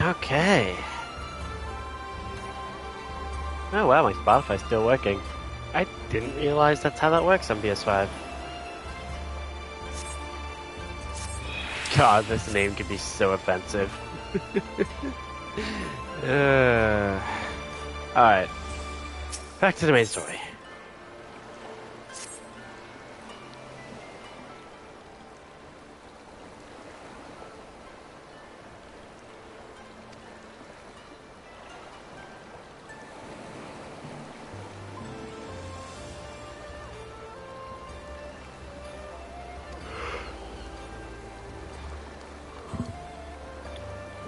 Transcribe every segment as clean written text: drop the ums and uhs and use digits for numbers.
Okay. Oh wow, my Spotify's still working. I didn't realize that's how that works on PS5. God, this name could be so offensive. Alright. Back to the main story.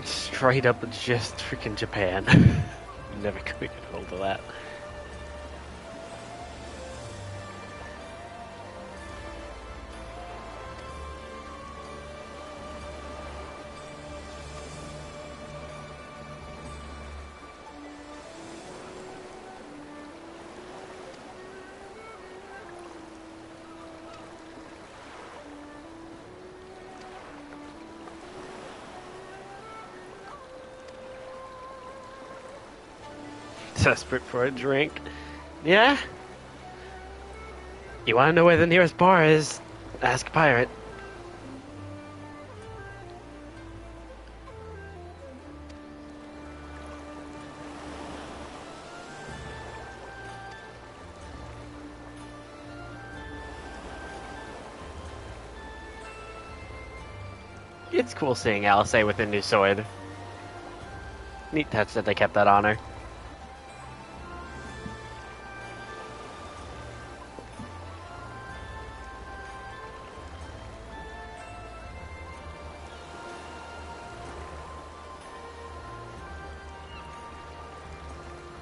Straight up just freaking Japan. Never could get hold of that. Desperate for a drink. Yeah? You wanna know where the nearest bar is? Ask a pirate. It's cool seeing Alice with a new sword. Neat touch that they kept that on her.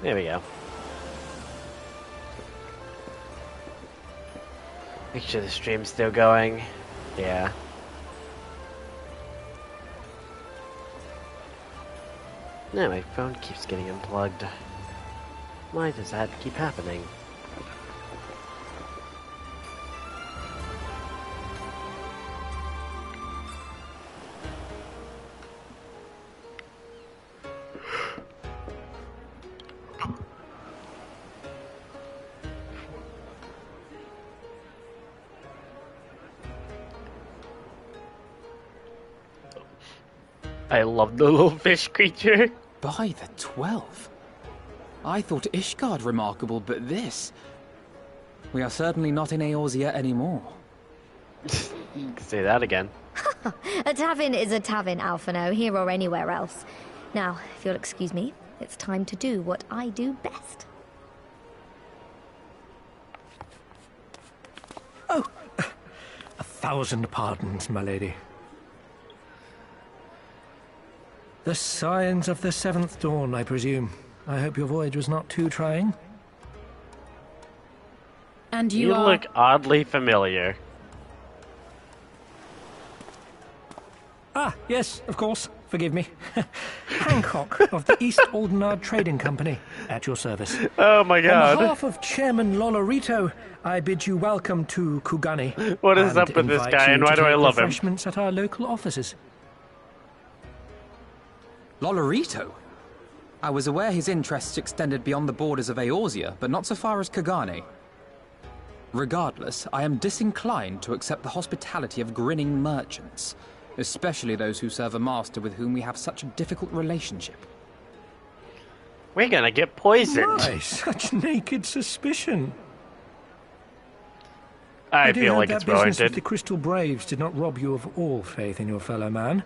There we go. Make sure the stream's still going. Yeah. No, my phone keeps getting unplugged. Why does that keep happening? I love the little fish creature. By the 12. I thought Ishgard remarkable, but this... We are certainly not in Eorzea anymore. Say that again. A tavern is a tavern, Alphino, here or anywhere else. Now, if you'll excuse me, it's time to do what I do best. Oh, 1,000 pardons, my lady. The signs of the 7th dawn, I presume. I hope your voyage was not too trying. And you look oddly familiar. Ah, yes, of course. Forgive me. Hancock of the East Aldenard Trading Company, at your service. Oh my god. On behalf of Chairman Lolorito, I bid you welcome to Kugani. What is up with this guy and why do I love him? Refreshments at our local offices. Lolorito? I was aware his interests extended beyond the borders of Eorzea, but not so far as Kugane. Regardless, I am disinclined to accept the hospitality of grinning merchants, especially those who serve a master with whom we have such a difficult relationship. We're gonna get poisoned. My, such naked suspicion. I feel like it's that business warranted. with the Crystal Braves did not rob you of all faith in your fellow man.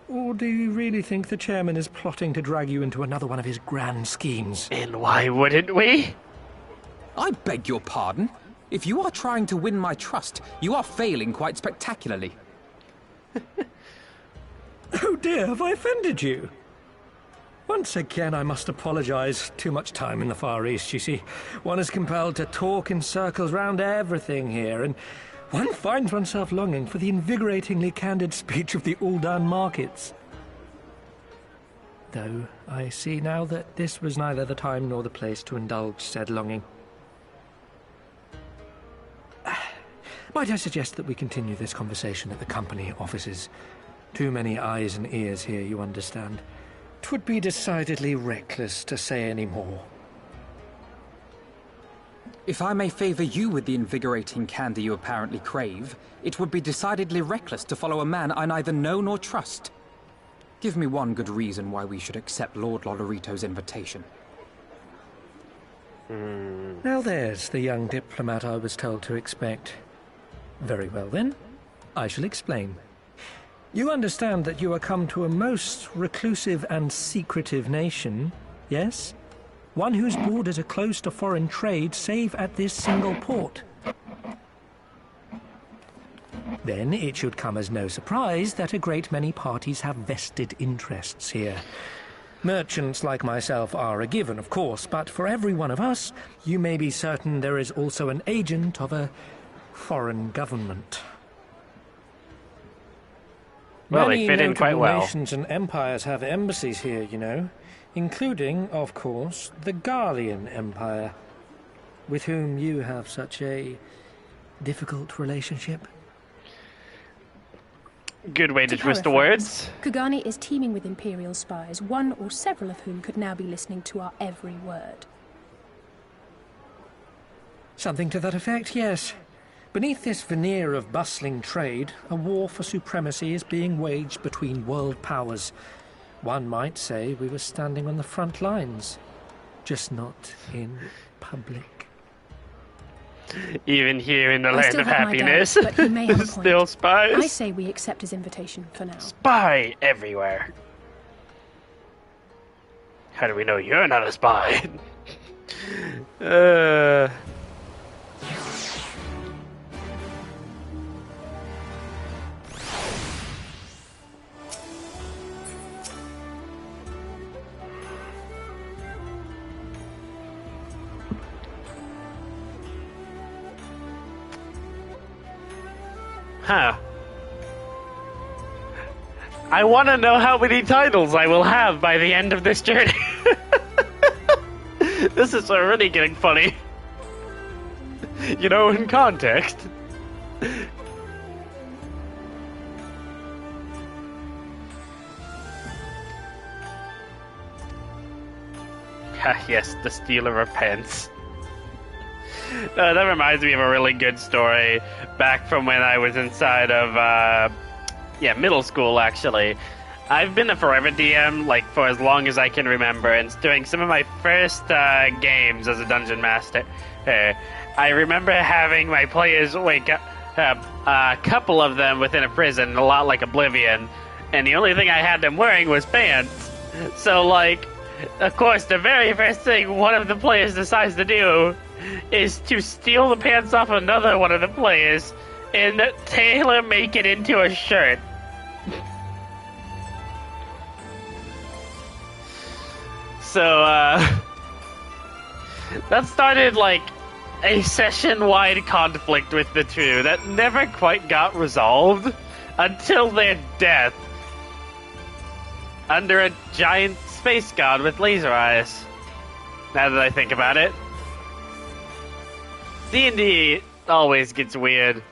Or do you really think the chairman is plotting to drag you into another one of his grand schemes? And why wouldn't we? I beg your pardon? If you are trying to win my trust, you are failing quite spectacularly. Oh dear, have I offended you? Once again, I must apologize. Too much time in the Far East, you see. One is compelled to talk in circles round everything here, and one finds oneself longing for the invigoratingly candid speech of the Uldan markets. Though I see now that this was neither the time nor the place to indulge said longing. Might I suggest that we continue this conversation at the company offices? Too many eyes and ears here, you understand. 'Twould be decidedly reckless to say any more. If I may favor you with the invigorating candy you apparently crave, it would be decidedly reckless to follow a man I neither know nor trust. Give me one good reason why we should accept Lord Lolorito's invitation. Now there's the young diplomat I was told to expect. Very well then, I shall explain. You understand that you are come to a most reclusive and secretive nation, yes? One whose borders are closed to foreign trade save at this single port. Then it should come as no surprise that a great many parties have vested interests here. Merchants like myself are a given, of course, but for every one of us, you may be certain there is also an agent of a foreign government. Well, they fit in quite notable well. nations and empires have embassies here, you know, including, of course, the Garlean Empire, with whom you have such a difficult relationship. Good way to twist the paraphrase, words. Kugani is teeming with Imperial spies, one or several of whom could now be listening to our every word. Something to that effect, yes. Beneath this veneer of bustling trade, a war for supremacy is being waged between world powers. One might say we were standing on the front lines, just not in public. Even here in the I land still of have my happiness, doubts, but he may have a point. still spies. I say we accept his invitation for now. Spy everywhere. How do we know you're not a spy? Huh. I want to know how many titles I will have by the end of this journey. This is already getting funny. You know, in context. Ah, yes, the stealer of pants. That reminds me of a really good story back from when I was inside of, middle school, actually. I've been a forever DM, like, for as long as I can remember, and during some of my first games as a dungeon master, I remember having my players wake up, a couple of them within a prison, a lot like Oblivion, and the only thing I had them wearing was pants. So, like, of course, the very first thing one of the players decides to do is to steal the pants off another one of the players and tailor make it into a shirt. So, that started, like, a session-wide conflict with the two that never quite got resolved until their death under a giant space god with laser eyes. Now that I think about it. D&D always gets weird.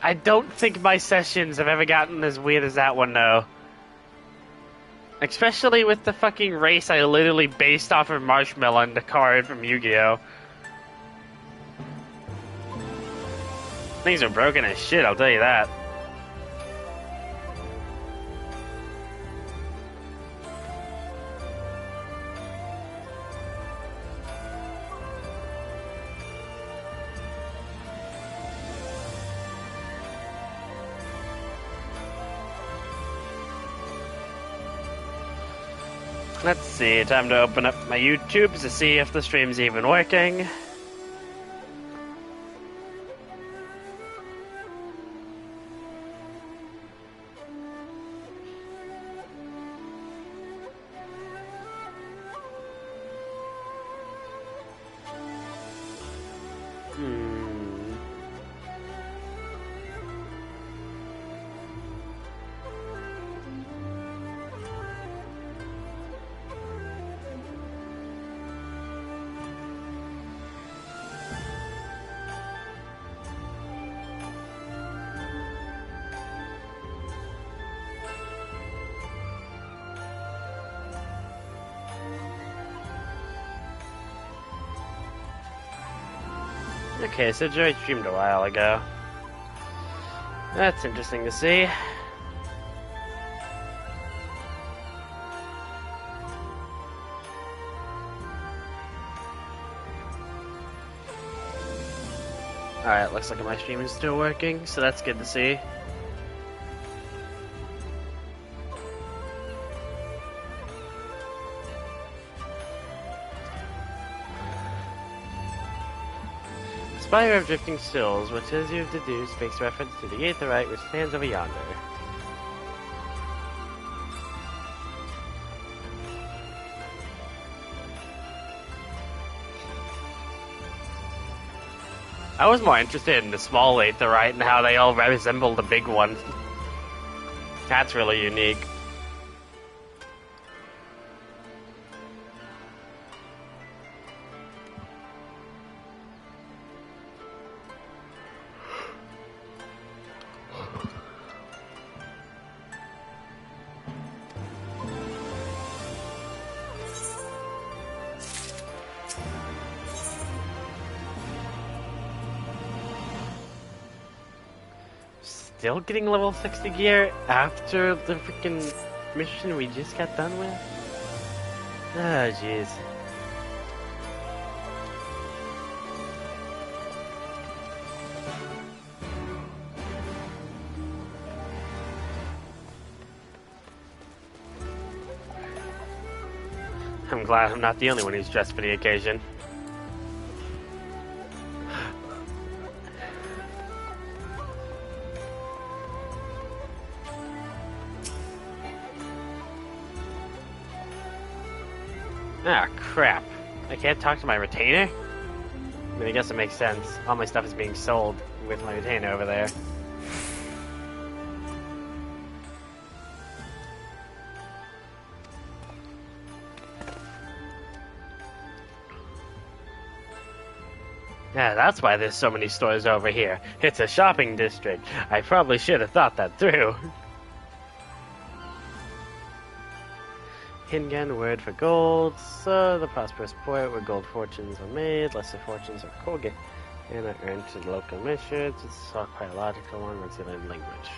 I don't think my sessions have ever gotten as weird as that one, though. Especially with the fucking race I literally based off of Marshmallow and the card from Yu-Gi-Oh! Things are broken as shit, I'll tell you that. Let's see, time to open up my YouTube to see if the stream's even working. Okay, so Joey streamed a while ago. That's interesting to see. Alright, looks like my stream is still working, so that's good to see. Spire of Drifting Stills, which as you've deduced makes reference to the Aetherite which stands over yonder. I was more interested in the small Aetherite and how they all resemble the big one. That's really unique. Still getting level 60 gear after the freaking mission we just got done with? Oh, jeez. I'm glad I'm not the only one who's dressed for the occasion. Ah, crap. I can't talk to my retainer? I mean, I guess it makes sense. All my stuff is being sold with my retainer over there. Yeah, that's why there's so many stores over here. It's a shopping district. I probably should have thought that through. Hingan, word for gold. So, the prosperous port where gold fortunes are made, lesser fortunes are Colgate, and are earned to local missions. It's a biological one, once you learn language.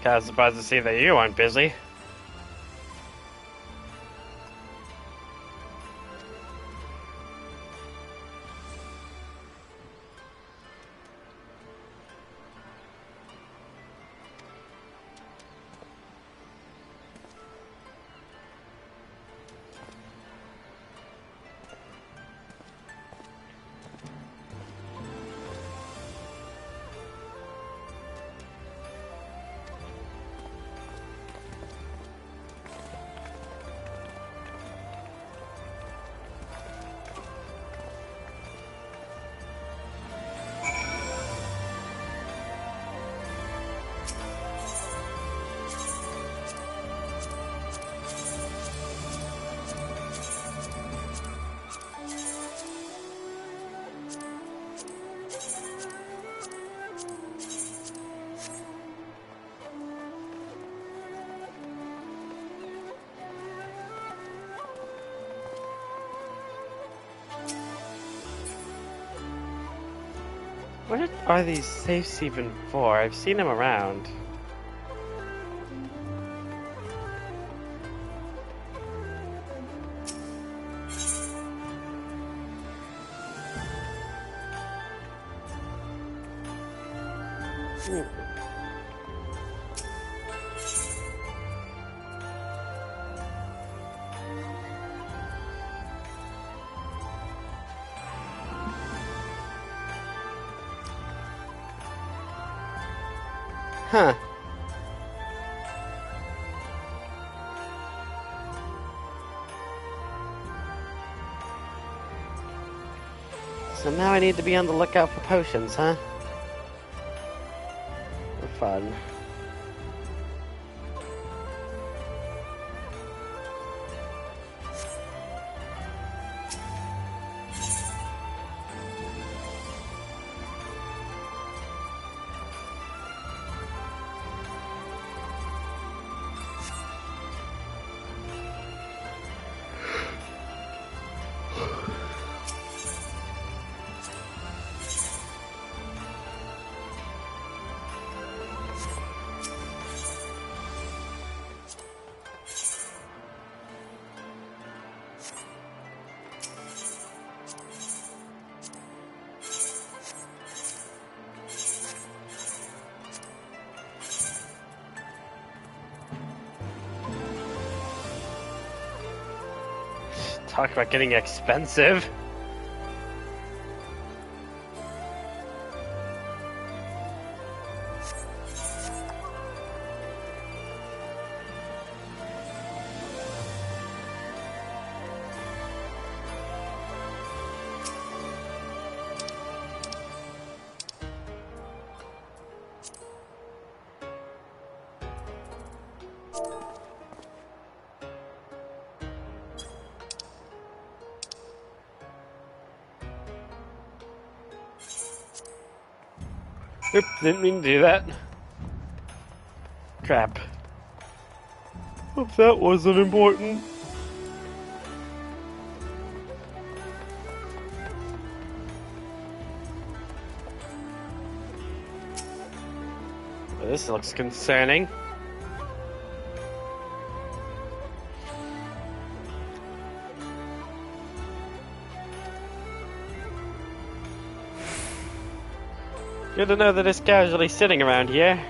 Kinda surprised to see that you weren't busy. What are these safes even for? I've seen them around. Huh. So now I need to be on the lookout for potions, huh? Fun. Talk about getting expensive. Oops, didn't mean to do that. Crap. Hope that wasn't important. Well, this looks concerning. Good to know that it's casually sitting around here.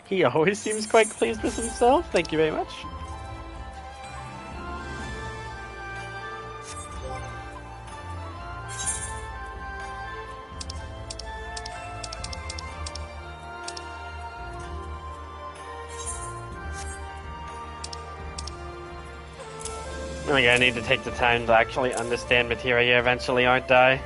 He always seems quite pleased with himself. Thank you very much. I think I need to take the time to actually understand materia eventually, aren't I?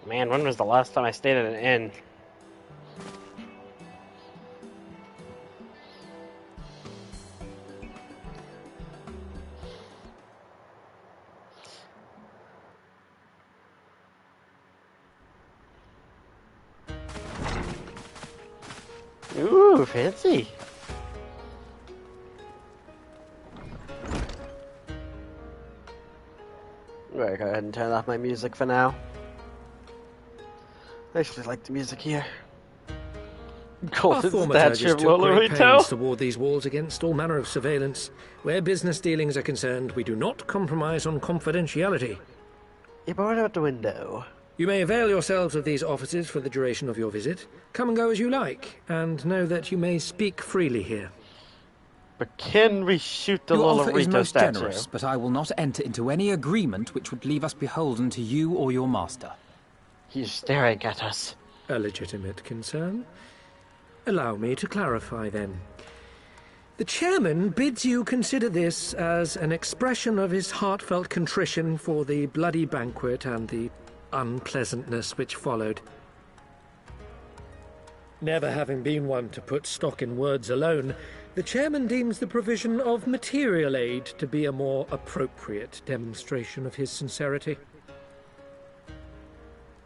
Man, when was the last time I stayed at an inn? Ooh, fancy. Right, go ahead and turn off my music for now. I actually like the music here. Our thaumaturgist took great pains to ward these walls against all manner of surveillance. Where business dealings are concerned, we do not compromise on confidentiality. You brought out the window. You may avail yourselves of these offices for the duration of your visit. Come and go as you like, and know that you may speak freely here. But can we shoot the Your offer is Lolorito most statue? generous, but I will not enter into any agreement which would leave us beholden to you or your master. He's staring at us. A legitimate concern. Allow me to clarify, then. The chairman bids you consider this as an expression of his heartfelt contrition for the bloody banquet and the unpleasantness which followed. Never having been one to put stock in words alone, The chairman deems the provision of material aid to be a more appropriate demonstration of his sincerity.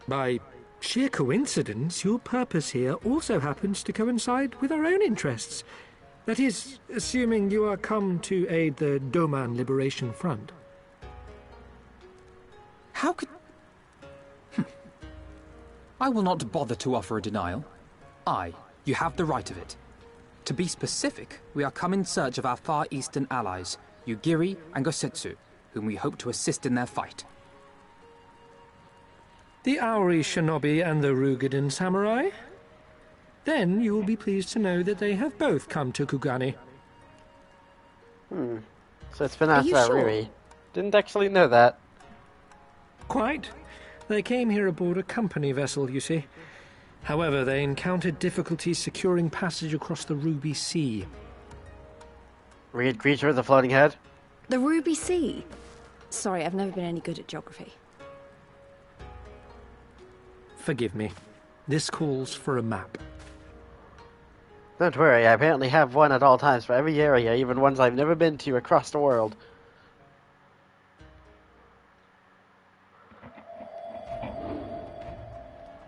By sheer coincidence, your purpose here also happens to coincide with our own interests. That is, assuming you are come to aid the Doman Liberation Front. How could... I will not bother to offer a denial. You have the right of it. To be specific, we are come in search of our Far Eastern allies, Yugiri and Gosetsu, whom we hope to assist in their fight. The Aori Shinobi and the Rugadan Samurai? Then you will be pleased to know that they have both come to Kugani. So it's been after Riri. Didn't actually know that. Quite. They came here aboard a company vessel, you see. However, they encountered difficulties securing passage across the Ruby Sea. Weird creature with a floating head? The Ruby Sea. Sorry, I've never been any good at geography. Forgive me. This calls for a map. Don't worry, I apparently have one at all times for every area, even ones I've never been to across the world.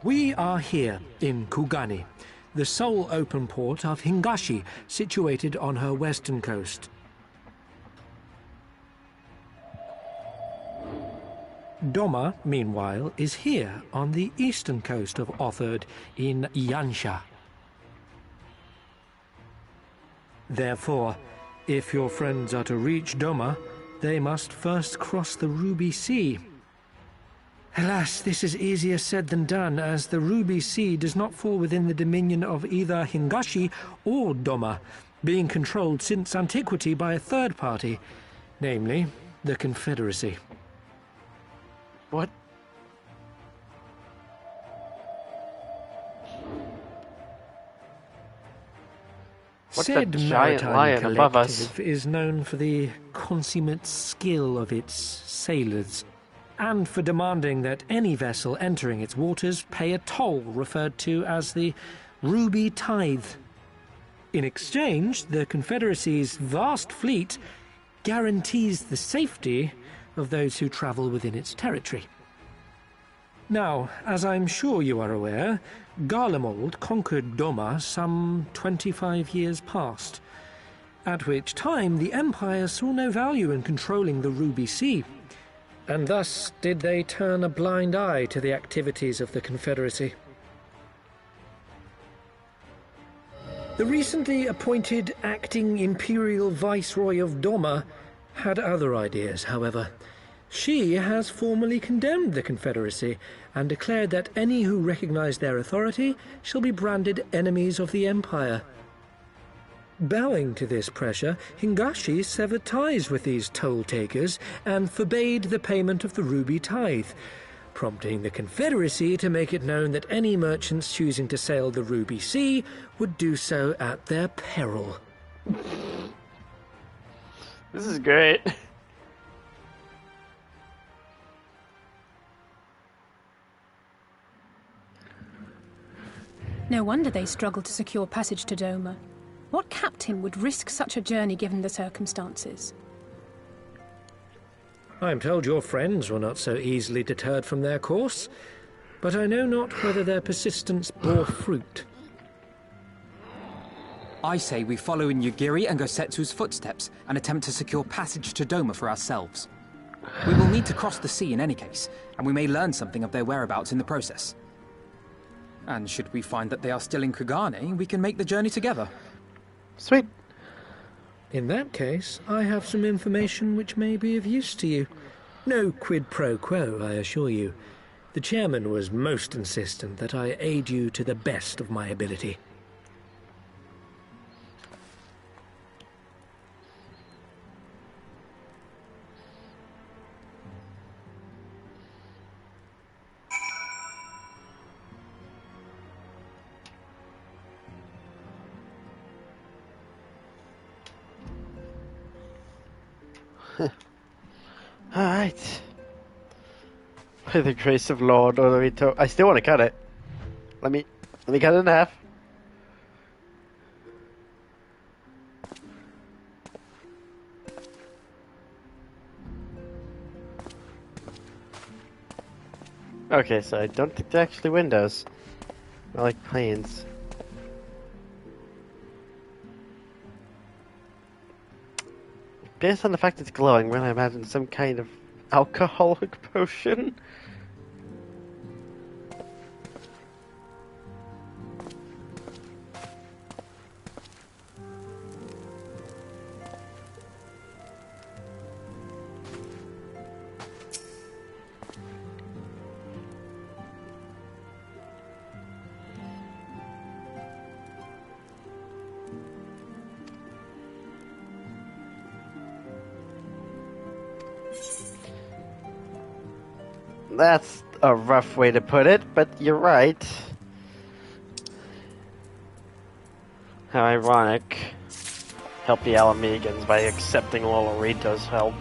We are here in Kugani, the sole open port of Hingashi, situated on her western coast. Doma, meanwhile, is here on the eastern coast of Otherd in Yansha. Therefore, if your friends are to reach Doma, they must first cross the Ruby Sea. Alas, this is easier said than done, as the Ruby Sea does not fall within the dominion of either Hingashi or Doma, being controlled since antiquity by a third party, namely the Confederacy. What? What's that Said giant maritime lion above us? collective is known for the consummate skill of its sailors, and for demanding that any vessel entering its waters pay a toll referred to as the Ruby Tithe. In exchange, the Confederacy's vast fleet guarantees the safety of those who travel within its territory. Now, as I'm sure you are aware, Garlemald conquered Doma some 25 years past, at which time the Empire saw no value in controlling the Ruby Sea, and thus did they turn a blind eye to the activities of the Confederacy. The recently appointed acting Imperial Viceroy of Doma had other ideas, however. She has formally condemned the Confederacy and declared that any who recognize their authority shall be branded enemies of the Empire. Bowing to this pressure, Hingashi severed ties with these toll-takers and forbade the payment of the Ruby Tithe, prompting the Confederacy to make it known that any merchants choosing to sail the Ruby Sea would do so at their peril. This is great. No wonder they struggled to secure passage to Doma. What captain would risk such a journey given the circumstances? I am told your friends were not so easily deterred from their course, but I know not whether their persistence bore fruit. I say we follow in Yugiri and Gosetsu's footsteps and attempt to secure passage to Doma for ourselves. We will need to cross the sea in any case, and we may learn something of their whereabouts in the process. And should we find that they are still in Kugane, we can make the journey together. Sweet. In that case, I have some information which may be of use to you. No quid pro quo, I assure you. The chairman was most insistent that I aid you to the best of my ability. Alright. By the grace of Lord Orito. I still want to cut it. Let me cut it in half. Okay, so I don't think they're actually windows. They're like planes. Based on the fact it's glowing, when I imagine some kind of alcoholic potion. That's a rough way to put it, but you're right. How ironic. Help the Alamegans by accepting Lolorito's help.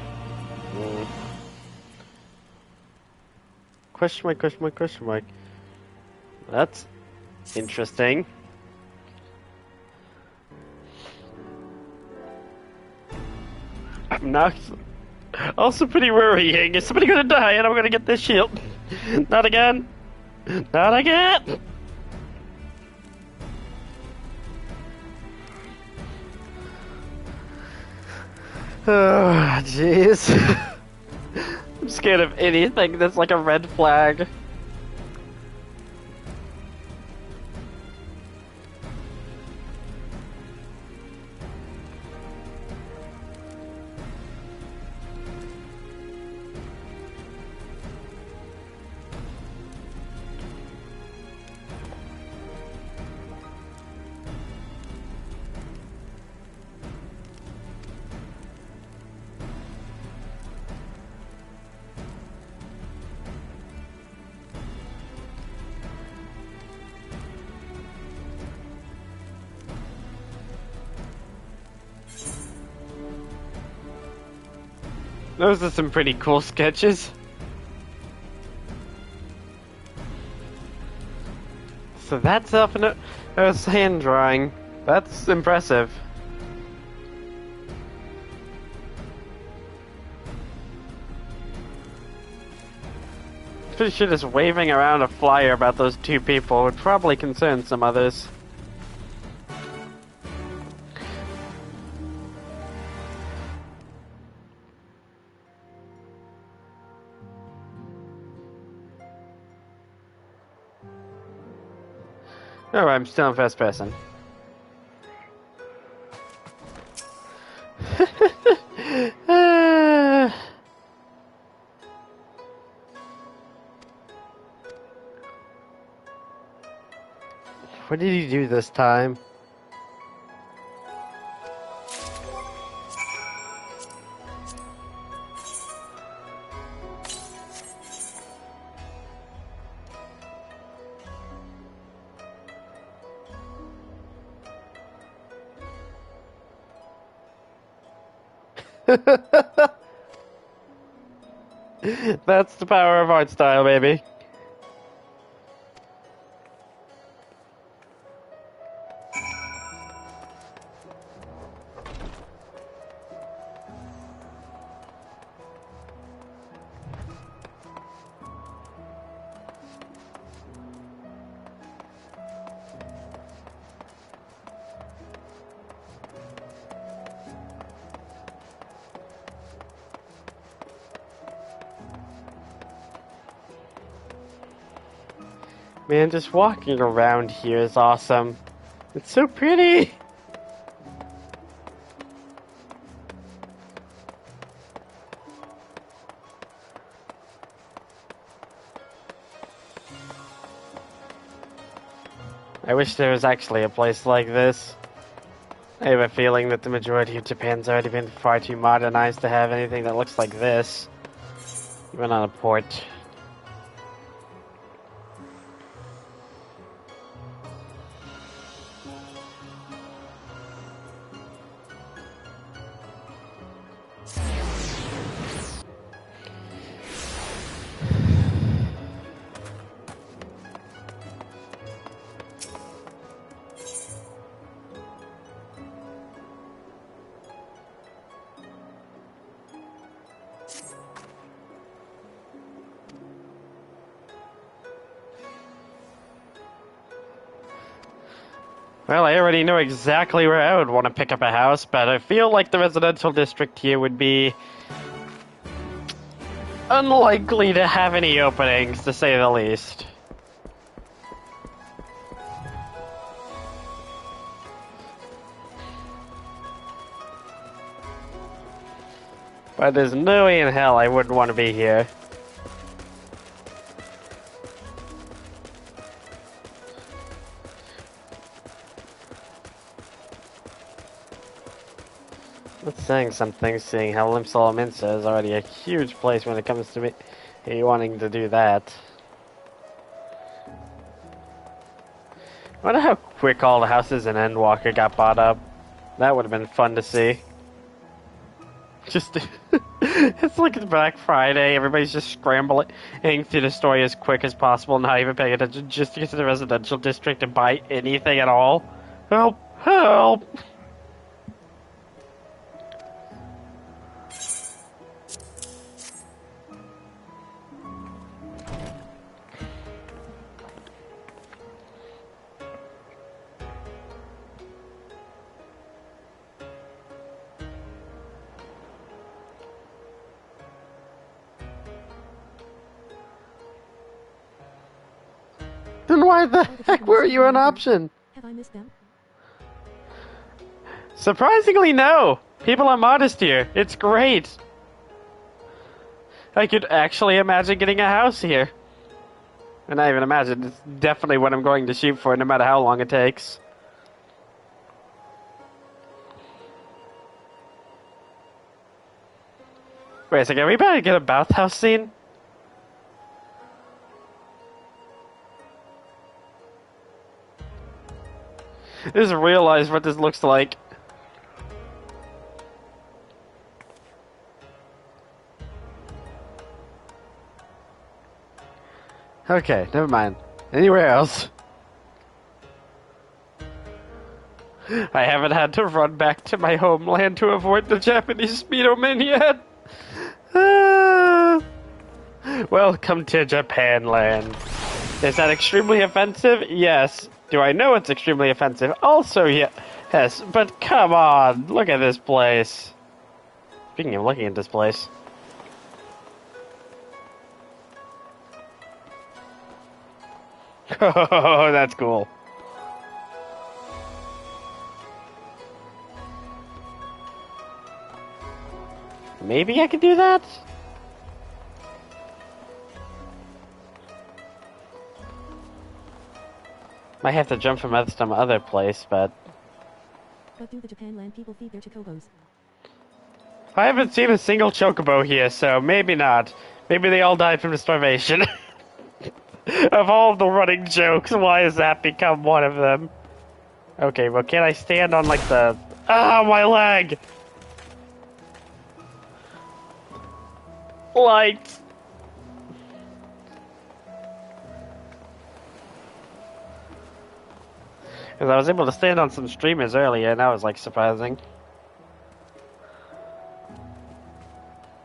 Question mark, question mark, question mark. That's interesting. Now, also pretty worrying. Is somebody gonna die and I'm gonna get this shield? Not again! Not again! Oh, jeez. I'm scared of anything that's like a red flag. Those are some pretty cool sketches. So that's Elfino's hand drawing. That's impressive. Pretty sure just waving around a flyer about those two people would probably concern some others. Oh, I'm still in first person. What did he do this time? That's the power of art style, baby. Man, just walking around here is awesome. It's so pretty! I wish there was actually a place like this. I have a feeling that the majority of Japan's already been far too modernized to have anything that looks like this. Even on a port. Well, I already know exactly where I would want to pick up a house, but I feel like the residential district here would be unlikely to have any openings, to say the least. But there's no way in hell I wouldn't want to be here. That's saying something, seeing how Limsala Minsa is already a huge place when it comes to me wanting to do that. I wonder how quick all the houses in Endwalker got bought up. That would have been fun to see. Just, it's like it's Black Friday, everybody's just scrambling through the story as quick as possible, not even paying attention, just to get to the residential district and buy anything at all. Help! Help! Then why the heck were you an option? Have I missed them? Surprisingly, no. People are modest here. It's great. I could actually imagine getting a house here. And not even imagine. It's definitely what I'm going to shoot for, no matter how long it takes. Wait a second. Are we about to get a bathhouse scene? I just realized what this looks like. Okay, never mind. Anywhere else. I haven't had to run back to my homeland to avoid the Japanese Speedo men yet. Welcome to Japan land. Is that extremely offensive? Yes. Do I know it's extremely offensive? Also, yes. But come on, look at this place. Speaking of looking at this place. Oh, that's cool. Maybe I could do that? Might have to jump from some other place, but... But do the Japan land people feed their chocobos? I haven't seen a single chocobo here, so maybe not. Maybe they all died from starvation. Of all the running jokes, why has that become one of them? Okay, well, can I stand on, like, the... Ah, my leg! Lights! Because I was able to stand on some streamers earlier, and that was, like, surprising.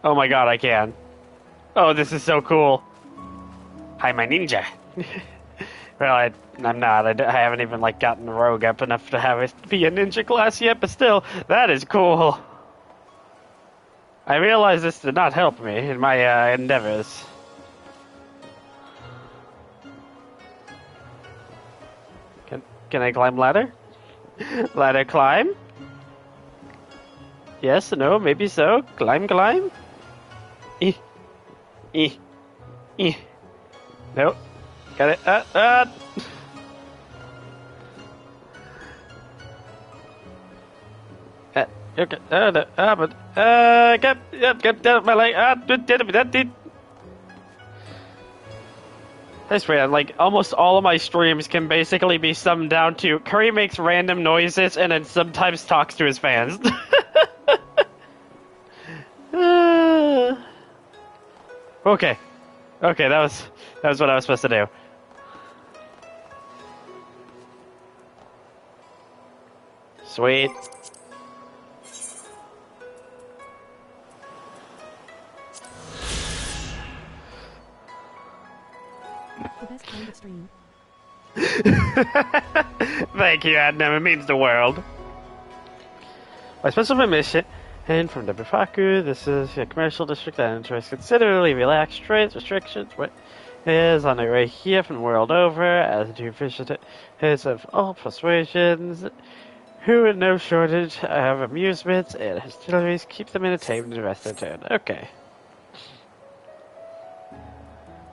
Oh my god, I can. Oh, this is so cool. Hi, my ninja. Well, I'm not. I haven't even, like, gotten rogue up enough to have it be a ninja class yet, but still, that is cool. I realize this did not help me in my endeavors. Can I climb ladder? Ladder climb? Yes, no, maybe so. Climb, climb? Eh. Eh. Eh. Nope. Got it. Okay. No. But get down my leg. I swear, like, almost all of my streams can basically be summed down to Curry makes random noises and then sometimes talks to his fans. Okay. Okay, that was what I was supposed to do. Sweet. The best kind of stream. Thank you, Adnam. It means the world. My special permission, and from Debifaku, this is a commercial district that enjoys considerably relaxed trade restrictions. What is on the right here from the world over, as do visitors of all persuasions, who with no shortage of amusements and hostilities keep them entertained and rest their turn. Okay.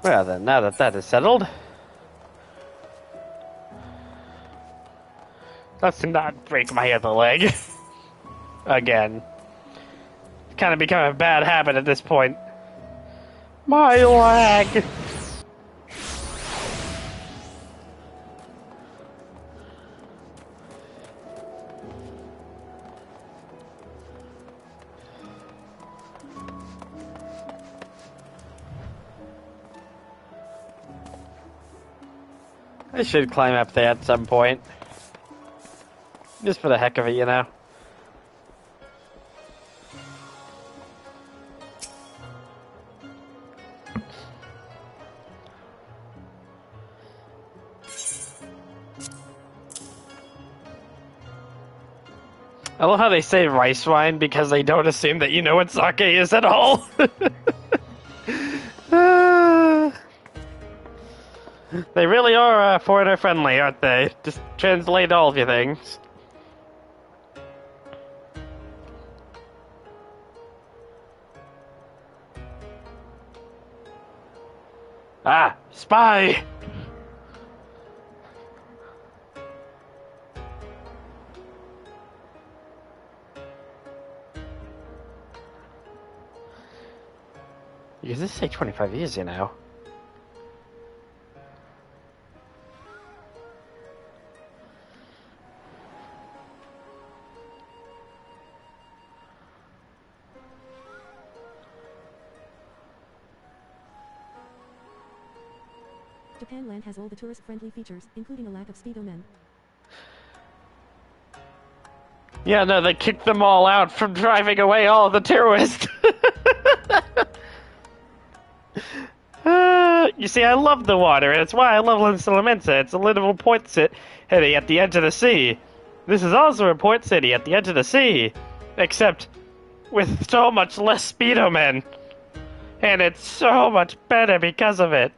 Well then, now that that is settled, let's not break my other leg. Again. It's kind of become a bad habit at this point. My leg! I should climb up there at some point. Just for the heck of it, you know. I love how they say rice wine because they don't assume that you know what sake is at all. They really are foreigner friendly, aren't they? Just translate all of your things. Ah, spy! Because this take 25 years, you know. Japanland has all the tourist-friendly features, including a lack of speedo men. Yeah, no, they kicked them all out from driving away all of the tourists. You see, I love the water, and it's why I love Linsalamensa. It's a little port city at the edge of the sea. This is also a port city at the edge of the sea, except with so much less speedo men. And it's so much better because of it.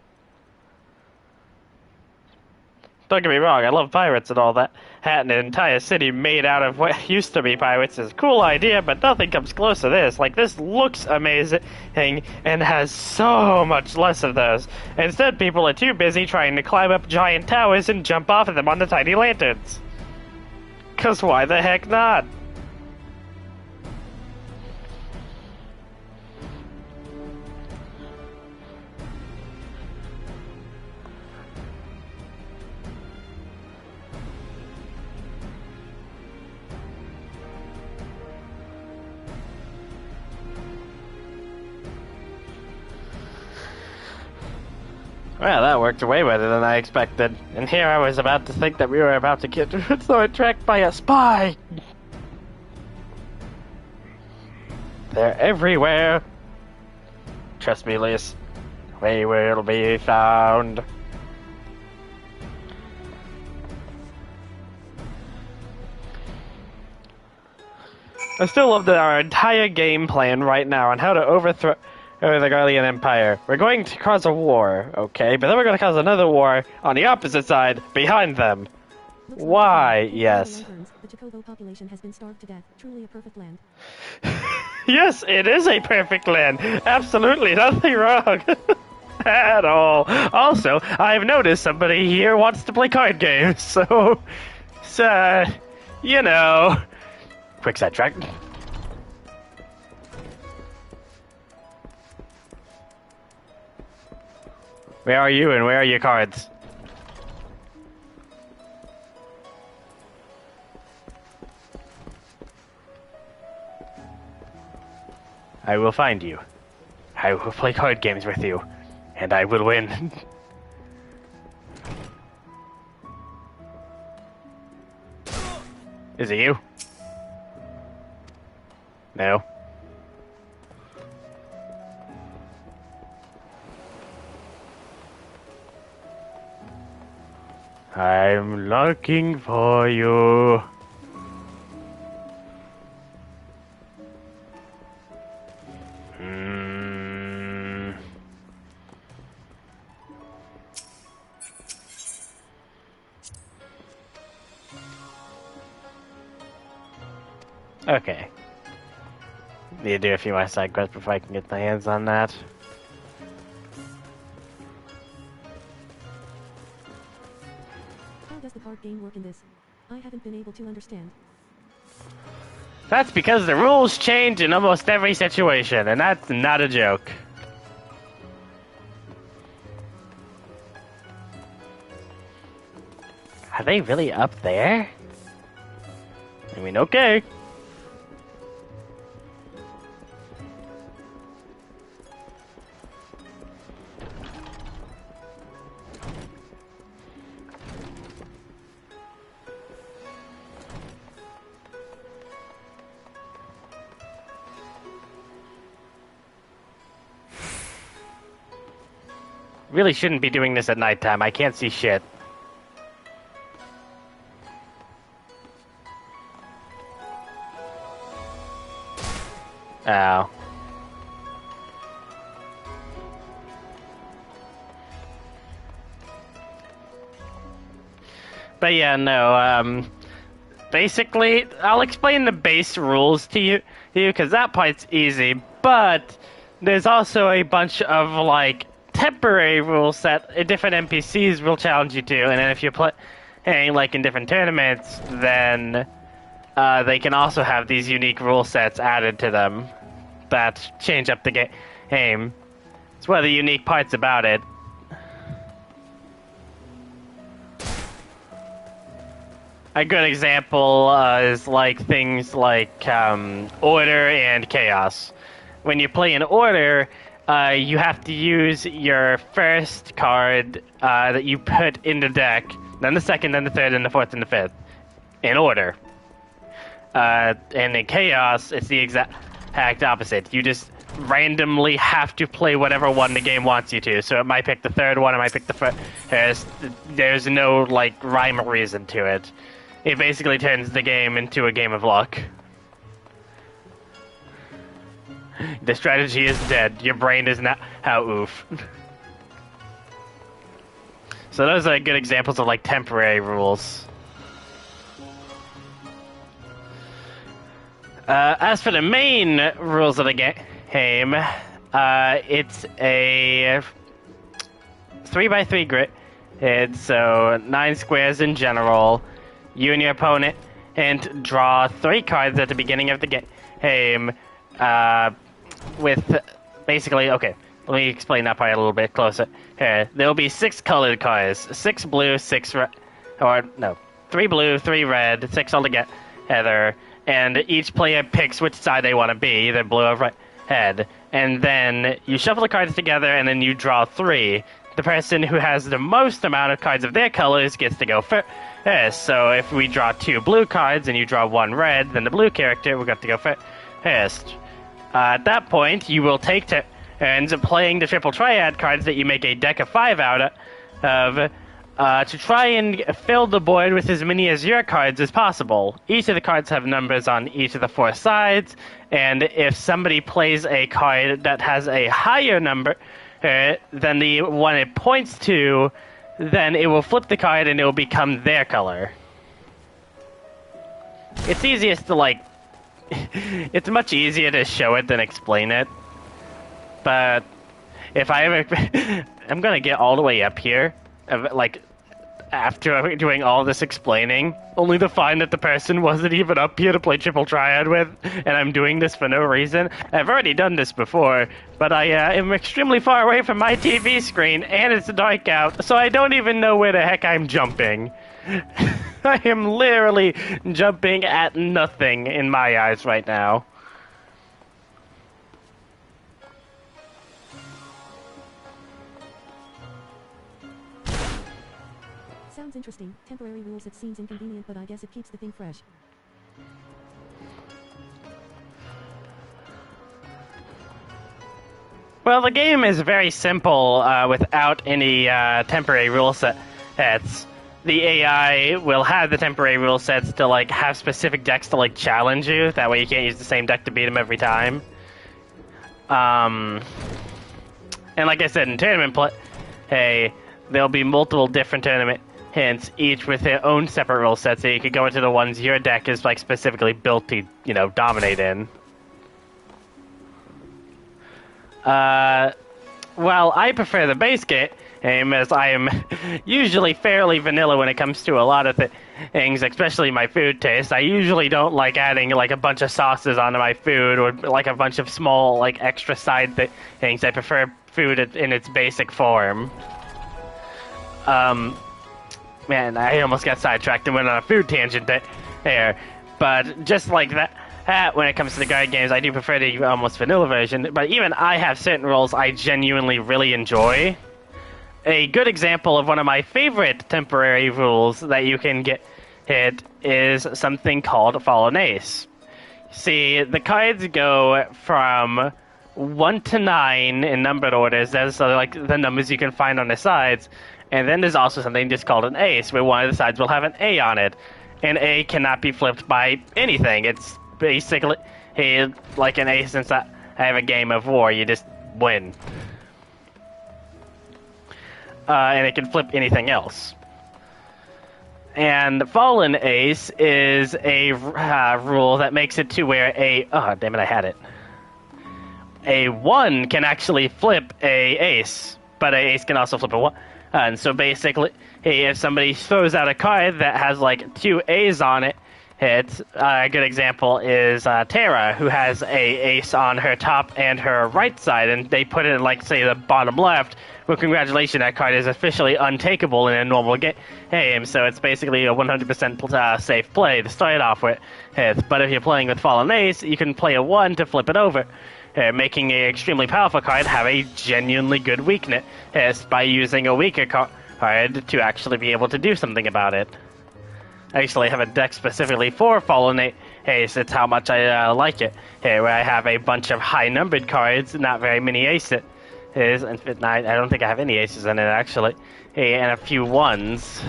Don't get me wrong, I love pirates and all that. Having an entire city made out of what used to be pirates is a cool idea, but nothing comes close to this. Like, this looks amazing and has so much less of those. Instead, people are too busy trying to climb up giant towers and jump off of them on the tiny lanterns. 'Cause why the heck not? Well, that worked way better than I expected. And here I was about to think that we were about to get sidetracked by a spy. They're everywhere. Trust me, Liz. We will be found. I still love our entire game plan right now on how to overthrow the Guardian Empire. We're going to cause a war, okay? But then we're going to cause another war on the opposite side, behind them. Why? Yes. The Chocobo population has been starved to death. Truly a perfect land. Yes, it is a perfect land. Absolutely nothing wrong. At all. Also, I've noticed somebody here wants to play card games, so you know. Quick sidetrack. Where are you and where are your cards? I will find you. I will play card games with you. And I will win. Is it you? No. I'm looking for you. Okay. Need to do a few more side quests before I can get my hands on that. How does the card game work in this? I haven't been able to understand. That's because the rules change in almost every situation, and that's not a joke. Are they really up there? I mean, okay. Really shouldn't be doing this at nighttime. I can't see shit. Ow. But yeah, no, basically, I'll explain the base rules to you, because that part's easy, but there's also a bunch of, like, temporary rules that different NPCs will challenge you to, and then if you're playing, like, in different tournaments, then they can also have these unique rule sets added to them that change up the game. It's one of the unique parts about it. A good example is like things like order and chaos. When you play in order, you have to use your first card that you put in the deck, then the second, then the third, then the fourth, and the fifth, in order. And in chaos, it's the exact opposite. You just randomly have to play whatever one the game wants you to. So it might pick the third one, it might pick the first. There's no like rhyme or reason to it. It basically turns the game into a game of luck. The strategy is dead. Your brain is not how oof. So those are good examples of like temporary rules. As for the main rules of the game, it's a 3x3 grid, so 9 squares in general. You and your opponent and draw 3 cards at the beginning of the game. With basically, okay, let me explain that part a little bit closer. Here, there will be 6 colored cards, 6 blue, 6 red, or no, 3 blue, 3 red, 6 altogether, and each player picks which side they want to be, either blue or red, and then you shuffle the cards together, and then you draw 3. The person who has the most amount of cards of their colors gets to go first. So if we draw 2 blue cards and you draw 1 red, then the blue character will get to go first. At that point, you will take turns playing the triple triad cards that you make a deck of 5 out of to try and fill the board with as many of your cards as possible. Each of the cards have numbers on each of the 4 sides, and if somebody plays a card that has a higher number than the one it points to, then it will flip the card and it will become their color. It's easiest to like... it's much easier to show it than explain it. But if I ever... I'm gonna get all the way up here, like, after doing all this explaining, only to find that the person wasn't even up here to play triple triad with, and I'm doing this for no reason. I've already done this before, but I am extremely far away from my TV screen, and it's dark out, so I don't even know where the heck I'm jumping. I am literally jumping at nothing in my eyes right now. Sounds interesting. Temporary rules, it seems inconvenient, but I guess it keeps the thing fresh. Well, the game is very simple without any temporary rule sets. the AI will have the temporary rule sets to like have specific decks to like challenge you. That way you can't use the same deck to beat them every time. And like I said, in tournament play, hey, there'll be multiple different tournament hints, each with their own separate rule sets, so you could go into the ones your deck is like specifically built to, you know, dominate in. Well, I prefer the base game, as I am usually fairly vanilla when it comes to a lot of things, especially my food taste. I usually don't like adding like a bunch of sauces onto my food or like a bunch of small like extra side things. I prefer food in its basic form. Man, I almost got sidetracked and went on a food tangent there. But just like that, when it comes to the guide games, I do prefer the almost vanilla version. But even I have certain roles I genuinely really enjoy. A good example of one of my favorite temporary rules that you can get hit is something called Fallen Ace. See, the cards go from 1 to 9 in numbered orders. That's like the numbers you can find on the sides. And then there's also something just called an ace, where one of the sides will have an A on it. An A cannot be flipped by anything. It's basically like an ace. Since I have a game of war, you just win. And it can flip anything else. And Fallen Ace is a rule that makes it to where oh, damn it, I had it. A 1 can actually flip a ace, but a ace can also flip a 1. And so basically, if somebody throws out a card that has like 2 A's on it, a good example is Tara, who has a ace on her top and her right side, and they put it in like, say, the bottom left. Well, congratulations, that card is officially untakeable in a normal game, so it's basically a 100% safe play to start off with. But if you're playing with Fallen Ace, you can play a 1 to flip it over. Making an extremely powerful card have a genuinely good weakness by using a weaker card to actually be able to do something about it. I actually have a deck specifically for Fallen Ace. It's how much I like it. Where I have a bunch of high-numbered cards, not very many aces. And I don't think I have any aces in it, actually. And a few 1s.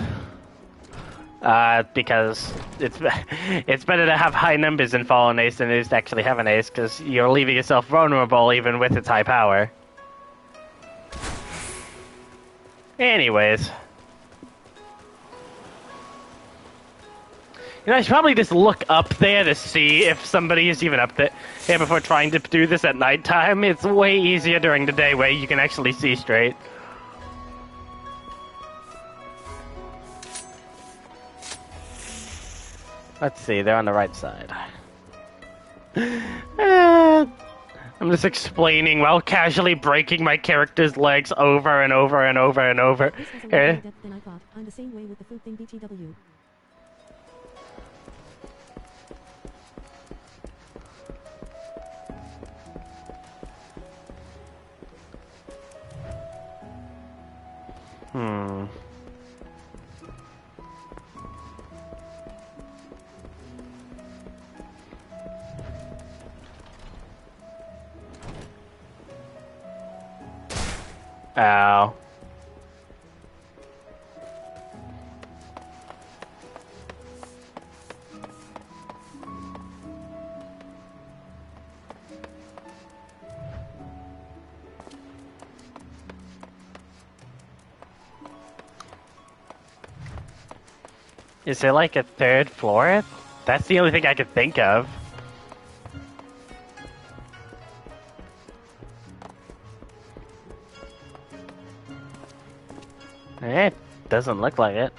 Because it's better to have high numbers in Fallen Ace than it is to actually have an ace, because you're leaving yourself vulnerable even with its high power. Anyways. You know, I should probably just look up there to see if somebody is even up there before trying to do this at nighttime. It's way easier during the day where you can actually see straight. Let's see, they're on the right side. I'm just explaining while casually breaking my character's legs over and over and over and over. This has a lot more depth than I thought. I'm the same way with the food thing, BTW. Ow. Is there like a 3rd floor? That's the only thing I could think of. It doesn't look like it.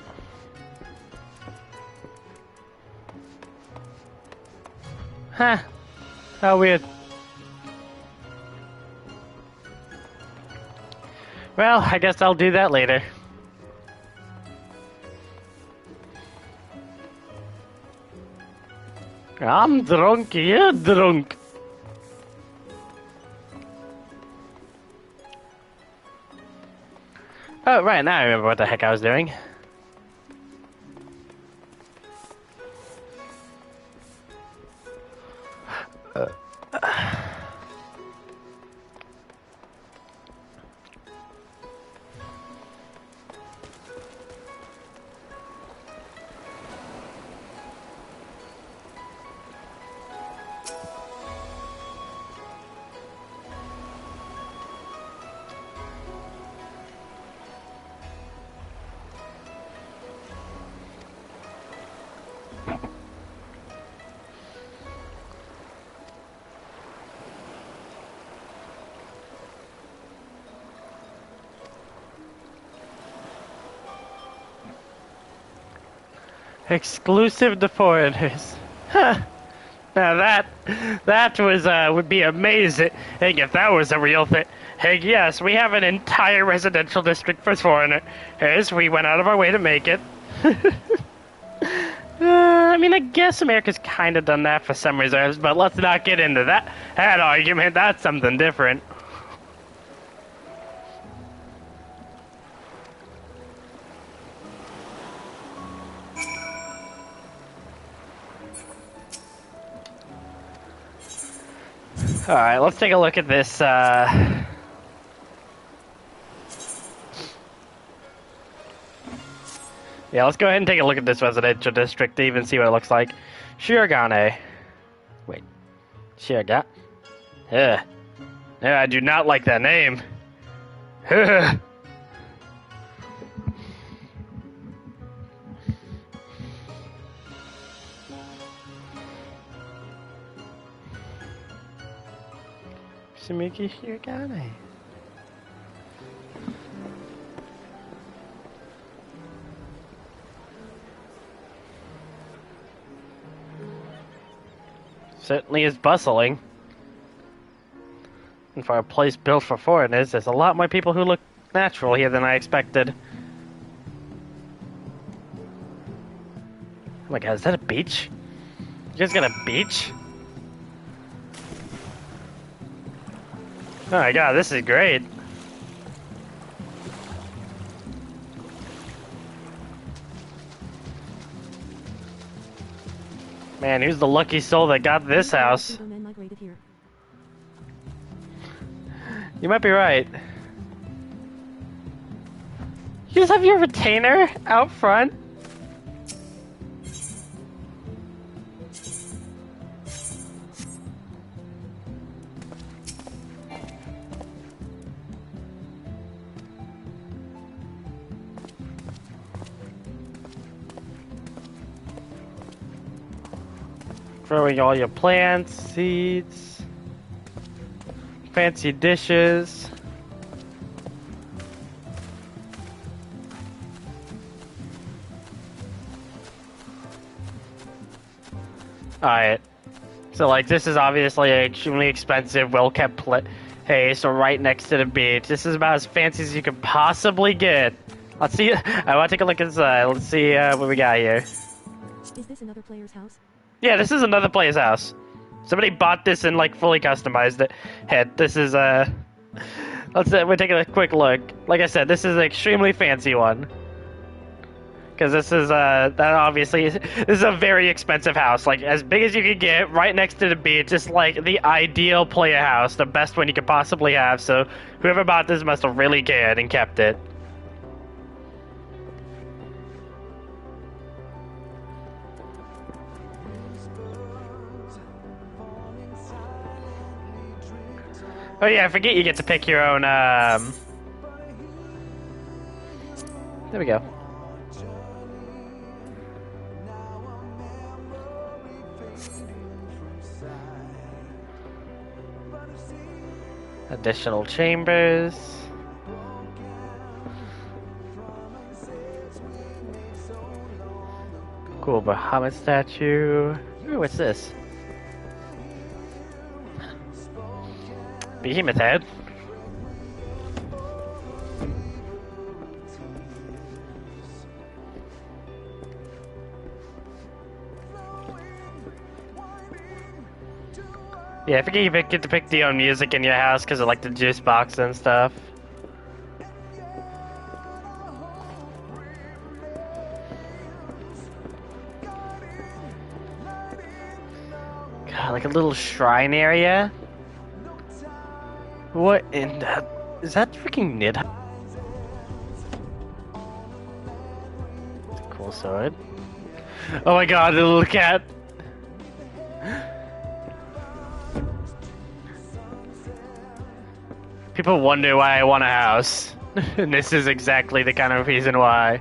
Huh. How weird. Well, I guess I'll do that later. I'm drunk, you're drunk. Oh, right, now I remember what the heck I was doing. Exclusive to foreigners. Huh. Now that was would be amazing. Hey, if that was a real thing. Hey, yes, we have an entire residential district for foreigners. We went out of our way to make it. I mean, I guess America's kind of done that for some reserves, but let's not get into that argument. That's something different. Alright, let's take a look at this, Yeah, let's go ahead and take a look at this residential district to even see what it looks like. Shirogane. Wait. Shirogane? Ugh. Yeah, I do not like that name. Ugh. Shimiki Shirogane. Certainly is bustling. And for a place built for foreigners, there's a lot more people who look natural here than I expected. Oh my god, is that a beach? You guys got a beach? Oh my god, this is great. Man, who's the lucky soul that got this house? You might be right. You just have your retainer out front? Growing all your plants, seeds, fancy dishes. Alright. So, like, this is obviously an extremely expensive, well-kept place, so right next to the beach. This is about as fancy as you could possibly get. Let's see. I want to take a look inside. Let's see what we got here. Is this another player's house? Yeah, this is another player's house. Somebody bought this and, like, fully customized it. Head, this is, we're taking a quick look. Like I said, this is an extremely fancy one. Because this is, that obviously, this is a very expensive house. Like, as big as you could get, right next to the beach. Just, like, the ideal player house. The best one you could possibly have. So, whoever bought this must have really cared and kept it. Oh yeah, I forget you get to pick your own, There we go. Additional chambers. Cool Bahamut statue. Ooh, what's this? Behemoth head. Yeah, I forget you get to pick your own music in your house because of like the juice box and stuff. God, like a little shrine area. What in the... Is that freaking Nid? Cool sword. Oh my god, the little cat. People wonder why I want a house. And this is exactly the kind of reason why.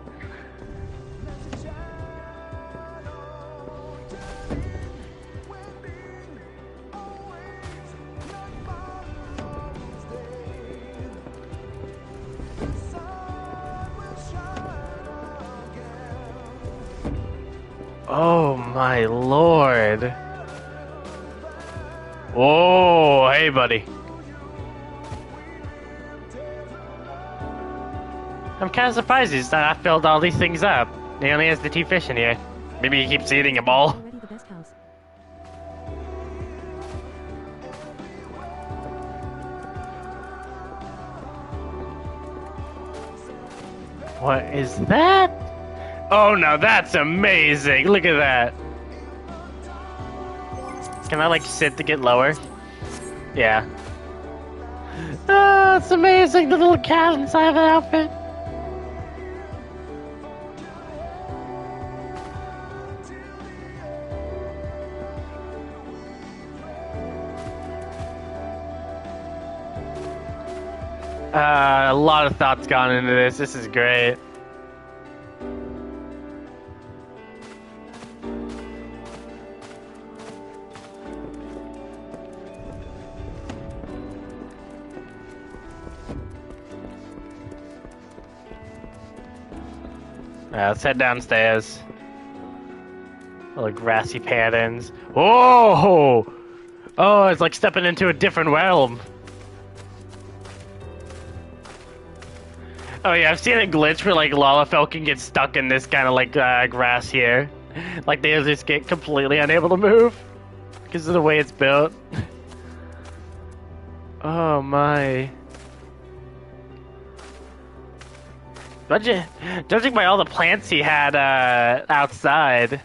Oh my lord. Oh, hey buddy. I'm kind of surprised he's not filled all these things up. He only has the 2 fish in here. Maybe he keeps eating them all. Already the best house. What is that? Oh no, that's amazing! Look at that! Can I like sit to get lower? Yeah. Ah, it's amazing! The little cat inside the outfit! A lot of thought's gone into this. This is great. Let's head downstairs. Little grassy patterns. Whoa! Oh, it's like stepping into a different realm. Oh yeah, I've seen a glitch where like Lalafell can get stuck in this kind of like grass here. Like they just get completely unable to move because of the way it's built. Oh my. Judging by all the plants he had outside.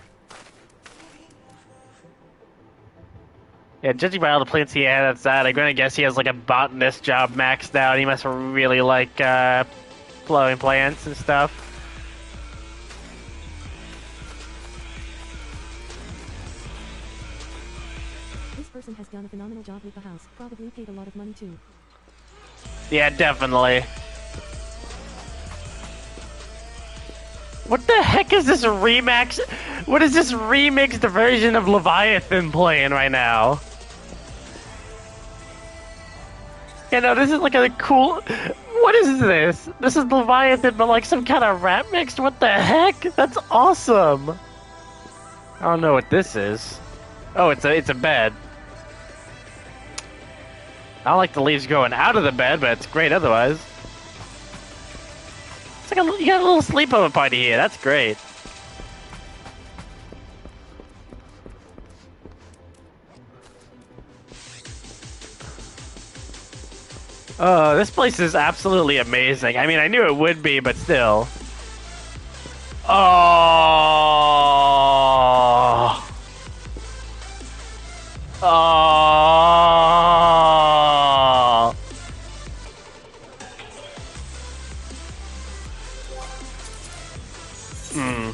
Yeah, judging by all the plants he had outside, I'm gonna guess he has like a botanist job maxed out. He must really like flowering plants and stuff. This person has done a phenomenal job with the house. Probably paid a lot of money too. Yeah, definitely. What the heck is this remix? What is this remixed version of Leviathan playing right now? You know, this is like a cool... What is this? This is Leviathan, but like some kind of rap mix? What the heck? That's awesome! I don't know what this is. Oh, it's a bed. I don't like the leaves growing out of the bed, but it's great otherwise. It's like you got a little sleepover party here. That's great. Oh, this place is absolutely amazing. I mean, I knew it would be, but still. Oh. Oh. Hmm.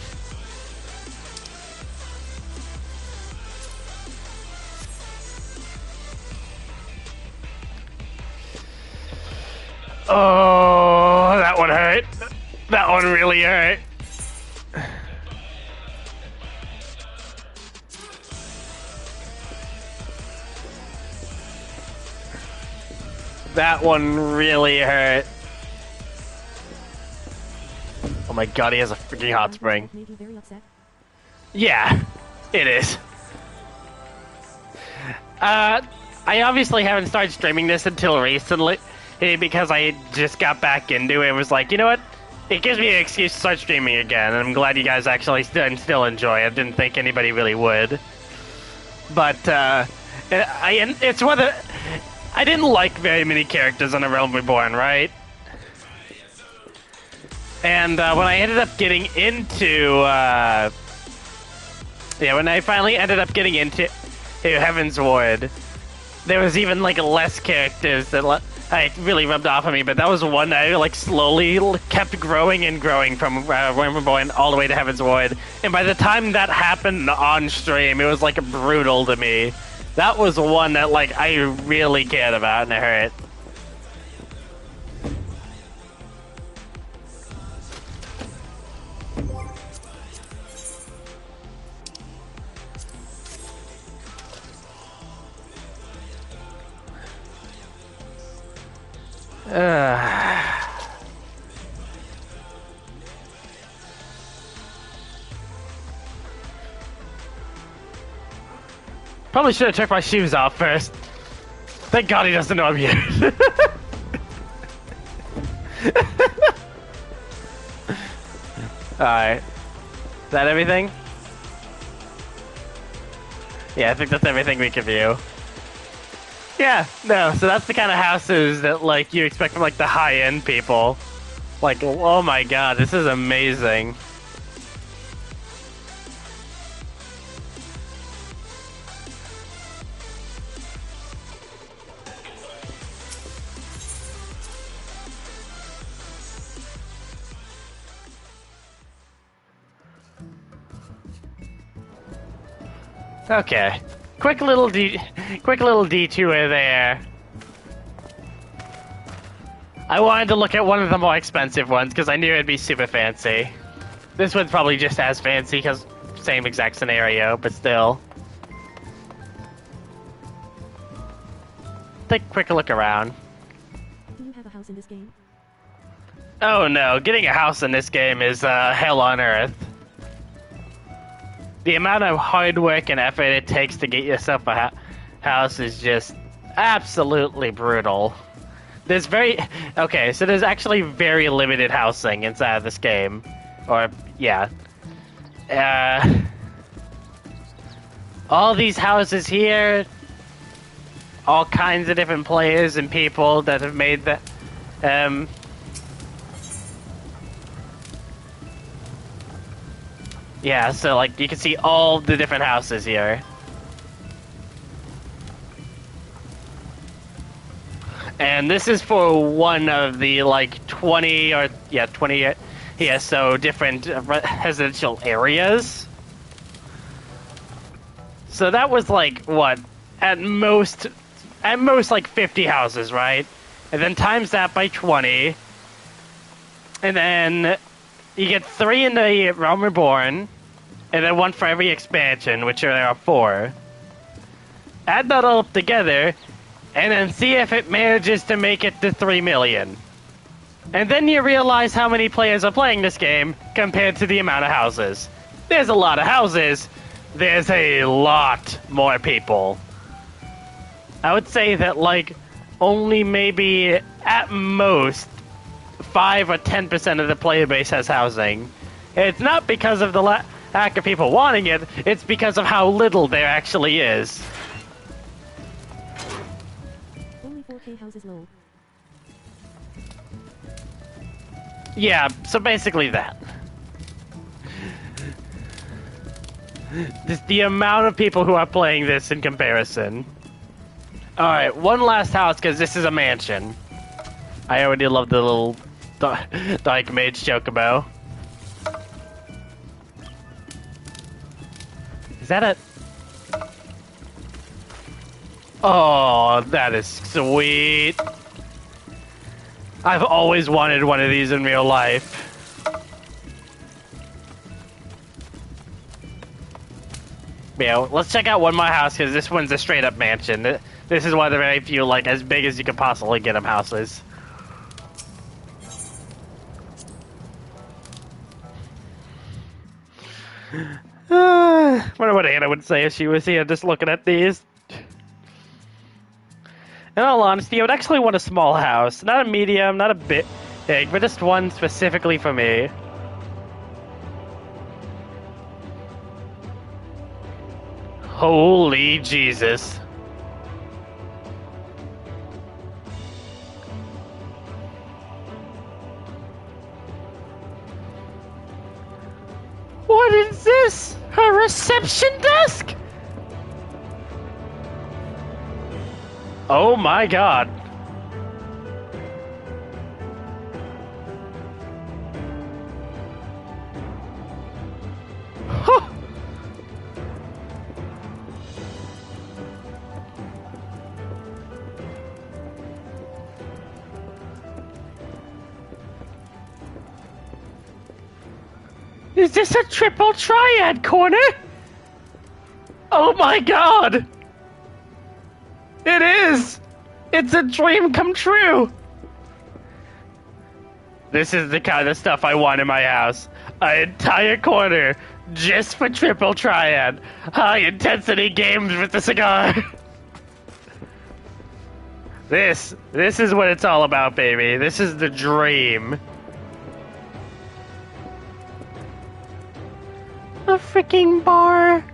Oh, that one hurt. That one really hurt. That one really hurt. Oh my god, he has a freaking hot spring. Made you very upset. Yeah, it is. I obviously haven't started streaming this until recently, because I just got back into it and was like, you know what? It gives me an excuse to start streaming again, and I'm glad you guys actually still enjoy it. I didn't think anybody really would. But, it's whether... I didn't like very many characters on A Realm Reborn, right? And when I ended up getting into, when I finally ended up getting into Heaven's Ward, there was even like less characters that really rubbed off on me. But that was one that I like slowly kept growing and growing from Realm Reborn all the way to Heaven's Ward. And by the time that happened on stream, it was like brutal to me. That was one that like I really cared about, and it hurt. Probably should have took my shoes off first. Thank God he doesn't know I'm here. Alright. Is that everything? Yeah, I think that's everything we can view. Yeah, no, so that's the kind of houses that, like, you expect from, like, the high-end people. Like, oh my god, this is amazing. Okay, quick little detour there. I wanted to look at one of the more expensive ones because I knew it'd be super fancy. This one's probably just as fancy because same exact scenario, but still. Take a quick look around. Do you have a house in this game? Oh no, getting a house in this game is hell on earth. The amount of hard work and effort it takes to get yourself a house is just absolutely brutal. There's there's actually very limited housing inside of this game. Or, yeah. All these houses here, all kinds of different players and people that have made the, yeah, so, like, you can see all the different houses here. And this is for one of the, like, 20 so different residential areas. So that was, like, what? At most, like, 50 houses, right? And then times that by 20. And then you get 3 in the Realm Reborn, and then 1 for every expansion, which there are 4. Add that all up together, and then see if it manages to make it to 3 million. And then you realize how many players are playing this game compared to the amount of houses. There's a lot of houses, there's a lot more people. I would say that, like, only maybe at most 5 or 10% of the player base has housing. It's not because of the lack of people wanting it, it's because of how little there actually is. Only 4K houses low. Yeah, so basically that. Just the amount of people who are playing this in comparison. Alright, one last house, because this is a mansion. I already love the little Dark Mage Chocobo. Is that it? Oh, that is sweet. I've always wanted one of these in real life. Yeah, let's check out one more house, because this one's a straight-up mansion. This is one of the very few, like, as big as you could possibly get them houses. Wonder what Anna would say if she was here just looking at these. In all honesty, I would actually want a small house. Not a medium, not a big, but just one specifically for me. Holy Jesus. What is this? A reception desk? Oh my god. Huh. Is this a triple triad corner? Oh my god! It is! It's a dream come true! This is the kind of stuff I want in my house. An entire corner just for Triple Triad. High intensity games with the cigar. This is what it's all about, baby. This is the dream. A freaking bar.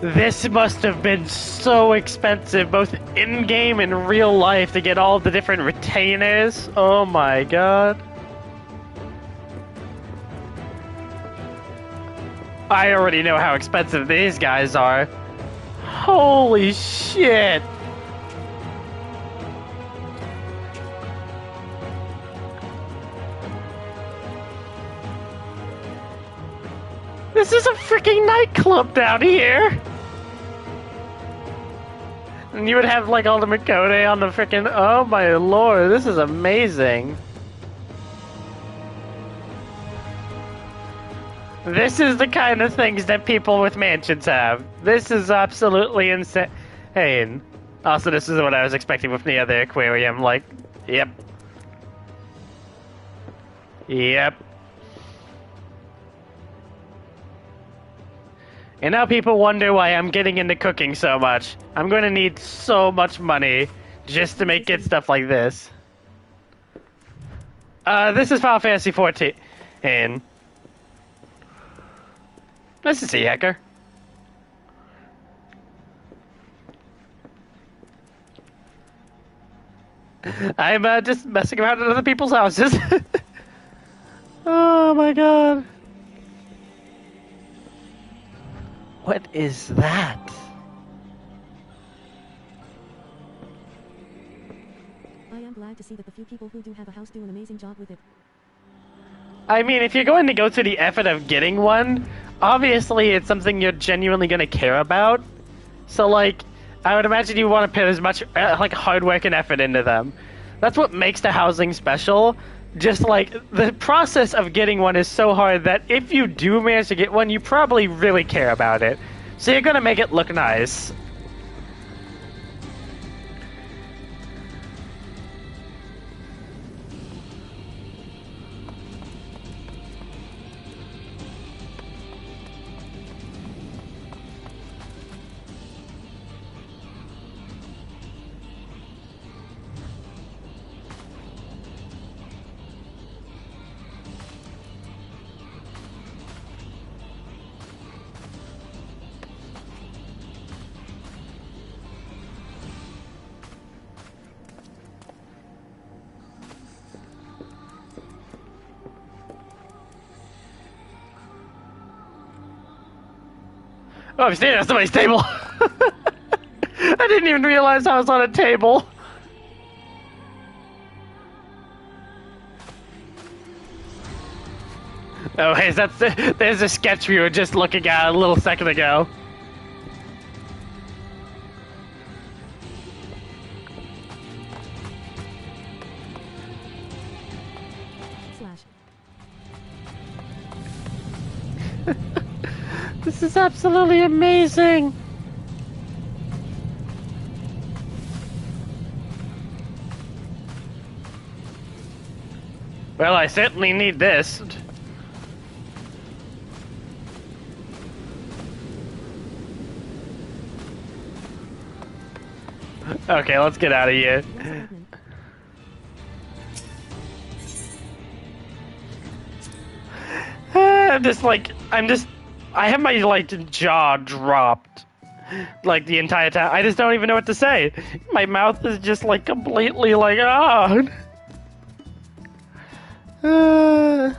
This must have been so expensive, both in-game and real life, to get all the different retainers. Oh my god. I already know how expensive these guys are. Holy shit! This is a freaking nightclub down here! And you would have like all the Makode on the freaking... Oh my lord, this is amazing. This is the kind of things that people with mansions have. This is absolutely insane. Also, this is what I was expecting with the other aquarium. Like, yep. Yep. And now people wonder why I'm getting into cooking so much. I'm going to need so much money just to make it stuff like this. This is Final Fantasy XIV. Nice to see you, hacker. I'm just messing around in other people's houses. Oh my god. What is that? I am glad to see that the few people who do have a house do an amazing job with it. I mean, if you're going to go through the effort of getting one, obviously it's something you're genuinely going to care about. So, like, I would imagine you want to put as much, like, hard work and effort into them. That's what makes the housing special. Just, like, the process of getting one is so hard that if you do manage to get one, you probably really care about it. So you're going to make it look nice. Oh, I'm standing on somebody's table. I didn't even realize I was on a table. Oh, hey, there's a sketch we were just looking at a little second ago. This is absolutely amazing! Well, I certainly need this. Okay, let's get out of here. I have my, like, jaw dropped, like, the entire time. I just don't even know what to say. My mouth is just, like, completely, like, ah. Oh,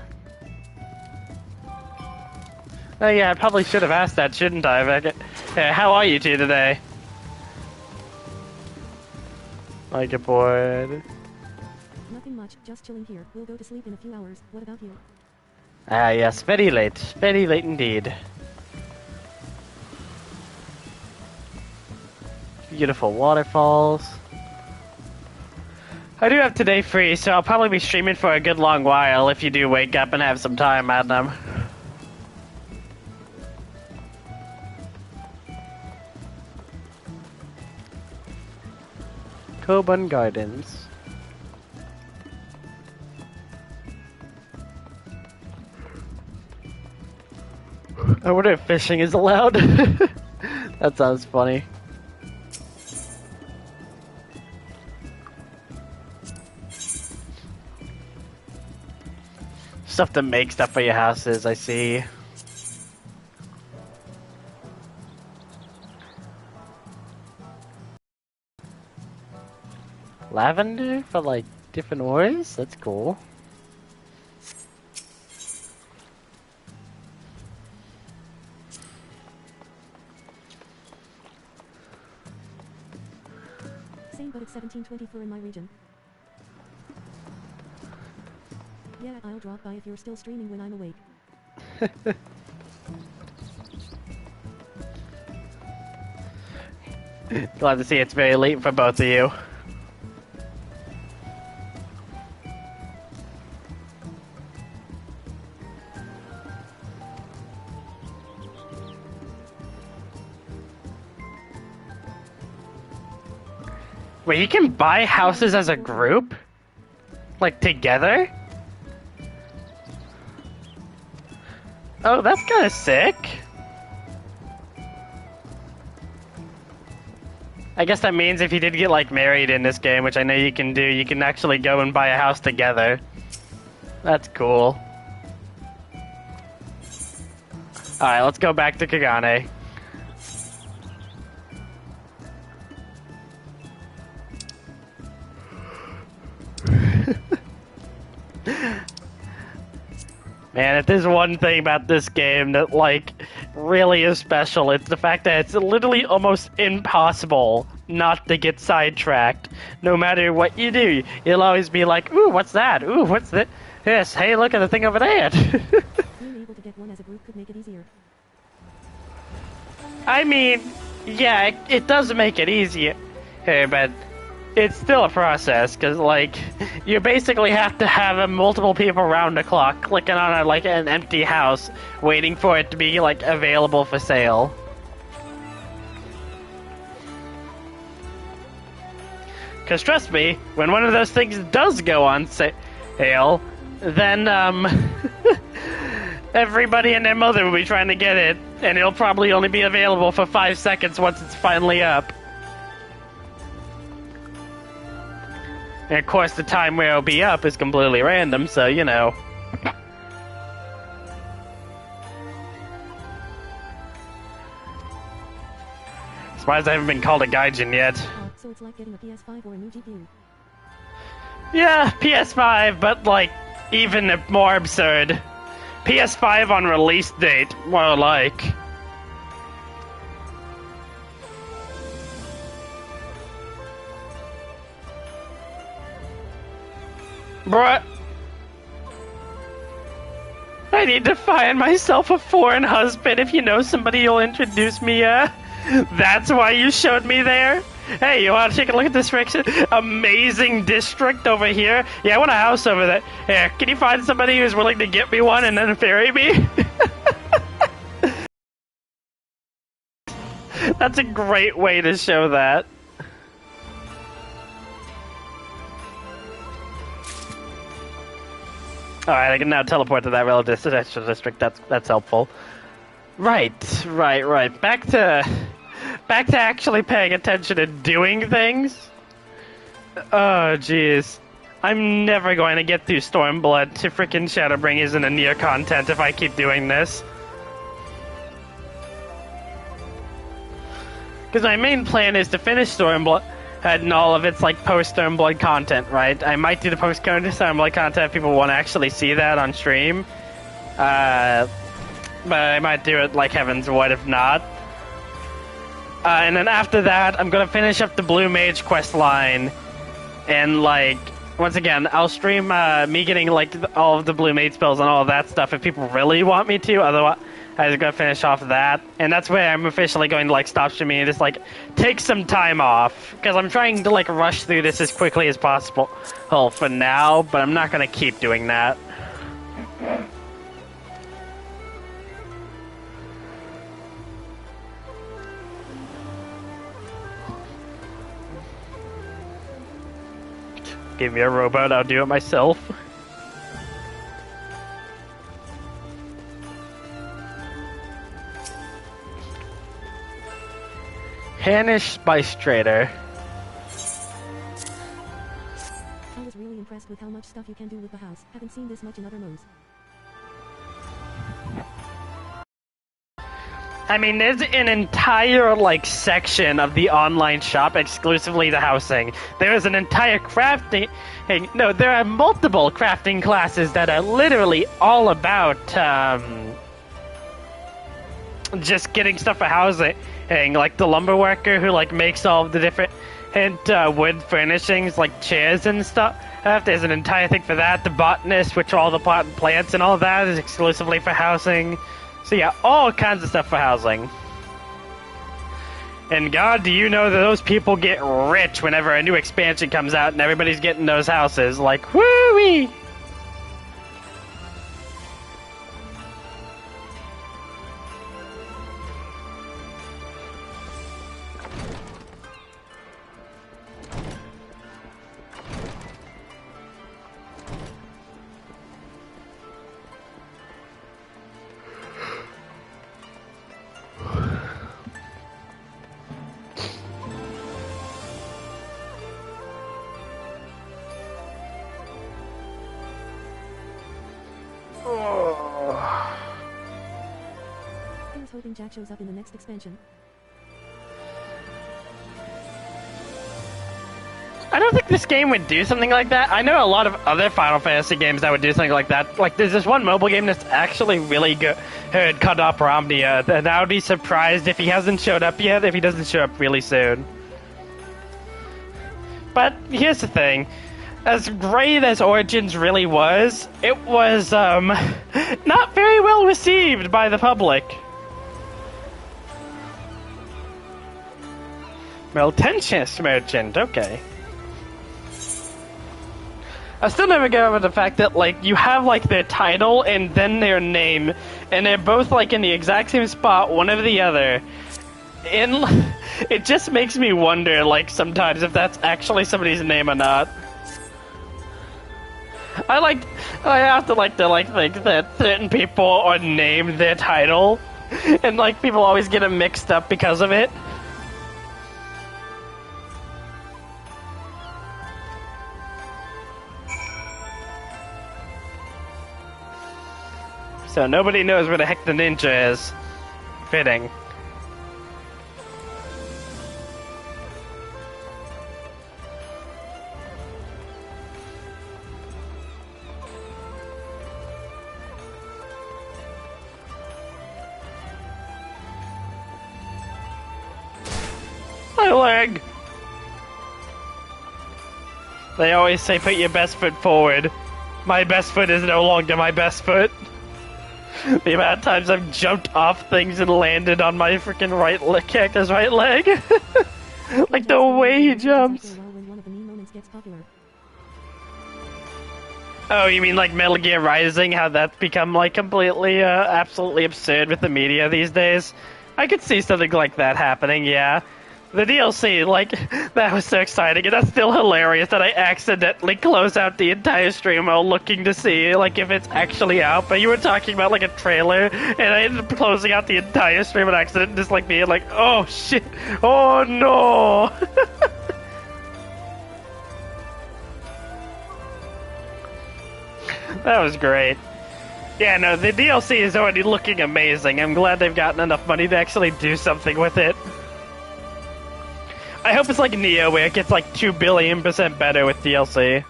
yeah, I probably should have asked that, shouldn't I? How are you two today? Like a bored. Nothing much, just chilling here. We'll go to sleep in a few hours. What about you? Ah, yes, very late indeed. Beautiful waterfalls. I do have today free, so I'll probably be streaming for a good long while if you do wake up and have some time, Adam. Coburn Gardens. I wonder if fishing is allowed. That sounds funny. Stuff to make stuff for your houses, I see. Lavender for like different ores? That's cool. Same, but it's 1724 in my region. Yeah, I'll drop by if you're still streaming when I'm awake. Glad to see it's very late for both of you. Wait, you can buy houses as a group? Like, together? Oh, that's kinda sick. I guess that means if you did get, like, married in this game, which I know you can do, you can actually go and buy a house together. That's cool. Alright, let's go back to Kagane. Man, if there's one thing about this game that, like, really is special, it's the fact that it's literally almost impossible not to get sidetracked. No matter what you do, you'll always be like, ooh, what's that? Ooh, what's that? Yes, hey, look at the thing over there. Being able to get one as a group could make it easier. I mean, yeah, it does make it easier, but it's still a process, because, like, you basically have to have multiple people around the clock clicking on, like, an empty house, waiting for it to be, like, available for sale. Because trust me, when one of those things does go on sale, then, everybody and their mother will be trying to get it, and it'll probably only be available for 5 seconds once it's finally up. And of course, the time where it'll be up is completely random, so, you know. Surprised I haven't been called a gaijin yet. So it's like getting a PS5 or a new GPU. Yeah, PS5, but, like, even more absurd. PS5 on release date, more like. Bruh. I need to find myself a foreign husband. If you know somebody, you'll introduce me, That's why you showed me there? Hey, you wanna take a look at this amazing district over here? Yeah, I want a house over there. Here, can you find somebody who's willing to get me one and then ferry me? That's a great way to show that. Alright, I can now teleport to that relative extra district. That's helpful. Right. Back to actually paying attention and doing things. Oh, jeez. I'm never going to get through Stormblood to frickin' Shadowbringers and the near content if I keep doing this. Because my main plan is to finish Stormblood and all of its, like, post-Stormblood content, right? I might do the post-Stormblood content if people want to actually see that on stream. But I might do it like heavens would if not. And then after that, I'm gonna finish up the Blue Mage quest line. And, like, once again, I'll stream me getting, like, all of the Blue Mage spells and all of that stuff if people really want me to. Otherwise, I'm just gonna finish off that. And that's where I'm officially going to, like, stop streaming and just, like, take some time off. Because I'm trying to, like, rush through this as quickly as possible for now, but I'm not gonna keep doing that. Give me a robot, I'll do it myself. Panish by Strader. I was really impressed with how much stuff you can do with the house. Haven't seen this much in other modes. I mean, there's an entire, like, section of the online shop exclusively to housing. There is an entire crafting... No, there are multiple crafting classes that are literally all about, just getting stuff for housing. Like the lumber worker who, like, makes all of the different wood furnishings, like chairs and stuff. There's an entire thing for that. The botanist, which are all the plants and all that, is exclusively for housing. So yeah, all kinds of stuff for housing. And God, do you know that those people get rich whenever a new expansion comes out and everybody's getting those houses? Like, woo-wee! Here's hoping Jack shows up in the next expansion. I don't think this game would do something like that. I know a lot of other Final Fantasy games that would do something like that. Like, there's this one mobile game that's actually really good called Operamnia, and I would be surprised if he hasn't showed up yet, if he doesn't show up really soon. But here's the thing. As great as Origins really was, it was, not very well received by the public. Meltentious Merchant, okay. I still never get over the fact that, like, you have, like, their title and then their name, and they're both, like, in the exact same spot, one over the other. And it just makes me wonder, like, sometimes if that's actually somebody's name or not. I have to think that certain people are named their title, and, like, people always get them mixed up because of it. So nobody knows where the heck the ninja is. Fitting. My leg! They always say put your best foot forward. My best foot is no longer my best foot. The amount of times I've jumped off things and landed on my freaking character's right leg. Like the way he jumps. Oh, you mean like Metal Gear Rising, how that's become like completely, absolutely absurd with the media these days? I could see something like that happening, yeah. The DLC, like, that was so exciting, and that's still hilarious that I accidentally close out the entire stream while looking to see, like, if it's actually out, but you were talking about, like, a trailer, and I ended up closing out the entire stream on accident, just, like, being like, oh, shit, oh, no! That was great. Yeah, no, the DLC is already looking amazing. I'm glad they've gotten enough money to actually do something with it. I hope it's like Neo, where it gets like 2 billion% better with DLC.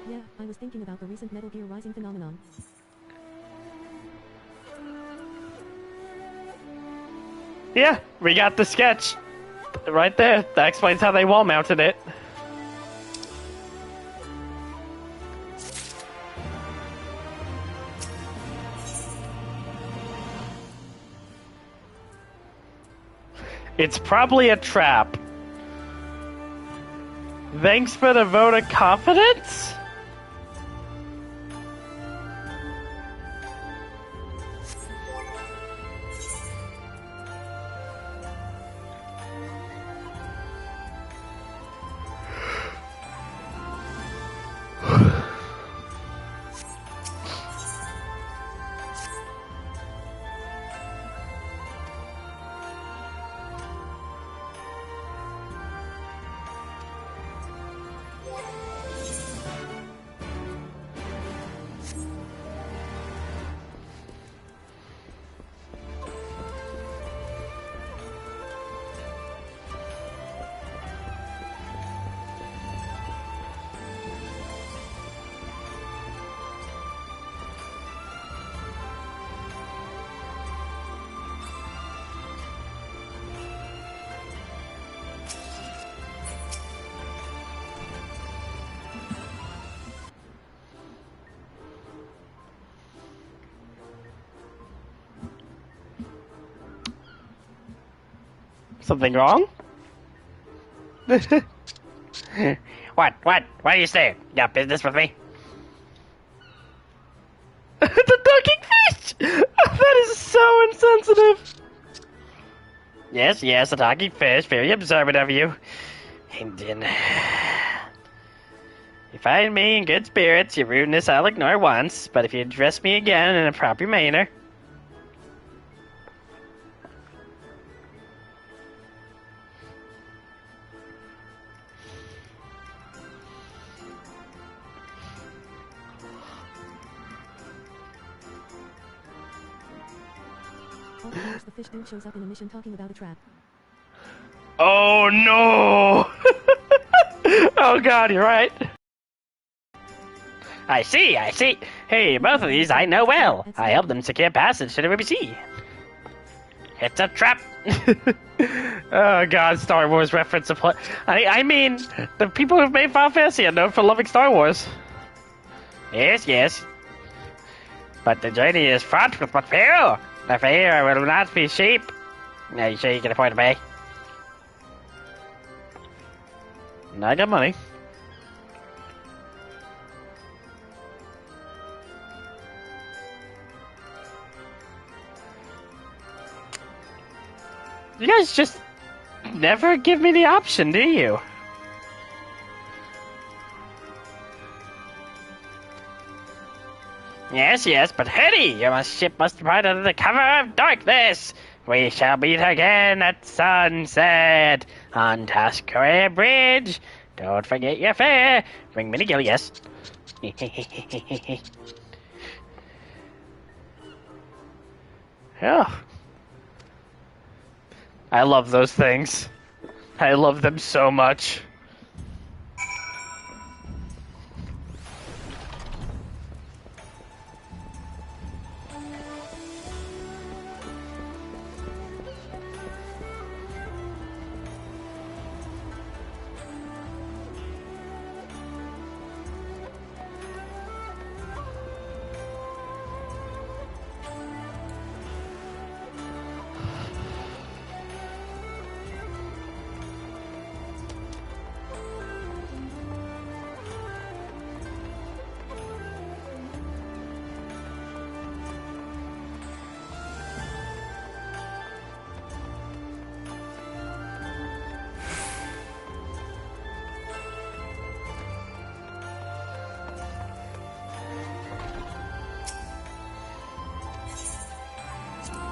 Yeah, I was thinking about the recent Metal Gear Rising phenomenon. Yeah, we got the sketch. Right there. That explains how they wall mounted it. It's probably a trap. Thanks for the vote of confidence? Something wrong? What are you saying? You got business with me? The talking fish! That is so insensitive. Yes, a talking fish, very observant of you. And then... You find me in good spirits, your rudeness I'll ignore once, but if you address me again in a proper manner... All the times the fish dude shows up in a mission talking about a trap. Oh no! Oh god, you're right. I see. Hey, both of these I know well. I helped them secure passage to the Ruby Sea. It's a trap. Oh god, Star Wars reference. I mean, the people who've made Final Fantasy are known for loving Star Wars. Yes. But the journey is fraught with what peril. The fare will not be cheap. Now, you sure you can afford to pay? I got money. You guys just never give me the option, do you? Yes, but hurry! Your ship must depart under the cover of darkness. We shall meet again at sunset on Tascarea Bridge. Don't forget your fare. Bring me to Gil, yes. Yeah. I love those things. I love them so much.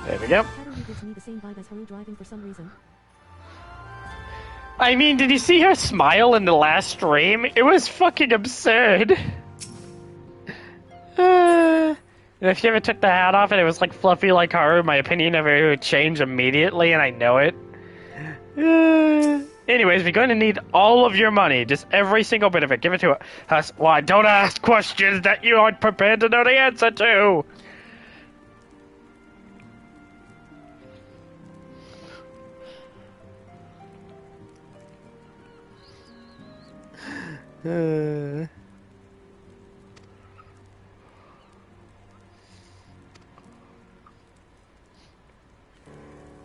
There we go. Tattery gives me the same vibe as Haru driving for some reason. I mean, did you see her smile in the last stream? It was fucking absurd. And if she ever took the hat off and it was like fluffy like Haru, my opinion of her would change immediately, and I know it. Anyways, we're going to need all of your money. Just every single bit of it. Give it to us. Why? Don't ask questions that you aren't prepared to know the answer to. There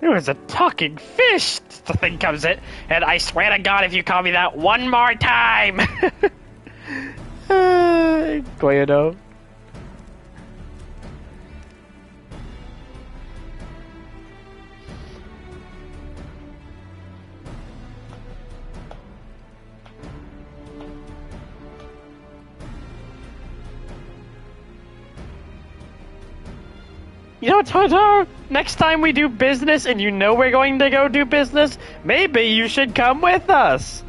was a talking fish. The thing comes in, and I swear to God, if you call me that one more time, Guido. You know what, Toto? Next time we do business and you know we're going to go do business, maybe you should come with us.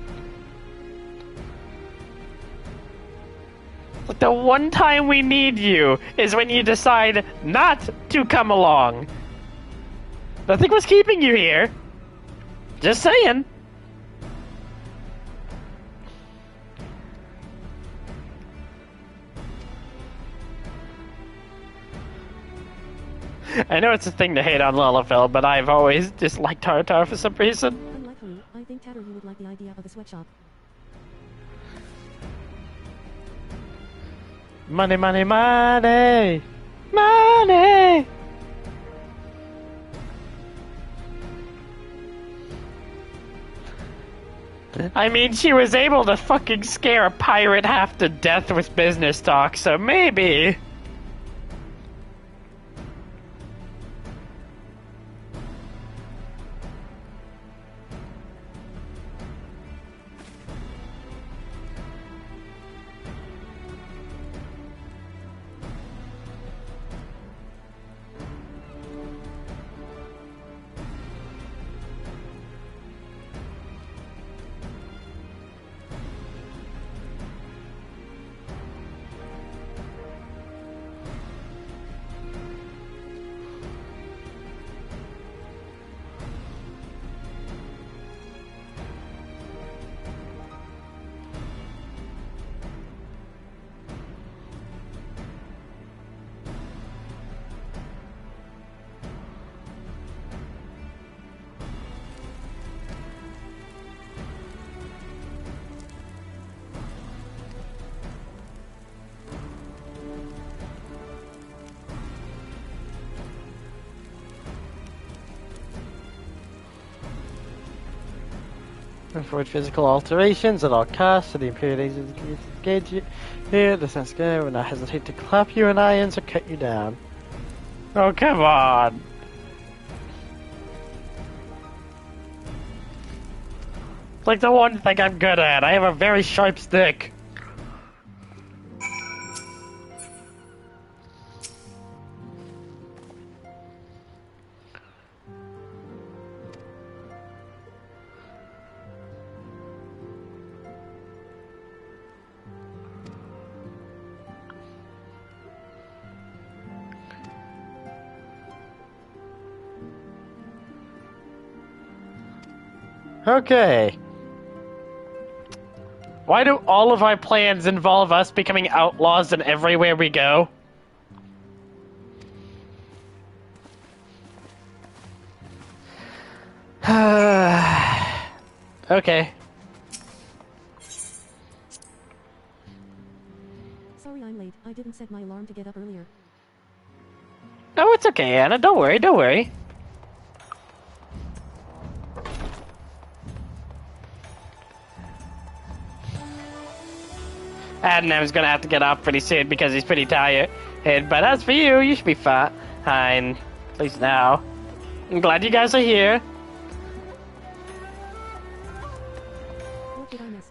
Like the one time we need you is when you decide not to come along. Nothing was keeping you here. Just saying. I know it's a thing to hate on Lalafell, but I've always disliked Tartar for some reason. Unlike Haru, I think Tattery would like the idea of a sweatshop. Money, money, money! Money! I mean, she was able to fucking scare a pirate half to death with business talk, so maybe. Avoid physical alterations at all costs, so the Imperial agents engage you here. The sense guy will not hesitate to clap you in irons or cut you down. Oh, come on! It's like the one thing I'm good at. I have a very sharp stick. Okay. Why do all of our plans involve us becoming outlaws in everywhere we go? Okay. Sorry I'm late. I didn't set my alarm to get up earlier. No, it's okay, Anna. Don't worry, don't worry. Adnam's gonna have to get off pretty soon because he's pretty tired. But as for you, you should be fine. At least now. I'm glad you guys are here. What did I miss?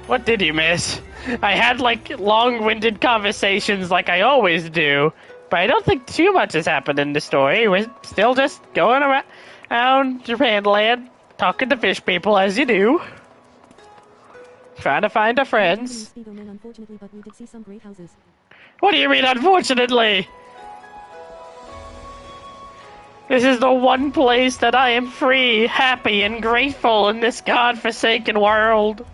What did you miss? I had, like, long-winded conversations like I always do. But I don't think too much has happened in the story. We're still just going around Japanland. Talking to fish people, as you do. Trying to find our friends. Unfortunately, but we did see some great houses. What do you mean, unfortunately? This is the one place that I am free, happy, and grateful in this godforsaken world.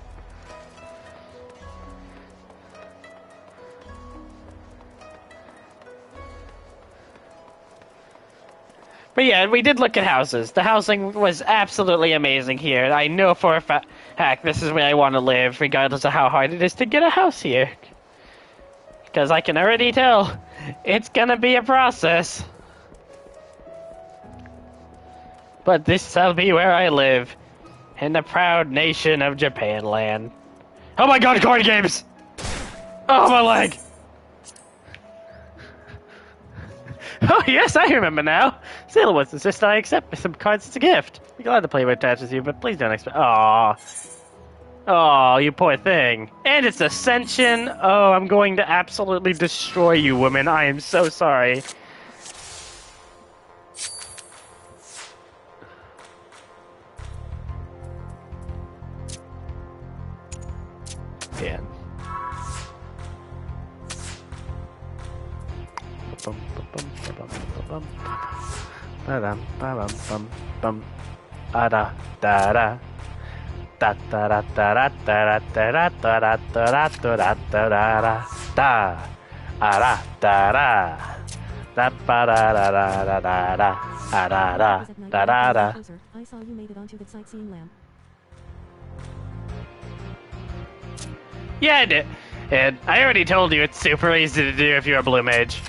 But yeah, we did look at houses. The housing was absolutely amazing here. I know for a fact this is where I want to live, regardless of how hard it is to get a house here. Because I can already tell, it's gonna be a process. But this shall be where I live, in the proud nation of Japanland. Oh my god, card games! Oh, my leg! Oh, yes, I remember now. Sailor Woods insists I accept some cards as a gift. Be glad to play with attaches you, but please don't expect. Aww. Oh, you poor thing. And it's Ascension. Oh, I'm going to absolutely destroy you, woman. I am so sorry. Yeah. I saw you made it onto the sightseeing lamp. Yeah, I did. And I already told you it's super easy to do if you're a blue mage.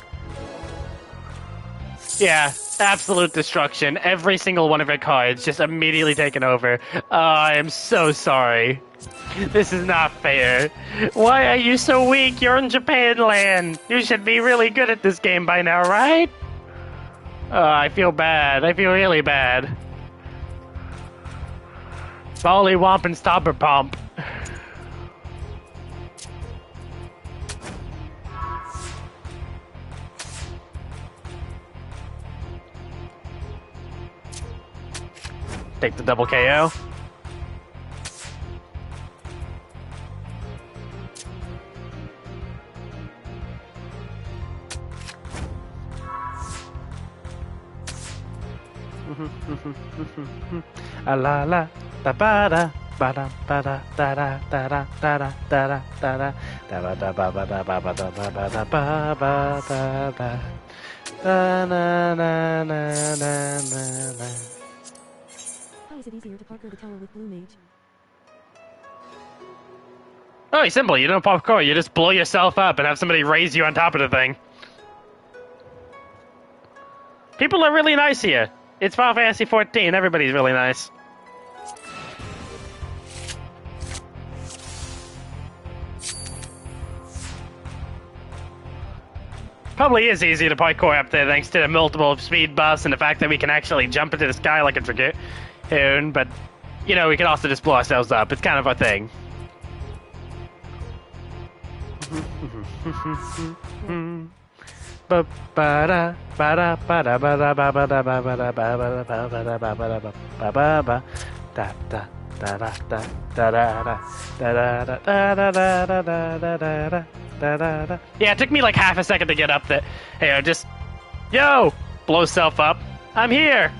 Yeah, Absolute destruction. Every single one of your cards just immediately taken over. I am so sorry. This is not fair. Why are you so weak? You're in Japan land. You should be really good at this game by now, right? I feel bad. I feel really bad. Folly Womp and Stopper Pomp. Take the double KO. La la da ba da ba da ba da da da da da da da da da da da ba ba da ba ba da ba ba da ba ba da da da na na na na na. How is it easier to parkour the tower with Blue Mage? Oh, it's simple. You don't parkour. You just blow yourself up and have somebody raise you on top of the thing. People are really nice here. It's Final Fantasy 14. Everybody's really nice. Probably is easy to parkour up there thanks to the multiple speed buffs and the fact that we can actually jump into the sky like a dragoon, but, you know, we can also just blow ourselves up. It's kind of a thing. Yeah, it took me like half a second to get up there. Hey, just... Yo! Blow self up. I'm here!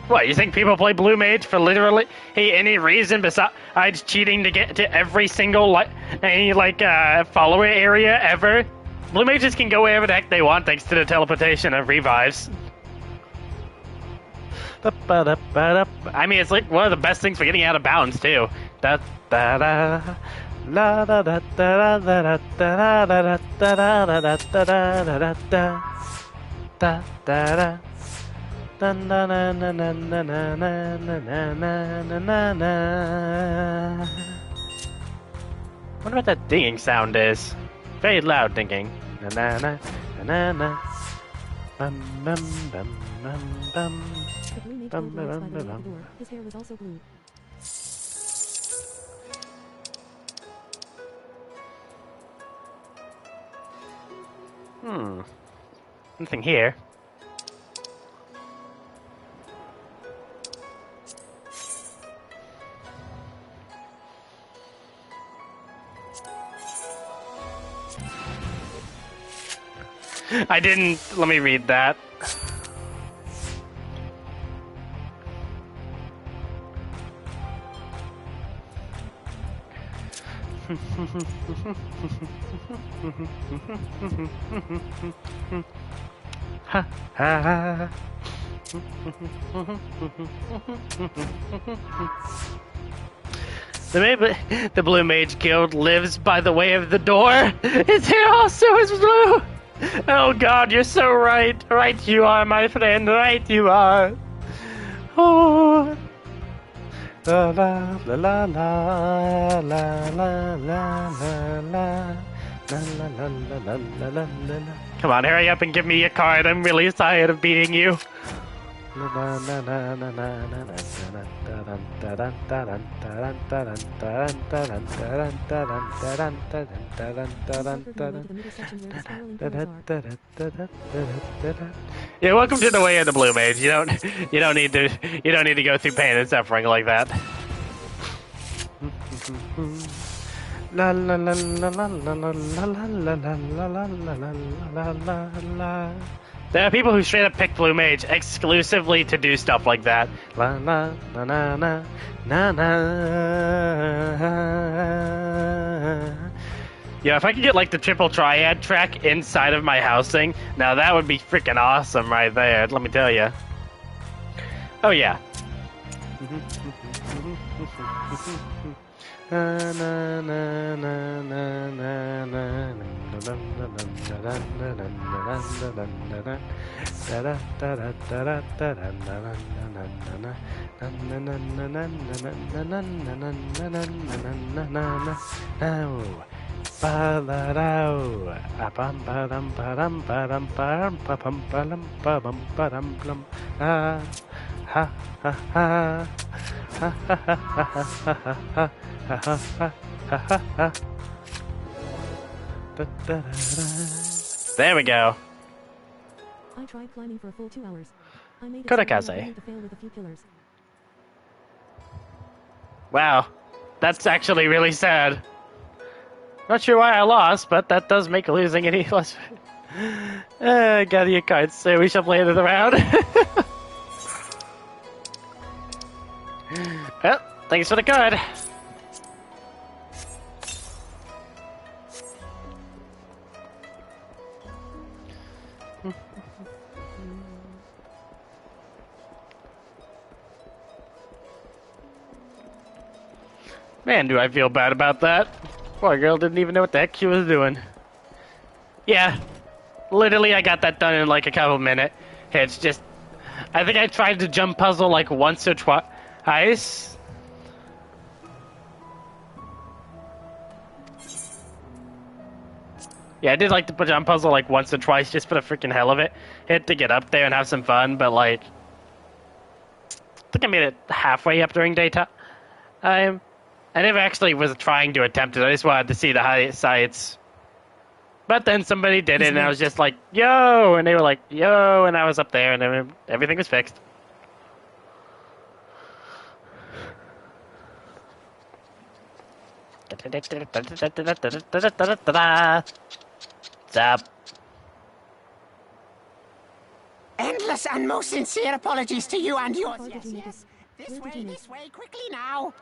What, you think people play Blue Mage for literally any reason besides cheating to get to every single, follower area ever? Blue Mages can go wherever the heck they want thanks to the teleportation of revives. I mean, it's like one of the best things for getting out of bounds, too. Wonder what that dinging sound is. Very loud dinging. Na na na na na. Bum bum bum bum bum. The Blue Mage killed Lawrence by the way out the door. His hair was also blue. Nothing here. I didn't... Let me read that. Ha ha. The Blue Mage Guild lives by the way of the door. His hair also is blue. Oh God, you're so right. Right you are, my friend. Right you are. Oh. La la la la la la la la la. Come on, hurry up and give me your card. I'm really tired of beating you. Yeah, welcome to the way of the Blue Mage. You don't need to go through pain and suffering like that. La la la la la la la la la la la la la la. There are people who straight up pick Blue Mage exclusively to do stuff like that. La la la la la na na. Yeah, if I could get like the triple triad track inside of my housing, now that would be freaking awesome right there. Let me tell you. Oh yeah. There we go. I tried climbing for a full 2 hours. I made it Kodakaze. so I to fail with a few killers. Wow, that's actually really sad. Not sure why I lost, but that does make losing any less. Gather your cards, so we shall play another round. Well, thanks for the card. Man, do I feel bad about that. Poor girl didn't even know what the heck she was doing. Yeah, literally I got that done in like a couple minutes. It's just, I think I tried to jump puzzle like once or twice. Yeah, I did like the jump puzzle like once or twice just for the freaking hell of it. Hit to get up there and have some fun, but like, I think I made it halfway up during daytime. I never actually was trying to attempt it. I just wanted to see the high sights. But then somebody did it, and I was just like, yo! And they were like, yo! And I was up there, and then everything was fixed. Zap. Endless and most sincere apologies to you and yours. How far did you make it? This way, quickly now.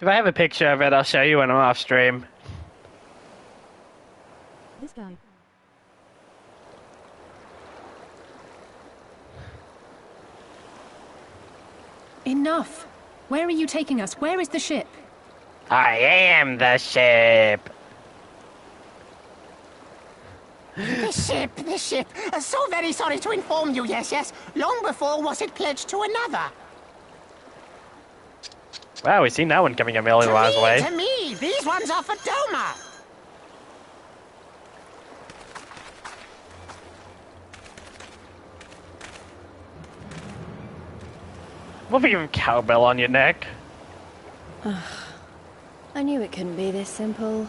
If I have a picture of it, I'll show you when I'm off stream. This guy. Enough! Where are you taking us? Where is the ship? I am the ship. The ship. So very sorry to inform you, yes. Long before was it pledged to another. Wow, we seen that one coming a million miles away. To me, these ones are for Doma. What if you have cowbell on your neck? I knew it couldn't be this simple.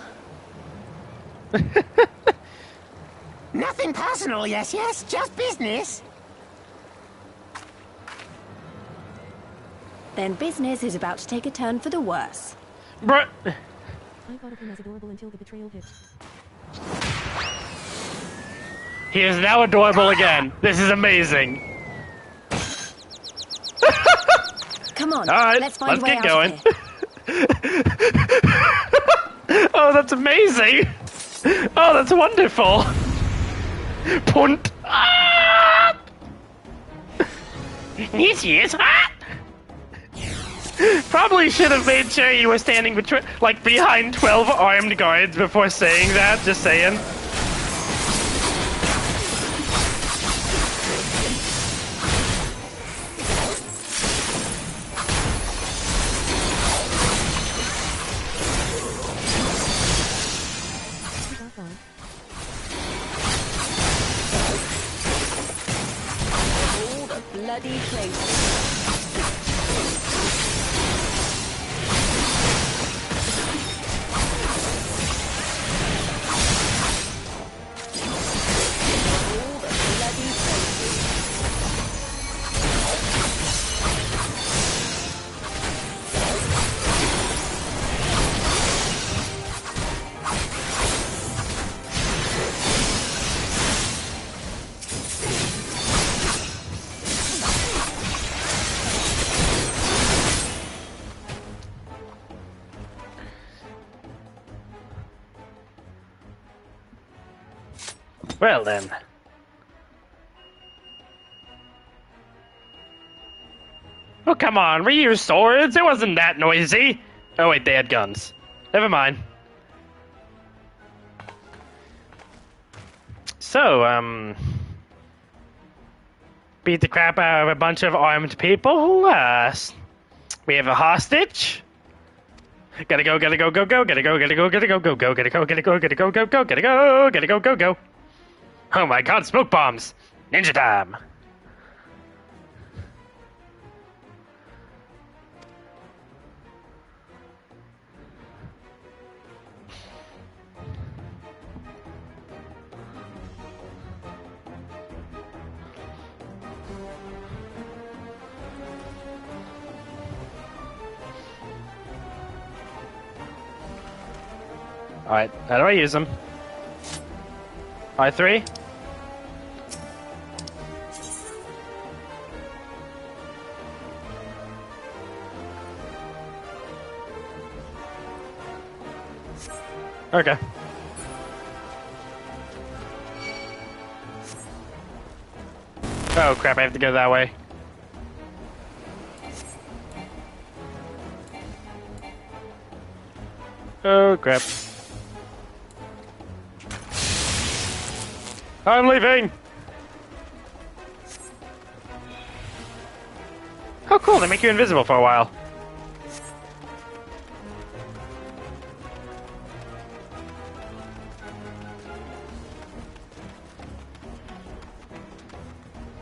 Nothing personal, yes, just business. Then business is about to take a turn for the worse. Bruh. I thought of him as adorable until the betrayal hit. He is now adorable again. This is amazing. Come on, All right, let's find a way get out going. of here. Oh, that's amazing. Oh, that's wonderful. Punt. Ah! Yes, yes. Ah! Probably should have made sure you were standing behind 12 armed guards before saying that. Just saying. All the bloody place. Well then. Oh, come on, reuse swords. It wasn't that noisy. Oh, wait, they had guns. Never mind. So, beat the crap out of a bunch of armed people. We have a hostage. Gotta go, gotta go, go, go, gotta go, gotta go, gotta go, go, go, gotta go, gotta go, gotta go, go, go, gotta go, gotta go, go, go. Oh my god, smoke bombs! Ninja time! Alright, how do I use them? I3? Okay. Oh crap, I have to go that way. Oh crap. I'm leaving! Oh cool, they make you invisible for a while.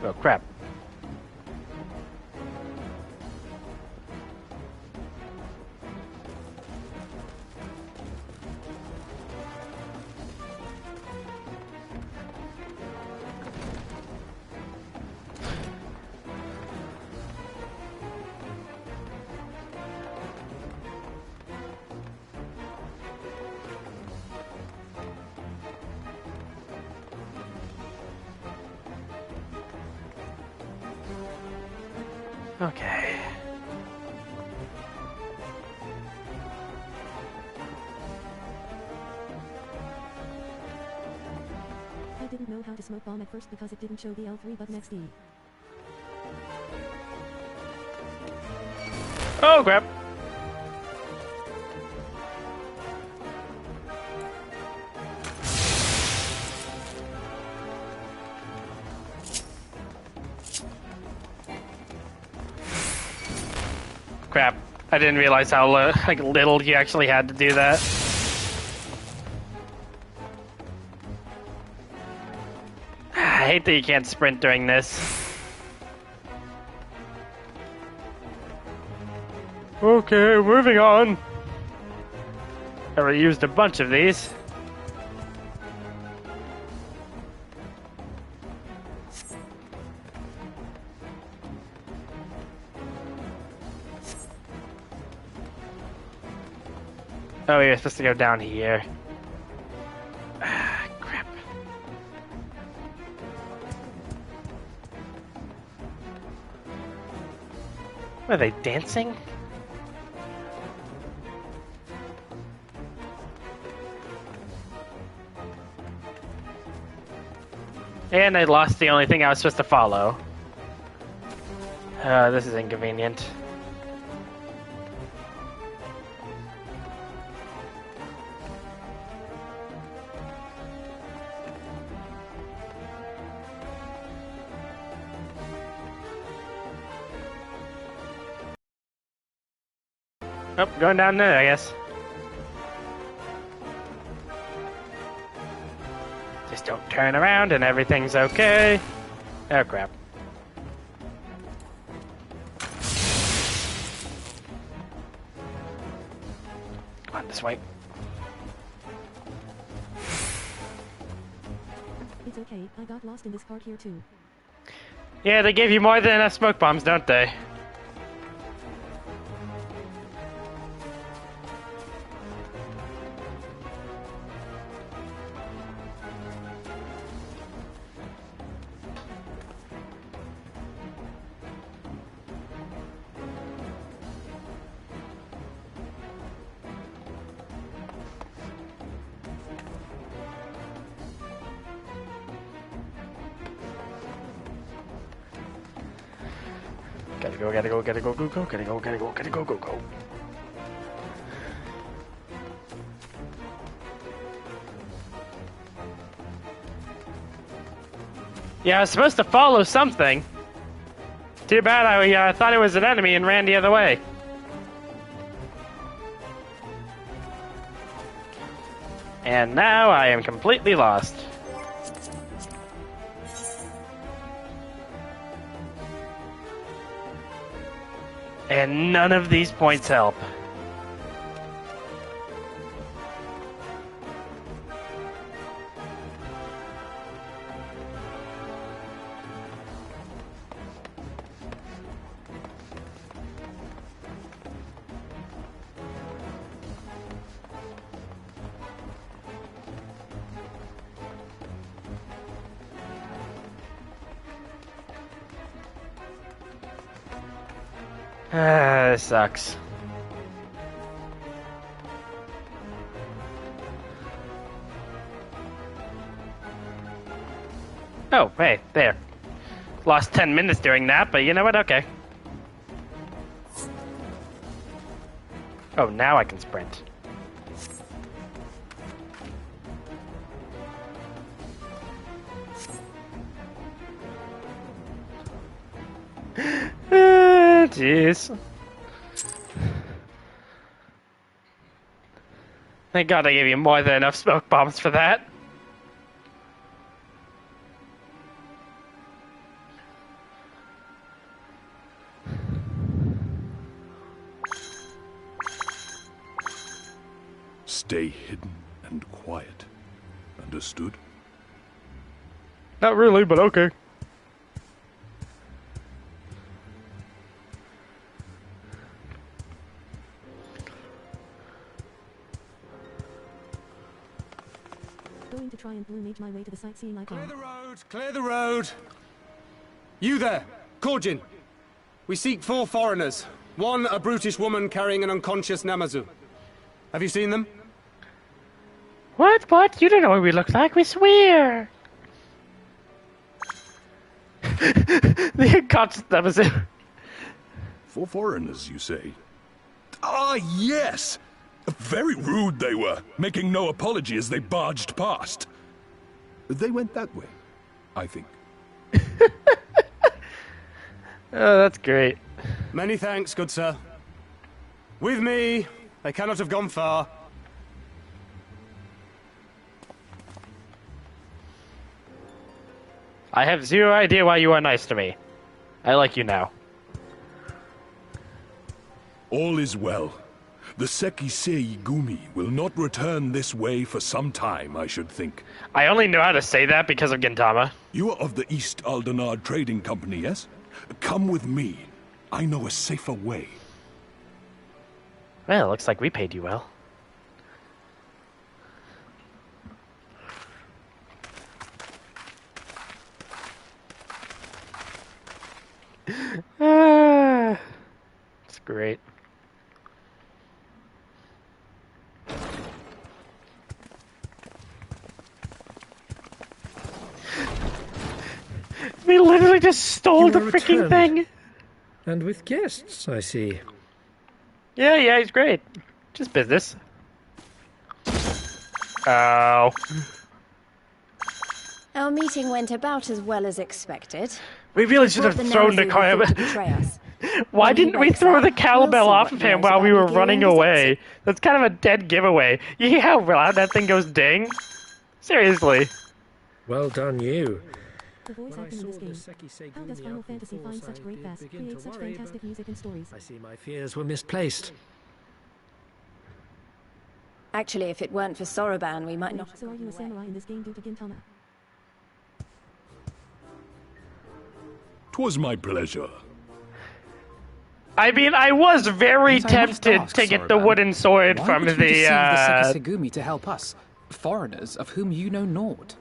Oh crap. Okay. I didn't know how to smoke bomb at first because it didn't show the L3 button XD. Oh crap. Crap. I didn't realize how like little you actually had to do that. I hate that you can't sprint during this. Okay, moving on. I already used a bunch of these. Oh, you're supposed to go down here. Ah, crap. Are they dancing? And I lost the only thing I was supposed to follow. This is inconvenient. Oh, going down there, I guess. Just don't turn around and everything's okay. Oh, crap. Come on, this way. It's okay, I got lost in this part here too. Yeah, they give you more than enough smoke bombs, don't they? Gotta go, gotta go, gotta go, go, go, gotta go, gotta go, gotta go, go, go. Yeah, I was supposed to follow something. Too bad I thought it was an enemy and ran the other way. And now I am completely lost. And none of these points help. This sucks. Oh, hey, there. Lost 10 minutes during that, but you know what? Okay. Oh, now I can sprint. Jeez. Thank God I gave you more than enough smoke bombs for that. Stay hidden and quiet. Understood? Not really, but okay. Going to try and blue mage my way to the sightseeing icon. Clear the road! Clear the road! You there! Korjin! We seek 4 foreigners. 1, a brutish woman carrying an unconscious Namazu. Have you seen them? What? You don't know what we look like, we swear! The unconscious Namazu. 4 foreigners, you say? Ah, yes! Very rude they were, making no apology as they barged past. They went that way, I think. Oh, that's great. Many thanks, good sir. With me, they cannot have gone far. I have zero idea why you are nice to me. I like you now. All is well. The Sekisei Gumi will not return this way for some time, I should think. I only know how to say that because of Gintama. You are of the East Aldenar Trading Company, yes? Come with me. I know a safer way. Well, looks like we paid you well. It's great. We literally just stole the freaking thing. And with guests, I see. Yeah, he's great. Just business. Oh. Our meeting went about as well as expected. We really should have thrown the cowbell. Why didn't we throw the cowbell off of him while we were running away? That's kind of a dead giveaway. You hear how loud that thing goes ding? Seriously. Well done, you. The voice acting in this game. How does Final Fantasy find such great bass, create such fantastic music and stories? I see my fears were misplaced. Actually, if it weren't for Soroban, we might not. So are you a samurai in this game due to Gintama? 'Twas my pleasure. I mean, I was very tempted to get the wooden sword from the Sekisei to help us, foreigners of whom you know naught.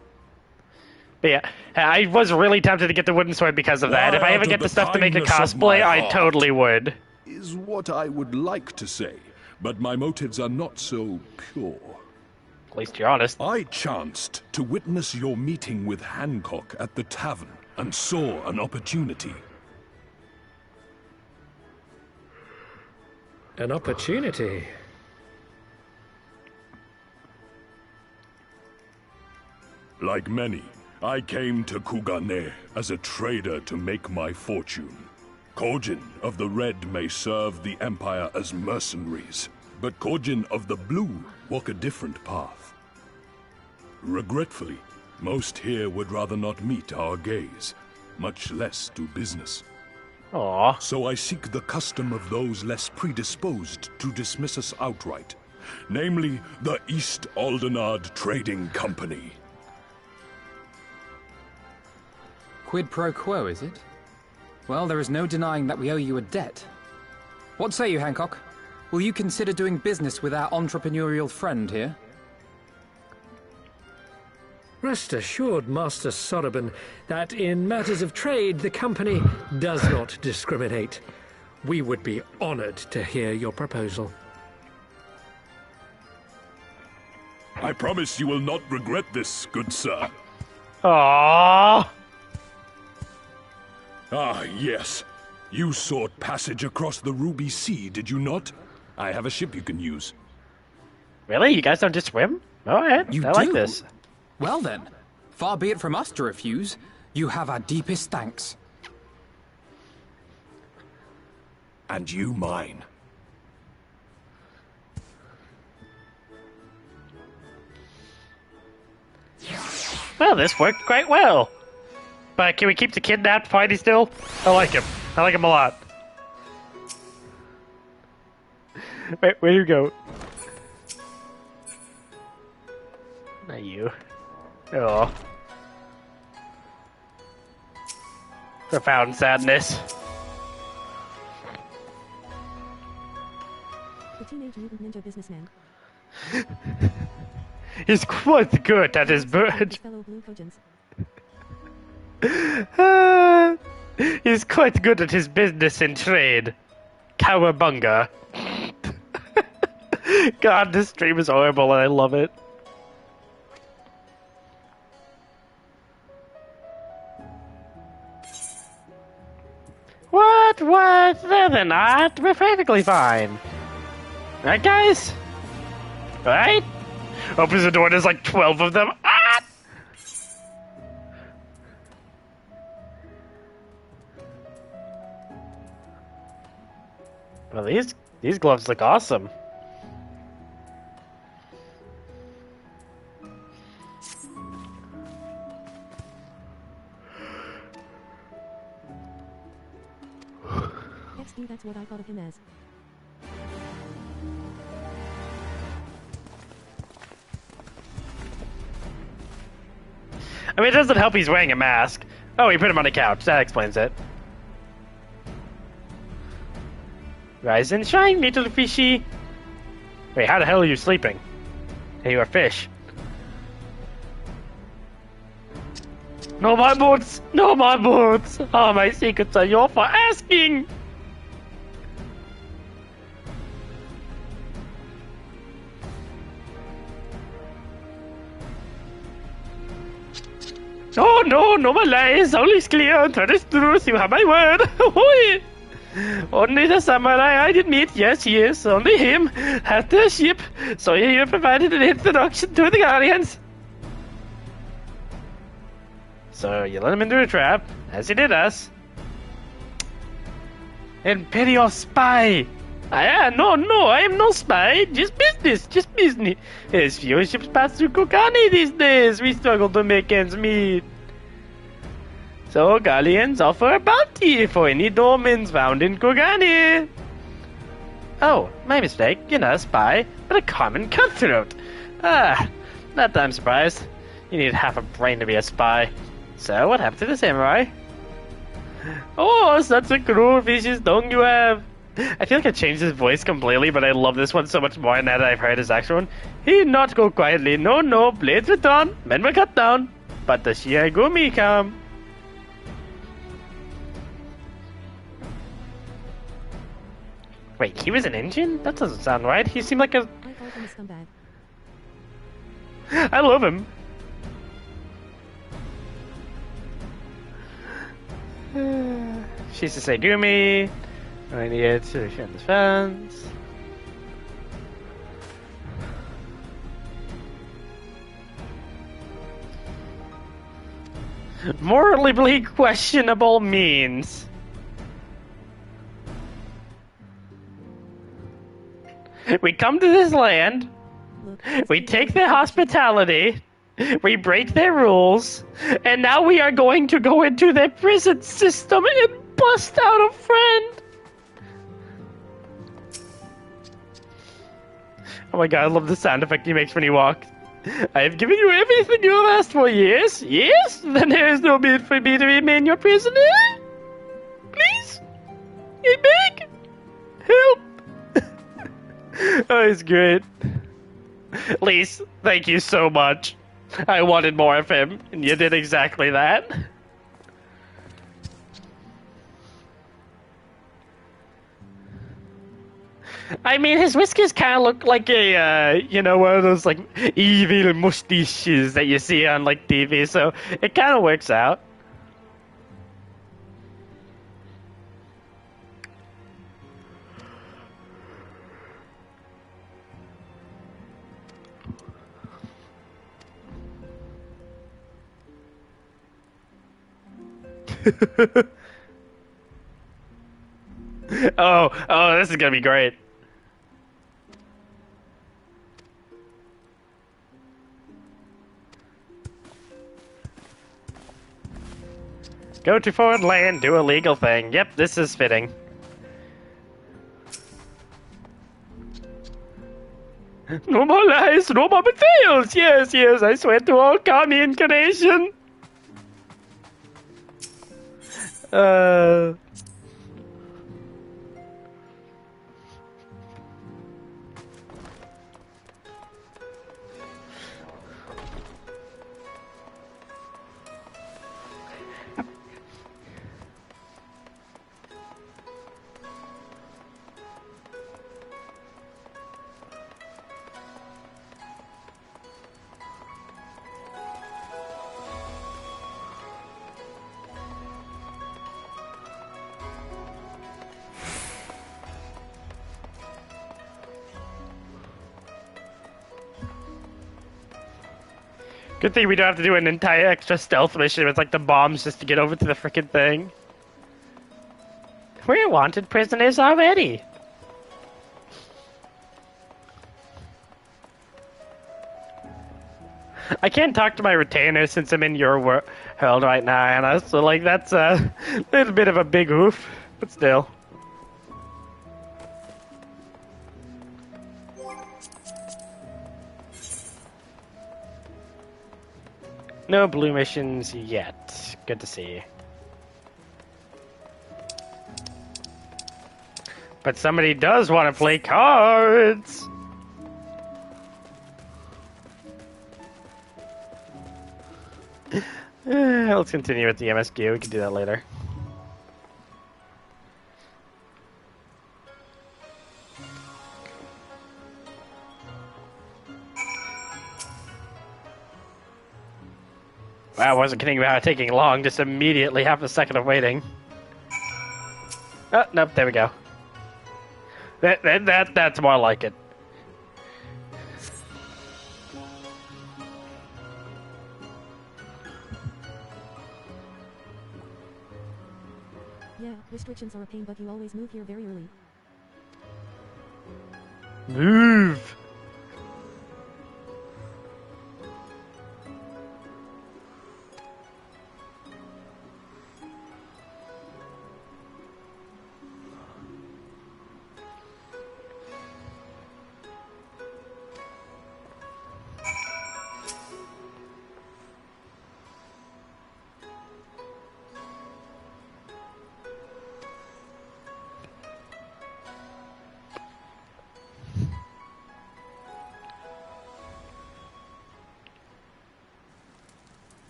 But yeah, I was really tempted to get the wooden sword because of that. If I ever get the stuff to make a cosplay, I totally would. Is what I would like to say, but my motives are not so pure. At least you're honest. I chanced to witness your meeting with Hancock at the tavern and saw an opportunity. An opportunity. Like many, I came to Kugane as a trader to make my fortune. Kojin of the Red may serve the Empire as mercenaries, but Kojin of the Blue walk a different path. Regretfully, most here would rather not meet our gaze, much less do business. Aww. So I seek the custom of those less predisposed to dismiss us outright, namely the East Aldenard Trading Company. Quid pro quo, is it? Well, there is no denying that we owe you a debt. What say you, Hancock? Will you consider doing business with our entrepreneurial friend here? Rest assured, Master Soroban, that in matters of trade, the company does not discriminate. We would be honored to hear your proposal. I promise you will not regret this, good sir. Aww. Ah, yes. You sought passage across the Ruby Sea, did you not? I have a ship you can use. Really? You guys don't just swim? Alright, I like this. Well then, far be it from us to refuse. You have our deepest thanks. And you mine. Well, this worked quite well. But can we keep the kidnapped party still? I like him. I like him a lot. Wait, where do you go? Not you. Oh. Profound sadness. The Teenage Mutant Ninja Businessman. He's quite good at his bird. Fellow Blue Kojins. He's quite good at his business and trade. Cowabunga. God, this stream is horrible and I love it. What? No, they're not. We're perfectly fine. Right, guys? Right? Opens the door, there's like 12 of them. Ah! Well, these gloves look awesome. XD, that's what I thought of him as. I mean, it doesn't help he's wearing a mask. Oh, he put him on a couch. That explains it. Rise and shine, little fishy. Wait, how the hell are you sleeping? Hey, you're a fish. No, my boots! No, my boots! Oh, my secrets are yours for asking! Oh, no more lies. All is clear. That is truth. You have my word. Only the samurai I did meet. Yes. Only him had the ship. So you provided an introduction to the Guardians. So you let him into a trap, as he did us. Imperial spy. No, I am no spy. Just business. As few ships pass through Kokani these days, we struggle to make ends meet. So Galleons offer a bounty for any dolmens found in Kogani. Oh, my mistake. You're not a spy, but a common cutthroat. Not that I'm surprised. You need half a brain to be a spy. So, what happened to the samurai? Oh, such a cruel fish's tongue you have. I feel like I changed his voice completely, but I love this one so much more now that I've heard his actual one. He not go quietly. No, blades return, men were cut down, but the Shiagumi come. Wait, he was an engine? That doesn't sound right. He seemed like a... I call him a scumbag. I love him. She's a Segumi. I need to defend the fence. Morally questionable means. We come to this land, we take their hospitality, we break their rules, and now we are going to go into their prison system and bust out a friend. Oh my god, I love the sound effect he makes when he walks. I have given you everything you have asked for, yes? Yes? Then there is no need for me to remain your prisoner? Please? I beg? Help! Oh, it's great. Lise, thank you so much. I wanted more of him, and you did exactly that. I mean, his whiskers kind of look like a, you know, one of those, like, evil mustaches that you see on, like, TV, so it kind of works out. Oh, this is gonna be great. Go to foreign land, do a legal thing. Yep, this is fitting. No more lies, no more betrayals. Yes, yes, I swear to all kami incarnation. Good thing we don't have to do an entire extra stealth mission with like the bombs just to get over to the frickin' thing. We're wanted prisoners already. I can't talk to my retainer since I'm in your world right now, Anna, so like that's a little bit of a big oof, but still. No blue missions yet. Good to see. But somebody does want to play cards! Let's continue with the MSQ. We can do that later. Wow, I wasn't kidding about it taking long, just immediately half a second of waiting. Oh, nope, there we go. That's more like it. Yeah, restrictions are a pain, but you always move here very early. Move!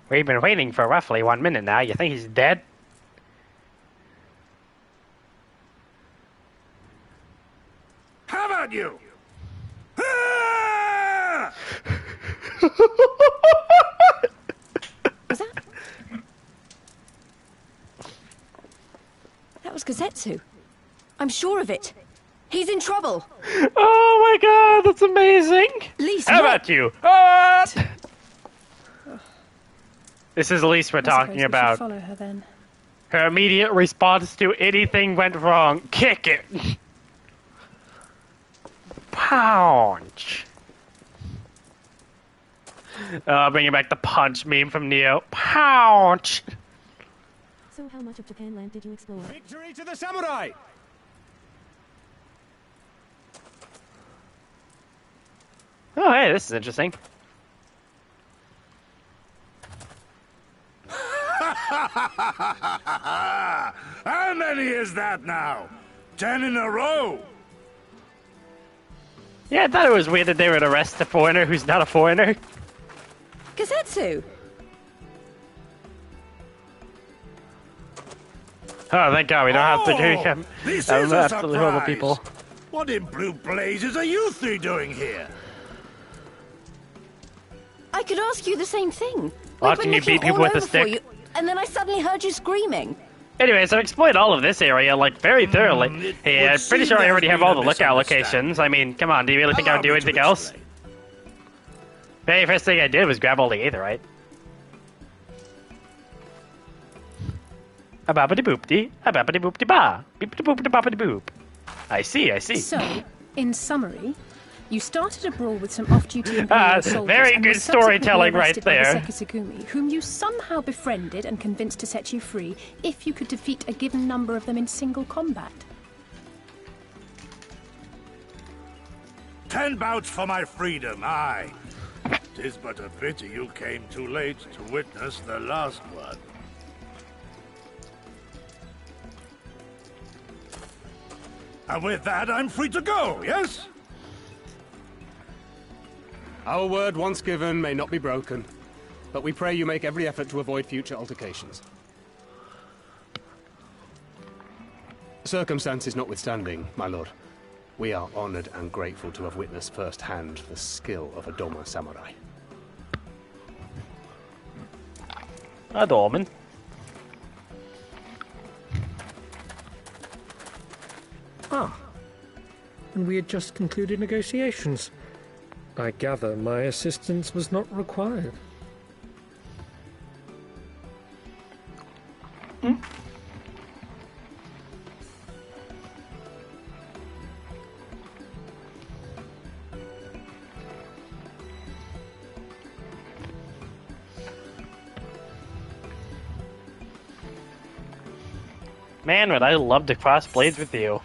We've been waiting for roughly 1 minute now. You think he's dead? How about you? Was that? That was Gazetsu. I'm sure of it. He's in trouble. Oh my god, that's amazing. Lisa, How about you? This is Elise we're talking about. Follow her then. Her immediate response to anything went wrong. Kick it. Punch. Bringing back the punch meme from Neo. Punch. So how much of Japan land did you explore? Victory to the samurai! Oh, hey, this is interesting. How many is that now? 10 in a row? Yeah, I thought it was weird that they would arrest a foreigner who's not a foreigner. Kazetsu! Oh, thank God we don't have to do him. This is a absolutely horrible surprise. people. What in blue blazes are you three doing here? I could ask you the same thing. Watching you beat people with a stick. You, and then I suddenly heard you screaming. Anyways, I've explored all of this area, like, very thoroughly. Hey, I'm pretty sure I already have all the lookout locations. I mean, come on, do you really think I would do anything else? Very first thing I did was grab all the aetherite. A babbity boopty, a babbity boopty ba, beepity boopty boppity boop. I see, I see. So, in summary, you started a brawl with some off-duty Imperial soldiers very and good were subsequently storytelling right arrested by the there. Sekisagumi, whom you somehow befriended and convinced to set you free if you could defeat a given number of them in single combat. 10 bouts for my freedom, aye. 'Tis but a pity you came too late to witness the last one. And with that, I'm free to go, yes? Our word once given may not be broken, but we pray you make every effort to avoid future altercations. Circumstances notwithstanding, my lord, we are honored and grateful to have witnessed firsthand the skill of a Doma samurai. A Dorman. Ah, and we had just concluded negotiations. I gather my assistance was not required. Man, would I love to cross blades with you.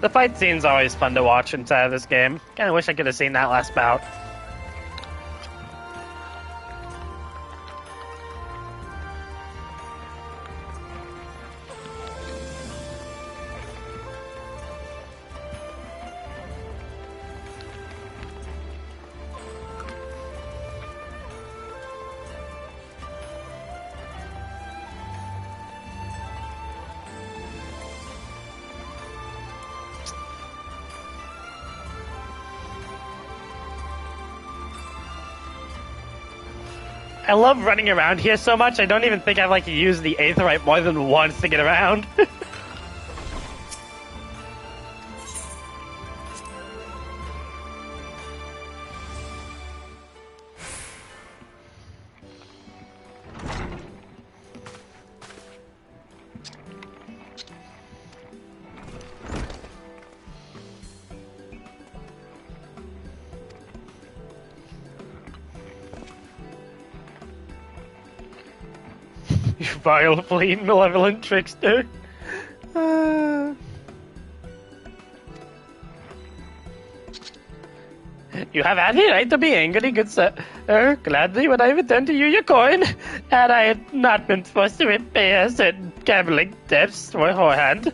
The fight scene's always fun to watch inside of this game. Kinda wish I could have seen that last bout. I love running around here so much, I don't even think I've like used the aetherite more than once to get around. You vile, fleeing, malevolent trickster. You have had the right to be angry, good sir. Gladly would I return to you your coin, had I not been forced to repay certain gambling debts beforehand.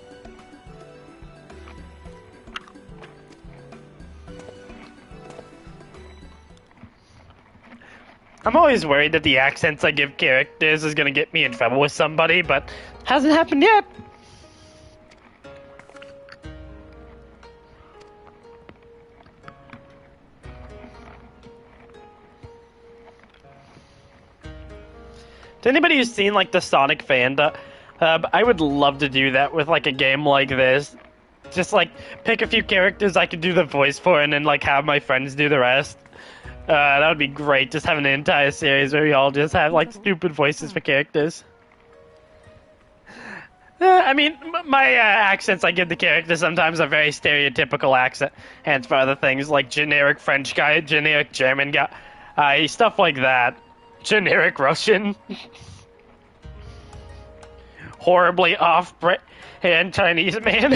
I'm always worried that the accents I give characters is gonna get me in trouble with somebody, but hasn't happened yet. To anybody who's seen like the Sonic Fanda, I would love to do that with like a game like this. Just like pick a few characters I could do the voice for, and then like have my friends do the rest. That would be great. Just having an entire series where we all just have like stupid voices for characters. I mean, my accents I give the characters sometimes are very stereotypical accent, and for other things like generic French guy, generic German guy, stuff like that. Generic Russian. Horribly off-brand Chinese man.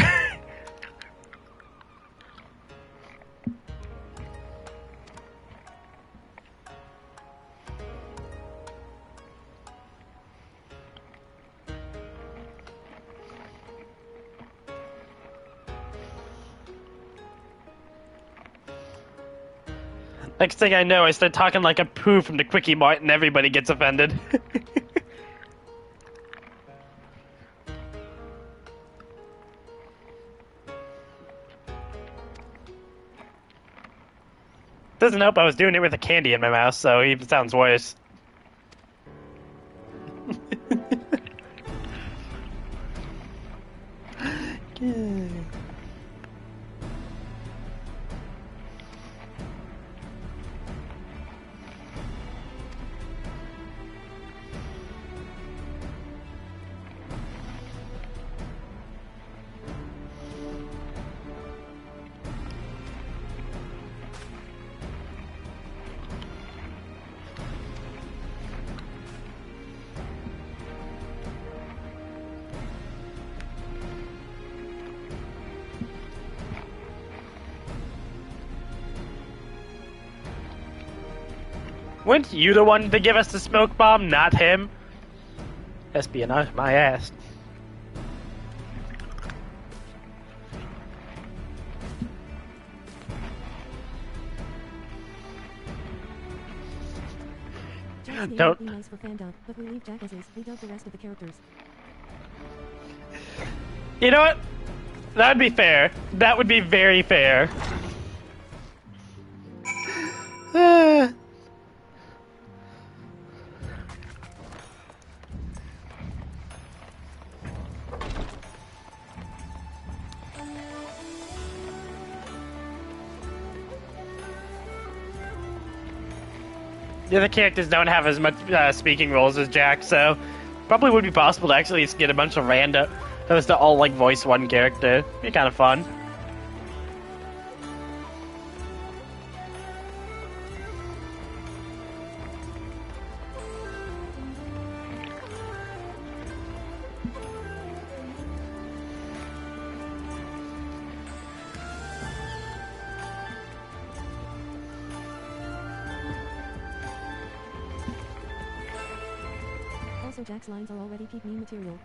Next thing I know, I start talking like a poo from the Quickie Mart and everybody gets offended. Doesn't help I was doing it with a candy in my mouth, so it even sounds worse. Weren't you the one to give us the smoke bomb, not him? Espionage my ass. Don't. Be nice for Fandom, but we leave jackasses. We dub the rest of the characters. You know what? That'd be fair. That would be very fair. The other characters don't have as much speaking roles as Jack, so probably would be possible to actually get a bunch of random those to all like voice one character. Be kind of fun. Also, Jack's lines are already peak meme material.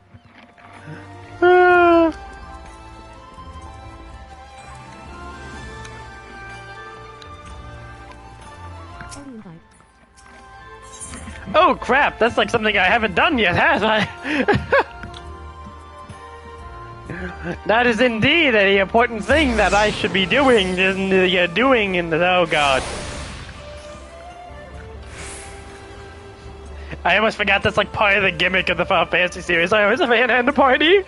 Oh crap, that's like something I haven't done yet, has I? That is indeed an important thing that I should be doing, oh god. I almost forgot that's like part of the gimmick of the Final Fantasy series. I always have a hand in the party.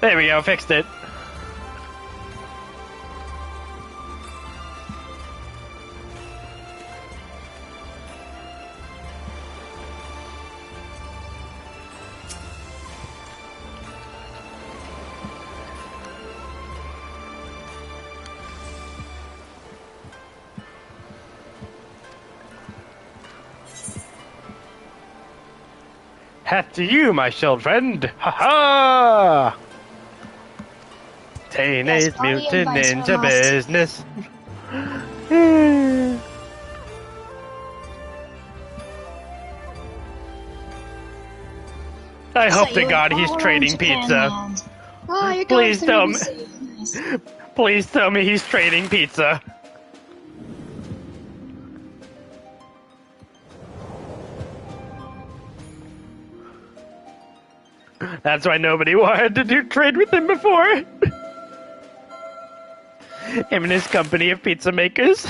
There we go, fixed it. hat to you, my shield friend. Ha ha! Teenage Mutant Ninja business. I hope to God he's trading pizza. Oh, Please tell me. Please tell me he's trading pizza. That's why nobody wanted to do trade with him before. Him and his company of pizza makers.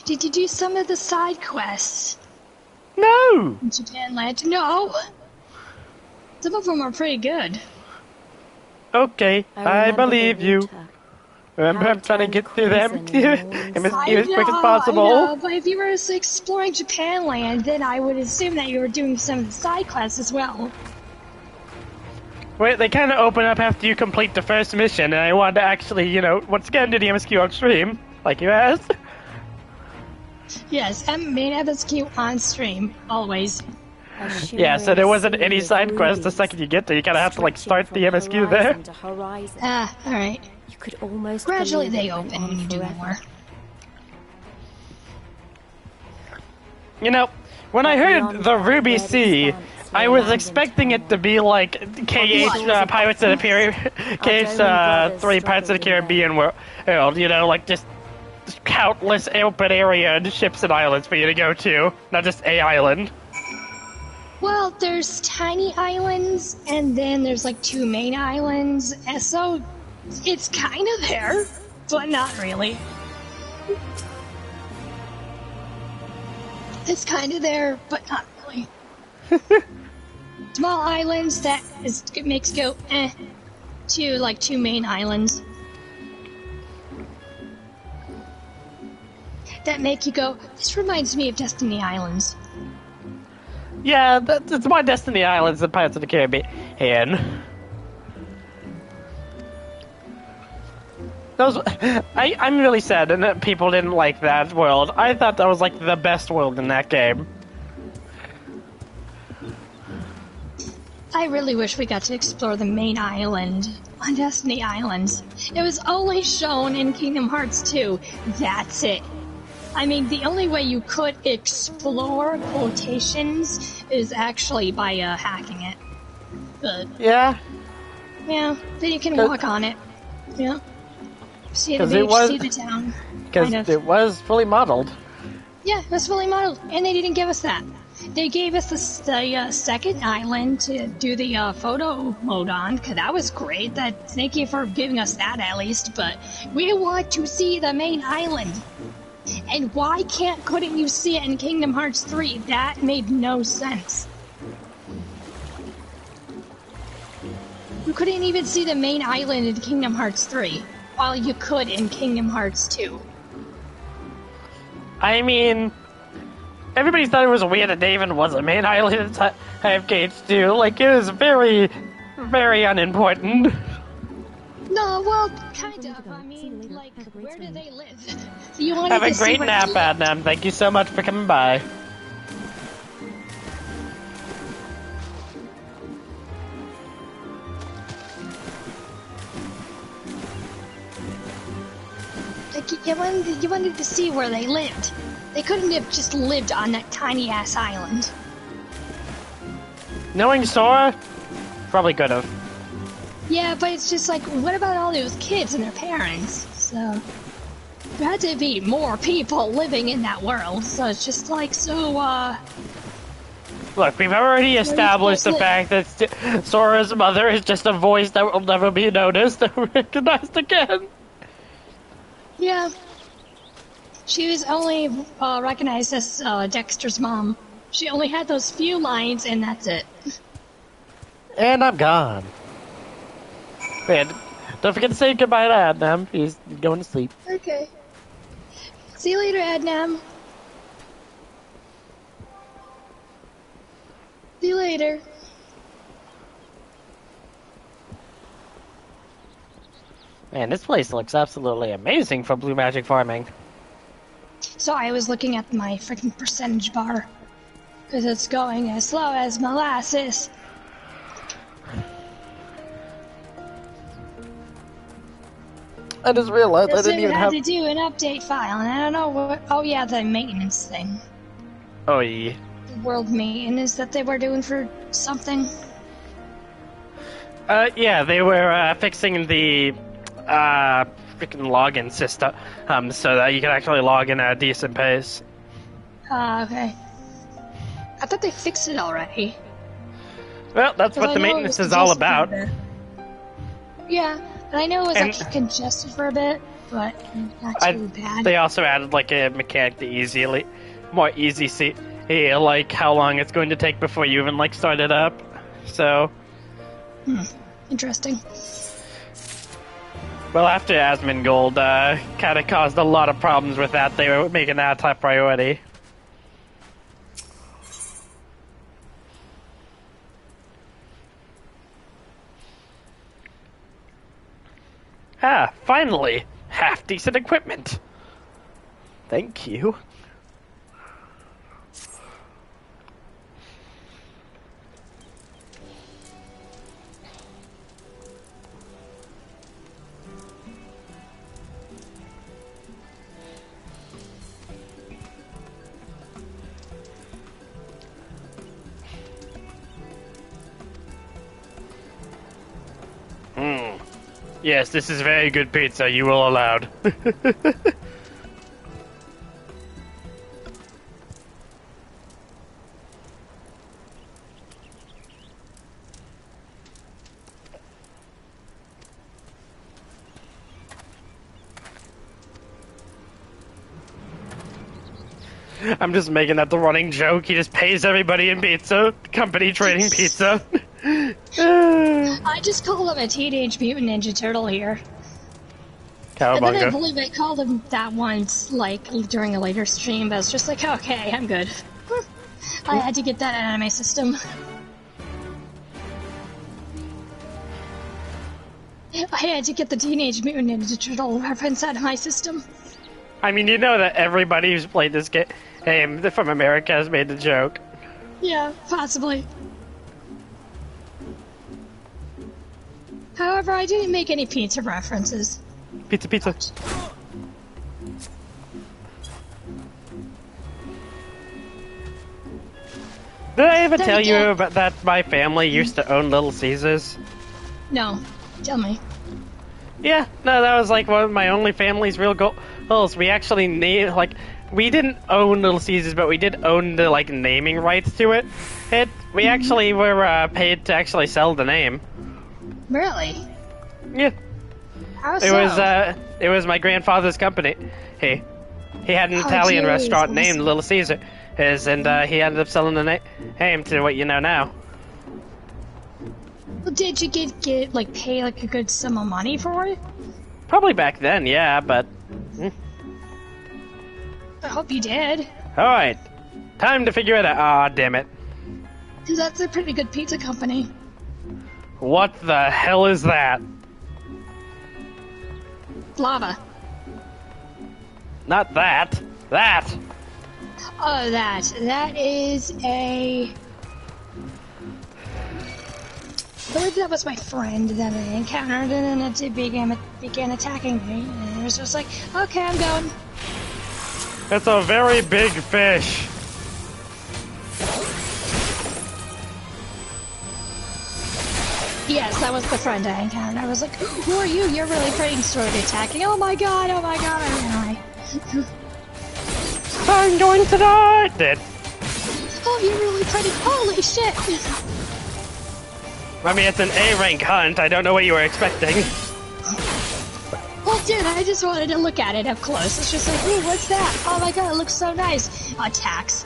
Did you do some of the side quests? No! In Japan Land? No! Some of them are pretty good. Okay, I believe you. Remember, I'm trying to get through the MSQ as quick as possible. I know, but if you were exploring Japan Land, then I would assume that you were doing some of the side quests as well. Wait, they kind of open up after you complete the first mission, and I wanted to actually, you know, once again do the MSQ on stream, like you asked. Yes, main MSQ on stream, always. Yeah, so there wasn't any side quest the second you get there. You kind of have to, like, start the MSQ there. Ah, alright. Gradually they open when you do more. You know, when I heard the Ruby Sea, I was expecting it to be like KH Pirates of the KH 3 Pirates of the Caribbean world, you know, like just countless open area and ships and islands for you to go to, not just a island. Well, there's tiny islands, and then there's like 2 main islands, and so it's kind of there, but not really. It's kind of there, but not really. Small islands that makes go to like 2 main islands. That make you go, this reminds me of Destiny Islands. Yeah, it's more Destiny Islands than Pirates of the Caribbean. I'm really sad that people didn't like that world. I thought that was like the best world in that game. I really wish we got to explore the main island on Destiny Islands. It was only shown in Kingdom Hearts 2. That's it. I mean, the only way you could explore quotations is actually by hacking it. But yeah. Yeah, then you can walk on it. Yeah. See the beach, see the town. Because it was fully modeled. Yeah, it was fully modeled, and they didn't give us that. They gave us the second island to do the photo mode on, because that was great. Thank you for giving us that at least, but we want to see the main island. And why couldn't you see it in Kingdom Hearts 3? That made no sense. You couldn't even see the main island in Kingdom Hearts 3, while you could in Kingdom Hearts 2. I mean, everybody thought it was weird that there even was a main island to have gates too. Like, it was very, very unimportant. No, well, kind of. I mean, like, where do they live? You wanted Have a to great see nap, Adnam. Thank you so much for coming by. Like, you wanted to see where they lived. They couldn't have just lived on that tiny-ass island. Knowing Sora, probably could have. Yeah, but it's just like, what about all those kids and their parents? So, there had to be more people living in that world, so it's just like, Look, we've already established the fact that Sora's mother is just a voice that will never be noticed or recognized again. Yeah. She was only recognized as Dexter's mom. She only had those few lines, and that's it. And I'm gone. Man, don't forget to say goodbye to Adnam. He's going to sleep. Okay. See you later, Adnam. See you later. Man, this place looks absolutely amazing for blue magic farming. So I was looking at my freaking percentage bar. Because it's going as slow as molasses. I just realized I Because didn't it even had have... to do an update file, and I don't know what... Oh yeah, the maintenance thing. Oh, yeah. The world maintenance that they were doing for something. Yeah, they were fixing the freaking login system, so that you can actually log in at a decent pace. Okay. I thought they fixed it already. Well, that's what the maintenance is all about. Yeah, and I know it was like congested for a bit, but not too bad. They also added like a mechanic to more easy see, like how long it's going to take before you even like start it up. So. Interesting. Well, after Asmongold kind of caused a lot of problems with that, they were making that a top priority. Ah, finally! Half-decent equipment! Thank you. Yes, this is very good pizza. You will allowed. I'm just making that the running joke. He just pays everybody in pizza. Company trading pizza. I just call him a Teenage Mutant Ninja Turtle here. And then I believe I called him that once, like, during a later stream, but it's just like, okay, I'm good. I had to get that out of my system. I had to get the Teenage Mutant Ninja Turtle reference out of my system. I mean, you know that everybody who's played this game from America has made the joke. Yeah, possibly. However, I didn't make any pizza references. Pizza, pizza. Did I ever tell you about that my family used to own Little Caesars? No. Tell me. Yeah, no, that was like one of my only family's real goals. We actually we didn't own Little Caesars, but we did own the like naming rights to it. We actually were paid to actually sell the name. Really? Yeah. How so? It was my grandfather's company. He had an Italian restaurant named Little Caesar, and he ended up selling the name to what you know now. Well, did you get like pay like a good sum of money for it? Probably back then, yeah, but. I hope you did. All right, time to figure it out. Ah, damn it. Because that's a pretty good pizza company. What the hell is that? Lava. Not that. That. Oh, that. That is a... I believe that was my friend that I encountered, and then it began attacking me, and it was just like, okay, I'm going. It's a very big fish. Yes, that was the friend I encountered. I was like, who are you? You're really pretty, and started attacking. Oh my god, I ran away. I'm going to die! Dead. Oh, you're really pretty. Holy shit! I mean, it's an A-rank hunt. I don't know what you were expecting. Well, dude, I just wanted to look at it up close. It's just like, ooh, what's that? Oh my god, it looks so nice. Attacks.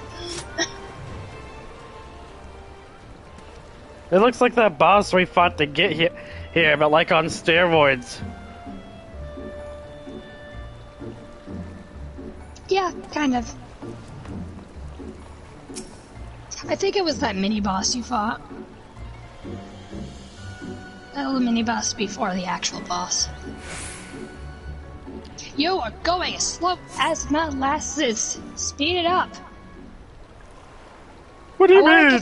It looks like that boss we fought to get here, but like on steroids. Yeah, kind of. I think it was that mini-boss you fought. That little mini-boss before the actual boss. You are going as slow as molasses. Speed it up. What do you I mean?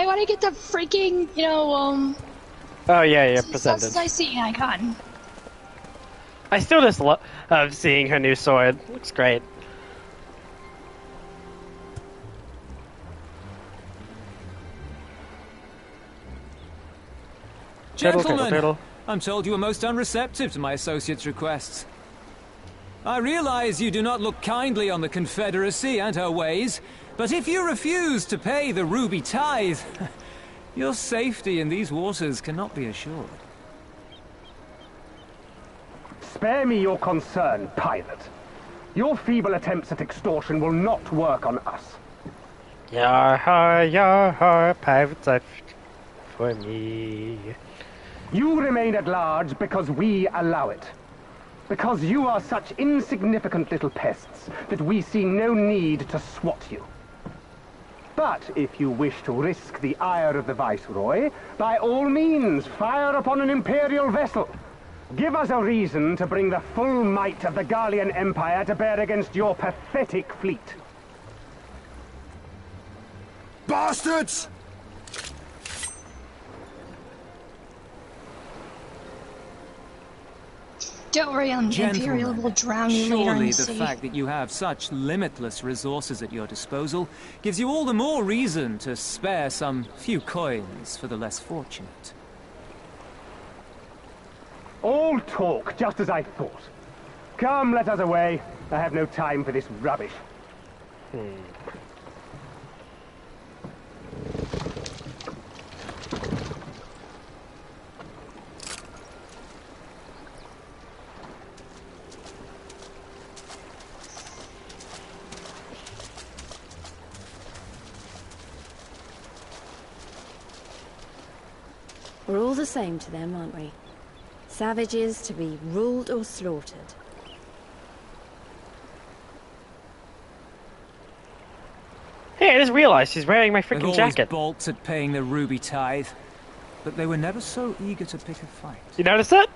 want to get the freaking, Oh yeah, percentage. sightseeing icon. I still just love seeing her new sword. Looks great. Gentlemen, I'm told you are most unreceptive to my associate's requests. I realize you do not look kindly on the Confederacy and her ways, but if you refuse to pay the ruby tithe, your safety in these waters cannot be assured. Spare me your concern, pilot. Your feeble attempts at extortion will not work on us. Yar har, pirates are for me. You remain at large because we allow it. Because you are such insignificant little pests that we see no need to swat you. But if you wish to risk the ire of the Viceroy, by all means, fire upon an Imperial vessel. Give us a reason to bring the full might of the Garlean Empire to bear against your pathetic fleet. Bastards! Don't worry, Imperial will drown you later in Surely the the sea. fact that you have such limitless resources at your disposal gives you all the more reason to spare some few coins for the less fortunate. All talk, just as I thought. Come, let us away. I have no time for this rubbish. We're all the same to them, aren't we? Savages to be ruled or slaughtered. Hey, I just realized she's wearing my They've freaking always jacket. balked at paying the ruby tithe, but they were never so eager to pick a fight. You notice that?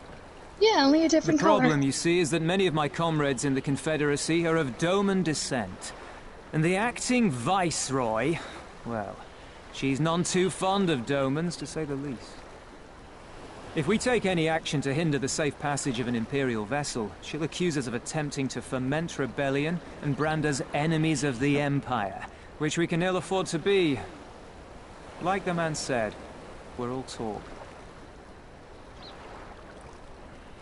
Yeah, only a The different color. problem, you see, is that many of my comrades in the Confederacy are of Doman descent. And the acting Viceroy, well, she's none too fond of Domans, to say the least. If we take any action to hinder the safe passage of an Imperial vessel, she'll accuse us of attempting to foment rebellion and brand us enemies of the Empire, which we can ill afford to be. Like the man said, we're all talk.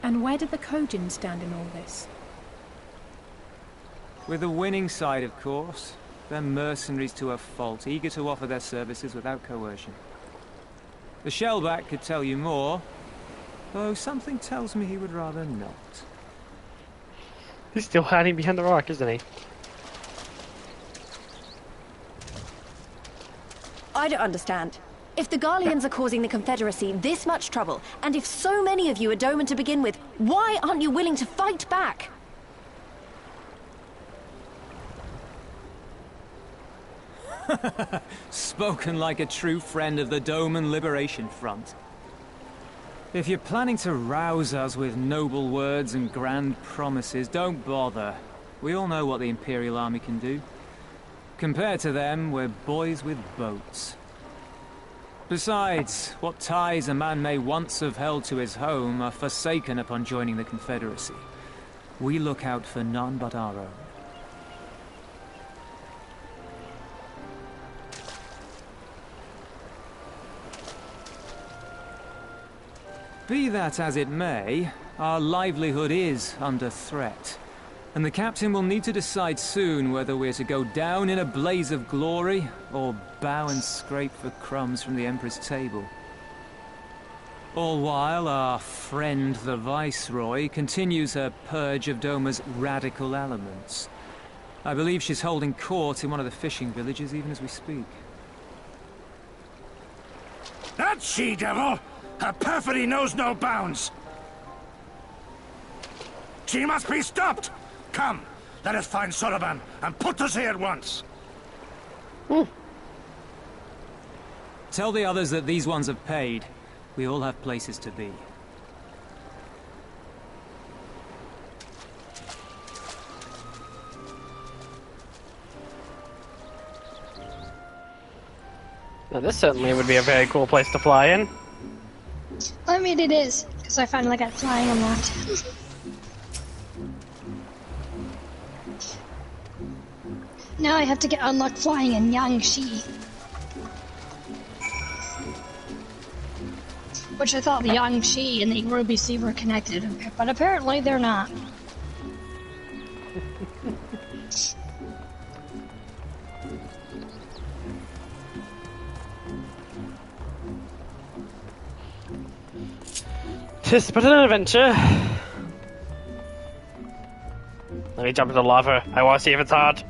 And where did the Kojin stand in all this? With the winning side, of course. They're mercenaries to a fault, eager to offer their services without coercion. The Shellback could tell you more, though something tells me he would rather not. He's still hiding behind the rock, isn't he? I don't understand. If the Garleans are causing the Confederacy this much trouble, and if so many of you are Doman to begin with, why aren't you willing to fight back? Spoken like a true friend of the Doman Liberation Front. If you're planning to rouse us with noble words and grand promises, don't bother. We all know what the Imperial Army can do. Compared to them, we're boys with boats. Besides, what ties a man may once have held to his home are forsaken upon joining the Confederacy. We look out for none but our own. Be that as it may, our livelihood is under threat. And the captain will need to decide soon whether we're to go down in a blaze of glory, or bow and scrape for crumbs from the Emperor's table. All while our friend the Viceroy continues her purge of Doma's radical elements. I believe she's holding court in one of the fishing villages even as we speak. That she-devil! Her perfidy knows no bounds! She must be stopped! Come, let us find Soroban and put us here at once! Tell the others that these ones have paid. We all have places to be. Now, this certainly would be a very cool place to fly in. I mean, it is, because I finally got flying unlocked. Now I have to get unlocked flying in Yangshi. Which I thought the Yangshi and the Ruby Sea were connected, but apparently they're not. Tis but an adventure. Let me jump into lava. I want to see if it's hard.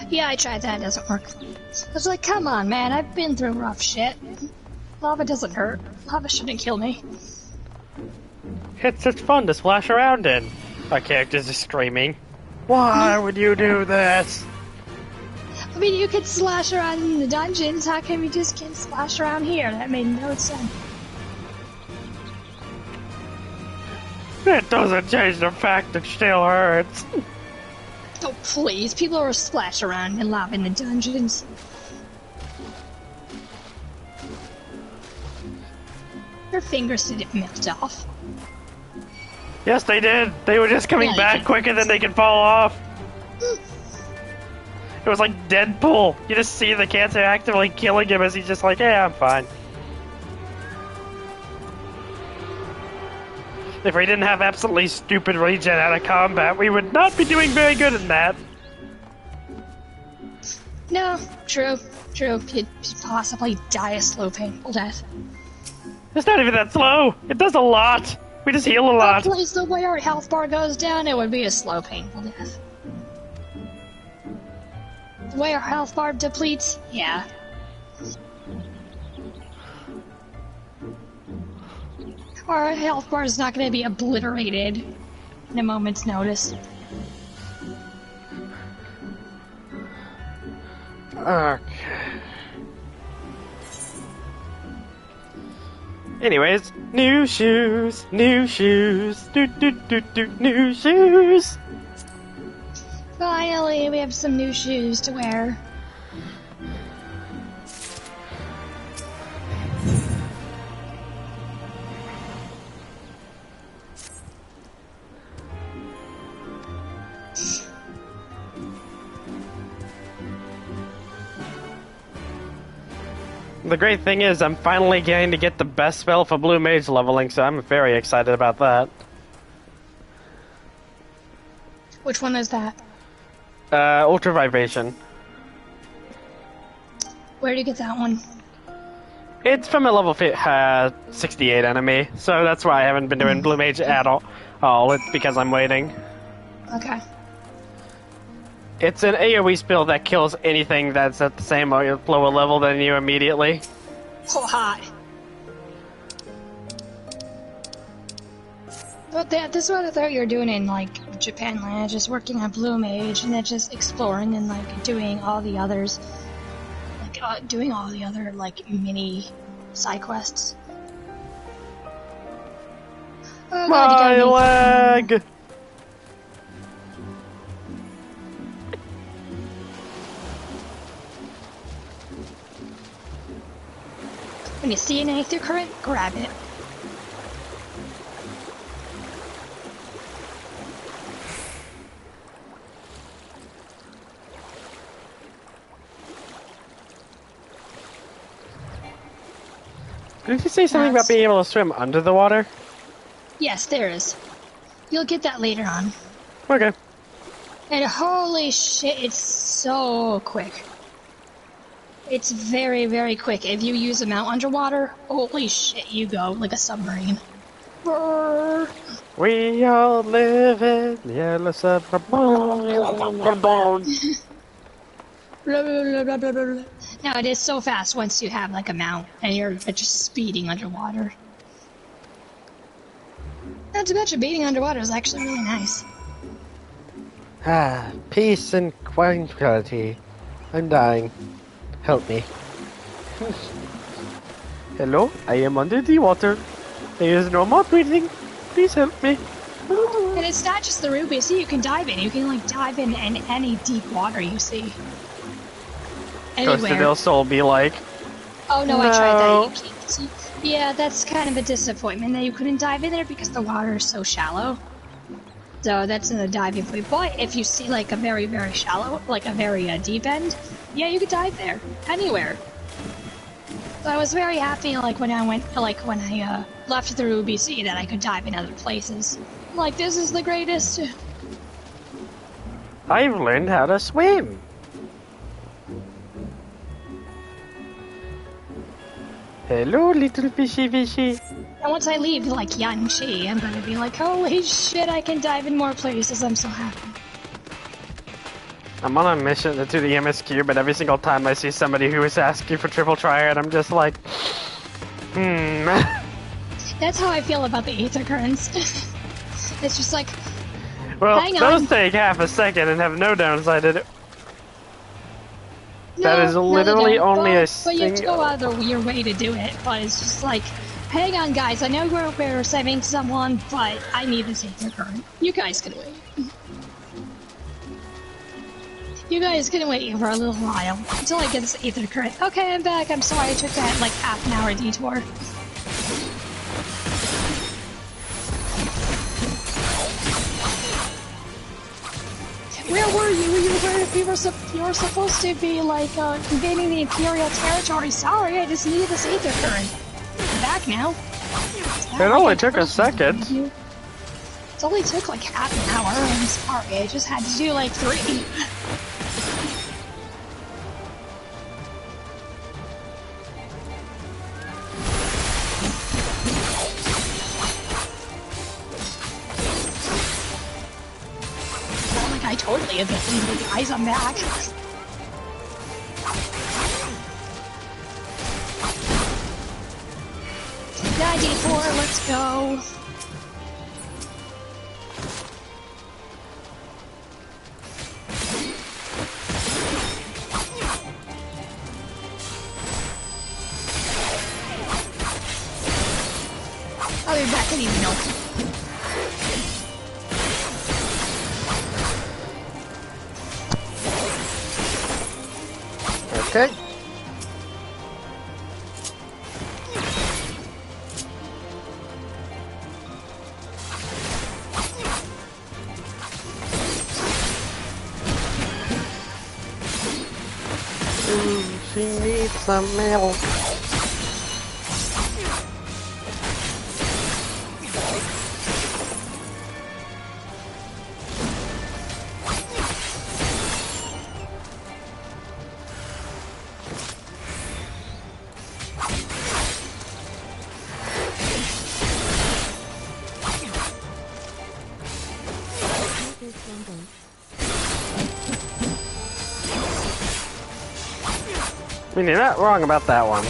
Yeah, I tried that, it doesn't work. I was like, come on, man, I've been through rough shit. Lava doesn't hurt. Lava shouldn't kill me. It's such fun to splash around in. Our characters are screaming. Why would you do this? I mean, you could slash around in the dungeons, how come you just can't splash around here? That made no sense. It doesn't change the fact it still hurts. Oh, please. People are splash around in lava in the dungeons. Their fingers didn't melt off. Yes, they did. They were just coming back quicker than they could fall off. It was like Deadpool. You just see the cancer actively killing him as he's just like, yeah, I'm fine. If we didn't have absolutely stupid regen out of combat, we would not be doing very good in that. No, true. You'd possibly die a slow, painful death. It's not even that slow. It does a lot. We just heal a lot. Please, the way our health bar goes down, it would be a slow, painful death. The way our health bar depletes, yeah. Our health bar is not going to be obliterated in a moment's notice. Okay. Anyways, new shoes, new shoes, new shoes. Finally, we have some new shoes to wear. The great thing is, I'm finally getting to get the best spell for Blue Mage leveling, so I'm very excited about that. Which one is that? Ultra Vibration. Where do you get that one? It's from a level 68 enemy, so that's why I haven't been doing Blue Mage at all. It's because I'm waiting. Okay. It's an AoE spell that kills anything that's at the same or lower level than you immediately. Oh, hot. But this is what I thought you were doing in, like, Japan land, just working on Blue Mage, and then just exploring and, like, doing all the others. Like, doing all the other, like, mini side quests. Oh, My leg! When you see an aether current, grab it. Did you say something about being able to swim under the water? Yes, there is. You'll get that later on. Okay. And holy shit, it's so quick. It's very, very quick. If you use a mount underwater, holy shit, you go like a submarine. Brrr. We all live in the yellow submarine. No, it is so fast once you have like a mount and you're just speeding underwater. Not to mention beating underwater is actually really nice. Ah, peace and tranquility. I'm dying. Help me. Hello, I am under the water. There is no more breathing. Please help me. And it's not just the ruby. See, you can dive in. You can like dive in any deep water you see. Anywhere. Ghost of Del Sol be like, Oh no, I tried that. You can't. See, yeah, that's kind of a disappointment that you couldn't dive in there because the water is so shallow. So that's in the diving point. But if you see like a very, very shallow, like a very deep end, yeah, you could dive there anywhere. So I was very happy, like when I left through BC, that I could dive in other places. Like this is the greatest. I've learned how to swim. Hello, little fishy fishy. And once I leave, like Yanxi, I'm gonna be like, holy shit, I can dive in more places. I'm so happy. I'm on a mission to the MSQ, but every single time I see somebody who is asking for triple triad, I'm just like, That's how I feel about the ether currents. It's just like, well, hang those on. take half a second and have no downside. That is No, literally they don't. only but, a But you have to single. go out of your way to do it. But it's just like, hang on, guys. I know we're saving someone, but I need this ether current. You guys can wait. You guys can wait for a little while until I get this ether current. Okay, I'm back. I'm sorry I took that like half an hour detour. Where were you? You were supposed to be like invading the Imperial territory. Sorry, I just needed this ether current. I'm back now. It only took a second. It only took like half an hour. I'm sorry, I just had to do like 3. I totally evicted you guys, I'm back. D4, let's go. I'll be back any minute. Okay. She needs some milk. I mean, you're not wrong about that one.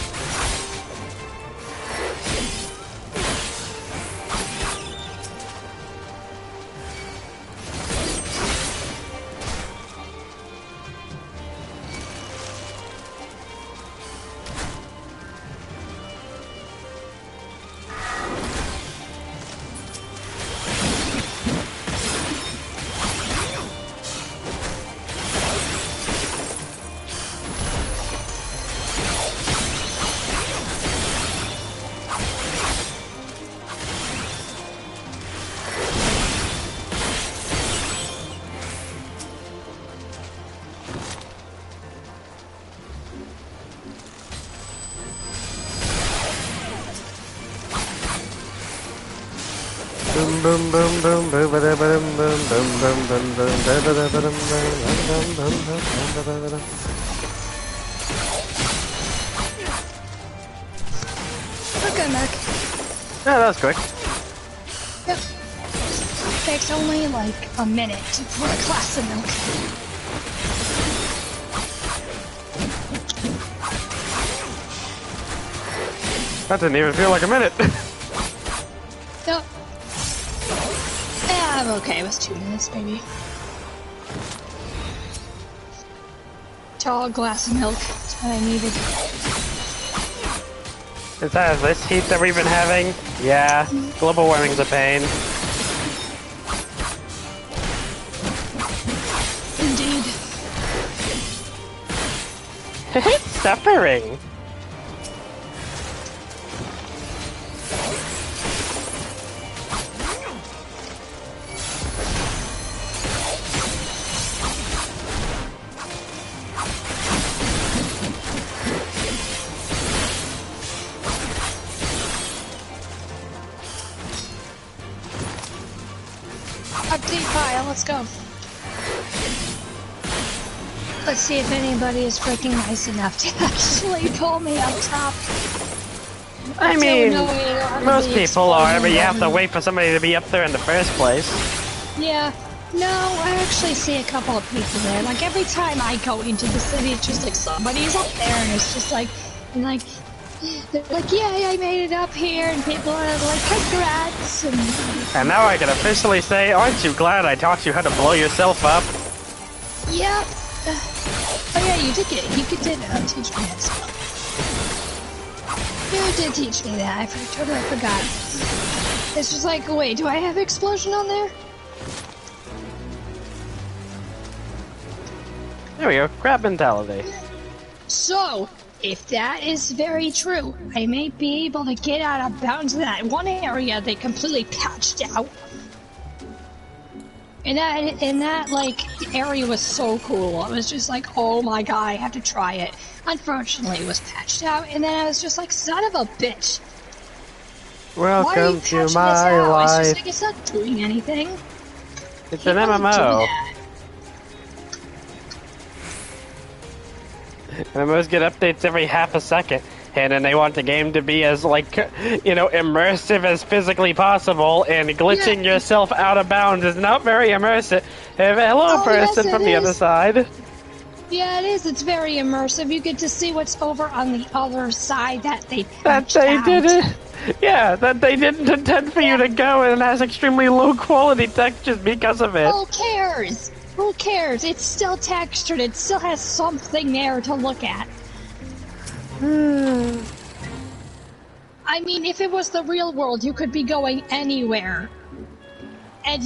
Boom boom boom boom boom ba da ba dum boom boom boom boom boom da ba da ba dum boom boom boom boom ba da ba dum. Okay, Mac. Yeah, that was quick. Yep. Takes only like a minute to pour a glass of milk. That didn't even feel like a minute. Yep. Yeah, I'm okay. It was 2 minutes, maybe. Tall glass of milk. That's what I needed. Is that this heat that we've been having? Yeah. Global warming's a pain. Indeed. Suffering. Update file, let's go. Let's see if anybody is freaking nice enough to actually pull me up top. I mean, most people are, but you have to wait for somebody to be up there in the first place. Yeah. No, I actually see a couple of people there. Like, every time I go into the city, it's just like somebody's up there, and it's just like, and like, they're like, yay, I made it up here, and people are like, congrats, And now I can officially say, aren't you glad I taught you how to blow yourself up? Yeah. Oh yeah, you did teach me that stuff. You did teach me that, I totally forgot. It's just like, wait, do I have explosion on there? There we go, crab mentality. So, if that is very true, I may be able to get out of bounds in that one area they completely patched out. And that like area was so cool. I was just like, oh my god, I have to try it. Unfortunately, it was patched out, and then I was just like, son of a bitch. Welcome to my life. It's just like, it's not doing anything. It's an MMO. MMOs get updates every half a second, and then they want the game to be as, like, you know, immersive as physically possible, and glitching yourself out of bounds is not very immersive. Hello, person from the other side. Yeah, it is. It's very immersive. You get to see what's over on the other side that they patched out. Didn't. Yeah, that they didn't intend for you to go, and it has extremely low quality textures because of it. Who cares? Who cares? It's still textured. It still has something there to look at. I mean, if it was the real world, you could be going anywhere. And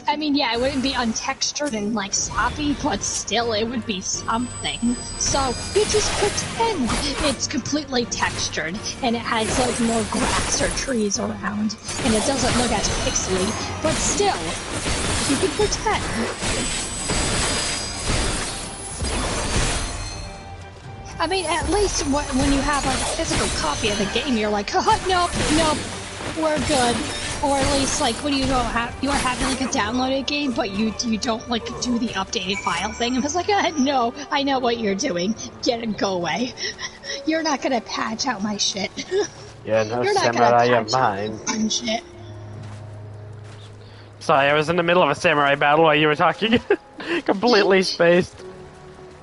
I mean, yeah, it wouldn't be untextured and, like, sloppy, but still, it would be something. So, you just pretend it's completely textured, and it has, like, more grass or trees around, and it doesn't look as pixely, but still, you can pretend. I mean, at least when you have, like, a physical copy of the game, you're like, nope, we're good. Or at least, like, when you are having, like, a downloaded game, but you don't, like, do the updated file thing. And it's like, no, I know what you're doing. Go away. You're not gonna patch out my shit. Yeah, no samurai of mine. Shit. Sorry, I was in the middle of a samurai battle while you were talking. Completely spaced.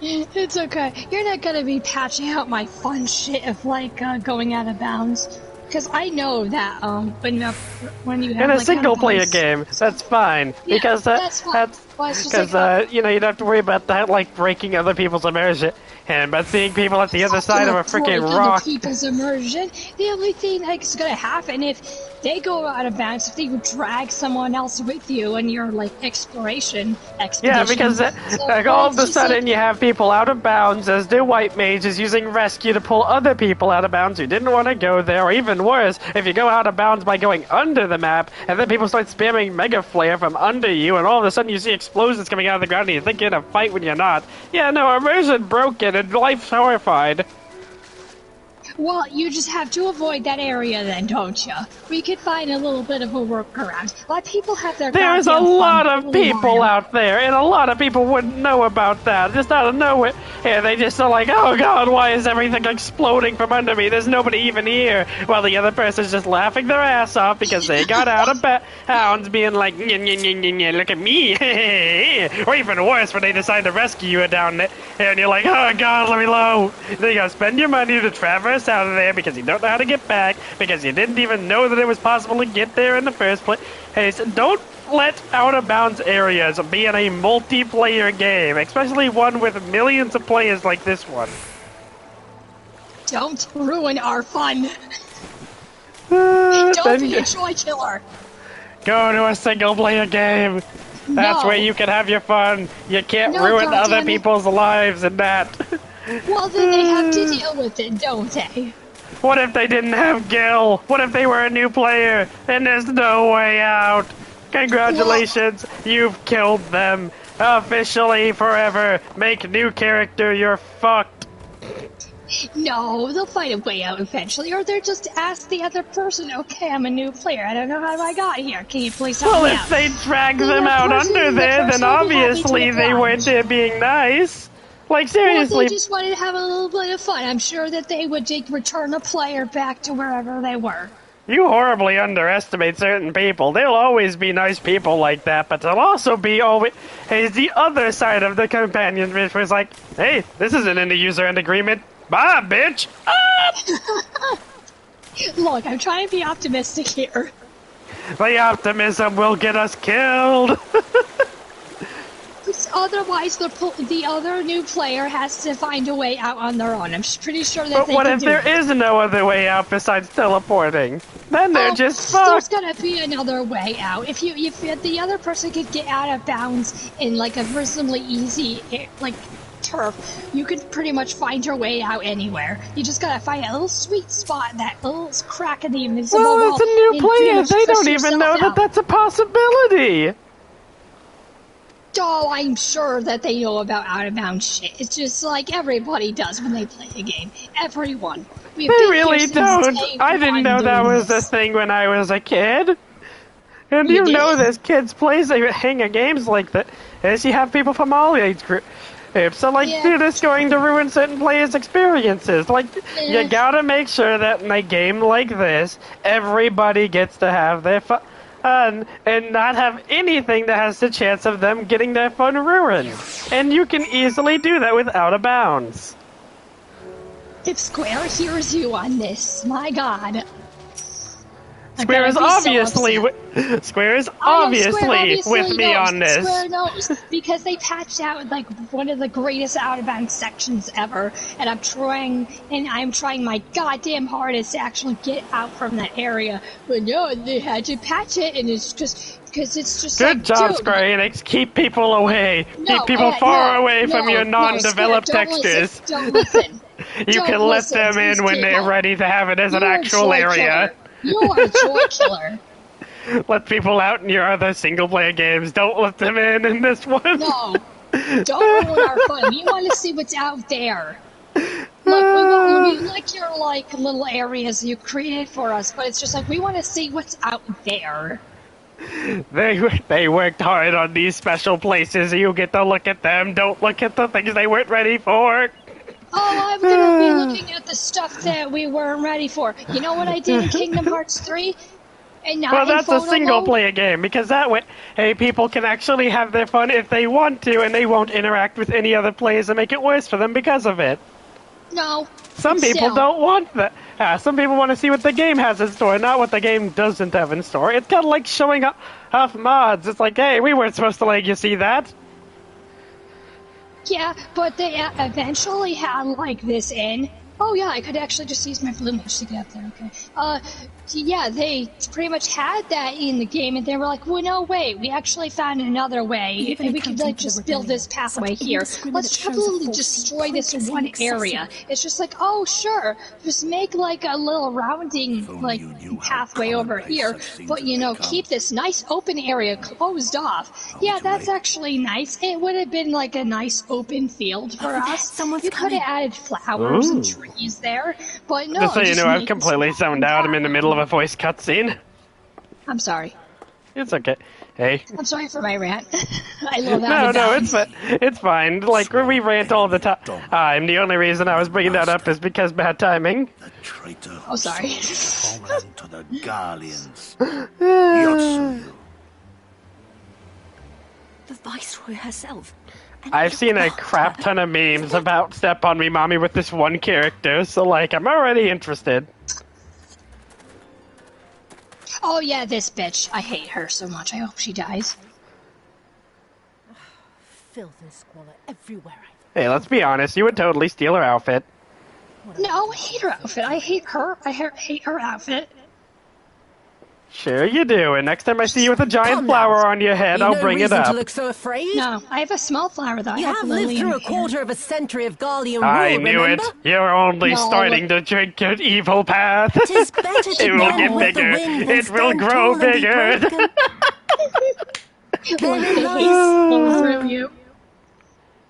It's okay. You're not gonna be patching out my fun shit of, like, going out of bounds. Because I know that when you have, in a like, single-player game, that's fine. Yeah, because that's fine. You know, you don't have to worry about that, like, breaking other people's immersion. And but seeing people at the other side of a freaking rock. People's immersion. The only thing that's gonna happen if they go out of bounds, if they drag someone else with you in your, like, expedition. Yeah, because like, all of a sudden you have people out of bounds as the white mage is using rescue to pull other people out of bounds who didn't want to go there, or even worse, if you go out of bounds by going under the map, and then people start spamming Mega Flare from under you, and all of a sudden you see explosions coming out of the ground and you think you're in a fight when you're not. Yeah, no, immersion broken and life's horrified. Well, you just have to avoid that area then, don't you? We could find a little bit of a workaround. A lot of people have their There's a lot of people out there, and a lot of people wouldn't know about that. Just out of nowhere. Yeah, they just are like, oh god, why is everything exploding from under me? There's nobody even here. While the other person's just laughing their ass off because they got out of bounds being like, look at me. Or even worse, when they decide to rescue you down there, and you're like, oh god, let me low. Then you gotta spend your money to traverse out of there because you don't know how to get back, because you didn't even know that it was possible to get there in the first place. Hey, so don't let out-of-bounds areas be in a multiplayer game, especially one with millions of players like this one. Don't ruin our fun. Don't be a joy killer. Go to a single-player game. That's where you can have your fun. You can't ruin other people's lives in that. Well, then they have to deal with it, don't they? What if they didn't have Gil? What if they were a new player and there's no way out? Congratulations, you've killed them. Officially forever. Make new character, you're fucked. No, they'll find a way out eventually, or they'll just ask the other person, okay, I'm a new player, I don't know how I got here, can you please help me Well, out? if they drag them out under there, then obviously they weren't being nice. Like, seriously. Well, they just wanted to have a little bit of fun. I'm sure that they would return a player back to wherever they were. You horribly underestimate certain people. There'll always be nice people like that, but there'll also be always the other side of the companion, which was like, hey, this isn't in the user end agreement. Bye, bitch! Ah! Look, I'm trying to be optimistic here. The optimism will get us killed! Otherwise, the other new player has to find a way out on their own. I'm pretty sure that but they what can if do there it. is no other way out besides teleporting? Then they're just fucked! There's gonna be another way out. If the other person could get out of bounds in like a reasonably easy turf, you could pretty much find your way out anywhere. You just gotta find a little sweet spot, that little crack in the invisible wall. Well, it's a new player. They don't even know that that's a possibility. Oh, I'm sure that they know about out-of-bounds shit. It's just like everybody does when they play a game. Everyone. They really don't. I didn't know that was a thing when I was a kid. And you know there's kids plays hang of games like that. As you have people from all age groups. So, like, they're just going to ruin certain players' experiences. Like, you gotta make sure that in a game like this, everybody gets to have their fun. And not have anything that has the chance of them getting their fun ruined. And you can easily do that with out of bounds. If Square hears you on this, my god. Square is obviously with me on this. Square knows because they patched out like one of the greatest out-of-bounds sections ever, and I'm trying my goddamn hardest to actually get out from that area. But no, they had to patch it, and it's just because it's just good job, Square Enix. Keep people away. Keep people far away from your non-developed textures. Don't listen. You can let them in when they're ready to have it as an actual area. You are a joy killer. Let people out in your other single-player games. Don't let them in this one. No. Don't ruin our fun. We want to see what's out there. Look, we like your little areas you created for us, but it's just like we want to see what's out there. They worked hard on these special places. You get to look at them. Don't look at the things they weren't ready for. Oh, I'm gonna be looking at the stuff that we weren't ready for. You know what I did in Kingdom Hearts 3? And not well, that's a Photo single-player game, because that way, people can actually have their fun if they want to, and they won't interact with any other players and make it worse for them because of it. No. Some people don't want that. Some people want to see what the game has in store, not what the game doesn't have in store. It's kind of like showing off mods. It's like, hey, we weren't supposed to let you see that. Yeah, but they eventually had, this in. Oh, yeah, I could actually just use my blue mage to get up there, okay. Yeah, they pretty much had that in the game, and they were like, well, no, wait, we actually found another way. We could, just build this pathway here. Let's totally destroy this one area. It's just like, oh, sure, just make, a little rounding, pathway over here, but, keep this nice open area closed off. Yeah, that's actually nice. It would have been, a nice open field for us. You could have added flowers and trees there, but no. Just so you know, I've completely zoned out. I'm in the middle of a voice cutscene. I'm sorry. It's okay. Hey. I'm sorry for my rant. I love that. No, it's fine. We rant all the time. The only reason I was bringing that up is because bad timing. The traitor. Oh, sorry. Homeland to the Guardians. Yotsuyu. The Viceroy herself. I've seen a crap ton of memes about Step On Me Mommy with this one character, so I'm already interested. Oh yeah, this bitch. I hate her so much. I hope she dies. Filth and squalor everywhere. Hey, let's be honest, you would totally steal her outfit. No, I hate her outfit. I hate her. I hate her outfit. Sure you do, and next time I see you with a giant flower on your head, I'll bring it up. To look so afraid. No, I have a small flower though. You have lived through a quarter of a century of Garlean rule, I knew it. You're only starting to drink your evil path. It will get bigger. It will grow bigger.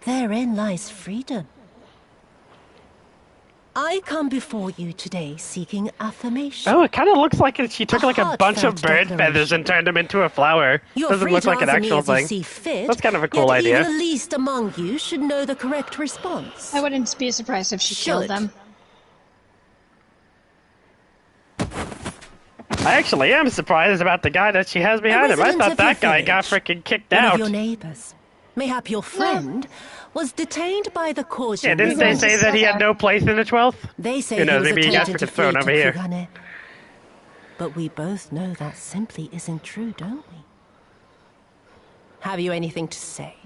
Therein lies freedom. I come before you today seeking affirmation. Oh, it kind of looks like she took like a bunch of heartfelt bird feathers and turned them into a flower. You're Doesn't free look to like an answer me actual as you thing. see fit, That's kind of a cool yet idea. even the least among you should know the correct response. I wouldn't be surprised if she killed them. I actually am surprised about the guy that she has behind him. I thought that guy got freaking kicked One out. of your neighbors, mayhap your friend, was detained by the cause. Yeah, didn't they say that he had no place in the 12th? They say Who knows, he was maybe he got attempting to thrown flee over to here. Kugane. But we both know that simply isn't true, don't we? Have you anything to say?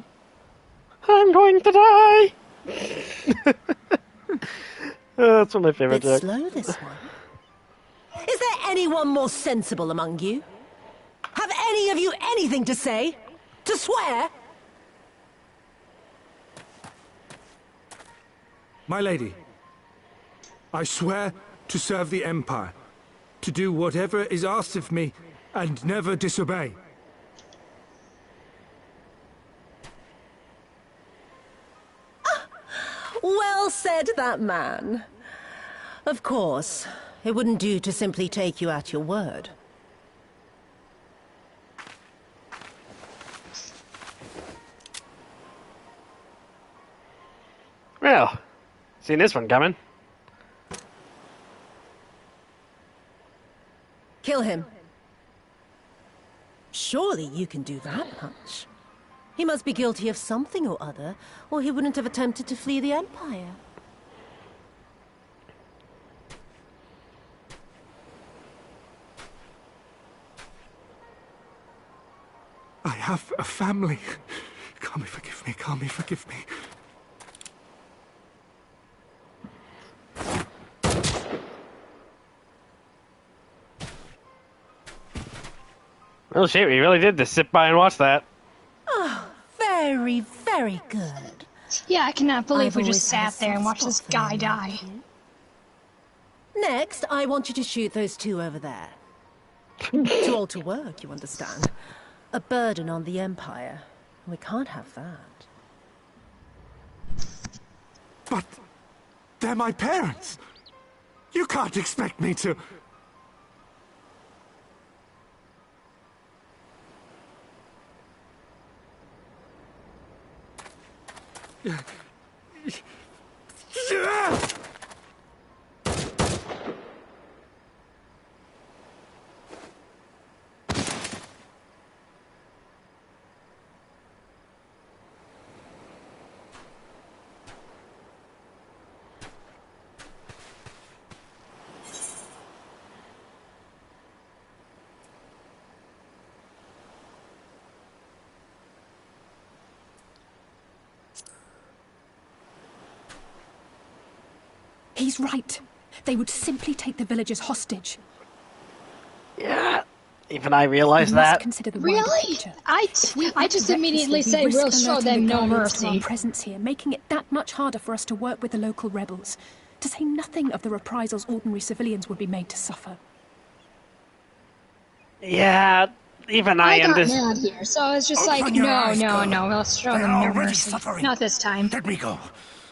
I'm going to die! Oh, that's one of my favorite Bit jokes. slow, this one. Is there anyone more sensible among you? Have any of you anything to say? To swear? My lady, I swear to serve the Empire, to do whatever is asked of me, and never disobey. Well said, that man. Of course, it wouldn't do to simply take you at your word. Well, seen this one coming. Kill him. Surely you can do that much. He must be guilty of something or other, or he wouldn't have attempted to flee the Empire. I have a family. Kami, forgive me. Kami, forgive me. Oh shit, we really did just sit by and watch that. Oh, very, very good. Yeah, I cannot believe I've we always just had a sat there and soft watched this spot for guy you. die. Next, I want you to shoot those two over there. To alter work, you understand. A burden on the Empire. We can't have that. But they're my parents. You can't expect me to... He's right. They would simply take the villagers hostage. Yeah, even I realized We must that. consider the wider Really? picture. I just immediately say we'll show them no mercy. Our presence here, making it that much harder for us to work with the local rebels. To say nothing of the reprisals ordinary civilians would be made to suffer. Yeah, even I I got understand. mad here, so I was just like, Open your no, eyes, no, girl. no, we'll show They them are no already mercy. suffering. Not this time. Let me go.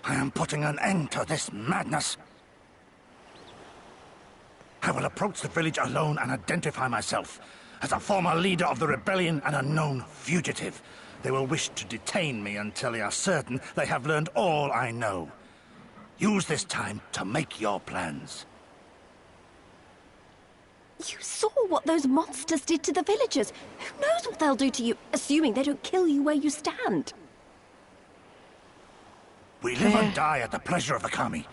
I am putting an end to this madness. I will approach the village alone and identify myself as a former leader of the rebellion and a known fugitive. They will wish to detain me until they are certain they have learned all I know. Use this time to make your plans. You saw what those monsters did to the villagers. Who knows what they'll do to you, assuming they don't kill you where you stand. We live and die at the pleasure of the Kami.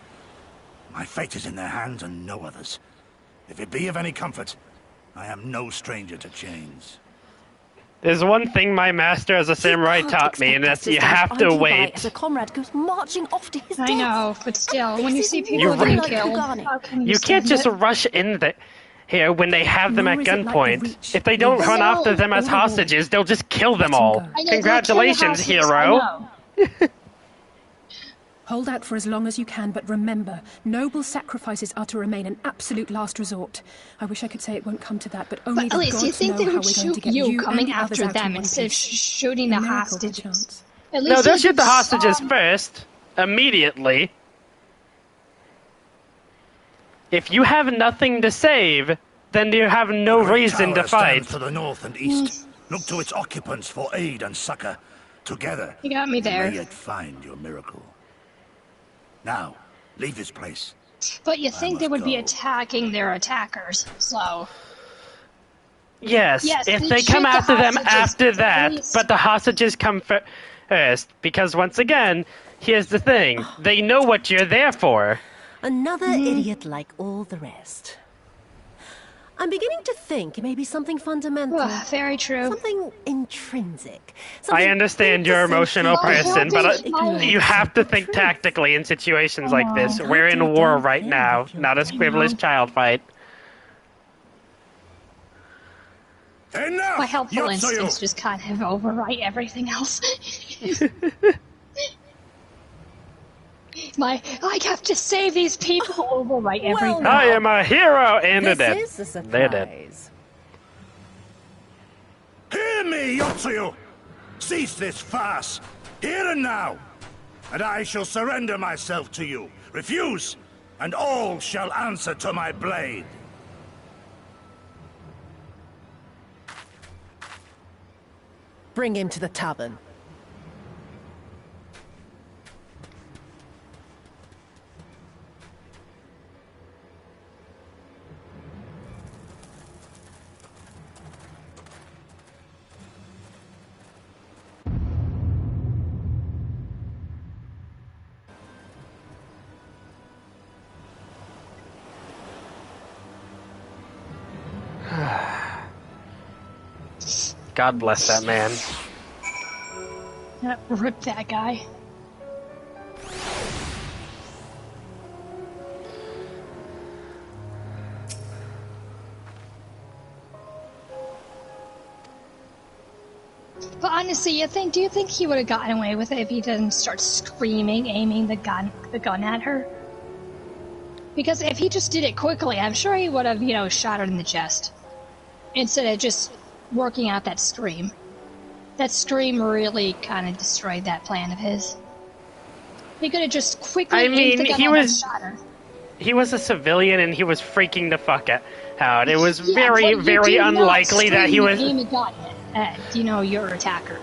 My fate is in their hands and no others. If it be of any comfort, I am no stranger to chains. There's one thing my master as a samurai taught me, and that's you have to wait. As a comrade goes marching off to his death. I know, but still, when you see people You're getting right. killed, how can You can't stand just it? rush in here when they have them at Nor is it like the gunpoint. Reach. If they don't I run know. after them as All the war. hostages, they'll just kill them all. I know, they'll kill the Congratulations, hostages, hero. I know. Hold out for as long as you can, but remember, noble sacrifices are to remain an absolute last resort. I wish I could say it won't come to that, but only But the Elise, gods you think know they how would we're going to shoot get you you and coming the others after out in them one instead of piece. shooting the A miracle, hostages? perchance. At No, least they'll you shoot could the hostages stop. first, immediately. If you have nothing to save, then you have no reason to fight. To the north and east. Look to its occupants for aid and succor. Together, You got me there. you may yet find your miracle. Now, leave this place. But you think they would be attacking their attackers, so... Yes, if they shoot come the after them hostages, after that, please. but the hostages come first, because once again, here's the thing, they know what you're there for. Another idiot like all the rest. I'm beginning to think it may be something fundamental. Very true. Something intrinsic. I Something understand you're an emotional person, but you have to think tactically in situations like this. We're in war right now, not a squibbless child fight. My helpful instincts just kind of overwrite everything else. I have to save these people, overwrite everything. I am a hero, and they're dead. This is a They're dead. Hear me, Yotsuyu! Cease this farce, here and now, and I shall surrender myself to you. Refuse, and all shall answer to my blade. Bring him to the tavern. God bless that man. Yeah, rip that guy. But honestly, do you think he would have gotten away with it if he didn't start screaming, aiming the gun at her? Because if he just did it quickly, I'm sure he would have, shot her in the chest. Instead of just working out that scream. That scream really kind of destroyed that plan of his. He could have just quickly aimed the gun and shot her. He was a civilian and he was freaking the fuck out. It was very, very unlikely that he was... aim a gun at, your attacker.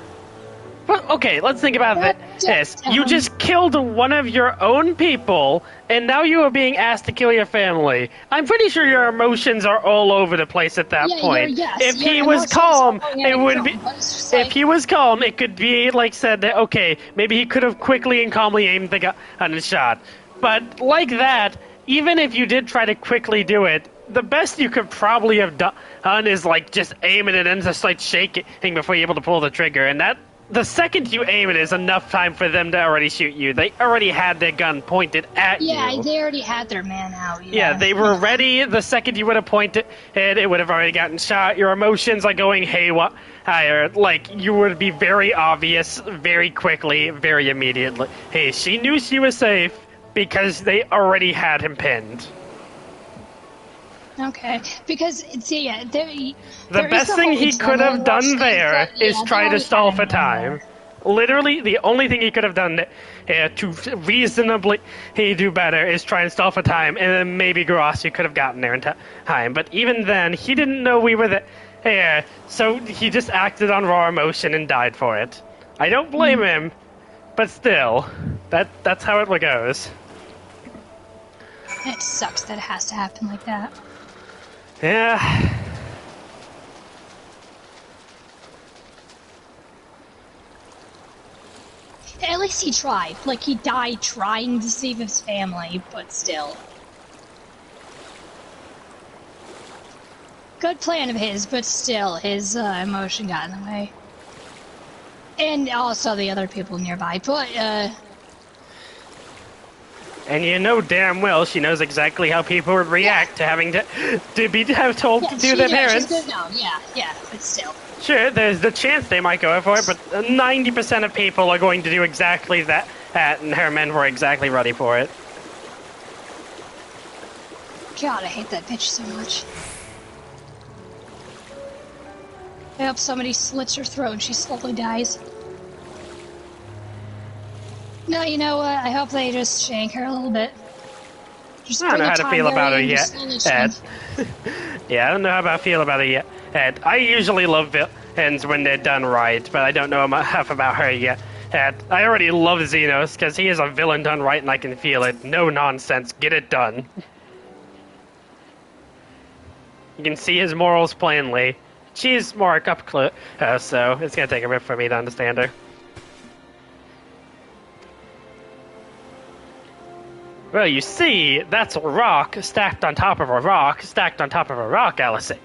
Well, okay, let's think about this. You just killed one of your own people, and now you are being asked to kill your family. I'm pretty sure your emotions are all over the place at that point. If he was calm, it would be... If he was calm, it could be like said that, okay, maybe he could have quickly and calmly aimed the gun and shot. But like that, even if you did try to quickly do it, the best you could probably have done is like just aim it and then just like shaking before you're able to pull the trigger, and that... The second you aim it is enough time for them to already shoot you. They already had their gun pointed at you. Yeah, they already had their man out. Yeah, they were ready. The second you would have pointed it would have already gotten shot. Your emotions are going haywire. Like, you would be very obvious, very quickly, very immediately. Hey, she knew she was safe because they already had him pinned. Okay, because, the best thing he could have done there is try to stall for time. Literally, the only thing he could have done to reasonably do better is try and stall for time, and then maybe Garasi could have gotten there in time. But even then, he didn't know we were there, so he just acted on raw emotion and died for it. I don't blame him, but still, that's how it goes. It sucks that it has to happen like that. Yeah. At least he tried. Like, he died trying to save his family, but still. Good plan of his, but still, his emotion got in the way. And also the other people nearby, but, And you know damn well she knows exactly how people would react to having to be told to do their parents. She's good now. Yeah, but still. Sure, there's the chance they might go for it, but 90% of people are going to do exactly that, and her men were exactly ready for it. God, I hate that bitch so much. I hope somebody slits her throat and she slowly dies. No, you know what? I hope they just shank her a little bit. Just I don't know how to feel about her and yet, just slowly Ed. shrink. Yeah, I don't know how I feel about her yet, Ed. I usually love villains when they're done right, but I don't know enough about her yet. Ed, I already love Xenos, because he is a villain done right and I can feel it. No nonsense, get it done. You can see his morals plainly. She's more up close, so it's gonna take a bit for me to understand her. Well, you see, that's a rock stacked on top of a rock, stacked on top of a rock, Allison.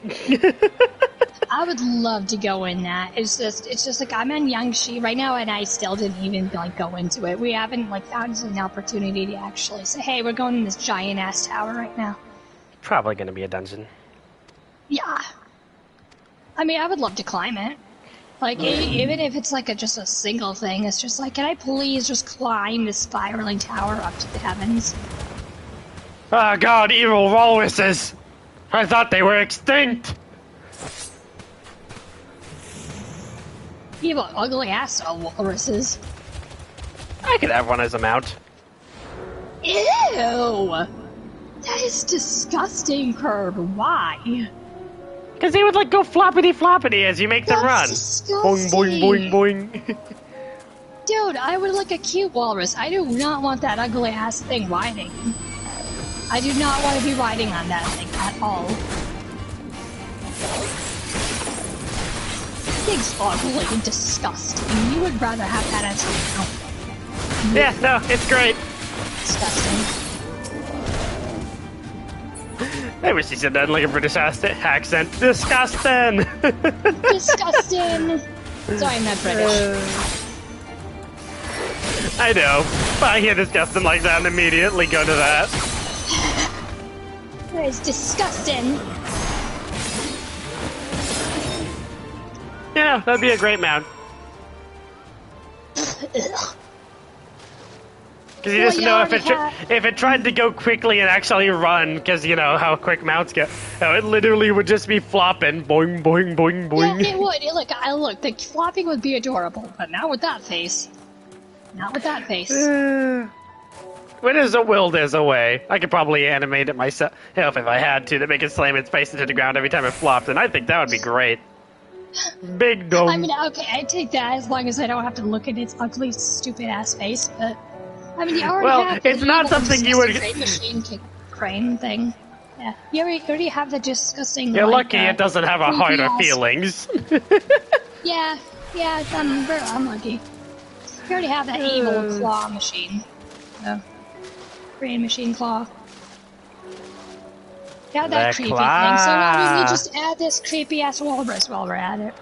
I would love to go in that. It's just like I'm in Yangshi right now, and I still didn't even like go into it. We haven't like found an opportunity to actually say, "Hey, we're going in this giant ass tower right now." Probably gonna be a dungeon. Yeah. I mean, I would love to climb it. Like, even if it's like just a single thing, it's just like, can I please just climb this spiraling tower up to the heavens? Oh god, evil walruses! I thought they were extinct! Evil, ugly ass walruses. I could have one as a mount. Ew! That is disgusting, Curb. Why? Because he would like go floppity floppity as you make them run. Boing, boing, boing, boing. Dude, I would like a cute walrus. I do not want that ugly ass thing riding. I do not want to be riding on that thing at all. Things ugly and disgusting. You would rather have that as a mount. Yeah, no, it's great. Disgusting. I wish he said that in like a British accent. Disgusting! Disgusting! Sorry, I'm not British. I know. But I hear disgusting like that and immediately go to that. That is disgusting. Yeah, that'd be a great mount. Because you just know if it tried to go quickly and actually run, because you know how quick mounts go, it literally would just be flopping, boing, boing, boing, boing. Yeah, it would. Look, the flopping would be adorable, but not with that face. Not with that face. When there's a will, there's a way. I could probably animate it myself if I had to make it slam its face into the ground every time it flopped, and I think that would be great. Big dome. I mean, okay, I take that as long as I don't have to look at its ugly, stupid-ass face, but... I mean, you already have it's not something you would... crane machine crane thing. Yeah, you already have the disgusting... You're lucky it doesn't have a heart or feelings. Yeah, I'm very unlucky. You already have that evil claw machine. Crane machine claw. Yeah, that creepy thing, so why don't we just add this creepy-ass walrus while we're at it?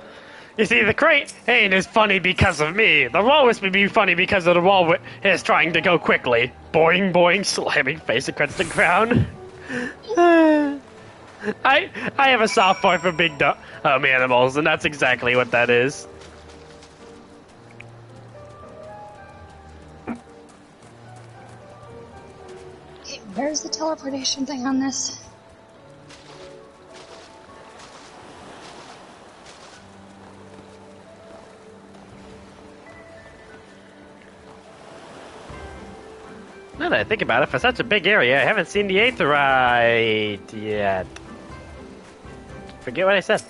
You see, the crane is funny because of me. The walrus would be funny because of the walrus is trying to go quickly. Boing, boing, slamming face against the ground. I have a soft point for big animals, and that's exactly what that is. Okay, where's the teleportation thing on this? Now that I think about it, for such a big area, I haven't seen the Aetheryte yet. Forget what I said.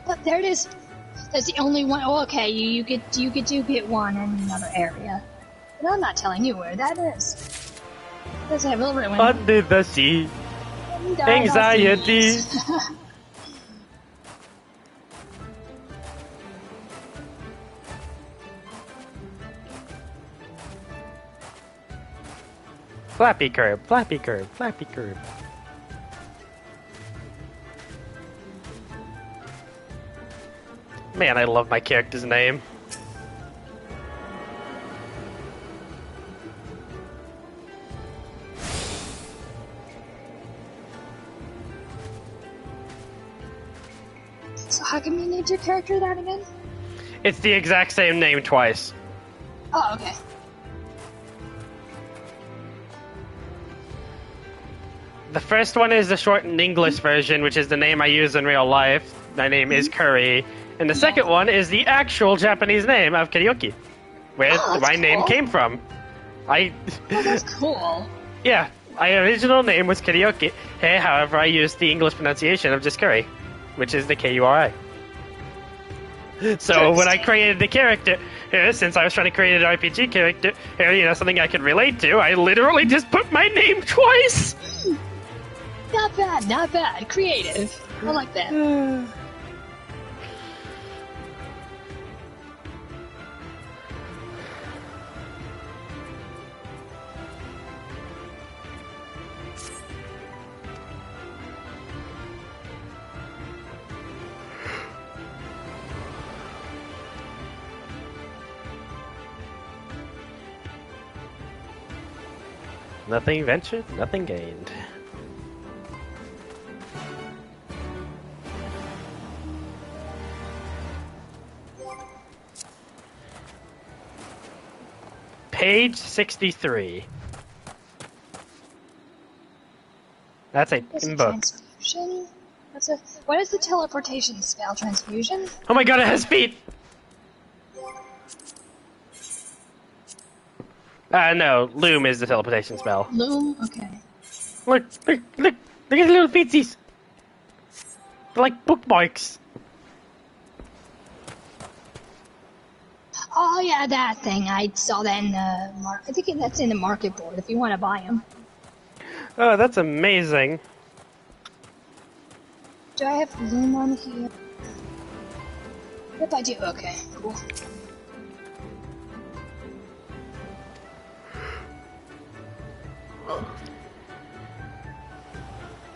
Oh, there it is. That's the only one. Oh, okay, you get one in another area. But I'm not telling you where that is. Because I will ruin. Under the sea. Anxiety. Flappy curb, flappy curb, flappy curb. Man, I love my character's name. So how come you named your character that again? It's the exact same name twice. Oh, okay. The first one is the shortened English version, which is the name I use in real life. My name is Curry. And the second one is the actual Japanese name of Karaoke, where my name came from. Oh, that's cool. Yeah, my original name was Karaoke. Hey, however, I used the English pronunciation of just Curry, which is the K-U-R-I. So when I created the character, since I was trying to create an RPG character, something I could relate to, I literally just put my name twice. Not bad, not bad. Creative. I like that. Nothing ventured, nothing gained. Page 63. That's a book. Transfusion? What is the teleportation spell? Transfusion? Oh my god, it has feet! No, Loom is the teleportation spell. Loom? Okay. Look at the little feetsies! They're like bookmarks. Oh yeah, that thing. I saw that in the I think that's in the market board if you want to buy them. Oh, that's amazing. Do I have Loom on here? Yep, I do. Okay, cool.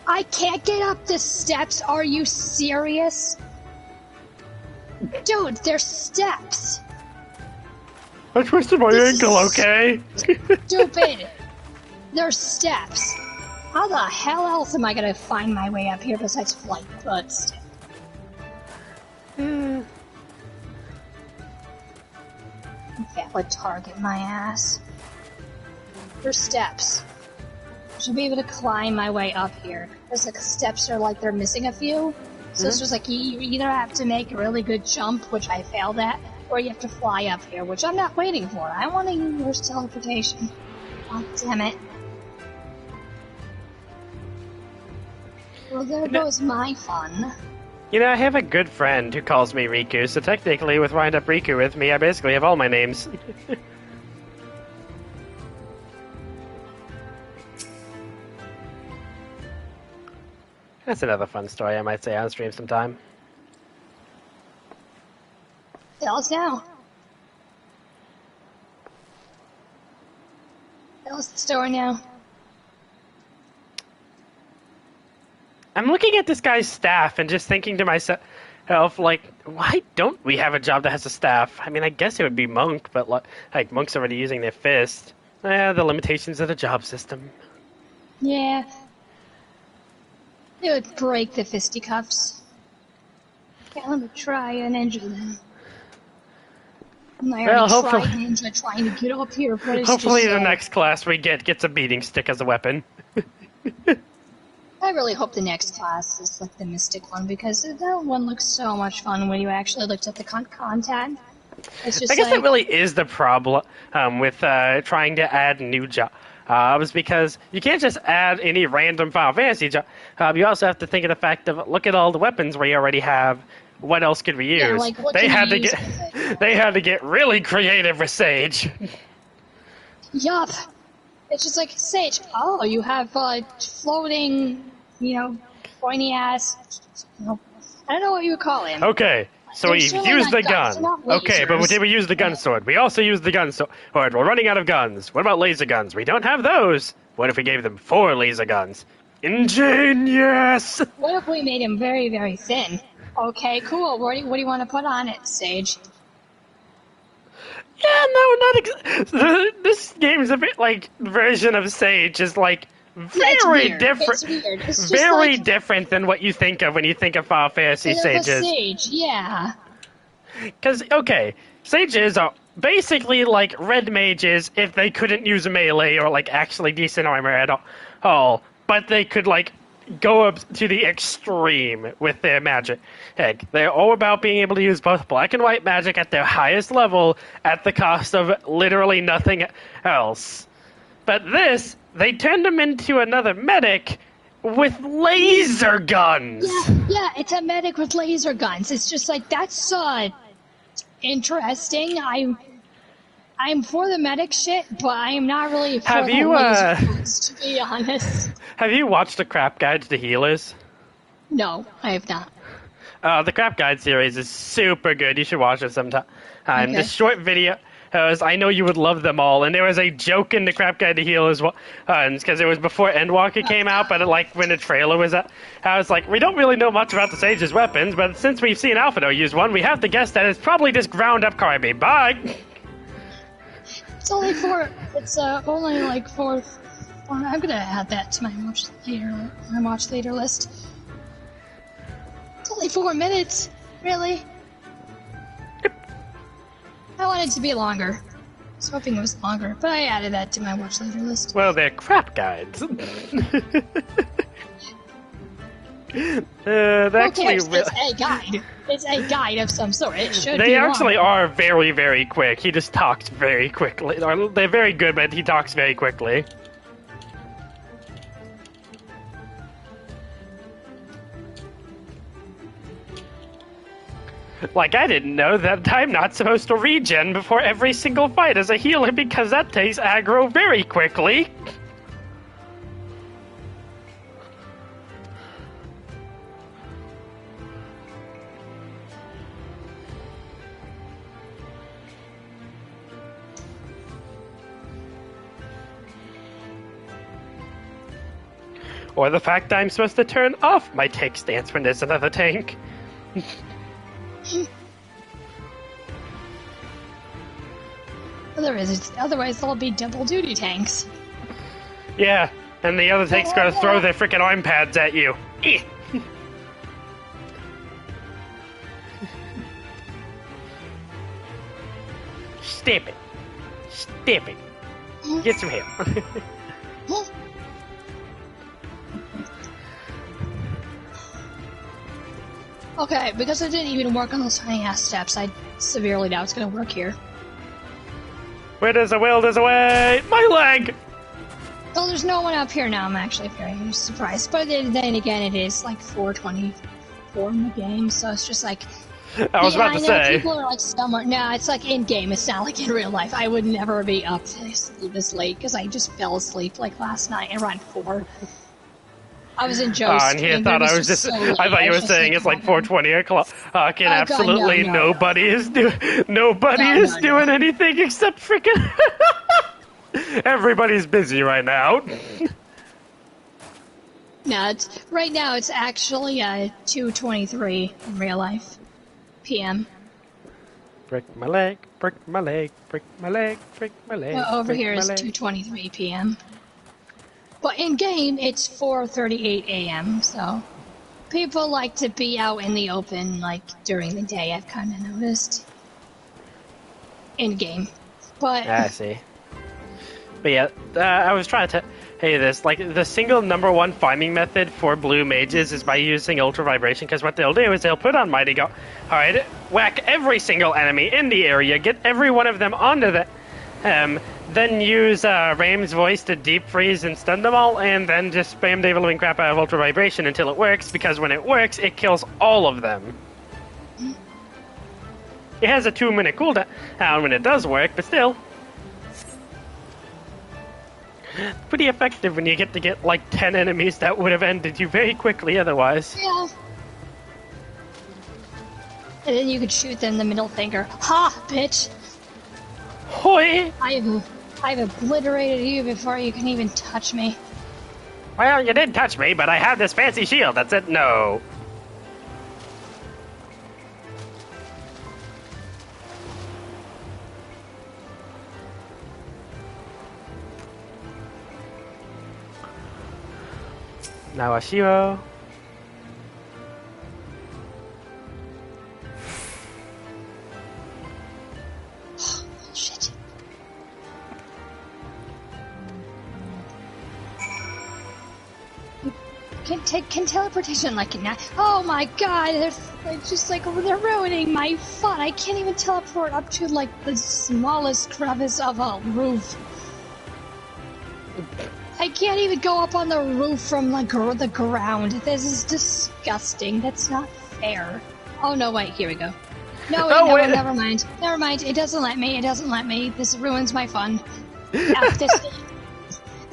I can't get up the steps. Are you serious? Dude, there's steps. I twisted my ankle, okay? Stupid. There's steps. How the hell else am I gonna find my way up here besides flight? But still. That would target my ass. There's steps. I should be able to climb my way up here. There's like steps are like they're missing a few. So it's just like you either have to make a really good jump, which I failed at, or you have to fly up here, which I'm not waiting for. I want to use teleportation. Oh, damn it. Well, there goes my fun. You know, I have a good friend who calls me Riku, so technically with Wind Up Riku with me, I basically have all my names. That's another fun story I might say on stream sometime. Tell us now. Tell us the story now. I'm looking at this guy's staff and just thinking to myself, like, why don't we have a job that has a staff? I mean, I guess it would be Monk, but like Monk's already using their fist. The limitations of the job system. Yeah. It would break the fisticuffs. Okay, let me try a ninja then. I already tried ninja trying to get up here, but it's hopefully just the next class we gets a beating stick as a weapon. I really hope the next class is like the Mystic one, because that one looks so much fun when you actually looked at the content. It's just I guess that really is the problem with trying to add new jobs, because you can't just add any random Final Fantasy job. You also have to think of the fact of, look at all the weapons we already have. What else could we use? Yeah, like, what they can had you to use get they had to get really creative with Sage. Yup. It's just like, Sage, oh, you have floating, pointy ass, I don't know what you would call him. Okay, so we used the gun. Okay, but did we use the gun sword? We also used the gun sword. We're running out of guns. What about laser guns? We don't have those. What if we gave them 4 laser guns? Ingenious! What if we made him very, very thin? Okay, cool. What do you want to put on it, Sage? Yeah, no, this game's a bit like version of Sage is like very different. It's weird. It's just very like, different than what you think of when you think of Final Fantasy sages. Sage, yeah. Because sages are basically like red mages if they couldn't use melee or like actually decent armor at all, but they could like go up to the extreme with their magic. Heck, they're all about being able to use both black and white magic at their highest level at the cost of literally nothing else. But this, they turned him into another medic with laser guns. Yeah, it's a medic with laser guns. It's just like, that's interesting. I'm for the medic shit, but I'm not really for the laser guns, to be honest. Have you watched the Crap Guides to Healers? No, I have not. The Crap Guide series is super good. You should watch it sometime. Okay. This short video, I know you would love them all. And there was a joke in the Crap Guide to Healers, because it was before Endwalker came out, but when the trailer was out, I was like, we don't really know much about the Sage's weapons, but since we've seen Alphino use one, we have to guess that it's probably just ground up carbine. Bye! It's only like four. I'm gonna add that to my watch later list. It's only 4 minutes, really. I wanted it to be longer. I was hoping it was longer, but I added that to my watch later list. Well, they're crap guides. It's a guide. It's a guide of some sort. It should be They actually long. are very, very quick. He just talks very quickly. They're very good, but he talks very quickly. Like, I didn't know that I'm not supposed to regen before every single fight as a healer because that takes aggro very quickly. Or the fact I'm supposed to turn off my tank stance when there's another tank. Otherwise, they'll be double duty tanks. Yeah, and the other tank's gonna throw their freaking arm pads at you. Step it. Step it. Get some help. Okay, because I didn't even work on those tiny ass steps, I severely doubt it's gonna work here. Where there's a will, there's a way! My leg! Oh, there's no one up here now. I'm actually very surprised. But then again, it is like 4:24 in the game, so it's just like... I was about to say. People are like somewhere... No, it's like in-game. It's not like in real life. I would never be up this late, because I just fell asleep like last night around 4. I was in Joe's and he thought I was just... So I thought you were saying it's like 4:20 o'clock. And absolutely nobody is doing anything except freaking... Everybody's busy right now. No, right now it's actually 2:23 in real life. PM. Break my leg, break my leg, break my leg, break my leg. Well, over here is 2:23 PM. But in game, it's 4:38 AM. So people like to be out in the open, like during the day. I've kind of noticed. In game, but I see. But yeah, I was trying to tell you this. Like, the single #1 farming method for blue mages is by using ultra vibration. Because what they'll do is they'll put on Mighty Go. All right, whack every single enemy in the area, get every one of them onto the. Then use Ram's voice to deep freeze and stun them all, and then just spam the living crap out of ultra vibration until it works. Because when it works, it kills all of them. It has a 2-minute cooldown when it does work, but still. Pretty effective when you get like 10 enemies that would have ended you very quickly otherwise. Yeah. And then you could shoot them in the middle finger. Ha, bitch! Hoi! I've obliterated you before you can even touch me. Well, you did touch me, but I have this fancy shield that said no. Now Ashiro. Shit. Can teleportation like now? Oh my god! They're just like they're ruining my fun. I can't even teleport up to like the smallest crevice of a roof. I can't even go up on the roof from like the ground. This is disgusting. That's not fair. Oh no, wait, here we go. No, wait, Oh, no, wait. never mind. Never mind. It doesn't let me. It doesn't let me. This ruins my fun.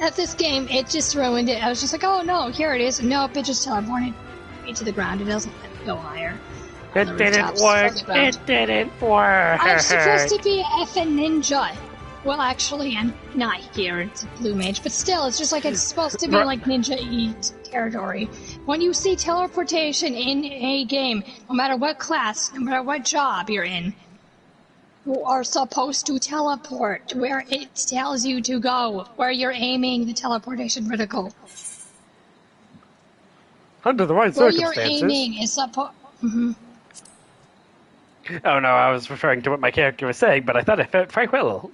At this game, it just ruined it. I was just like, oh no, here it is. Nope, it just teleported me to the ground. It doesn't let me go higher. It didn't work. It didn't work. I'm supposed to be a effing ninja. Well, actually, I'm not here. It's a blue mage, but still, it's just like it's supposed to be like ninja-y territory. When you see teleportation in a game, no matter what class, no matter what job you're in, you are supposed to teleport where it tells you to go, where you're aiming the teleportation vertical. Under the right Where circumstances. you're aiming is supposed. Mm-hmm. Oh no, I was referring to what my character was saying, but I thought it fit very well.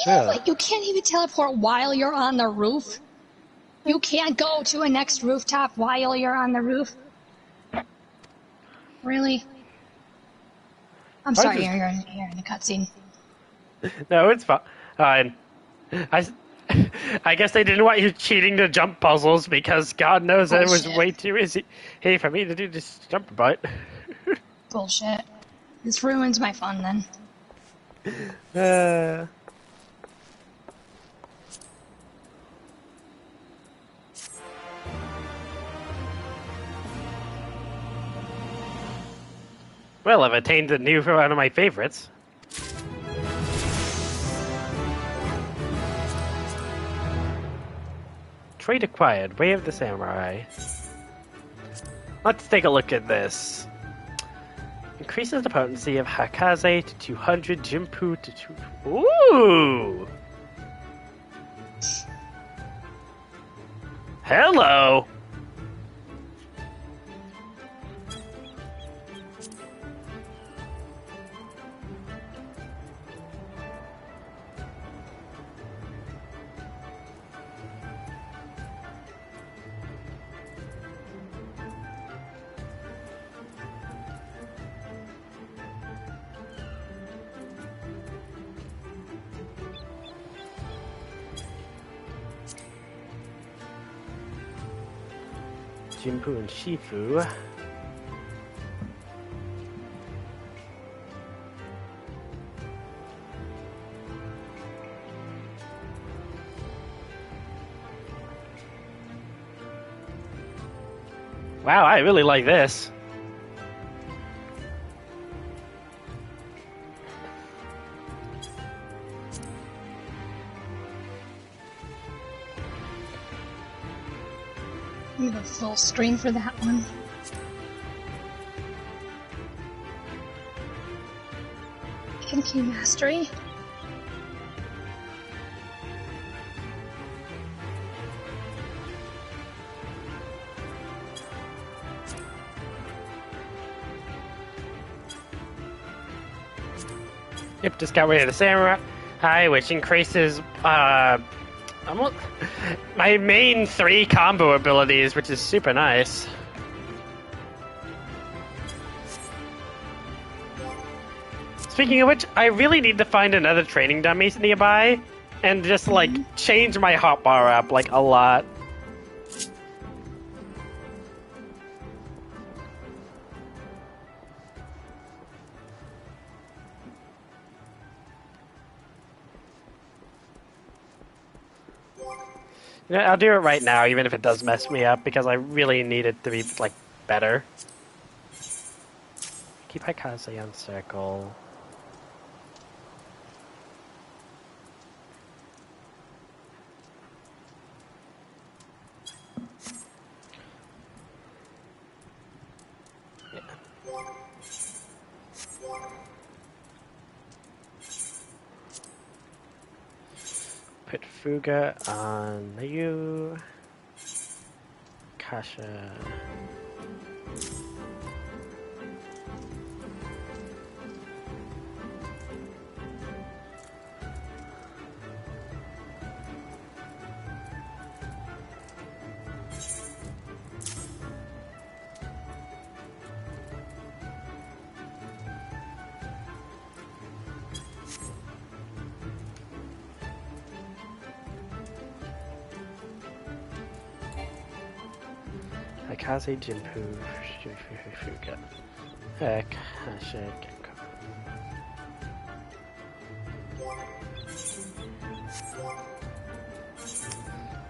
Yeah, like you can't even teleport while you're on the roof. You can't go to a next rooftop while you're on the roof. Really? I'm sorry, you're in a cutscene. No, it's fine. I guess they didn't want you cheating the jump puzzles because God knows that it was way too easy for me to do this jump bite. Bullshit. This ruins my fun then. Well, I've attained a new one of my favorites. Trait acquired, Way of the Samurai. Let's take a look at this. Increases the potency of Hakaze to 200, Jinpu to 2... Ooh! Hello! Jinpu and Shifu. Wow, I really like this. I'm gonna full screen for that one. Kinky Mastery. Yep, just got rid of the Samurai, which increases my main 3 combo abilities, which is super nice. Speaking of which, I really need to find another training dummy nearby and just like change my hotbar up like a lot. You know, I'll do it right now, even if it does mess me up, because I really need it to be, like, better. Keep Hikaze on circle. Yeah. Put Fuga on you. Kasha. Kaze Jinpu Fuga. Kasha Gecko.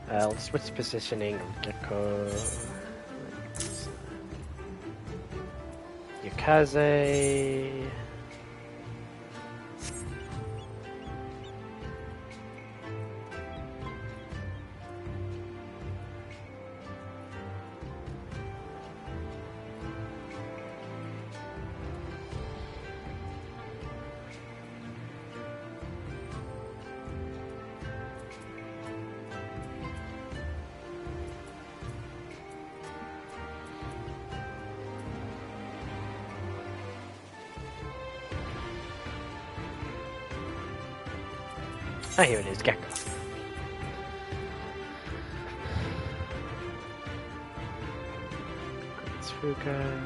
Let's switch positioning of Gecko. Yukaze. Ah, here it is, Gecko. Fuga.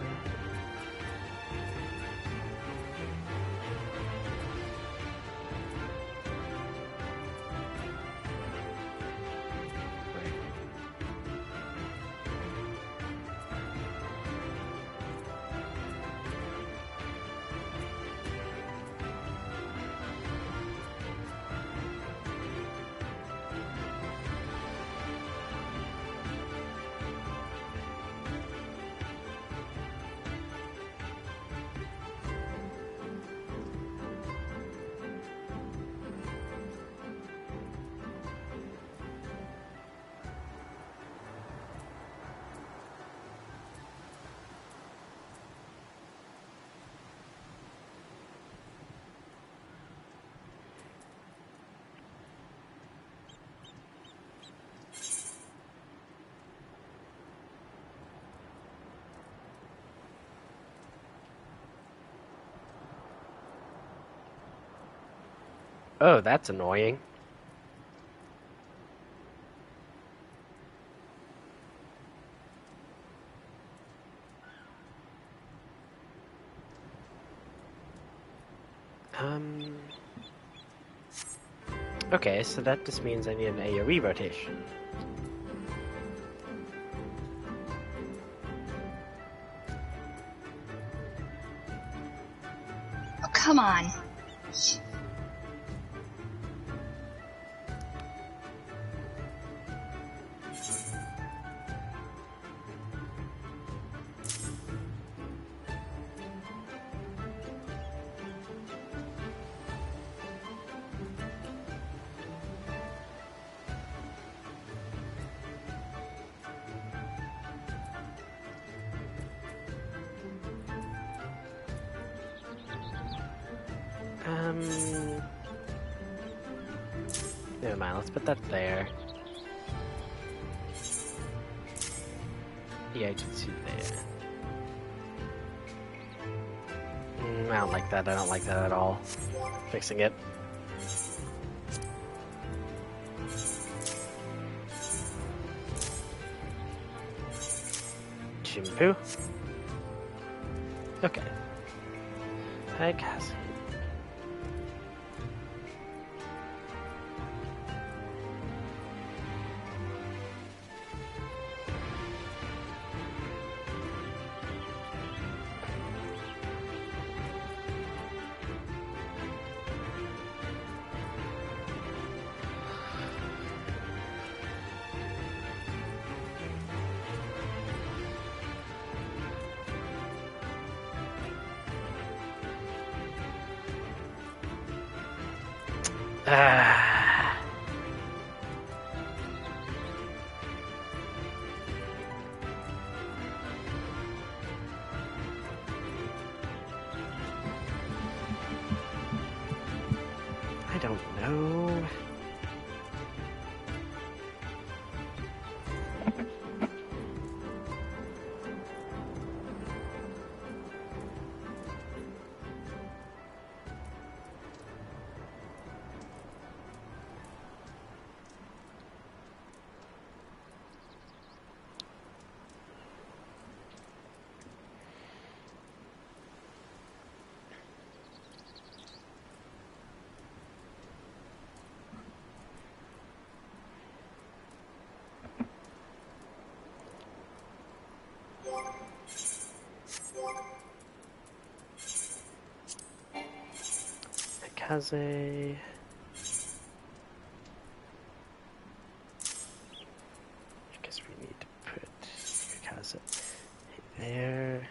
Oh, that's annoying. Okay, so that just means I need an AoE rotation. Oh, come on. Never mind, let's put that there. The agency there. I don't like that, I don't like that at all. Fixing it. Jinpu. Okay. I guess. I don't know. kamikaze. I guess we need to put kamikaze there.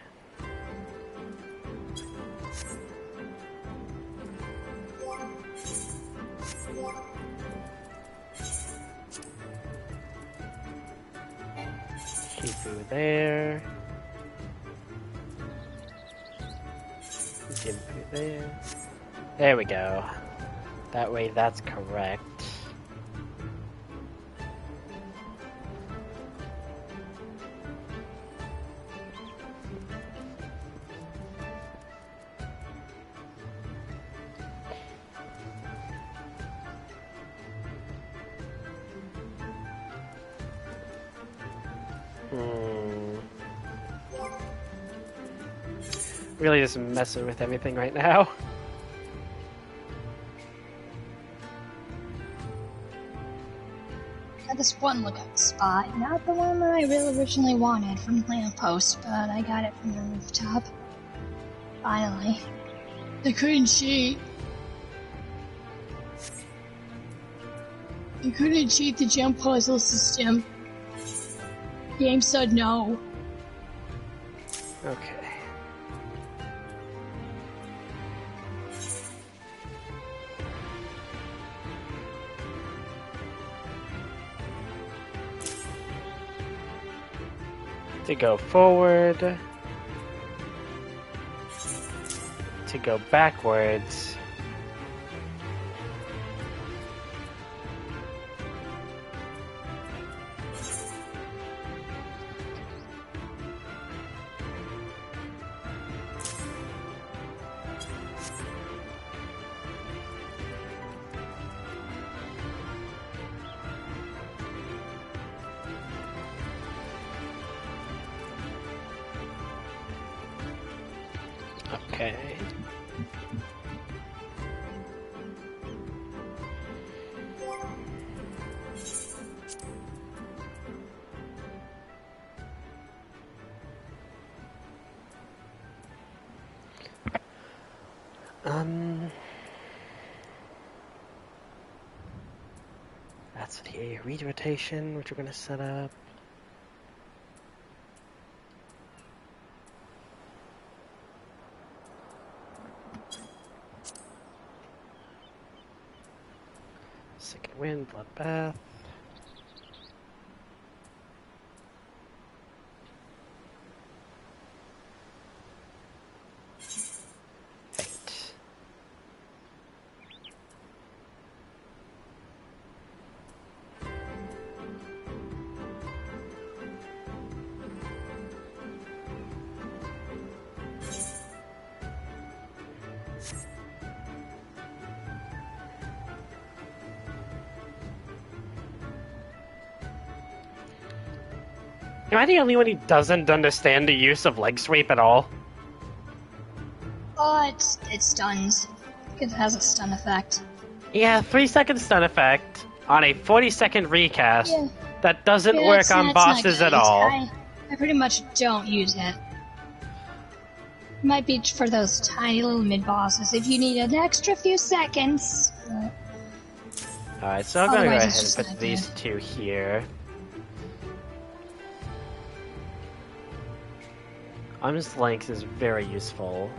Shifu there. Jinpu there. There we go. That way that's correct. Really just messing with everything right now. Got this one lookout spot, not the one that I really originally wanted from the lamppost, but I got it from the rooftop. Finally. I couldn't cheat. I couldn't cheat the jump puzzle system. Game said no. Okay. To go forward, to go backwards, okay. That's the read rotation, which we're going to set up. Second wind, bloodbath. Fate. Am I the only one who doesn't understand the use of leg sweep at all? Oh, it stuns. It has a stun effect. Yeah, 3-second stun effect on a 40-second recast. Yeah. That doesn't Yeah, work on bosses at all. I pretty much don't use it. Might be for those tiny little mid-bosses if you need an extra few seconds. Alright, so I'm gonna go Otherwise, ahead it's and just put not these two here. Arm's length is very useful.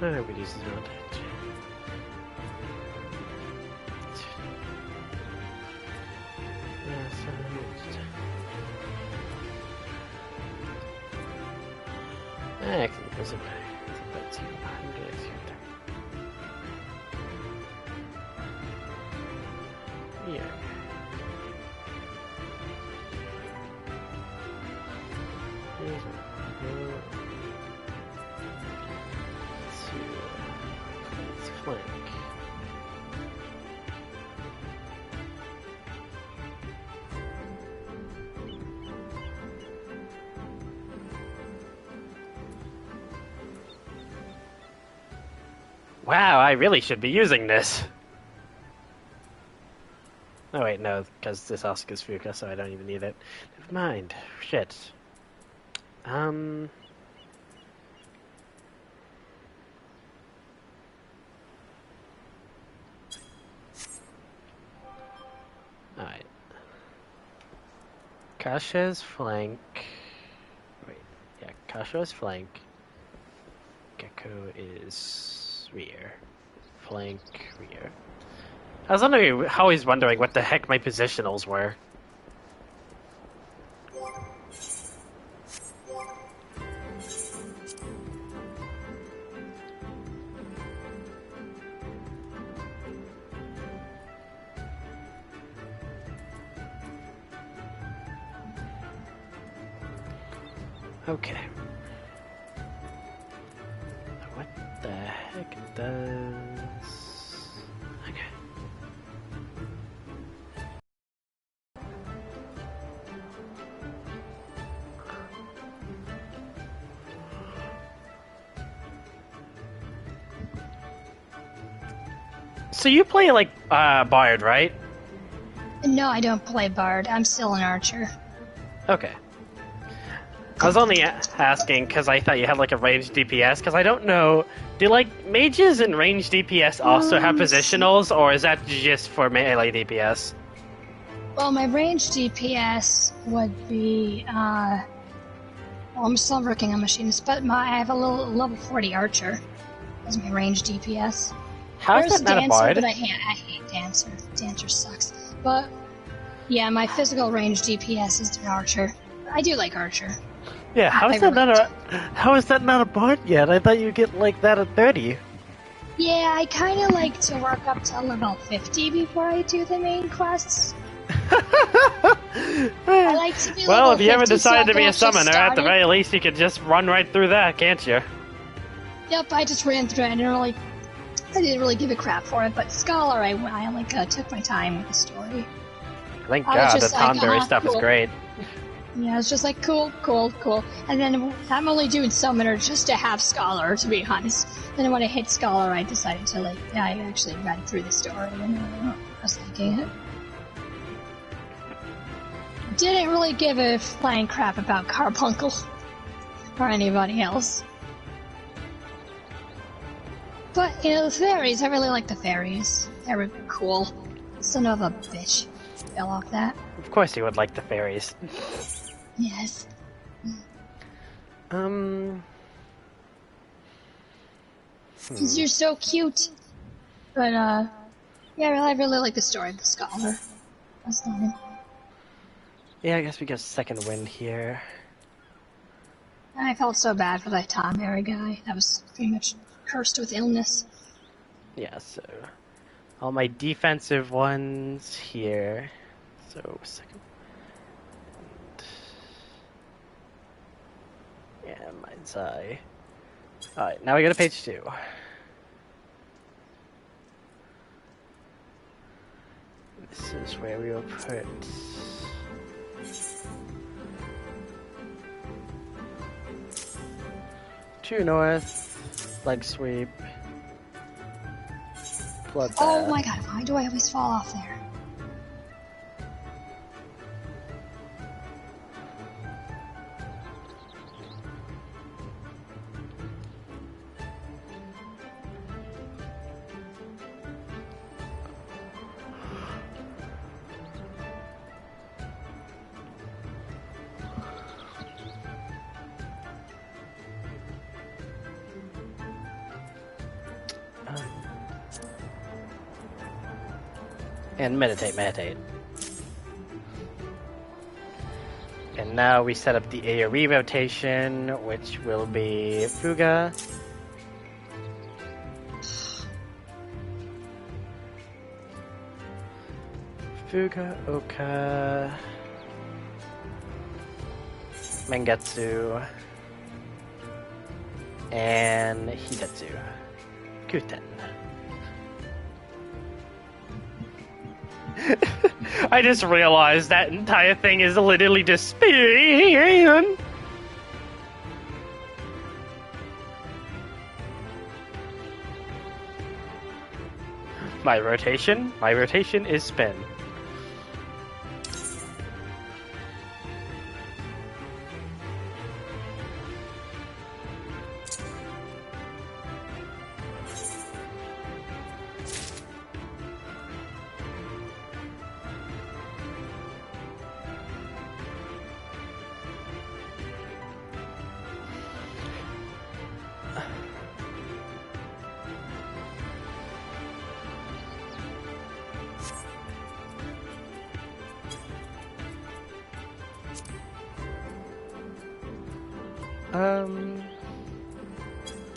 Nobody uses advantage. Excellent, because of about 200. Yeah. flank. Wow, I really should be using this. Oh wait, no, because this Oscar's Fuka, so I don't even need it. Never mind. Shit. Alright. Kasha's flank. Wait, yeah, Kasha's flank. Gecko is rear. Flank, rear. I was always wondering what the heck my positionals were. Okay. What the heck does... Okay. So you play like Bard, right? No, I don't play Bard. I'm still an archer. Okay. I was only asking because I thought you had like a ranged DPS, because I don't know, do like mages and ranged DPS also have positionals, or is that just for melee DPS? Well, my ranged DPS would be, well, I'm still working on machines, but I have a little level 40 archer as my ranged DPS. How is that not Dancer, a bard? but I hate Dancer. Dancer sucks. But, yeah, my physical ranged DPS is an archer. I do like archer. Yeah, how is that not a bard yet? I thought you'd get like that at 30. Yeah, I kind of like to work up to level 50 before I do the main quests. I like to be Well, level if you ever 50 so I decide to can be a actually summoner, start at the it. very least you could just run right through that, can't you? Yep, I just ran through it. I didn't really give a crap for it, but Scholar, I like took my time with the story. Thank I was God, the just like, Tonberry stuff is cool. great. Yeah, it's just like, cool. And then I'm only doing Summoner just to have Scholar, to be honest. Then when I hit Scholar, I decided to, I actually read through the story, and I was liking it. Didn't really give a flying crap about Carbuncle or anybody else. But, the fairies, I really like the fairies. They were cool. Son of a bitch. Fell off that. Of course you would like the fairies. Yes. Because you're so cute. But, yeah, I really like the story of the Scholar. That's not it. Yeah, I guess we get second wind here. I felt so bad for that Tonberry guy. That was pretty much cursed with illness. Yeah, so all my defensive ones here. So second. Yeah, mine's eye. Alright, now we go to page 2. This is where we will put True north, leg sweep, bloodbath. Oh my god, why do I always fall off there? And meditate. And now we set up the AoE rotation, which will be Fuga. Fuga, Oka, Mangetsu, and Hitetsu. Kuten. I just realized that entire thing is literally just spin. My rotation is spin.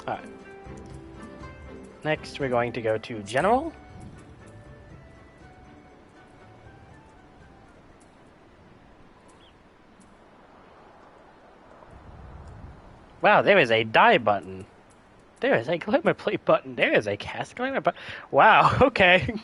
Alright. Next, we're going to go to General. Wow, there is a die button. There is a glimmer plate button. There is a cast glimmer button. Wow, okay.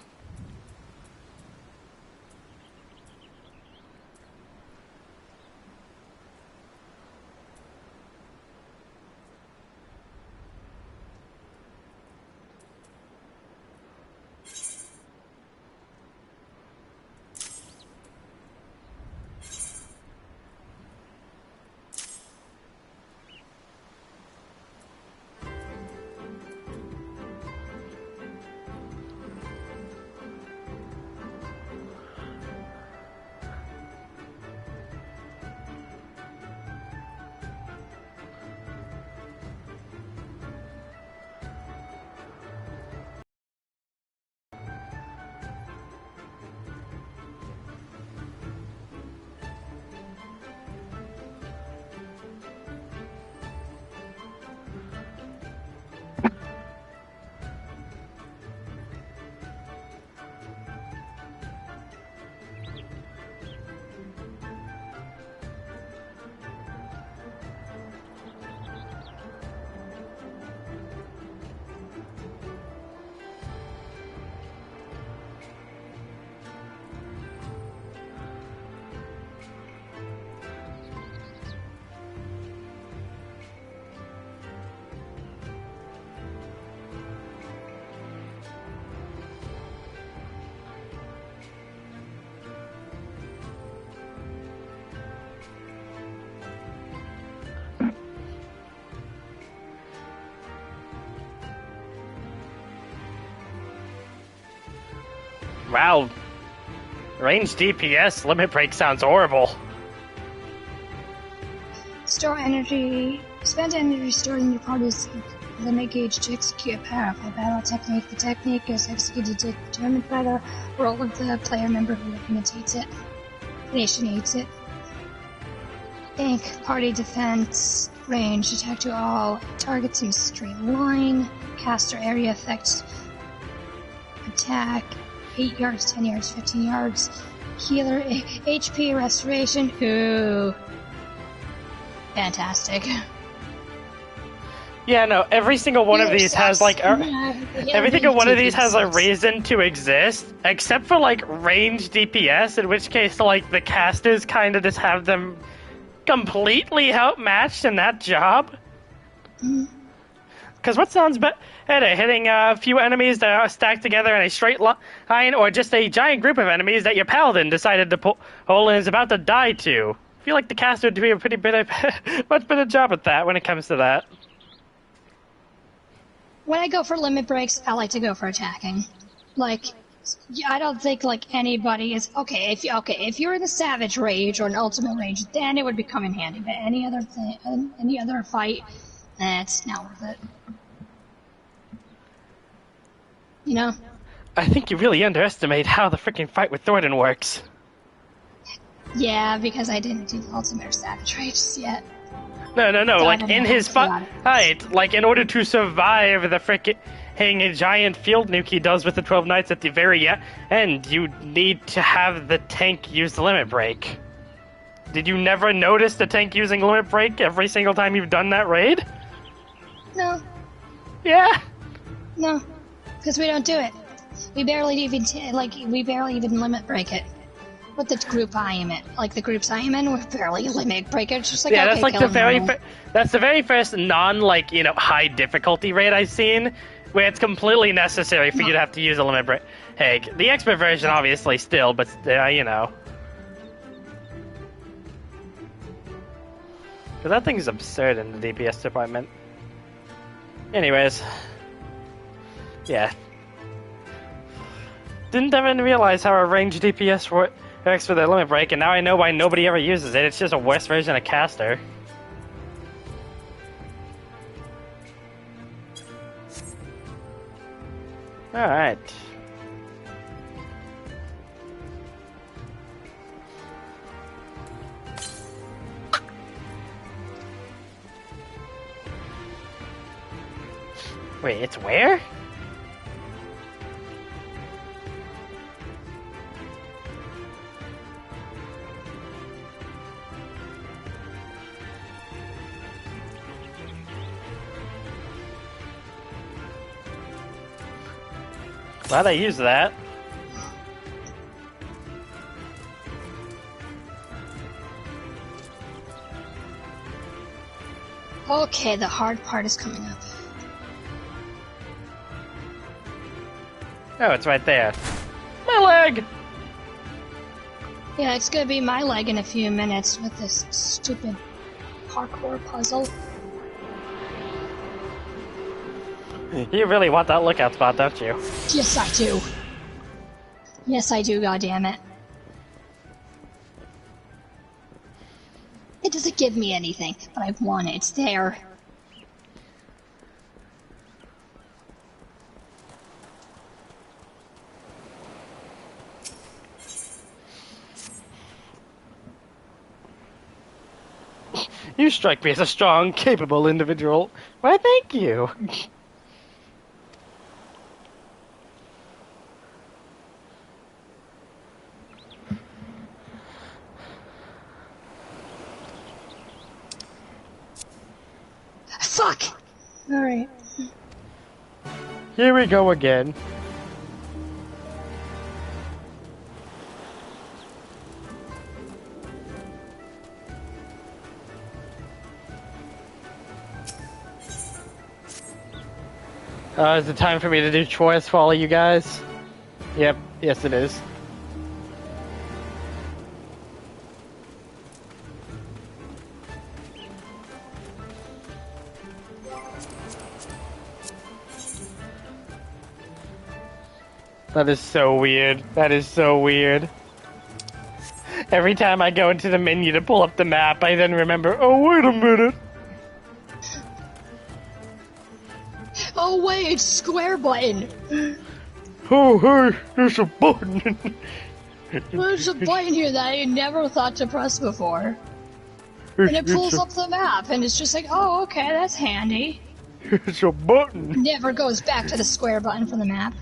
Wow. Range DPS limit break sounds horrible. Store energy. Spend energy stored in your party's limit gauge to execute a powerful battle technique. The technique is executed determined by the role of the player member who initiates it. Bank party defense range. Attack to all targets in straight line. Caster area effect. Attack 8 yards, 10 yards, 15 yards. Healer HP restoration. Ooh. Fantastic. Yeah, no, every single one of these has, like, every single one of these has a reason to exist, except for, like, range DPS, in which case, like, the casters kind of just have them completely outmatched in that job. Because what sounds better, hitting a few enemies that are stacked together in a straight line, or just a giant group of enemies that your paladin decided to pull and is about to die to? I feel like the caster would do a pretty much better job at that when it comes to that. When I go for limit breaks, I like to go for attacking. Like, I don't think like anybody is if you're in the Savage Rage or an Ultimate Rage, then it would become in handy. But any other fight, it's not worth it. You know? I think you really underestimate how the freaking fight with Thornton works. Yeah, because I didn't do the Ultimate or Savage Rages yet. No, like, in his fight, like, in order to survive the frickin' giant field nuke he does with the 12 Knights at the very end, you need to have the tank use the limit break. Did you never notice the tank using limit break every single time you've done that raid? No. Yeah? No, because we don't do it. We barely even limit break it. With the group I am in, like the groups I am in, we barely limit break it. It's just like, yeah, okay, that's like kill the them all. that's the very first high difficulty raid I've seen, where it's completely necessary for you to have to use a limit break. Hey, the expert version obviously still, but because that thing is absurd in the DPS department. Anyways, yeah. Didn't even realize how a ranged DPS works for the limit break, and now I know why nobody ever uses it. It's just a worse version of caster. Alright. Wait, it's where? Glad I used that. Okay, the hard part is coming up. Oh, it's right there. My leg! Yeah, it's gonna be my leg in a few minutes with this stupid parkour puzzle. You really want that lookout spot, don't you? Yes, I do. Yes, I do, goddammit. It doesn't give me anything, but I want it. It's there. You strike me as a strong, capable individual. Why, thank you. Fuck! Alright. Here we go again. Is it time for me to do chores for all of you guys? Yep, yes it is. That is so weird. That is so weird. Every time I go into the menu to pull up the map, I then remember, oh, wait a minute. Oh wait, it's square button! Oh, hey, there's a button. There's a button here that I never thought to press before. And it pulls up the map, and it's just like, oh, okay, that's handy. It's a button. Never goes back to the square button for the map.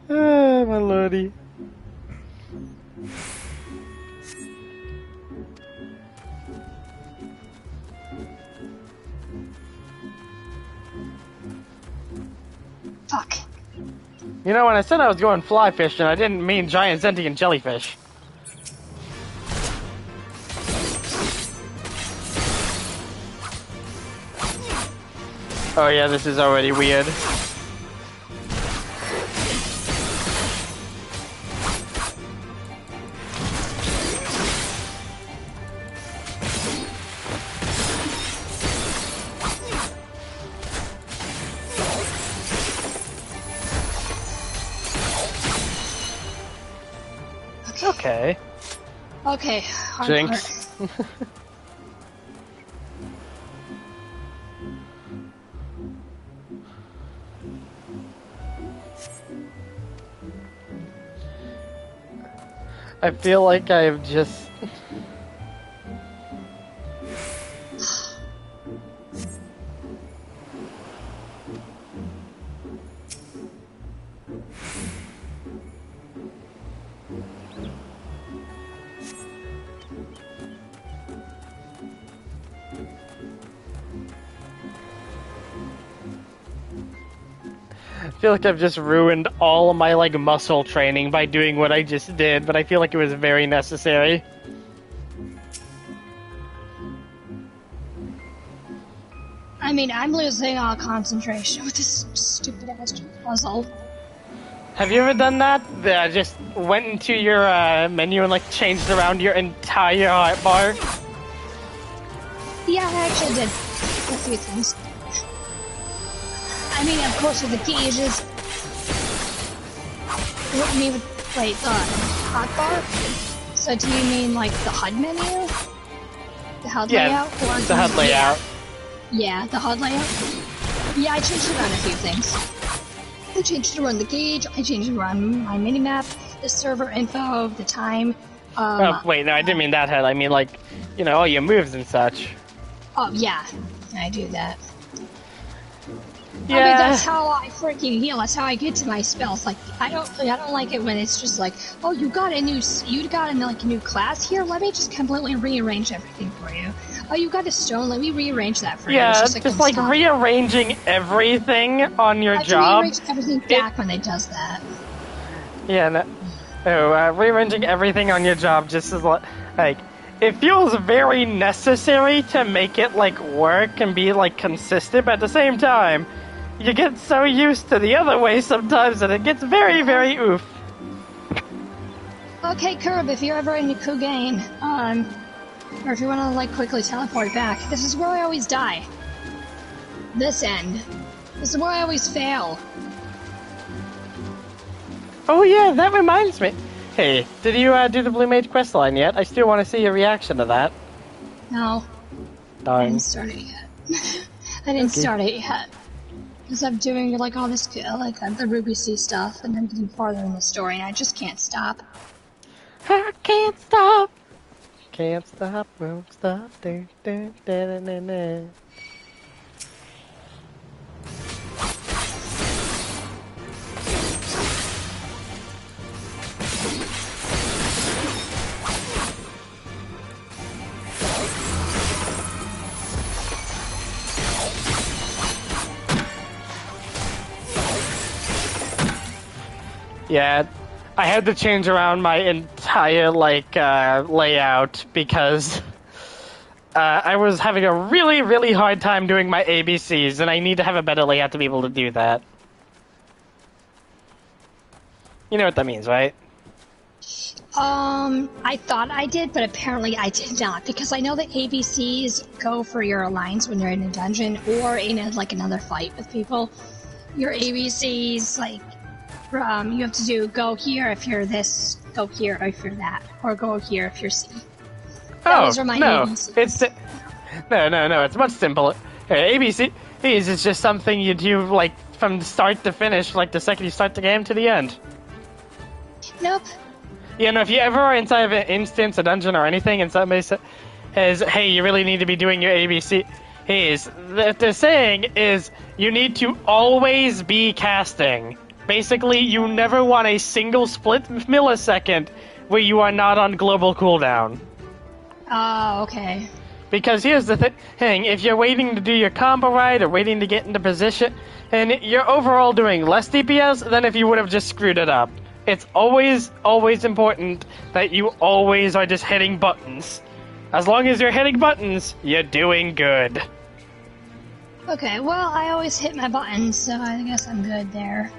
Ah, my lordy. Fuck. You know, when I said I was going fly fishing, I didn't mean giant sentient jellyfish. Oh yeah, this is already weird. Okay. Okay. Hard Jinx. I feel like I've just... feel like I've just ruined all of my, like, muscle training by doing what I just did, but I feel like it was very necessary. I mean, I'm losing all concentration with this stupid-ass puzzle. Have you ever done that? Just went into your menu and, like, changed around your entire art bar? Yeah, I actually did a few things. I mean, of course, with the gauges. What do you mean with, wait, hotbar? So do you mean, like, the HUD menu? The HUD layout? Or the HUD layout. Yeah, the HUD layout. Yeah, I changed around a few things. I changed around the gauge, I changed around my minimap, the server info, the time. Oh, wait, no, I didn't mean that HUD. I mean, like, you know, all your moves and such. Oh, yeah, I do that. Yeah. I mean, that's how I freaking heal. That's how I get to my spells. Like, I don't like it when it's just like, oh, you got a new class here. Let me just completely rearrange everything for you. Oh, you got a stone. Let me rearrange that for you. Yeah, It's just like rearranging everything on your job. I have to rearrange everything back when it does that. Yeah, no, rearranging everything on your job just is like, it feels very necessary to make it like work and be like consistent, but at the same time, you get so used to the other way sometimes that it gets very, very oof. Okay, Curb, if you're ever in Kugain, or if you want to like quickly teleport back, this is where I always die. This end. This is where I always fail. Oh yeah, that reminds me. Hey, did you do the Blue Mage quest line yet? I still want to see your reaction to that. No. Darn. I didn't start it yet. I didn't start it yet. Because I'm doing like all this, like the Ruby C stuff, and I'm getting farther in the story, and I just can't stop. I can't stop. Can't stop, won't stop. Da, da, da, da, da. Yeah, I had to change around my entire, like, layout because I was having a really, really hard time doing my ABCs, and I need to have a better layout to be able to do that. You know what that means, right? I thought I did, but apparently I did not, because I know that ABCs go for your alliance when you're in a dungeon, or in another fight with people. Your ABCs, like, you have to do go here if you're this, go here if you're that, or go here if you're C. Those are my ABCs. It's much simpler. ABC is just something you do, like, from start to finish, like, the second you start the game to the end. Nope. You know, if you ever are inside of an instance, a dungeon, or anything, and somebody says, hey, you really need to be doing your ABC, what they're saying is, you need to always be casting. Basically, you never want a single split millisecond where you are not on global cooldown. Oh, okay. Because here's the thing, if you're waiting to do your combo right, or waiting to get into position, and you're overall doing less DPS than if you would have just screwed it up. It's always, always important that you always are just hitting buttons. As long as you're hitting buttons, you're doing good. Okay, well, I always hit my buttons, so I guess I'm good there.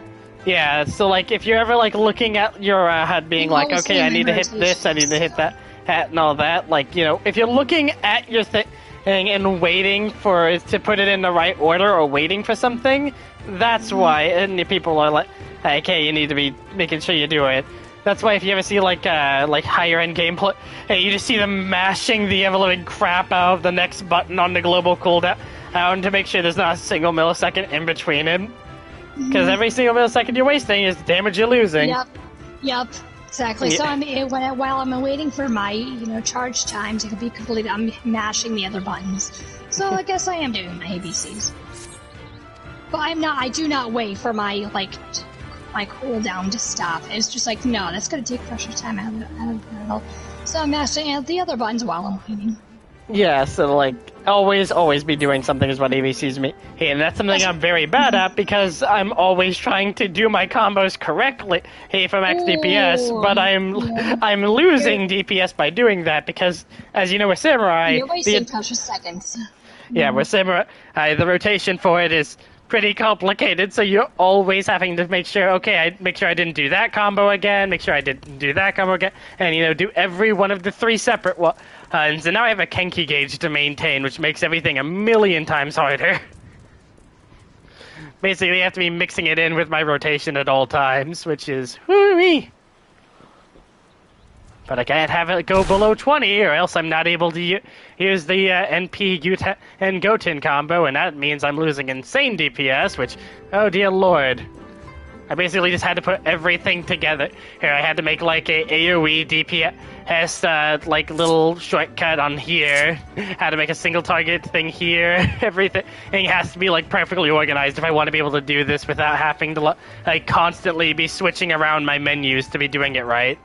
Yeah, so, like, if you're ever, like, looking at your HUD being like, okay, I need to hit this, I need to hit that, and all that, like, you know, if you're looking at your thing and waiting for it to put it in the right order or waiting for something, that's why, and people are like, okay, you need to be making sure you do it. That's why if you ever see, like higher end gameplay, hey, you just see them mashing the ever-living crap out of the next button on the global cooldown to make sure there's not a single millisecond in between it. Because every single millisecond you're wasting is damage you're losing. Yep, exactly. Yeah. So while I'm waiting for my, charge time to be completed, I'm mashing the other buttons. So I guess I am doing my ABCs. But I do not wait for my cooldown to stop. It's just like, no, that's gonna take pressure time out of the battle. So I'm mashing out the other buttons while I'm waiting. Yeah, so, like, always be doing something is what Evie sees me. Hey, and that's something I'm very bad at because I'm always trying to do my combos correctly. Hey, for max DPS, but I'm losing DPS by doing that because, as you know, with Samurai, You're wasting precious seconds. yeah, with Samurai, the rotation for it is pretty complicated, so you're always having to make sure, okay, I make sure I didn't do that combo again, make sure I didn't do that combo again, and, you know, do every one of the 3 separate ones. And so now I have a Kenki gauge to maintain, which makes everything a million times harder. Basically, I have to be mixing it in with my rotation at all times, which is whoo-wee. But I can't have it go below 20, or else I'm not able to use the NP and Goten combo, and that means I'm losing insane DPS, which, oh dear lord. I basically just had to put everything together. Here, I had to make like a AoE DPS, like little shortcut on here. Had to make a single target thing here. Everything has to be like perfectly organized if I want to be able to do this without having to like constantly be switching around my menus to be doing it right.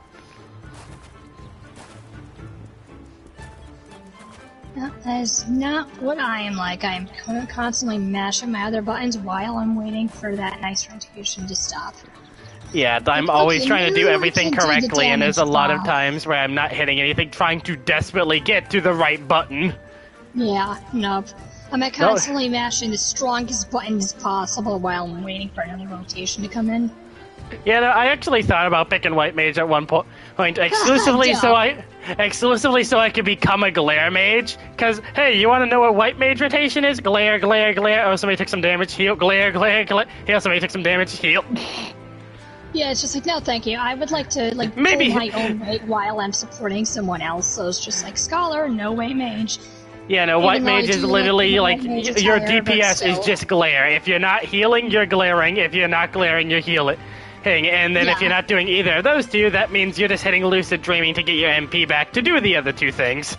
That is not what I am like. I am constantly mashing my other buttons while I'm waiting for that nice rotation to stop. Yeah, I'm always trying to do everything correctly, and there's a lot of times where I'm not hitting anything, trying to desperately get to the right button. Yeah, nope. I'm constantly mashing the strongest buttons possible while I'm waiting for another rotation to come in. Yeah, no, I actually thought about picking White Mage at one point, exclusively so I could become a Glare Mage. Cause hey, you want to know what White Mage rotation is? Glare, glare, glare. Oh, somebody took some damage. Heal. Glare, glare, glare. Heal. Somebody took some damage. Heal. Yeah, it's just like, no, thank you. I would like to maybe pull my own weight while I'm supporting someone else. So it's just like Scholar, no White Mage. Yeah, no, White Mage is literally like your DPS is just glare. If you're not healing, you're glaring. If you're not glaring, you're healing. And then if you're not doing either of those two, that means you're just hitting Lucid Dreaming to get your MP back to do the other 2 things.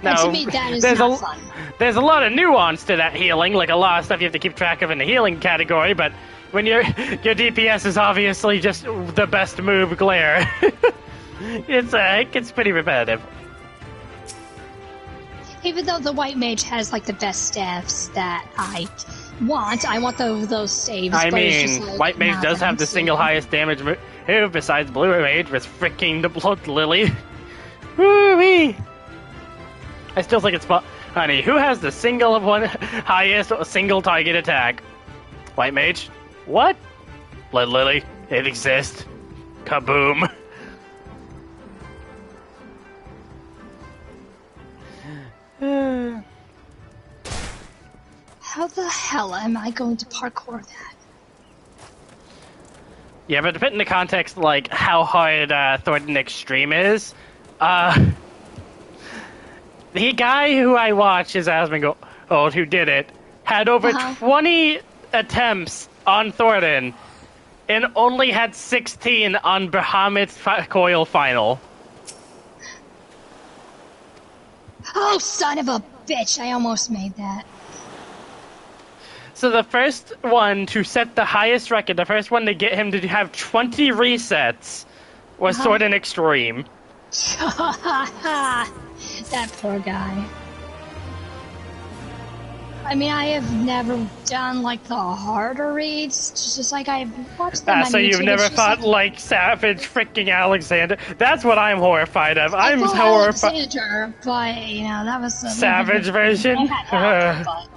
Now, to me, that is not fun. There's a lot of nuance to that healing, like a lot of stuff you have to keep track of in the healing category, but when your DPS is obviously just the best move, Glare, it gets pretty repetitive. Even though the White Mage has like the best staffs that I want those saves. I but mean, it's just, like, White Mage does have the single highest damage move besides Blue Mage with freaking the Blood Lily. Woo-wee! I still think it's honey, who has the highest single target attack? White Mage? What? Blood Lily. It exists. Kaboom. How the hell am I going to parkour that? Yeah, but to put in the context, like, how hard Thornton Extreme is, the guy who I watched, his Asmongold, who did it, had over 20 attempts on Thornton, and only had 16 on Bahamut's Coil Final. Oh, son of a bitch, I almost made that. So the first one to set the highest record, the first one to get him to have 20 resets, was Thornton Extreme. That poor guy. I mean, I have never done, like, the harder raids. It's just like, I've watched them on so you've YouTube. never fought, like, Savage freaking Alexander? That's what I'm horrified of. I'm horrified. Alexander, but, you know, that was the Savage version? I had help,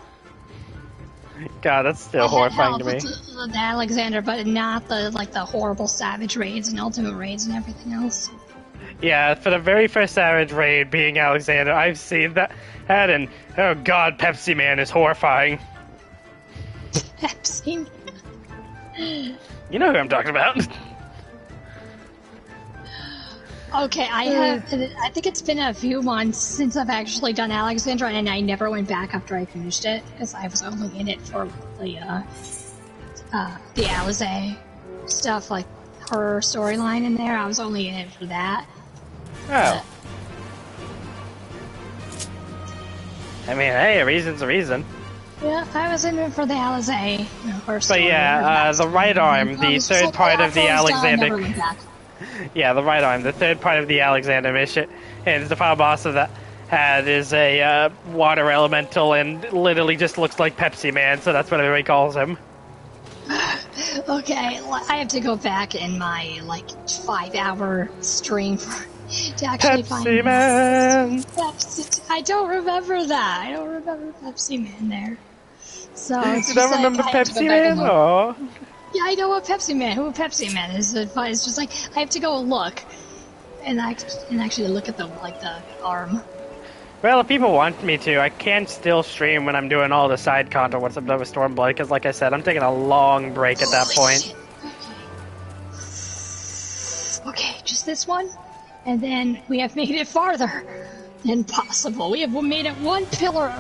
God, that's still horrifying to me. The Alexander, but not the, like, the horrible Savage raids and Ultimate raids and everything else. Yeah, for the very first Savage raid being Alexander, I've seen that, and oh god, Pepsi Man is horrifying. Pepsi Man. You know who I'm talking about. Okay, I think it's been a few months since I've actually done Alexandra, and I never went back after I finished it, because I was only in it for the Alizé stuff, like her storyline in there. I was only in it for that. Oh. I mean, hey, a reason's a reason. Yeah, I was in it for the Alizé. But yeah, the right arm, the third part of the Alexander... Yeah, the right arm, the third part of the Alexander mission, and the final boss of that. had is a water elemental and literally just looks like Pepsi Man, so that's what everybody calls him. Okay, I have to go back in my, 5-hour stream to actually find Pepsi Man! I don't remember that. I don't remember Pepsi Man there. So it's you don't remember Pepsi Man? Aww. Yeah, I know what Pepsi Man. Who Pepsi Man is? It's just like I have to go look, and actually look at the arm. Well, if people want me to, I can still stream when I'm doing all the side content with Stormblood, because like I said, I'm taking a long break at that point. Okay, just this one, and then we have made it farther than possible. We have made it one pillar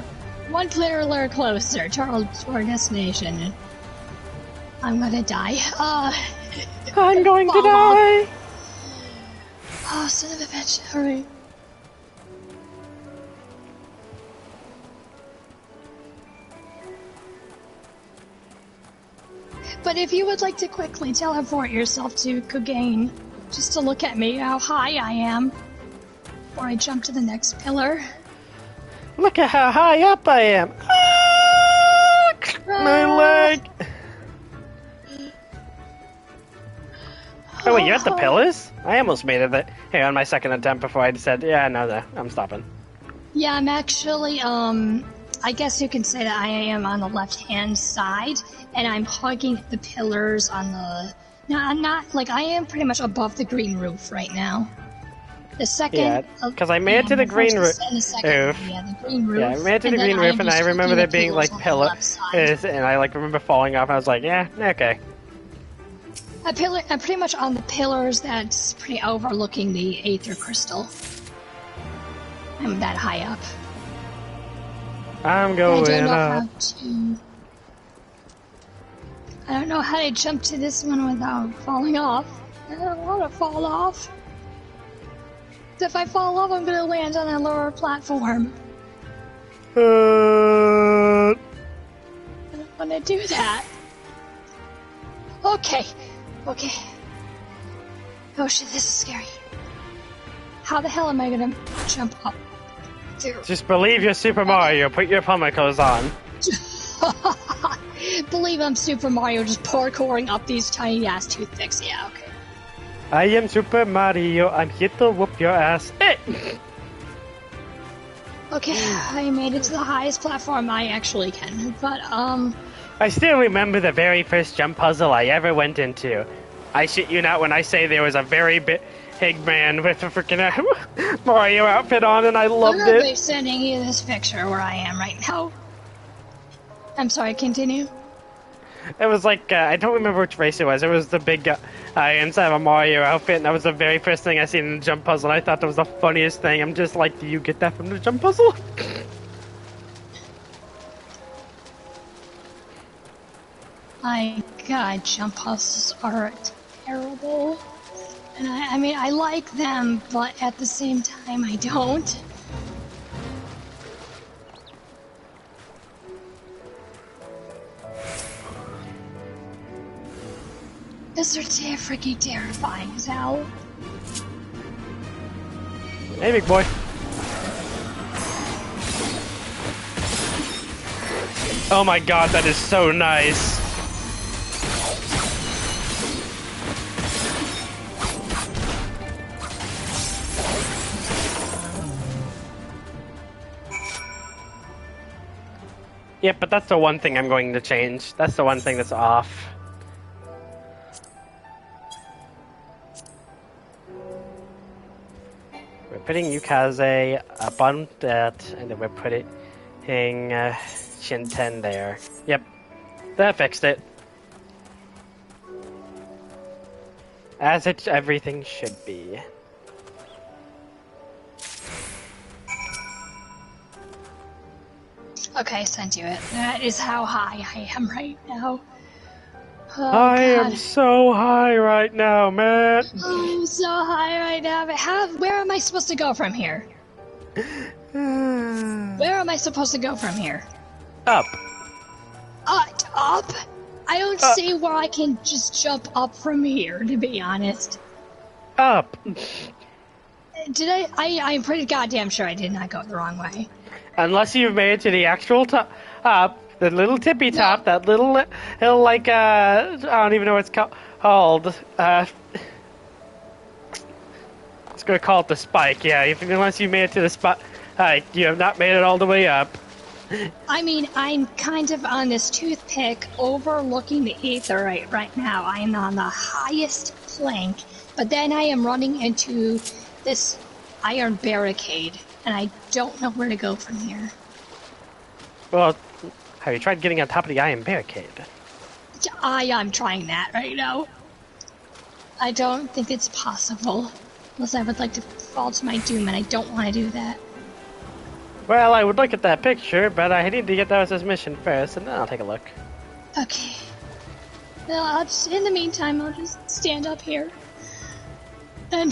closer to our destination. I'm gonna die. I'm going to die! Oh, son of a bitch. Alright. But if you would like to quickly teleport yourself to Cogain, just to look at me, how high I am, before I jump to the next pillar. Look at how high up I am! My leg! Oh wait, you're at the pillars? I almost made it here on my second attempt before I said, yeah, no, I'm stopping. Yeah, I'm actually, I guess you can say that I am on the left-hand side, and I'm hugging the pillars on the... No, I'm not, I am pretty much above the green roof right now. The second... Yeah, because I made it to the green roof. Yeah, the green roof. Yeah, I made it to the green roof, and I remember there being, pillars, and I, remember falling off, and I was like, yeah, okay. I'm pretty much on the pillars that's pretty overlooking the Aether Crystal. I'm that high up. I'm going I don't know how to jump to this one without falling off. I don't want to fall off. If I fall off, I'm gonna land on a lower platform. I don't want to do that. Okay. Oh shit, this is scary. How the hell am I gonna jump up? Just believe you're Super Mario. Put your pummacles on. Believe I'm Super Mario, just parkouring up these tiny ass toothpicks. Yeah, okay. I am Super Mario. I'm here to whoop your ass. Okay, I made it to the highest platform I actually can, but I still remember the very first jump puzzle I ever went into. I shit you not when I say there was a very big man with a freaking Mario outfit on, and I loved it. I'm gonna be sending you this picture where I am right now. I'm sorry, continue. It was I don't remember which race it was. It was the big guy inside of a Mario outfit, and that was the very first thing I seen in the jump puzzle, and I thought that was the funniest thing. I'm just like, do you get that from the jump puzzle? My god, jump puzzles are terrible. And I mean, I like them, but at the same time, I don't. These are freaking terrifying as hell. Hey, big boy. Oh my god, that is so nice. Yeah, but that's the one thing I'm going to change. That's the one thing that's off. We're putting Yukaze up on that, and then we're putting Shinten there. Yep, that fixed it. As everything should be. Okay, I sent you it. That is how high I am right now. Oh, I am so high right now, man. I'm so high right now. But where am I supposed to go from here? Where am I supposed to go from here? Up. Up? I don't see where I can just jump up from here, to be honest. Up. Did I'm pretty goddamn sure I did not go the wrong way. Unless you've made it to the actual top, the little tippy top, that little like, I don't even know what it's called. Let's go call it the spike, yeah, unless you made it to the spot, you have not made it all the way up. I mean, I'm kind of on this toothpick overlooking the aetherite right now. I am on the highest plank, but then I am running into this iron barricade, and I don't know where to go from here. Well, have you tried getting on top of the iron barricade? I am trying that right now. I don't think it's possible, unless I would like to fall to my doom, and I don't want to do that. Well, I would look at that picture, but I need to get this mission first, and then I'll take a look. Okay. Well, in the meantime, I'll just stand up here and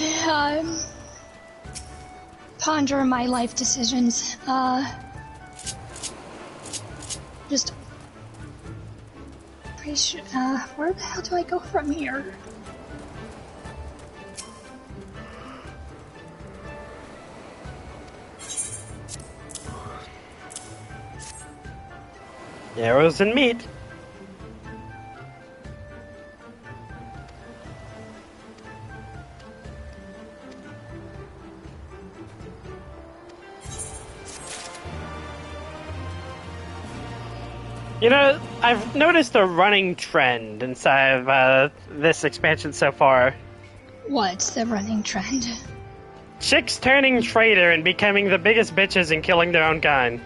ponder my life decisions. Just pretty sure. Where the hell do I go from here? Arrows and meat. You know, I've noticed a running trend inside of this expansion so far. What's the running trend? Chicks turning traitor and becoming the biggest bitches and killing their own kind.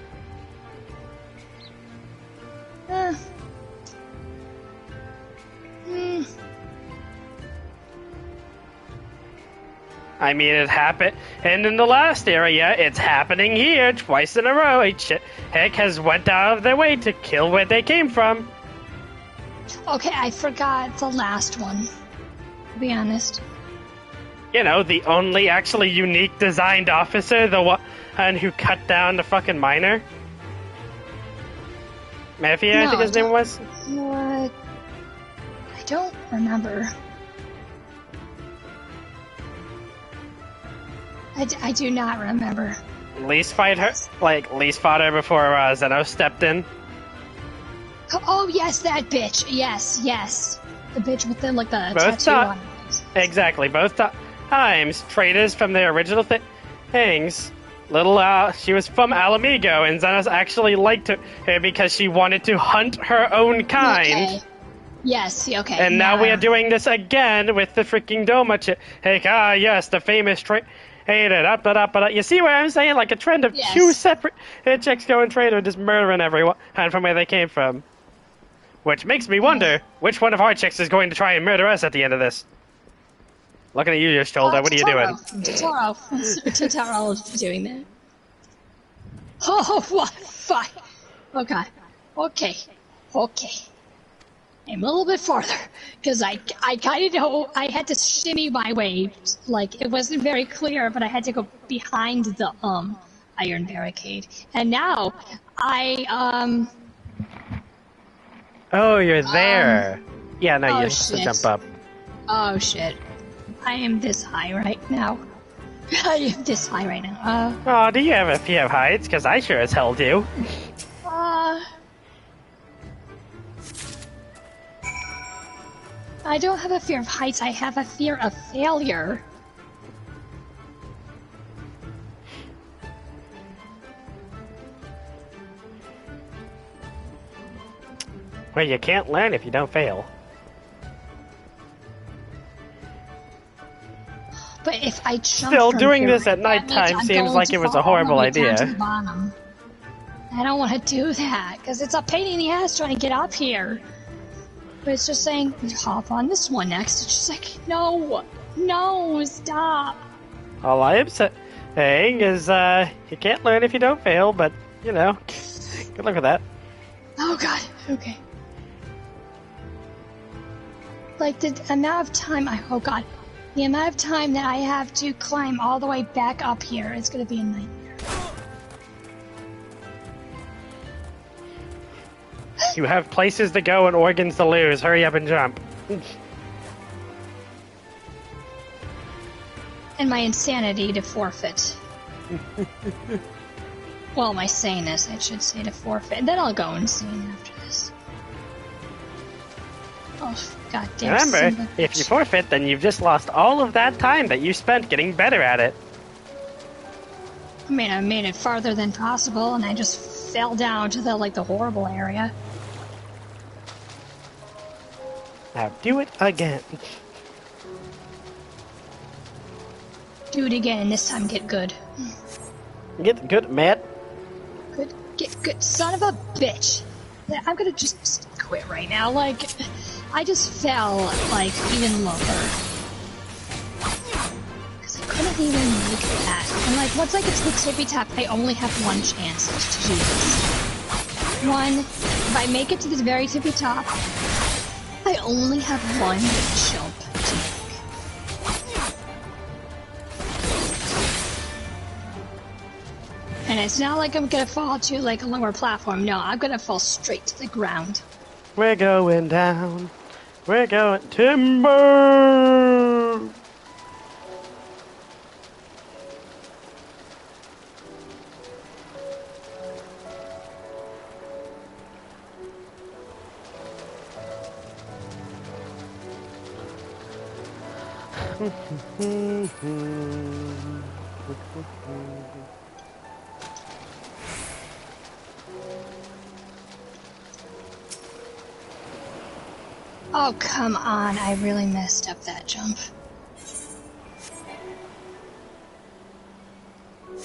I mean, it happened, and in the last area, it's happening here twice in a row. A chick has went out of their way to kill where they came from. Okay, I forgot the last one, to be honest. You know, the only actually unique designed officer, the one who cut down the fucking miner. Matthew, I think his name was? What? I don't remember. I do not remember. Least fought her before Zeno stepped in. Oh yes, that bitch. Yes. The bitch with the both tattoo on it. Exactly, both times traitors from the original things. She was from Alamigo, and Xenos actually liked her because she wanted to hunt her own kind. Okay. Yes, okay. And now we are doing this again with the freaking Doma chick. Yes, the famous traitor. You see what I'm saying? Like a trend of two separate chicks going traitor, just murdering everyone from where they came from. Which makes me wonder, which one of our chicks is going to try and murder us at the end of this? Looking at you, your shoulder, what are you doing? Totaro is doing that. Oh, what? Fine. Okay. I'm a little bit farther, because I kind of know I had to shimmy my way. Like, it wasn't very clear, but I had to go behind the, iron barricade. And now, Oh, you're there. Yeah, no, you have to shit. jump up. Oh, shit. I am this high right now. I am this high right now. Oh, do you have a fear of heights? Because I sure as hell do. I don't have a fear of heights, I have a fear of failure. Well, you can't learn if you don't fail. But if I jump Still, from doing here, this at nighttime I'm seems going like to it was fall a horrible all the way down idea. to the bottom. I don't want to do that, because it's a pain in the ass trying to get up here. But it's just saying, hop on this one next. It's just like, no, stop. All I am saying is, you can't learn if you don't fail, but, you know, good luck with that. Oh god, okay. Like, the amount of time, the amount of time that I have to climb all the way back up here is gonna be a nightmare. You have places to go and organs to lose. Hurry up and jump. and my insanity to forfeit. Well, my saneness, I should say, to forfeit. And then I'll go insane after this. Oh, goddamn. Remember, if you forfeit, then you've just lost all of that time that you spent getting better at it. I mean, I made it farther than possible, and I just fell down to the horrible area. Now do it again. Do it again, and this time get good. Get good, Matt. Good, get good, son of a bitch. I'm gonna just quit right now. Like, I just fell, like, even lower. Because I couldn't even make that. And, like, once I get to the tippy top, I only have one chance to do this. One, if I make it to the very tippy top, I only have one jump to make. And it's not like I'm gonna fall to, like, a lower platform. No, I'm gonna fall straight to the ground. We're going down. We're going timber. Oh, come on. I really messed up that jump.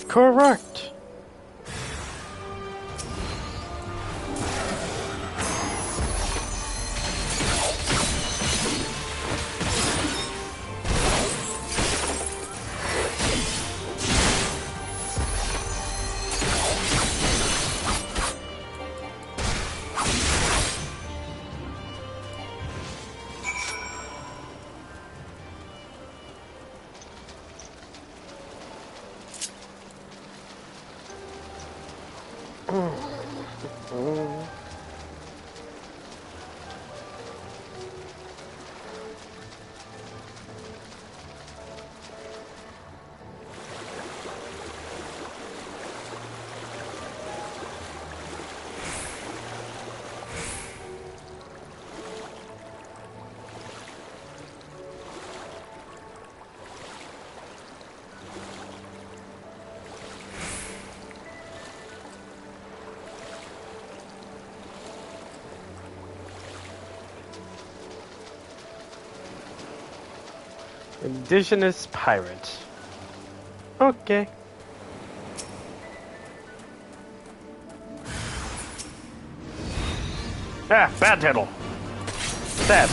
Correct. Indigenous pirate. Okay. Ah, bad title. Sad.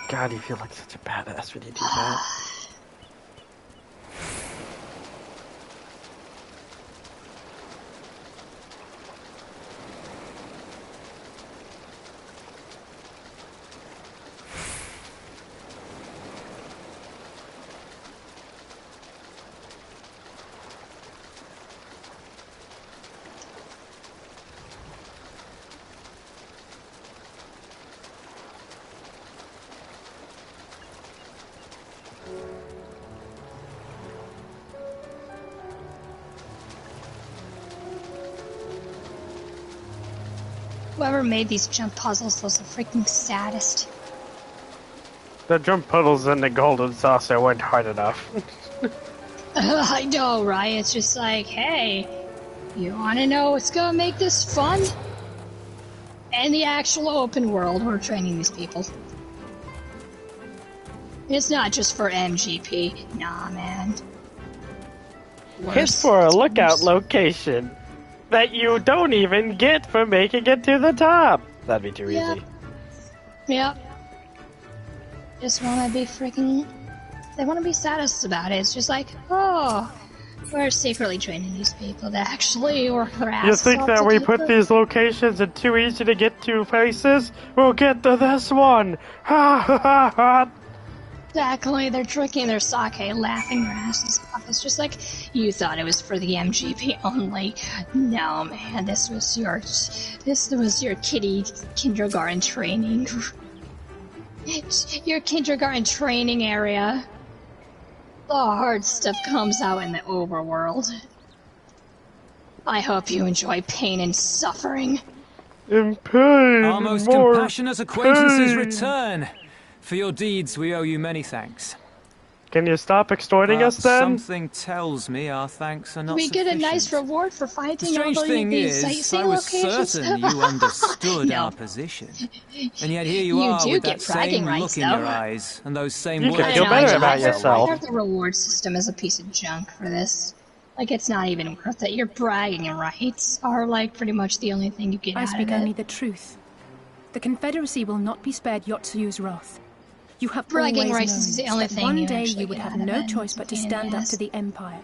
God, you feel like such a badass when you do that. Whoever made these jump puzzles was the freaking saddest. The jump puzzles in the golden saucer weren't hard enough. I know, right? It's just like, hey, you want to know what's gonna make this fun? In the actual open world, we're training these people. It's not just for MGP. Nah, man. It's for a lookout location that you don't even get for making it to the top. That'd be too easy. Yep. Just wanna be freaking... They wanna be saddest about it. It's just like, oh, we're secretly training these people to actually work their asses You think off that to we get put the- these locations in too easy to get to places? We'll get to this one! Ha ha ha ha! Exactly, they're drinking their sake, laughing their asses off. It's just like, you thought it was for the MGP only. No, man, this was your kiddie kindergarten training. Your kindergarten training area. The hard stuff comes out in the overworld. I hope you enjoy pain and suffering. In pain, Our most more compassionate acquaintances pain. return. For your deeds, we owe you many thanks. Can you stop extorting us then? Something tells me our thanks are not We get a sufficient. nice reward for fighting The strange all thing these is, sightseeing I was locations. certain you understood No. our position. And yet here you You are do with get that bragging same rights, look in your though. eyes, and those same You words. can feel better about yourself. I heard the reward system is a piece of junk for this. Like, it's not even worth it. Your bragging rights are, like, pretty much the only thing you get I out speak of only it. the truth. The Confederacy will not be spared Yotsuyu's wrath. You have Bragging always rights known is the this, only that thing one you day actually you would get have out of no it. choice but to It's a pain in stand the up ass. to the Empire.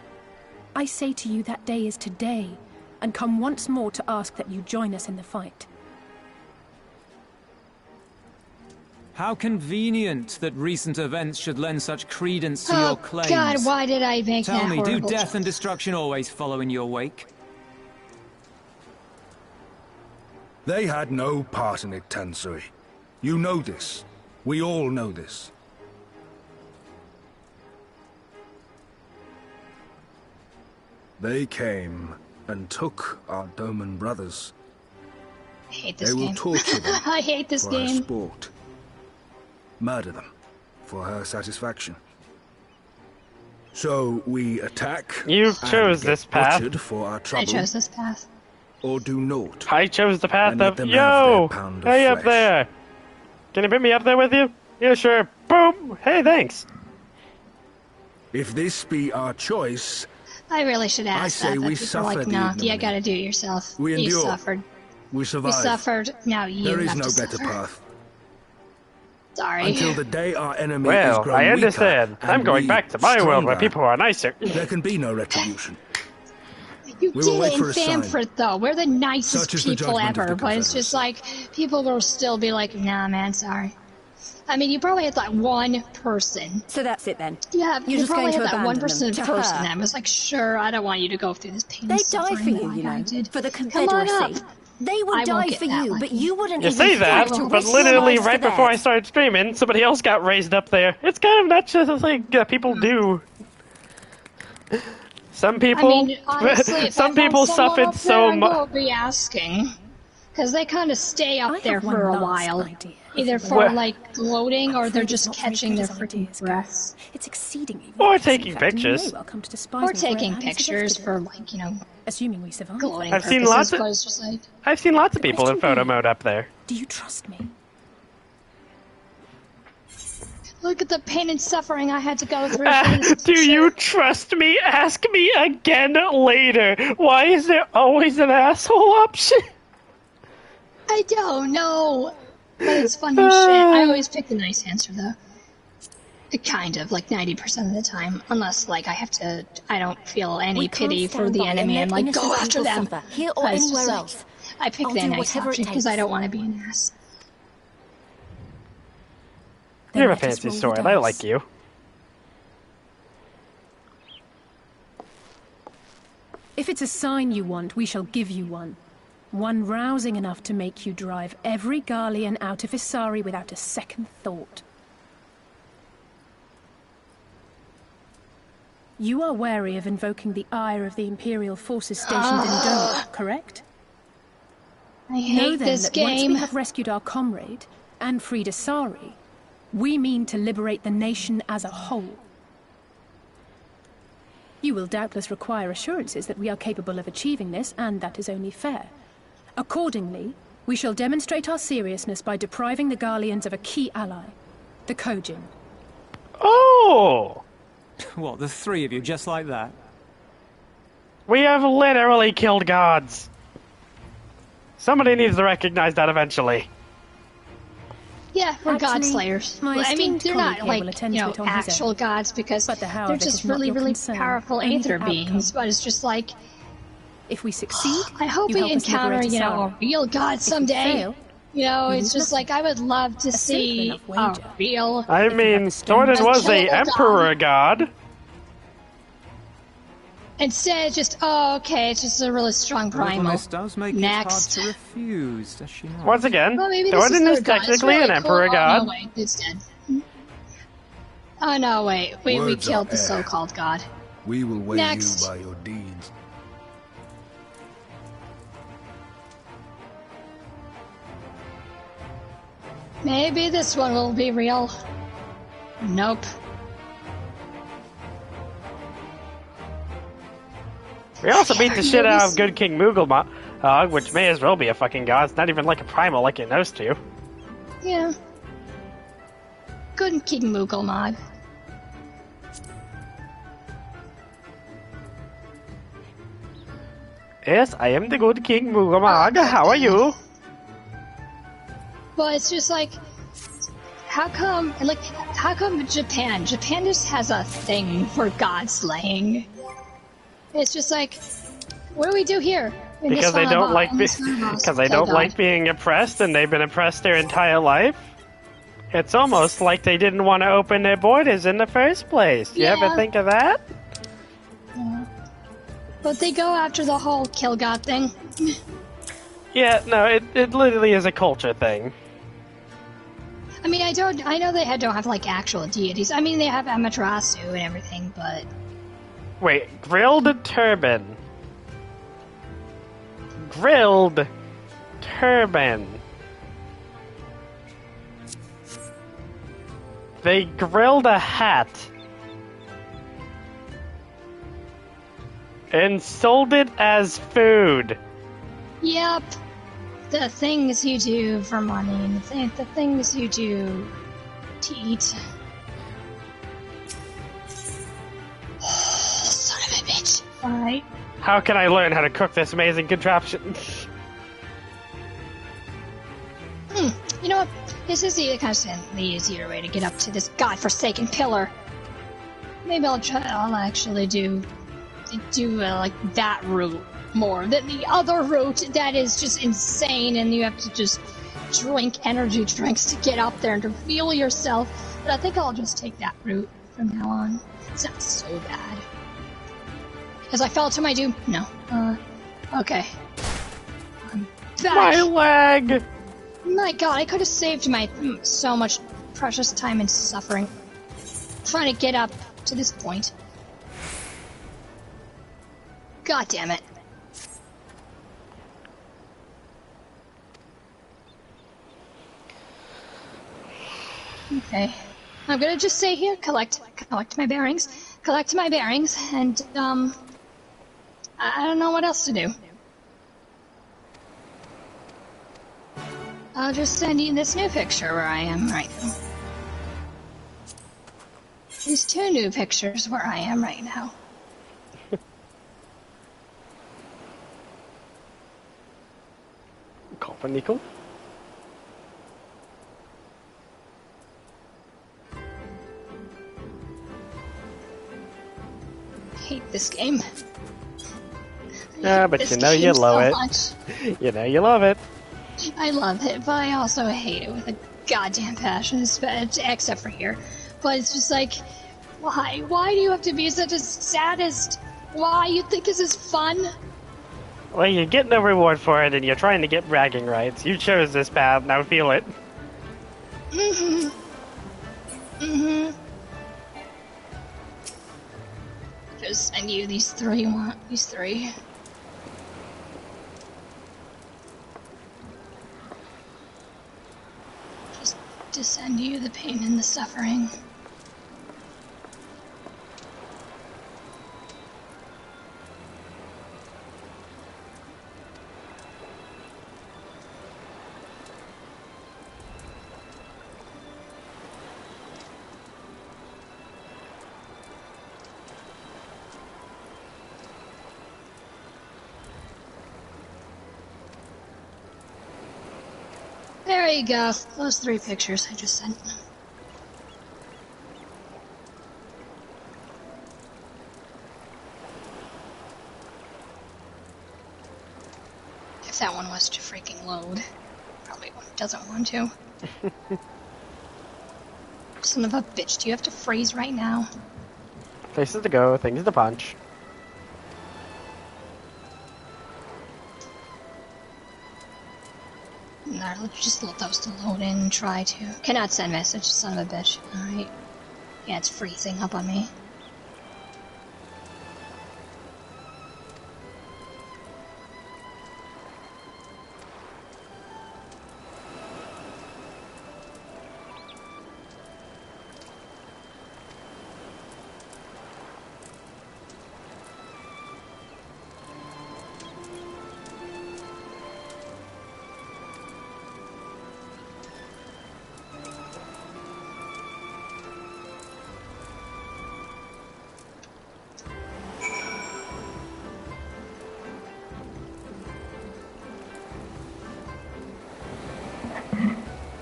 I say to you that day is today, and come once more to ask that you join us in the fight. How convenient that recent events should lend such credence to Oh, your claims. God, why did I make Tell that me, do horrible death choice? and destruction always follow in your wake? They had no part in it, Tansui. You know this. We all know this. They came and took our Doman brothers. I hate this They will game. torture them I hate this for her game. sport. Murder them for her satisfaction. So we attack. You and chose get this path. butchered for our I trouble, chose this path. or do naught. I chose the path And let of them have yo. their pound of Hey up flesh. there. Can you bring me up there with you? Yeah, sure. Boom. Hey, thanks. If this be our choice, I really should ask I say that. we People are like, suffered no, the you ignominy. gotta do it yourself. We You endure. suffered. we You survive. suffered. Now you There is have no to better suffer. path. Sorry. Until the day our enemy is Well, grown I understand. weaker I'm and going we back to my world where stronger, people are nicer. There can be no retribution. You We will did wait it for in a sign. Famford, though. We're the nicest Such is the people judgment of ever, the but it's just like, people will still be like, nah, man, sorry. I mean, you probably had that one person. So that's it then? Yeah, You're you just probably going had to that one abandon person them to person her. that was like, sure, I don't want you to go through this pain. They and die for suffering you, like you I know, did. for the Come on Confederacy. up. They would I won't die get for that you, but lucky. you wouldn't You even say that, fight to but risk your literally lives right for before I theirs. started streaming, somebody else got raised up there. It's kind of not just a thing that people do. Some people, I mean, honestly, if some I found people someone suffered up so there, I much. will be asking. Because they kind of stay up there have one for a last while. idea. Either for, Well- like, gloating, or they're afraid just it's not very catching good their as freaking ideas breaths. It's exceedingly Or reckless, taking in fact, and you may pictures. well come to despise Or me for it, taking having pictures suggested for, it. like, you know, Assuming we survive. gloating I've seen purposes, lots of- but it's just like, I've seen lots of The people in question photo being- mode up there. Do you trust me? look at the pain and suffering I had to go through for this. Do you trust me? Ask me again later. Why is there always an asshole option? I don't know. But it's funny as shit. I always pick the nice answer, though. Kind of, like 90% of the time. Unless, like, I don't feel any We can't pity for stand the by and enemy. let I'm like, innocent go after people them. suffer, here or But it's just anywhere like, else. I pick I'll the do nice whatever it option because takes. I don't want to be an ass. Then You're a let us fancy roll the sword. I dice. like you. If it's a sign you want, we shall give you one. One rousing enough to make you drive every Garlean out of Isari without a second thought. You are wary of invoking the ire of the Imperial forces stationed in Dome, correct? I Know hate then this that once we game. have rescued our comrade, and freed Isari, we mean to liberate the nation as a whole. You will doubtless require assurances that we are capable of achieving this, and that is only fair. Accordingly, We shall demonstrate our seriousness by depriving the Garleans of a key ally, the Kojin. Oh! What, the three of you, just like that? We have literally killed gods. Somebody needs to recognize that eventually. Yeah, we're god Actually, slayers. my I mean, esteemed they're colleague not here will like, attend you to know, it on his actual own. gods because But the how they're of it just is not really, your really concern, powerful only the aether outcome. beings. But it's just like, If we succeed, I hope you we help us encounter, liberate you know, Asari. a real god If we someday. fail, You know, we it's lose just like I would love to see enough a wager. real. I mean, Thorin was a emperor god. Instead, just okay, it's just a really strong The primal. littleness does make Next. it hard to refuse, does she not? Once again, Well, maybe this Thorin is is their god. It's technically really an cool. emperor Oh, god. no, wait, it's dead. Oh no, wait, we Words killed are the air. so-called god. We will weigh Next. you by your deeds. Maybe this one will be real. Nope. We also beat the shit out of good King Moogle, which may as well be a fucking god. It's not even like a primal like it knows to. Yeah. Good King Moogle mod. Yes, I am the good King Moogle. How are you? Well, it's just like, how come Japan? Japan just has a thing for god slaying. It's just like, what do we do here? Because they don't like being oppressed, and they've been oppressed their entire life. It's almost like they didn't want to open their borders in the first place. You ever think of that? Yeah. But they go after the whole kill god thing. Yeah, no, it literally is a culture thing. I mean, I know they don't have like actual deities. I mean, they have Amaterasu and everything, but Wait, grilled turban. Grilled turban. They grilled a hat and sold it as food. yep. The things you do for money, the things you do to eat. Son of a bitch. Alright. How can I learn how to cook this amazing contraption? You know what? This is the easier way to get up to this godforsaken pillar. Maybe I'll actually do like that route more than the other route that is just insane, and you have to just drink energy drinks to get up there and to feel yourself. But I think I'll just take that route from now on. It's not so bad. As I fell to my doom. No. Okay. I'm back. My leg! My god, I could have saved my so much precious time and suffering trying to get up to this point. God damn it. Okay. I'm gonna just stay here, collect my bearings, and, I don't know what else to do. I'll just send you this new picture where I am right now. These two new pictures where I am right now. Kopenikel? Hate this game. Yeah, but This you know you game love so it. much. You know you love it. I love it, but I also hate it with a goddamn passion, except for here. But it's just like, why? Why do you have to be such a sadist? Why? You think this is fun? Well, you're getting a reward for it, and you're trying to get bragging rights. You chose this path, now feel it. Mm-hmm. Mm-hmm. Just send you these three. These three. Just to send you the pain and the suffering. you go. Those 3 pictures I just sent. If that one was to freaking load. Probably doesn't want to. Son of a bitch, do you have to freeze right now? Places to go, things to punch. No, let's just let those to load in and try to. Cannot send message, son of a bitch. Alright. Yeah, it's freezing up on me.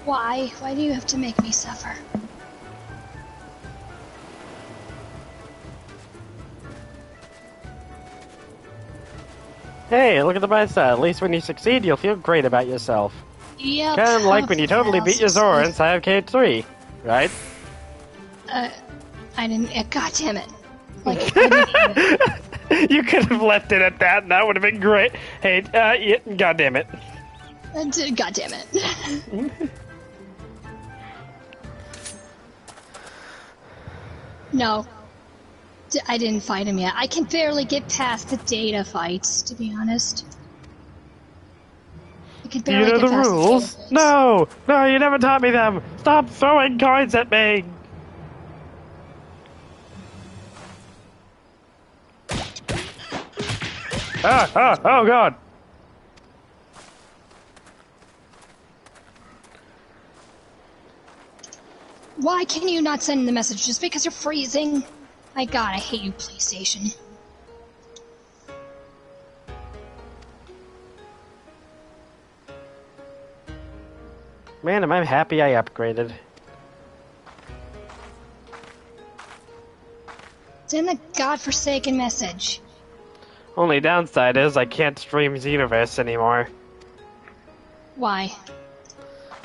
Why? Why do you have to make me suffer? Hey, look at the bright side. At least when you succeed, you'll feel great about yourself. Yep. Kind of like when you totally beat your Zora inside of Cave 3, right? I didn't. God damn it! Like, I didn't You could have left it at that, and that would have been great. Hey, yeah, God damn it. God damn it. No. I didn't fight him yet. I can barely get past the data fights, to be honest. I can Do you barely know get the past rules? No! No, you never taught me them! Stop throwing coins at me! Oh god! Why can you not send the message just because you're freezing? My god, I hate you, PlayStation. Man, am I happy I upgraded. Send the godforsaken message. Only downside is I can't stream Xenoverse anymore. Why?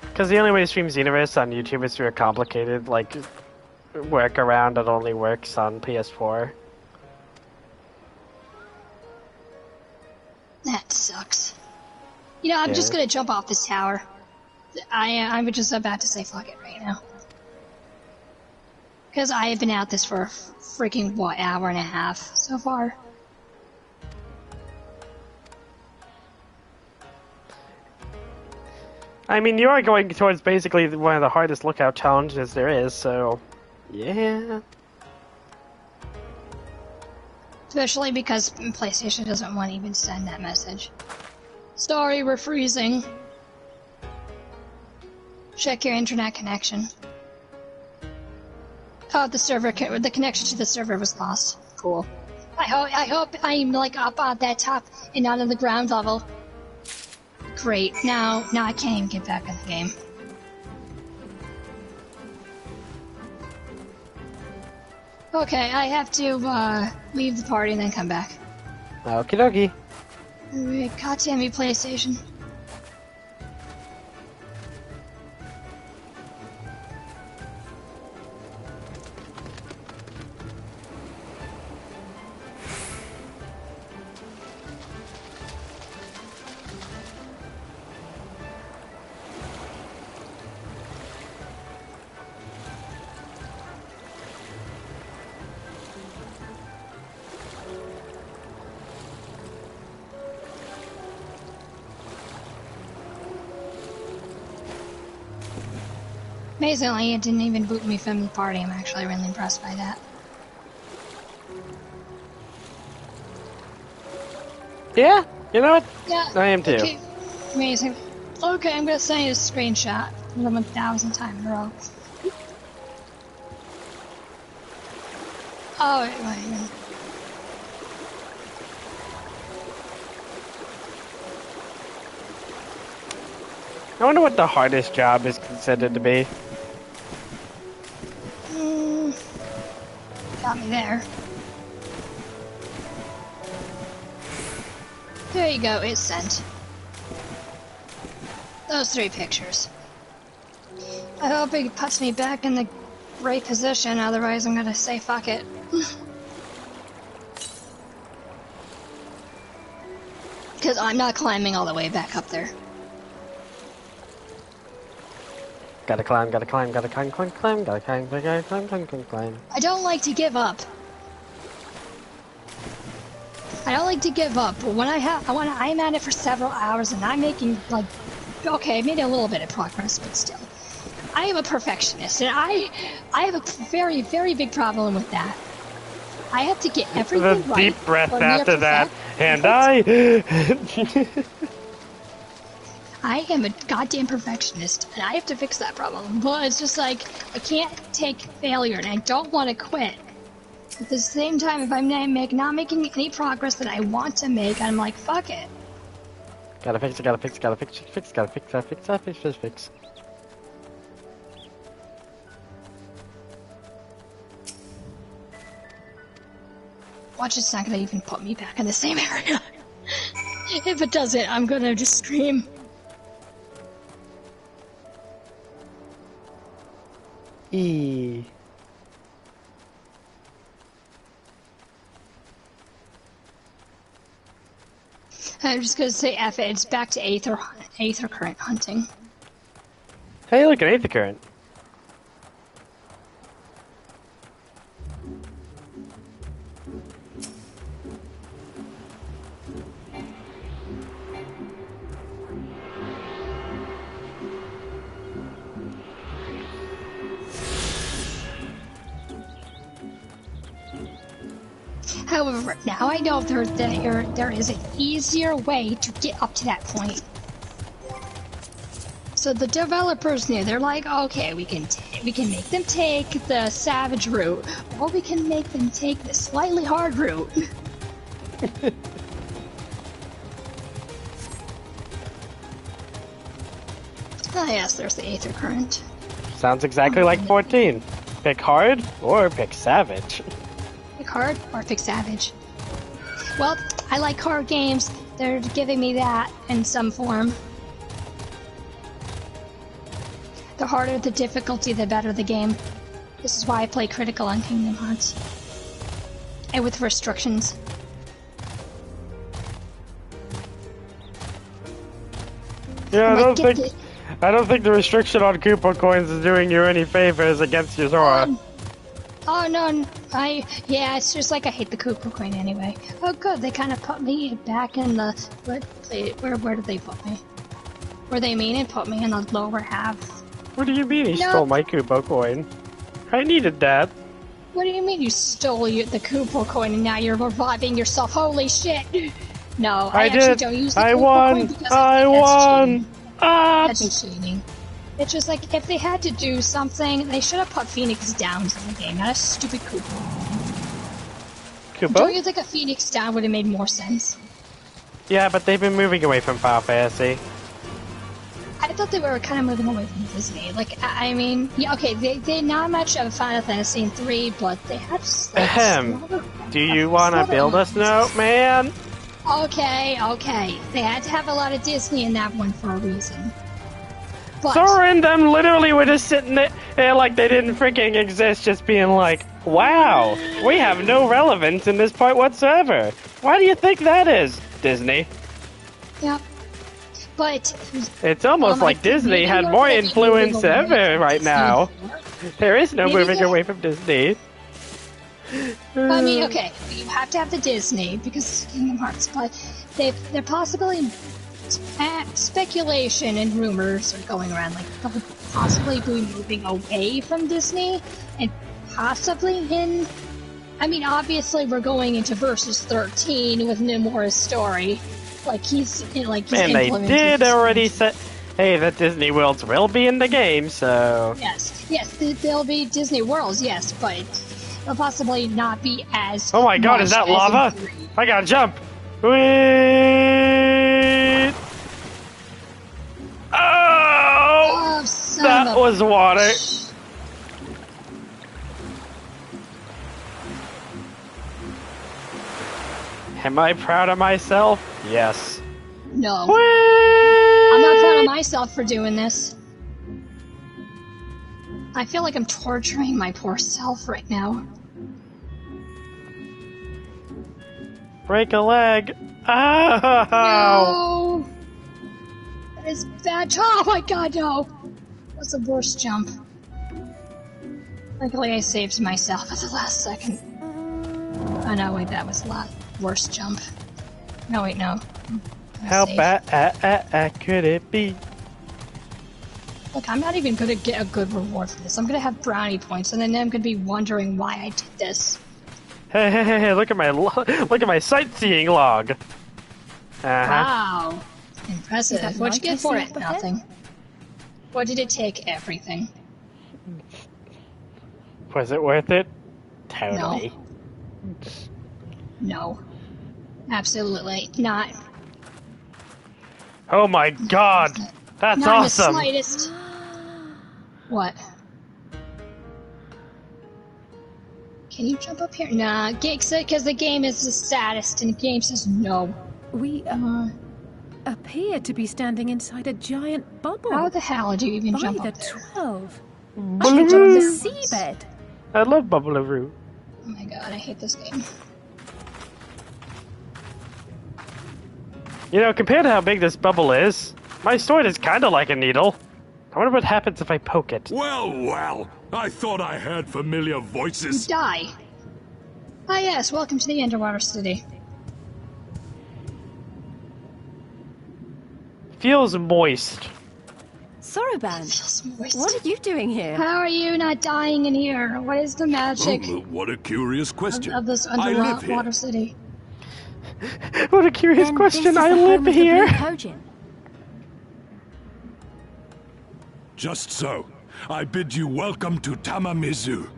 Because the only way to stream Xenoverse on YouTube is through a complicated, like, workaround that only works on PS4. That sucks. You know, I'm just Yeah. gonna jump off this tower. I'm just about to say fuck it right now. Because I have been at this for a freaking, what, hour and a half so far. I mean, you are going towards basically one of the hardest lookout challenges there is, so... yeah... Especially because PlayStation doesn't want to even send that message. Sorry, we're freezing. Check your internet connection. Oh, the connection to the server was lost. Cool. I hope I'm like up at that top and not on the ground level. Great. Now I can't even get back in the game. Okay, I have to leave the party and then come back. Okie dokie. God damn you, PlayStation. Amazingly, it didn't even boot me from the party. I'm actually really impressed by that. Yeah, you know what? Yeah. I am too. Okay. Amazing. Okay, I'm gonna send you a screenshot 1,000 times in a row. Oh, wait. I wonder what the hardest job is considered to be. Got me there. There you go, it's sent. Those 3 pictures. I hope it puts me back in the right position, otherwise I'm gonna say fuck it. Because I'm not climbing all the way back up there. Gotta climb, gotta climb, gotta climb, climb, climb, gotta climb, gotta climb, climb, climb, climb. I don't like to give up. I don't like to give up, but when I'm at it for several hours and I'm making, like, okay, I made a little bit of progress, but still. I am a perfectionist, and I have a very, very big problem with that. I have to get everything The right. deep breath or near after that, perfect. and I... I am a goddamn perfectionist, and I have to fix that problem. But it's just like, I can't take failure, and I don't want to quit. At the same time, if I'm not making any progress that I want to make, I'm like, fuck it. Gotta fix it, gotta fix, gotta fix, fix, gotta fix, gotta fix, gotta fix, fix. Watch, it's not gonna even put me back in the same area. If it does it, I'm gonna just scream. E. I'm just gonna say F it. It's back to Aether current hunting. Hey, look at Aether current. However, now I know there is an easier way to get up to that point. So the developers knew. They're like, okay, we can make them take the savage route, or we can make them take the slightly hard route. Ah, yes, there's the Aether current. Sounds exactly like 14. Pick hard or pick savage. Pick hard or pick savage. Well, I like card games. They're giving me that in some form. The harder the difficulty, the better the game. This is why I play Critical on Kingdom Hearts. And with restrictions. Yeah, I don't think the restriction on Koopa coins is doing you any favors against your Zora. Oh no, yeah, it's just like I hate the Koopa coin anyway. Oh good, they kind of put me back in the, where did they put me? Where they mean it, put me in the lower half. What do you mean he stole my Koopa coin? I needed that. What do you mean you stole the Koopa coin and now you're reviving yourself? Holy shit! No, I actually don't use the Koopa coin because I won! That's cheating. It's just like, if they had to do something, they should have put Phoenix down in the game, not a stupid Koopa. Koopa? Don't you think a Phoenix down would have made more sense? Yeah, but they've been moving away from Final Fantasy. I thought they were kind of moving away from Disney. Like, I mean, yeah, okay, they're not much of Final Fantasy in 3, but they had Do you want to build a snowman? Okay. They had to have a lot of Disney in that one for a reason. But Sora and them literally were just sitting there like they didn't freaking exist, just being like, wow, we have no relevance in this part whatsoever. Why do you think that is, Disney? Yep. But it's almost like Disney had more influence ever right now. There is no moving away from Disney. I mean, okay, you have to have the Disney because Kingdom Hearts, but they're possibly speculation and rumors are going around, like they'll possibly be moving away from Disney and possibly in. I mean, obviously we're going into Versus 13 with Nomura's story. He's and they did already say, hey, that Disney Worlds will be in the game, so... Yes, there'll be Disney Worlds, yes, but they'll possibly not be as... Oh my god, is that lava? I gotta jump! Whee! Ah! was water. Am I proud of myself? Yes. No. I'm not proud of myself for doing this. I feel like I'm torturing my poor self right now. Break a leg. Ow! No! That is bad. Oh my god, no! That's the worst jump. Luckily I saved myself at the last second. Oh no, wait, that was the worst jump. No, wait, no. How bad could it be? Look, I'm not even gonna get a good reward for this. I'm gonna have brownie points, and then I'm gonna be wondering why I did this. Hey! Look at my sightseeing log. Wow, impressive. That What'd you get for it? nice? Nothing. What did it take? Everything. Was it worth it? Totally. No. Absolutely not. Oh my god! That's not awesome! Not in the slightest. What? Can you jump up here? Nah, because the game is the saddest, and the game says no. We appear to be standing inside a giant bubble. How the hell do you even by jump the up there? 12. Bubble-a-roo. On the seabed. I love Bubble-a-roo. Oh my god, I hate this game. You know, compared to how big this bubble is, my sword is kind of like a needle. I wonder what happens if I poke it. Well, I thought I heard familiar voices. Die. Ah yes, welcome to the underwater city. Feels moist. Soroban, what are you doing here? How are you not dying in here? What is the magic Oh, what a curious question. of this I live here. underwater city? What a curious question. I live here. Just so. I bid you welcome to Tamamizu.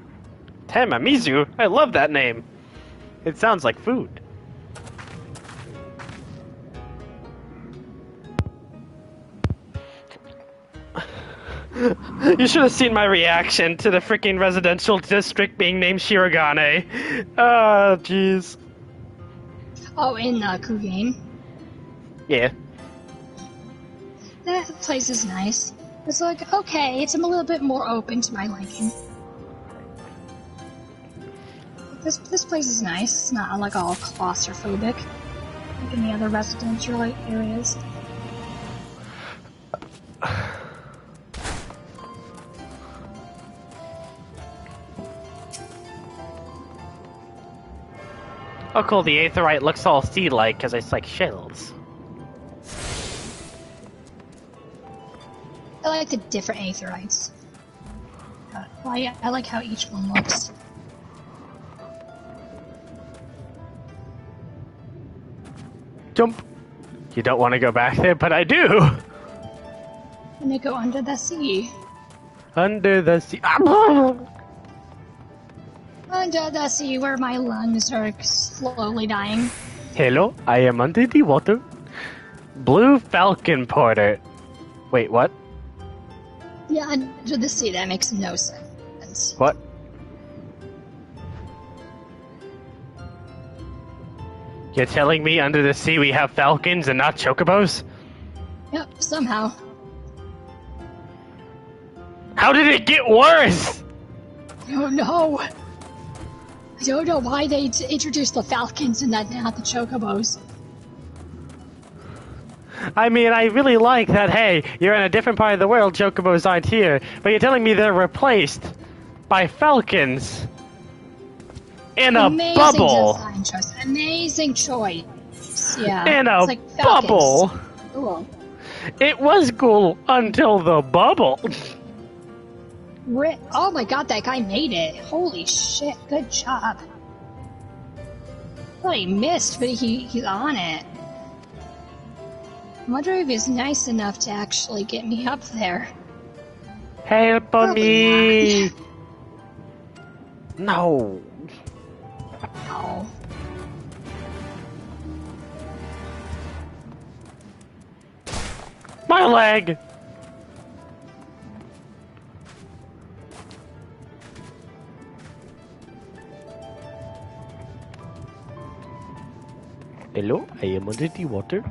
Tamamizu? I love that name. It sounds like food. You should have seen my reaction to the freaking residential district being named Shirogane. Oh, jeez. Oh, in Kugane? Yeah. That place is nice. It's like, okay, it's a little bit more open to my liking. This place is nice. It's not like all claustrophobic like any other residential areas. Oh cool, the aetherite looks all sea-like because it's like shells. I like the different aetherites. I like how each one looks. Jump! You don't want to go back there, but I do! And they go under the sea. Under the sea. Under the sea where my lungs are slowly dying. Hello, I am under the water. Blue Falcon Porter. Wait, what? Yeah, under the sea, that makes no sense. What? You're telling me under the sea we have falcons and not chocobos? Yep, somehow. How did it get worse? I don't know. I don't know why they introduced the falcons and not the chocobos. I mean, I really like that, hey, you're in a different part of the world, chocobos aren't here, but you're telling me they're replaced by falcons in a Amazing bubble. Design choice. Amazing choice. Yeah. In a it's like falcons. bubble. Cool. It was cool until the bubble. Oh my god, that guy made it. Holy shit, good job. Well, he missed, but he's on it. I wonder if he's nice enough to actually get me up there. Help me! No. No. My leg! Hello, I am under the water.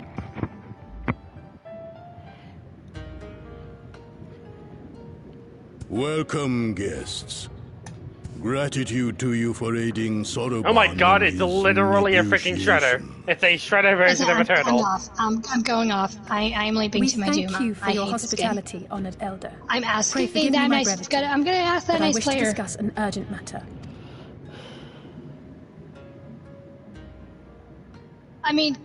Welcome, guests. Gratitude to you for aiding Soroban. Oh my god, it's in his literally a freaking shredder. negotiation. It's a shredder version of a I'm turtle. off. I'm going off. I'm leaping We to my thank doom. you for I your hate this game. hospitality, honoured elder. I'm Pray asking forgive that me my nice. brevity, I'm gonna ask that but I nice wish to player. discuss an urgent matter. I mean,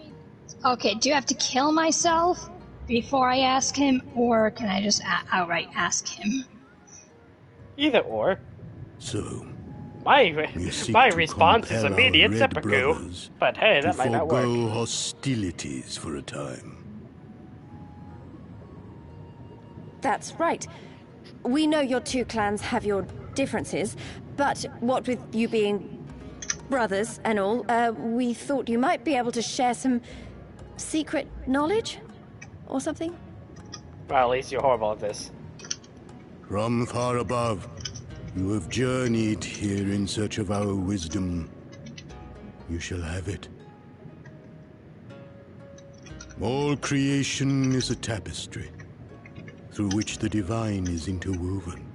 okay. Do you have to kill myself before I ask him, or can I just outright ask him? Either or. So, My seek my to response is compel our immediate red seppuku. brothers But hey, to that might not work. forego hostilities for a time. That's right. We know your two clans have your differences, but what with you being brothers and all, we thought you might be able to share some secret knowledge or something. Well, at least you're horrible at this. From far above, you have journeyed here in search of our wisdom. You shall have it. All creation is a tapestry, through which the divine is interwoven.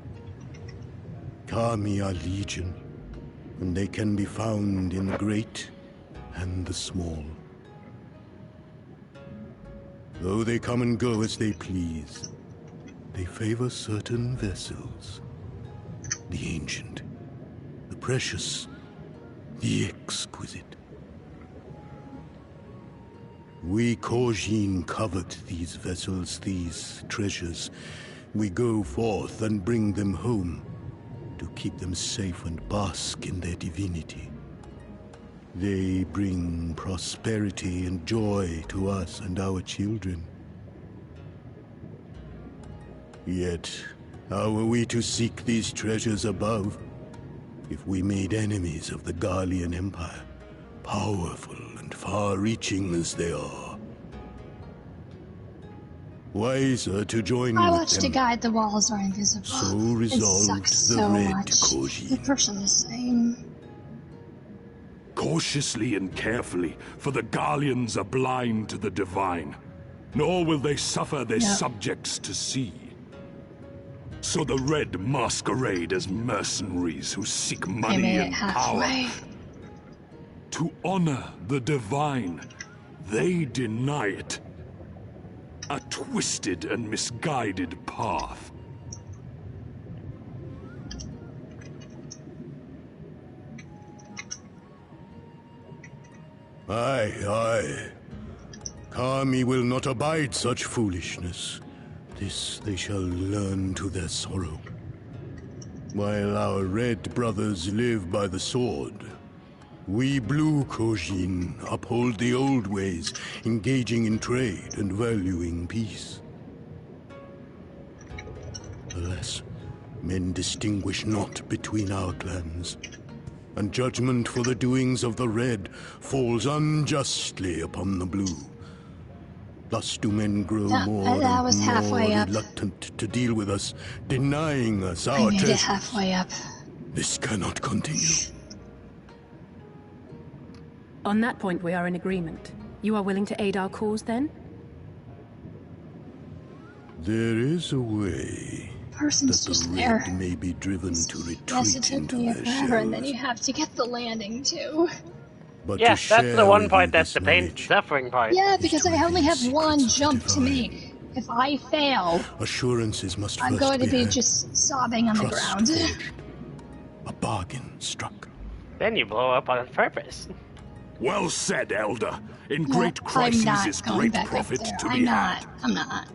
Kami are legion, and they can be found in the great and the small. Though they come and go as they please, they favor certain vessels. The ancient, the precious, the exquisite. We Korjin covet these vessels, these treasures. We go forth and bring them home to keep them safe and bask in their divinity. They bring prosperity and joy to us and our children. Yet, how are we to seek these treasures above if we made enemies of the Garlean Empire, powerful and far-reaching as they are? Wiser to join I with watched them. a guide. The walls are invisible. So It resolved sucks the so Red much. Korjin. The person is saying. Cautiously and carefully, for the Garleans are blind to the divine, nor will they suffer their subjects to see. So the Red masquerade as mercenaries who seek money and power. To honor the divine, they deny it. A twisted and misguided path. Aye, aye. Kami will not abide such foolishness. This they shall learn to their sorrow. While our red brothers live by the sword, we blue Korjin uphold the old ways, engaging in trade and valuing peace. Alas, men distinguish not between our clans, and judgment for the doings of the red falls unjustly upon the blue. Thus do men grow more and more reluctant to deal with us, denying us our I made treasures. it halfway up. This cannot continue. On that point, we are in agreement. You are willing to aid our cause, then? There is a way Person's that just the there. red may be driven to retreat Yes, it took into me their forever, and then shells. you have to get the landing too. But Yeah, to that's share the one with part you that's this the pain knowledge, suffering part. Yeah, because I only have one jump to make. If I fail, assurances must I'm first going to be had. just sobbing on the Trust ground. forged. A bargain struck. Then you blow up on purpose. Well said, Elder. In No, great I'm crises not is going great back up profit there. to I'm be not. had. I'm not.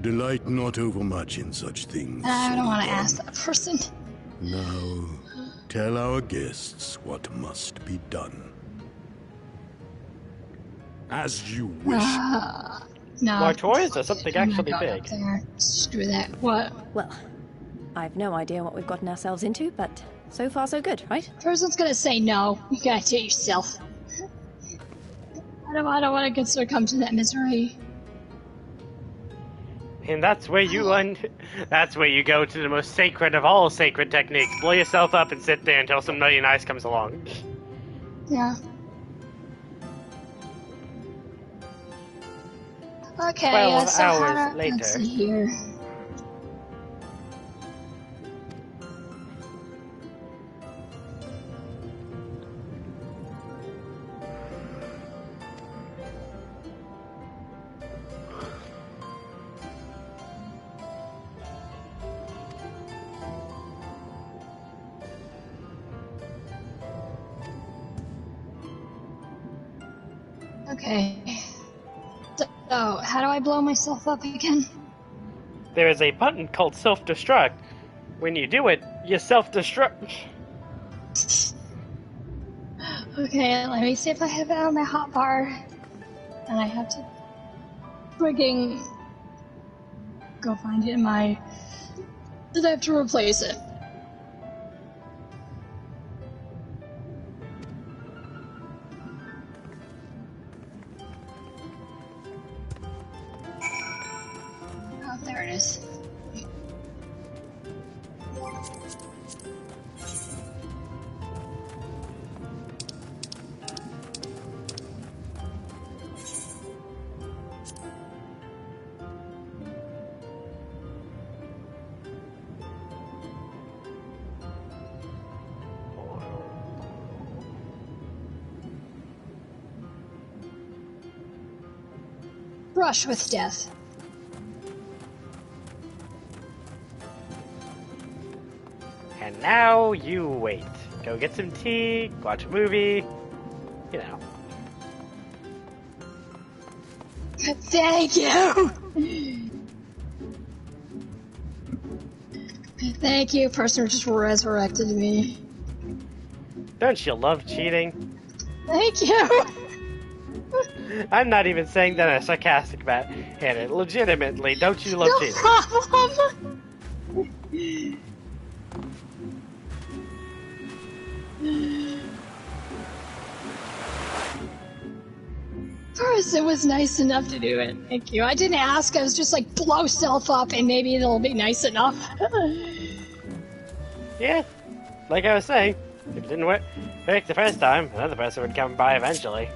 Delight not overmuch in such things. I don't want to Soroban. ask that person. Now, tell our guests what must be done. As you wish. No. More toys or something I'm not actually going big? up there. Screw that. What? Well, I've no idea what we've gotten ourselves into, but so far so good, right? Person's gonna say no. You gotta do it yourself. I don't want to get succumb to that misery. And that's where you that's where you go to the most sacred of all sacred techniques. Blow yourself up and sit there until some million eyes comes along. Yeah. Okay, 12 so hours let's later. see here. Okay. So, how do I blow myself up again? There is a button called self-destruct. When you do it, you self-destruct. Okay, let me see if I have it on my hotbar. And I have to frigging go find it in my... Did I have to replace it? Oh, there it is. Brush with death. And now you wait. Go get some tea, watch a movie, you know. Thank you! Thank you, person who just resurrected me. Don't you love cheating? Thank you! I'm not even saying that in a sarcastic manner. Legitimately, don't you love No cheating? problem! Person was nice enough to do it. Thank you. I didn't ask. I was just like, blow self up and maybe it'll be nice enough. Yeah, like I was saying, if it didn't work the first time, another person would come by eventually.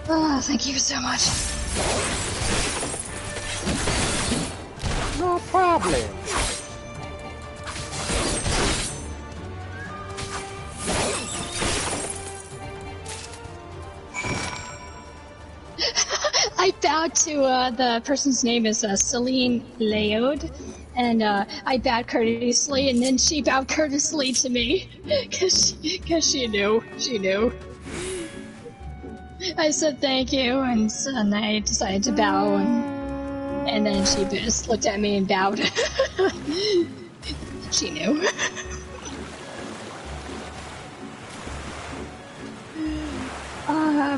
Oh, thank you so much. No problem. I bowed to, the person's name is, Celine Leod, and, I bowed courteously, and then she bowed courteously to me, cause she knew. I said thank you, and I decided to bow, and then she just looked at me and bowed. She knew.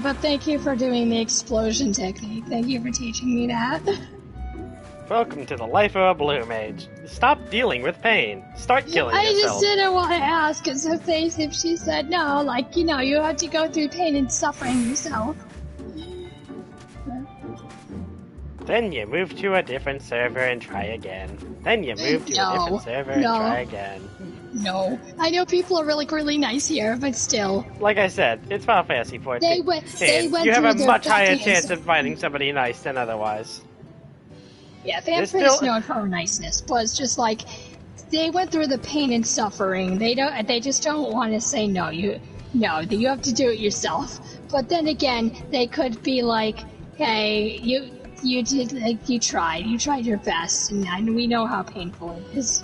But thank you for doing the explosion technique. Thank you for teaching me that. Welcome to the life of a blue mage. Stop dealing with pain. Start killing I yourself. just didn't want to ask, because if she said no, like, you have to go through pain and suffering yourself. Then you move to a different server and try again. Then you move to a different server and try again. No. I know people are really nice here, but still. Like I said, it's Final Fantasy 14. They went you have a through much their higher fucking chance of finding somebody nice than otherwise. Yeah, Vampira's known for her niceness, but it's just like they went through the pain and suffering. They just don't want to say no. You have to do it yourself. But then again, they could be like, hey, you did, like, you tried your best, and we know how painful it is.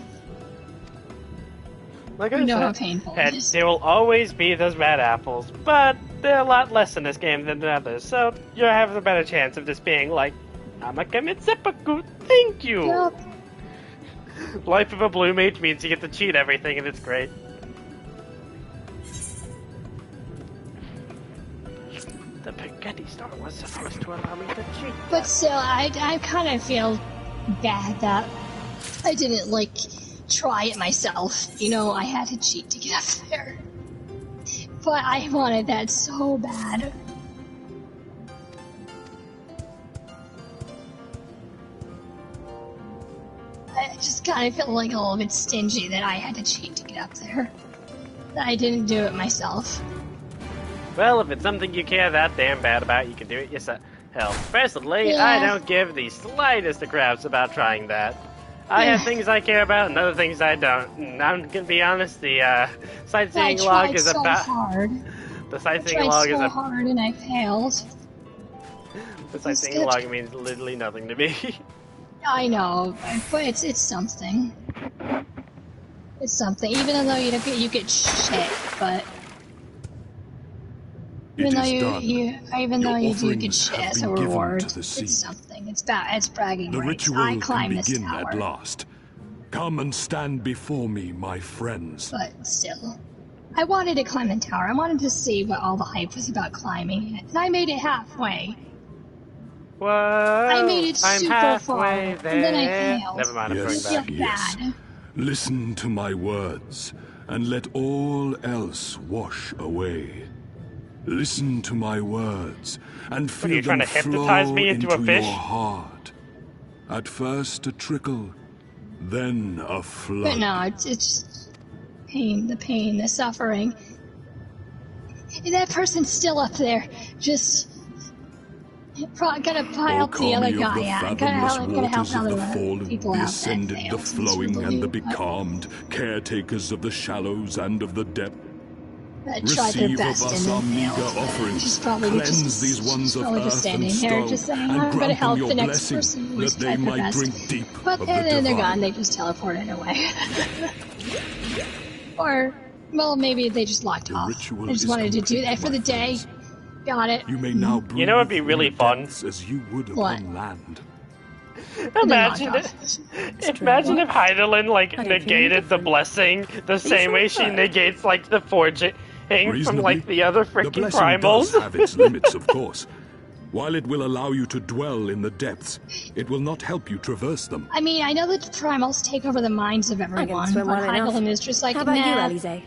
Like I We know said, how painful it is. there will always be those bad apples, but there are a lot less in this game than in others, so you have a better chance of just being like, I'm a commit seppuku, thank you! Yep. Life of a blue mage means you get to cheat everything, and it's great. The spaghetti star was supposed to allow me to cheat. But still, I kind of feel bad that I didn't, like, try it myself. You know, I had to cheat to get up there. But I wanted that so bad. I just kind of feel like a little bit stingy that I had to cheat to get up there. That I didn't do it myself. Well, if it's something you care that damn bad about, you can do it yourself. Hell, personally, Yeah. I don't give the slightest of craps about trying that. I have things I care about and other things I don't. And I'm gonna be honest, the sightseeing log is so about. hard. The I sightseeing tried log so is a. hard and I failed. The sightseeing log means literally nothing to me. I know, but it's something. It's something. Even though you get shit, but even though you do get shit as a reward, it's something. It's bragging The rights. ritual I can climb this begin tower, at last. Come and stand before me, my friends. but still, I wanted to climb the tower. I wanted to see what all the hype was about climbing it, and I made it halfway. Whoa! I made it I'm super halfway far, there. and then I failed. Never mind, I'm Yes, going back. yes. Bad. Listen to my words, and let all else wash away. Listen to my words, and What, are you feel trying them to hypnotize flow me into a fish? your heart. At first a trickle, then a flood. But no, it's just pain, the suffering. And that person's still up there, just gonna help the other guy out. Gonna help other people out. The ascended, the flowing, and the becalmed, caretakers of the shallows and of the depth. Tried their Receive best of us and our then meager failed. offerings. She's probably Cleanse these ones of just earth standing and there, stone, just saying, and I'm gonna grant help them the your next blessing, person who that just they tried their might best. drink deep But of then the they're divine. gone. They just teleported away. Or, well, maybe they just locked off. ritual They just is wanted to do complete, that for my the day. Got it. You may now breathe You know, it'd be really from the fun. depths as you would What? upon land. Imagine if Heidelin like negated the blessing the same way she negates like the forging from like the other The freaking blessing primals. does have its limits, of course. While it will allow you to dwell in the depths, it will not help you traverse them. I mean, I know that the primals take over the minds of everyone, swim but well enough. Heidelin is just like, How about you, nah. Alize?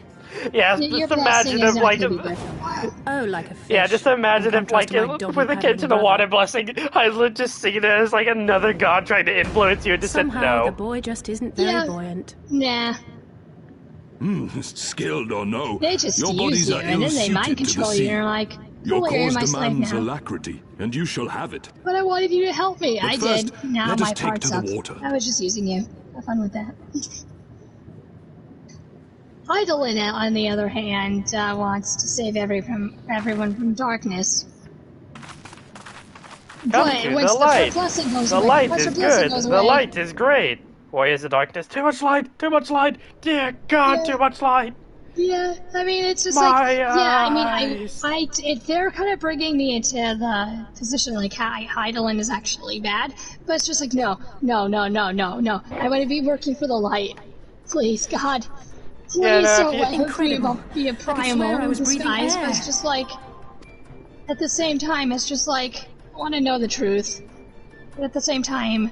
Yeah, Your just imagine blessing if is not like gonna be good for a while. Oh, like a fish. yeah, just imagine In if like contrast to my when it came to the doggy-paddling water brother. blessing, Heidelin just seen it as like another god trying to influence you and just Somehow said no. the boy just isn't very Yeah. buoyant. Nah. Skilled or no, They just your use bodies you, are and then they mind ill-suited to the control you, sea. and you're like, Your cool, you're cause my slave demands now. alacrity, and you shall have it. But I wanted you to help me. But I first, did. Now let my us take part to the sucks. water. I was just using you. Have fun with that. Heidelin, on the other hand, wants to save everyone from darkness. Come But to once the light. blessing goes The away, light once is her blessing good. goes The away, light is great. Why is the darkness? Too much light. Too much light. Dear God, Yeah. too much light. Yeah, I mean, it's just My like, yeah, I mean, eyes. they're kind of bringing me into the position like Heidelin is actually bad, but it's just like, no. I want to be working for the light. Please, God. Please Yeah, no, don't if let you- her Incredible. be a I swear primal I in was breathing disguise, but air. it's just like, at the same time, it's just like, I want to know the truth. But at the same time,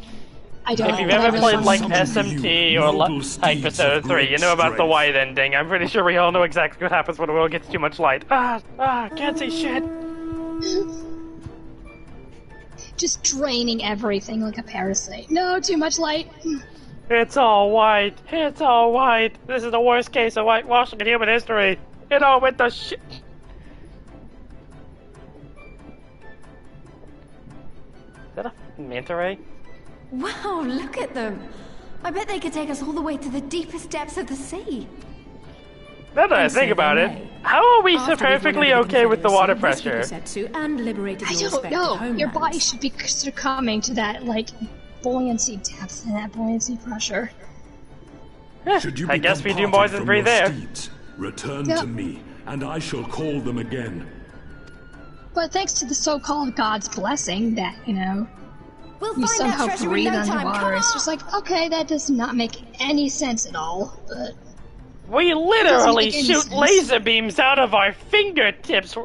I don't. If you've but I ever really played wanna like know. SMT or like episode 3, you know about the white ending. I'm pretty sure we all know exactly what happens when the world gets too much light. Can't see shit. Just draining everything like a parasite. No, too much light. It's all white. It's all white. This is the worst case of whitewashing in human history. It all went to shit. Is that a manta ray? Wow, look at them. I bet they could take us all the way to the deepest depths of the sea. Now that I And so think about they it, may. how are we so After we've won perfectly over the okay with the water Confederacy, pressure? rescued Nisetsu and liberated I your don't respective know. Your homelands. body should be succumbing to that, like, buoyancy depth and that buoyancy pressure. Should you I guess we become do more parted than from breathe your air. steeds, return Yep. to me, and I shall call them again. But thanks to the so-called God's blessing that, you know, We'll you find that somehow treasure in breathe no time. underwater. Come It's on! just like, okay, that does not make any sense at all. But We doesn't literally make any shoot sense. laser beams out of our fingertips.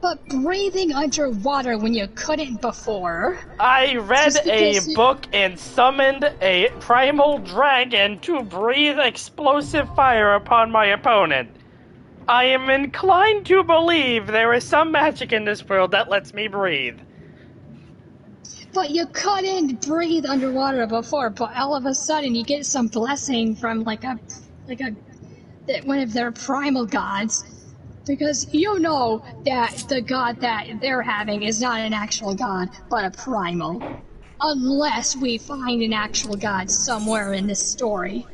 But breathing underwater when you couldn't before. I read a book and summoned a primal dragon to breathe explosive fire upon my opponent. I am inclined to believe there is some magic in this world that lets me breathe. But you couldn't breathe underwater before, but all of a sudden you get some blessing from one of their primal gods. Because you know that the god that they're having is not an actual god, but a primal. Unless we find an actual god somewhere in this story.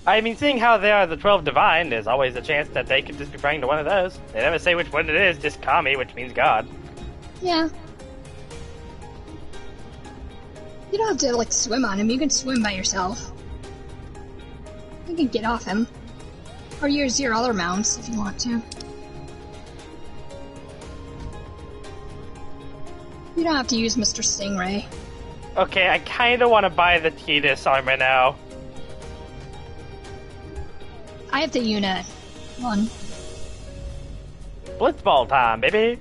I mean, seeing how they are the 12 divine, there's always a chance that they could just be praying to one of those. They never say which one it is, just Kami, which means God. Yeah. You don't have to, like, swim on him. You can swim by yourself. You can get off him. Or use your other mounts if you want to. You don't have to use Mr. Stingray. Okay, I kinda wanna buy the Tidus armor now. I have the unit one. Blitzball time, baby!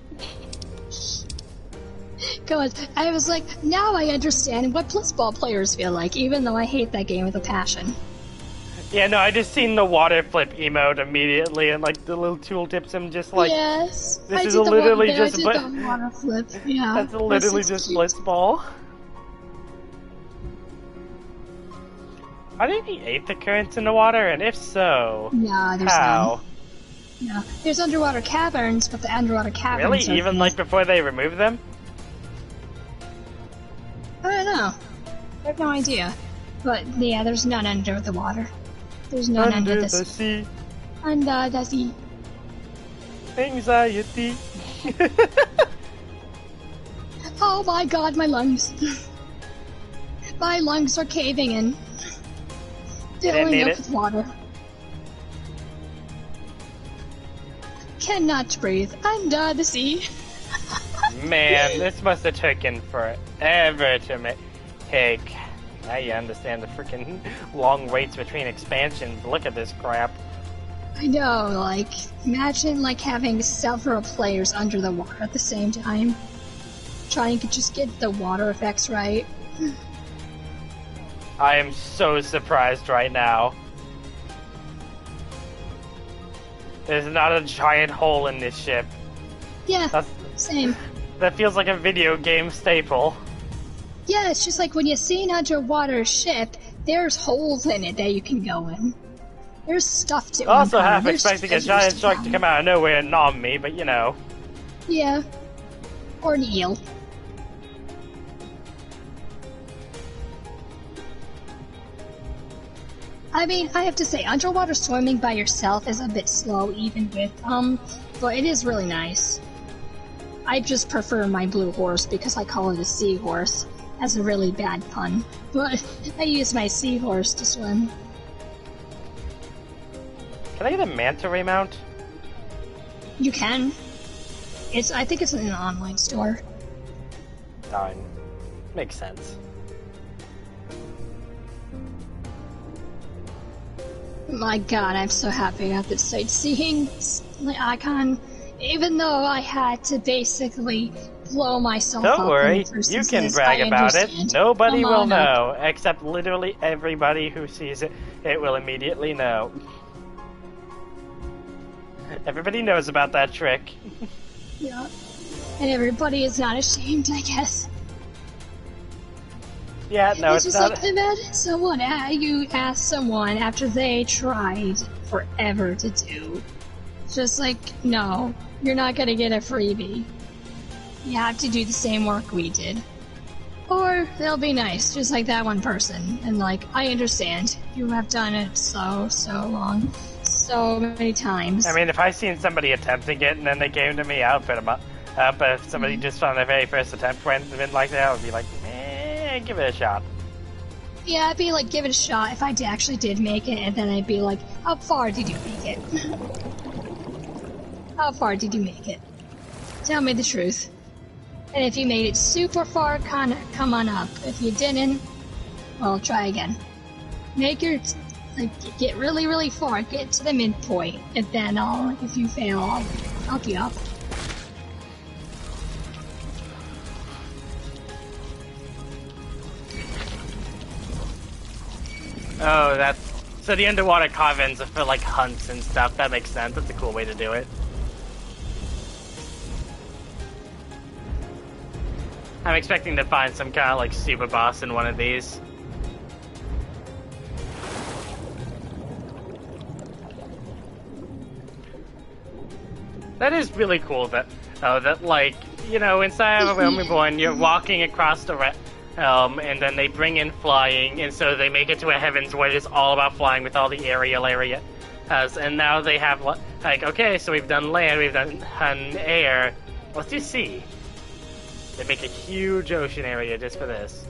God, I was like, now I understand what Blitzball players feel like, even though I hate that game with a passion. Yeah, no, I just seen the water flip emote immediately, and like the little tooltips. I'm just like, yes, this is literally just the water flip. Yeah, that's literally just Blitzball. Are there any aether currents in the water? And if so, yeah, there's how? None. No, there's underwater caverns, but the underwater caverns. Really, even like before they remove them? I don't know. I have no idea. But yeah, there's none under the water. There's none under the sea. Under the sea. Anxiety. Oh my god, my lungs. My lungs are caving in. Filling up with water. Cannot breathe under the sea. Man, this must have taken forever to take. Now you understand the freaking long waits between expansions. Look at this crap. I know, like, imagine like having several players under the water at the same time. Trying to just get the water effects right. I am so surprised right now. There's not a giant hole in this ship. Yeah, same. That feels like a video game staple. Yeah, it's just like when you see an underwater ship, there's holes in it that you can go in. There's stuff to Also uncover. half expecting a giant shark to come out of nowhere and nom me, but you know. Yeah. Or an eel. I mean, I have to say, underwater swimming by yourself is a bit slow, even with, but it is really nice. I just prefer my blue horse because I call it a seahorse. That's a really bad pun, but I use my seahorse to swim. Can I get a manta ray mount? You can. I think it's in an online store. Darn. Makes sense. My god, I'm so happy I got this sightseeing icon. Even though I had to basically blow myself up. Don't worry, in the first you can instance, brag I about understand. it. Nobody Come will on know, up. except literally everybody who sees it. It will immediately know. Everybody knows about that trick. Yeah. And everybody is not ashamed, I guess. Yeah, no, it's it's just not. like, imagine someone, you ask someone after they tried forever to do. Just like, no, you're not gonna get a freebie. You have to do the same work we did. Or they'll be nice, just like that one person. And like, I understand. You have done it so long. So many times. I mean, if I seen somebody attempting it and then they came to me, I would put them up. But if somebody just on their very first attempt went like that, I would be like, give it a shot. Yeah, I'd be like, give it a shot if I actually did make it, and then I'd be like, how far did you make it? How far did you make it? Tell me the truth. And if you made it super far, come on up. If you didn't, well, try again. Make your, get really, really far, get to the midpoint, and then if you fail, I'll help you up. Oh, that's... So the underwater caverns are for, like, hunts and stuff. That makes sense. That's a cool way to do it. I'm expecting to find some kind of, like, super boss in one of these. That is really cool that, like, you know, inside of a Realm Reborn, you're walking across the realm, and then they bring in flying, and so they make it to a heavens where it's all about flying with all the aerial areas. And now they have, like, okay, so we've done land, we've done air, let's do sea. They make a huge ocean area just for this.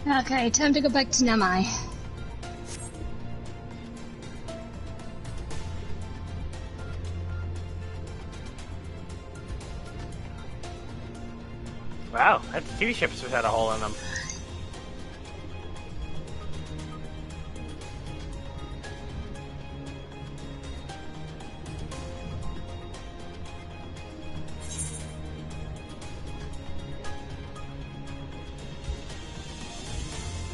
Okay, time to go back to Namai. Wow, that's 2 ships without a hole in them.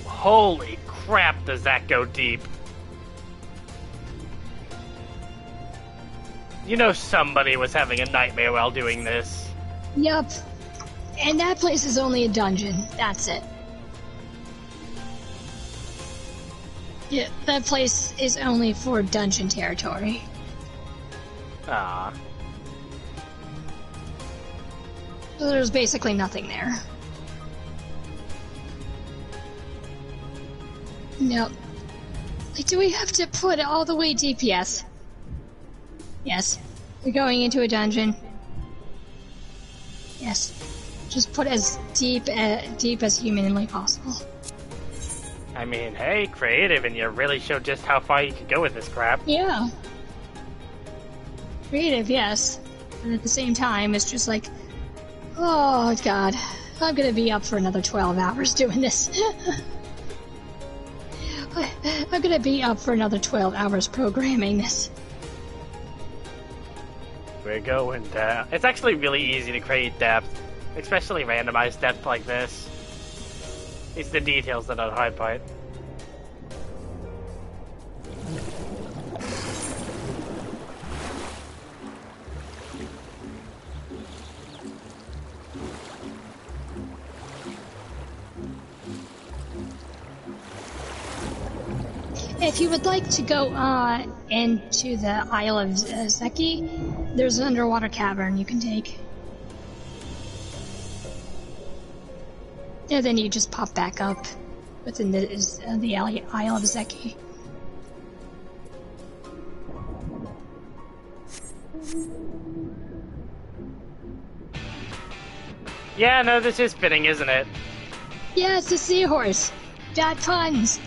Holy crap, does that go deep? You know somebody was having a nightmare while doing this. Yup. And that place is only a dungeon. That's it. Yeah, that place is only for dungeon territory. Ah. So there's basically nothing there. No. Like, do we have to put it all the way deep? Yes. Yes. We're going into a dungeon. Yes. Just put as deep as humanly possible. I mean, hey, creative, and you really showed just how far you could go with this crap. Yeah. Creative, yes. But at the same time, it's just like, oh god, I'm gonna be up for another 12 hours doing this. I'm gonna be up for another 12 hours programming this. We're going down. It's actually really easy to create depth, especially randomized depth like this. It's the details that are the hard part. If you would like to go into the Isle of Zeki, there's an underwater cavern you can take. And then you just pop back up within the Isle of Zeki. Yeah, no, this is fitting, isn't it? Yeah, it's a seahorse. Bad puns.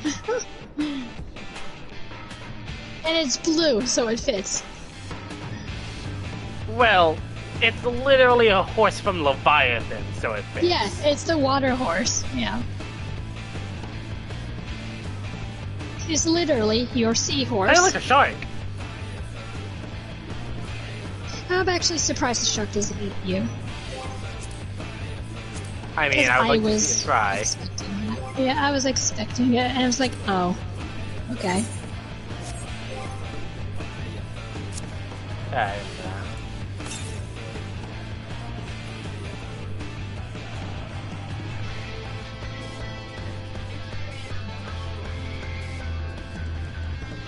And it's blue, so it fits. Well, it's literally a horse from Leviathan, so it fits. Yeah, it's the water horse, yeah. It's literally your seahorse. Hey, look, a shark! I'm actually surprised the shark doesn't eat you. I mean, I would like to try. Yeah, I was expecting it, and I was like, oh, okay.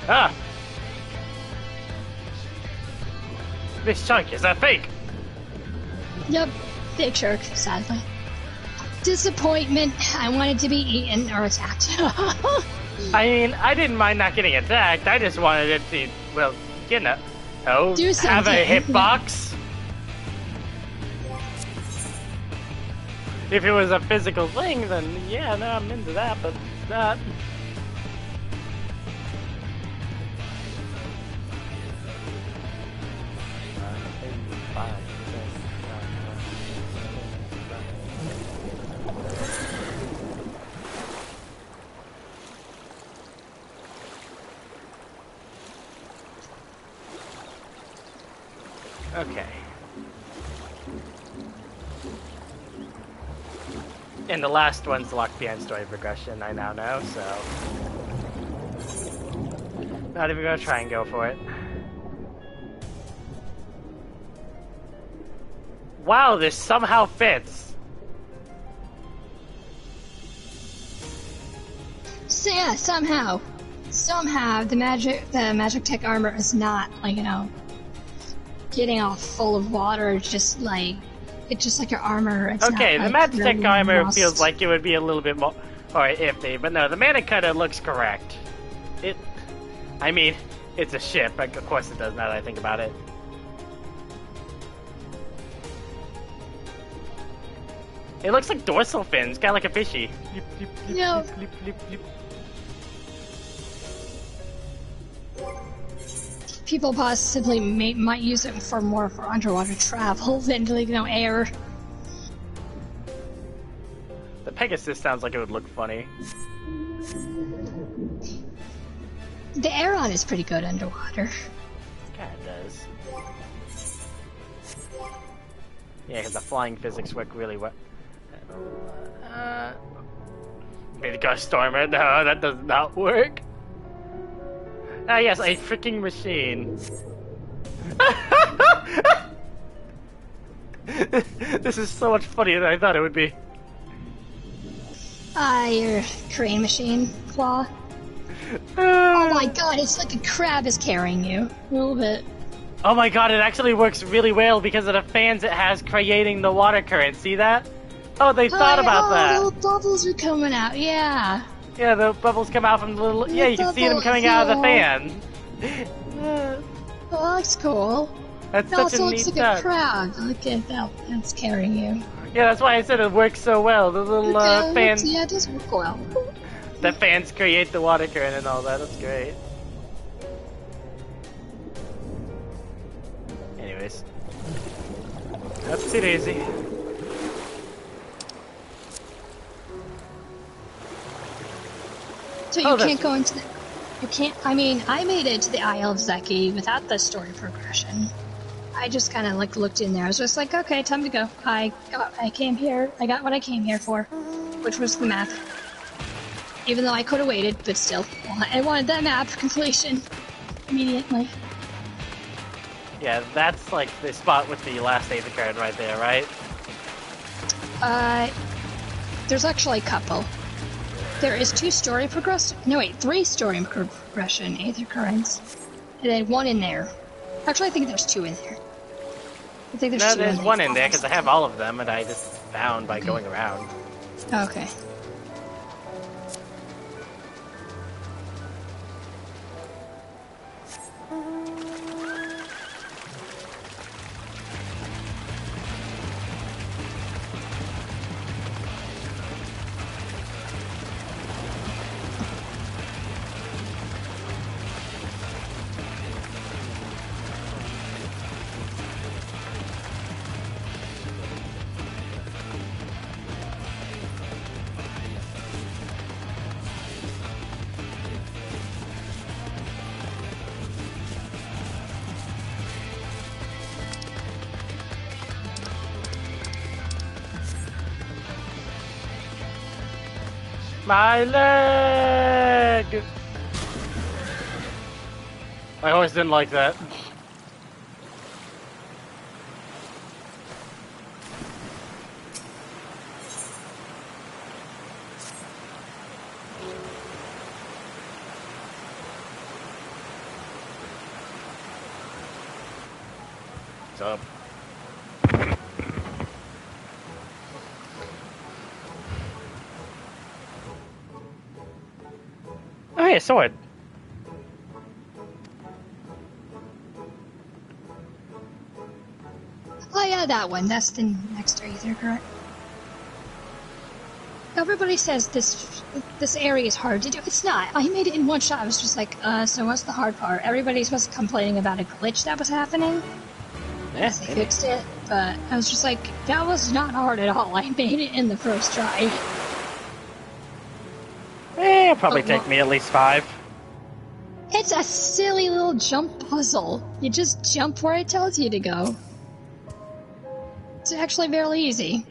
Ah! This shark is a fake! Yep, fake shark, sadly. Disappointment. I wanted to be eaten or attacked. I mean, I didn't mind not getting attacked. I just wanted it to, well, you know, have a hitbox. If it was a physical thing, then yeah, no, I'm into that, but it's not. Okay. And the last one's locked behind story progression, I now know, so... Not even gonna try and go for it. Wow, this somehow fits! So yeah, somehow the magic tech armor is not, like, you know, getting all full of water, just like your armor. It's okay, not, the like, magic tech really armor rust. feels like it would be a little bit more iffy, but no, the mana cutter looks correct. I mean, it's a ship, but of course it does now that I think about it. It looks like dorsal fins, kind of like a fishy. No. People possibly might use it for more for underwater travel than, like, you know, air. The Pegasus sounds like it would look funny. The Aeron is pretty good underwater. Kinda does. Yeah, because the flying physics work really well. Maybe Ghost Stormer? No, that does not work. Ah, yes, a freaking machine. This is so much funnier than I thought it would be. Your crane machine claw. Oh my god, it's like a crab is carrying you. A little bit. Oh my god, it actually works really well because of the fans it has creating the water current. See that? Oh, they thought about that. The bubbles are coming out, yeah. Yeah, the bubbles come out from the little... Yeah, you can see them coming out of the fan. Oh, that's cool. That's It such also a looks neat like touch. a crab. Look at that, that's carrying you. Yeah, that's why I said it works so well. The little fans... Yeah, it does work well. The fans create the water current and all that. That's great. Anyways. Oopsie daisy. So you can't go into the... You can't... I mean, I made it to the Isle of Zeki without the story progression. I just kind of, like, looked in there. I was just like, okay, time to go. I came here. I got what I came here for, which was the map. Even though I could have waited, but still. I wanted that map completion immediately. Yeah, that's like the spot with the last Aether card right there, right? There's actually a couple. There is 2 story progression. No, wait, 3 story progression Aether currents, and then 1 in there. Actually, I think there's 2 in there. I think there's No, 2 there's in 1 in there because I have all of them, and I just found by going around. Okay. My leg! I always didn't like that. What's up? Oh, hey, a sword. Oh yeah, that one. That's the next Aether, correct? Everybody says this area is hard to do. It's not. I made it in 1 shot. I was just like, so what's the hard part? Everybody was complaining about a glitch that was happening. Yeah, they fixed it, but I was just like, that was not hard at all. I made it in the first try. It'll probably take me at least 5. It's a silly little jump puzzle. You just jump where it tells you to go. It's actually fairly easy.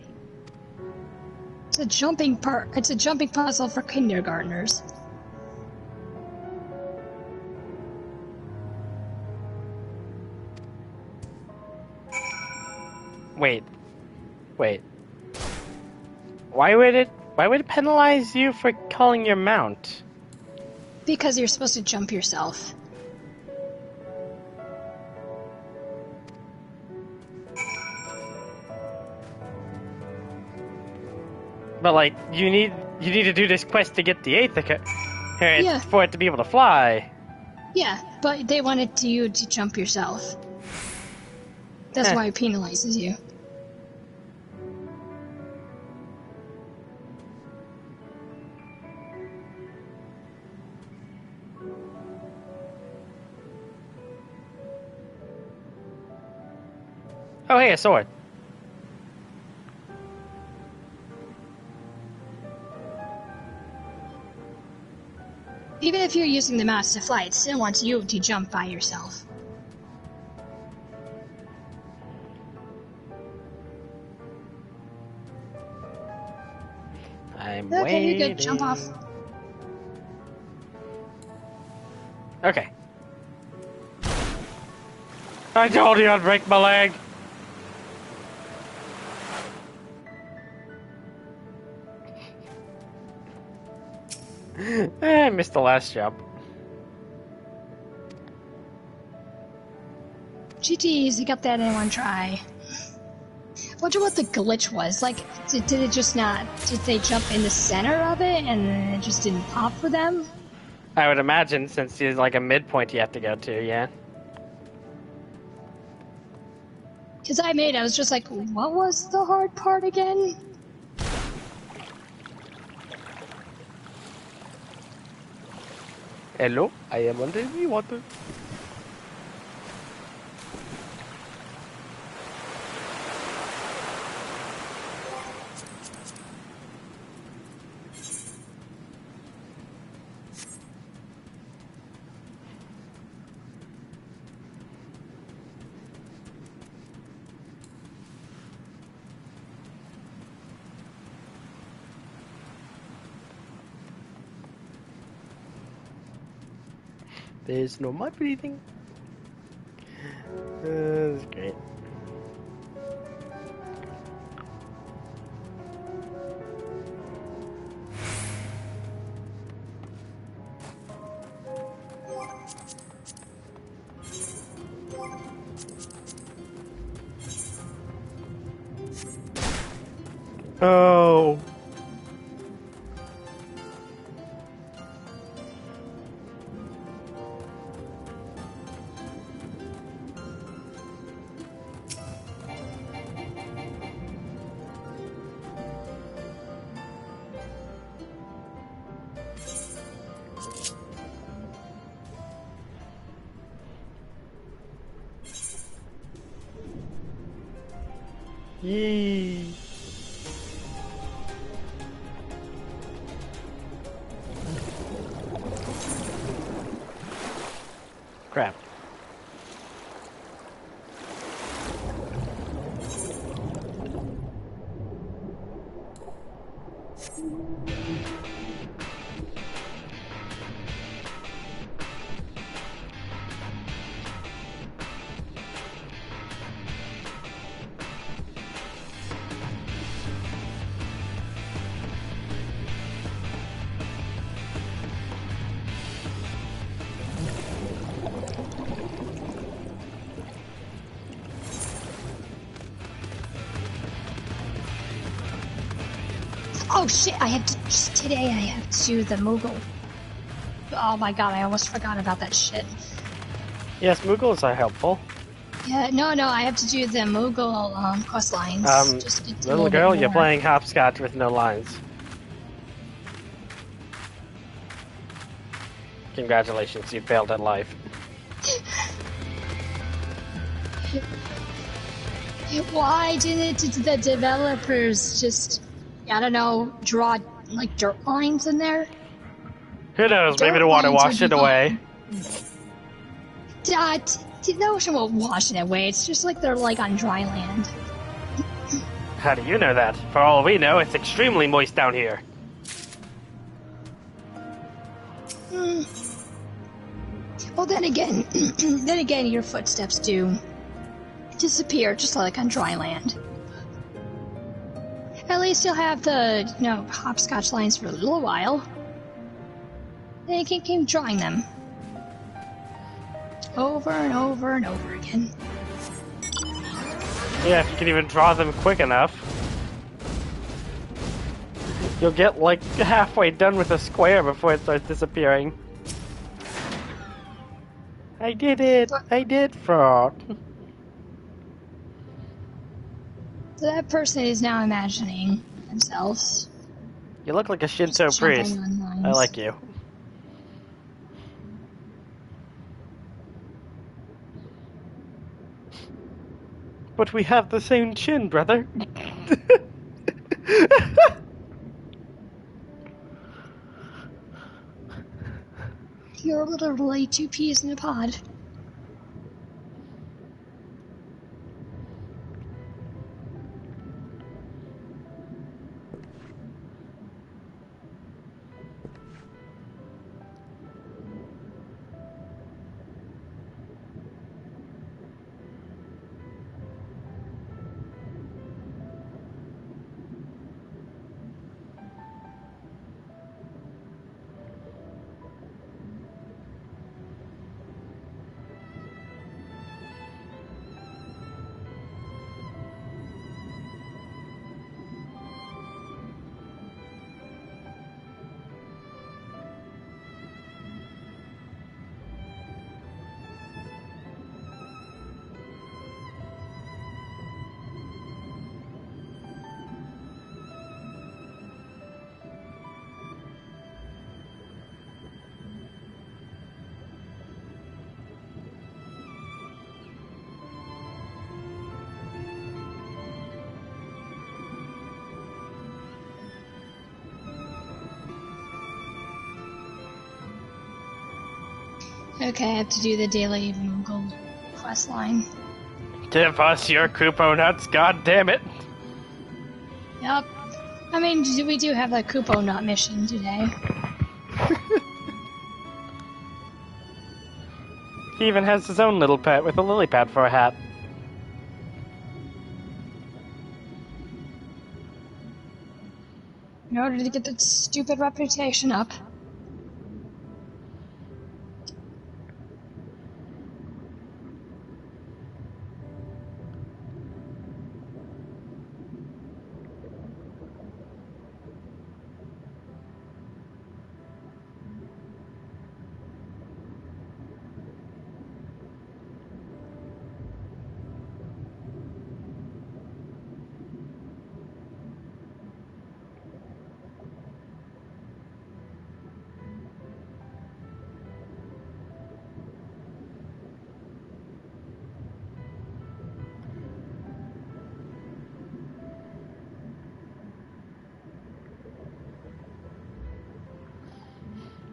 It's a jumping puzzle for kindergartners. Wait. Why would it penalize you for calling your mount? Because you're supposed to jump yourself. But like, you need to do this quest to get the 8th Yeah. for it to be able to fly. Yeah, but they wanted you to jump yourself. That's why it penalizes you. Oh, hey, a sword. Even if you're using the mouse to fly, it still wants you to jump by yourself. I'm okay, waiting. you're good. Jump off. Okay. I told you I'd break my leg. I missed the last jump. GTs, you got that in one try. Wonder what the glitch was. Like, did it just not... Did they jump in the center of it and then it just didn't pop for them? I would imagine, since there's like a midpoint you have to go to, yeah. Because I was just like, what was the hard part again? Hello, I am under the water. There's no more breathing. That's great. Oh. Yee. Crap. Oh shit, today I have to do the Moogle. Oh my god, I almost forgot about that shit. Yes, Moogles are helpful. Yeah, no, I have to do the Moogle quest lines. Just a Little girl, you're playing hopscotch with no lines. Congratulations, you failed at life. Why didn't the developers just, I don't know, draw like dirt lines in there? Who knows? Maybe the water washed it away. The ocean won't wash it away. It's just like they're like on dry land. How do you know that? For all we know, it's extremely moist down here. Well, then again, your footsteps do disappear, just like on dry land. At least you'll have the, hopscotch lines for a little while. Then you can keep drawing them. Over and over and over again. Yeah, if you can even draw them quick enough. You'll get like halfway done with a square before it starts disappearing. I did it! I did fraud! So that person is now imagining themselves. You look like a Shinto priest. I like you. But we have the same chin, brother. You're literally two peas in a pod. Okay, I have to do the daily Moogle quest line. Give us your Kupo nuts, god damn it! Yep. I mean, we do have that Kupo Nut mission today. He even has his own little pet with a lily pad for a hat. In order to get that stupid reputation up.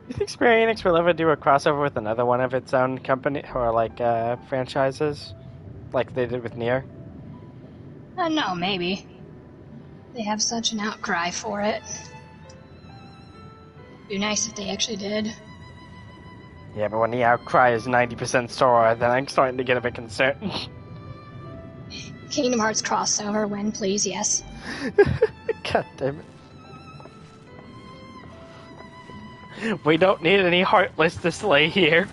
You think Square Enix will ever do a crossover with another one of its own company or like franchises, like they did with Nier? No, maybe. They have such an outcry for it. Be nice if they actually did. Yeah, but when the outcry is 90% Sora, then I'm starting to get a bit concerned. Kingdom Hearts crossover, when please, yes. God damn it. We don't need any Heartless to slay here.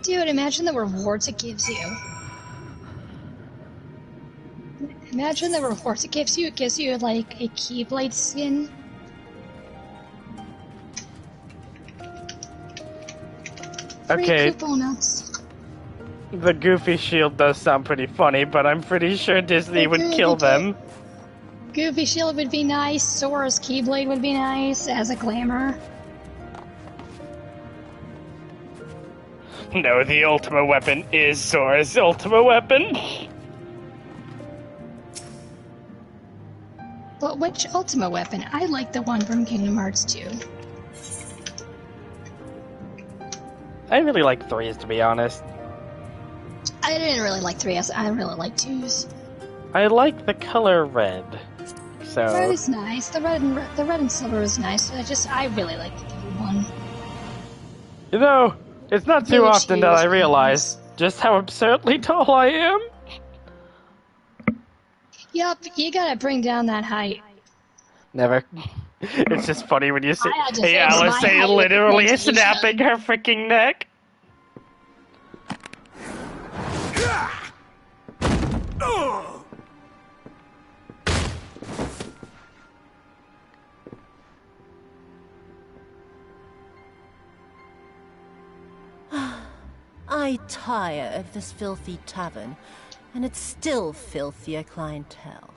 Dude, imagine the rewards it gives you. Imagine the rewards it gives you. It gives you, like, a Keyblade skin. Okay. Free Kupo nuts. The Goofy shield does sound pretty funny, but I'm pretty sure Disney would kill them. Goofy shield would be nice. Sora's Keyblade would be nice as a glamour. No, the ultimate weapon is Sora's ultimate weapon. But which ultimate weapon? I like the one from Kingdom Hearts 2. I really like 3s, to be honest. I didn't really like 3s. I really like 2s. I like the color red. So Red is nice. The red and silver is nice. I really like the blue one. You know, it's not too often that I realize just how absurdly tall I am. Yup, you gotta bring down that height. Never. It's just funny when you see say Alice my height literally with the snapping her freaking neck. I tire of this filthy tavern, and it's still filthier clientele.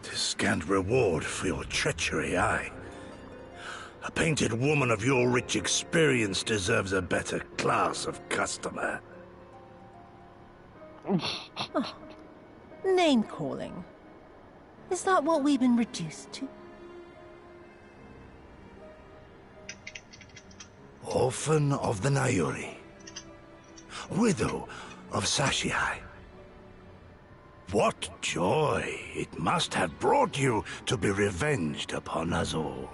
'Tis scant reward for your treachery, aye. A painted woman of your rich experience deserves a better class of customer. Oh, name-calling. Is that what we've been reduced to? Orphan of the Nayuri. Widow of Sashihai. What joy it must have brought you to be revenged upon us all.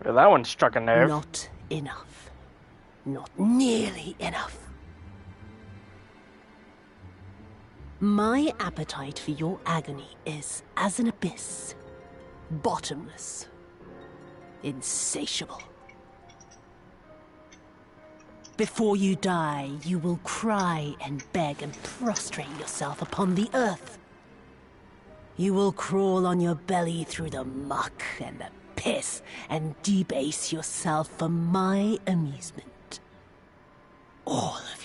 Well, that one struck a nerve. Not enough. Not nearly enough. My appetite for your agony is as an abyss. Bottomless. Insatiable. Before you die, you will cry and beg and prostrate yourself upon the earth. You will crawl on your belly through the muck and the piss and debase yourself for my amusement. All of you.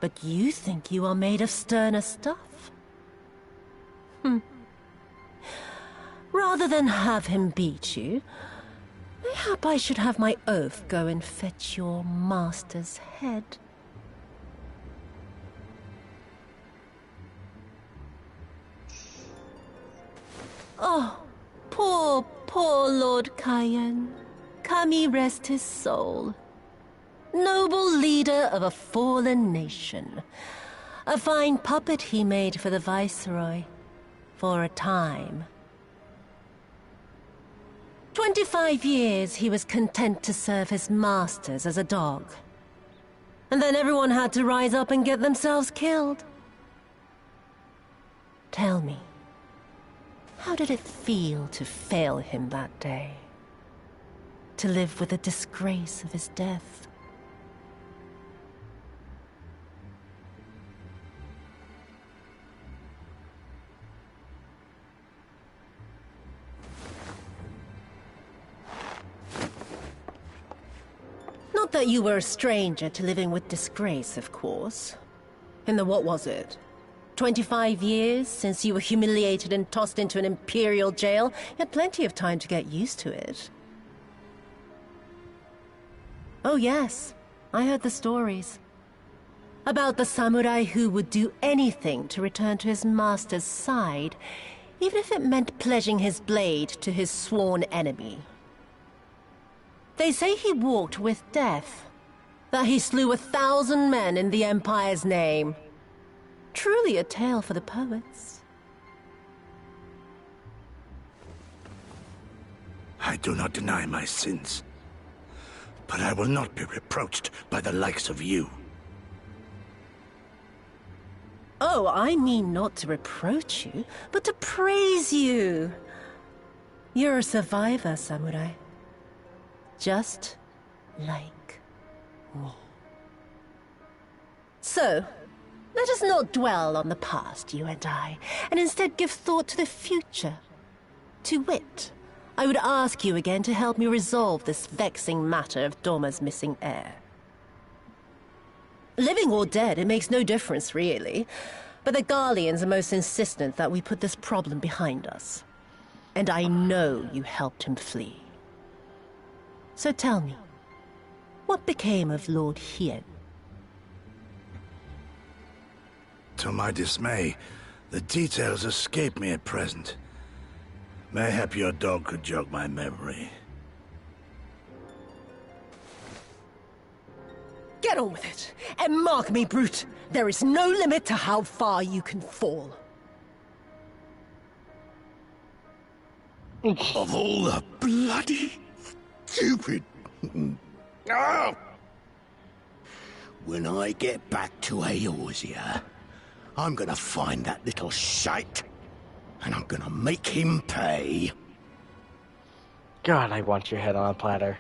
But you think you are made of sterner stuff? Rather than have him beat you, mayhap I should have my oath go and fetch your master's head. Oh, poor Lord Cayenne. Kami rest his soul. Noble leader of a fallen nation. A fine puppet he made for the Viceroy. For a time. 25 years he was content to serve his masters as a dog. And then everyone had to rise up and get themselves killed. Tell me, how did it feel to fail him that day? To live with the disgrace of his death? Not that you were a stranger to living with disgrace, of course. In the what was it? 25 years since you were humiliated and tossed into an imperial jail? You had plenty of time to get used to it. Oh yes, I heard the stories. About the samurai who would do anything to return to his master's side, even if it meant pledging his blade to his sworn enemy. They say he walked with death, that he slew 1,000 men in the Empire's name. Truly a tale for the poets. I do not deny my sins, but I will not be reproached by the likes of you. Oh, I mean not to reproach you, but to praise you. You're a survivor, samurai. Just like me. So, let us not dwell on the past, you and I, and instead give thought to the future. To wit, I would ask you again to help me resolve this vexing matter of Dorma's missing heir. Living or dead, it makes no difference, really. But the Garleans are most insistent that we put this problem behind us. And I know you helped him flee. So tell me, what became of Lord Hien? to my dismay, the details escape me at present. Mayhap your dog could jog my memory. Get on with it, and mark me, Brute. There is no limit to how far you can fall. Of all the bloody stupid... Oh! When I get back to Eorzea, I'm gonna find that little shite, and I'm gonna make him pay. God, I want your head on a platter.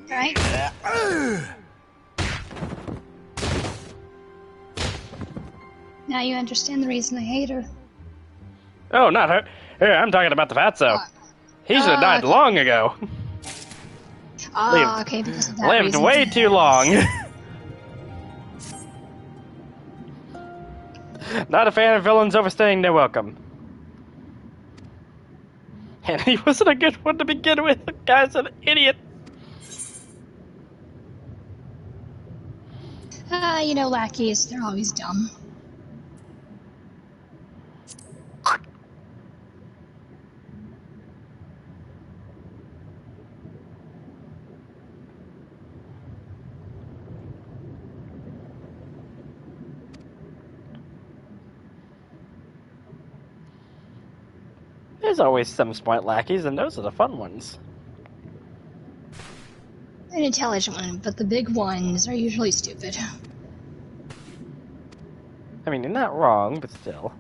Right? Now you understand the reason I hate her. Oh, not her. I'm talking about the fatso. He should have died long ago. Okay, because of that Lived reason. way too long. Not a fan of villains overstaying their welcome. And he wasn't a good one to begin with. The guy's an idiot. You know, lackeys, they're always dumb. There's always some smart lackeys, and those are the fun ones. An intelligent one, but the big ones are usually stupid. I mean, you're not wrong, but still.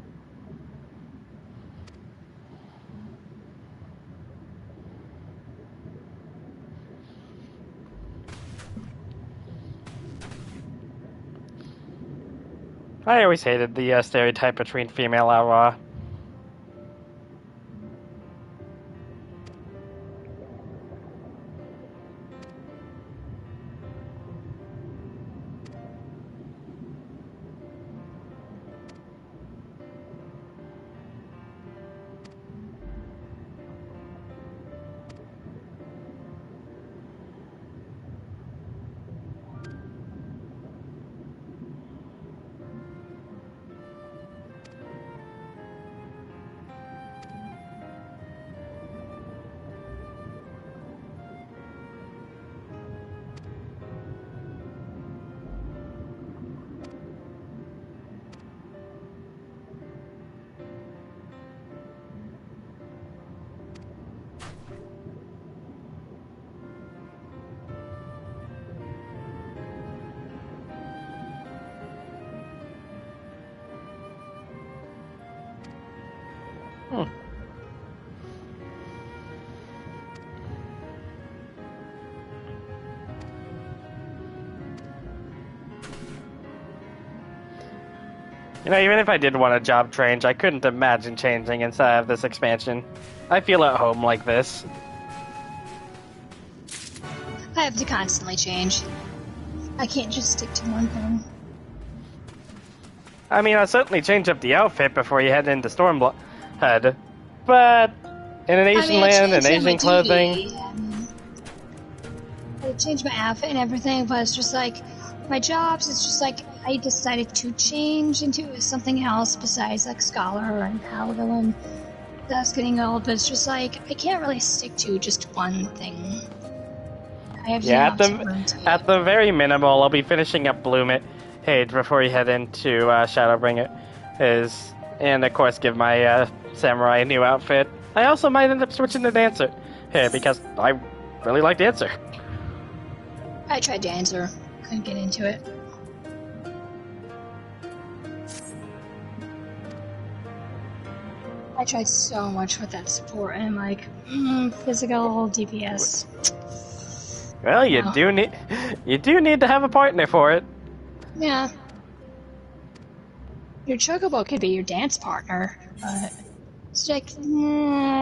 I always hated the stereotype between female outlaw. You know, even if I did want a job change, I couldn't imagine changing inside of this expansion. I feel at home like this. I have to constantly change. I can't just stick to one thing. I mean, I'll certainly change up the outfit before you head into Stormhead, but in an Asian land and Asian clothing... I changed my outfit and everything, but it's just like, my jobs, it's just like, I decided to change into something else besides like Scholar and Paladin, and that's getting old, but it's just like, I can't really stick to just one thing. I have at the very minimal, I'll be finishing up Gloomhaven before you head into Shadowbringer, and of course give my samurai a new outfit. I also might end up switching to Dancer here because I really like Dancer. I tried Dancer, couldn't get into it. I tried so much with that support, and I'm like, physical DPS. Well, you do need to have a partner for it. Yeah. Your chocobo could be your dance partner, but it's like,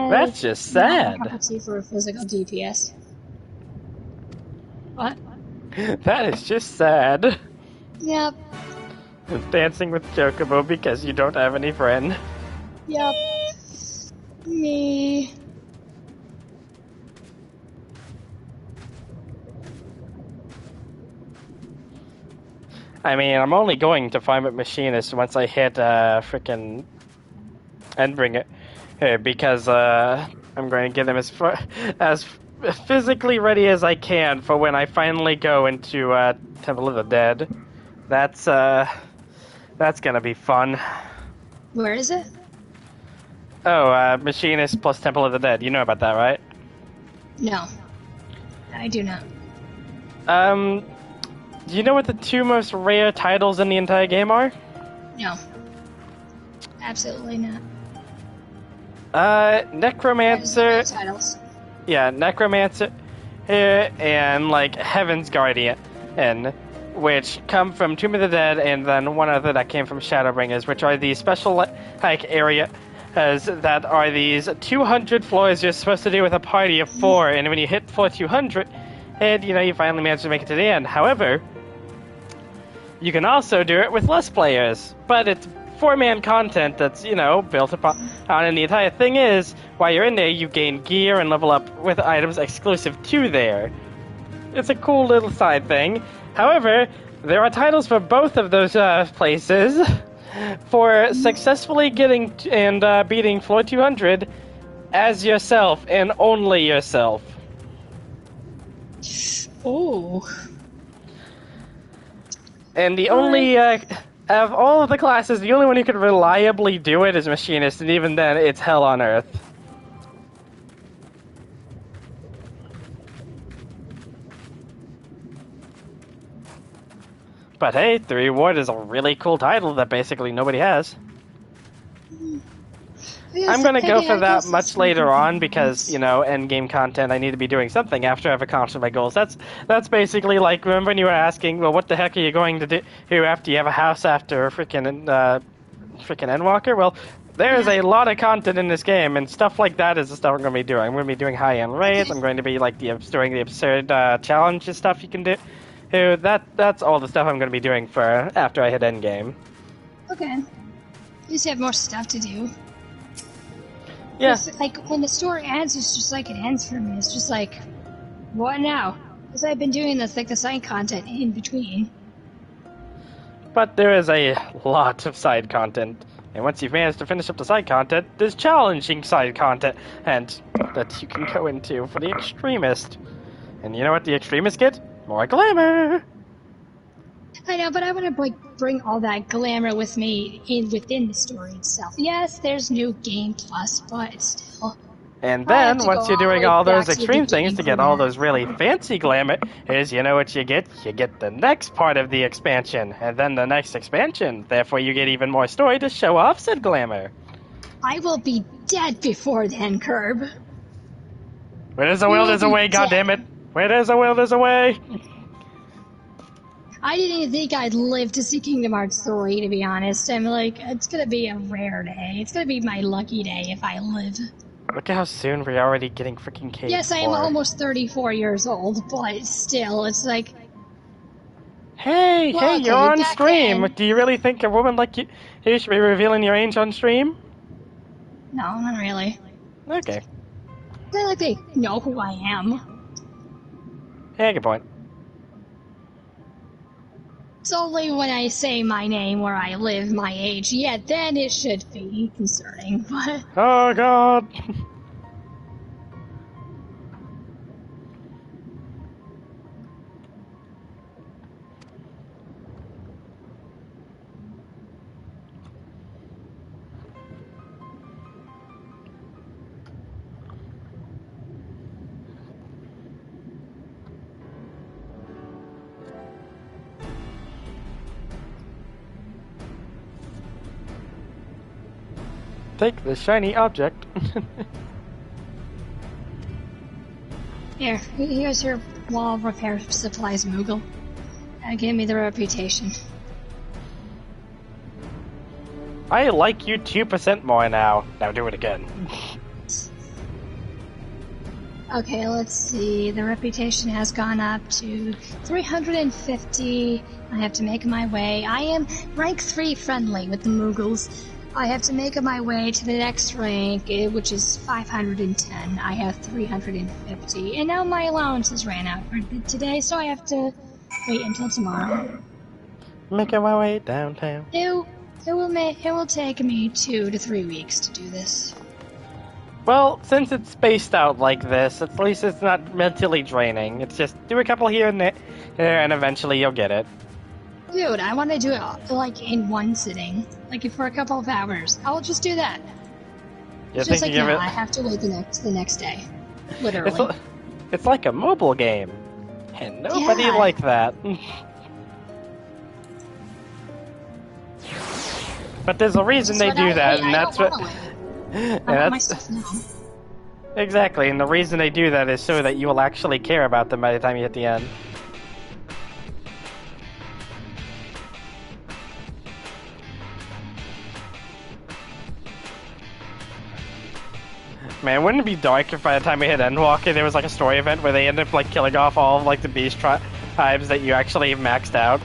that's just sad. For a physical DPS. What? That is just sad. Yep. Dancing with chocobo because you don't have any friend. Yep. Me. I mean, I'm only going to farm at Machinist once I hit frickin' Endbringer, because I'm going to get him as physically ready as I can for when I finally go into Temple of the Dead. That's gonna be fun. Where is it? Oh, Machinist plus Temple of the Dead. You know about that, right? No, I do not. Do you know what the 2 most rare titles in the entire game are? No, absolutely not. Necromancer. Titles. Yeah, Necromancer, and like Heaven's Guardian, which come from Tomb of the Dead, and then one other that came from Shadowbringers, which are these special like area that are these 200 floors you're supposed to do with a party of 4, and when you hit floor 200, and you finally manage to make it to the end. However, you can also do it with less players, but it's 4-man content that's, built upon, and the entire thing is, while you're in there, you gain gear and level up with items exclusive to there. It's a cool little side thing. However, there are titles for both of those places for successfully getting and beating floor 200 as yourself and only yourself. Oh. And the only, of all of the classes, the only one who could reliably do it is Machinist, and even then, it's hell on earth. But hey, the reward is a really cool title that basically nobody has. I'm gonna go for that much later on because, endgame content, I need to be doing something after I've accomplished my goals. That's basically like, remember when you were asking, well, what the heck are you going to do after you have a house after frickin' Endwalker? Well, there's a lot of content in this game, and stuff like that is the stuff I'm going to be doing. I'm going to be doing high-end raids, I'm going to be like doing the absurd challenges stuff you can do. That's all the stuff I'm going to be doing for after I hit endgame. Okay. You just have more stuff to do. Yeah. Like, when the story ends, it's just like it ends for me. It's just like, what now? Because I've been doing this, like, the side content in between. But there is a lot of side content. And once you've managed to finish up the side content, there's challenging side content and that you can go into for the extremist. And you know what the extremists get? More glamour! I know, but I want to bring all that glamour with me within the story itself. Yes, there's new game plus, but still. And then, once you're doing all those extreme things to get all those really fancy glamour, you know what you get? You get the next part of the expansion, and then the next expansion. Therefore, you get even more story to show off said glamour. I will be dead before then, Curb. Where there's a will, there's a way, goddammit! Where there's a will, there's a way! I didn't even think I'd live to see Kingdom Hearts 3, to be honest. I'm like, it's gonna be a rare day. It's gonna be my lucky day if I live. Look at how soon we're already getting freaking Cave Yes, I am almost 34 years old, but still, it's like... Hey, you're on stream! Do you really think a woman like you should be revealing your age on stream? No, not really. Okay. They like they know who I am. Yeah, good point. It's only when I say my name, where I live, my age, yeah, then it should be concerning, but... Oh, God! Take the shiny object. Here's your wall repair supplies, Moogle. Give me the reputation. I like you 2% more now. Now do it again. Okay, let's see. The reputation has gone up to 350. I have to make my way. I am rank 3 friendly with the Moogles. I have to make my way to the next rank, which is 510. I have 350. And now my allowances ran out for today, so I have to wait until tomorrow. Making my way downtown. It will take me 2 to 3 weeks to do this. Well, since it's spaced out like this, at least it's not mentally draining. It's just do a couple here and there, and eventually you'll get it. Dude, I want to do it like in one sitting, like for a couple of hours. I'll just do that. It's just like now, I have to wait the next day, literally. It's like a mobile game, and nobody liked that. But there's a reason they do that, and that's what. And that's exactly, and the reason they do that is so that you will actually care about them by the time you hit the end. Man, wouldn't it be dark if by the time we hit Endwalker there was like a story event where they end up like killing off all of like the beast tribes that you actually maxed out?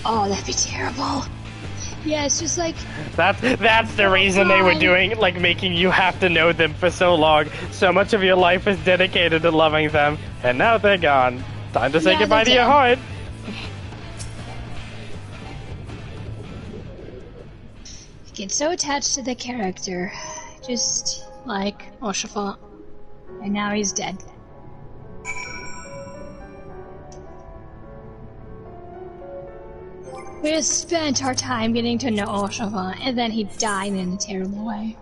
Oh, that'd be terrible. Yeah, it's just like... That's the reason they were doing, like, making you have to know them for so long. So much of your life is dedicated to loving them, and now they're gone. Time to say goodbye to your heart. I get so attached to the character, just like Oshafont, and now he's dead. We just spent our time getting to know Oshafont, and then he died in a terrible way.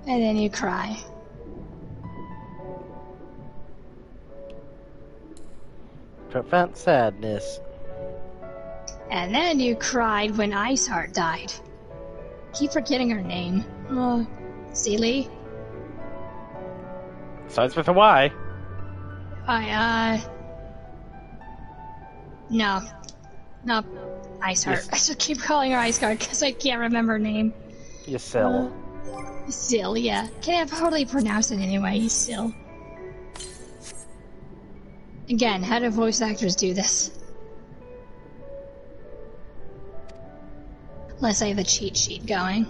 And then you cry. Profound sadness. And then you cried when Iceheart died. Keep forgetting her name. Oh, Sealy? Starts with a Y. No, Iceheart. I should keep calling her Iceheart because I can't remember her name. Ysill. Ysill, yeah. Can't hardly pronounce it anyway, Ysill. Again, how do voice actors do this? Unless I have a cheat sheet going.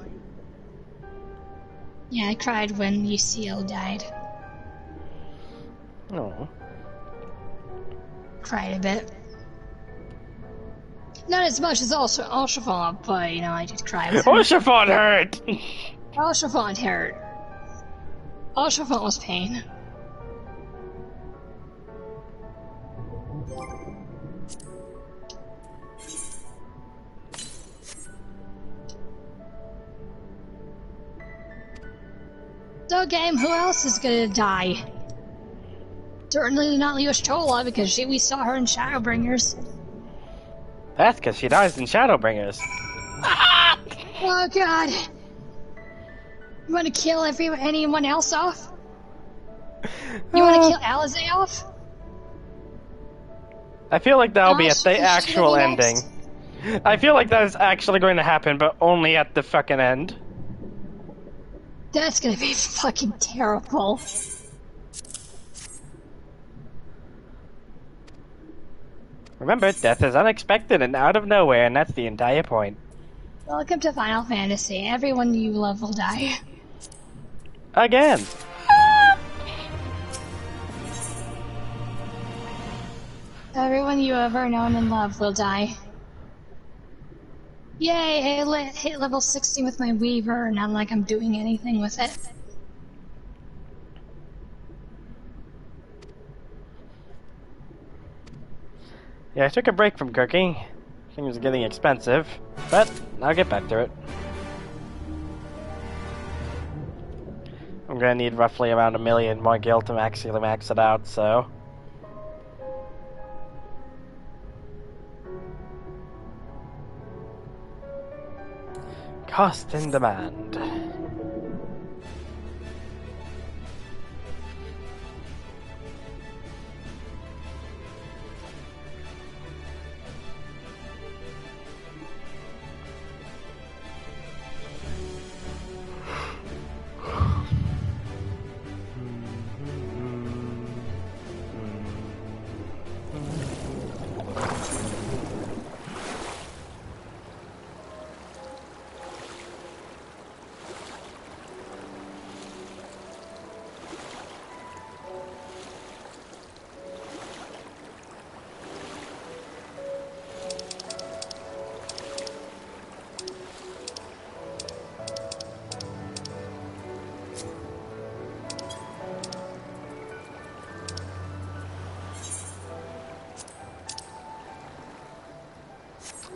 Yeah, I cried when Ysill died. Oh. Cried a bit. Not as much as Oshafont, but, you know, I did cry with him. Oshafont hurt! Oshafont hurt. Oshafont was pain. So, game, who else is gonna die? Certainly not Leostola, because we saw her in Shadowbringers. That's because she dies in Shadowbringers. Oh god! You want to kill anyone else off? You want to kill Alizé off? I feel like that'll be at the actual ending. I feel like that is actually going to happen, but only at the fucking end. That's gonna be fucking terrible. Remember, death is unexpected and out of nowhere, and that's the entire point. Welcome to Final Fantasy. Everyone you love will die. Again. Everyone you ever known and loved will die. Yay, I hit level 60 with my Weaver, not like I'm doing anything with it. Yeah, I took a break from cooking. Things are getting expensive, but I'll get back to it. I'm gonna need roughly around 1 million more gil to actually max it out, so... Cost and demand.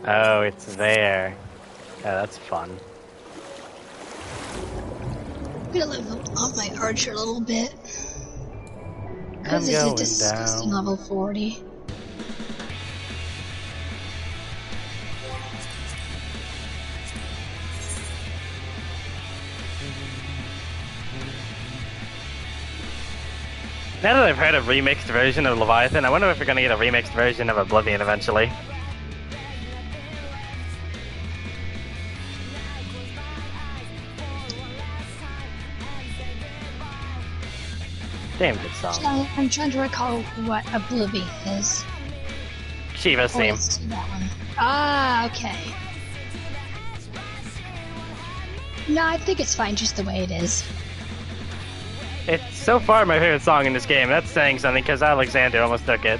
Oh, it's there. Yeah, that's fun. I'm gonna level up my archer a little bit. Because it's a disgusting level 40. Now that I've heard a remixed version of Leviathan, I wonder if we're gonna get a remixed version of Oblivion eventually. Damn good song. I'm trying to recall what Oblivion is. Shiva's theme. That one. Ah, okay. No, I think it's fine just the way it is. It's so far my favorite song in this game. That's saying something because Alexander almost took it.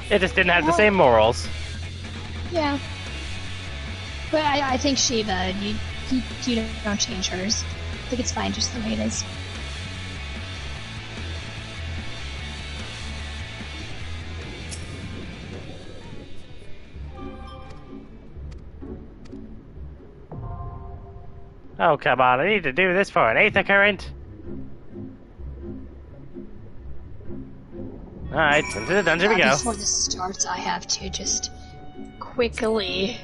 It just didn't have the same morals. Yeah. But I think Shiva, you don't change hers. I think it's fine just the way it is. Oh, come on, I need to do this for an Aether Current. Alright, into the dungeon we go. Before this starts, I have to just quickly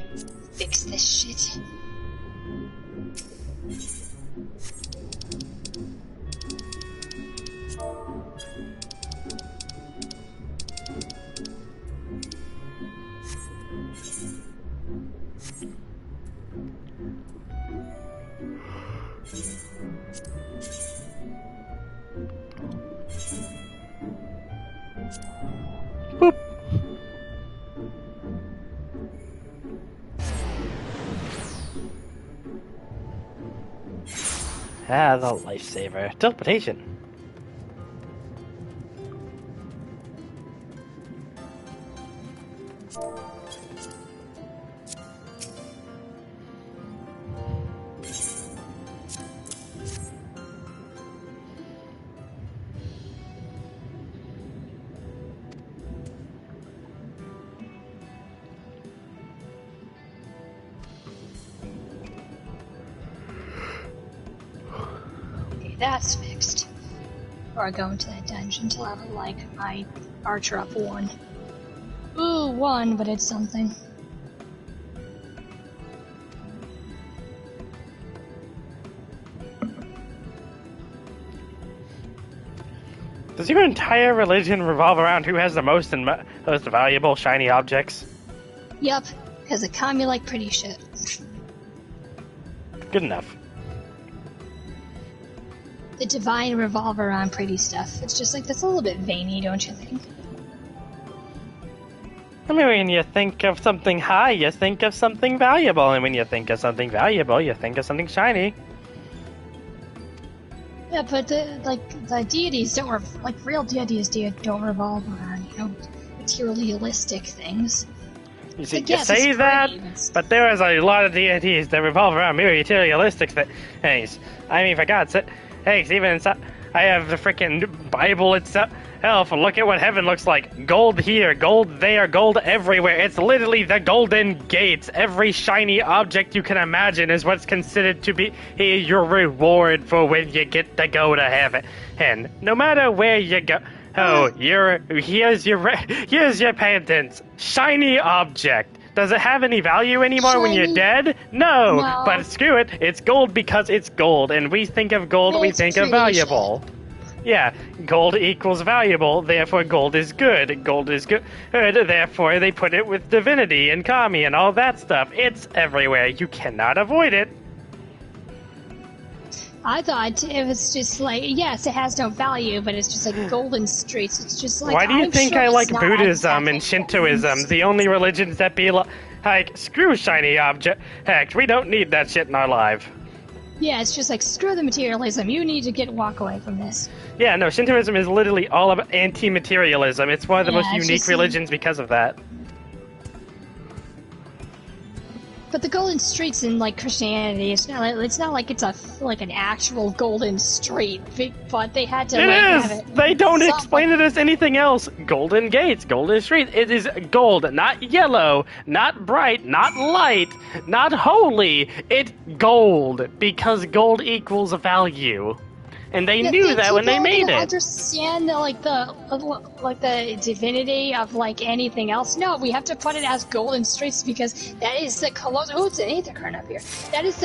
fix this shit. Boop. Ah, the lifesaver. Teleportation. That's fixed. Before I go into that dungeon to level, like, my archer up 1. Ooh, 1, but it's something. Does your entire religion revolve around who has the most and most valuable shiny objects? Yup, because the commie like pretty shit. Good enough. The divine revolve around pretty stuff. It's just like, that's a little bit veiny, don't you think? I mean, when you think of something high, you think of something valuable, and when you think of something valuable, you think of something shiny. Yeah, but the deities don't real deities don't revolve around, materialistic things. You see, you say that, but there is a lot of deities that revolve around materialistic things. I mean, for God's sake. Hey, even inside, I have the freaking Bible itself. Look at what heaven looks like. Gold here, gold there, gold everywhere. It's literally the Golden Gates. Every shiny object you can imagine is what's considered to be your reward for when you get to go to heaven. And no matter where you go, here's your penance. Shiny object. Does it have any value anymore when you're dead? No, but screw it. It's gold because it's gold, and we think of gold, we think of valuable. Yeah, gold equals valuable, therefore gold is good. Gold is good, therefore they put it with divinity and kami and all that stuff. It's everywhere. You cannot avoid it. I thought it was just like, yes, it has no value, but it's just like golden streets. It's just like, why do you think I like Buddhism and Shintoism, the only religions that be like, screw shiny object. Heck, we don't need that shit in our life. Yeah, it's just like, screw the materialism. You need to walk away from this. Yeah, no, Shintoism is literally all about anti-materialism. It's one of the most unique religions because of that. But the golden streets in like Christianity, it's not like it's like an actual golden street, but they had to. It like, is. Have it They don't explain it as anything else. Golden gates, golden streets. It is gold, not yellow, not bright, not light, not holy. It's gold because gold equals value, and they knew that when they made it. Understand the divinity of like anything else. No, we have to put it as golden streets because that is the closest. Oh, it's an aethercurrent up here. That is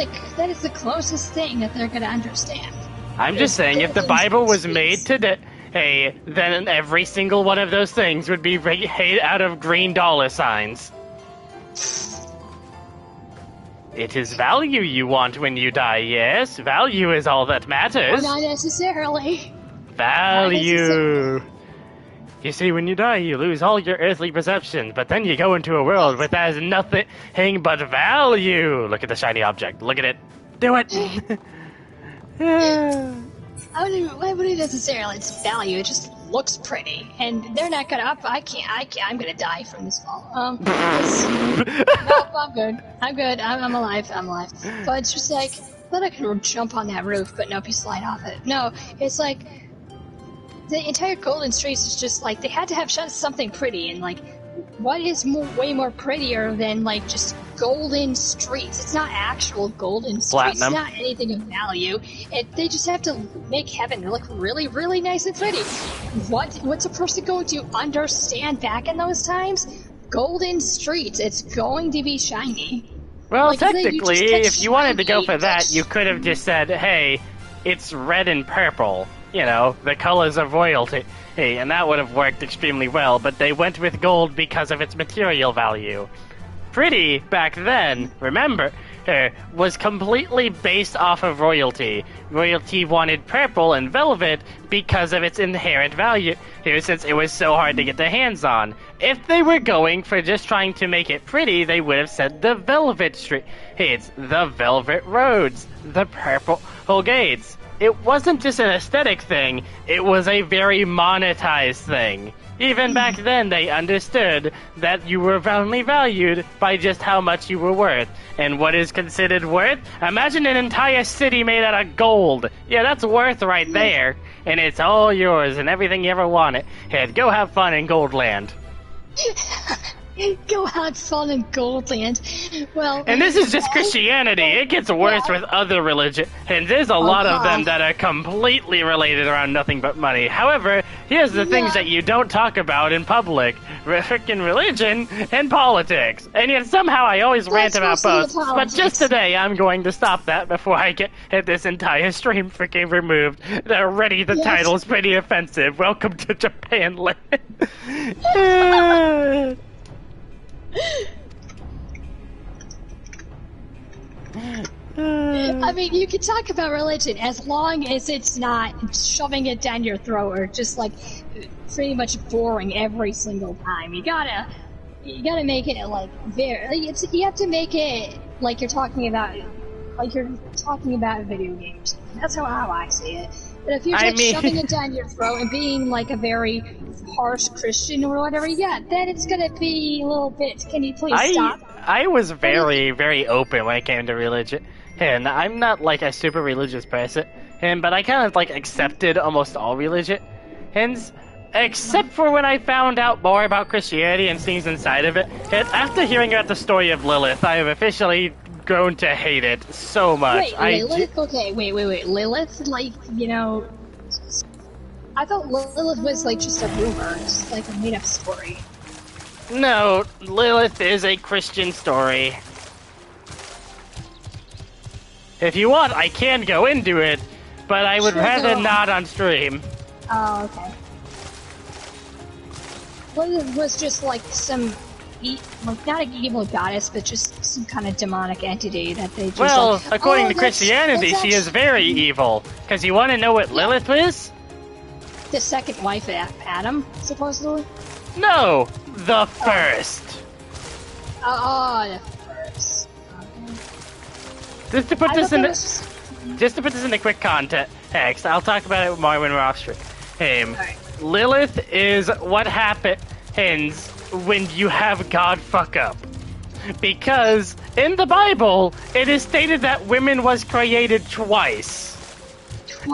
the closest thing that they're gonna understand. I'm just saying, if the Bible was made today, then every single one of those things would be made out of green dollar signs. It is value you want when you die, yes? Value is all that matters. Well, not necessarily. Value. You see, when you die, you lose all your earthly perception, but then you go into a world where there's nothing but value. Look at the shiny object. Look at it. Do it. I wouldn't necessarily. It's value. It just looks pretty, and they're not gonna. I'm gonna die from this fall. Nope, I'm good. I'm alive. But it's just like, I thought I could jump on that roof, but nope, you slide off it. No, it's like the entire Golden Streets is just like they had to have something pretty, and like, what is way more prettier than like just golden streets? It's not actual golden streets. Platinum. It's not anything of value. They just have to make heaven look really, really nice and pretty. What's a person going to understand back in those times? Golden streets. It's going to be shiny. Well, like, technically, if you wanted to go for shiny, that, you could have just said, hey, it's red and purple. You know, the colors of royalty. Hey, and that would have worked extremely well, but they went with gold because of its material value. Pretty, back then, remember, was completely based off of royalty. Royalty wanted purple and velvet because of its inherent value, since it was so hard to get their hands on. If they were going for just trying to make it pretty, they would have said the velvet street. It's the velvet roads, the purple gates. It wasn't just an aesthetic thing, it was a very monetized thing. Even back then, they understood that you were only valued by just how much you were worth. And what is considered worth? Imagine an entire city made out of gold. Yeah, that's worth right there. And it's all yours and everything you ever wanted. Hey, go have fun in Goldland. Go have fun in Goldland. Well, and this is just Christianity. It gets worse with other religions, and there's a lot of them that are completely related around nothing but money. However, here's the things that you don't talk about in public: freaking religion and politics. And yet somehow I always rant about both. But just today, I'm going to stop that before I get this entire stream freaking removed. Already the title's pretty offensive. Welcome to Japan Land. I mean, you can talk about religion as long as it's not shoving it down your throat or just like pretty much boring every single time. You gotta make it like you have to make it like you're talking about video games. That's how I see it. But if you're shoving it down your throat and being like a very harsh Christian or whatever, then it's gonna be a little bit. Can you please stop? I was very, very open when it came to religion, and I'm not like a super religious person, but I kind of like accepted almost all religion, except for when I found out more about Christianity and things inside of it. And after hearing about the story of Lilith, I have officially grown to hate it so much. Wait, Lilith? Okay, wait. Lilith, like, I thought Lilith was like just a rumor, just like a made-up story. No, Lilith is a Christian story. If you want, I can go into it, but I would rather not on stream. Oh, okay. Lilith was just like some, not an evil goddess, but just some kind of demonic entity that they just. Well, according to Christianity, she is very evil. Because you want to know what Lilith is? The second wife of Adam, supposedly. No, the first. The first. Just to put this in the quick context, I'll talk about it more when we're off stream. Right. Lilith is what happens when you have God fuck up. Because in the Bible, it is stated that women was created twice.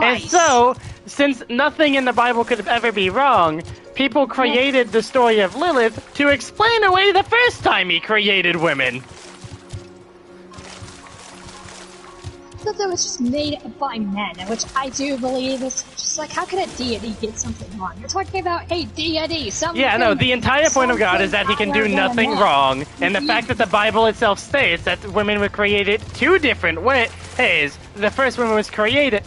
And so, since nothing in the Bible could ever be wrong, people created the story of Lilith to explain away the first time he created women. I thought that was just made by men, which I do believe is just like, how could a deity get something wrong? You're talking about a deity, something. Yeah, no, the entire point of God is that he can do nothing wrong, and the fact that the Bible itself states that women were created two different ways. The first woman was created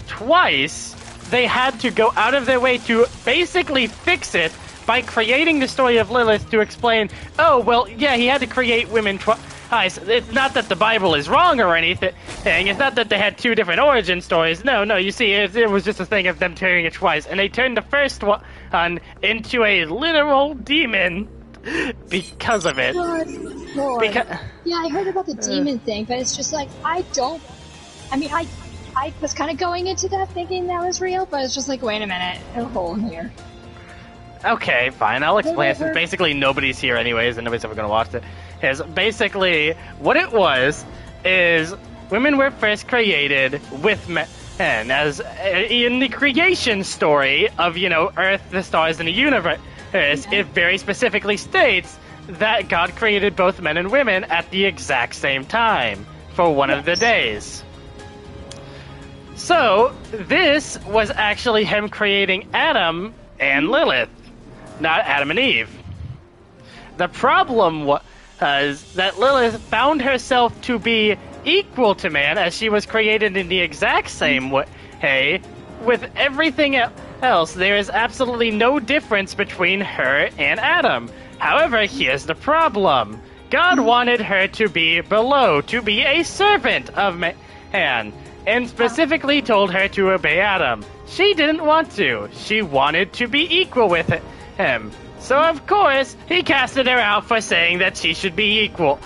twice. They had to go out of their way to basically fix it by creating the story of Lilith to explain, oh, well, yeah, he had to create women twice. It's not that the Bible is wrong or anything. It's not that they had two different origin stories. No, you see, it was just a thing of them turning it twice. And they turned the first one into a literal demon because of it. Lord. Yeah, I heard about the demon thing, but it's just like, I was kind of going into that thinking that was real, but it's just like, wait a minute, a hole in here. Okay, fine, I'll explain it, since basically nobody's here anyways, and nobody's ever going to watch it. Is basically, what it was, is women were first created with men, as in the creation story of, Earth, the stars, and the universe, it very specifically states that God created both men and women at the exact same time, for one of the days. So, this was actually him creating Adam and Lilith, not Adam and Eve. The problem was that Lilith found herself to be equal to man, as she was created in the exact same way. With everything else, there is absolutely no difference between her and Adam. However, here's the problem. God wanted her to be below, to be a servant of man, and specifically told her to obey Adam. She didn't want to. She wanted to be equal with him. So, of course, he casted her out for saying that she should be equal.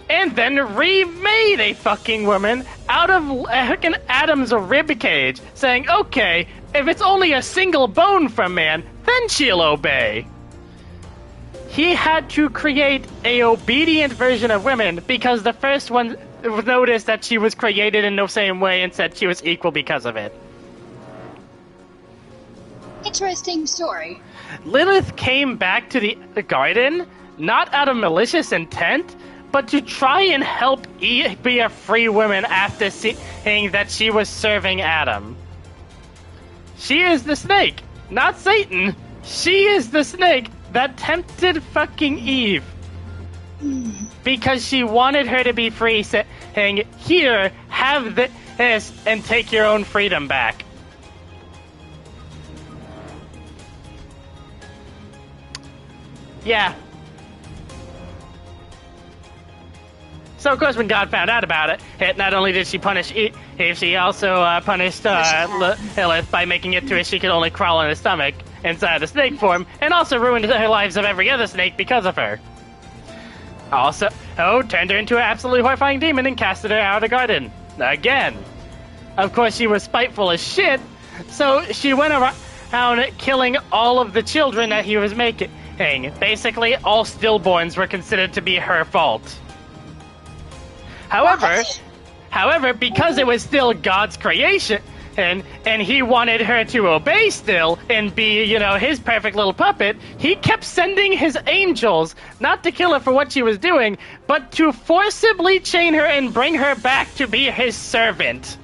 And then remade a fucking woman out of Adam's ribcage, saying, okay, if it's only a single bone from man, then she'll obey. He had to create a obedient version of women because the first one noticed that she was created in the same way and said she was equal because of it. Interesting story. Lilith came back to the garden, not out of malicious intent, but to try and help Eve be a free woman after seeing that she was serving Adam. She is the snake, not Satan. She is the snake that tempted fucking Eve. Because she wanted her to be free, saying, here, have this, and take your own freedom back. Yeah. So, of course, when God found out about it, not only did she punish Eve, she also punished Lilith by making it to where she could only crawl on her stomach inside the snake form, and also ruined her lives of every other snake because of her. Also, turned her into an absolutely horrifying demon and casted her out of the garden. Again. Of course, she was spiteful as shit, so she went around killing all of the children that he was making. Basically, all stillborns were considered to be her fault. However, because it was still God's creation, and he wanted her to obey still and be, his perfect little puppet, he kept sending his angels, not to kill her for what she was doing, but to forcibly chain her and bring her back to be his servant.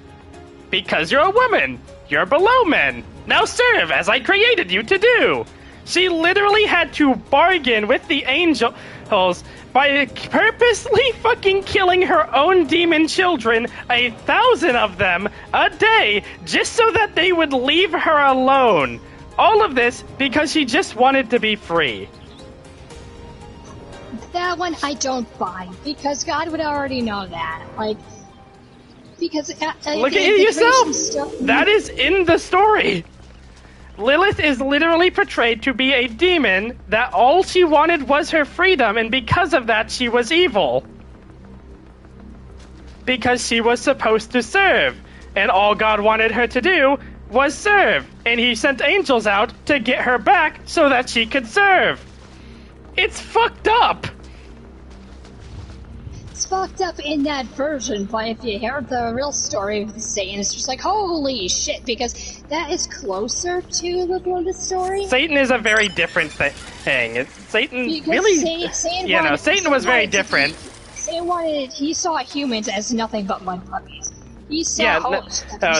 Because you're a woman. You're below men. Now serve as I created you to do. She literally had to bargain with the angels by purposely fucking killing her own demon children, 1,000 of them, a day, just so that they would leave her alone. All of this because she just wanted to be free. That one I don't buy, because God would already know that. Because... Look at it yourself! That is in the story! Lilith is literally portrayed to be a demon that all she wanted was her freedom, and because of that she was evil. Because she was supposed to serve, and all God wanted her to do was serve, and he sent angels out to get her back so that she could serve. It's fucked up! fucked up in that version, but if you hear the real story of Satan, it's just like, holy shit, because that is closer to the story. Satan is a very different thing. Satan because really, Satan was very different. He saw humans as nothing but mud puppies. He saw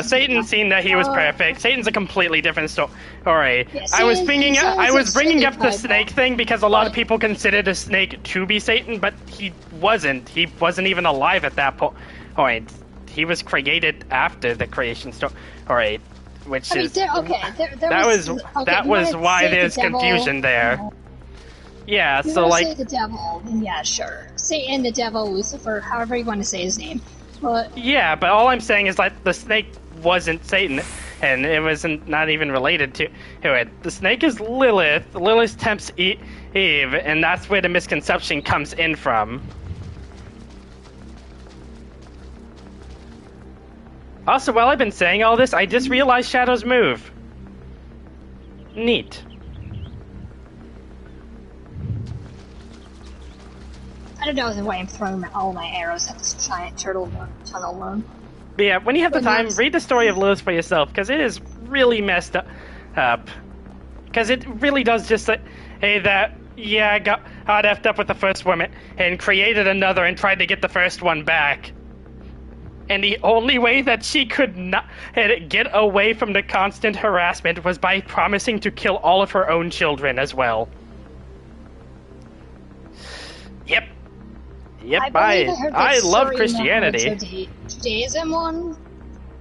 Satan seen that he was perfect. Satan's a completely different story. Yeah, I was bringing up the snake thing because a lot of people considered a snake to be Satan, but he wasn't. He wasn't even alive at that point. Alright, he was created after the creation story. Alright, which is that was why there's confusion there. Yeah, so like say the devil, yeah, sure. Satan, the devil, Lucifer, however you want to say his name. But yeah, but all I'm saying is like the snake wasn't Satan, and it wasn't not even related to it. The snake is Lilith. Lilith tempts Eve, and that's where the misconception comes in from. Also, while I've been saying all this, I just realized shadows move. Neat. I don't know why I'm throwing all my arrows at this giant tunnel worm. But yeah, when you have the time, read the story of Lilith for yourself, because it is really messed up. Because it really does just say that, yeah, I got effed up with the first woman, and created another and tried to get the first one back. And the only way that she could not get away from the constant harassment was by promising to kill all of her own children as well. Yep. Yep, I love Christianity. Judaism one,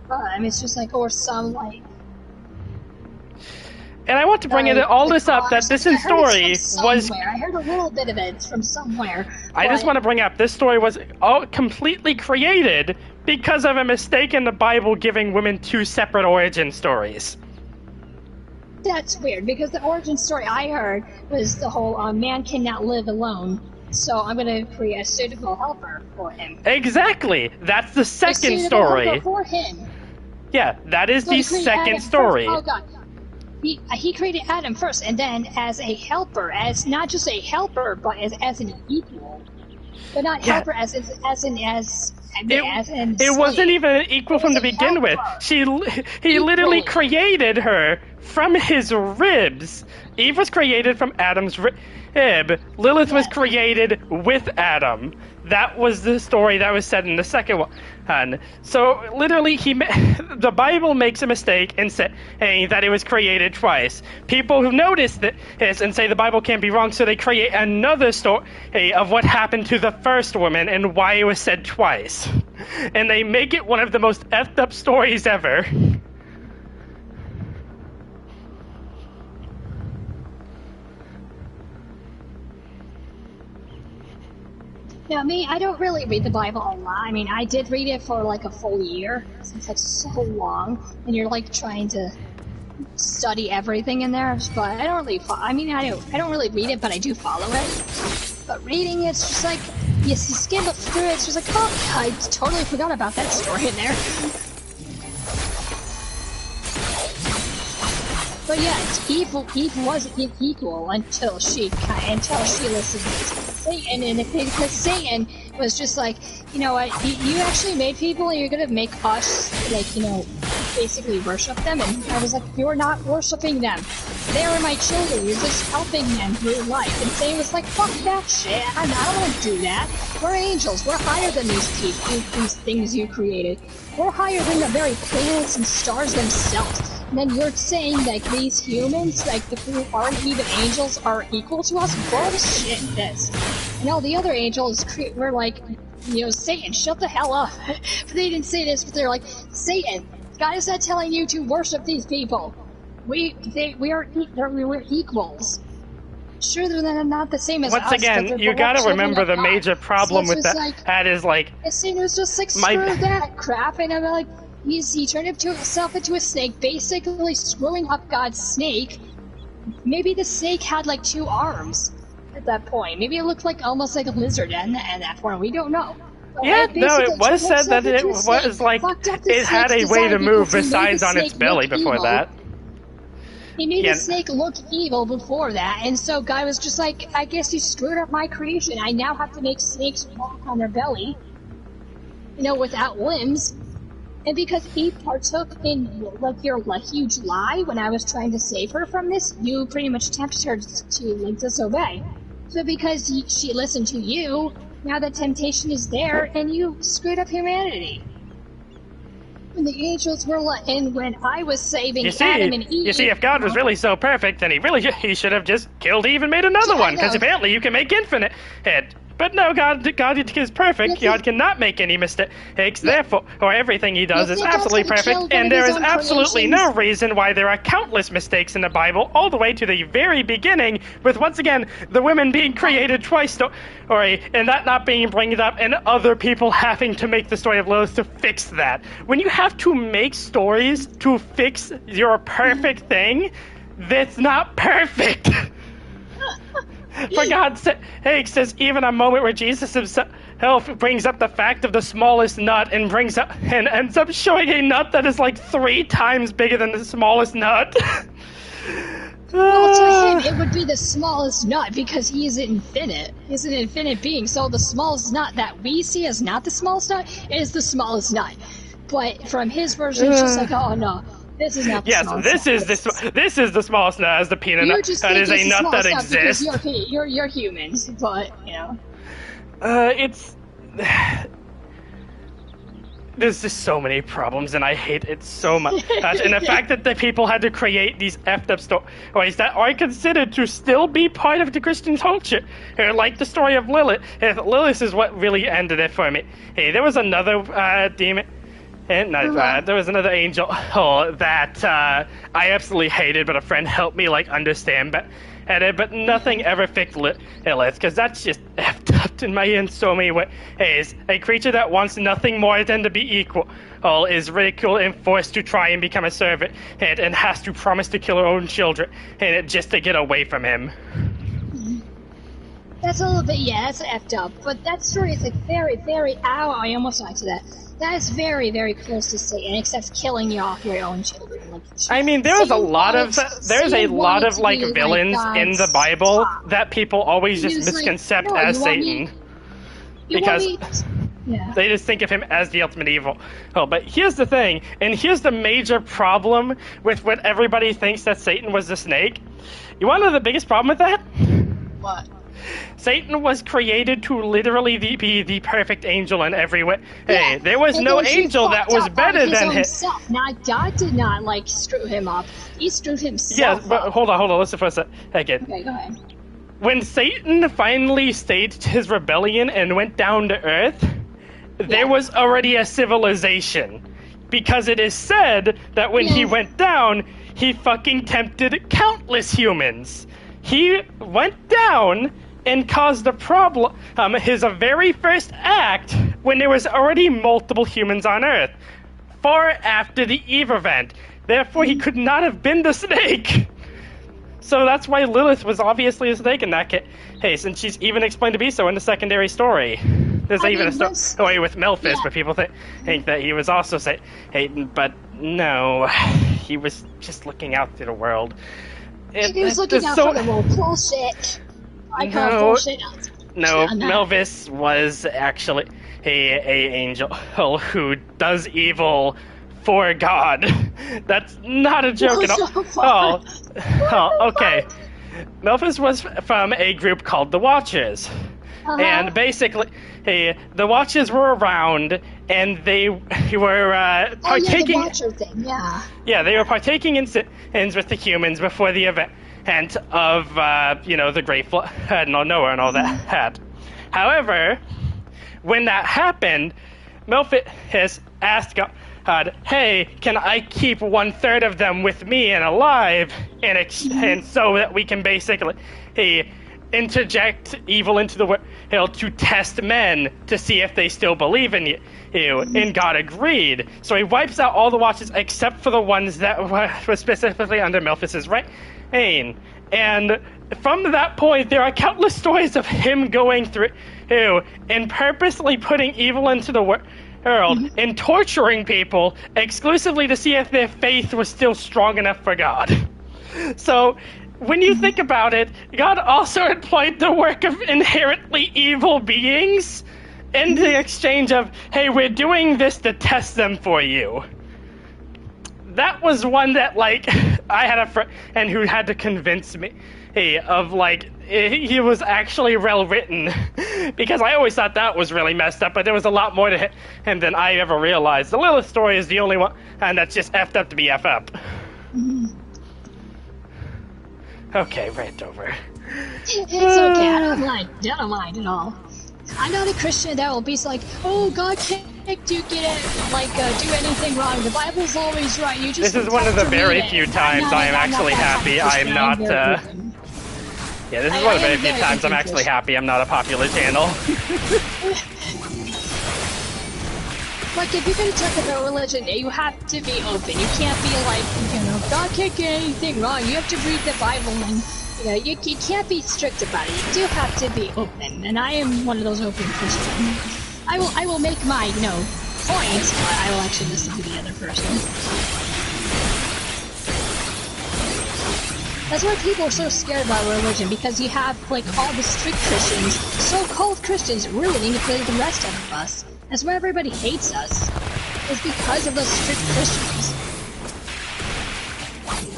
but I mean, it's just like, or some like. And I want to bring all this up that this story was. I heard a little bit of it from somewhere. I just want to bring up this story was all completely created because of a mistake in the Bible giving women two separate origin stories. That's weird because the origin story I heard was the whole man cannot live alone. So I'm going to create a suitable helper for him. Exactly. That's the second story. For him. Yeah, that is the second story. Oh god. He created Adam first, and then as a helper, as not just a helper, but as an equal. But not helper as in it wasn't even an equal from the begin with. He literally created her from his ribs. Eve was created from Adam's rib. Lilith was created with Adam. That was the story that was said in the second one. And so literally the Bible makes a mistake in saying that it was created twice. People who notice this and say the Bible can't be wrong, so they create another story of what happened to the first woman and why it was said twice. And they make it one of the most effed up stories ever. Now, me, I don't really read the Bible a lot. I mean, I did read it for like a full year. It's like so long, and you're like trying to study everything in there. But I don't really. I don't really read it, but I do follow it. But reading it's just like you skim through it. It's just like, oh, I totally forgot about that story in there. But yeah, Eve wasn't equal until she listened to Satan, and because Satan was just like, you know what, you actually made people, and you're gonna make us, like, you know, basically worship them. And I was like, you're not worshiping them. They are my children. You're just helping them through life. And Satan was like, fuck that shit. I don't want to do that. We're angels. We're higher than these people, these things you created. We're higher than the very planets and stars themselves. And then you're saying like these humans, like the who aren't even angels, are equal to us? Bullshit, this. And all the other angels were like, you know, Satan, shut the hell up. But they didn't say this, but they're like, Satan, God is not telling you to worship these people. We're equals. Sure, they're not the same as us. Once again, you gotta remember the major problem with that is like. Satan was just like, screw that crap, and I'm like. He turned himself into a snake, basically screwing up God's snake. Maybe the snake had like 2 arms at that point. Maybe it looked like almost like a lizard at that point. We don't know. But yeah, no, it was said that it was like it had a way to move besides on its belly before that. He made a snake look evil before that, and so God was just like, I guess you screwed up my creation. I now have to make snakes walk on their belly, without limbs. And because Eve partook in, your huge lie when I was trying to save her from this, you pretty much tempted her to, disobey. So because she listened to you, now the temptation is there, and you screwed up humanity. When the angels were and when I was saving Adam and Eve... You see, if God was really so perfect, then he should have just killed Eve and made another one, because apparently you can make infinite. But no, God is perfect. God cannot make any mistakes. Therefore, everything he does is absolutely perfect, and there is absolutely no reason why there are countless mistakes in the Bible, all the way to the very beginning, with once again the women being created twice, and that not being brought up, and other people having to make the story of Lilith to fix that. When you have to make stories to fix your perfect thing, that's not perfect. For God's sake, says even a moment where Jesus himself brings up the fact of the smallest nut and ends up showing a nut that is like 3 times bigger than the smallest nut. Well, to him, it would be the smallest nut because he is infinite. He's an infinite being, so the smallest nut that we see as not the smallest nut is the smallest nut. But from his version, it's just like, oh no. This is not the smallest nut. This is the smallest nut as the peanut nut. That is a nut that exists. You're humans, but it's there's just so many problems, and I hate it so much. And the fact that the people had to create these effed up stories that are considered to still be part of the Christian culture, like the story of Lilith. Lilith is what really ended it for me. Hey, there was another demon. And there was another angel that I absolutely hated, but a friend helped me understand but nothing ever fixed Lilith, because that's just effed up in so many ways. A creature that wants nothing more than to be equal is ridiculed and forced to try and become a servant, and has to promise to kill her own children, just to get away from him. That's a little bit, that's effed up, but that story is very, very, I almost died to that. That is very, very close to Satan, except killing you off your own children. I mean, there's a lot of villains in the Bible that people always just misconcept as Satan. Because they just think of him as the ultimate evil. But here's the thing, and here's the major problem with what everybody thinks that Satan was the snake. You want to know the biggest problem with that? What? Satan was created to literally be the perfect angel in every way. Hey, there was no angel that was better than him. Now, God did not, screw him up. He screwed himself Yeah, but hold on, listen for a second. Okay, go ahead. When Satan finally staged his rebellion and went down to Earth, there was already a civilization. Because it is said that when he went down, he fucking tempted countless humans. He went down and caused a problem. His very first act when there was already multiple humans on Earth, far after the Eve event. Therefore, he could not have been the snake. So that's why Lilith was obviously a snake in that case, and she's even explained to be so in the secondary story. There's even a story with Melphis, but people think that he was also Satan, but no, he was just looking out through the world. He was looking out for the world. Bullshit. I call bullshit. No, Melphis was actually a angel who does evil for God. That's not a joke at all. Okay. Melphis was from a group called the Watchers. And basically, the Watchers were around, and they were partaking. The Watcher thing, Yeah, they were partaking in sins with the humans before the event of the Great Flood and Noah and all that. However, when that happened, Melphis asked God, "Hey, can I keep 1/3 of them with me and alive, and so that we can basically interject evil into the world to test men to see if they still believe in you?" And God agreed. So he wipes out all the Watchers except for the ones that were specifically under Melphis' reign. And from that point, there are countless stories of him going through and purposely putting evil into the world and torturing people exclusively to see if their faith was still strong enough for God. So, when you think about it, God also employed the work of inherently evil beings in the exchange of, hey, we're doing this to test them for you. That was one that, like, I had a friend and who had to convince me of, like, he was actually well written, because I always thought that was really messed up, but there was a lot more to him than I ever realized. The Lilith story is the only one, and that's just effed up to be effed up. Okay, rant over. It's okay, I don't mind at all. I'm not a Christian that will be like, oh, God can't do get it, like, do anything wrong. The Bible's always right. You just This is one of the very few times I am actually happy I am not, yeah, this is one of the very few times I'm actually happy I'm not a popular channel. Like, if you're gonna talk about religion, you have to be open. You can't be like, you know, God can't get anything wrong. You have to read the Bible and, you know, you can't be strict about it. You do have to be open, and I am one of those open Christians. I will make my, you know, points, but I will actually listen to the other person. That's why people are so scared about religion, because you have, like, all the strict Christians, so-called Christians, ruining it for the rest of us. That's why everybody hates us. It's because of those strict Christians.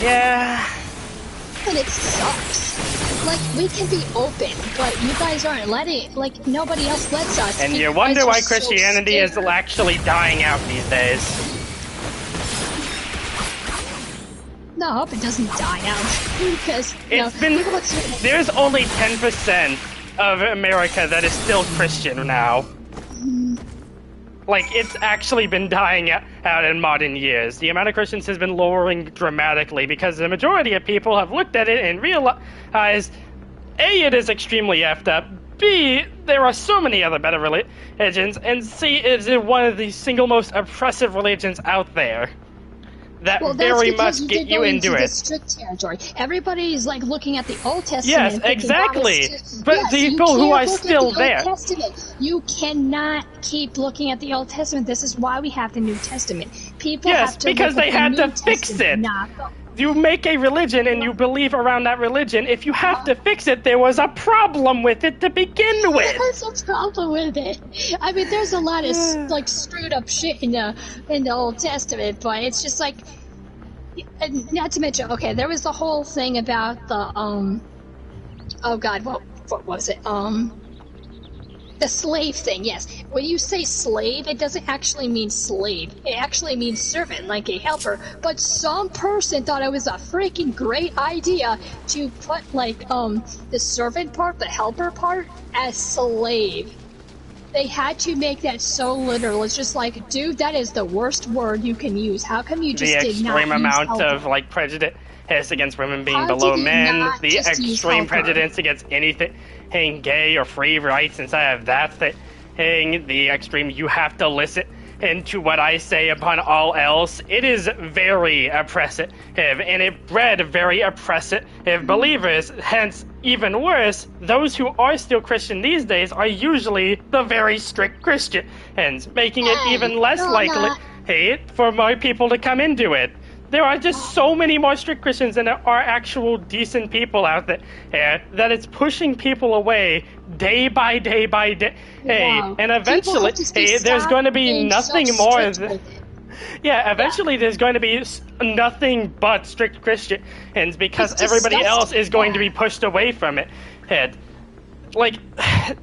Yeah. And it sucks. Like, we can be open, but you guys aren't letting, like, nobody else lets us. And you wonder why Christianity is actually dying out these days. No, I hope it doesn't die out, because, there's only 10% of America that is still Christian now. Like, it's actually been dying out in modern years. The amount of Christians has been lowering dramatically because the majority of people have looked at it and realized, A, it is extremely effed up, B, there are so many other better religions, and C, it is one of the single most oppressive religions out there. That very much get you into it. The strict territory. Everybody's like looking at the Old Testament. Yes, exactly. But the people who are still there. You cannot keep looking at the Old Testament. This is why we have the New Testament. People have to because they had to fix it. You make a religion and you believe around that religion. If you have to fix it, there was a problem with it to begin with. There's a problem with it. I mean, there's a lot of like screwed up shit in the Old Testament, but it's just like, not to mention, okay, there was the whole thing about the oh god, what was it? The slave thing, yes. When you say slave, it doesn't actually mean slave. It actually means servant, like a helper. But some person thought it was a freaking great idea to put, like, the servant part, the helper part, as slave. They had to make that so literal. It's just like, dude, that is the worst word you can use. How come you just did not use the extreme amount helper? Of, like, prejudice against women being below men, the extreme prejudice against anything gay or free rights inside of that thing, the extreme you have to listen to what I say upon all else. It is very oppressive, and it bred very oppressive believers. Hence, even worse, those who are still Christian these days are usually the very strict Christians, making it even less likely for more people to come into it. There are just so many more strict Christians than there are actual decent people out there that it's pushing people away day by day by day. Wow. And eventually, there's going to be nothing more. Eventually there's going to be nothing but strict Christians because everybody else is going to be pushed away from it. Like,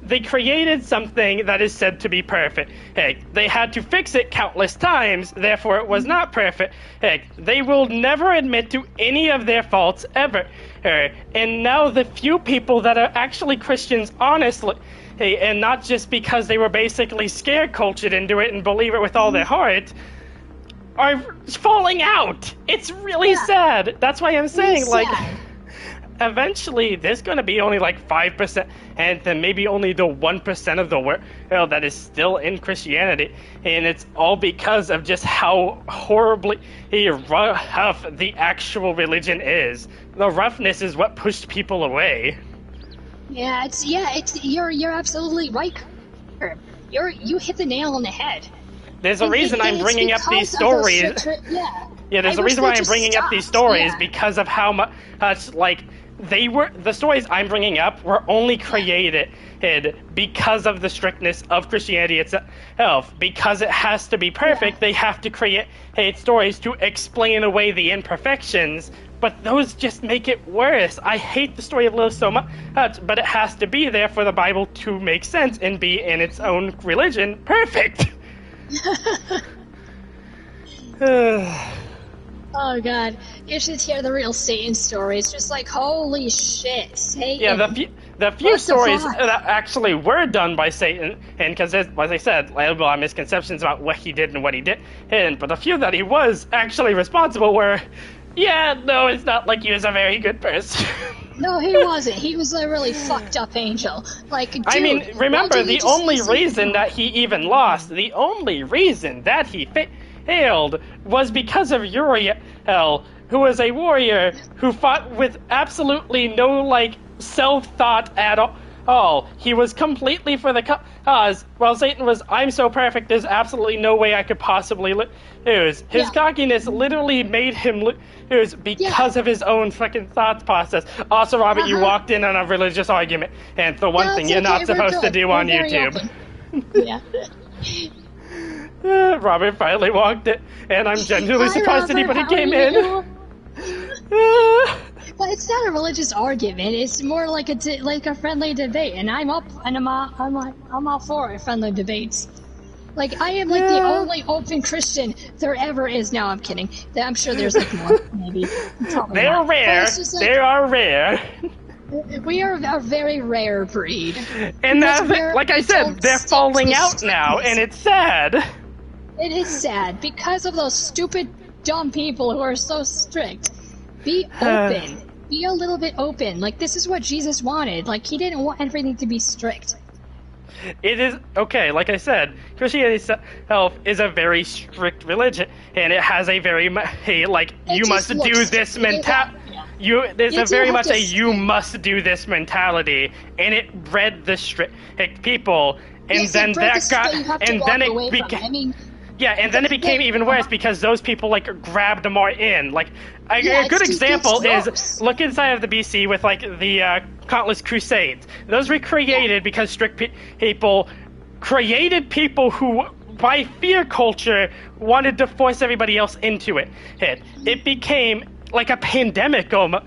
they created something that is said to be perfect. They had to fix it countless times, therefore it was not perfect. They will never admit to any of their faults ever. And now the few people that are actually Christians, honestly, and not just because they were basically scare cultured into it and believe it with all their heart, are falling out. It's really sad. That's why I'm saying, like, eventually there's going to be only like 5%, and then maybe only the 1% of the world that is still in Christianity, and it's all because of just how horribly rough the actual religion is. The roughness is what pushed people away. You're absolutely right. You hit the nail on the head. There's a reason I'm bringing up these stories. Yeah, there's a reason why I'm bringing up these stories because of how much, like, the stories I'm bringing up were only created because of the strictness of Christianity itself. Because it has to be perfect, they have to create stories to explain away the imperfections, but those just make it worse. I hate the story of Lilith so much, but it has to be there for the Bible to make sense and be in its own religion perfect. Oh god, you should hear the real Satan stories. Just like, holy shit, Satan. Yeah, the few stories that actually were done by Satan, and because, as I said, a lot of misconceptions about what he did and what he didn't, but the few that he was actually responsible were, no, it's not like he was a very good person. No, he wasn't. He was a really fucked up angel. Like, dude, I mean, remember, the only reason that he even lost, the only reason that he failed was because of Uriel, who was a warrior who fought with absolutely no, self-thought at all. He was completely for the cause, while Satan was, I'm so perfect, there's absolutely no way I could possibly lose. His cockiness literally made him lose because of his own fucking thought process. Also, Robert, you walked in on a religious argument, and the one thing you're not supposed to do on YouTube. Yeah. Robert finally walked it, and I'm genuinely surprised anybody came in. Well, it's not a religious argument. It's more like a friendly debate, and I'm all for friendly debates. Like, I am the only open Christian there ever is. No, I'm kidding. I'm sure there's more, maybe. They're rare. They are rare. We are a very rare breed. And now, like I said, they're falling out now, and it's sad. It is sad because of those stupid, dumb people who are so strict. Be open. Be a little bit open. Like, this is what Jesus wanted. Like, he didn't want everything to be strict. It is, okay, like I said, Christianity itself is a very strict religion, and it has a very, you must do this mentality. There's a very much a you must do this mentality, and it bred the strict people, and then that got, and then it became, and then it became even worse because those people grabbed more in. A good example is look inside of the BC with the Countless Crusades. Those were created because strict people created people who, by fear culture, wanted to force everybody else into it. It became like a pandemic almost,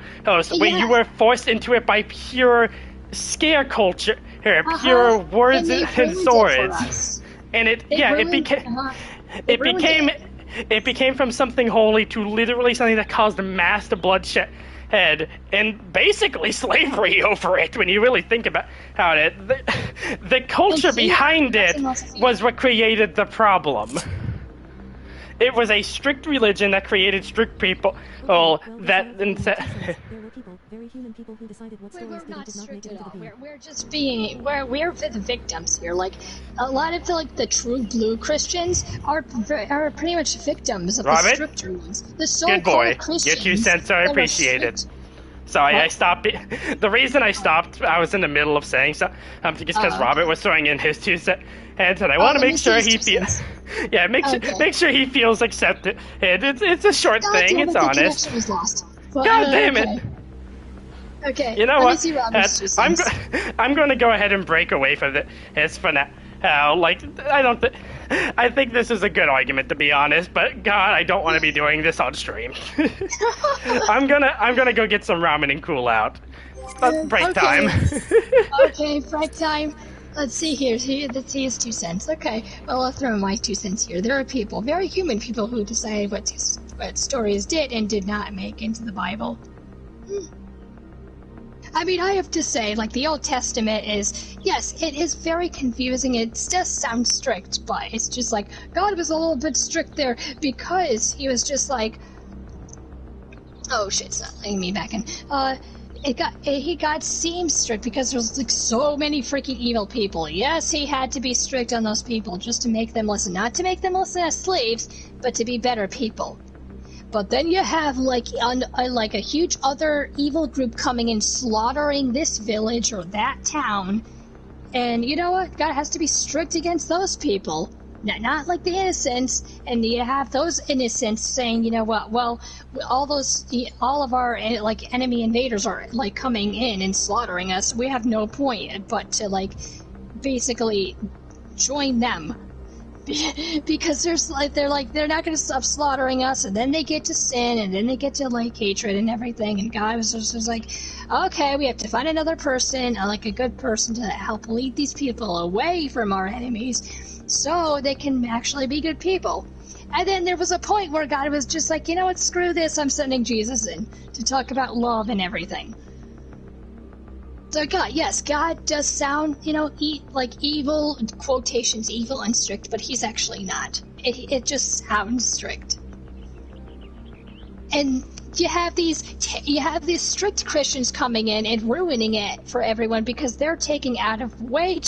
where you were forced into it by pure scare culture, pure words and swords, and it became from something holy to literally something that caused mass bloodshed and basically slavery over it. When you really think about it, the culture behind it was what created the problem. It was a strict religion that created strict people. Very human people who decided what stories We're not did not make strict it at into all. the beat. We're just being we're the victims here. Like, a lot of the true blue Christians are pretty much victims of the stricter ones. The so-called good boy. Christians. Your 2 cents are appreciated. Sorry, I stopped. The reason I stopped, I was in the middle of saying something, because Robert was throwing in his 2 cents, and I want to make sure he feels. Yeah, make sure he feels accepted. And it's a short thing. It's honest. The connection was lost. But, God damn it. Okay. You know what? I'm going to go ahead and break away from this for now. I think this is a good argument, to be honest. But God, I don't want to be doing this on stream. I'm gonna go get some ramen and cool out. Break time. Okay, break time. Let's see here. Let's see his 2 cents. Okay. Well, I'll throw in my 2 cents here. There are people, very human people, who decided what stories did and did not make into the Bible. I mean, I have to say, the Old Testament is, yes, it is very confusing. It does sound strict, but it's just God was a little bit strict there because he was just oh shit, it's not letting me back in. He seemed strict because there's so many freaking evil people. Yes, he had to be strict on those people just to make them listen. Not to make them listen as slaves, but to be better people. But then you have a huge other evil group coming and slaughtering this village or that town, and you know what? God has to be strict against those people. not like the innocents, and you have those innocents saying, you know what, well, all of our like enemy invaders are like coming in and slaughtering us. We have no point but to like basically join them. Because they're not going to stop slaughtering us, and then they get to sin, and then they get to like hatred and everything, and God was just like, okay, we have to find another person, like a good person to help lead these people away from our enemies so they can actually be good people. And then there was a point where God was just like, you know what, screw this, I'm sending Jesus in to talk about love and everything. So God does sound, like evil, quotations, evil and strict, but he's actually not. It just sounds strict. And you have these strict Christians coming in and ruining it for everyone because they're taking way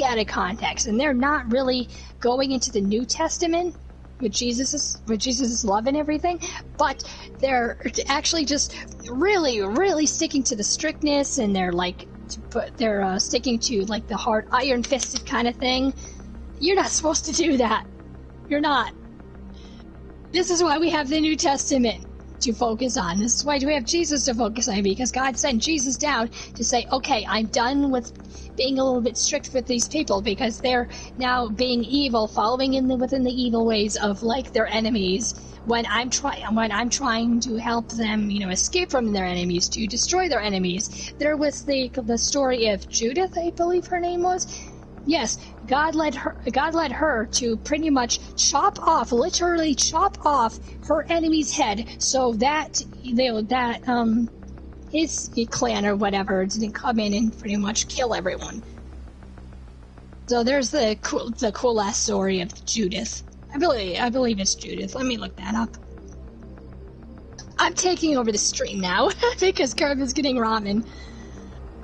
out of context, and they're not really going into the New Testament with Jesus' love and everything, but they're actually just really sticking to the strictness, and they're sticking to like the hard iron-fisted kind of thing. You're not supposed to do that. You're not. This is why we have the New Testament to focus on. This is why we have Jesus to focus on, because God sent Jesus down to say, okay, I'm done with being a little bit strict with these people because they're now being evil, following within the evil ways of like their enemies. When I'm trying to help them, escape from their enemies, to destroy their enemies. There was the story of Judith, I believe her name was. Yes, God led her to pretty much literally chop off her enemy's head, so that his clan or whatever didn't come in and pretty much kill everyone. So there's the cool ass story of Judith. I believe it's Judith. Let me look that up. I'm taking over the stream now because Curb is getting ramen,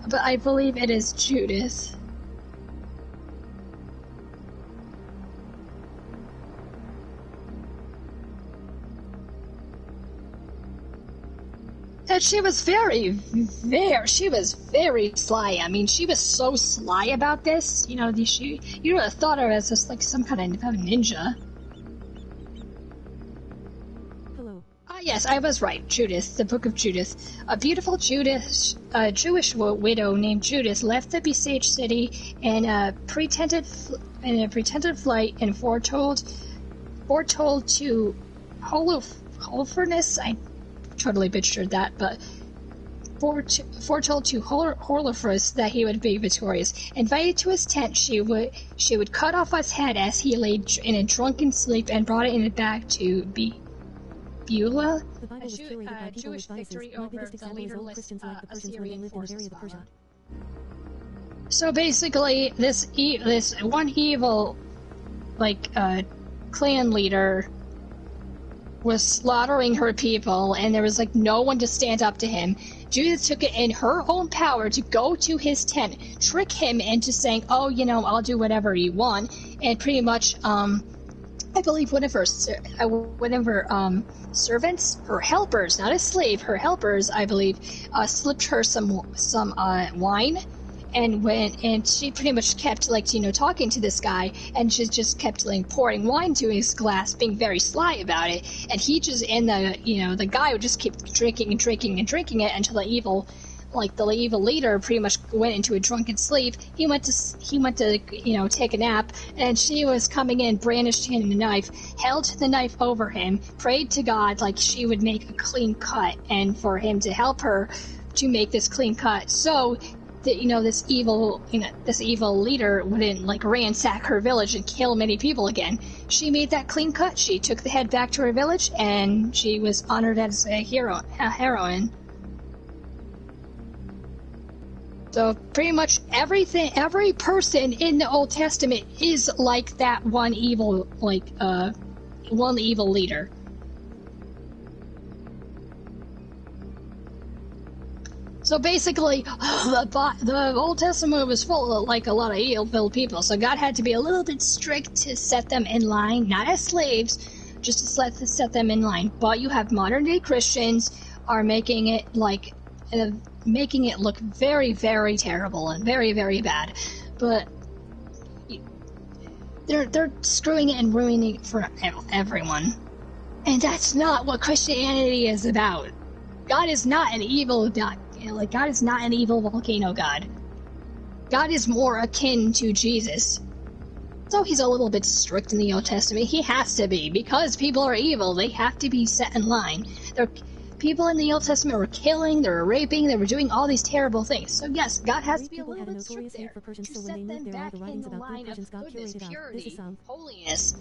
but I believe it is Judith. And she was very sly. I mean, she was so sly about this. You would have thought her as just like some kind of ninja. Hello. Yes, I was right. Judith, the Book of Judith. A beautiful Jewish widow named Judith left the besieged city in a pretended flight and foretold to Holofernes. I totally butchered that, but foretold to Holofernes that he would be victorious. Invited to his tent, she would cut off his head as he lay in a drunken sleep and brought it in back to Beulah, a Jewish victory over the leaderless Assyrian forces. So basically, this one evil, clan leader was slaughtering her people, and there was no one to stand up to him. Judith took it in her own power to go to his tent, trick him into saying, "Oh, I'll do whatever you want," and pretty much, I believe one of her servants, her helpers, not a slave, her helpers, I believe, slipped her some wine. And she pretty much kept talking to this guy, and she just kept pouring wine to his glass, being very sly about it. And the guy would just keep drinking and drinking and drinking it until the evil leader pretty much went into a drunken sleep. He went to take a nap, and she was coming in, brandished him a knife, held the knife over him, prayed to God she would make a clean cut, and for him to help her to make this clean cut. So this evil leader wouldn't ransack her village and kill many people again. She made that clean cut. She took the head back to her village, and she was honored as a heroine. So pretty much every person in the Old Testament is like that one evil leader. So basically, the Old Testament was full of a lot of evil people, so God had to be a little bit strict to set them in line, not as slaves, just to set them in line. But you have modern day Christians are making it look very, very terrible and very, very bad. But They're screwing it and ruining it for everyone. And that's not what Christianity is about. God is not an evil God. Like, God is not an evil volcano god. God is more akin to Jesus. So he's a little bit strict in the Old Testament. He has to be, because people are evil. They have to be set in line. People in the Old Testament were killing, they were raping, they were doing all these terrible things. So yes, God has to be a little bit strict there to set them back in the line of goodness, purity, holiness.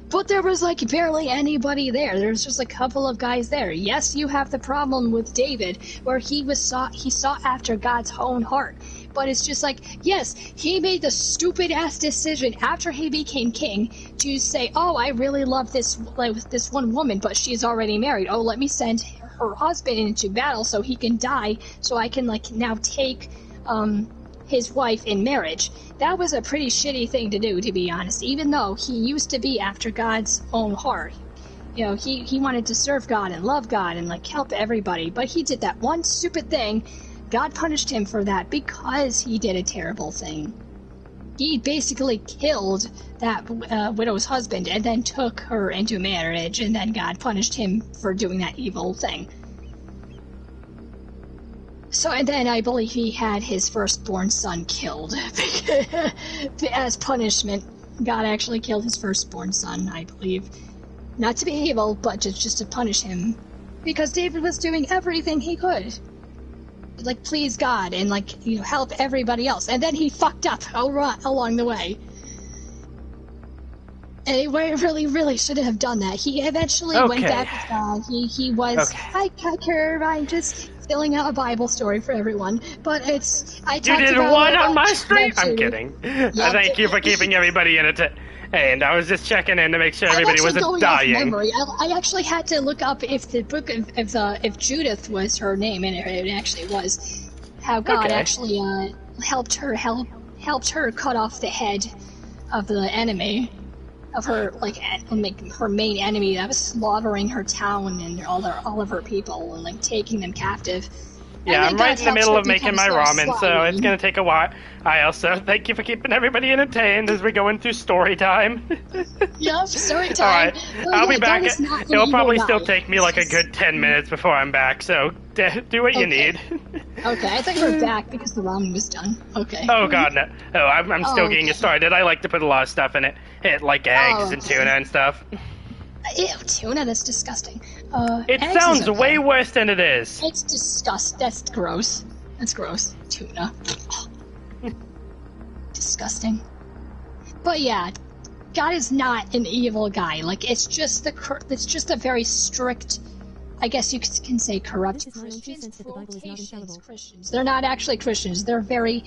But there was like barely anybody there. There was just a couple of guys there. Yes, you have the problem with David, where he sought after God's own heart. But it's just like, yes, he made the stupid ass decision after he became king to say, oh, I really love this one woman, but she's already married. Oh, let me send her husband into battle so he can die, so I can now take his wife in marriage. That was a pretty shitty thing to do, to be honest, even though he used to be after God's own heart. You know, he wanted to serve God and love God and help everybody, but he did that one stupid thing. God punished him for that because he did a terrible thing. He basically killed that widow's husband and then took her into marriage, and then God punished him for doing that evil thing. So, and then I believe he had his firstborn son killed as punishment. God actually killed his firstborn son, I believe. Not to be evil, but just to punish him. Because David was doing everything he could. Please God and, help everybody else. And then he fucked up along the way. And he really, really shouldn't have done that. He eventually went back with God. He was, hi, Kicker, I'm just filling out a Bible story for everyone. But You did one on my stream? I'm kidding. Yep. Thank you for keeping everybody in it. And I was just checking in to make sure everybody wasn't dying. I actually had to look up if the book if Judith was her name, and it actually was. How God actually helped her cut off the head of the enemy, of her her main enemy that was slaughtering her town and all of her people and taking them captive. Yeah, I'm right in the middle of making my ramen, so it's gonna take a while. I also thank you for keeping everybody entertained as we're going through story time. Yep, story time. Alright, I'll be back. It'll probably still take me a good 10 minutes before I'm back, so do what you need. Okay, I think we're back because the ramen was done. Okay. Oh god, no. Oh, I'm still getting it started. I like to put a lot of stuff in it. Like eggs and tuna and stuff. Ew, tuna, that's disgusting. It sounds way worse than it is. It's disgusting. That's gross. That's gross. Tuna. Disgusting. But yeah, God is not an evil guy. It's just a very strict, I guess you can say, corrupt Christians. Christians. They're not actually Christians. They're very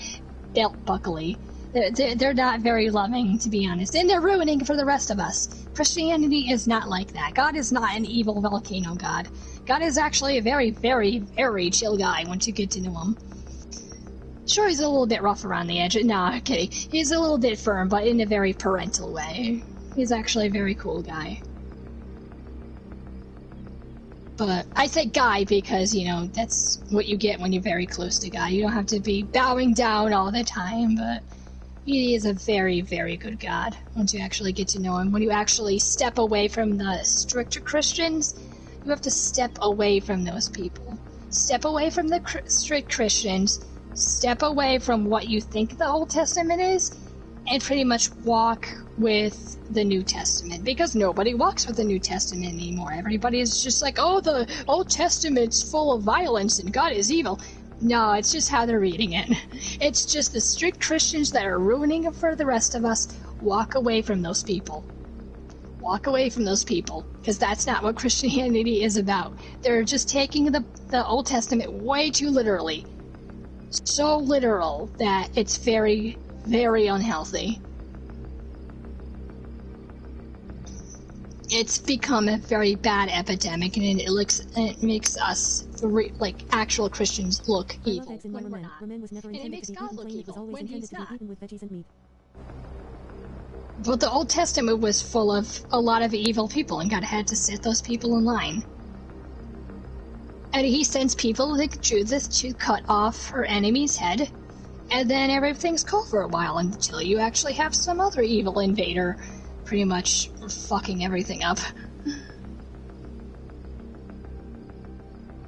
belt-buckly. They're not very loving, to be honest, and they're ruining for the rest of us. Christianity is not like that. God is not an evil volcano god. God is actually a very, very, very chill guy once you get to know him. Sure, he's a little bit rough around the edge. No, I'm kidding. He's a little bit firm, but in a very parental way. He's actually a very cool guy. But I say guy because, that's what you get when you're very close to God. You don't have to be bowing down all the time, but he is a very, very good God once you actually get to know him. When you actually step away from the stricter Christians, you have to step away from those people. Step away from the strict Christians, step away from what you think the Old Testament is, and pretty much walk with the New Testament, because nobody walks with the New Testament anymore. Everybody is just like, oh, the Old Testament's full of violence and God is evil. No, it's just how they're reading it. It's just the strict Christians that are ruining it for the rest of us. Walk away from those people. Walk away from those people, because that's not what Christianity is about. They're just taking the Old Testament way too literally. So literal that it's very, very unhealthy. It's become a very bad epidemic, and it makes us, actual Christians, look evil when we're not. And it makes God look evil when he's not. But the Old Testament was full of a lot of evil people, and God had to set those people in line. And he sends people like Judith to cut off her enemy's head, And then everything's cool for a while until you actually have some other evil invader pretty much fucking everything up.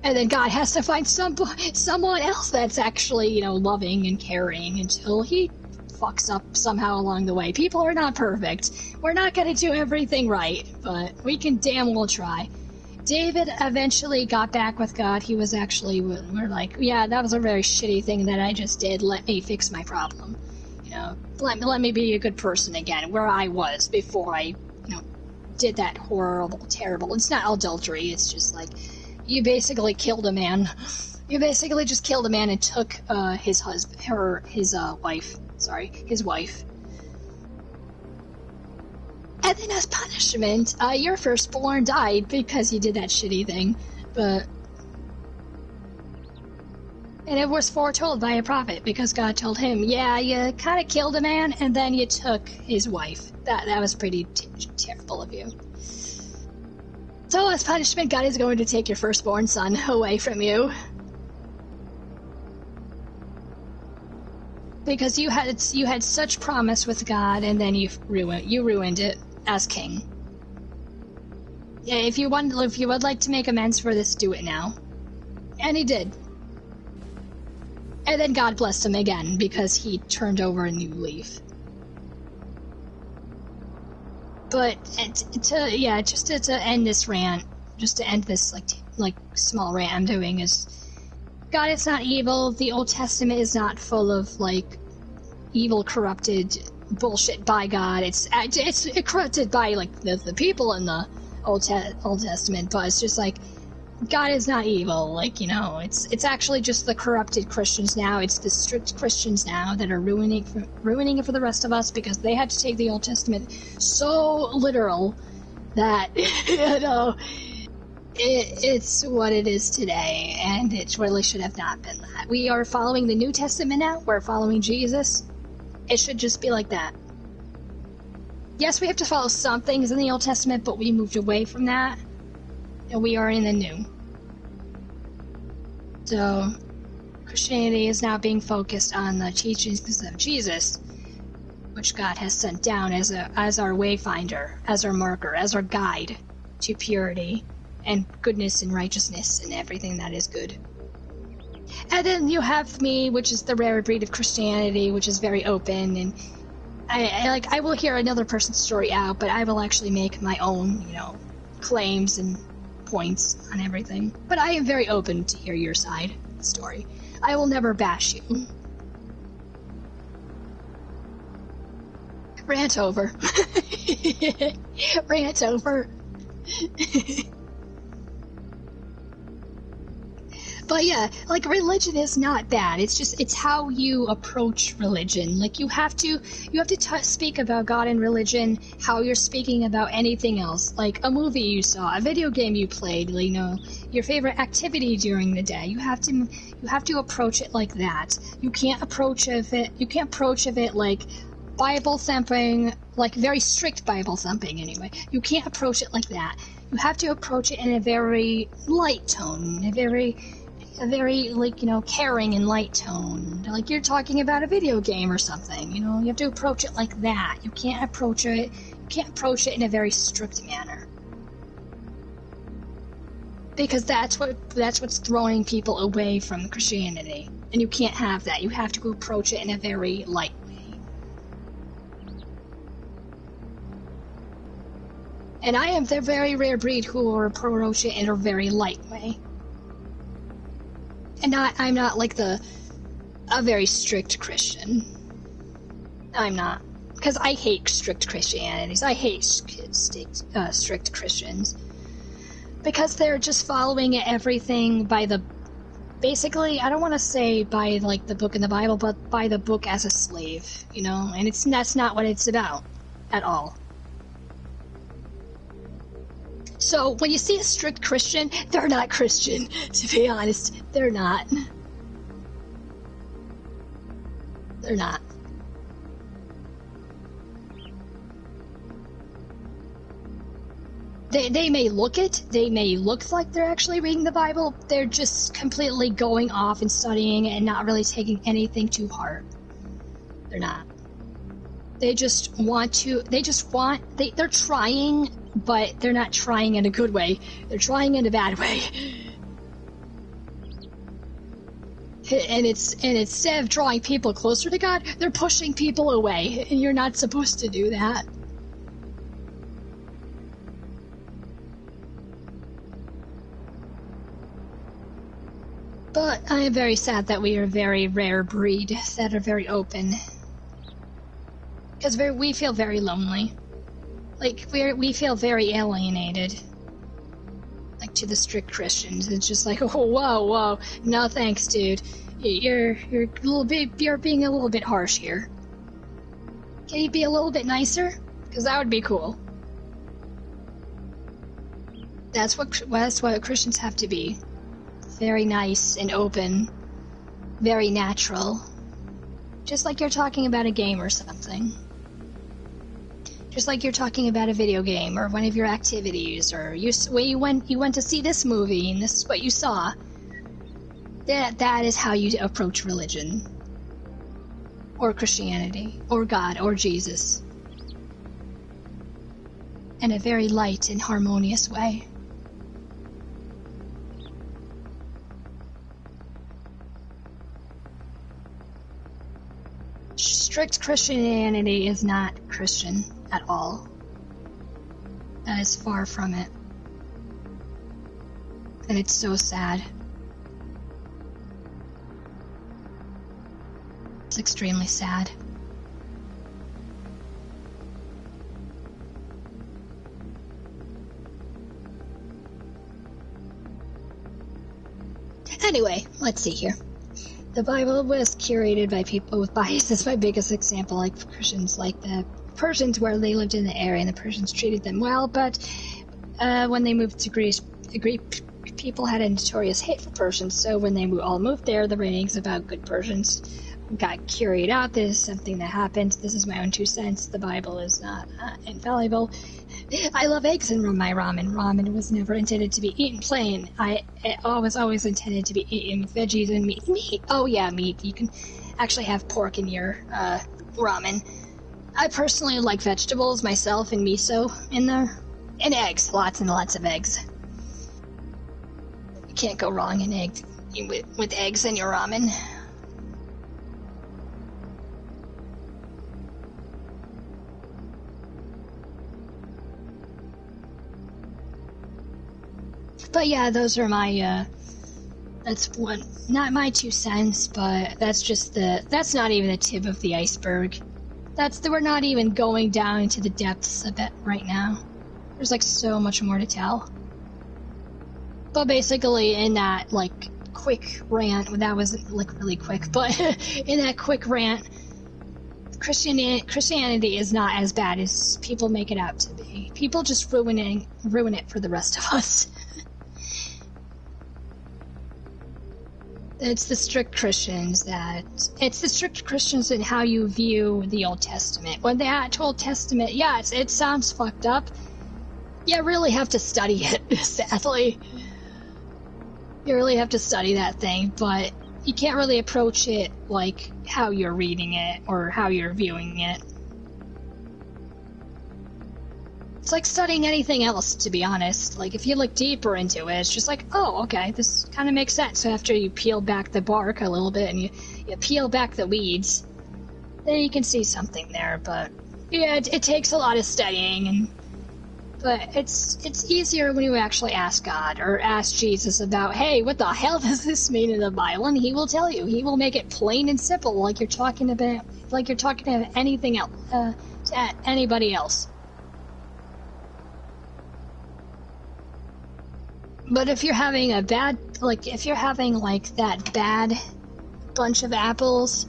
And then God has to find someone else that's actually, you know, loving and caring until he fucks up somehow along the way. People are not perfect. We're not going to do everything right, but we can damn well try. David eventually got back with God. He was actually, we're like, yeah, that was a very shitty thing that I just did. Let me fix my problem. You know, let me be a good person again, where I was before I, you know, did that horrible, terrible. It's not adultery. It's just like, you basically killed a man. You basically just killed a man and took his wife. And then as punishment, your firstborn died because you did that shitty thing. And it was foretold by a prophet because God told him, yeah, you kind of killed a man and then you took his wife. That was pretty terrible of you. So as punishment, God is going to take your firstborn son away from you. Because you had such promise with God, and then you ruined it as king. Yeah, if you would like to make amends for this, do it now. And he did. And then God blessed him again because he turned over a new leaf. But to end this rant, just to end this like small rant I'm doing is, God is not evil. The Old Testament is not full of like evil, corrupted bullshit by God. It's corrupted by like the people in the Old Testament, but it's just like God is not evil. Like, you know, it's actually just the corrupted Christians now. It's the strict Christians now that are ruining it for the rest of us because they had to take the Old Testament so literal that you know it's what it is today, and it really should have not been that. We are following the New Testament now. We're following Jesus. It should just be like that. Yes, we have to follow some things in the Old Testament, but we moved away from that. And we are in the new. So, Christianity is now being focused on the teachings of Jesus, which God has sent down as our wayfinder, as our marker, as our guide to purity and goodness and righteousness and everything that is good. And then you have me, which is the rare breed of Christianity, which is very open, and I will hear another person's story out, but I will actually make my own, you know, claims and points on everything. But I am very open to hear your side of the story. I will never bash you. Rant over. Rant over. But yeah, like, religion is not bad. It's how you approach religion. Like, you have to speak about God and religion how you're speaking about anything else. Like a movie you saw, a video game you played, you know, your favorite activity during the day. You have to approach it like that. You can't approach of it like Bible thumping, like very strict Bible thumping anyway. You can't approach it like that. You have to approach it in a very light tone, a very like, you know, caring and light tone, like you're talking about a video game or something. You know, you have to approach it like that. You can't approach it in a very strict manner, because that's what's throwing people away from Christianity, and you can't have that. You have to approach it in a very light way. And I am the very rare breed who will approach it in a very light way. And I'm not like a very strict Christian. I'm not. Because I hate strict Christianities. I hate strict Christians. Because they're just following everything by the... Basically, I don't want to say by, like, the book in the Bible, but by the book as a slave, you know? And that's not what it's about. At all. So, when you see a strict Christian, they're not Christian, to be honest. They're not. They're not. They may look it, they may look like they're actually reading the Bible, they're just completely going off and studying and not really taking anything to heart. They're not. They're trying, but they're not trying in a good way. They're trying in a bad way. And instead of drawing people closer to God, they're pushing people away, and you're not supposed to do that. But I am very sad that we are a very rare breed that are very open. Because we feel very lonely. Like, we feel very alienated. Like, to the strict Christians. It's just like, oh, whoa. No thanks, dude. You're being a little bit harsh here. Can you be a little bit nicer? Because that would be cool. That's what Christians have to be. Very nice and open, very natural. Just like you're talking about a game or something. Just like you're talking about a video game or one of your activities, or you went to see this movie and this is what you saw. That is how you approach religion. Or Christianity, or God, or Jesus. In a very light and harmonious way. Strict Christianity is not Christian at all. That is far from it. And it's so sad. It's extremely sad. Anyway, let's see here. The Bible was curated by people with bias. That's my biggest example, like Christians, like the Persians, where they lived in the area, and the Persians treated them well, but when they moved to Greece, the Greek people had a notorious hate for Persians, so when they all moved there, the ratings about good Persians got carried out. This is something that happened. This is my own 2 cents. The Bible is not infallible. I love eggs in my ramen. Ramen was never intended to be eaten plain. It was always intended to be eaten with veggies and meat. Meat! Oh yeah, meat. You can actually have pork in your ramen. I personally like vegetables myself and miso in there. And eggs. Lots and lots of eggs. You can't go wrong with eggs in your ramen. But yeah, those are my, not my 2 cents, but that's not even the tip of the iceberg. We're not even going down into the depths of it right now. There's like so much more to tell. But basically in that, like, quick rant, that wasn't like really quick, but in that quick rant, Christianity is not as bad as people make it out to be. People just ruin it for the rest of us. It's the strict Christians in how you view the Old Testament. When the actual Old Testament, yeah, it sounds fucked up. You really have to study it, sadly. You really have to study that thing, but you can't really approach it like how you're reading it or how you're viewing it. It's like studying anything else, to be honest. Like, if you look deeper into it, it's just like, oh, okay, this kind of makes sense. So after you peel back the bark a little bit and you peel back the weeds, then you can see something there. But yeah, it takes a lot of studying, but it's easier when you actually ask God or ask Jesus about, hey, what the hell does this mean in the Bible? And he will tell you. He will make it plain and simple, like you're talking to anything else, to anybody else. But if you're having that bad bunch of apples,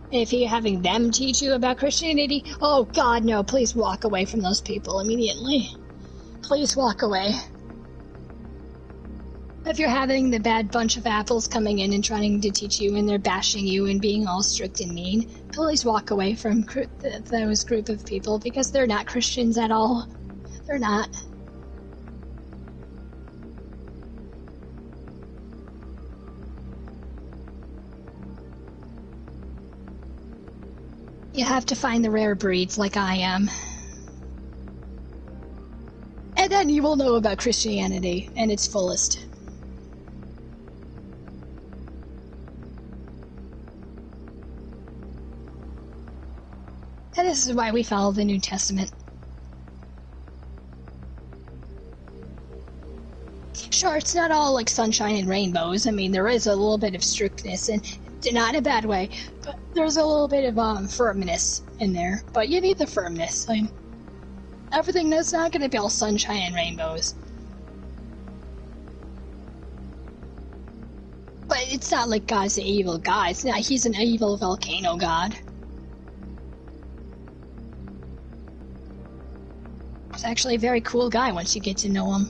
and if you're having them teach you about Christianity, oh God, no, please walk away from those people immediately. Please walk away. If you're having the bad bunch of apples coming in and trying to teach you, and they're bashing you and being all strict and mean, please walk away from those group of people, because they're not Christians at all. They're not. You have to find the rare breeds like I am. And then you will know about Christianity in its fullest. And this is why we follow the New Testament. Sure, it's not all like sunshine and rainbows. I mean, there is a little bit of strictness, and not in a bad way, but there's a little bit of firmness in there. But you need the firmness. I mean, everything is not going to be all sunshine and rainbows. But it's not like God's an evil god. It's not. He's an evil volcano god. He's actually a very cool guy once you get to know him.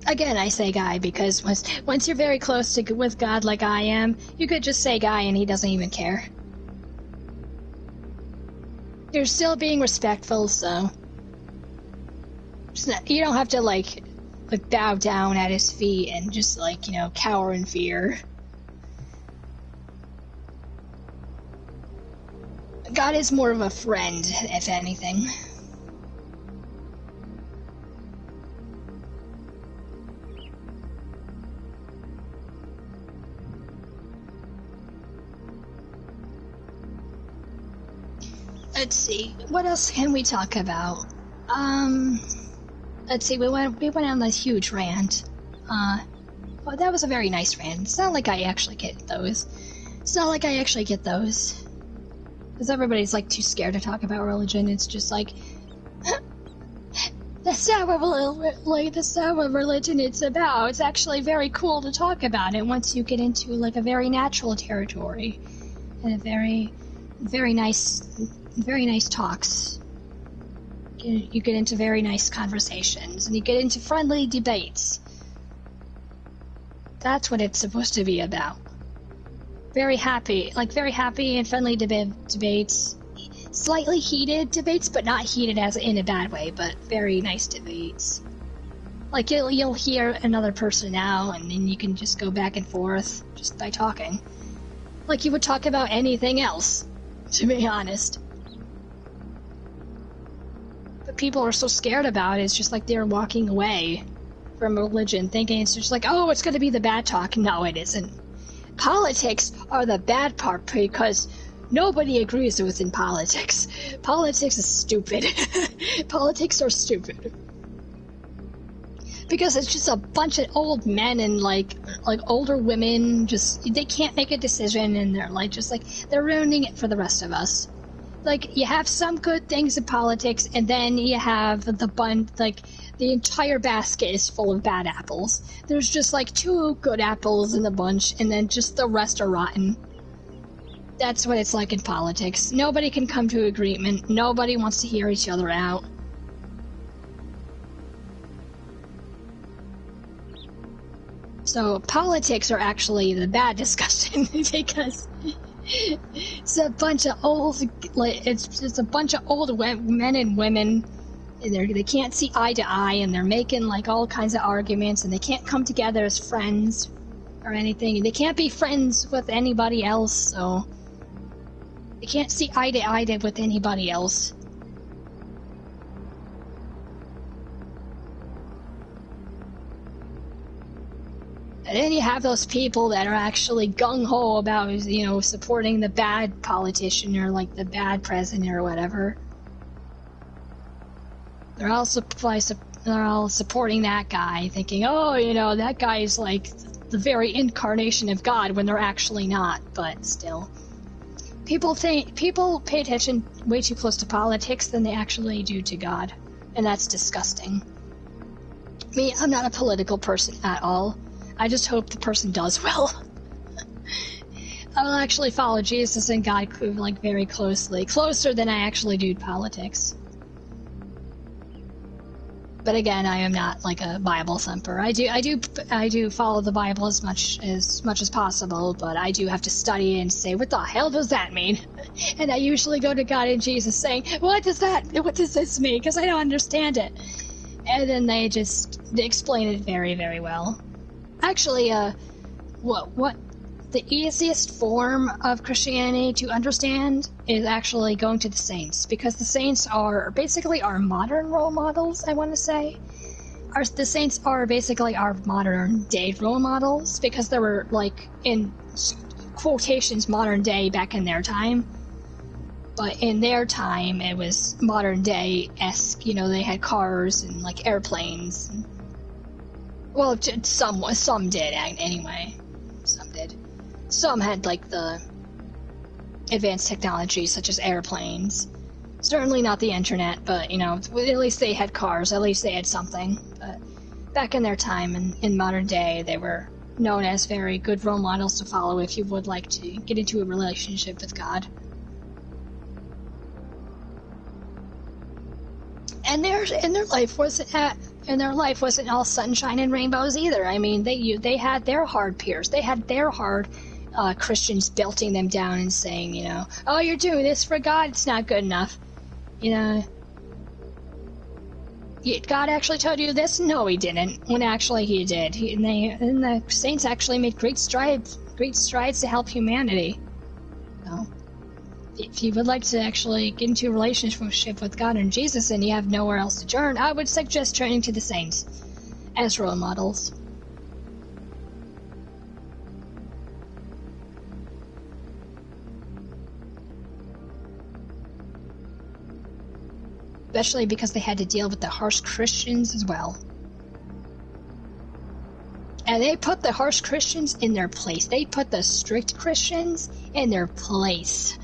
Again, I say guy because once you're very close with God like I am, you could just say guy and he doesn't even care. You're still being respectful, so you don't have to like bow down at his feet and just cower in fear. God is more of a friend, if anything. Let's see, what else can we talk about? Let's see, we went on this huge rant. Well, that was a very nice rant. It's not like I actually get those. Because everybody's too scared to talk about religion. It's just that's not what religion is about. It's actually very cool to talk about it once you get into a very natural territory and a very nice talks. You get into very nice conversations and you get into friendly debates. That's what it's supposed to be about. Very happy and friendly debates. Slightly heated debates, but not heated as in a bad way, but very nice debates. You'll hear another person out, and then you can just go back and forth just by talking. Like you would talk about anything else, to be honest. But people are so scared about it, it's just they're walking away from religion, thinking it's just oh, it's gonna be the bad talk. No, it isn't. Politics are the bad part because nobody agrees with in politics. Politics is stupid. Politics are stupid. Because it's just a bunch of old men and older women, they can't make a decision and they're they're ruining it for the rest of us. You have some good things in politics and then you have the entire basket is full of bad apples. There's just 2 good apples in the bunch, and then just the rest are rotten. That's what it's like in politics. Nobody can come to agreement. Nobody wants to hear each other out. So politics are actually the bad discussion because it's a bunch of old, it's a bunch of old men and women. They can't see eye to eye, and they're making all kinds of arguments, and they can't come together as friends or anything, and they can't be friends with anybody else, so they can't see eye to eye with anybody else. And then you have those people that are actually gung-ho about, supporting the bad politician or the bad president or whatever. They're all supporting that guy, thinking, oh, that guy is the very incarnation of God, when they're actually not. But still, people pay attention way too close to politics than they actually do to God, and that's disgusting. Me, I'm not a political person at all. I just hope the person does well. I'll actually follow Jesus and God very closely, closer than I actually do politics. But again, I am not a Bible thumper. I do follow the Bible as much as possible, but I do have to study and say, what the hell does that mean? And I usually go to God and Jesus saying, what does this mean? Because I don't understand it. And then they explain it very, very well. Actually, what the easiest form of Christianity to understand is actually going to the saints, because the saints are basically our modern role models, I want to say. The saints are basically our modern day role models, because they were, like, in quotations, modern day back in their time. But in their time, it was modern day-esque. You know, they had cars and, like, airplanes. Well, some did, anyway. Some did. Some had, like, the advanced technology, such as airplanes. Certainly not the internet, but, you know, at least they had cars. At least they had something. But back in their time, in modern day, they were known as very good role models to follow if you would like to get into a relationship with God. And their life wasn't all sunshine and rainbows either. I mean, they had their hard peers. They had their hard Christians belting them down and saying, you know, oh, you're doing this for God, it's not good enough. You know, God actually told you this? No, he didn't. When actually he did. And the saints actually made great strides to help humanity. So, if you would like to actually get into a relationship with God and Jesus and you have nowhere else to turn, I would suggest turning to the saints as role models. Especially because they had to deal with the harsh Christians as well. And they put the harsh Christians in their place. They put the strict Christians in their place.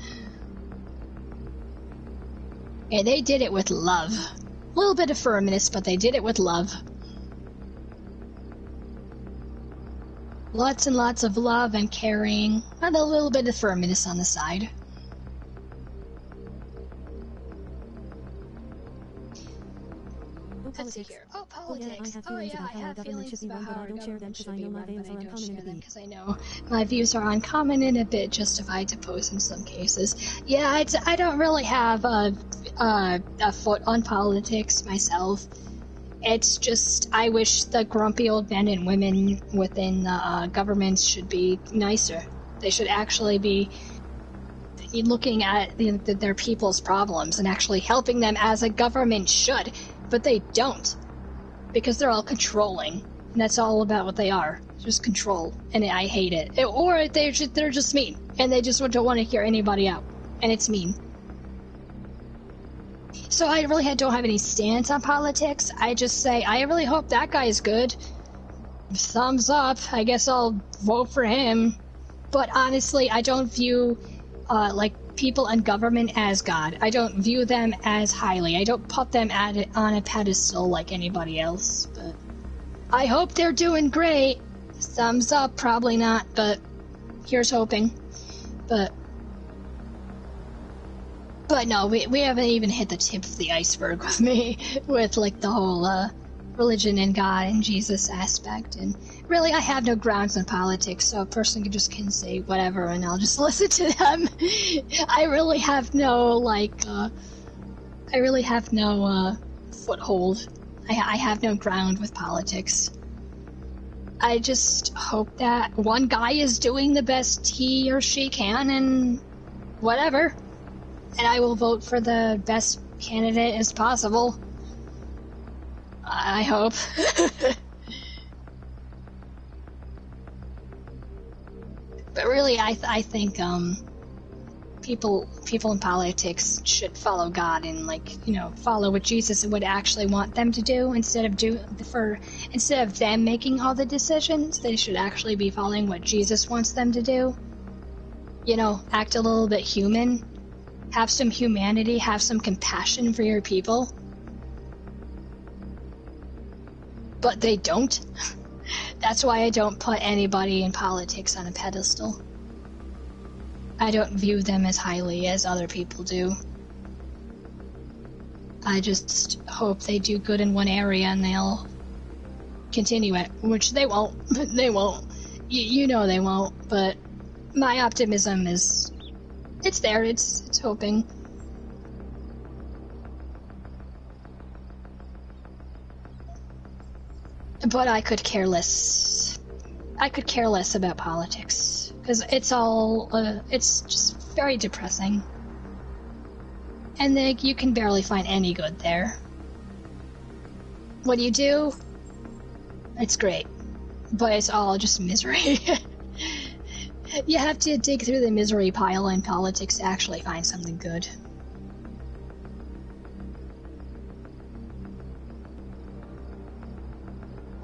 And they did it with love. A little bit of firmness, but they did it with love. Lots and lots of love and caring, and a little bit of firmness on the side. Let's see here. Oh, politics. Oh, yeah, I have feelings about how our government should be run, but I don't share them because I know my views are uncommon and a bit justified to pose in some cases. Yeah, I don't really have a foot on politics myself. It's just, I wish the grumpy old men and women within the governments should be nicer. They should actually be looking at their people's problems and actually helping them as a government should. But they don't, because they're all controlling, and that's all about what they are, just control, and I hate it. Or they're just mean, and they just don't want to hear anybody out, and it's mean. So I really don't have any stance on politics. I just say, I really hope that guy is good. Thumbs up, I guess I'll vote for him. But honestly, I don't view, people in government as God. I don't view them as highly. I don't put them on a pedestal like anybody else. But I hope they're doing great. Thumbs up, probably not, but here's hoping. But no, we haven't even hit the tip of the iceberg with me, with like the whole religion and God and Jesus aspect. And really, I have no grounds in politics, so a person can say whatever, and I'll just listen to them. I really have no foothold. I have no ground with politics. I just hope that one guy is doing the best he or she can, and whatever. And I will vote for the best candidate as possible. I hope. But really, I think people in politics should follow God and follow what Jesus would actually want them to do instead of them making all the decisions. They should actually be following what Jesus wants them to do. Act a little bit human, have some humanity, have some compassion for your people. But they don't. That's why I don't put anybody in politics on a pedestal. I don't view them as highly as other people do. I just hope they do good in one area and they'll continue it, which they won't. They won't. You know they won't, but my optimism is... it's there, it's hoping. But I could care less. I could care less about politics. Because it's all, it's just very depressing. And then you can barely find any good there. What do? It's great. But it's all just misery. You have to dig through the misery pile in politics to actually find something good.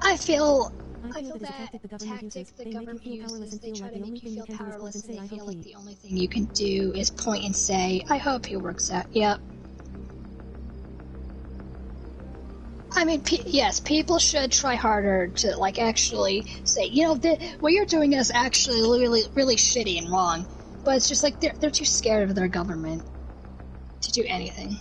I feel that tactic the government uses is they try to make you feel powerless and they feel like the only thing you can do is point and say, I hope he works out. Yep. I mean, yes, people should try harder to, like, actually say, you know, what you're doing is actually really, really shitty and wrong. But it's just like, they're too scared of their government to do anything.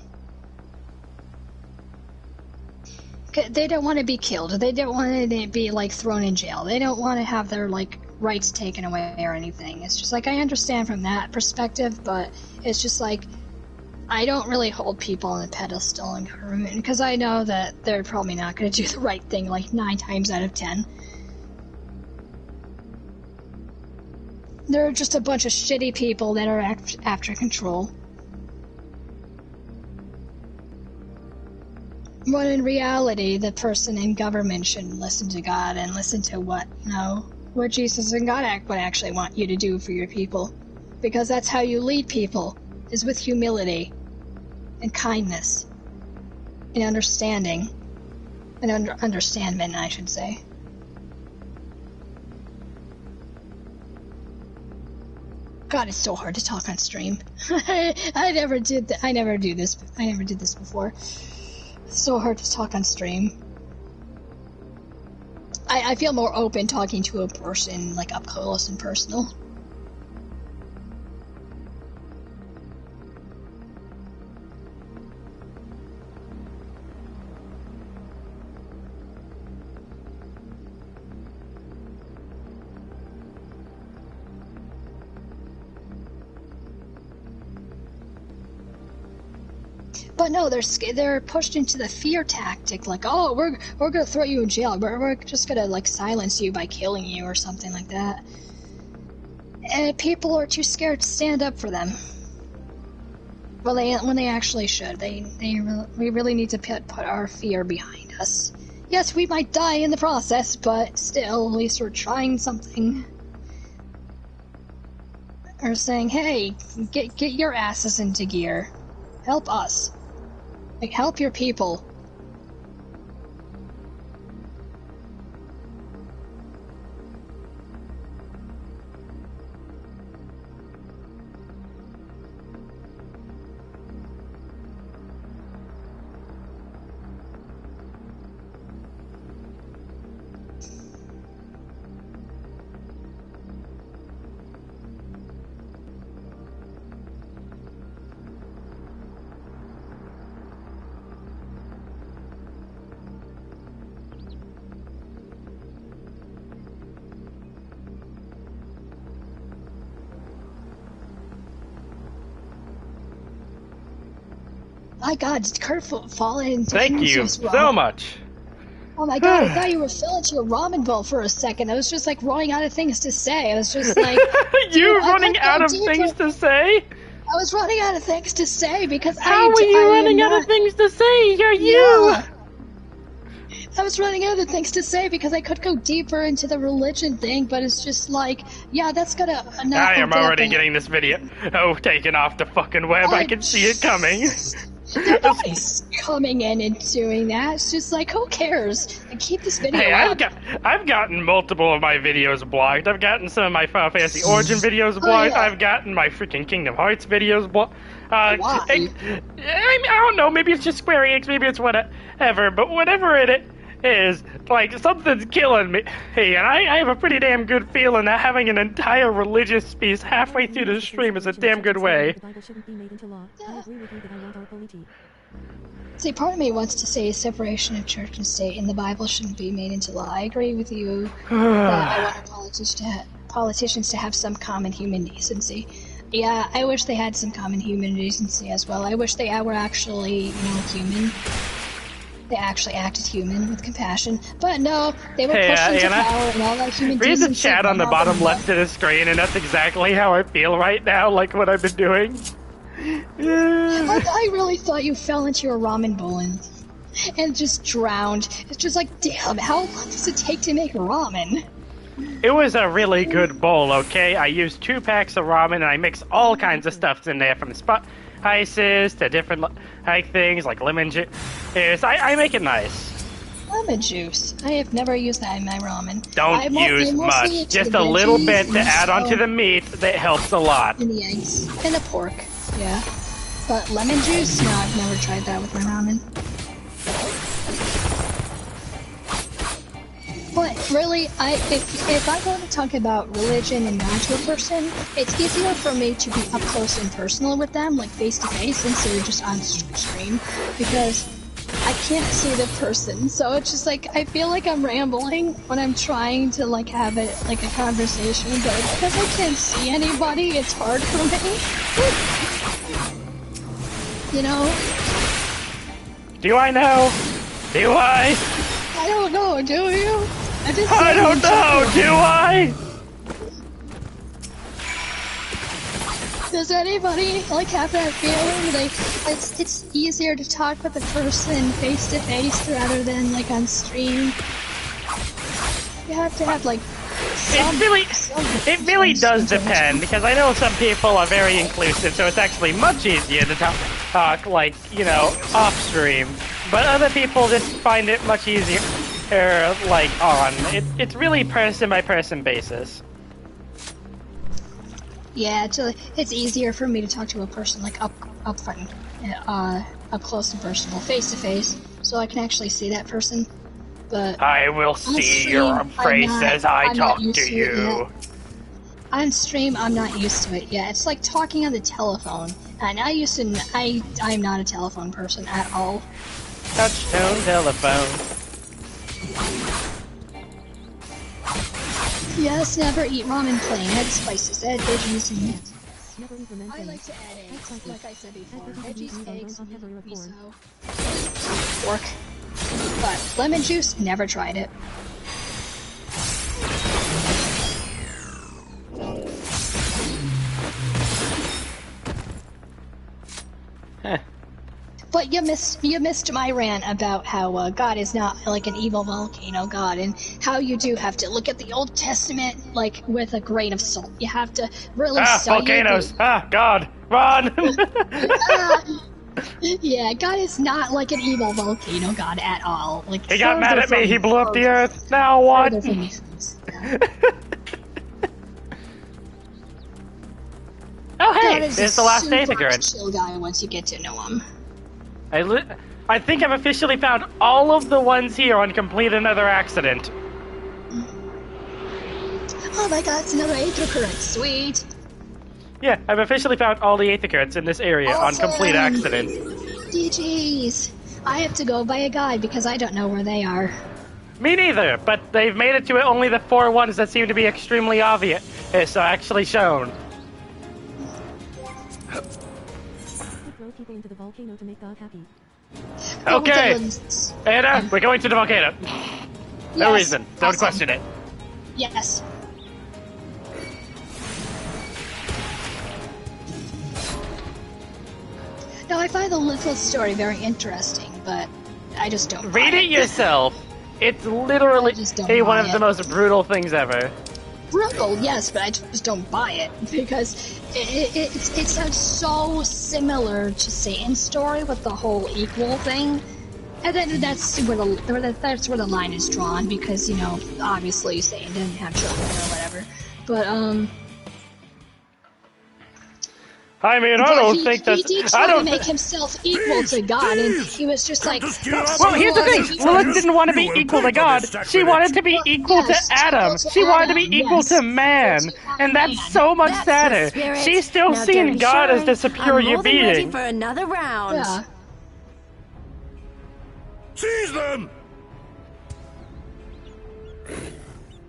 They don't want to be killed. They don't want to be, like, thrown in jail. They don't want to have their, like, rights taken away or anything. It's just like, I understand from that perspective, but it's just like, I don't really hold people on a pedestal in government, because I know that they're probably not going to do the right thing, like, 9 times out of 10. They're just a bunch of shitty people that are after control. When in reality, the person in government should listen to God and listen to what Jesus and God would actually want you to do for your people. Because that's how you lead people, is with humility and kindness and understanding. And understandment, I should say. God, it's so hard to talk on stream. I never do this before. It's so hard to talk on stream. I feel more open talking to a person, like, up close and personal. But no, they're pushed into the fear tactic, like, oh, we're gonna throw you in jail, we're just gonna, like, silence you by killing you or something like that. And people are too scared to stand up for them. Well, when they actually should. We really need to put our fear behind us. Yes, we might die in the process, but still, at least we're trying something. Or saying, hey, get your asses into gear. Help us. Like, help your people. My God, did Kurt fall into Thank you so much. Oh my God, I thought you were filling into a ramen bowl for a second. I was just, like, running out of things to say. I was just like... You running out of things to say? I was running out of things to say because How are you running out of things to say? You're you! I was running out of things to say because I could go deeper into the religion thing, but it's just like, yeah, that's gonna... I am already getting this video taken off the fucking web. I can see it coming. Nobody's coming in and doing that. It's just like, who cares? And keep this video up. I've gotten multiple of my videos blocked. I've gotten some of my Final Fantasy Origin videos blocked. I've gotten my freaking Kingdom Hearts videos blocked. Why? I don't know. Maybe it's just Square Enix. Maybe it's whatever. But whatever it is, like, something's killing me. Hey, and I have a pretty damn good feeling that having an entire religious piece halfway through the stream is a damn good way. See, part of me wants to say separation of church and state, and the Bible shouldn't be made into law. I agree with you that I want politicians to have some common human decency. Yeah, I wish they had some common human decency as well. I wish they were actually, human. they actually acted human with compassion. But no, they were Hey, pushed into Anna, power and all that human read the decency chat on the and all bottom the- left of the screen, and that's exactly how I feel right now, like what I've been doing. I really thought you fell into your ramen bowl and just drowned. It's just like, damn, how long does it take to make ramen? It was a really good bowl, okay? I used 2 packs of ramen, and I mixed all kinds of stuff in there, from spices to different things like lemon juice. I make it nice. Lemon juice. I have never used that in my ramen. Don't use much. Just a little bit to add onto the meat. That helps a lot. And the eggs. And the pork. Yeah. But lemon juice? No, I've never tried that with my ramen. But really, if I want to talk about religion and God to a person, it's easier for me to be up close and personal with them, like face to face, instead of just on stream, because I can't see the person. So it's just like, I feel like I'm rambling when I'm trying to like have it like a conversation, but because I can't see anybody, it's hard for me. You know? Do I know? Do I? I don't know, do you? I don't know, do I? Does anybody like have that feeling? Like it's easier to talk with a person face to face rather than like on stream. You have to have like it really does depend, because I know some people are very inclusive, so it's actually much easier to talk like, you know, off stream. But other people just find it much easier like on. It's really person by person basis. Yeah, it's easier for me to talk to a person like up front, up close and personal, face to face, so I can actually see that person. But I will see your face as I talk to you. On stream, I'm not used to it yet. It's like talking on the telephone, and I'm not a telephone person at all. Touchtone telephone. Yes, never eat ramen plain. Add spices, add veggies, and I like to add eggs, like I said before. Veggies, eggs, miso, pork. But lemon juice, never tried it. But you missed my rant about how God is not like an evil volcano god, and how you do have to look at the Old Testament like with a grain of salt. You have to really study volcanoes! God! Run! Yeah, God is not like an evil volcano god at all. Like he got mad at me. He blew up the earth. Now what? Oh hey, there's the last Aethergrid. Chill guy once you get to know him. I think I've officially found all of the ones here on Complete Another Accident. Oh my god, it's another Aether Current. Sweet. Yeah, I've officially found all the Aether Currents in this area on Complete Accident. GG's. I have to go by a guide because I don't know where they are. Me neither, but they've made it to only the 4 ones that seem to be extremely obvious. It's actually shown. Throw people into the volcano to make God happy. Okay, Anna, we're going to the volcano. No reason. Don't question it. Yes. Now, I find the little story very interesting, but I just don't read it yourself. It's literally one of the most brutal things ever. Brutal, yes, but I just don't buy it because it sounds so similar to Satan's story with the whole equal thing, and then that's where the line is drawn because, you know, obviously Satan didn't have children or whatever, but I mean, I don't think that's. He did try to make himself equal to God, and he was just like. Well, here's the thing: Lilith didn't want to be equal to God. She wanted to be equal to Adam. She wanted to be equal to man, and that's so much sadder. She's still seeing God as the superior being. Ready for another round. Yeah. Seize them!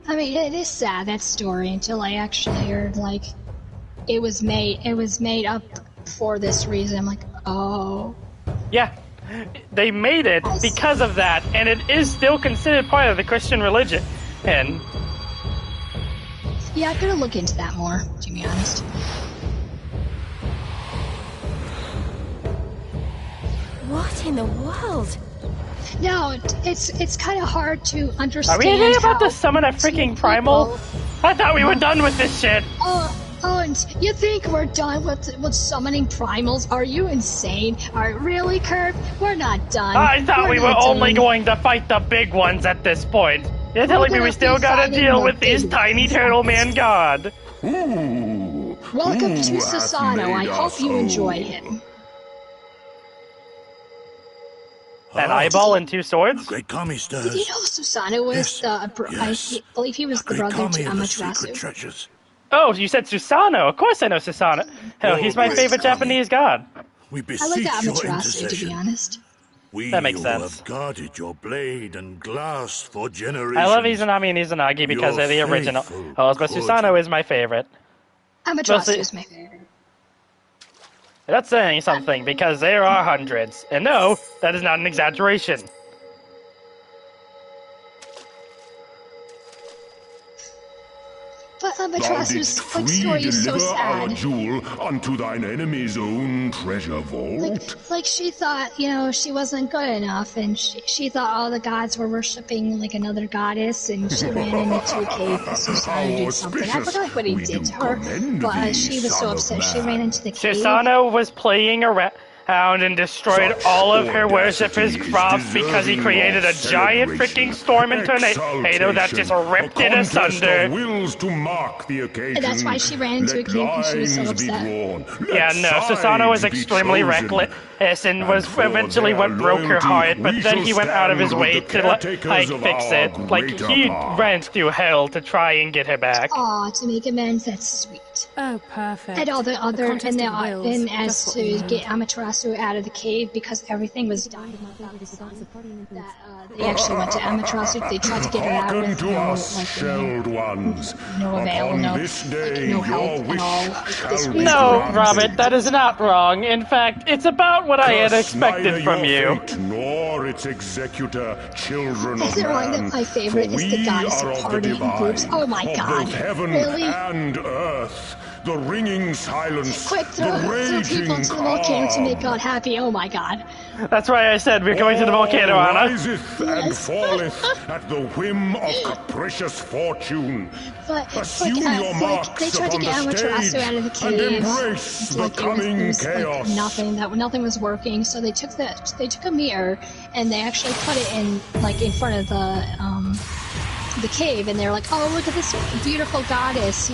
I mean, it is sad, that story, until I actually heard like. It was made up for this reason. I'm like, oh. Yeah, They made it because of that, and it is still considered part of the Christian religion. And yeah, I gotta look into that more, to be honest. What in the world? No, it's kind of hard to are understand. we really about how to summon a freaking primal? I thought we were done with this shit. Oh, and you think we're done with summoning primals? Are you insane? Really, Kurt? We're not done. I thought we were not only done. going to fight the big ones at this point. You're telling me we still gotta deal with these tiny turtle man god. Welcome to Susano. I hope you enjoy him. An eyeball and two swords? Great Kami stirs. Did you know Susano was I believe he was the brother to Amaterasu. Oh, you said Susano. Of course I know Susano. Hell, he's my favorite Japanese god. We I beseech like your Amaterasu, to intercession. be honest. We That makes who sense. have guarded your blade and glass for generations. I love Izanami and Izanagi because they're the original. Oh, but Susano is my favorite. Amaterasu Mostly- is my favorite. That's saying something, because there are hundreds. And no, that is not an exaggeration. But Thou Amaterasu's didst like free story is so deliver our sad. jewel unto thine enemy's own treasure vault. Like she thought, she wasn't good enough, and she thought all the gods were worshipping like another goddess, and she ran into a cave because Susano did something. I forgot what he did to her, but she was so upset she ran into the cave. Susano was playing around and destroyed all of her worshippers' crops because he created a giant freaking storm and tornado that just ripped it asunder. Wills to mark the occasion. And that's why she ran into a cave because she was so upset. Yeah, no, Susano was extremely reckless and was eventually what broke her heart, but then he went out of his way to like fix it. Like he went through hell to try and get her back. Aw, to make amends, that's sweet. Oh, perfect. And all the other, contest of wills, and just as what we to need. get Amaterasu out of the cave because everything was dying without the sun. That they actually went to Amaterasu. They tried to get her out Hearken with to us, shelled ones. no avail, Upon no, this day, no your help wish at all. This shall was- No, granted. Robert, that is not wrong. In fact, it's about what I had Curse expected neither from your you. fate nor its executor, children Is of it wrong man. that my favorite For is the we goddess are of of the party divine, groups? Oh my of god. both heaven Really? and earth. The ringing silence, Quick, throw the raging people into the volcano to make calm. God happy. Oh my god. That's why I said we're going to the volcano, All Anna. riseth and falleth at the whim of capricious fortune. But Assume your they marks tried to upon get the Amaterasu stage out of the and cave. embrace It's the like coming it was chaos. like nothing was working. So they took a mirror and they actually put it in front of the cave, and they're like, oh, look at this beautiful goddess,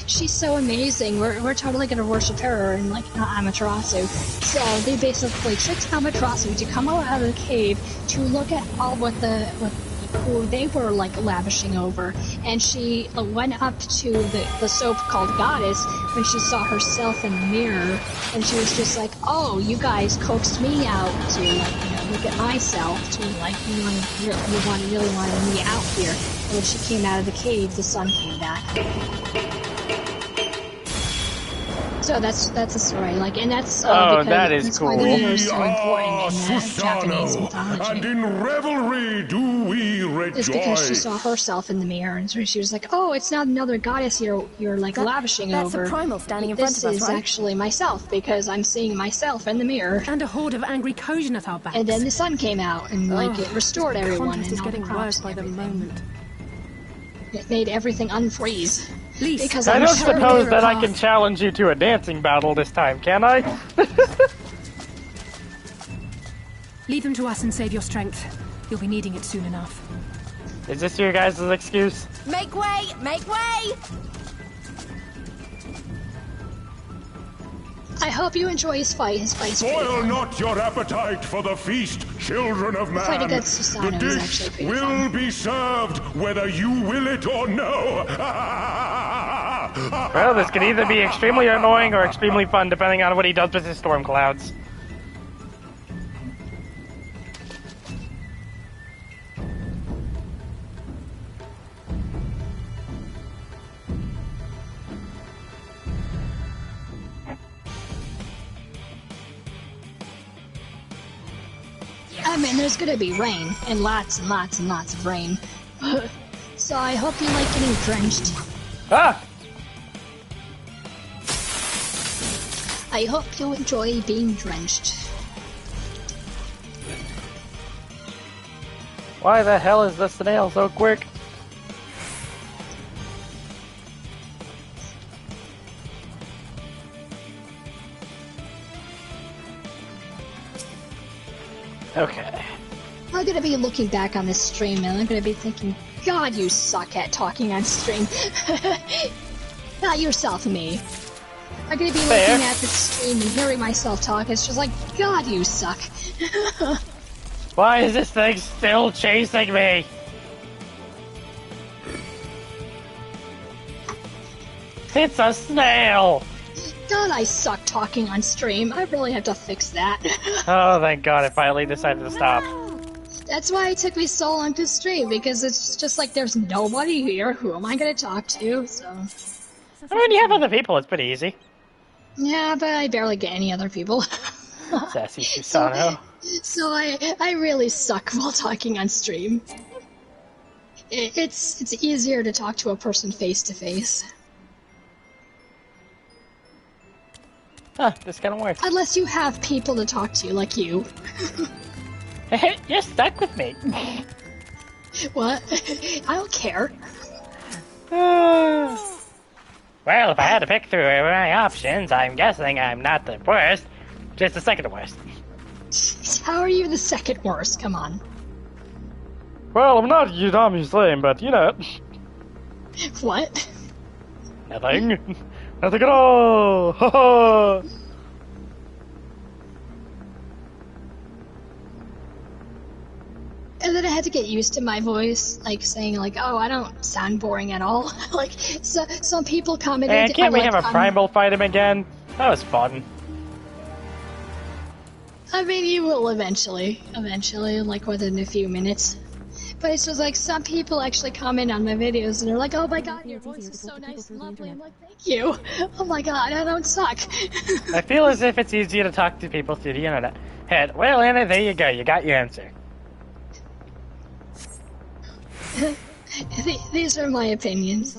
she's so amazing, we're totally gonna worship her, and Amaterasu. So they basically tricked Amaterasu to come out of the cave to look at all who they were lavishing over, and she went up to the so-called goddess when she saw herself in the mirror, and she was just like, oh, you guys coaxed me out to look at myself, to you really wanted me out here. And when she came out of the cave, the sun came back. So that's a story, and that's because that is that's cool. why the mirror is We so important in are Japanese Susano, mythology. and in revelry do we It's because she rejoice. saw herself in the mirror, and so she was like, "Oh, it's not another goddess you're lavishing that's over. a primal standing in front This of us, is right?" actually myself because I'm seeing myself in the mirror." And a horde of angry Kojin at our backs. And then the sun came out and it restored the everyone. contest And is all the getting crops worse and by the everything. moment. It made everything unfreeze. Because I I'm don't sure suppose they that I recall- can challenge you to a dancing battle this time, can I? Leave them to us and save your strength. You'll be needing it soon enough. Is this your guys' excuse? Make way! Make way! I hope you enjoy his fight. His fight's pretty Spoil fun. not your appetite for the feast, children of man. fight against Susano the is dish actually pretty will fun. be served whether you will it or no. Well, this could either be extremely annoying or extremely fun, depending on what he does with his storm clouds. I mean, there's gonna be rain, and lots and lots and lots of rain. So I hope you like getting drenched. Ah! I hope you enjoy being drenched. Why the hell is the snail so quick? Okay. I'm gonna be looking back on this stream and I'm gonna be thinking, God, you suck at talking on stream. Not yourself, me. I'm gonna be looking at this stream and hearing myself talk. It's just like, God, you suck. Why is this thing still chasing me? It's a snail! God, I suck talking on stream. I really have to fix that. Oh, thank God, it finally decided to stop. That's why it took me so long to stream, because it's just like there's nobody here. Who am I gonna talk to? So. I mean, you have other people, it's pretty easy. Yeah, but I barely get any other people. Sassy Susano. So I really suck while talking on stream. It's easier to talk to a person face to face. Huh, this kind of works. Unless you have people to talk to, like you. You're stuck with me. What? I don't care. Well, if I had to pick through my options, I'm guessing I'm not the worst, just the second worst. How are you the second worst? Come on. Well, I'm not Yudami Slim, but you know. What? Nothing. Nothing at all! Ha ha! And then I had to get used to my voice, like saying, like, "Oh, I don't sound boring at all." Like, so some people commented. And can't we have a primal fight him again? That was fun. I mean, you will eventually, like within a few minutes. But it's just like some people actually comment on my videos and they're like, "Oh my God, your voice is so nice and lovely." I'm like, "Thank you." Oh my God, I don't suck. I feel as if it's easier to talk to people through the internet. Well, Anna, there you go. You got your answer. These are my opinions.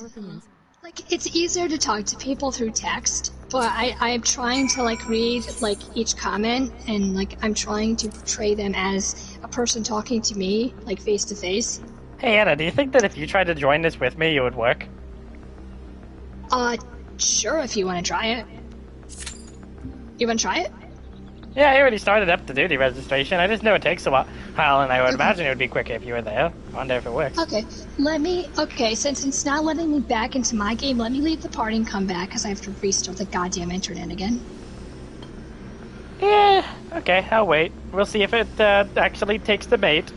Like, it's easier to talk to people through text, but I am trying to like read like each comment and like I'm trying to portray them as a person talking to me, like face to face. Hey Anna, do you think that if you tried to join this with me, it would work? Sure, if you want to try it. You want to try it? Yeah, I already started up to do the registration. I just know it takes a while, and I would imagine it would be quicker if you were there. I wonder if it works. Okay, since it's not letting me back into my game, let me leave the party and come back, because I have to restart the goddamn internet again. Yeah, okay, I'll wait. We'll see if it actually takes the bait.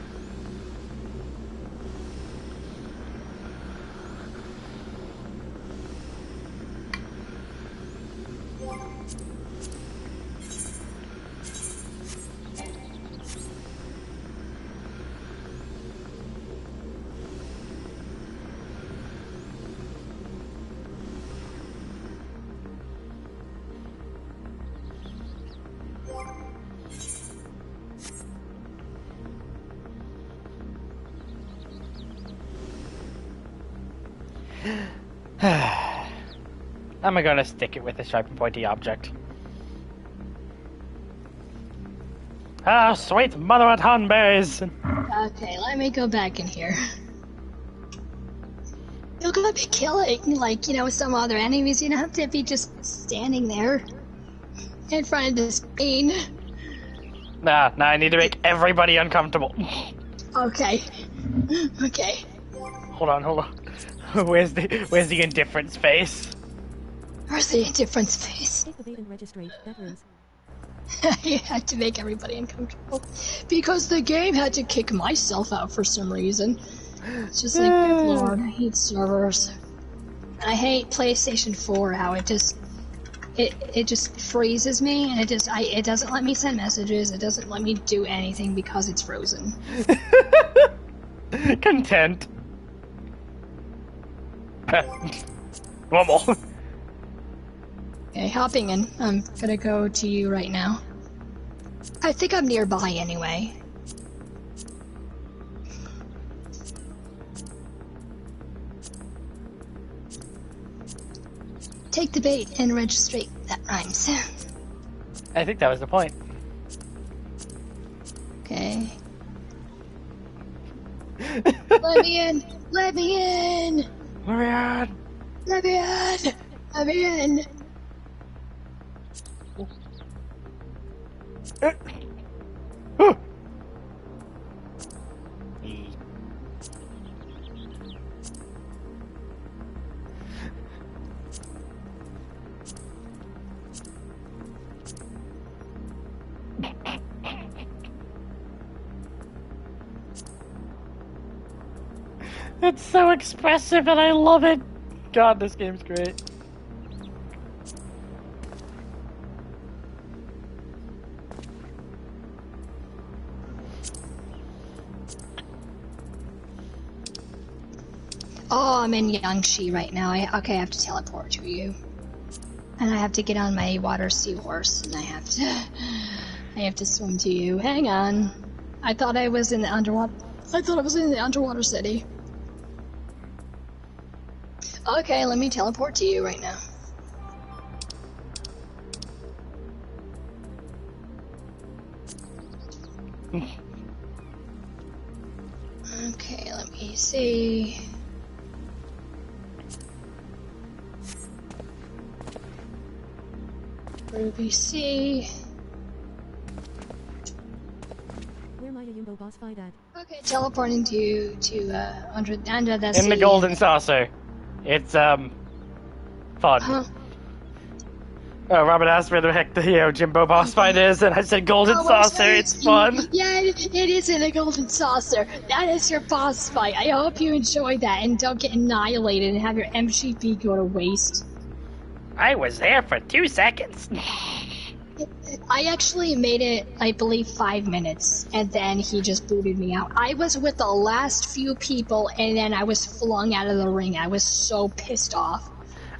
I'm gonna stick it with a sharp and pointy object. Ah, sweet mother at Hanberries! Okay, let me go back in here. You're gonna be killing, like, you know, some other enemies. You don't have to be just standing there in front of the screen. Nah, I need to make everybody uncomfortable. Okay. Okay. Hold on. Where's the indifference face? Where's the indifference face? You had to make everybody uncomfortable. Because the game had to kick myself out for some reason. It's just like, good lord, I hate servers. And I hate PlayStation 4, how it just freezes me, and it doesn't let me send messages, it doesn't let me do anything because it's frozen. Content. One more. Okay, hopping in. I'm gonna go to you right now. I think I'm nearby anyway. take the bait and registrate. That rhymes. I think that was the point. Okay. Let me in! Let me in! Let me in! Let me in! Let me in! It's so expressive and I love it. God, this game's great. Oh, I'm in Yangshi right now. I have to teleport to you. And I have to get on my water seahorse, and I have to swim to you. Hang on. I thought I was in the underwater. I thought I was in the underwater city. Okay, let me teleport to you right now. Okay, let me see. Ruby C. Where might a Yumbo boss fight at? Okay, teleporting to under the In the golden saucer. It's fun. Huh? Robert asked where the heck the Jimbo boss fight is, and I said golden saucer. It's fun. Yeah, it is in a golden saucer. That is your boss fight. I hope you enjoy that and don't get annihilated and have your MGP go to waste. I was there for 2 seconds. I actually made it, I believe, 5 minutes, and then he just booted me out. I was with the last few people, and then I was flung out of the ring. I was so pissed off.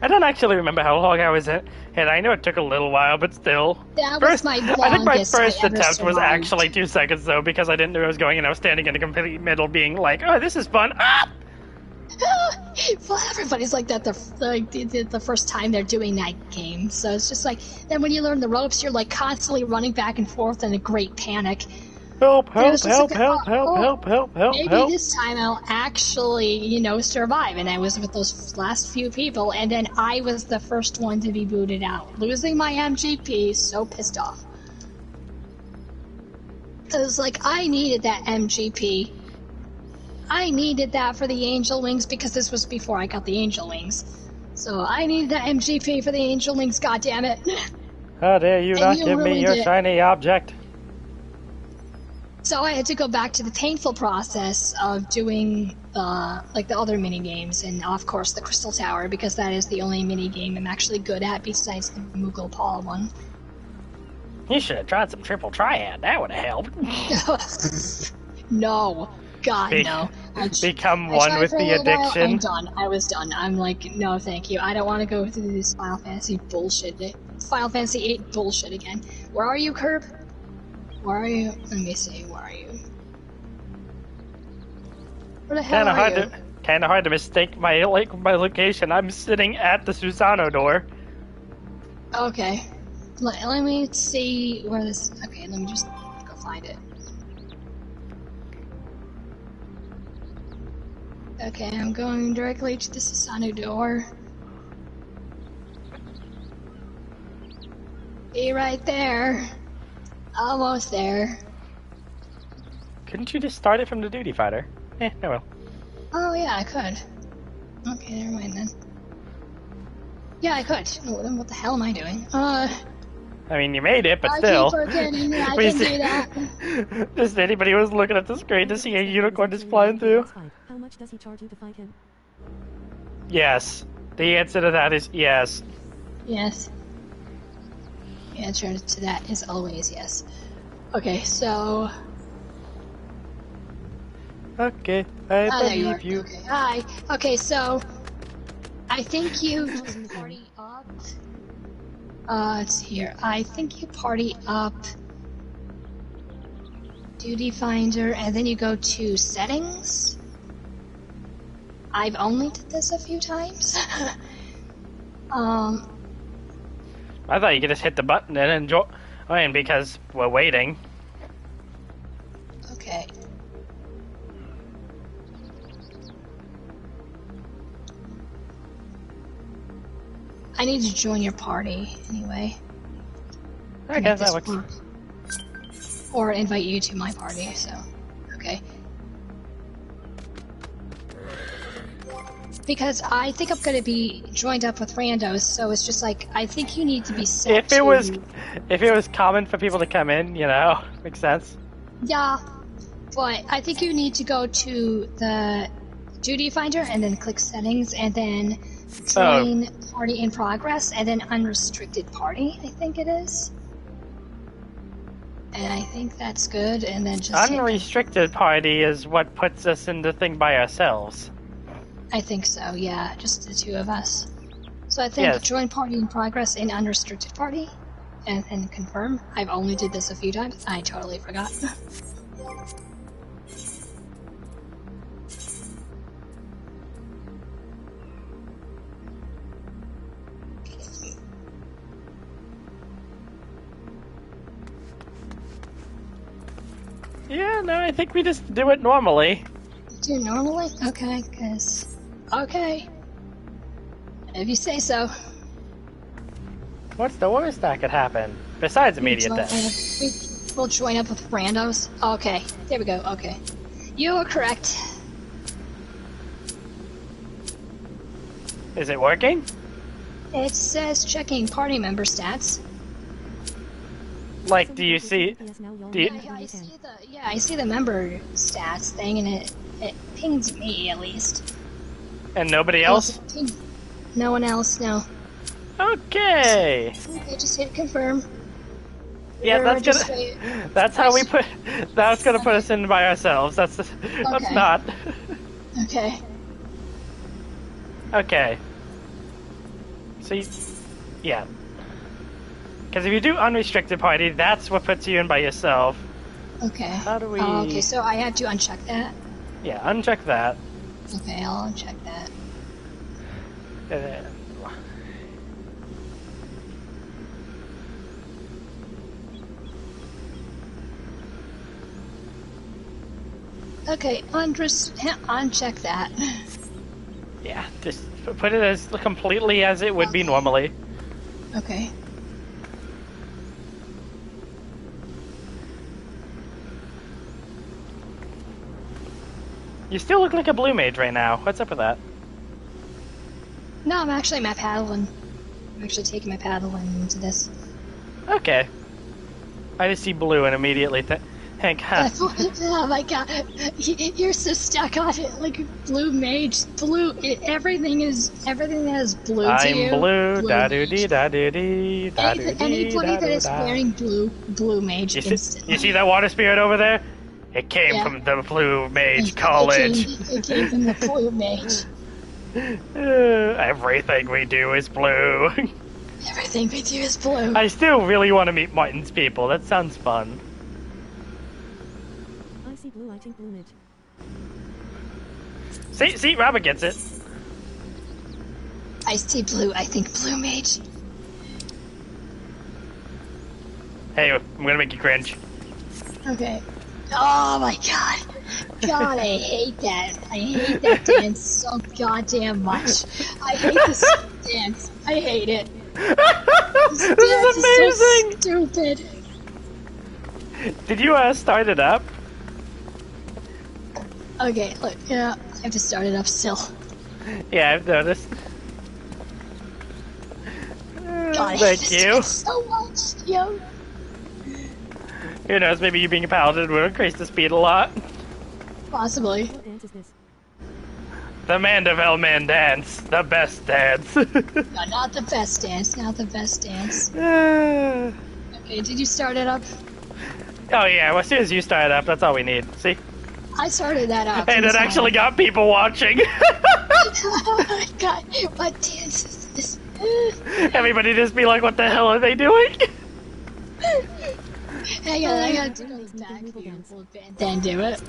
I don't actually remember how long I was in, and I know it took a little while, but still. That was my longest I think my first I ever attempt was survived. actually 2 seconds, though, because I didn't know where I was going, and I was standing in the complete middle being like, oh, this is fun. Ah! Well, everybody's like that the first time they're doing that game. So it's just like, then when you learn the ropes, you're like constantly running back and forth in a great panic. Help, And it help, was just help, like, help, help, help, help, maybe help. this time I'll actually, survive. And I was with those last few people, and then I was the first one to be booted out. Losing my MGP, so pissed off. It was like, I needed that MGP. I needed that for the Angel Wings because this was before I got the Angel Wings. So I needed that MGP for the Angel Wings, goddammit. How dare you And not you give me your ruined it. shiny object? So I had to go back to the painful process of doing the other mini games, and of course the Crystal Tower, because that is the only mini game I'm actually good at besides the Moogle Paul one. You should have tried some triple triad. That would have helped. No. God, no. Become I one tried with for a the little while, addiction. I'm done. I was done. I'm like, no, thank you. I don't want to go through this Final Fantasy bullshit. Final Fantasy 8 bullshit again. Where are you, Curb? Where are you? Let me see. Where are you? Where the hell are you? Kinda hard to mistake my location. I'm sitting at the Susano door. Okay. Let me see where this... Okay, let me just go find it. Okay, I'm going directly to the Susano door. Be right there. Almost there. Couldn't you just start it from the duty fighter? Oh well. Oh yeah, I could. Okay, never mind then. Yeah, I could. Oh, then what the hell am I doing? I mean, you made it, but I still. keep forgetting that I We can see- do that. Just anybody who was looking at the screen to see a unicorn just flying through. How much does he charge you to fight him? Yes. The answer to that is yes. Yes. The answer to that is always yes. Okay, so... Okay, I there you are. believe you. Okay, hi. Okay, so... I think you party up... let's see here. I think you party up... Duty Finder, and then you go to Settings. I've only did this a few times. I thought you could just hit the button and join because we're waiting. Okay. I need to join your party anyway. I guess that works. Or invite you to my party, so. Okay. Because I think I'm gonna be joined up with randos, so it's just like, I think you need to be set If it was common for people to come in, you know, makes sense. Yeah, but I think you need to go to the duty finder and then click settings and then join party in progress and then unrestricted party, I think it is. And I think that's good, and then just unrestricted party is what puts us in the thing by ourselves. I think so, yeah, just the two of us. So I think join party in progress in unrestricted party and confirm. I've only did this a few times. I totally forgot. Yeah, no, I think we just do it normally. Do it normally? Okay, okay. If you say so. What's the worst that could happen? Besides immediate death. We'll join up with randos. Okay, there we go, okay. You are correct. Is it working? It says checking party member stats. Like, do you see... I see the member stats thing, and it pings me, at least. And nobody else? No one else, no. Okay! Okay, just hit confirm. Yeah, that's how we put... That's gonna put us in by ourselves. That's not... Okay. Okay. So, yeah. Because if you do unrestricted party, that's what puts you in by yourself. Okay. How do we... Oh, okay, so I have to uncheck that? Yeah, uncheck that. Okay, I'll uncheck that. Okay, uncheck that. Yeah, just put it as completely as it would be normally. Okay. You still look like a blue mage right now. What's up with that? No, I'm actually my paddling. I'm actually taking my paddling into this. Okay. I just see blue and immediately think, huh. Oh my god, you're so stuck on it. Like blue mage, blue. Everything that is blue to you. I'm blue. Da doo dee da doo dee da doo dee. Anybody that is wearing blue mage instantly. You see that water spirit over there? It came from the Blue Mage College. It came from the Blue Mage. Everything we do is blue. Everything we do is blue. I still really want to meet Martin's people. That sounds fun. I see blue lighting blue mage. See, Robert gets it. I see blue, I think blue mage. Hey, I'm gonna make you cringe. Okay. Oh my god. God, I hate that. I hate that dance so goddamn much. I hate this dance. I hate it. This dance is so stupid. Did you start it up? Okay, look, yeah, I have to start it up still. Yeah, I've noticed. God, Thank you. So much, yo. Who knows, maybe you being a paladin will increase the speed a lot. Possibly. What dance is this? The Manderville Man dance. The best dance. No, not the best dance, not the best dance. Okay, did you start it up? Oh yeah, well, as soon as you start it up, that's all we need. See? I started that up. And it actually got people watching. Oh my god, what dance is this? Everybody just be like, what the hell are they doing? Hang on, I gotta do those back here and then do it.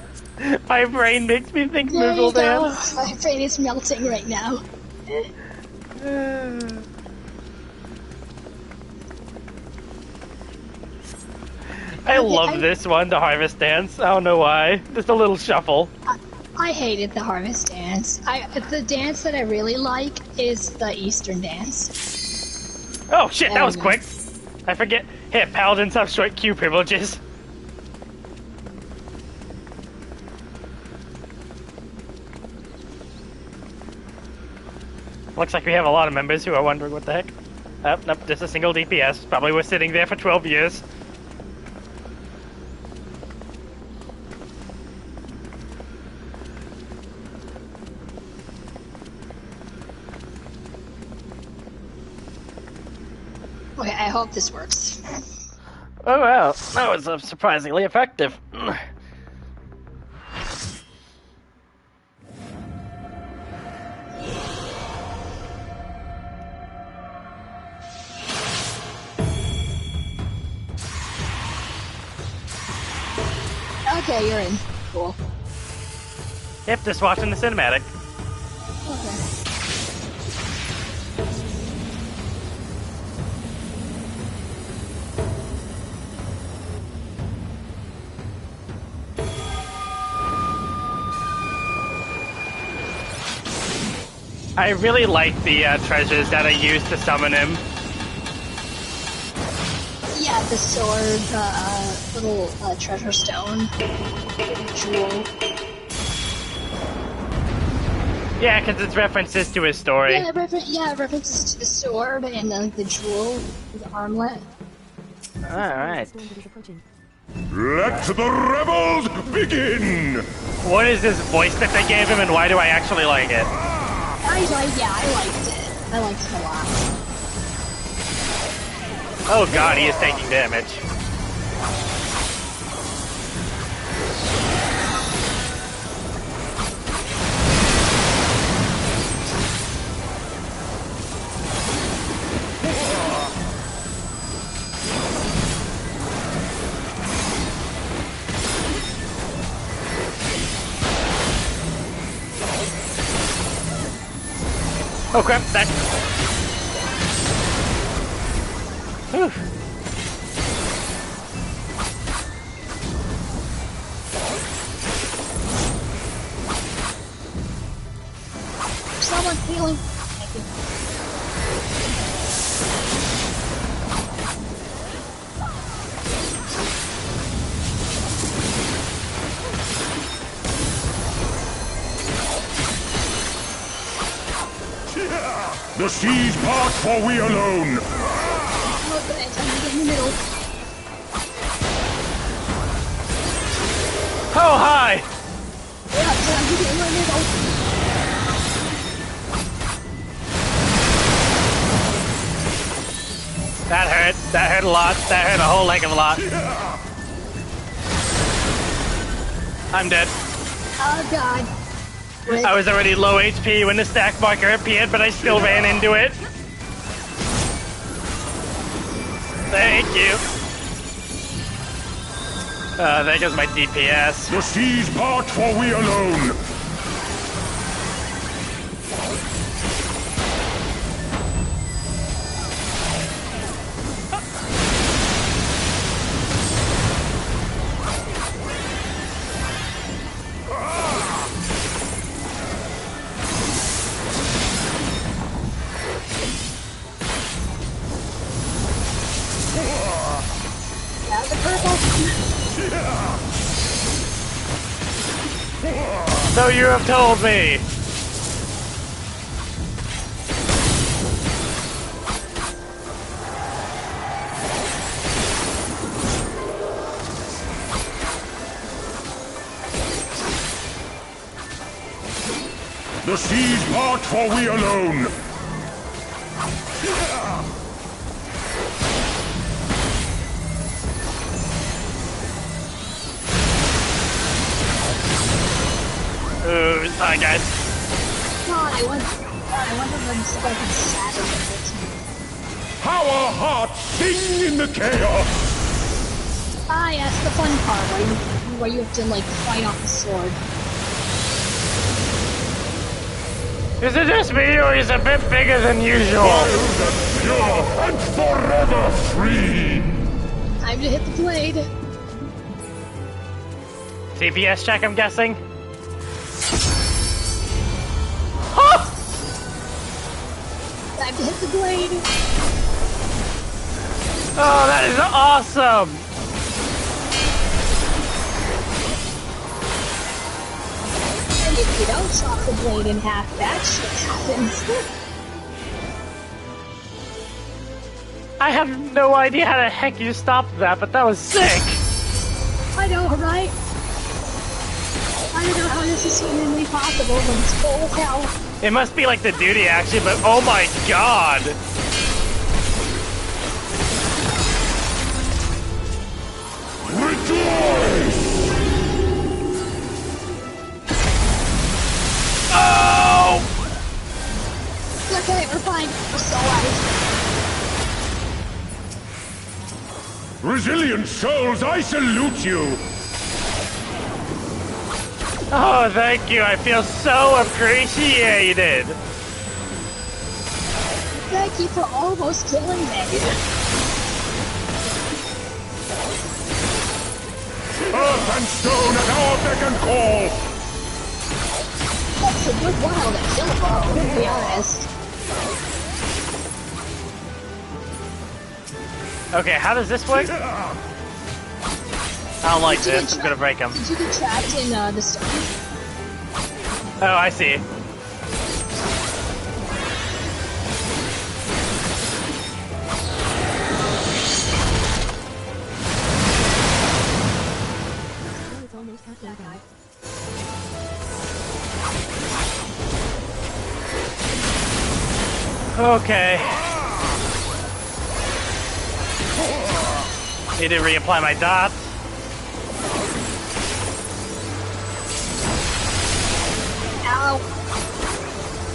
My brain makes me think There you Moogle go. dance. My brain is melting right now. I love this one, the harvest dance. I don't know why. Just a little shuffle. I hated the harvest dance. The dance that I really like is the Eastern dance. Oh shit, that was quick. I forget. Hey, paladins have short Q privileges. Looks like we have a lot of members who are wondering what the heck. Oh, nope, just a single DPS. Probably was sitting there for 12 years. Okay, I hope this works. Oh wow, that was surprisingly effective. Okay, you're in. Cool. Yep, just watching the cinematic. Okay. I really like the treasures that I used to summon him. Yeah, the sword, little treasure stone, jewel. Yeah, because it's references to his story. Yeah, references to the sword and the jewel, the armlet. Alright. Let the rebels begin! What is this voice that they gave him, and why do I actually like it? I liked it. I liked it a lot. Oh god, he is taking damage. Oh crap, that... Whew. Someone healing. Thank you. The seas part for we alone! Okay, time to get in the middle. Oh, hi! Yeah, time to get in the middle. That hurt. That hurt a lot. That hurt a whole heck of a lot. I'm dead. Oh god. I was already low HP when the stack marker appeared, but I still ran into it. Thank you. There goes my DPS. The seas part for we alone! So you have told me. The seas part for we alone! Ooh, hi guys. God, I wonder if I'm fucking savage. Our hearts sing in the chaos! Ah, yes, the fun part where you have to like fight off the sword. Is it just me, or is it a bit bigger than usual? Wild and pure and forever free! Time to hit the blade. CPS check, I'm guessing? Time to hit the blade! Oh, that is awesome! And if you don't chop the blade in half, that shit happens. I have no idea how the heck you stopped that, but that was sick! I know, right? I don't know how this is humanly possible, but it's cool as hell. It must be like the duty action, but oh my god! Oh! It's okay, we're fine. We're still alive. Resilient souls, I salute you! Oh, thank you. I feel so appreciated. Thank you for almost killing me. Earth and stone at our beck and call! That's a good while to kill a ball, to be honest. Okay, how does this work? I don't like this. I'm gonna break them. Did you get trapped in the stone? Oh, I see. Okay. Need to reapply my dots. Ow.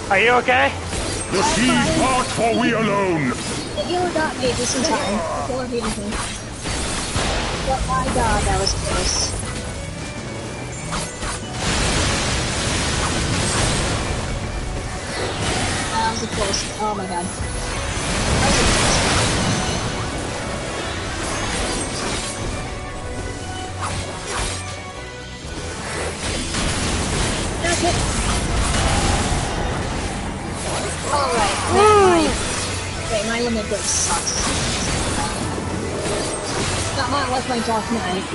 Are you okay? The seas part for we alone! The healer got me just in time. The killer healed me. But my god, that was close. That was a close. Oh my god. That was a close. Okay. Alright. Wait, my limit break sucks. Not like my Dark Knight.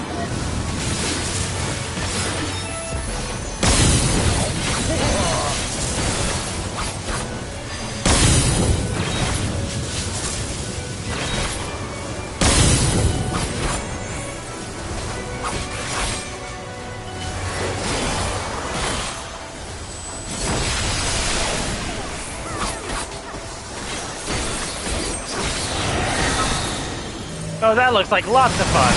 Oh, that looks like lots of fun.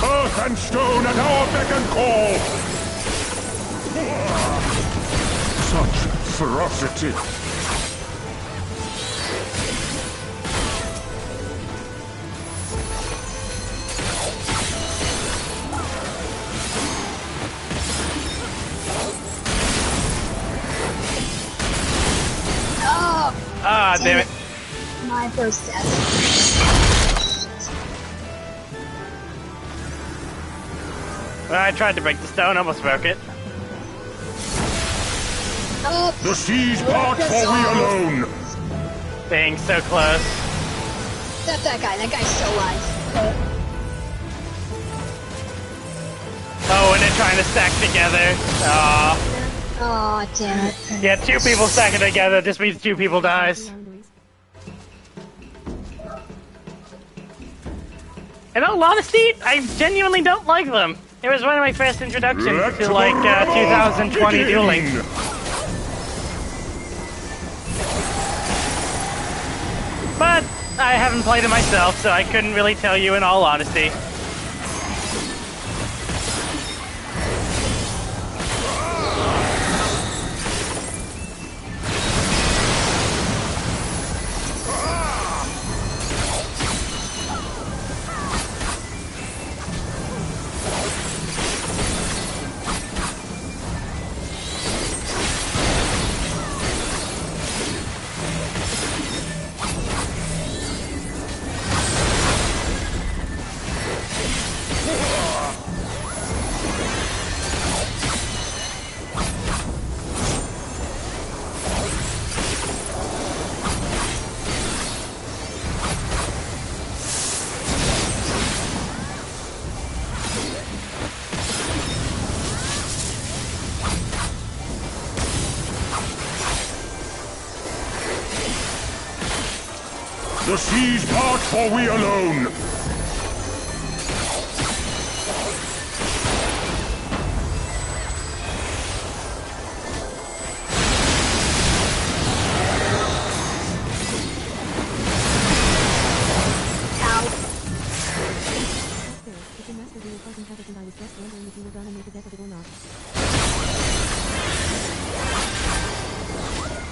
Earth and stone at our beck and call! Such ferocity! Ah, damn it. My first death. Well, I tried to break the stone, almost broke it. Oh, the seas part for we alone! Being so close. Except that guy. That guy's still alive. Oh, and they're trying to stack together. Aww. Oh, damn it. Yeah, two people stacking together just means two people dies. In all honesty, I genuinely don't like them. It was one of my first introductions to, like, 2020 dueling. But I haven't played it myself, so I couldn't really tell you in all honesty. seas part, for we alone.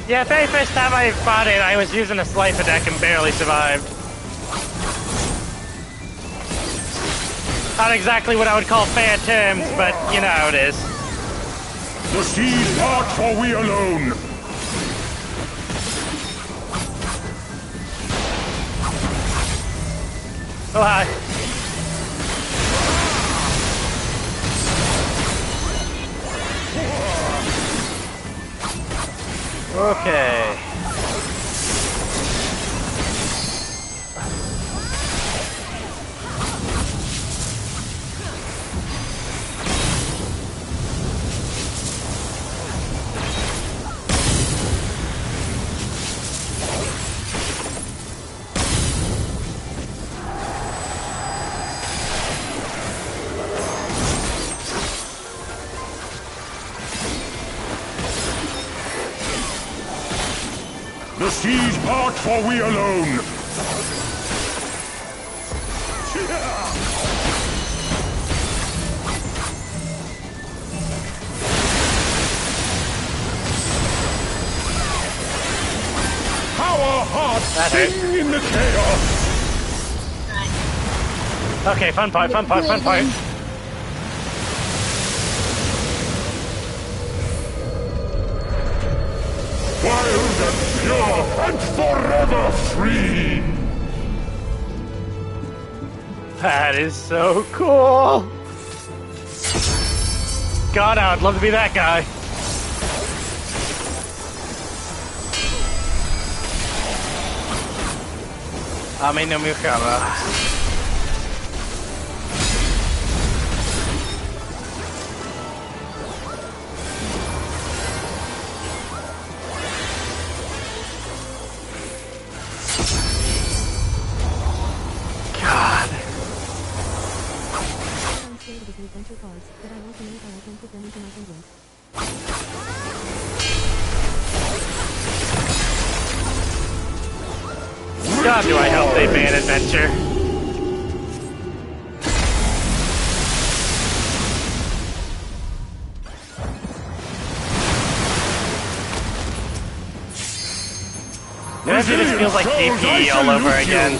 Yeah, the very first time I fought it, I was using a slifer deck and barely survived. Not exactly what I would call fair terms, but you know how it is. The seas part, for we alone. Oh, hi. Okay. The seas part, for we alone. Our hearts sing in the chaos. Okay, fun part, fun part, fun part. Wild and pure and forever free. That is so cool. God, I would love to be that guy. Ami no Miyakawa. God, do I hope they ban adventure. Honestly, this feels like DP all over again.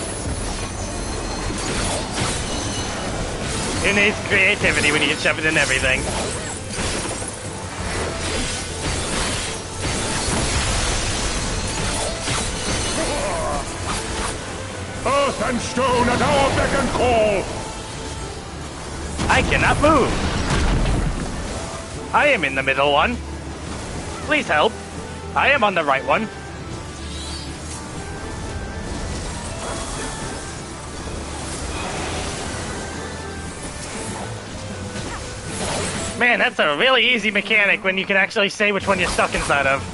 Who needs creativity when you can shove it in everything? Earth and stone at our beck and call! I cannot move! I am in the middle one. Please help. I am on the right one. Man, that's a really easy mechanic when you can actually say which one you're stuck inside of.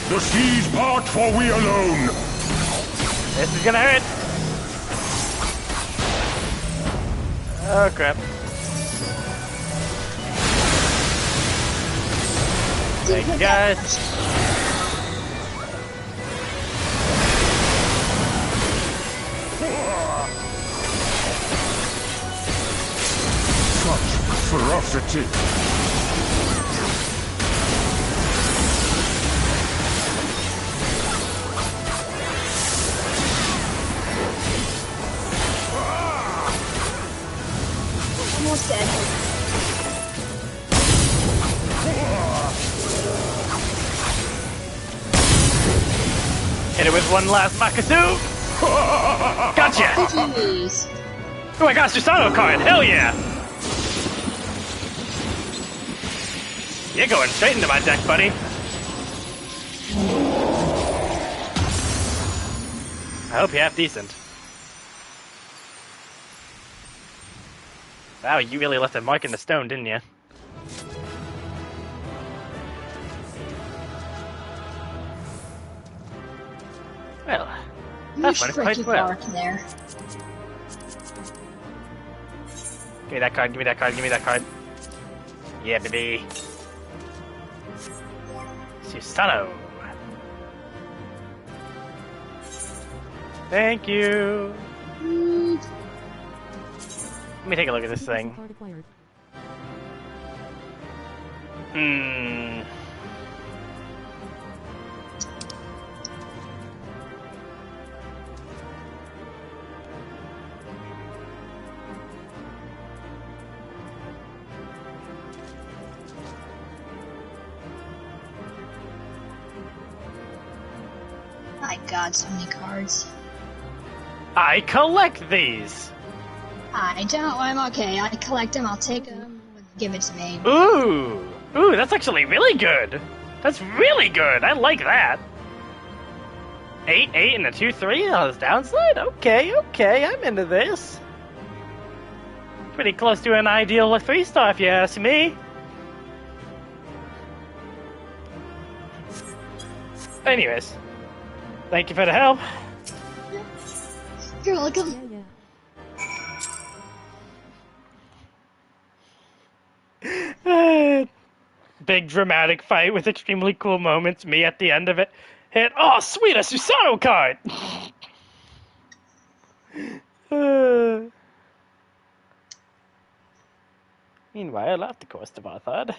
The seas part, for we alone. This is gonna hurt. Oh crap. Thank you guys. Such ferocity. Almost dead. Hit it with one last Makasu. Gotcha. Oh, I got a Susano card! Hell yeah! You're going straight into my deck, buddy. I hope you're half decent. Wow, you really left a mark in the stone, didn't you? Well, that went quite well. There. Give me that card, give me that card, give me that card. Yeah, baby. Susano. Thank you. Let me take a look at this thing. My god, so many cards. I collect these. I don't. I'm okay. I collect them. I'll take them. Give it to me. Ooh, that's actually really good. That's really good. I like that. 8-8 and a 2-3 on his downside. Okay, I'm into this. Pretty close to an ideal 3-star, if you ask me. Anyways, thank you for the help. You're welcome. Big dramatic fight with extremely cool moments. Me at the end of it. Hit. Oh, sweet, a Susano card! Meanwhile, off the coast of Arthad.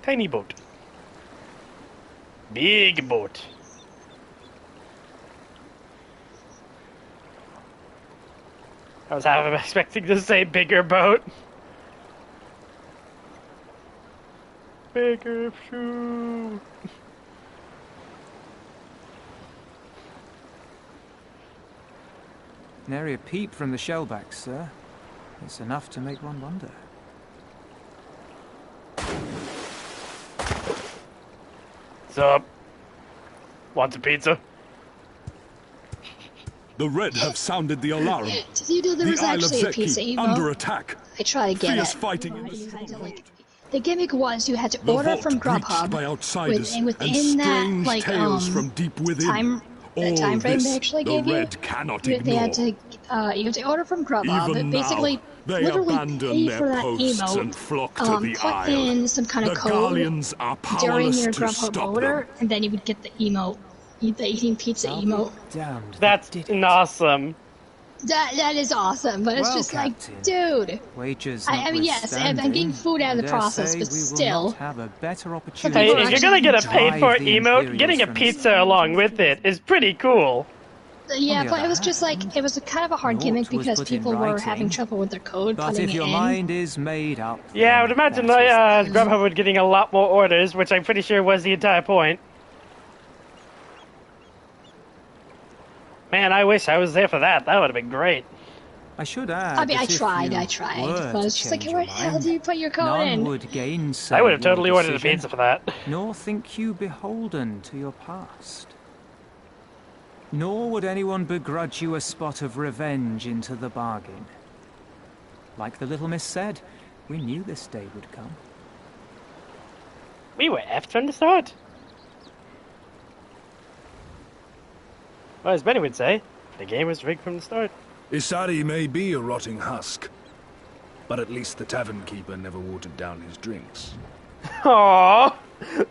Tiny boat. Big boat. I was half expecting to say bigger boat. Bigger shoe. Nary a peep from the shellbacks, sir. It's enough to make one wonder. What's up? Want a pizza? The Red have sounded the alarm. Did you know there was actually a pizza emote? Under attack. I tried to get Fierce it. fighting. You had to, like, the gimmick was you had to order from Grubhub. By outsiders and within that, like, from deep within. time frame they actually gave you, they had to, you had to order from Grubhub, but basically, literally pay for that emote, put in some kind of code during your Grubhub order, and then you would get the emote, the eating pizza emote. That's awesome. That is awesome, but it's just like, dude. I mean, yes, I'm getting food out of the process, but still. Hey, if you're gonna get a paid-for emote, getting a pizza along with it is pretty cool. Yeah, but it was just like, it was kind of a hard gimmick because people were having trouble with their code putting it in. Yeah, I would imagine Grubhub would getting a lot more orders, which I'm pretty sure was the entire point. Man, I wish I was there for that. That would have been great. I should add. I mean, I tried. But it's just like, where the hell do you put your code in? I would have totally ordered a pizza for that. Nor think you beholden to your past. Nor would anyone begrudge you a spot of revenge into the bargain. Like the little miss said, we knew this day would come. We were effed from the start. Well, as Benny would say, the game was rigged from the start. Isari may be a rotting husk, but at least the tavern keeper never watered down his drinks. Aww,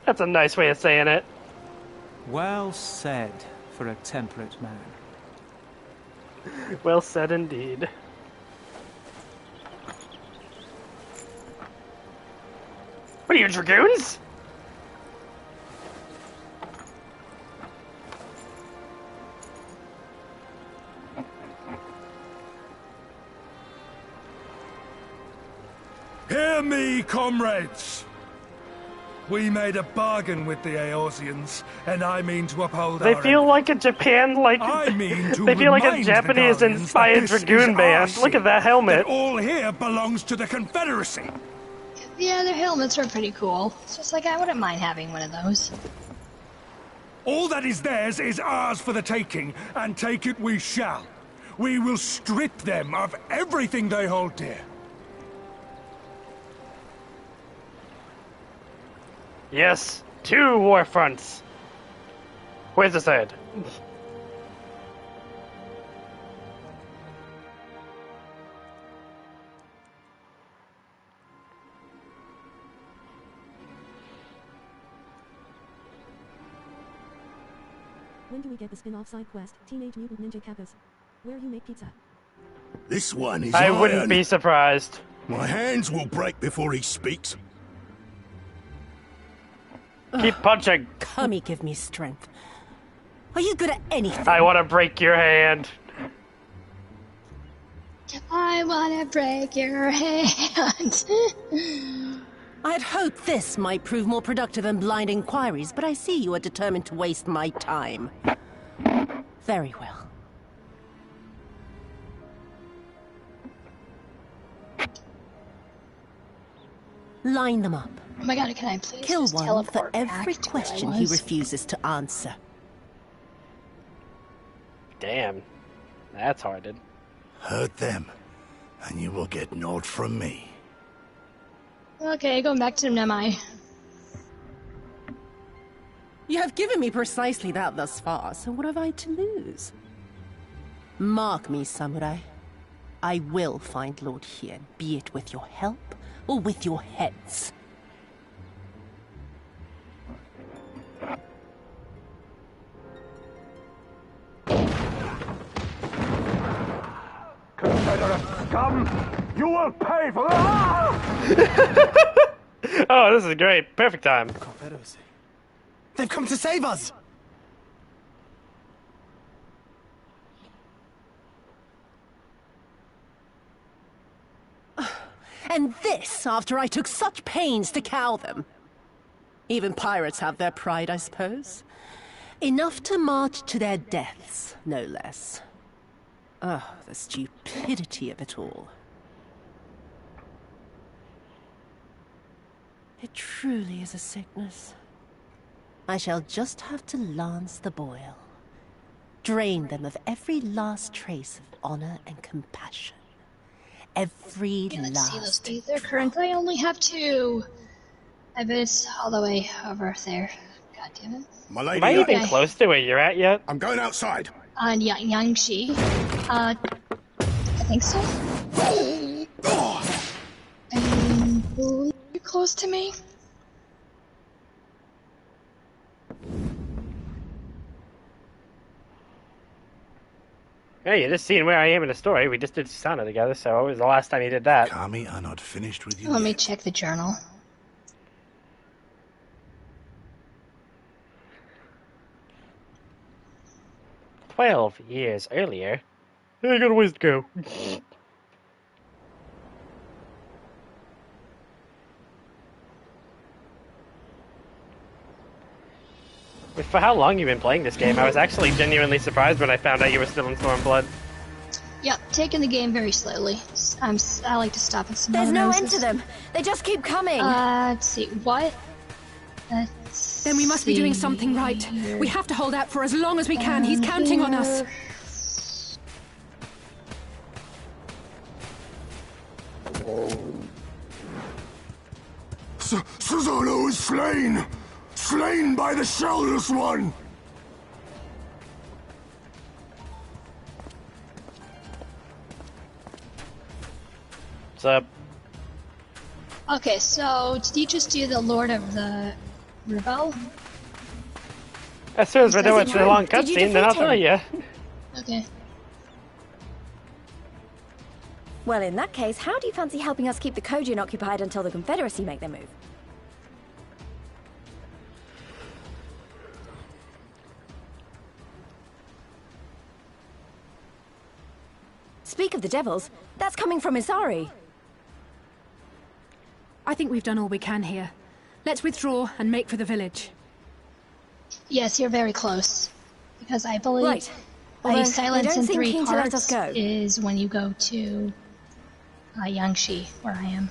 that's a nice way of saying it. Well said for a temperate man. Well said indeed. What are you, dragoons? Hear me, comrades! We made a bargain with the Eorzeans, and I mean to uphold They our feel end. like a Japan, like I mean to they feel like a remind the Japanese-inspired Guardians that this dragoon is our band. Look at that ship, helmet. That all here belongs to the Confederacy. Yeah, their helmets are pretty cool. It's just like I wouldn't mind having one of those. All that is theirs is ours for the taking, and take it we shall. We will strip them of everything they hold dear. Yes, 2 war fronts. Where's the third? When do we get the spin-off side quest, Teenage Mutant Ninja Kappas? Where you make pizza? This one is I wouldn't iron. be surprised. My hands will break before he speaks. Keep punching. Kami, give me strength. Are you good at anything? I want to break your hand. I wanna break your hand. I had hoped this might prove more productive than blind inquiries, but I see you are determined to waste my time. Very well. Line them up. Oh my god, can I please Kill just one for teleport every back to where I question he was? refuses to answer. Damn. That's hearted. Hurt them, and you will get naught from me. Okay, going back to Nemai. You have given me precisely that thus far, so what have I to lose? Mark me, samurai. I will find Lord Hien, be it with your help or with your heads. Confederate scum! You will pay for Oh, this is great. Perfect time. Confederacy. They've come to save us! And this after I took such pains to cow them. Even pirates have their pride, I suppose. Enough to march to their deaths, no less. Oh, the stupidity of it all. It truly is a sickness. I shall just have to lance the boil. Drain them of every last trace of honor and compassion. Every Let's see, last... they're currently I only have 2. I bet it's all the way over there. God damn it. My lady, Am I even close to where you're at yet? I'm going outside. On Yangshi. I think so. And you're close to me. Hey, you're just seeing where I am in the story. We just did Susana together, so it was the last time you did that. Kami are not finished with you Let me yet. check the journal. "12 years earlier." I got a ways to go. For how long you've been playing this game, I was actually genuinely surprised when I found out you were still in Stormblood. Yep, taking the game very slowly. I like to stop at some There's no end houses. to them. They just keep coming. Let's see. What? Then we must be doing something right. We have to hold out for as long as we can. He's counting on us. Susano is slain! Slain by the Shellless One! What's up? Okay, so did you just do the Lord of the Rebel? As soon as we're done with Doesn't the long matter. Did you cutscene, then I'll defeat tell you. Okay. Well, in that case, how do you fancy helping us keep the Kojin occupied until the Confederacy make their move? Speak of the devils, that's coming from Isari. I think we've done all we can here. Let's withdraw and make for the village. Yes, you're very close. Because I believe Right. a Although, silence we don't in seem 3 keen to let us parts go. is when you go to Yangshi, where I am.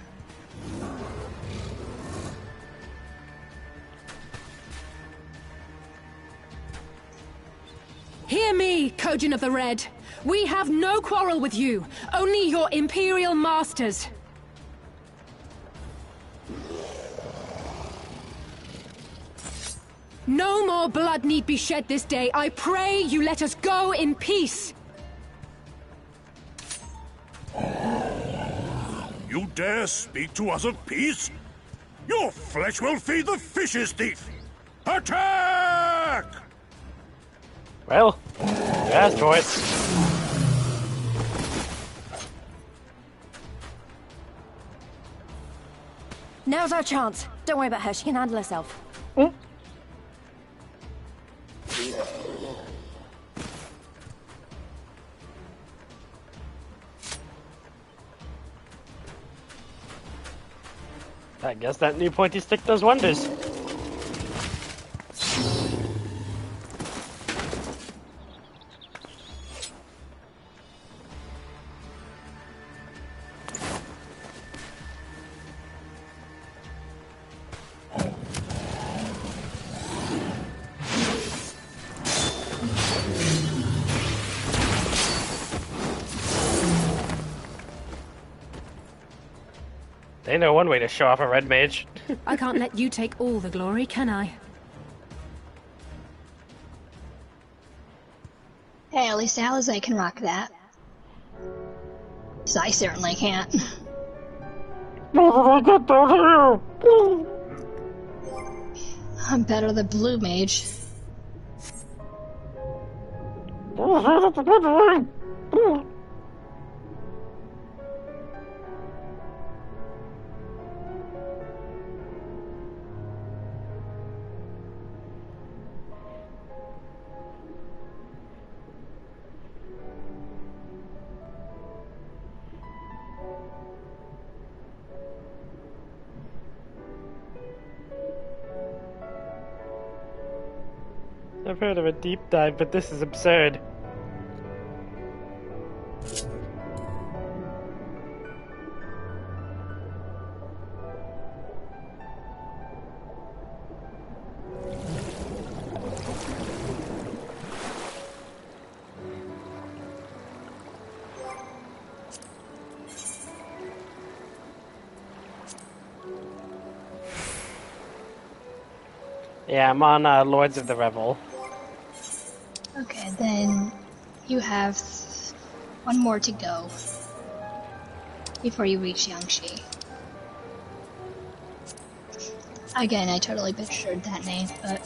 Hear me, Kojin of the Red. We have no quarrel with you, only your Imperial masters. No more blood need be shed this day. I pray you let us go in peace. You dare speak to us of peace? Your flesh will feed the fishes, thief! Attack! Well, you asked for it. Now's our chance. Don't worry about her. She can handle herself. I guess that new pointy stick does wonders. They know one way to show off a red mage. I can't let you take all the glory, can I? Hey, at least Alizé can rock that. 'Cause I certainly can't. I'm better than Blue Mage. I've heard of a deep dive, but this is absurd. Yeah, I'm on Lords of the Revel. Okay, then you have one more to go before you reach Yangshi. Again, I totally butchered that name, but...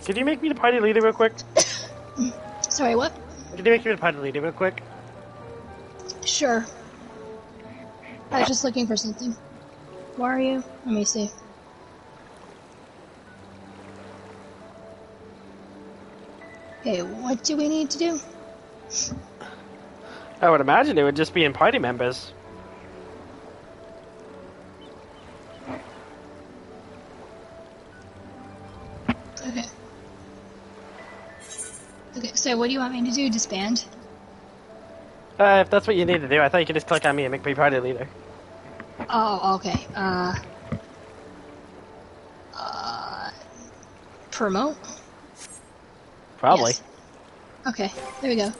Could you make me the party leader real quick? Sorry, what? Could you make me the party leader real quick? Sure. I was just looking for something. Where are you? Let me see. Okay, what do we need to do? I would imagine it would just be in party members. Okay. Okay, so what do you want me to do? Disband? If that's what you need to do, I thought you could just click on me and make me party leader. Oh, okay. Promote? Probably. Yes. Okay, there we go.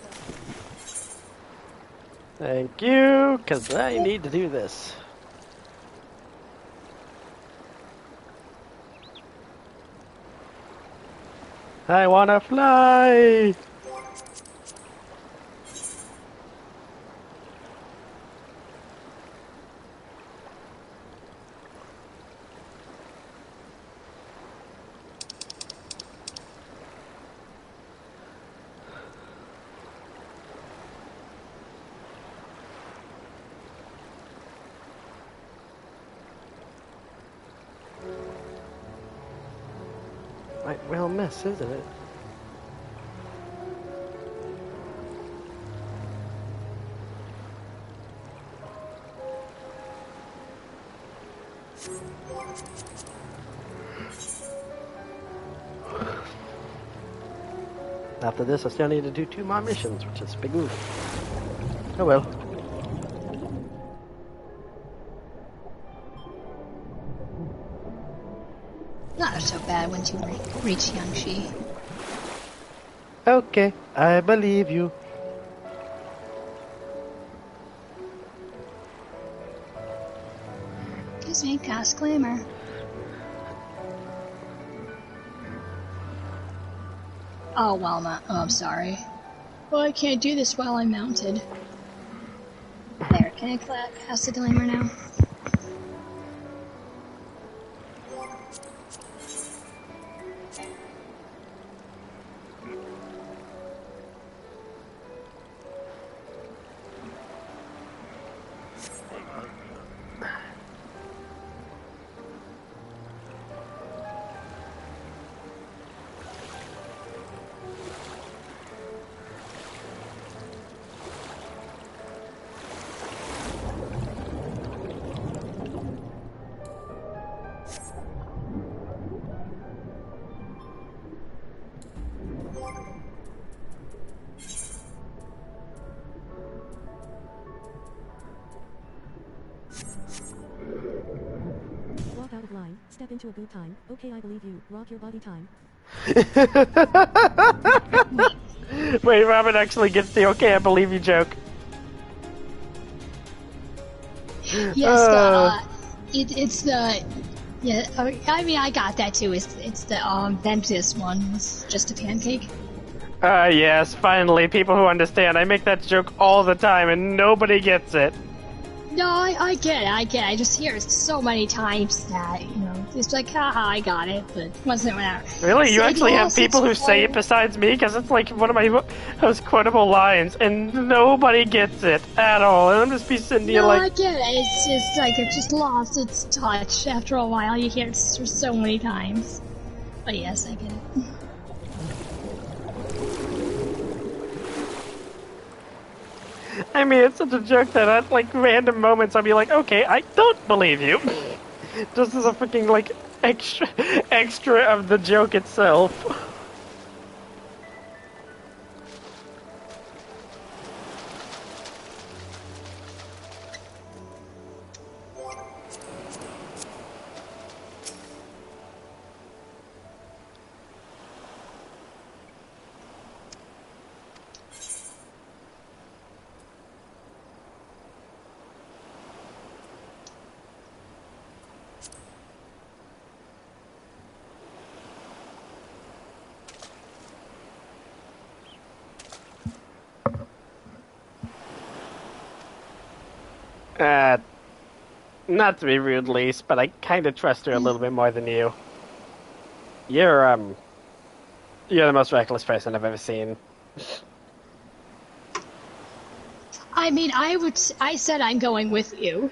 Thank you, because I need to do this. I wanna fly! Might well miss, isn't it? After this, I still need to do 2 more missions, which is big move. Oh well. Not so bad once you reach Yangshi. Okay, I believe you. Excuse me, cast glamour. Oh, well, I'm sorry. Well, I can't do this while I'm mounted. There, can I cast a glamour now? Walk out of line, step into a good time. Okay, I believe you. Rock your body time. Wait, Robin actually gets the okay, I believe you joke. Yes, it's the... Yeah, I mean, I got that too. It's the Ventus one. It's just a pancake. Yes, finally, people who understand. I make that joke all the time and nobody gets it. No, I get it. I just hear it so many times that, you know, it's like, haha, I got it, but once it went out. Really? You So actually it have lost people who its say it whole- besides me? Because it's like one of my most quotable lines, and nobody gets it at all. And I'm just be sitting here No, like... I get it. It's just like it just lost its touch after a while. You hear it so many times. But yes, I get it. I mean, it's such a joke that at like random moments I'll be like, okay, I don't believe you. Just as a freaking like extra of the joke itself. Not to be rude, Lise, but I kind of trust her a little bit more than you. You're the most reckless person I've ever seen. I mean, I said I'm going with you.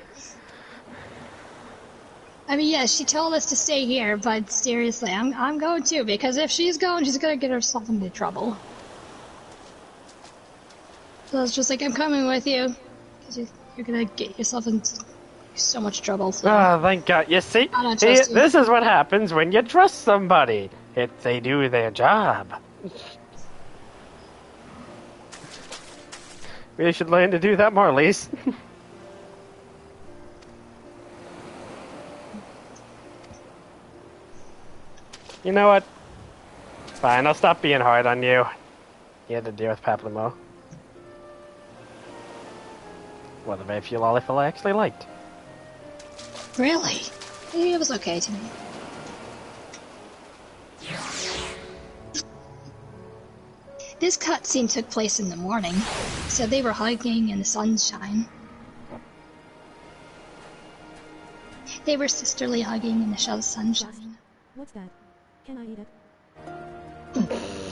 I mean, yes, she told us to stay here, but seriously, I'm going too, because if she's going, she's gonna get herself into trouble. So it's just like, I'm coming with you, because you're gonna get yourself into so much trouble. So. Oh, thank God. You see, I don't trust you. This is what happens when you trust somebody. They do their job. We should learn to do that more, Lise. You know what? Fine, I'll stop being hard on you. You had to deal with Paplimo. One of the very few Lollifel I actually liked. Really? It was okay to me. This cutscene took place in the morning, so they were hugging in the sunshine. They were sisterly hugging in the sunshine. What's that? Can I eat it?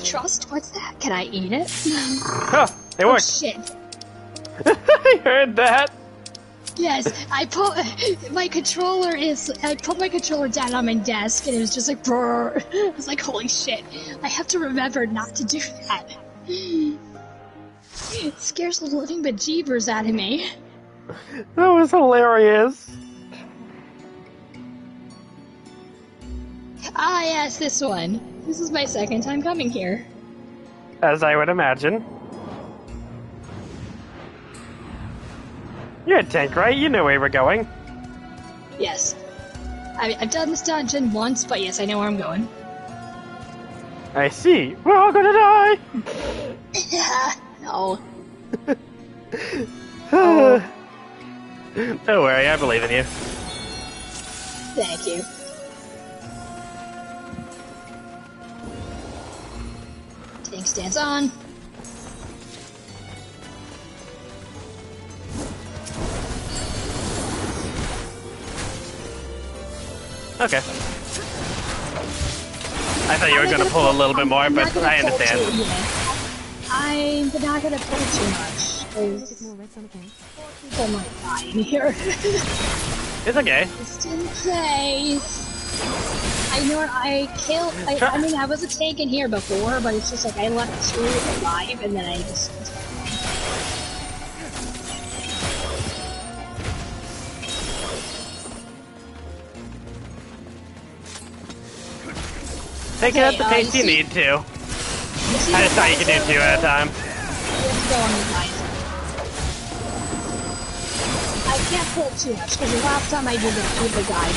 Trust? What's that? Can I eat it? Huh, it worked. Oh, shit. I heard that. Yes, I put my controller down on my desk and it was just like brrr. I was like, holy shit, I have to remember not to do that. It scares the living bejeebers out of me. That was hilarious. yes, this one. This is my second time coming here. As I would imagine. You're a tank, right? You know where we're going. Yes. I've done this dungeon once, but yes, I know where I'm going. I see. We're all gonna die! No. Don't worry, I believe in you. Thank you. Tank stands on. Okay. I thought you were going to pull a little bit more, but I understand. I'm not going to pull too much. People might die in here. It's okay. Just in case. I know I killed. I mean, I was a tank in here before, but it's just like I left 2 alive and then I just. Take it at the pace you need to. I just thought you could do 2 at a time. Let's go on the guys. I can't pull too much because the last time I did it, people died.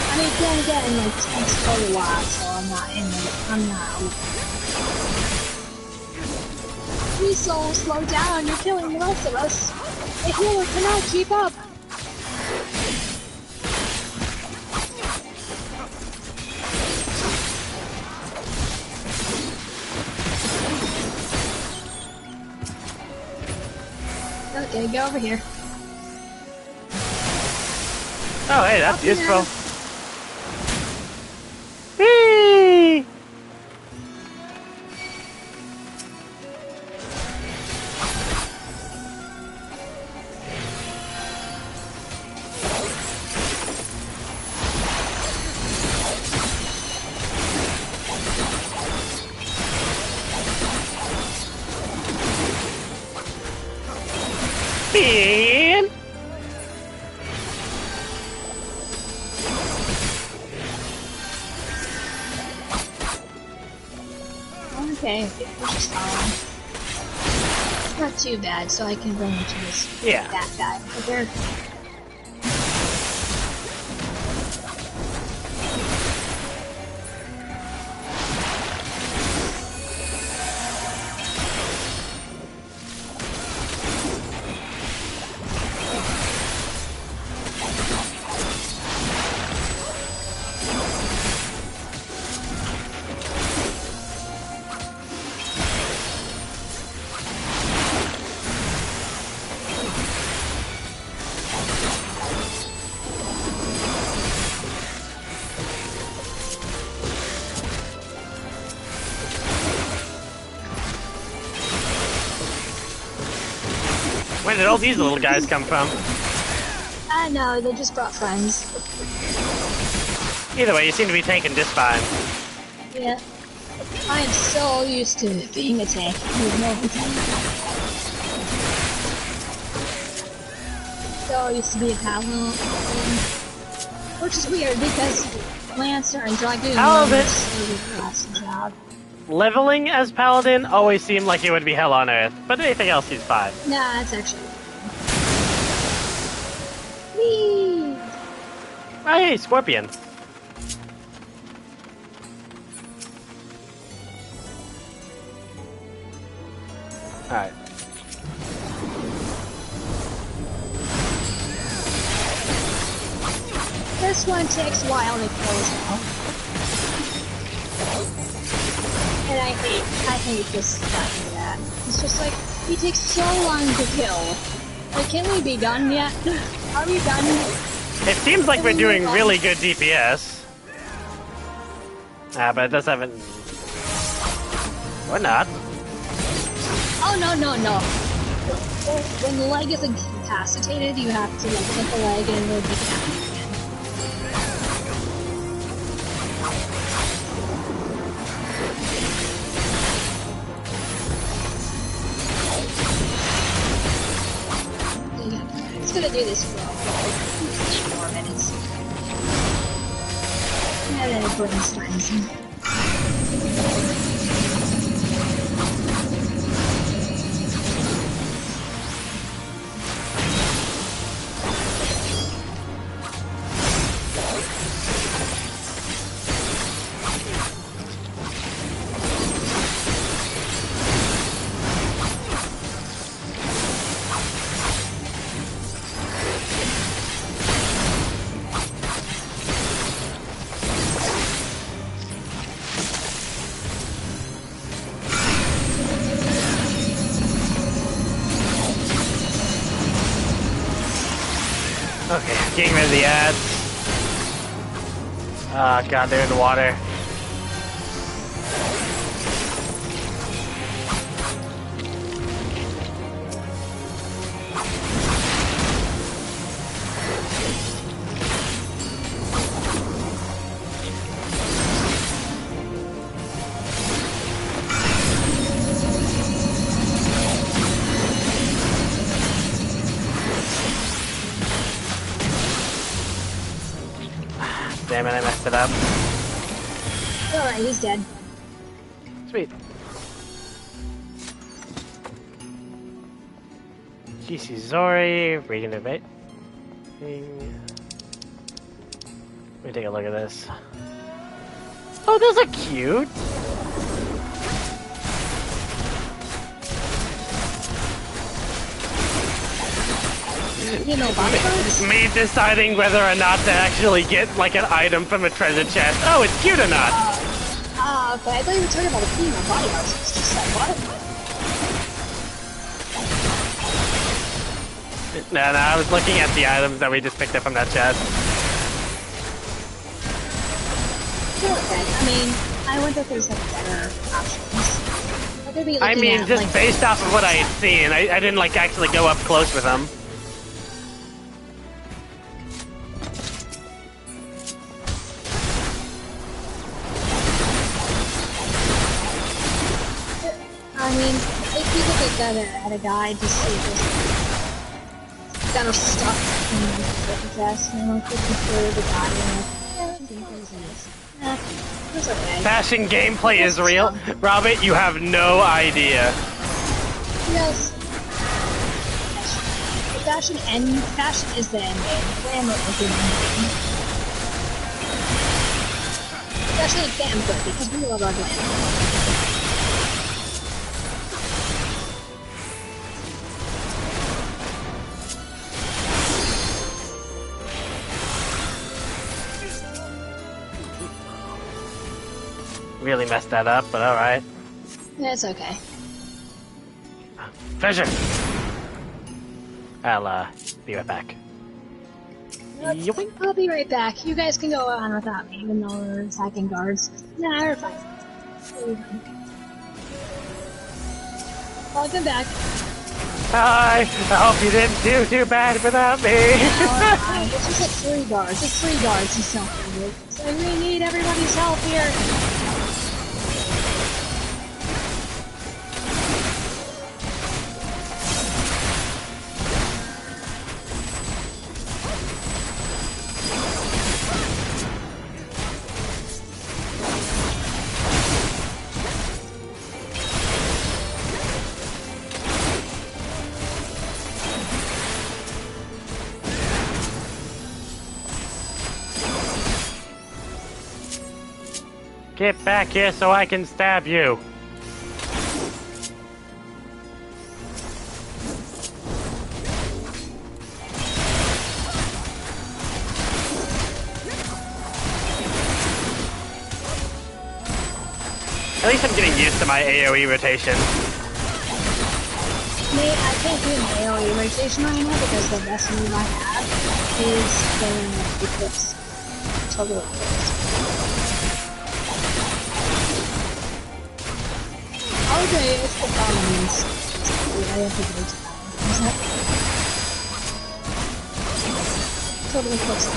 I mean, then again, like tanks play a lot, so I'm not. Please, soul, slow down. You're killing the rest of us. The healer cannot keep up. Okay, go over here. Oh, hey, that's useful. Whee! Man. Okay, it's fine. Not too bad, so I can run into this that guy over there. Where did all these little guys come from? I know, they just brought friends. Either way, you seem to be tanking just fine. Yeah. I am so used to being a tank. So used to be a paladin. Which is weird because Lancer and Dragoon job. Leveling as Paladin always seemed like it would be hell on earth, but anything else he's fine. Nah, it's actually. Whee! Oh, hey, Scorpion. Alright. This one takes a while to kill as well. And I hate this guy for that. It's just like, he takes so long to kill. Like, can we be done yet? Are we done? It seems like we're doing really good DPS. Ah, but it does haven't. Or not. Oh, no. When the leg is incapacitated, you have to, like, hit the leg and it'll decapitate. do this for 2 more minutes. And then it brings times. Okay, getting rid of the ads. Oh god, they're in the water. Damn it, I messed it up. Alright, he's dead. Sweet. GC Zori, reading a bit. Let me take a look at this. Oh, those are cute! You know, bodyguards? Me deciding whether or not to actually get like an item from a treasure chest. Oh, it's cute or not? Okay, I thought you were talking about the female bodyguards. It's just like bodyguards. No, I was looking at the items that we just picked up from that chest. Okay, I mean, I wonder if there's like better options. I could be I looking mean, at, just like, based off of what I had seen, I didn't like actually go up close with them. I mean, if you look at a guide to see if there's kind of stuff in the chest, and like looking for the guide, and like, it's okay. Fashion gameplay is real. Robert, you have no idea. Yes. Fashion is the end game. Glamour is the end game. It's actually damn good because we love our glamour. Really messed that up, but alright. Yeah, it's okay. Treasure! I'll, be right back. I'll be right back. You guys can go on without me, even though we're attacking guards. Nah, we're fine. Welcome back. Hi! I hope you didn't do too bad without me! It's just like 3 guards. It's 3 guards and stuff. So we need everybody's help here. Get back here so I can stab you! At least I'm getting used to my AoE rotation. I can't do an AoE rotation right now because the best move I have is the Eclipse. Total Eclipse. Okay, it's the bombs. I have to go to that. Total Eclipse.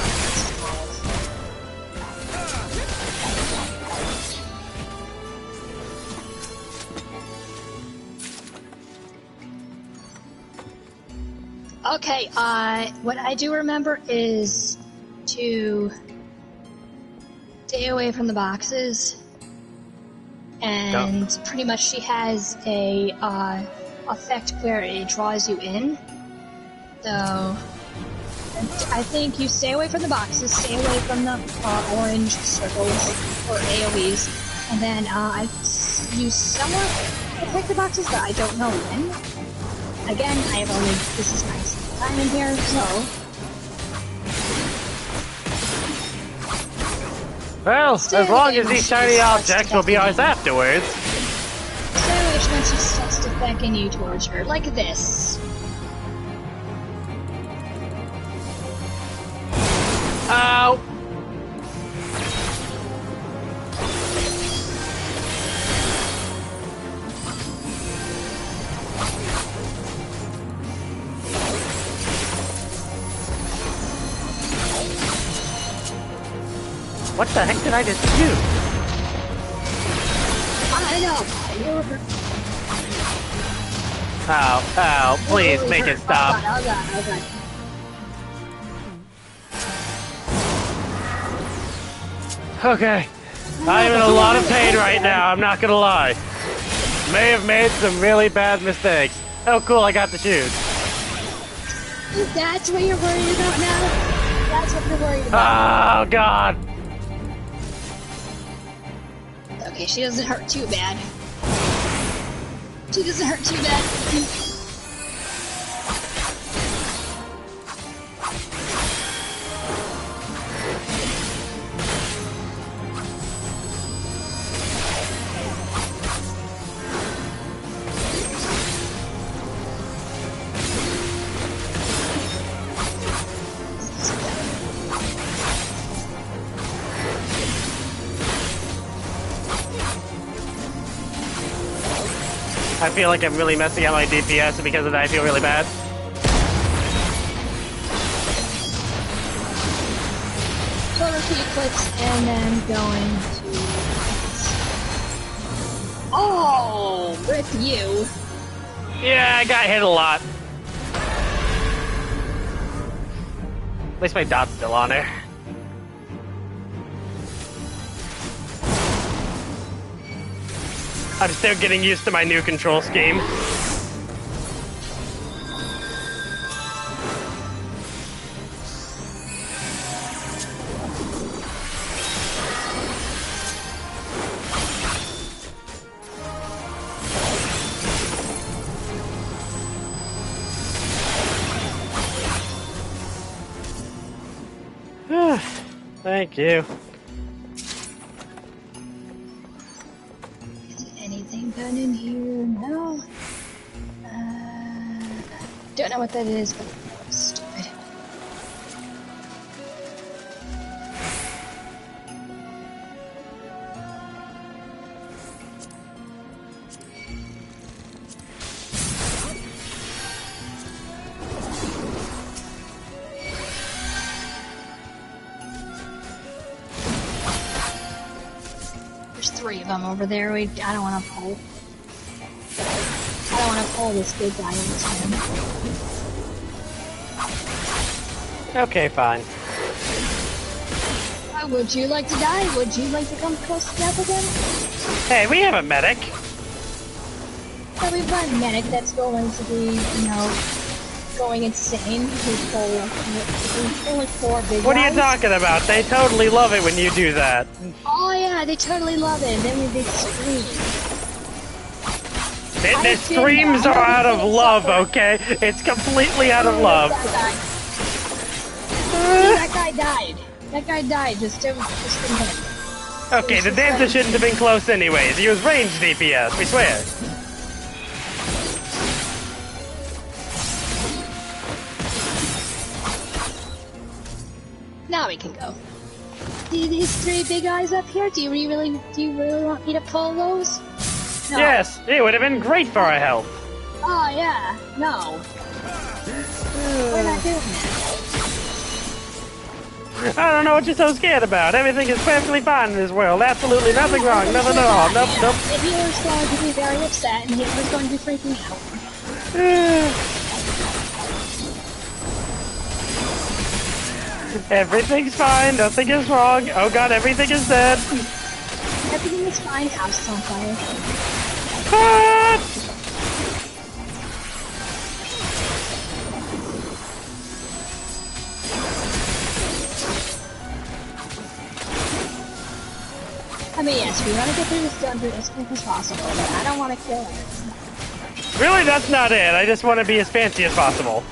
Okay, what I do remember is to stay away from the boxes, and pretty much she has a effect where it draws you in. So I think you stay away from the boxes, stay away from the orange circles or AoEs, and then you somewhat attack the boxes, but I don't know when. Again, this is my second time in here, so... Well, as long as these shiny objects will be ours afterwards. Stay away when she starts to beckon you towards her, like this. Ow! What the heck did I just do? I know. Ow, ow, please make it stop. Oh god. Okay. I'm in a lot of pain right now, I'm not gonna lie. May have made some really bad mistakes. Oh cool, I got the shoes. That's what you're worried about now? That's what you're worried about. Oh god. Okay, she doesn't hurt too bad. She doesn't hurt too bad. I feel like I'm really messing up my DPS, and because of that I feel really bad. So repeat clicks and then going to... Oh, rip you. Yeah, I got hit a lot. At least my dot's still on her. I'm still getting used to my new control scheme. Thank you. Anything done in here? No. Don't know what that is, but it's stupid. There's 3 of them over there. I don't want to pull. I don't want to pull this big guy in this one. Okay, fine. Would you like to die? Would you like to come close to death again? Hey, we have a medic. So we've got a medic that's going to be, going insane. He's only 4 big guys. What are you talking about? They totally love it when you do that. Oh yeah, they totally love it. And then we big scream. The screams are out of love, okay? It's completely out of love. That guy died. That guy died just in minute. Okay, the dancer shouldn't have been close anyways. He was ranged DPS, we swear. Now we can go. These 3 big guys up here, do you really want me to pull those? No. Yes, it would have been great for our health. Oh yeah, no. We're not doing that. I don't know what you're so scared about. Everything is perfectly fine in this world. Absolutely nothing wrong. Nothing at all. Nope, nope. The healer's going to be very upset, and healer's going to be freaking out. Everything's fine. Nothing is wrong. Oh god, everything is dead. Everything is fine. House is on fire. Ah! I mean, yes, we want to get through this dungeon as quick as possible, but I don't want to kill anyone. Really, that's not it. I just want to be as fancy as possible.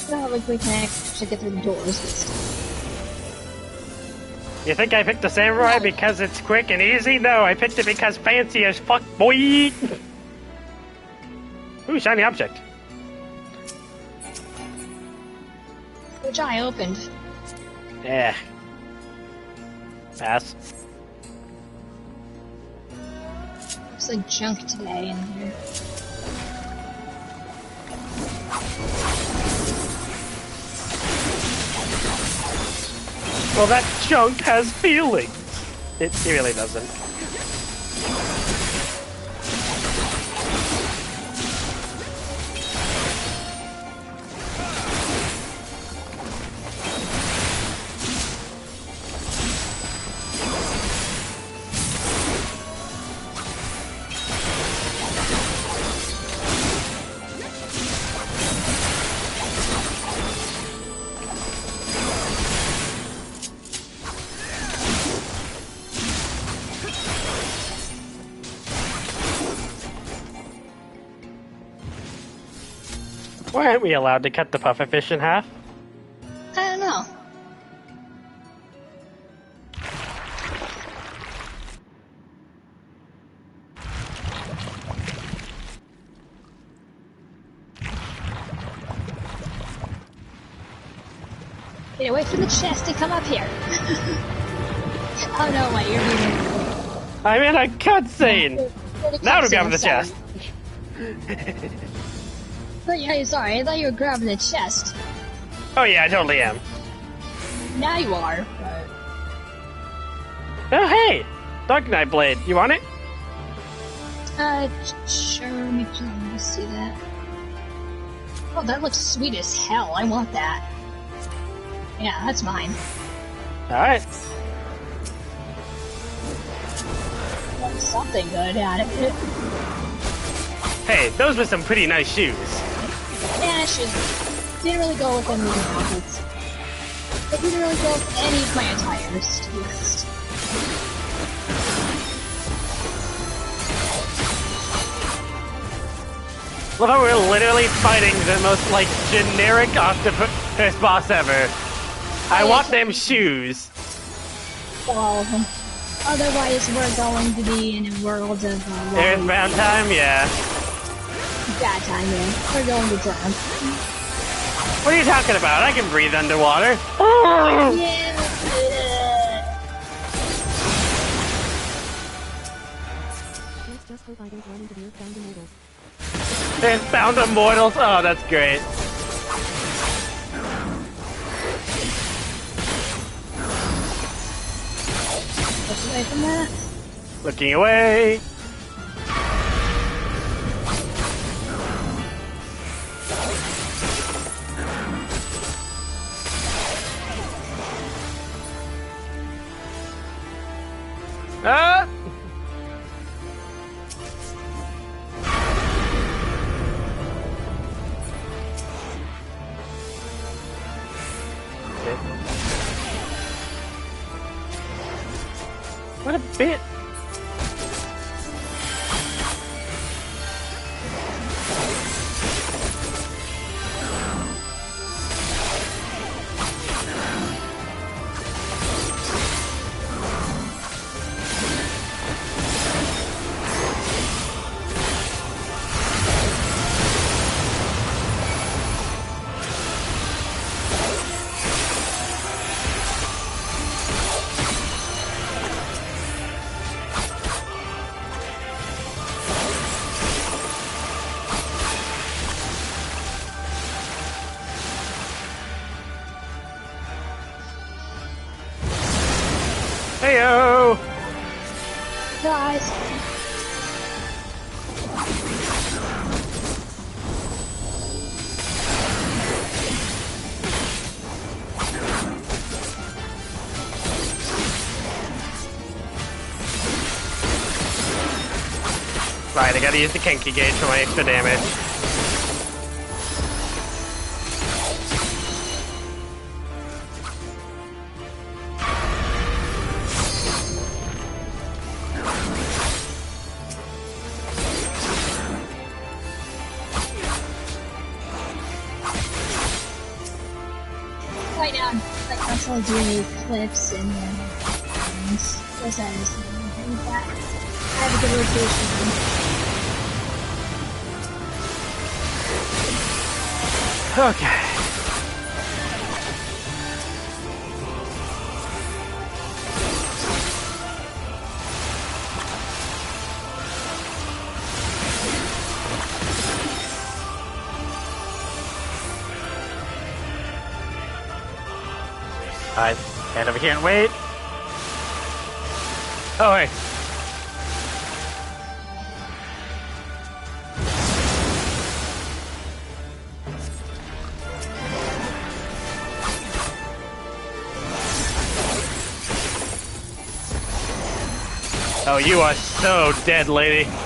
No, like we can actually get through the doors this time. You think I picked the samurai because it's quick and easy? No, I picked it because fancy as fuck, boy! Ooh, shiny object. Which I opened. Yeah. Pass. Looks like junk today in here. Well, that junk has feelings. It really doesn't. Why aren't we allowed to cut the pufferfish in half? I don't know. Yeah, wait for the chest to come up here. Oh no, wait, you're being... I'm in a cutscene! Now to grab the chest! Oh yeah, sorry, I thought you were grabbing the chest. Oh yeah, I totally am. Now you are. Oh hey! Dark Knight Blade, you want it? Sure, let me see that. Oh, that looks sweet as hell, I want that. Yeah, that's mine. Alright. That's something good out of it. Hey, those were some pretty nice shoes. Yeah, shoes. Didn't really go with them with the outfits. It didn't really go with any of my attires, to be honest. Well, we're literally fighting the most, like, generic octopus boss ever. I want them shoes. All of them. Otherwise, we're going to be in a world of... Earthbound time, yeah. Bad time, yeah. We're going to drown. What are you talking about? I can breathe underwater. Yeah. Earthbound immortals. Oh, that's great. Look away from that. Looking away. Ah! What a bit. Heyo! Guys. Right, I gotta use the Kinky Gauge for my extra damage. Right now, I'm like constantly doing clips and things. Yes, I was doing that. I have a good rotation. Okay. Alright, stand over here and wait. Oh, wait. Oh, you are so dead, lady. Yeah,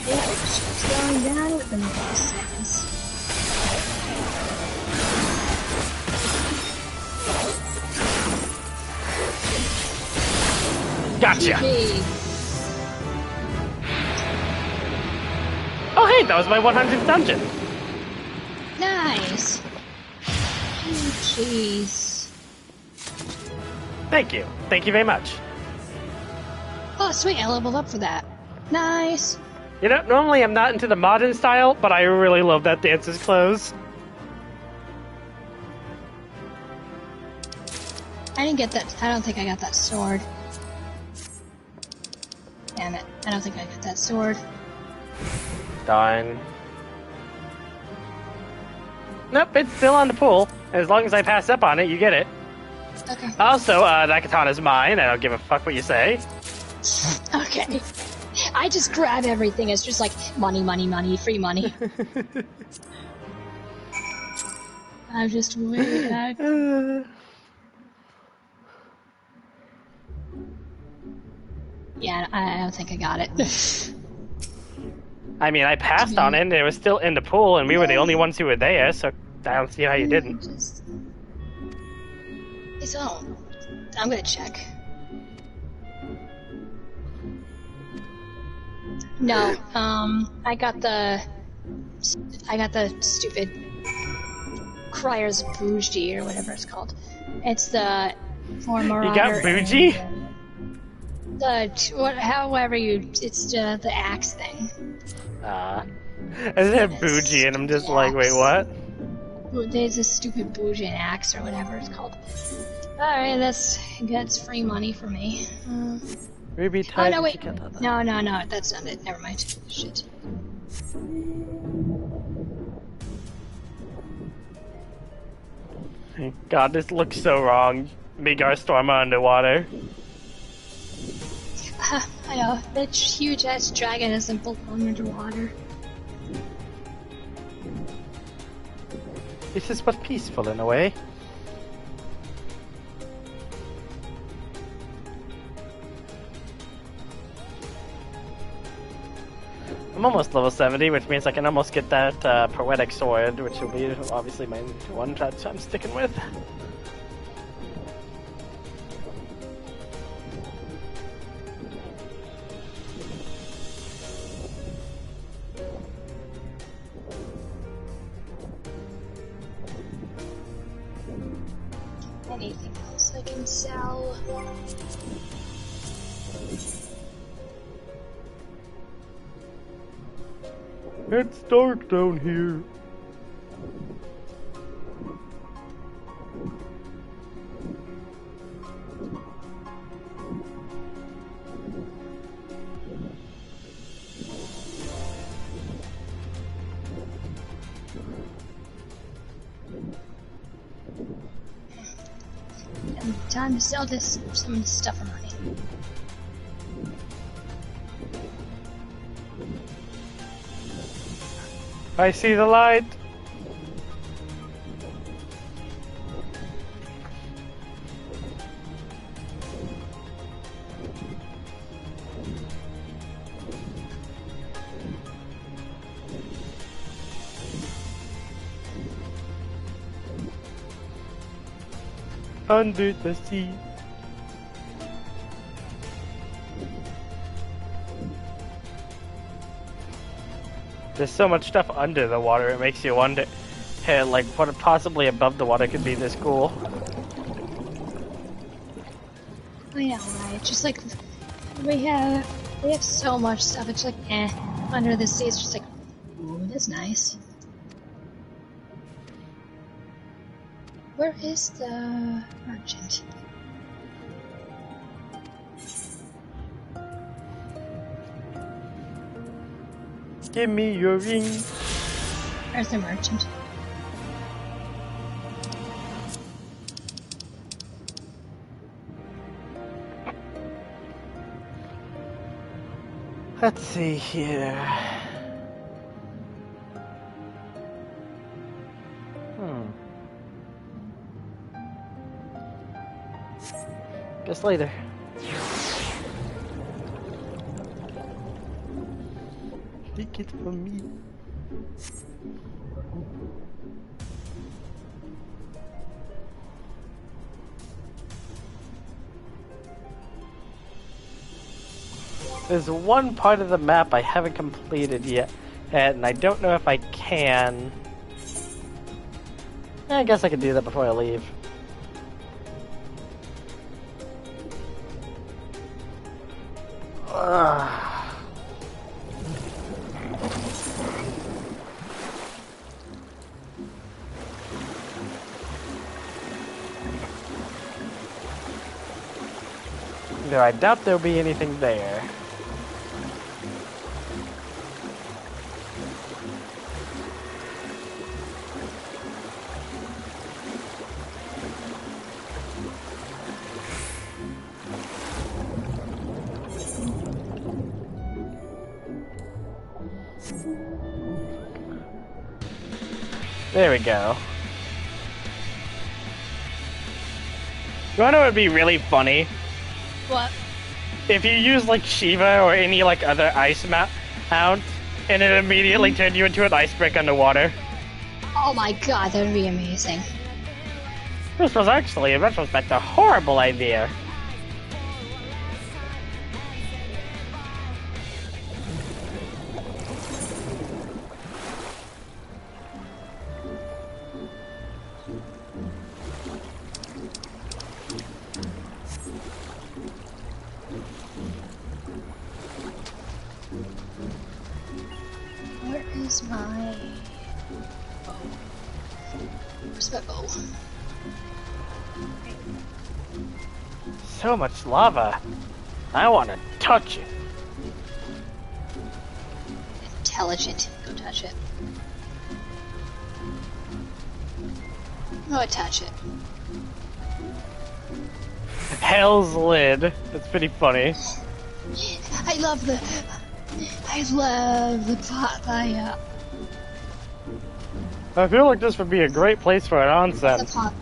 she's going down within the last seconds. Gotcha. GG. Oh, hey, that was my 100th dungeon. Nice. Jeez. Thank you. Thank you very much. Oh, sweet, I leveled up for that. Nice. You know, normally I'm not into the modern style, but I really love that dancer's clothes. I didn't get that. I don't think I got that sword. Damn it. I don't think I got that sword. Darn. Nope, it's still on the pool. As long as I pass up on it, you get it. Okay. Also, that katana's mine. I don't give a fuck what you say. Okay. I just grab everything. It's just like money, money, money, free money. I'm just way back. Yeah, I don't think I got it. I mean, I passed on it, and it was still in the pool, and we were the only ones who were there, so I don't see how you didn't. So, I'm gonna check. No, I got the stupid Crier's Bougie, or whatever it's called. It's the Marauder. You got Bougie? However it's the axe thing. I said Bougie, and I'm just like, wait, what? There's a stupid Bougie axe, or whatever it's called. Alright, that's free money for me. Ruby Oh, type. no, wait. No, that's not it. Never mind. Shit. God, this looks so wrong. Midgar Stormer underwater. I know. That huge-ass dragon isn't belong underwater. This is but peaceful in a way. I'm almost level 70, which means I can almost get that poetic sword, which will be obviously my one that I'm sticking with. Anything else I can sell? It's dark down here. Time to sell some of this stuff for money. I see the light. Under the sea. There's so much stuff under the water, it makes you wonder, hey, like, what possibly above the water could be this cool. I know, right? Just like, we have so much stuff, it's like, eh. Under the sea, it's just like, ooh, that's nice. Where is the merchant? Give me your ring. Where's the merchant? Let's see here. Guess later. Take it from me. There's one part of the map I haven't completed yet, and I don't know if I can. I guess I can do that before I leave. Though I doubt there'll be anything there. There we go. You wanna know what would be really funny? What? If you use like Shiva or any like other ice mount, and it immediately turned you into an iceberg underwater. Oh my god, that would be amazing. This was actually, in retrospect, a horrible idea. Where is my bow? Where's my bow? So much lava. I want to touch it. Intelligent. Go touch it. Go touch it. Hell's lid. That's pretty funny. I love the pot. I feel like this would be a great place for an onsen. The pot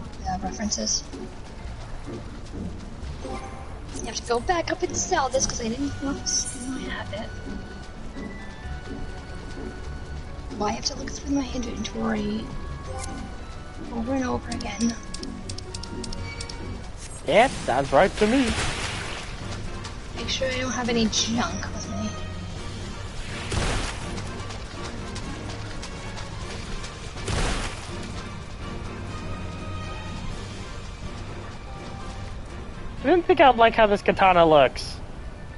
references. You have to go back up and sell this because I didn't have it. Why I have to look through my inventory over and over again? Yep, sounds right to me. Make sure I don't have any junk with me. I didn't think I'd like how this katana looks.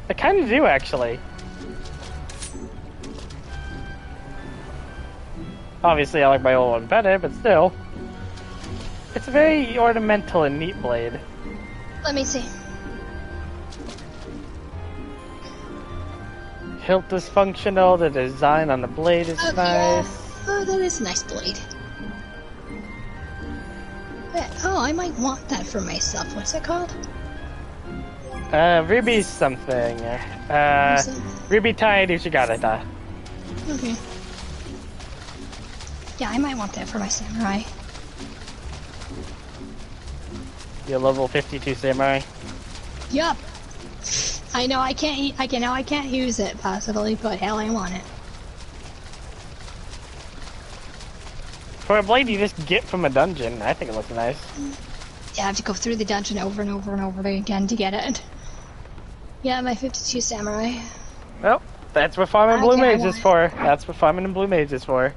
I kind of do, actually. Obviously, I like my old one better, but still. It's a very ornamental and neat blade. Let me see. Hilt is functional, the design on the blade is nice. Yeah. Oh, that is a nice blade. Oh, I might want that for myself. What's it called? Ruby something. Ruby Tide Uchigarata. Okay. Yeah, I might want that for my samurai. Your level 52 samurai. Yup. I know I can't use it possibly, but hell, I want it. For a blade you just get from a dungeon, I think it looks nice. Yeah, I have to go through the dungeon over and over and over again to get it. Yeah, my 52 samurai. Well, that's what farming blue mage is for. That's what farming and blue mage is for.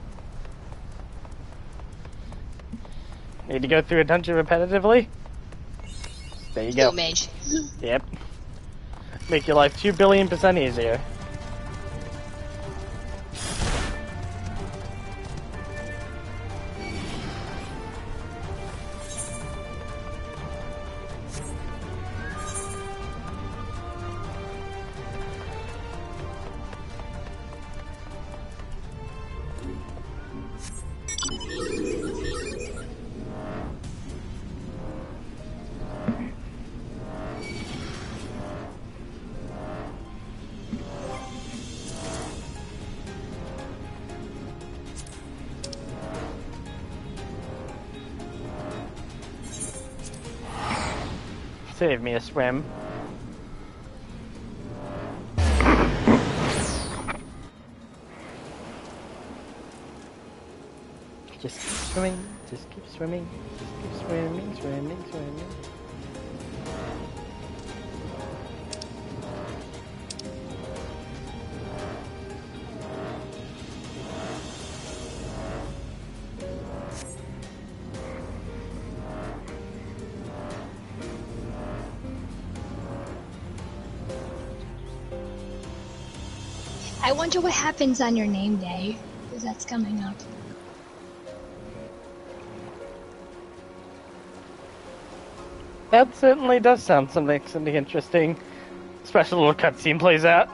Need to go through a dungeon repetitively? There you go. Blue mage. Yep. Make your life 2,000,000,000% easier. Save me a swim. Just keep swimming, just keep swimming, just keep swimming, swimming, swimming. I wonder what happens on your name day, because that's coming up. That certainly does sound something interesting. Special little cutscene plays out.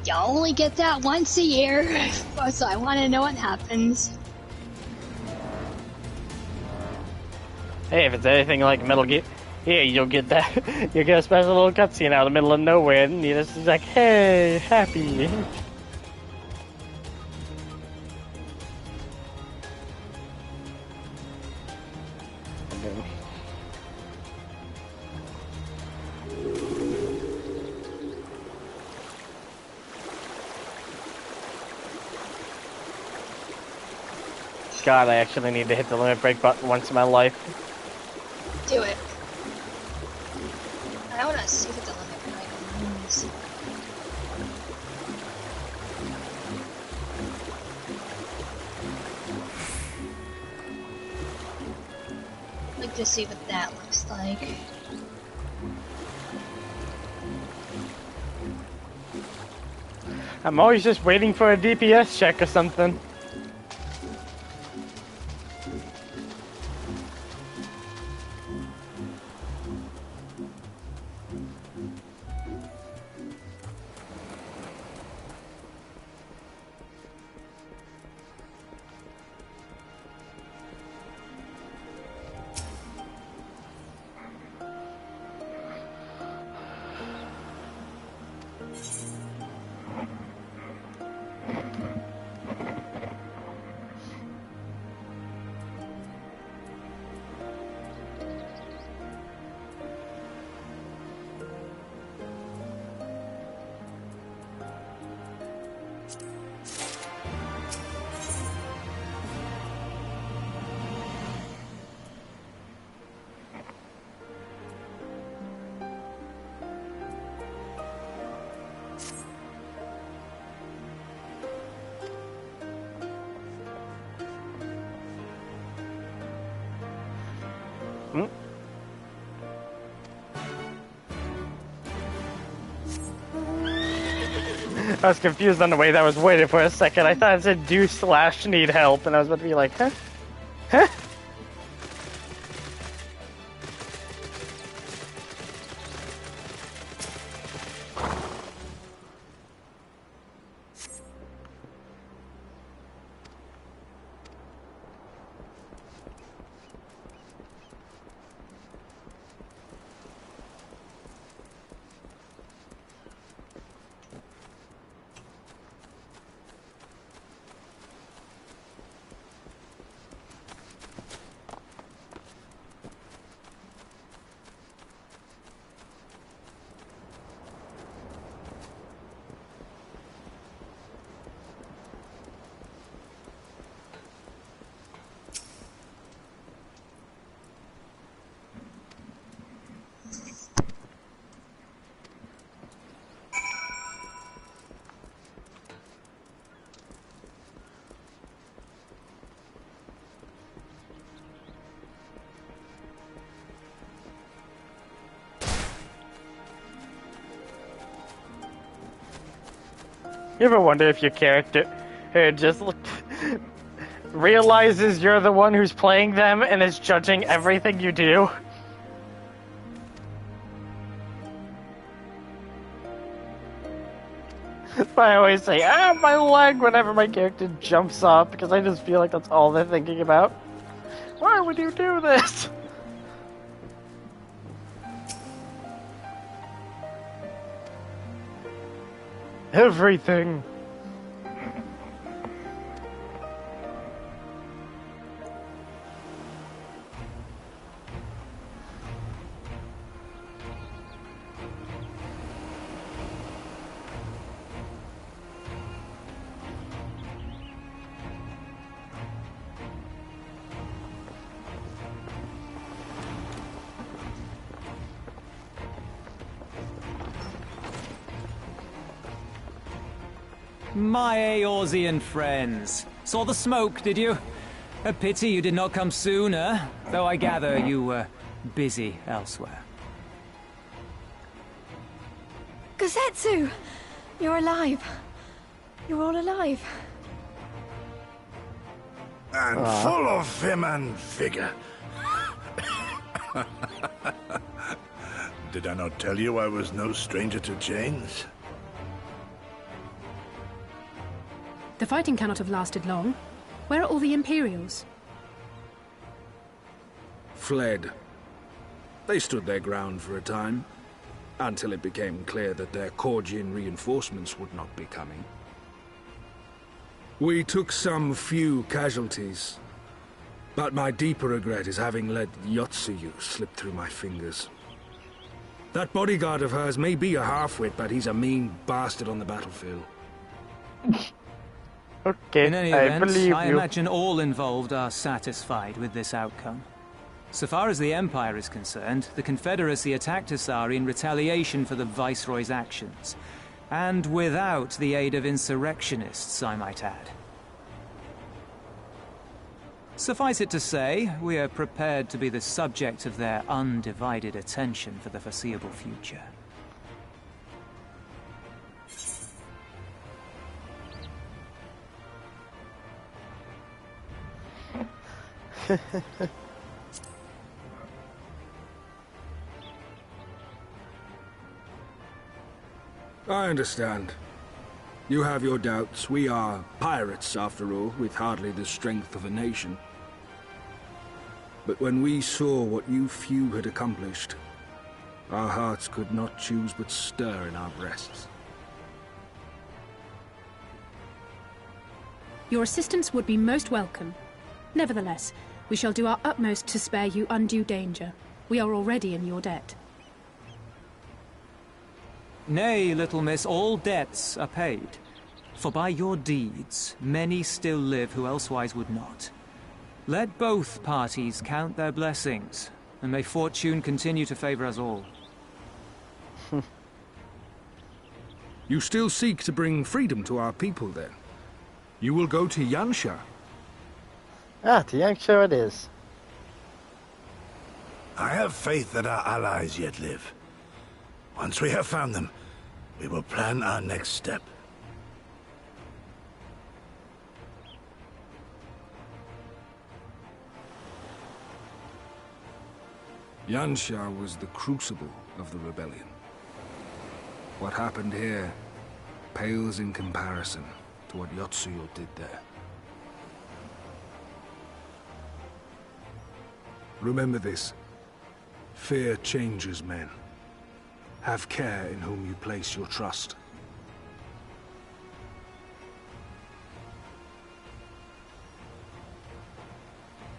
You only get that once a year, so I want to know what happens. Hey, if it's anything like Metal Gear, yeah, you'll get that. You'll get a special little cutscene out of the middle of nowhere, and you're just like, hey, happy. God, I actually need to hit the limit break button once in my life. Do it. I want to see what the limit break means. I'd like to see what that looks like. I'm always just waiting for a DPS check or something. I was confused on the way that was waiting for a second. I thought it said do/need help, and I was about to be like, huh? Huh? You ever wonder if your character just realizes you're the one who's playing them and is judging everything you do? I always say, my leg whenever my character jumps up, because I just feel like that's all they're thinking about. Why would you do this? Everything. My Eorzean friends. Saw the smoke, did you? A pity you did not come sooner, though I gather you were busy elsewhere. Gosetsu! You're alive. You're all alive. And full of vim and vigor. Did I not tell you I was no stranger to chains? The fighting cannot have lasted long. Where are all the Imperials? Fled. They stood their ground for a time, until it became clear that their Korgian reinforcements would not be coming. We took some few casualties, but my deeper regret is having let Yotsuyu slip through my fingers. That bodyguard of hers may be a half-wit, but he's a mean bastard on the battlefield. Okay, In any event, I imagine all involved are satisfied with this outcome. So far as the Empire is concerned, the Confederacy attacked Asari in retaliation for the Viceroy's actions. And without the aid of insurrectionists, I might add. Suffice it to say, we are prepared to be the subject of their undivided attention for the foreseeable future. I understand. You have your doubts. We are pirates, after all, with hardly the strength of a nation. But when we saw what you few had accomplished, our hearts could not choose but stir in our breasts. Your assistance would be most welcome. Nevertheless, we shall do our utmost to spare you undue danger. We are already in your debt. Nay, little miss, all debts are paid. For by your deeds, many still live who elsewise would not. Let both parties count their blessings, and may fortune continue to favor us all. You still seek to bring freedom to our people, then? You will go to Yansha. To Yansha it is. I have faith that our allies yet live. Once we have found them, we will plan our next step. Yansha was the crucible of the rebellion. What happened here pales in comparison to what Yotsuyo did there. Remember this. Fear changes men. Have care in whom you place your trust.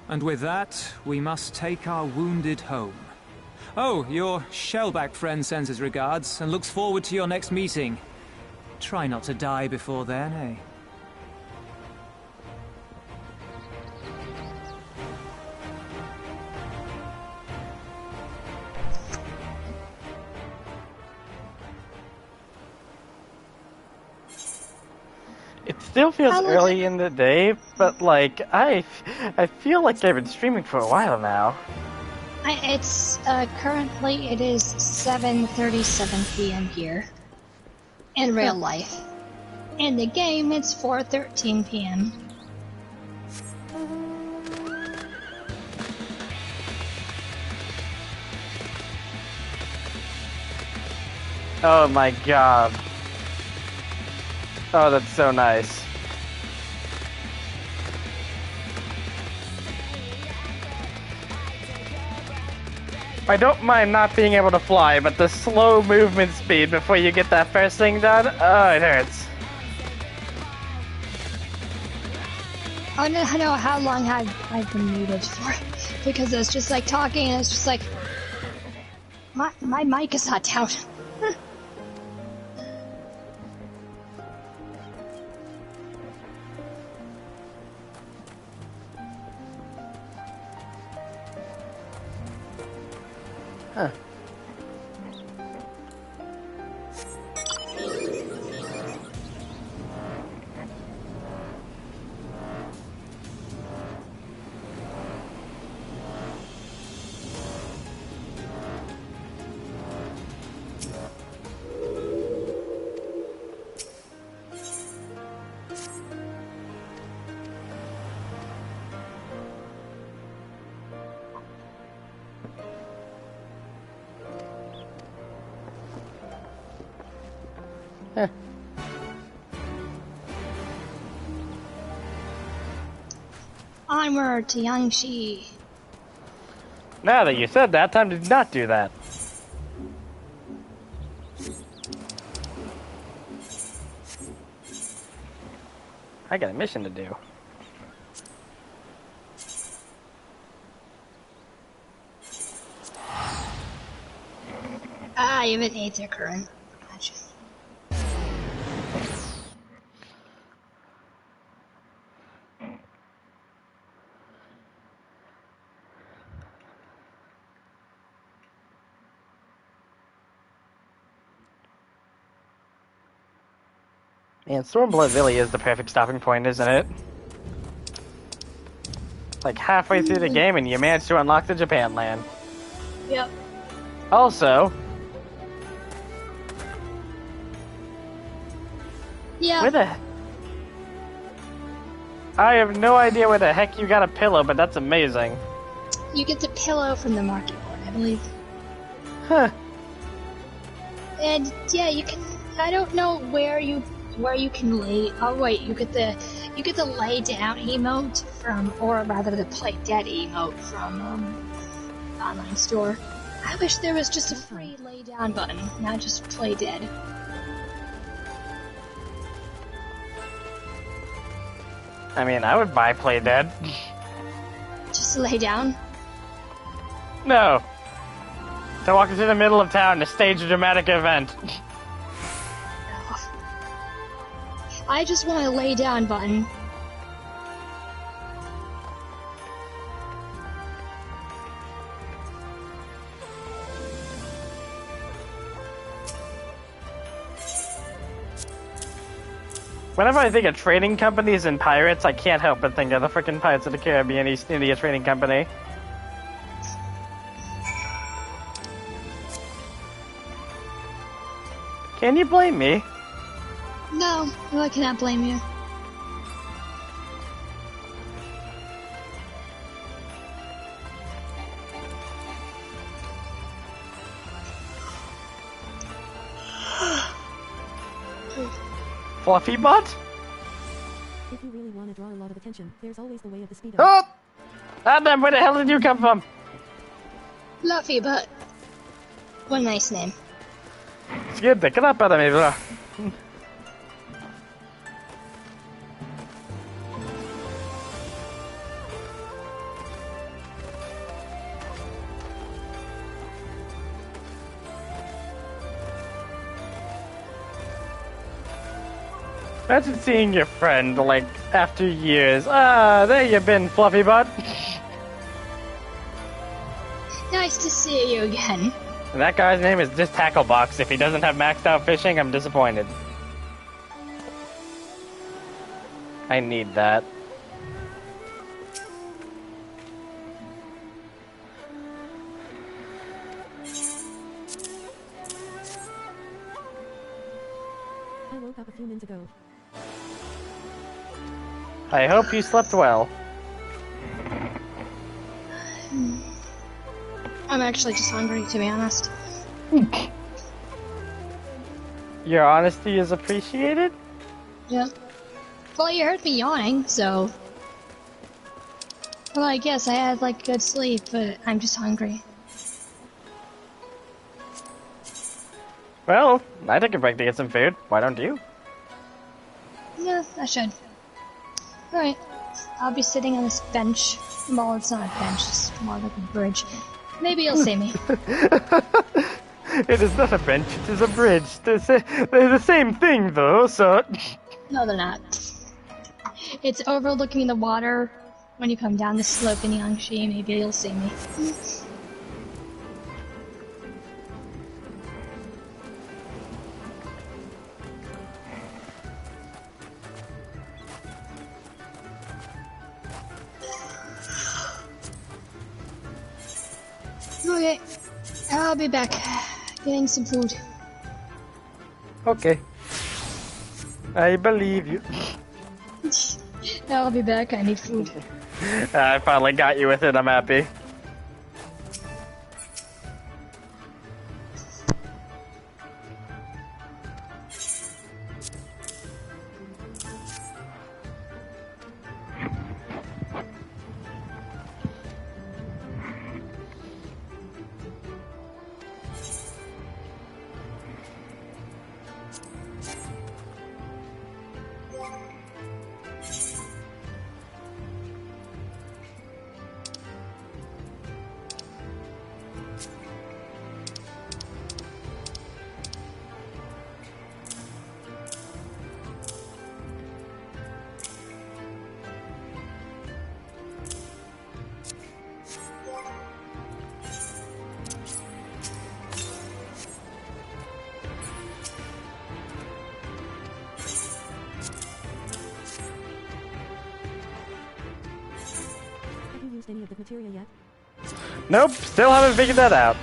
And with that, we must take our wounded home. Oh, your shellback friend sends his regards and looks forward to your next meeting. Try not to die before then, eh? It still feels early in the day, but like I feel like I've been streaming for a while now. It's currently it is 7:37 p.m. here in real life. In the game, it's 4:13 p.m. Oh my god. Oh, that's so nice. I don't mind not being able to fly, but the slow movement speed before you get that first thing done, oh, it hurts. I don't know how long I've been muted for, because it's just like talking and it's just like, my mic is not down. Huh. Onward to Yangshi. Now that you said that, time to not do that. I got a mission to do. Ah, you have an Aether current. Gotcha. Man, Stormblood really is the perfect stopping point, isn't it? Like halfway through the game and you manage to unlock the Japan land. Yep. Also... Yeah. Where the... I have no idea where the heck you got a pillow, but that's amazing. You get the pillow from the market board, I believe. Huh. And yeah, you can. I don't know where you can lay. Oh wait, you get the lay down emote from, or rather the play dead emote from the online store. I wish there was just a free lay down button, not just play dead. I mean, I would buy Play Dead. Just lay down. No. To walk into the middle of town to stage a dramatic event. I just want a lay down button. Whenever I think of trading companies and pirates, I can't help but think of the frickin' Pirates of the Caribbean East India Trading Company. Can you blame me? No, I cannot blame you. Fluffy butt? If you really want to draw a lot of attention, there's always the way of the speedo. Oh! Adam, where the hell did you come from? Fluffy butt. What a nice name. Schiette, klappade mig bra. Imagine seeing your friend, like, after years. Ah, there you been, Fluffy Butt. Nice to see you again. And that guy's name is just Tacklebox. If he doesn't have maxed out fishing, I'm disappointed. I need that. I woke up a few minutes ago. I hope you slept well. I'm actually just hungry, to be honest. Your honesty is appreciated? Yeah. Well, you heard me yawning, so... Well, I guess I had, like, good sleep, but I'm just hungry. Well, I took a break to get some food. Why don't you? Yeah, I should. Alright. I'll be sitting on this bench. Well, it's not a bench, it's more like a bridge. Maybe you'll see me. It is not a bench, it is a bridge. They're the same thing, though, so... No, they're not. It's overlooking the water. When you come down the slope in Yangshi, maybe you'll see me. Okay, I'll be back. Getting some food. Okay. I believe you. I'll be back, I need food. I finally got you with it, I'm happy. Any of the materia yet? Nope, still haven't figured that out.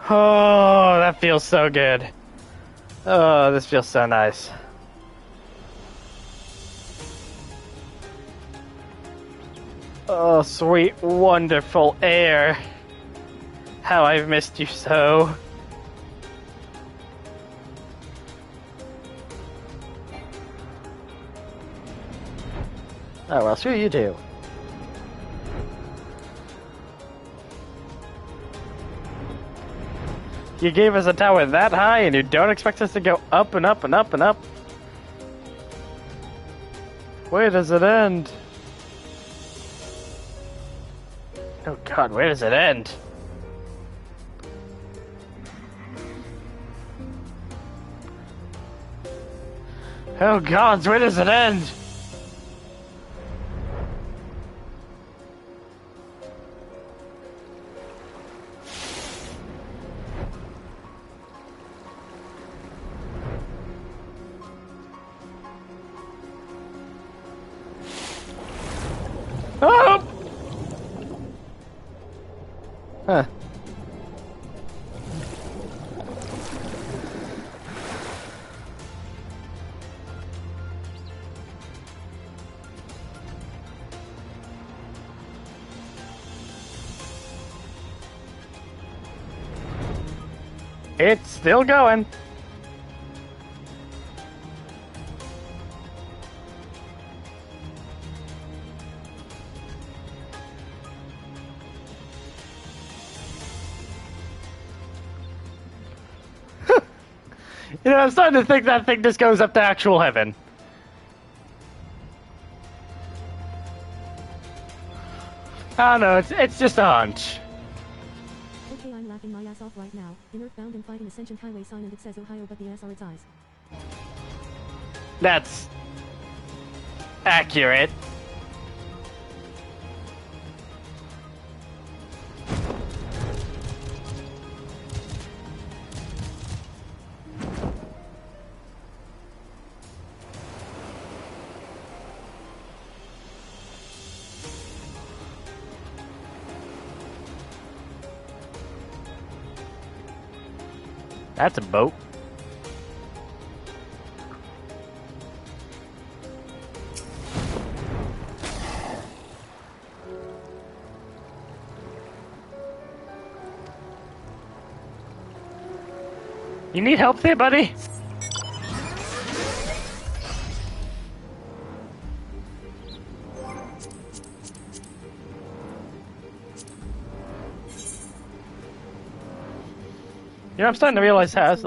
Oh, that feels so good. Oh, this feels so nice. Oh, sweet, wonderful air. How I've missed you so. Oh, well, screw you too. You gave us a tower that high and you don't expect us to go up and up and up and up? Where does it end? Oh god, where does it end? Oh gods, where does it end? Oh! Huh. It's still going. You know, I'm starting to think that thing just goes up to actual heaven. I don't know, it's just a hunch. Okay, I'm laughing my ass off right now. In Earthbound and fighting Ascension Highway sign and it says Ohio but the ass are its eyes. That's accurate. That's a boat. You need help there, buddy? You know, I'm starting to realize how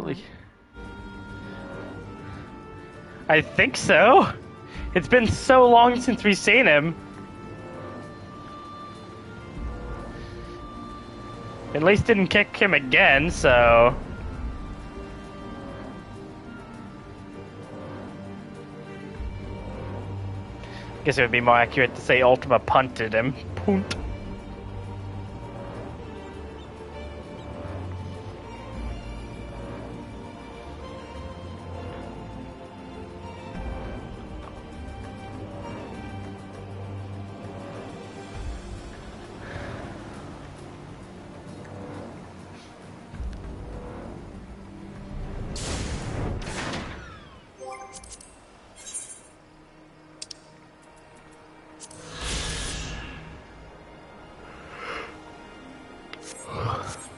I think so. It's been so long since we've seen him. At least didn't kick him again, so... Guess it would be more accurate to say Ultima punted him. Punt.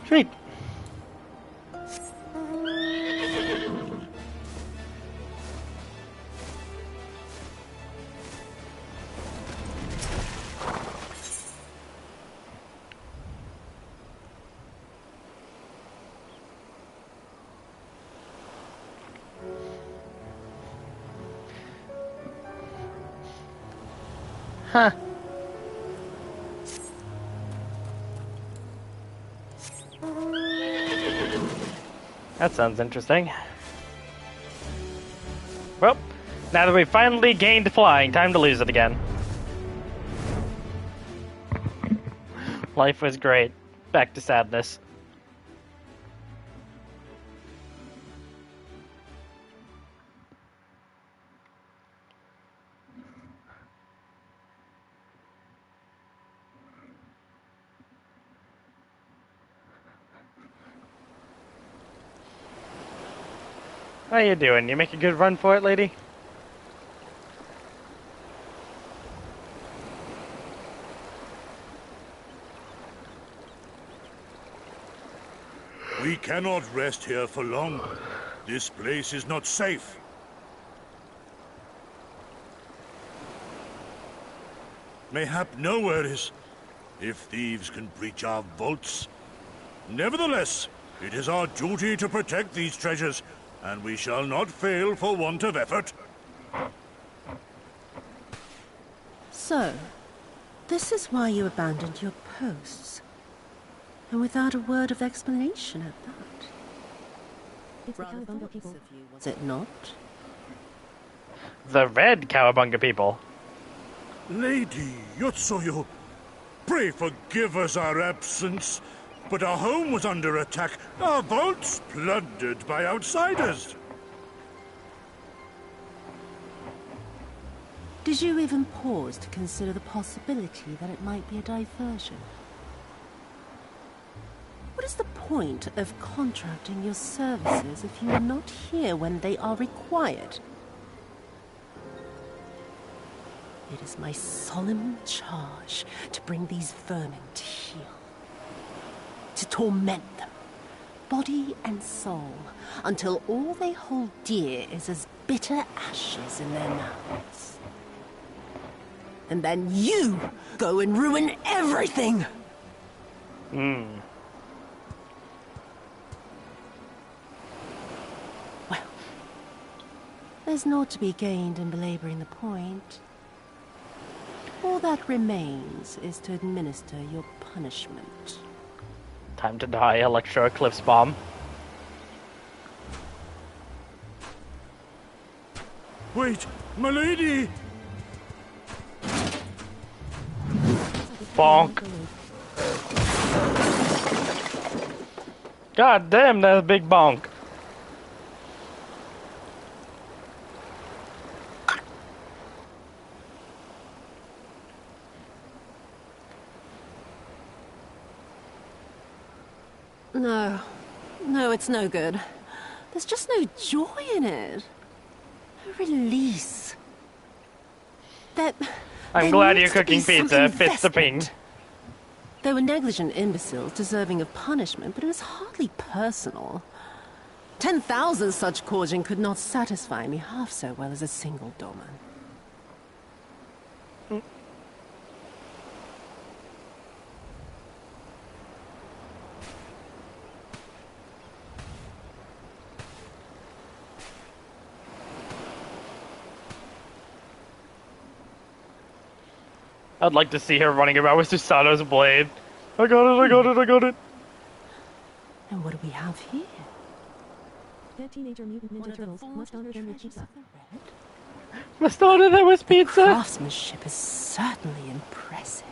Sweet. Huh. That sounds interesting. Well, now that we've finally gained flying, time to lose it again. Life was great. Back to sadness. How you doing? You make a good run for it, lady? We cannot rest here for long. This place is not safe. Mayhap nowhere is, if thieves can breach our vaults. Nevertheless, it is our duty to protect these treasures, and we shall not fail for want of effort. So, this is why you abandoned your posts. And without a word of explanation at that. It's the Cowabunga people. Was it not? The red Cowabunga people. Lady Yotsuyu, pray forgive us our absence, but our home was under attack, our vaults plundered by outsiders. Did you even pause to consider the possibility that it might be a diversion? What is the point of contracting your services if you are not here when they are required? It is my solemn charge to bring these vermin to heel. To torment them, body and soul, until all they hold dear is as bitter ashes in their mouths. And then you go and ruin everything! Well, there's naught to be gained in belaboring the point. All that remains is to administer your punishment. Time to die, Electro Eclipse Bomb. Wait, my lady! Bonk. God damn, that's a big bonk. No, it's no good. There's just no joy in it. No release. I'm glad you're cooking pizza. Fits the ping. They were negligent imbeciles deserving of punishment, but it was hardly personal. 10,000 such Korjin could not satisfy me half so well as a single doman. I'd like to see her running around with Susano's blade. I got it, I got it, I got it. And what do we have here? Dead teenager mutant ninja turtles must honor them with pizza. Must honor them with pizza. The craftsmanship is certainly impressive.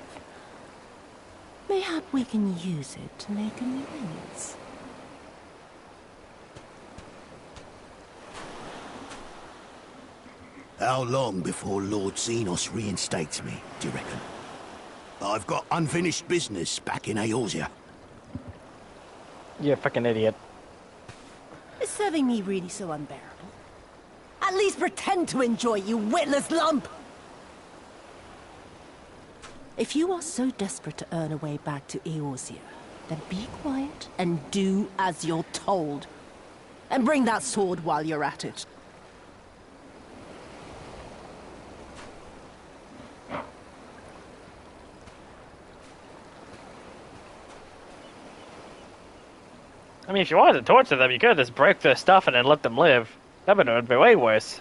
Mayhap we can use it to make amends. How long before Lord Xenos reinstates me, do you reckon? I've got unfinished business back in Eorzea. You're a fucking idiot. Is serving me really so unbearable? At least pretend to enjoy, you witless lump! If you are so desperate to earn a way back to Eorzea, then be quiet and do as you're told. And bring that sword while you're at it. I mean, if you wanted to torture them, you could just break their stuff and then let them live. That would be way worse.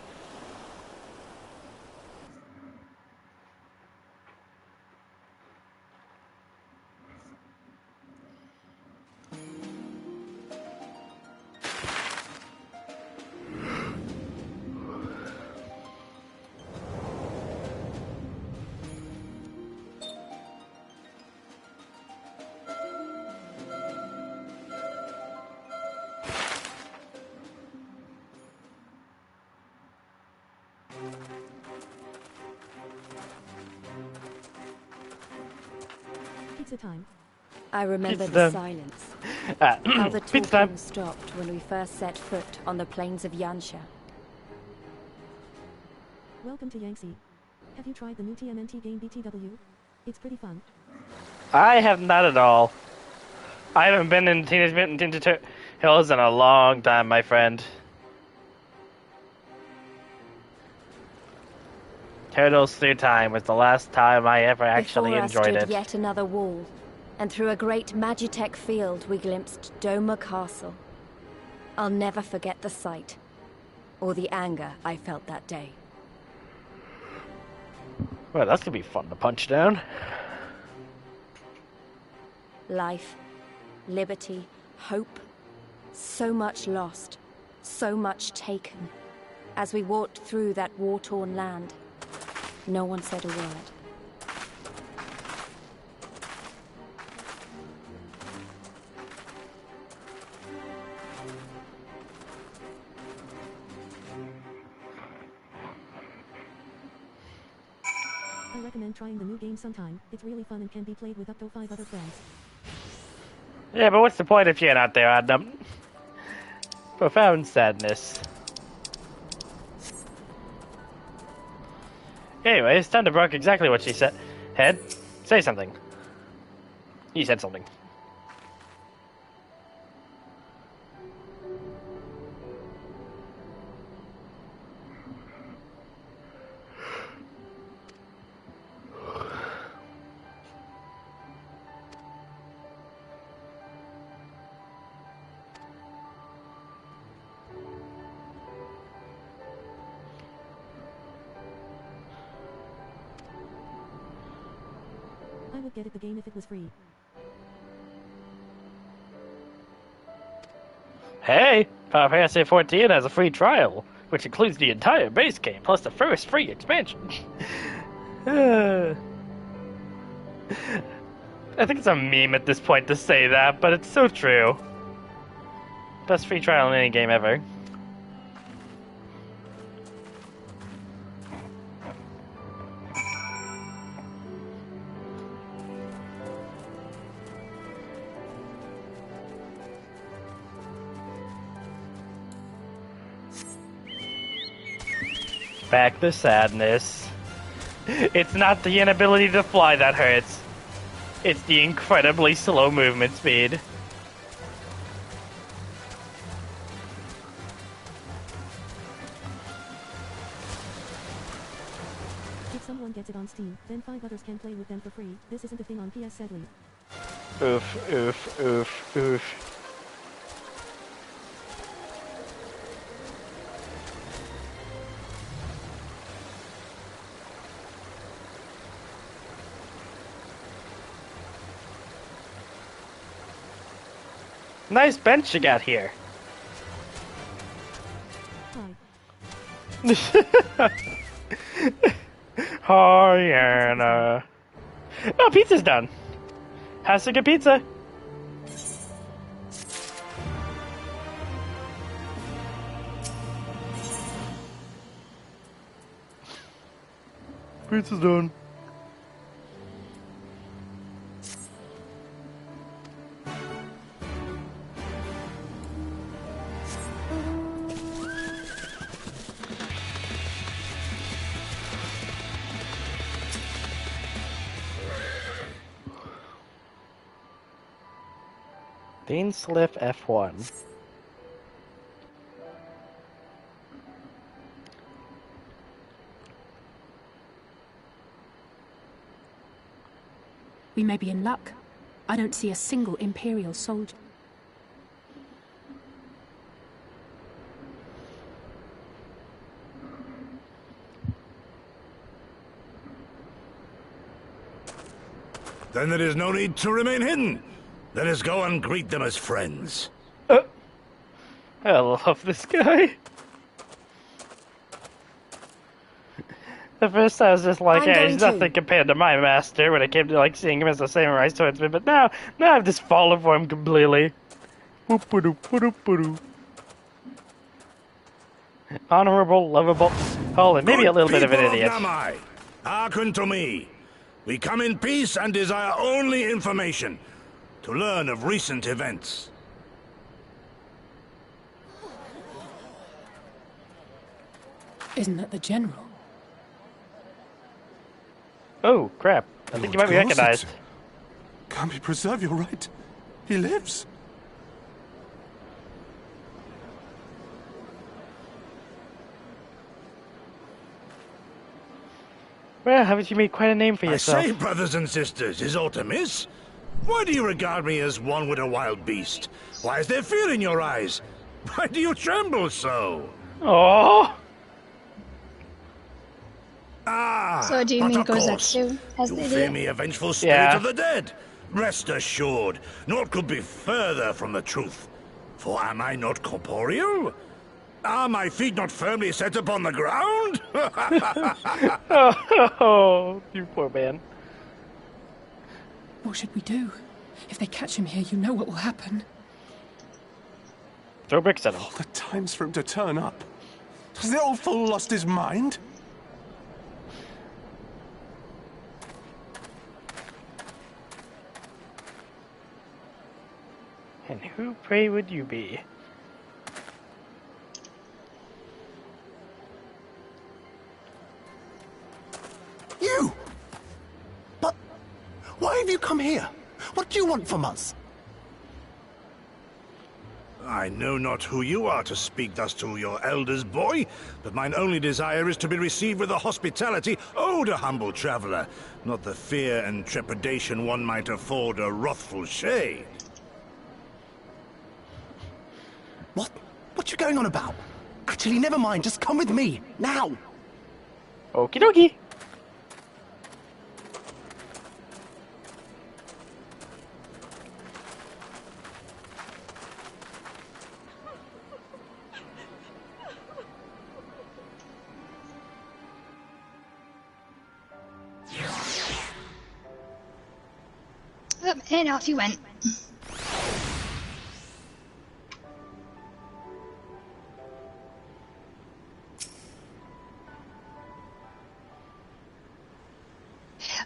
Pizza time. I remember Pizza the time. silence. How How the pizza time. talking stopped when we first set foot on the plains of Yansha. Welcome to Yangtze. Have you tried the new TMNT game BTW? It's pretty fun. I have not at all. I haven't been in Teenage Mutant Ninja Turtles in a long time, my friend. Turtles Through Time was the last time I ever actually Before us enjoyed stood it. yet another wall, and through a great Magitech field we glimpsed Doma Castle. I'll never forget the sight, or the anger I felt that day. Well, that's gonna be fun to punch down. Life, liberty, hope. So much lost, so much taken. As we walked through that war-torn land, no one said a word. I recommend trying the new game sometime. It's really fun and can be played with up to 5 other friends. Yeah, but what's the point if you're not there, Adam? Profound sadness. Anyways, Thunder broke exactly what she said. Head, say something. He said something. I would get it the game if it was free. Hey, Final Fantasy XIV has a free trial, which includes the entire base game, plus the first free expansion. I think it's a meme at this point to say that, but it's so true. Best free trial in any game ever. Back to sadness. It's not the inability to fly that hurts. It's the incredibly slow movement speed. someone gets it on Steam, then 5 others can play with them for free. This isn't a thing on PS sadly. Oof, oof, oof, oof. Nice bench you got here. Hyanna. Oh, pizza's done. Has to get pizza. Pizza's done. Dean Sliff F1. We may be in luck. I don't see a single Imperial soldier. Then there is no need to remain hidden. Let us go and greet them as friends. I love this guy. At first I was just like, yeah, he's nothing compared to my master when it came to like seeing him as a samurai swordsman, but now I've just fallen for him completely. Honorable, lovable, and maybe a little bit of an idiot. Namai, hearken to me. We come in peace and desire only information to learn of recent events. Isn't that the general? Oh, crap. I think you might be recognized. Can't we preserve your right? He lives. Well, haven't you made quite a name for yourself? I say, brothers and sisters, is aught amiss? Why do you regard me as one with a wild beast? Why is there fear in your eyes? Why do you tremble so? Oh. So do you mean Gozetsu as you the fear idiot? me, a vengeful spirit of the dead? Rest assured, naught could be further from the truth. For am I not corporeal? Are my feet not firmly set upon the ground? Oh, you poor man. What should we do? If they catch him here, you know what will happen. Throw bricks at him. All the times for him to turn up. Has the old fool lost his mind? And who, pray, would you be? You! But why have you come here? What do you want from us? I know not who you are to speak thus to your elders, boy, but mine only desire is to be received with the hospitality owed a humble traveler, not the fear and trepidation one might afford a wrathful shade. What you going on about? Actually, never mind, just come with me, now! Okie dokie. And off you went.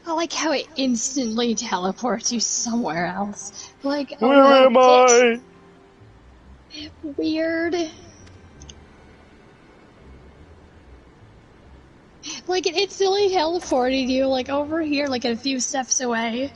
I like how it instantly teleports you somewhere else. Like, where am I? Weird. Like, it instantly teleported you, like, over here, like, a few steps away.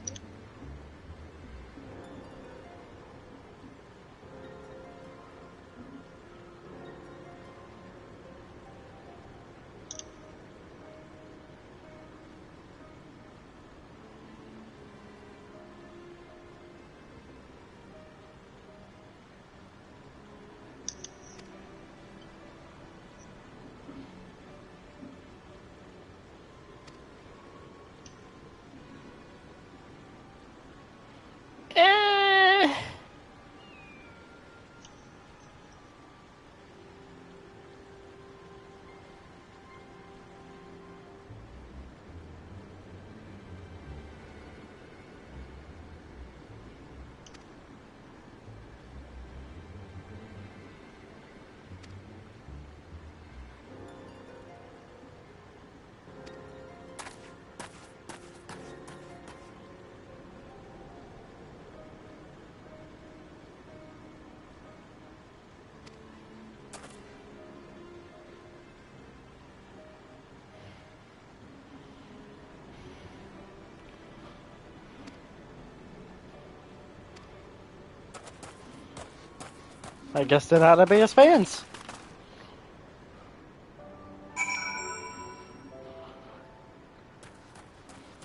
I guess they're not our biggest fans.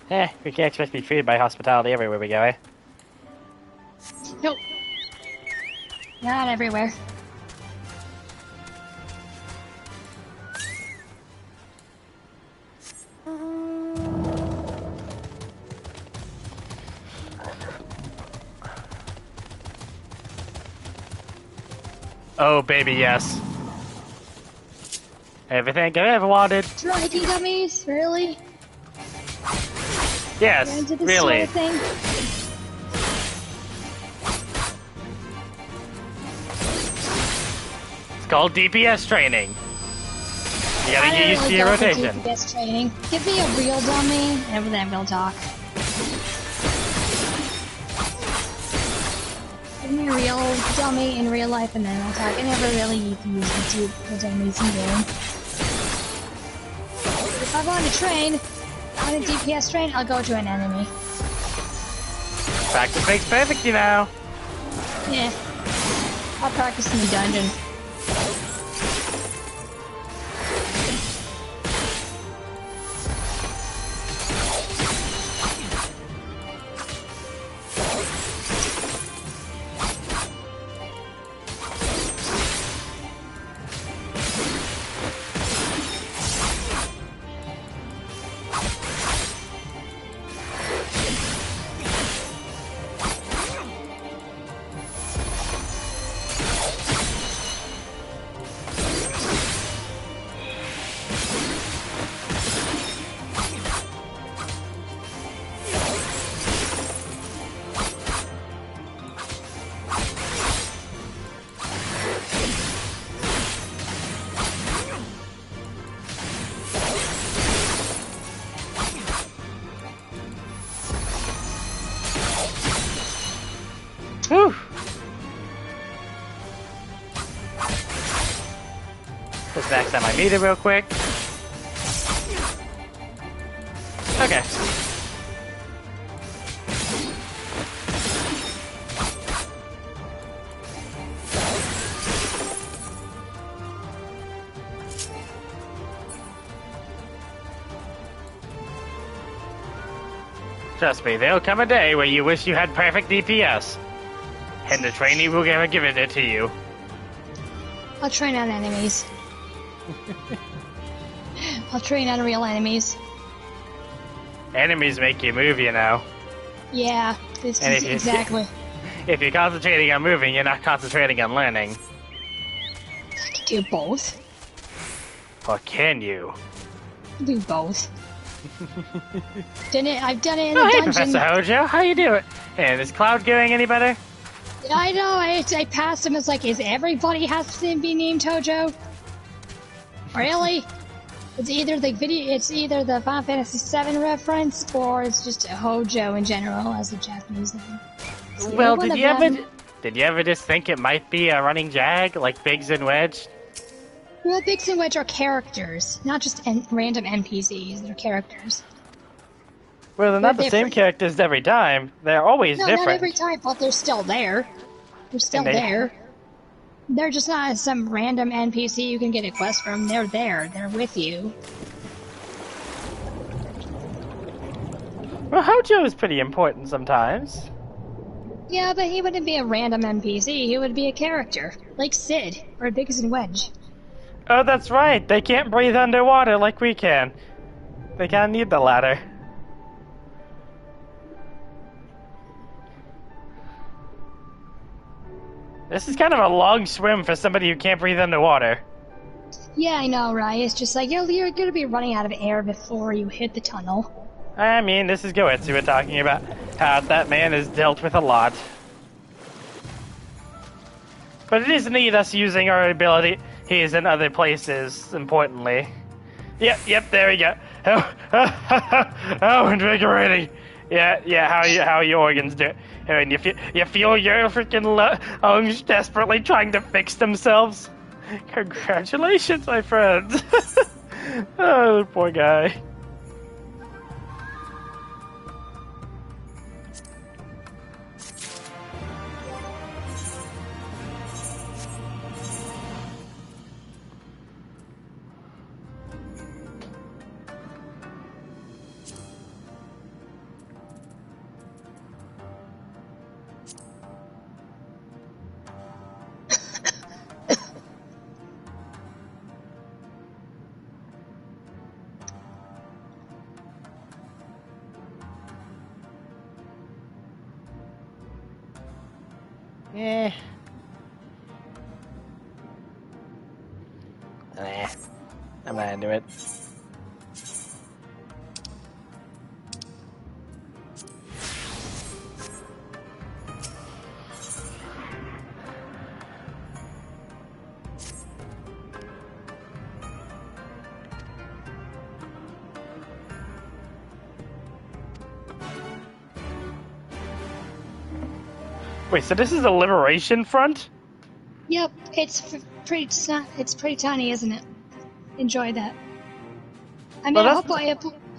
We can't expect to be treated by hospitality everywhere we go, eh? Nope. Not everywhere. Oh, baby, yes. Everything I ever wanted. Striking dummies? Really? Yes, You're into this really. sort of thing? It's called DPS training. You gotta get used to your rotation. DPS training. Give me a real dummy, and then we'll talk. Give me a real dummy in real life, and then we'll talk. I never really need to use the dummies in game. If I want to train, on a DPS train, I'll go to an enemy. Practice makes perfect, you know. Yeah. I'll practice in the dungeon. Whew. Just max out my meter real quick. Okay. Trust me, there'll come a day where you wish you had perfect DPS. And the trainee will give it to you. I'll train on enemies. I'll train on real enemies. Enemies make you move, you know. Yeah, exactly. If you're concentrating on moving, you're not concentrating on learning. I can do both. Or can you? I do both. I've done it in Oh, a hey, dungeon. Professor Hojo, how you doing? And is Cloud going any better? I know, I passed him, it's like, is everybody has to be named Hojo? Really? It's either the Final Fantasy VII reference, or it's just Hojo in general as a Japanese name. So Well, did you ever just think it might be a running jag, like Biggs and Wedge? Well, Biggs and Wedge are characters, not just random NPCs, they're characters. Well, they're not the same characters every time. They're always different. Not every time, but they're still there. They're still there. They're just not some random NPC you can get a quest from. They're there. They're with you. Well, Hojo is pretty important sometimes. Yeah, but he wouldn't be a random NPC. He would be a character, like Sid or Biggs and Wedge. Oh, that's right. They can't breathe underwater like we can. They kind of need the ladder. This is kind of a long swim for somebody who can't breathe underwater. Yeah, I know, right? It's just like, you're gonna be running out of air before you hit the tunnel. I mean, this is Goetsu we're talking about. How that man has dealt with a lot. But it is neat us using our ability he's in other places, importantly. Yep, there we go. Oh, invigorating. Yeah, how your organs do. And you feel your freaking lungs desperately trying to fix themselves? Congratulations, my friend. Oh, poor guy. Eh. I'm not into it. Wait, so this is a liberation front? Yep, it's pretty tiny, isn't it? Enjoy that. I mean, Well, I hope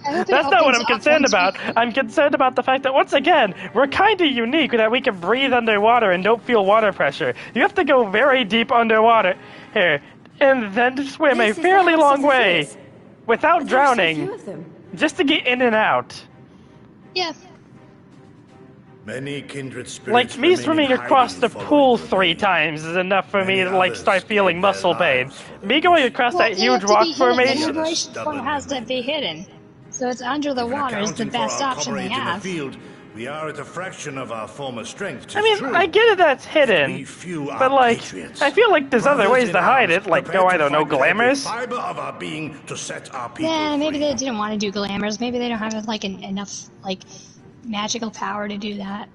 it that's not what opens I'm up concerned once about. I'm concerned about the fact that, once again, we're kind of unique that we can breathe underwater and don't feel water pressure. You have to go very deep underwater here, and then swim a fairly long way without drowning, just to get in and out. Yeah. Many kindred spirits Like, me remain in swimming hiding across the following pool the 3 times is enough for me Many to, like, others start feeling gave their muscle pain. lives Me going across Well, that they have huge to rock be hidden. The formation... liberation front has to be hidden. So it's under the water is the Accounting for best our option they coverage in the have. field, we are at a fraction of our former strength. 'Tis I mean, true. I get it that's hidden, few but, are like, patriots. I feel like there's other Brothers ways in to hide arms, it, like, prepared oh, I to don't know, fight with every glamours? fiber of our being to set our people Yeah, maybe free. they didn't want to do glamours. Maybe they don't have like enough like magical power to do that.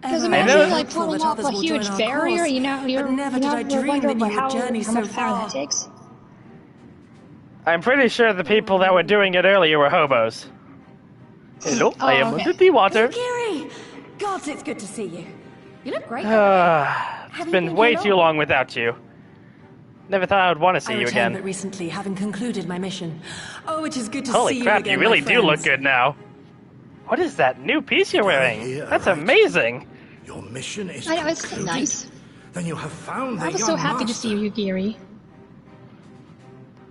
Because I imagine know. like Hopeful pulling that off others a will huge join our barrier. cause, You know, you're but never did I you're dream wondering that you would how journey so much power far. that takes. I'm pretty sure the people that were doing it earlier were hobos. Hello, I am okay. under the water. Gary! Gods, it's good to see you. You look great. It's Have you been been way here too long? long without you. Never thought I would want to see I you returned again. but recently, having concluded my mission. Oh, it is good to Holy see crap, you again, you really my do look friends. good now. What is that new piece you're wearing? That's amazing. Your mission is I know it's concluded. nice. Then you have found the I was young so happy to master. see you, Gary.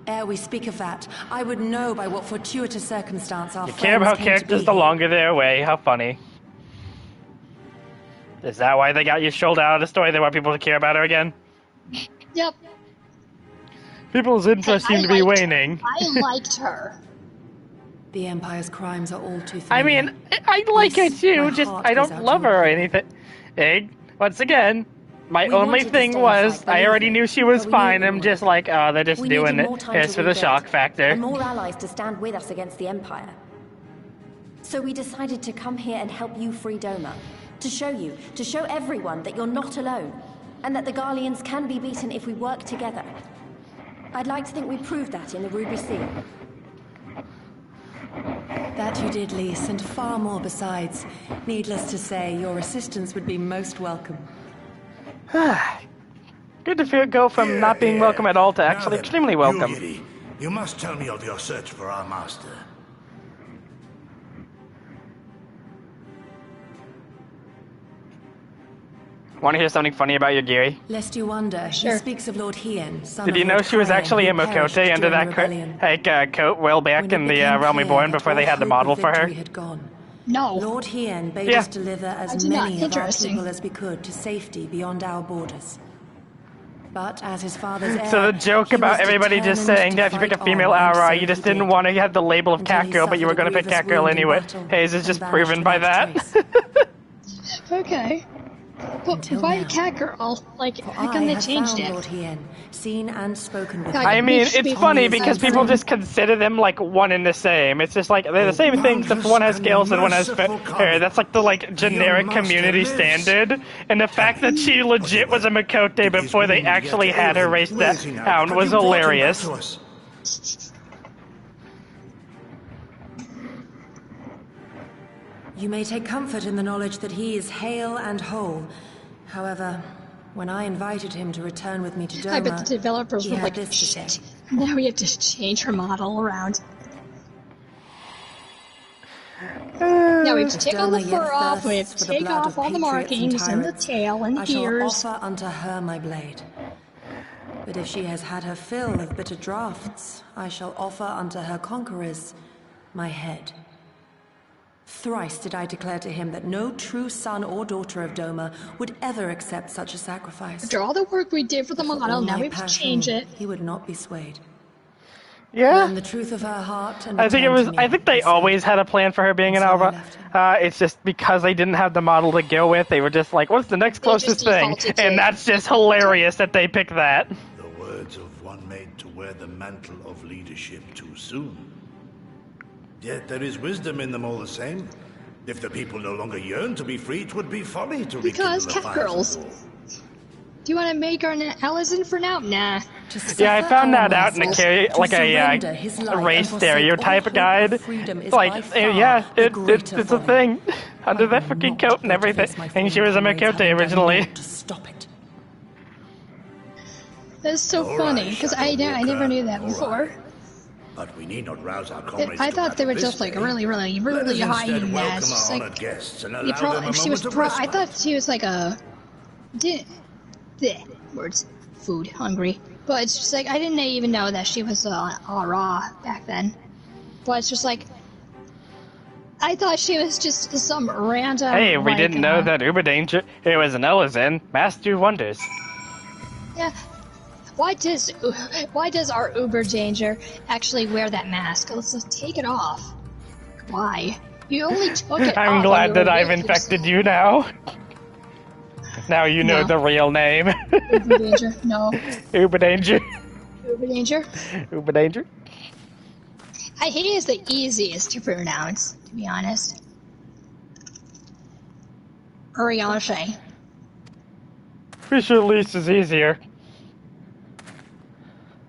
Ere we speak of that, I would know by what fortuitous circumstance our You friends care about came to characters be the here. longer they're away. How funny. Is that why they got you shulled out of the story? They want people to care about her again? Yep. People's interest seem to be waning. I liked her. The Empire's crimes are all too I familiar. mean, I like her Yes, too, my just heart I goes don't out love to her or her. anything. Once again, my We only wanted to thing stay was fight, I believe already me, knew she was but we knew fine. we I'm were. just like, oh, they're just We doing needed it. more time Here's to for the rebuild, shock factor. and more allies to stand with us against the Empire. So we decided to come here and help you free Doma. To show everyone that you're not alone. And that the Garleans can be beaten if we work together. I'd like to think we proved that in the Ruby Sea. That you did, Lys, and far more besides. Needless to say, your assistance would be most welcome. Good to go from not being welcome at all to actually then, extremely welcome. Yugiri, you must tell me of your search for our master. Want to hear something funny about Yugiri? Lest you wonder, he speaks of Lord Hien, son Did of you know Lord she was Karian, actually who a perished Makote under during that the rebellion. coat well back When in it the became Realm clear Reborn that before they all had the hope model of for her? victory had gone. No. Lord Hien bade Yeah. us deliver I as do not. many of our Interesting. people as we could to safety beyond our borders. But as his father's heir, So the joke he about was everybody just determined saying to that if you pick a fight female on, and ally, so you just he didn't did. want to have the label of Until he Catgirl, but you were suffered a going to pick grievous Catgirl wound in anyway. battle Hayes is and just vanished proven by without that. Okay. But why Catgirl? Like, how come they changed it? Lord Hien, seen and spoken with Like, I mean, bitch, it's bitch, funny bitch, because bitch. people just consider them like one and the same. It's just like they're the same things, except one has scales and one has hair. That's like the like generic community standard. And the fact that she legit was a Makote before they actually had her race down was hilarious. You may take comfort in the knowledge that he is hale and whole. However, when I invited him to return with me to Doma, I bet the developers he were had like, this to say. shit. Now we have to change her model around. Now we have to take all the Doma yet fur off, we have thirsts to for the take blood off of all the patriots markings and the tyrants. tail and I the shall ears. offer unto her my blade. But if she has had her fill of bitter draughts, I shall offer unto her conquerors my head. Thrice did I declare to him that no true son or daughter of Doma would ever accept such a sacrifice. After all the work we did for the model, all now my we have to passion, change it. He would not be swayed. Yeah. Learn the truth of her heart and I think it return was. to me. I think they always had a plan for her being an Alva. It's just because they didn't have the model to go with, they were just like, "What's the next closest thing?" And that's just hilarious that they picked that. The words of one made to wear the mantle of leadership too soon. Yet there is wisdom in them all the same. If the people no longer yearn to be free, it would be folly to Because rekindle the cat fires girls. of war. Do you want to make her an Allison for now? Nah. Yeah, I found that out in a race stereotype guide. Like, yeah, it's a thing under that fucking coat and everything. And she was a Makote originally. That's so funny because I never knew that before. But we need not rouse our comrades. I thought they were just like really high in that. Welcome Just our like honored guests and you allow them a she was moment of I thought she was like a words food hungry, but it's just like I didn't even know that she was raw back then. But it's just like I thought she was just some random. Hey, we like, didn't know that Uber Danger, it was an Ellison. Mass do wonders. Yeah. Why does our Uber Danger actually wear that mask? Let's just take it off. Why? You only took it off. I'm glad that I've infected you now. Now you know the real name. Uber Danger, no. Uber Danger. Uber Danger? Uber Danger. He is the easiest to pronounce, to be honest. Urianshe. Fisher Lease is easier.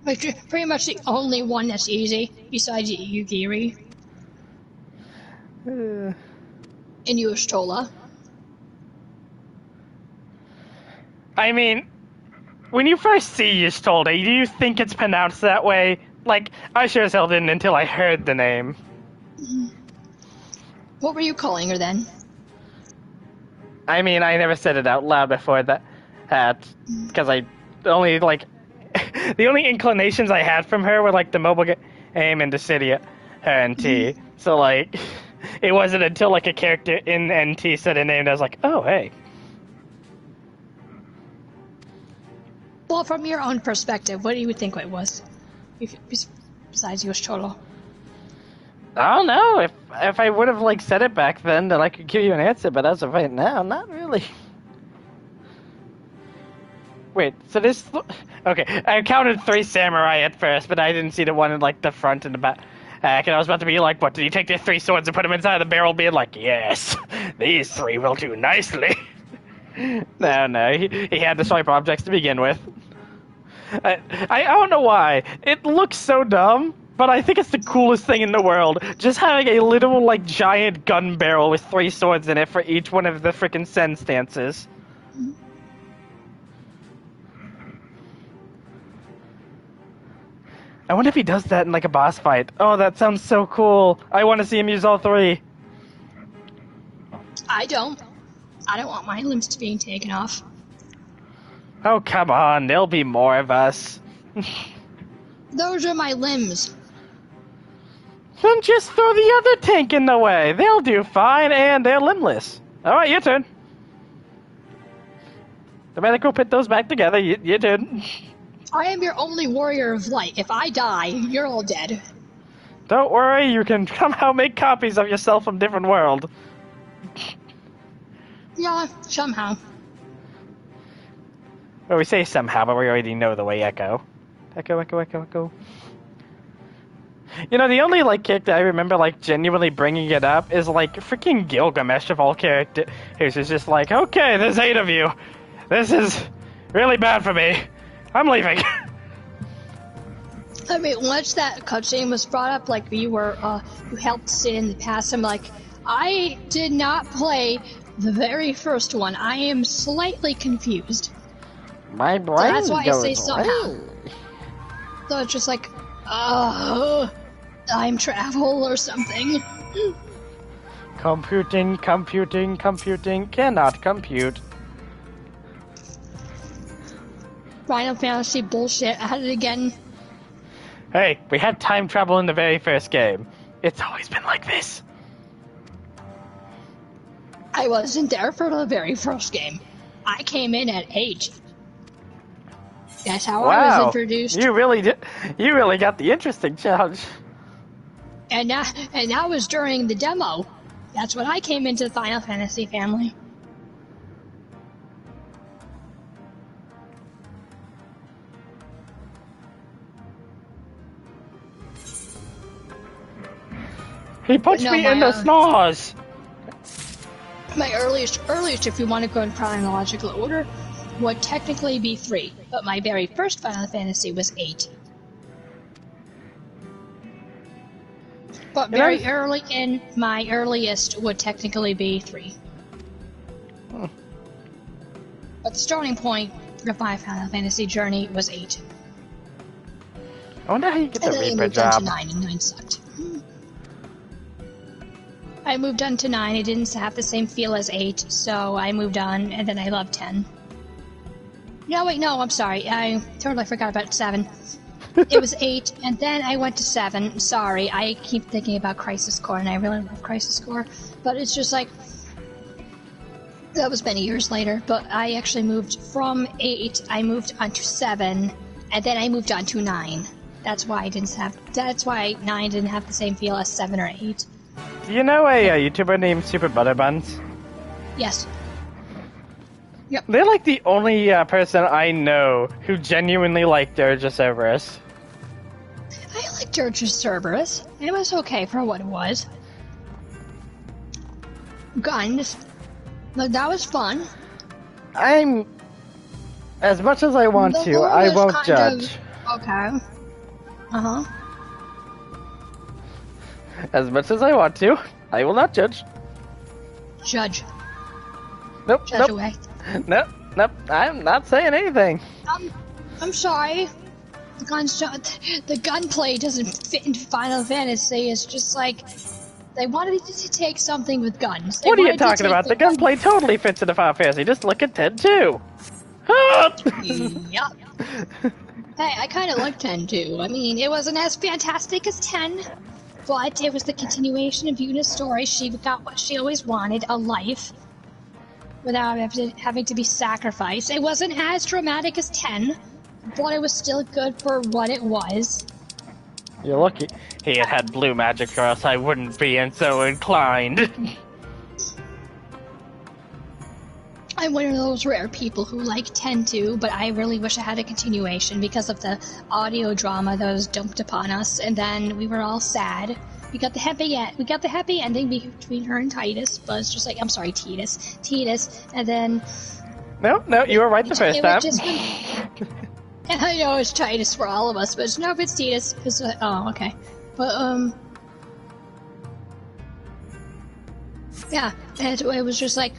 Like, pretty much the only one that's easy, besides Yugiri. And Yushtola. I mean, when you first see Y'shtola, do you think it's pronounced that way? Like, I sure as hell didn't until I heard the name. What were you calling her then? I mean, I never said it out loud before that, because the only inclinations I had from her were like the mobile game and Dissidia, her NT. So like, it wasn't until like a character in NT said a name that I was like, oh hey. Well, from your own perspective, what do you think it was? Besides Yoshitoro? I don't know. If I would have like said it back then I could give you an answer, but as of right now, not really. Wait, so this... Okay, I counted 3 samurai at first, but I didn't see the one in, like, the front and the back. And I was about to be like, what, did he take the 3 swords and put them inside the barrel, being like, yes, these 3 will do nicely. No, he had the sharp objects to begin with. I don't know why. It looks so dumb, but I think it's the coolest thing in the world. Just having a literal, like, giant gun barrel with 3 swords in it for each one of the frickin' Sen stances. I wonder if he does that in, like, a boss fight. Oh, that sounds so cool. I want to see him use all 3. I don't want my limbs to be taken off. Oh, come on. There'll be more of us. Those are my limbs. Then just throw the other tank in the way. They'll do fine, and they're limbless. Alright, your turn. The medical put those back together. Your turn. I am your only warrior of light. If I die, you're all dead. Don't worry, you can somehow make copies of yourself from different world. Yeah, somehow. Well, we say somehow, but we already know the way Echo. Echo. You know, the only, like, character I remember, like, genuinely bringing it up is, like, freaking Gilgamesh of all characters. Who's just like, okay, there's 8 of you. This is really bad for me. I'm leaving. I mean, once that cutscene was brought up, like, you helped Sid in the past, I'm like, I did not play the very first one. I am slightly confused. My brain So that's why I say goes somehow. away. So it's just like, time travel or something. Computing, cannot compute. Final Fantasy bullshit at it again. Hey, we had time travel in the very first game. It's always been like this. I wasn't there for the very first game. I came in at 8. That's how I was introduced. You really did. You really got the interesting challenge. And that was during the demo. That's when I came into the Final Fantasy family. He punched me in the snores. My earliest, if you want to go in chronological order, would technically be 3, but my very first Final Fantasy was 8. But very early in, my earliest would technically be 3. But the starting point of my Final Fantasy journey was 8. I wonder how you get the Reaper job. job. 9, and 9 sucked. I moved on to 9. It didn't have the same feel as 8, so I moved on, and then I loved 10. No, wait, no, I'm sorry. I totally forgot about 7. It was 8, and then I went to 7. Sorry, I keep thinking about Crisis Core, and I really love Crisis Core. But it's just like... That was many years later, but I actually moved from 8, I moved on to 7, and then I moved on to 9. That's why 9 didn't have the same feel as 7 or 8. Do you know a YouTuber named Super Butterbuns? Yes. Yep. They're like the only person I know who genuinely liked Dirge Cerberus. I liked Dirge Cerberus. It was okay for what it was. Guns. Like, that was fun. As much as I want to, I won't judge. Okay. Uh-huh. As much as I want to, I will not judge. Judge. Nope. Judge away. Nope. I'm not saying anything. I'm sorry. The gunplay doesn't fit into Final Fantasy. It's just like they wanted to take something with guns. What are you talking about? The gunplay totally fits into Final Fantasy. Just look at 10 too. Yup. Hey, I kind of like 10 too. I mean, it wasn't as fantastic as 10. But it was the continuation of Yuna's story. She got what she always wanted, a life, without having to be sacrificed. It wasn't as dramatic as 10, but it was still good for what it was. You're lucky he had blue magic, or else I wouldn't be so inclined. I'm one of those rare people who like 10 too, but I really wish I had a continuation because of the audio drama that was dumped upon us, and then we were all sad. We got the happy ending between her and Titus, but it's just like, I'm sorry, Titus, and then... No, you were right the first time. And I know it's Titus for all of us, but no, it's Titus. Oh, okay. But, yeah, and it was just like...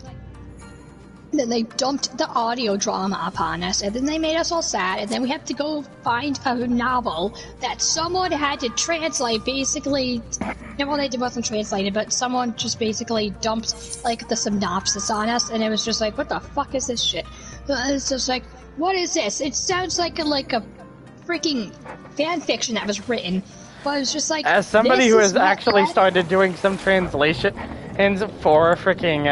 Then they dumped the audio drama upon us, and then they made us all sad, and then we had to go find a novel that someone had to translate, basically. Well, they wasn't translated, but someone just basically dumped, like, the synopsis on us, and it was just like, what the fuck is this shit? It's just like, what is this? It sounds like a freaking fan fiction that was written, but it was just like... As somebody who has actually started doing some translation for freaking,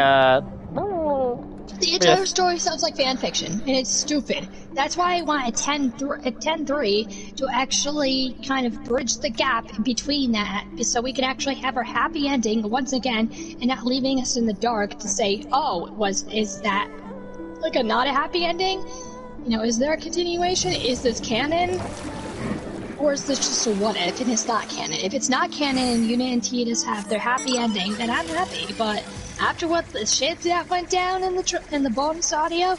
The entire story sounds like fanfiction, and it's stupid. That's why I want a 10-3 to actually kind of bridge the gap in between that, so we can actually have our happy ending once again, and not leaving us in the dark to say, oh, is that like not a happy ending? You know, is there a continuation? Is this canon? Or is this just a what if, and it's not canon? If it's not canon and Yuna and Tidus have their happy ending, then I'm happy, but... After what the shit that went down in the bonus audio,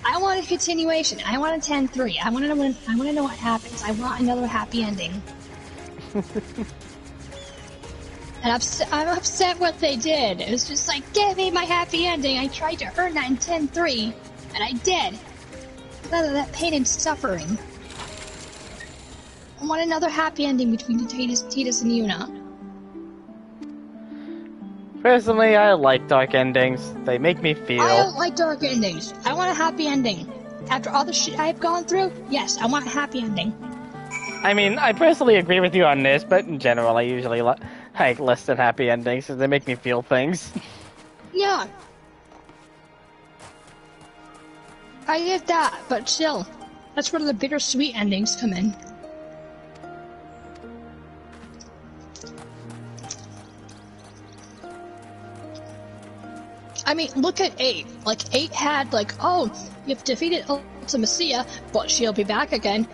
I want a continuation. I want a 10-3. I want to know what happens. I want another happy ending. And I'm upset what they did. It was just like, give me my happy ending. I tried to earn that in 10-3, and I did. None of that pain and suffering. I want another happy ending between Tidus and Yuna. Personally, I like dark endings. They make me feel... I don't like dark endings. I want a happy ending. After all the shit I've gone through, yes, I want a happy ending. I mean, I personally agree with you on this, but in general, I usually like less than happy endings, because they make me feel things. Yeah. I get that, but still. That's where the bittersweet endings come in. I mean, look at 8. Like, 8 had, like, oh, you've defeated Ultimacia, but she'll be back again.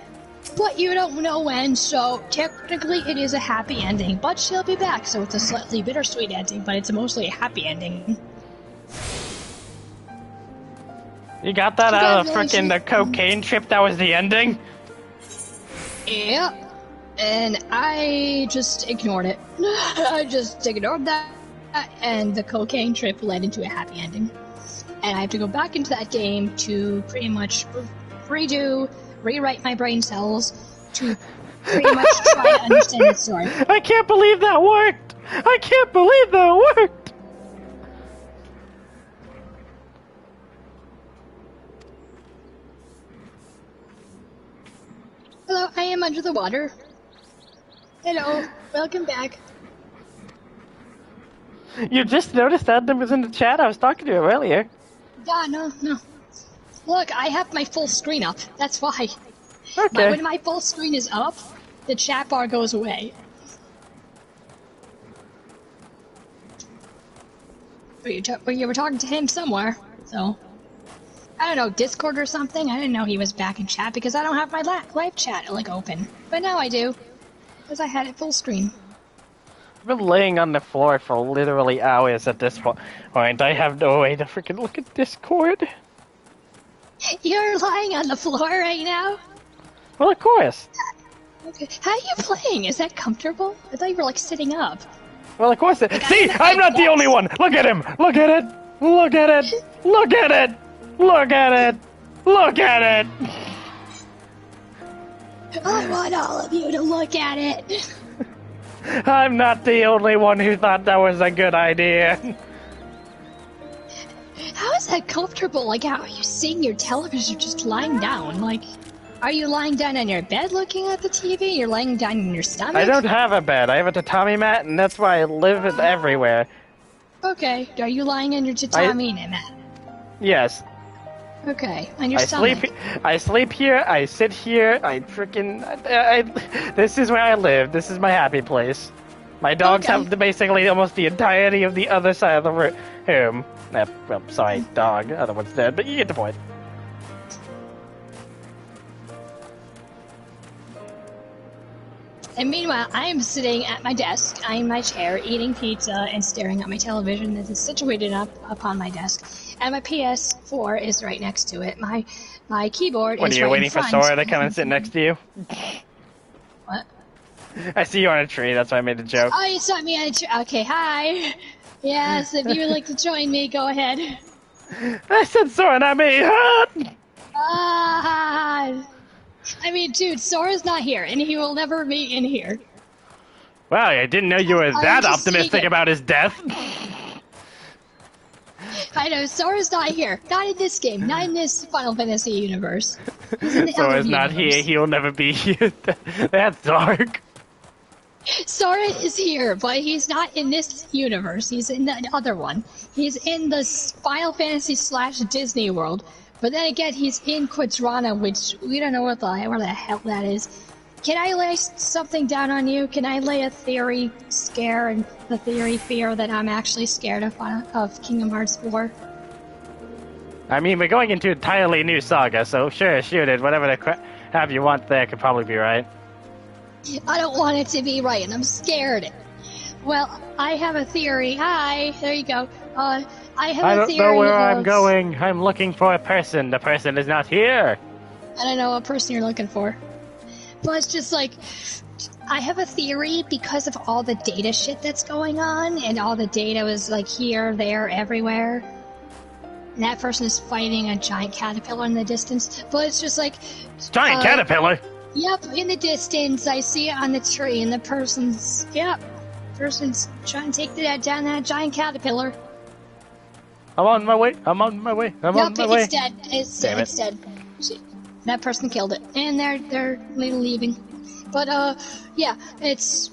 But you don't know when, so technically it is a happy ending, but she'll be back, so it's a slightly bittersweet ending, but it's mostly a happy ending. You got that out of frickin' the cocaine trip that was the ending? Yep. And I just ignored it. I just ignored that, and the cocaine trip led into a happy ending. And I have to go back into that game to pretty much rewrite my brain cells to pretty much try to understand the story. I can't believe that worked! I can't believe that worked! Hello, I am under the water. Hello, welcome back. You just noticed that was in the chat? I was talking to him earlier. Yeah, no. Look, I have my full screen up. That's why. Okay. When my full screen is up, the chat bar goes away. But you were talking to him somewhere, so... I don't know, Discord or something? I didn't know he was back in chat because I don't have my live chat, like, open. But now I do, because I had it full screen. I've been laying on the floor for literally hours at this point. I have no way to freaking look at Discord. You're lying on the floor right now? Well, of course. Okay. How are you playing? Is that comfortable? I thought you were, like, sitting up. Well, of course. See, I'm not the only one. Look at him. Look at it. Look at it. Look at it. Look at it! Look at it! I want all of you to look at it. I'm not the only one who thought that was a good idea. How is that comfortable? Like, how are you seeing your television just lying down? Like, are you lying down on your bed looking at the TV? You're lying down in your stomach? I don't have a bed. I have a tatami mat, and that's why I live everywhere. Okay. Are you lying on your tatami mat? Yes. Okay, on your stomach. I sleep here, I sit here, I freaking... this is where I live, this is my happy place. My dogs have basically almost the entirety of the other side of the room. Well, sorry, dog, other one's dead, but you get the point. And meanwhile, I am sitting at my desk, in my chair, eating pizza and staring at my television that is situated up upon my desk. And my PS4 is right next to it. My keyboard is right in front. What, are you waiting for Sora to come and sit next to you? What? I see you on a tree, that's why I made the joke. Oh, you saw me on a tree. Okay, hi. Yes, if you would like to join me, go ahead. I said Sora, not me. I mean, dude, Sora's not here, and he will never be in here. Wow, I didn't know you were that optimistic about his death. I know, Sora's not here. Not in this game. Not in this Final Fantasy universe. He's in the Sora's other not universe. here. He'll never be here. That's dark. Sora is here, but he's not in this universe. He's in the other one. He's in the Final Fantasy / Disney world. But then again, he's in Quadrana, which we don't know where the hell that is. Can I lay something down on you? Can I lay a theory scare and the theory fear that I'm actually scared of Kingdom Hearts 4? I mean, we're going into an entirely new saga, so sure, shoot it. Whatever the crap you want there could probably be right. I don't want it to be right, and I'm scared. Well, I have a theory. Hi, there you go. I don't know where I'm going. I'm looking for a person. The person is not here. I don't know what person you're looking for. But it's just like, I have a theory because of all the data shit that's going on, and all the data was like here, there, everywhere. And that person is fighting a giant caterpillar in the distance. But it's just like... Giant caterpillar? Yep, in the distance, I see it on the tree, and the person's... Yep, person's trying to take down that giant caterpillar. I'm on my way. I'm on my way. I'm on my way. It's dead. It's dead. That person killed it, and they're leaving. But yeah, it's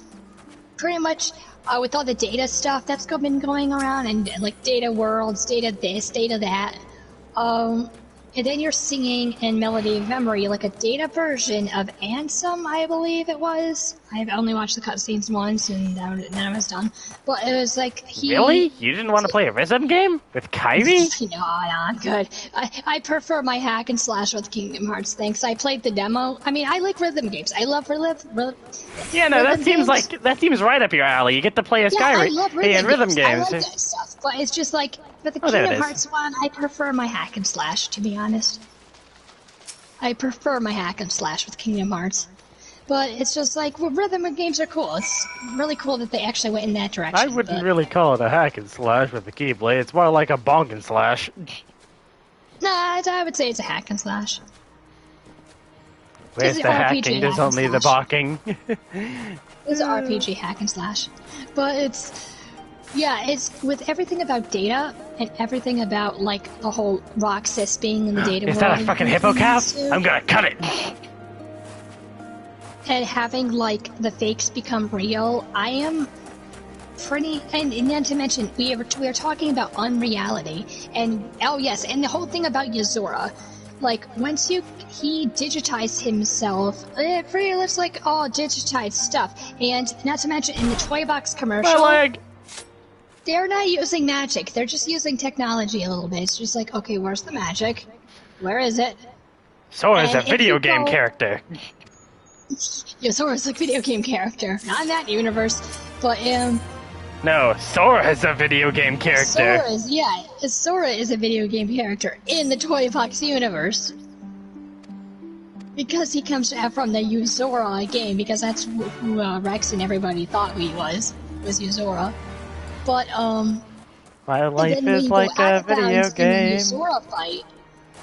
pretty much with all the data stuff that's been going around, and like data worlds, data this, data that. and then you're singing in Melody of Memory, like a data version of Ansem, I believe it was. I've only watched the cutscenes once, and then I was done. But it was like he... Really? You didn't want to play a rhythm game with Kyrie? No, I'm good. I prefer my hack and slash with Kingdom Hearts. Thanks. I played the demo. I mean, I like rhythm games. I love rhythm. Yeah, no, that seems right up your alley. You get to play as Kyrie. I love rhythm games. I like that stuff, but it's just like for the Kingdom Hearts one, I prefer my hack and slash. To be honest, I prefer my hack and slash with Kingdom Hearts. But it's just like, well, rhythm games are cool. It's really cool that they actually went in that direction. I wouldn't really call it a hack and slash with the Keyblade. It's more like a bonk and slash. Nah, I would say it's a hack and slash. Where's the hacking? There's only the bonking. It's an RPG hack and slash. But it's... Yeah, it's with everything about data and everything about, like, the whole Roxas being in the data Is world. that a fucking hippo cow? I'm gonna cut it! And having, like, the fakes become real, I am pretty... And then to mention, we are talking about unreality. And, oh yes, and the whole thing about Yuzora. Like, once he digitized himself, it pretty looks like all digitized stuff. And not to mention, in the Toy Box commercial... My leg! They're not using magic, they're just using technology a little bit. It's just like, okay, where's the magic? Where is it? Sora's a video game character. Yeah, Sora's a video game character. Not in that universe, but No, Sora is a video game character. Sora is a video game character in the Toy Box universe. Because he comes from the Yuzora game, because that's who Rex and everybody thought he was Yuzora. But, my life is like a video game. In the Yuzora fight,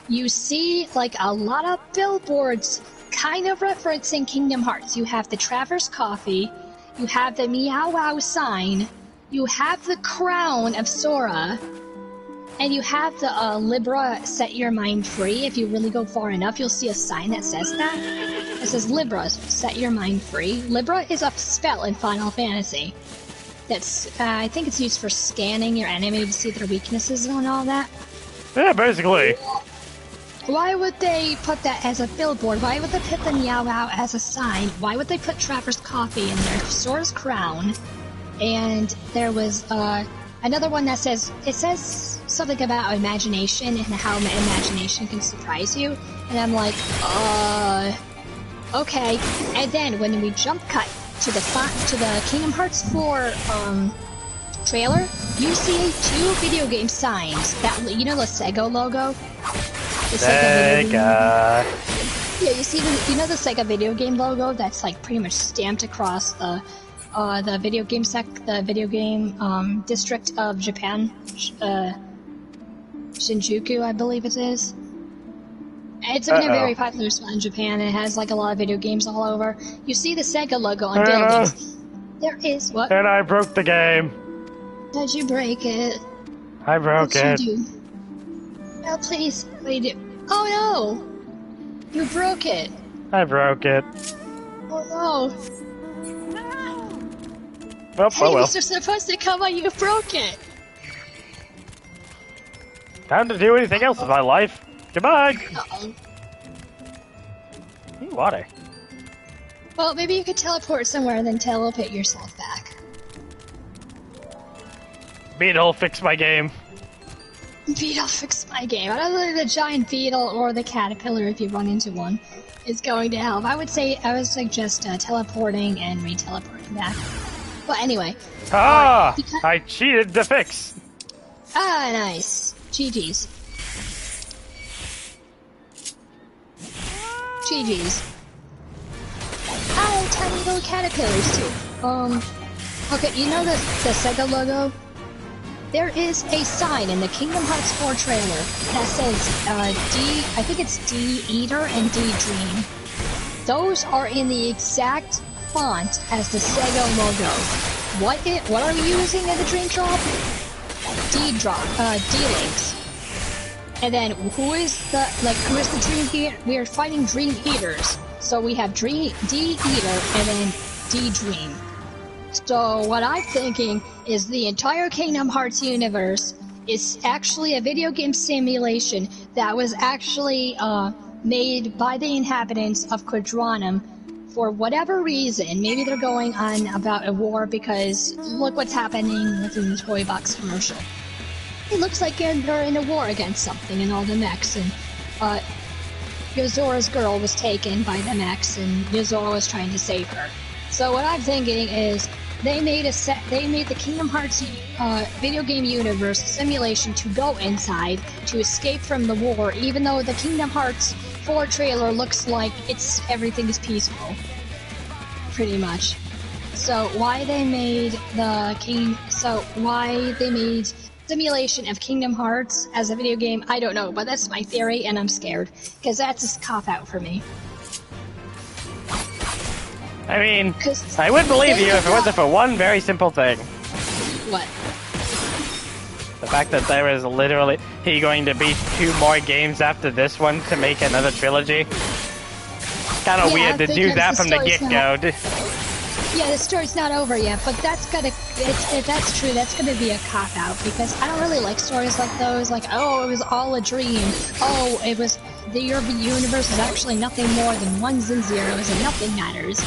you see, like, a lot of billboards kind of referencing Kingdom Hearts. You have the Traverse Coffee, you have the Meow Wow sign, you have the crown of Sora, and you have the Libra Set Your Mind Free. If you really go far enough, you'll see a sign that says that. It says Libra Set Your Mind Free. Libra is a spell in Final Fantasy. That's, I think it's used for scanning your enemy to see their weaknesses and all that. Yeah, basically. Why would they put that as a billboard? Why would they put the Meow Wow as a sign? Why would they put Traverse Coffee in there? Sora's crown. And there was another one that says something about imagination and how imagination can surprise you. And I'm like, okay. And then when we jump cut to the Kingdom Hearts 4 trailer, you see two video game signs. That, you know, the Sega logo. The Sega. Yeah, you see the Sega video game logo that's like pretty much stamped across the video game district of Japan, Shinjuku, I believe it is. It's been a very popular spot in Japan, and it has like a lot of video games all over. You see the Sega logo on buildings. There is what? And I broke the game. Did you break it? I broke it. What'd you do? Oh, please. Oh no! You broke it. I broke it. Oh no. Well, hey, oh well. Mr. Supposed to come on, you broke it. Time to do anything else with my life. Goodbye. Uh-oh. Need water. Well, maybe you could teleport somewhere and then teleport yourself back. Beetle, fix my game. Beetle, fix my game. I don't know if the giant beetle or the caterpillar, if you run into one, is going to help. I would suggest teleporting and re-teleporting back. But anyway. Ah! I cheated the fix. Ah, nice. GG's. GG's. Oh, tiny little caterpillars too. Okay, you know the Sega logo? There is a sign in the Kingdom Hearts 4 trailer that says I think it's D-Eater and D-Dream. Those are in the exact font as the Sega logo. What are we using in the Dream Drop? D-Links. And then who is the Dream Eater? We are fighting Dream Eaters. So we have D-Eater and then D-Dream. So what I'm thinking is the entire Kingdom Hearts universe is actually a video game simulation that was actually made by the inhabitants of Quadranum for whatever reason. Maybe they're going on about a war because look what's happening within the Toy Box commercial. It looks like they're in a war against something and all the mechs, and Yozora's girl was taken by the mechs and Yozora was trying to save her. So what I'm thinking is they made the Kingdom Hearts video game universe simulation to go inside to escape from the war, even though the Kingdom Hearts 4 trailer looks like everything is peaceful, pretty much. So why they made simulation of Kingdom Hearts as a video game, I don't know, but that's my theory, and I'm scared because that's a cop out for me. I mean, I would believe you if it wasn't for one very simple thing. What? The fact that there is literally going to be 2 more games after this one to make another trilogy. Kind of weird to do that from the get-go. Yeah, the story's not over yet, but if that's true, that's gonna be a cop-out, because I don't really like stories like those, like, oh, it was all a dream, oh, the universe is actually nothing more than ones and zeros and nothing matters.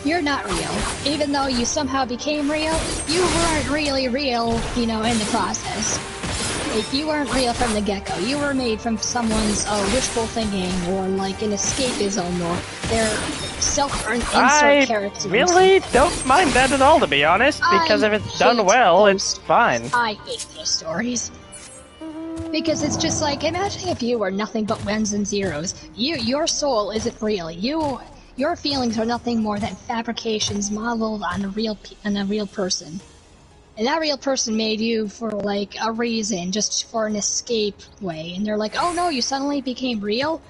You're not real. Even though you somehow became real, you weren't really real, in the process. Like, you weren't real from the get-go. You were made from someone's wishful thinking, or like an escapism, or their self-insert characters. I really don't mind that at all, to be honest, because if it's done well, it's fine. I hate those stories. Because it's just like, imagine if you were nothing but ones and zeros. Your soul isn't real. Your feelings are nothing more than fabrications modeled on a real person. And that real person made you for, like, a reason, just for an escape way. And they're like, oh no, you suddenly became real?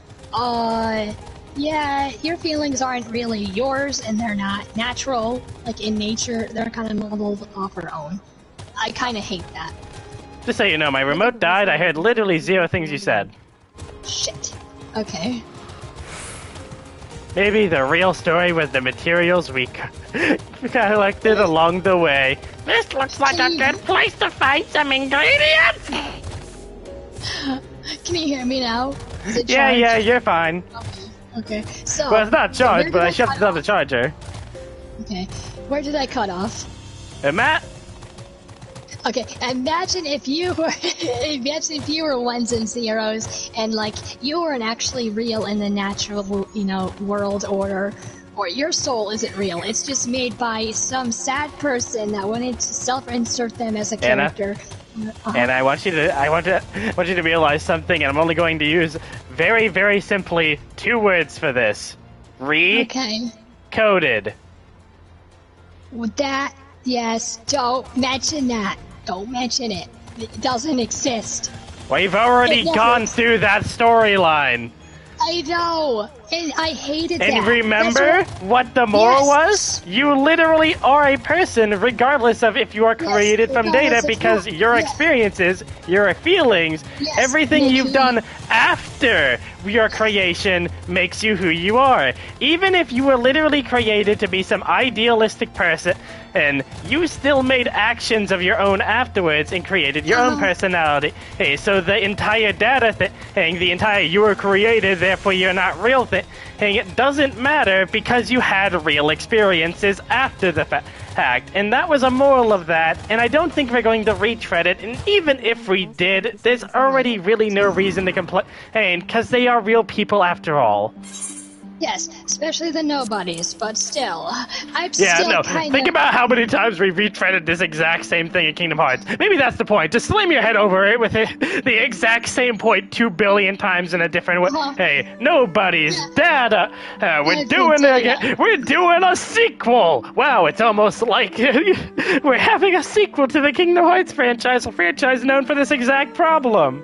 Yeah, your feelings aren't really yours, and they're not natural. Like, in nature, they're kind of modeled off our own. I kind of hate that. Just so you know, my remote died, I heard literally 0 things you said. Shit. Okay. Maybe the real story was the materials we collected along the way. This looks like a good place to find some ingredients! Can you hear me now? Is it yeah, charged? you're fine. Okay, so... Well, it's not charged, but I shoved it on the charger. Okay, where did I cut off? Matt? Okay, imagine if you were ones and zeros, and like you weren't actually real in the natural, world order, or your soul isn't real. It's just made by some sad person that wanted to self-insert them as a character. And I want you to realize something, and I'm only going to use very, very simply 2 words for this. Coded. Well, yes, don't mention that. Don't mention it. It doesn't exist. We've already gone through that storyline. I know, and I hated that. And remember what the moral was? You literally are a person, regardless of if you are created from data, because your experiences, your feelings, everything you've done after your creation makes you who you are. Even if you were literally created to be some idealistic person, and you still made actions of your own afterwards and created your own personality. Hey, so the entire data thing, the entire you were created, therefore you're not real thing, it doesn't matter because you had real experiences after the fact. And that was a moral of that, and I don't think we're going to retread it, and even if we did, there's already really no reason to complain, because they are real people after all. Yes, especially the nobodies, but still, I'm still kind of... Think about how many times we retreaded this exact same thing in Kingdom Hearts. Maybe that's the point. Just slam your head over it with the exact same point 2 billion times in a different way. Hey, nobodies, data. We're doing a sequel. Wow, it's almost like we're having a sequel to the Kingdom Hearts franchise, a franchise known for this exact problem.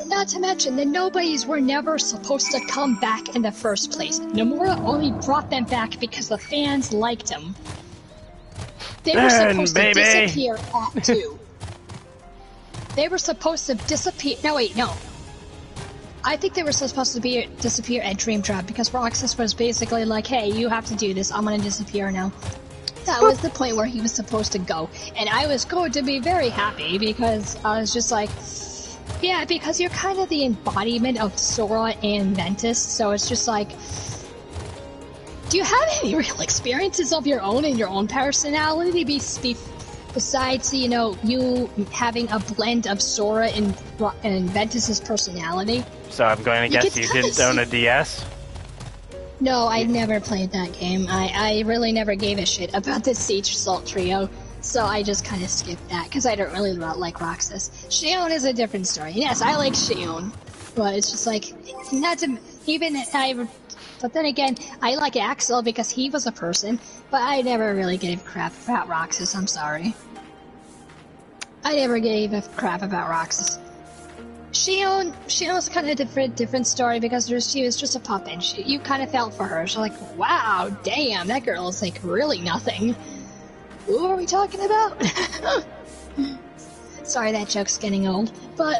Not to mention, the nobodies were never supposed to come back in the first place. Nomura only brought them back because the fans liked them. They were supposed to disappear at 2. They were supposed to disappear... No, wait, no. I think they were supposed to disappear at Dream Drop because Roxas was basically like, hey, you have to do this. I'm gonna disappear now. That was the point where he was supposed to go. And I was going to be very happy because I was just like, yeah, because you're kind of the embodiment of Sora and Ventus, so it's just like, do you have any real experiences of your own and your own personality besides, you know, you having a blend of Sora and Ventus's personality? So I'm going to guess you didn't own a DS? No, I never played that game. I really never gave a shit about the Siege Assault Trio, so I just kind of skipped that, because I don't really like Roxas. Xion is a different story. Yes, I like Xion, but it's just like, not to, but then again, I like Axel because he was a person, but I never really gave a crap about Roxas, I'm sorry. I never gave a crap about Roxas. Shion's kind of a different story because she was just a puppet. You kind of felt for her. She's like, wow, damn, that girl is like really nothing. Who are we talking about? Sorry, that joke's getting old. But,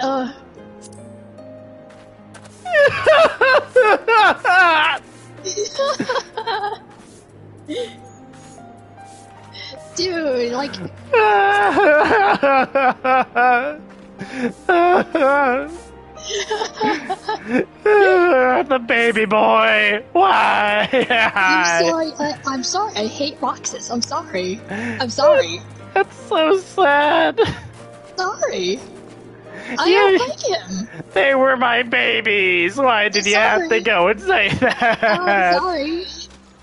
dude, like... The baby boy! Why? I'm sorry, I hate Roxas, I'm sorry. I'm sorry. That's so sad. Sorry. I don't like him. They were my babies. Why did you have to go and say that? I'm sorry.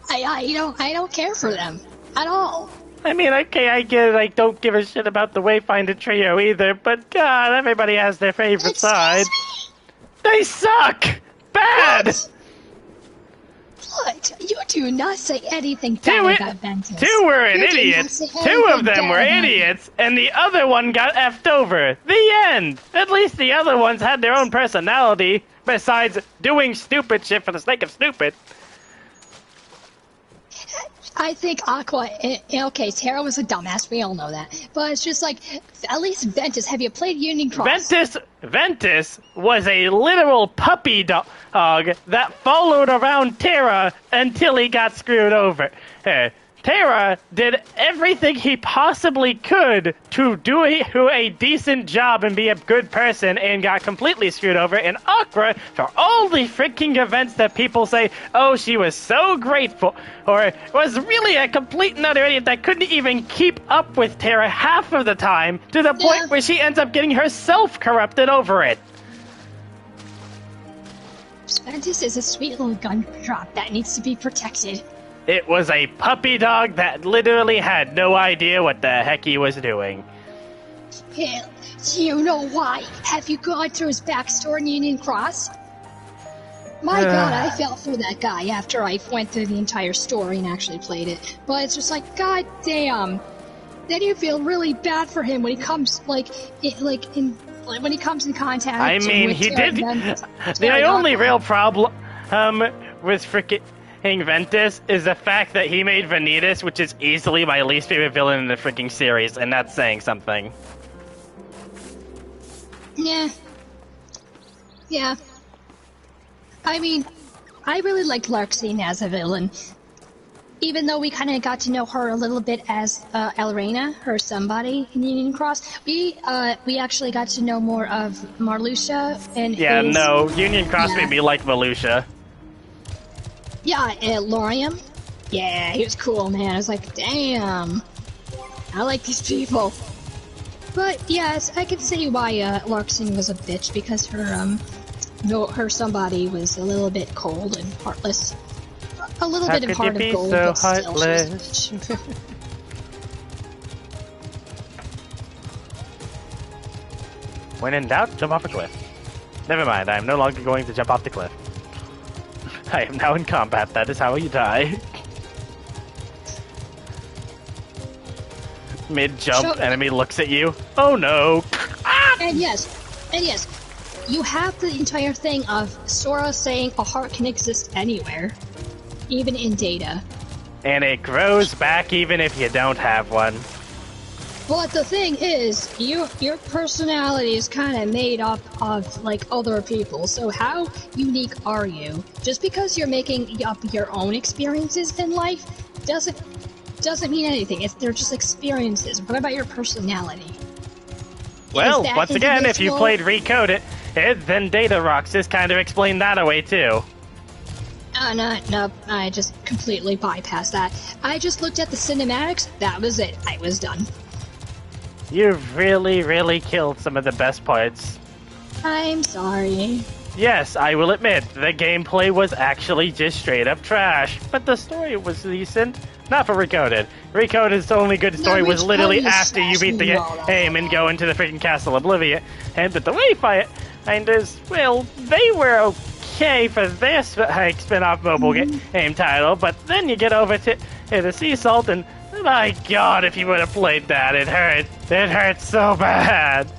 I don't care for them at all. I mean, okay, I get it. I don't give a shit about the Wayfinder trio either, but God, everybody has their favorite side. They suck! Bad! What? You do not say anything bad about Ventus. Two were an idiot. Two of them were idiots, and the other one got effed over. The end! At least the other ones had their own personality, besides doing stupid shit for the sake of stupid. I think Aqua, okay, Terra was a dumbass, we all know that. But it's just like, at least Ventus, have you played Union Cross? Ventus was a literal puppy dog that followed around Terra until he got screwed over. Terra did everything he possibly could to do a decent job and be a good person and got completely screwed over. And Aqua, for all the freaking events that people say, oh, she was so grateful, or was really a complete and utter idiot that couldn't even keep up with Terra half of the time, to the point where she ends up getting herself corrupted over it. Ventus is a sweet little gun drop that needs to be protected. It was a puppy dog that literally had no idea what the heck he was doing. Yeah, do you know why? Have you gone through his backstory in Union Cross? My god, I felt for that guy after I went through the entire story and actually played it. But it's just like, god damn. Then you feel really bad for him when he comes, when he comes in contact. I mean, with he Terra did. The only real problem with frickin' Ventus is the fact that he made Vanitas, which is easily my least favorite villain in the freaking series, and that's saying something. Yeah. Yeah. I mean, I really liked Larxene as a villain. Even though we kind of got to know her a little bit as Elrena, her somebody in Union Cross, we actually got to know more of Marluxia and Union Cross made me like Marluxia. Yeah, Lorium. Yeah, he was cool, man. I was like, damn, I like these people. But yes, I can see why Larxene was a bitch, because her somebody was a little bit cold and heartless. A little bit of heart of gold, but still, she was a bitch. When in doubt, jump off a cliff. Never mind, I am no longer going to jump off the cliff. I am now in combat, that is how you die. Mid-jump, enemy looks at you. Oh no! And yes, you have the entire thing of Sora saying a heart can exist anywhere, even in data. And it grows back even if you don't have one. But the thing is, your personality is kind of made up of, like, other people, so how unique are you? Just because you're making up your own experiences in life doesn't doesn't mean anything. They're just experiences. What about your personality? Well, once again, if you played Recode it, then Data Roxas kind of explained that away too. No, I just completely bypassed that. I just looked at the cinematics, that was it. I was done. You've really, really killed some of the best parts. I'm sorry. Yes, I will admit, the gameplay was actually just straight up trash, but the story was decent. Not for Recoded. Recoded's only good story was literally after you beat the game and go into the freaking Castle Oblivion. And but the Wayfinder is, well, they were okay for their spin-off mobile game title, but then you get over to the Sea Salt and, my god, if you would have played that, it hurt. It hurt so bad.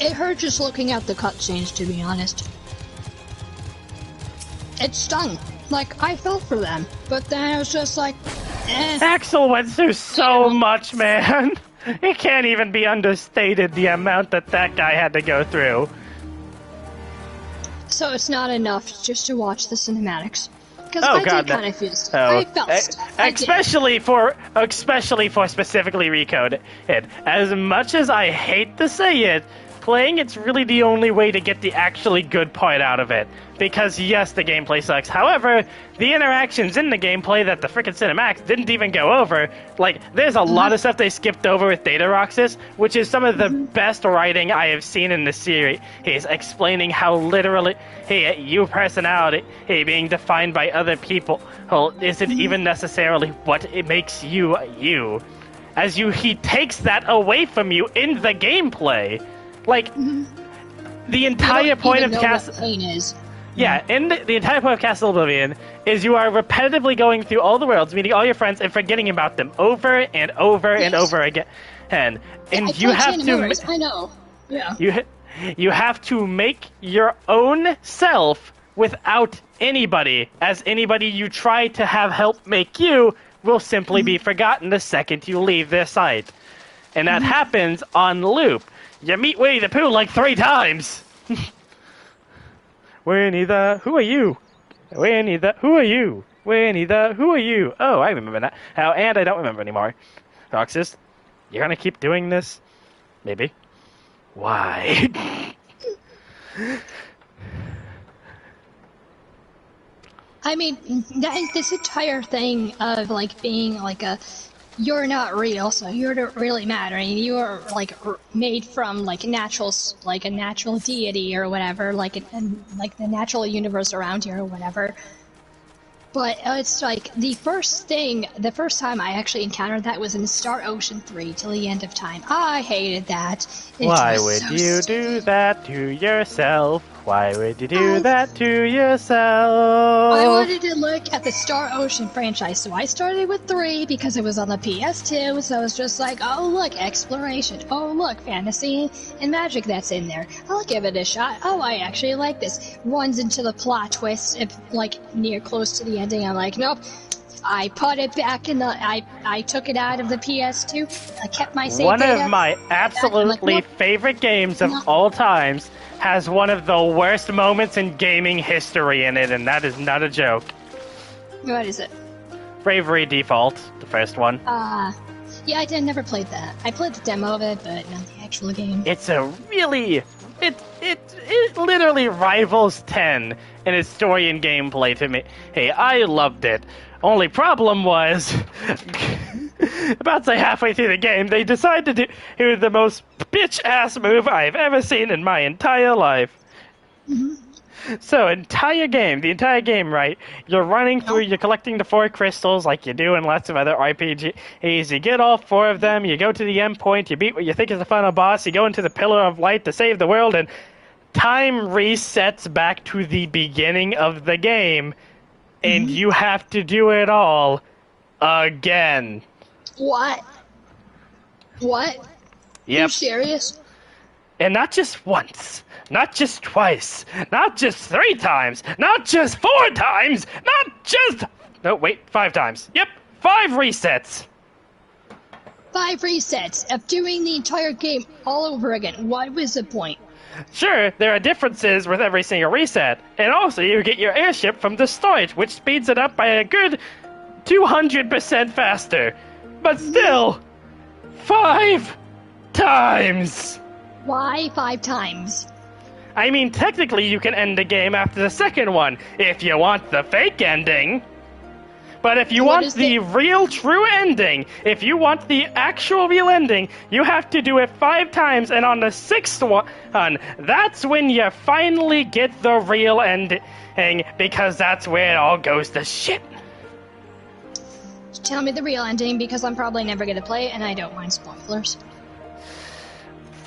It hurt just looking at the cutscenes, to be honest. It stung. Like, I felt for them, but then I was just like, eh. Axel went through so much, man. It can't even be understated the amount that guy had to go through. So it's not enough just to watch the cinematics. Because I did kind of feel stuff. Oh. I felt stuff. Especially for specifically Recode. As much as I hate to say it, playing it's really the only way to get the actually good part out of it. Because yes, the gameplay sucks. However, the interactions in the gameplay that the frickin' cinematics didn't even go over, like, there's a lot of stuff they skipped over with Data Roxas, which is some of the best writing I have seen in the series. He's explaining how literally, your personality, being defined by other people, isn't even necessarily what it makes you, you. He takes that away from you in the gameplay. Like, the entire point of Castle... pain is. Yeah, and the entire point of Castle Oblivion is you are repetitively going through all the worlds, meeting all your friends, and forgetting about them over and over and over again. And you have to... I know. Yeah. You have to make your own self without anybody, as anybody you try to have help make you will simply be forgotten the second you leave their site. And that happens on loop. You meet Winnie the Pooh like 3 times. Winnie the, who are you? Winnie the, who are you? Winnie the, who are you? Oh, I remember that. And I don't remember anymore. Roxas, you're gonna keep doing this? Maybe. Why? I mean, this entire thing of, like, being, like, you're not real, so you don't really matter. I mean, you are, like, made from, like, a natural deity or whatever, like the natural universe around you or whatever. But it's like, the first time I actually encountered that was in Star Ocean 3 till the end of time. I hated that. Why would you do that to yourself? Why would you do that to yourself? I wanted to look at the Star Ocean franchise, so I started with 3 because it was on the PS2, so I was just like, oh look, exploration, oh look, fantasy and magic that's in there. I'll give it a shot. Oh, I actually like this. Runs into the plot twist, if, like, near close to the ending, I'm like, nope. I put it back in the... I took it out of the PS2. I kept my save data. One of my absolutely favorite games of all times has one of the worst moments in gaming history in it, and that is not a joke. What is it? Bravery Default, the first one. Yeah, I never played that. I played the demo of it, but not the actual game. It's a really... It literally rivals 10 in its story and gameplay to me. Hey, I loved it. Only problem was, about say halfway through the game, they decided to do the most bitch-ass move I've ever seen in my entire life. So, the entire game, right? You're running through, you're collecting the 4 crystals like you do in lots of other RPGs. You get all 4 of them, you go to the end point, you beat what you think is the final boss, you go into the Pillar of Light to save the world, and time resets back to the beginning of the game, and you have to do it all again. What? What? Yep. Are you serious? And not just once, not just twice, not just 3 times, not just 4 times, not just... No, wait, 5 times. Yep, 5 resets. 5 resets of doing the entire game all over again. What was the point? Sure, there are differences with every single reset, and also you get your airship from the start, which speeds it up by a good 200% faster. But still, 5 times! Why 5 times? I mean, technically you can end the game after the second one, if you want the fake ending. But if you want the real, true ending, if you want the actual real ending, you have to do it 5 times, and on the 6th one, that's when you finally get the real ending, because that's where it all goes to shit. Tell me the real ending, because I'm probably never going to play it, and I don't mind spoilers.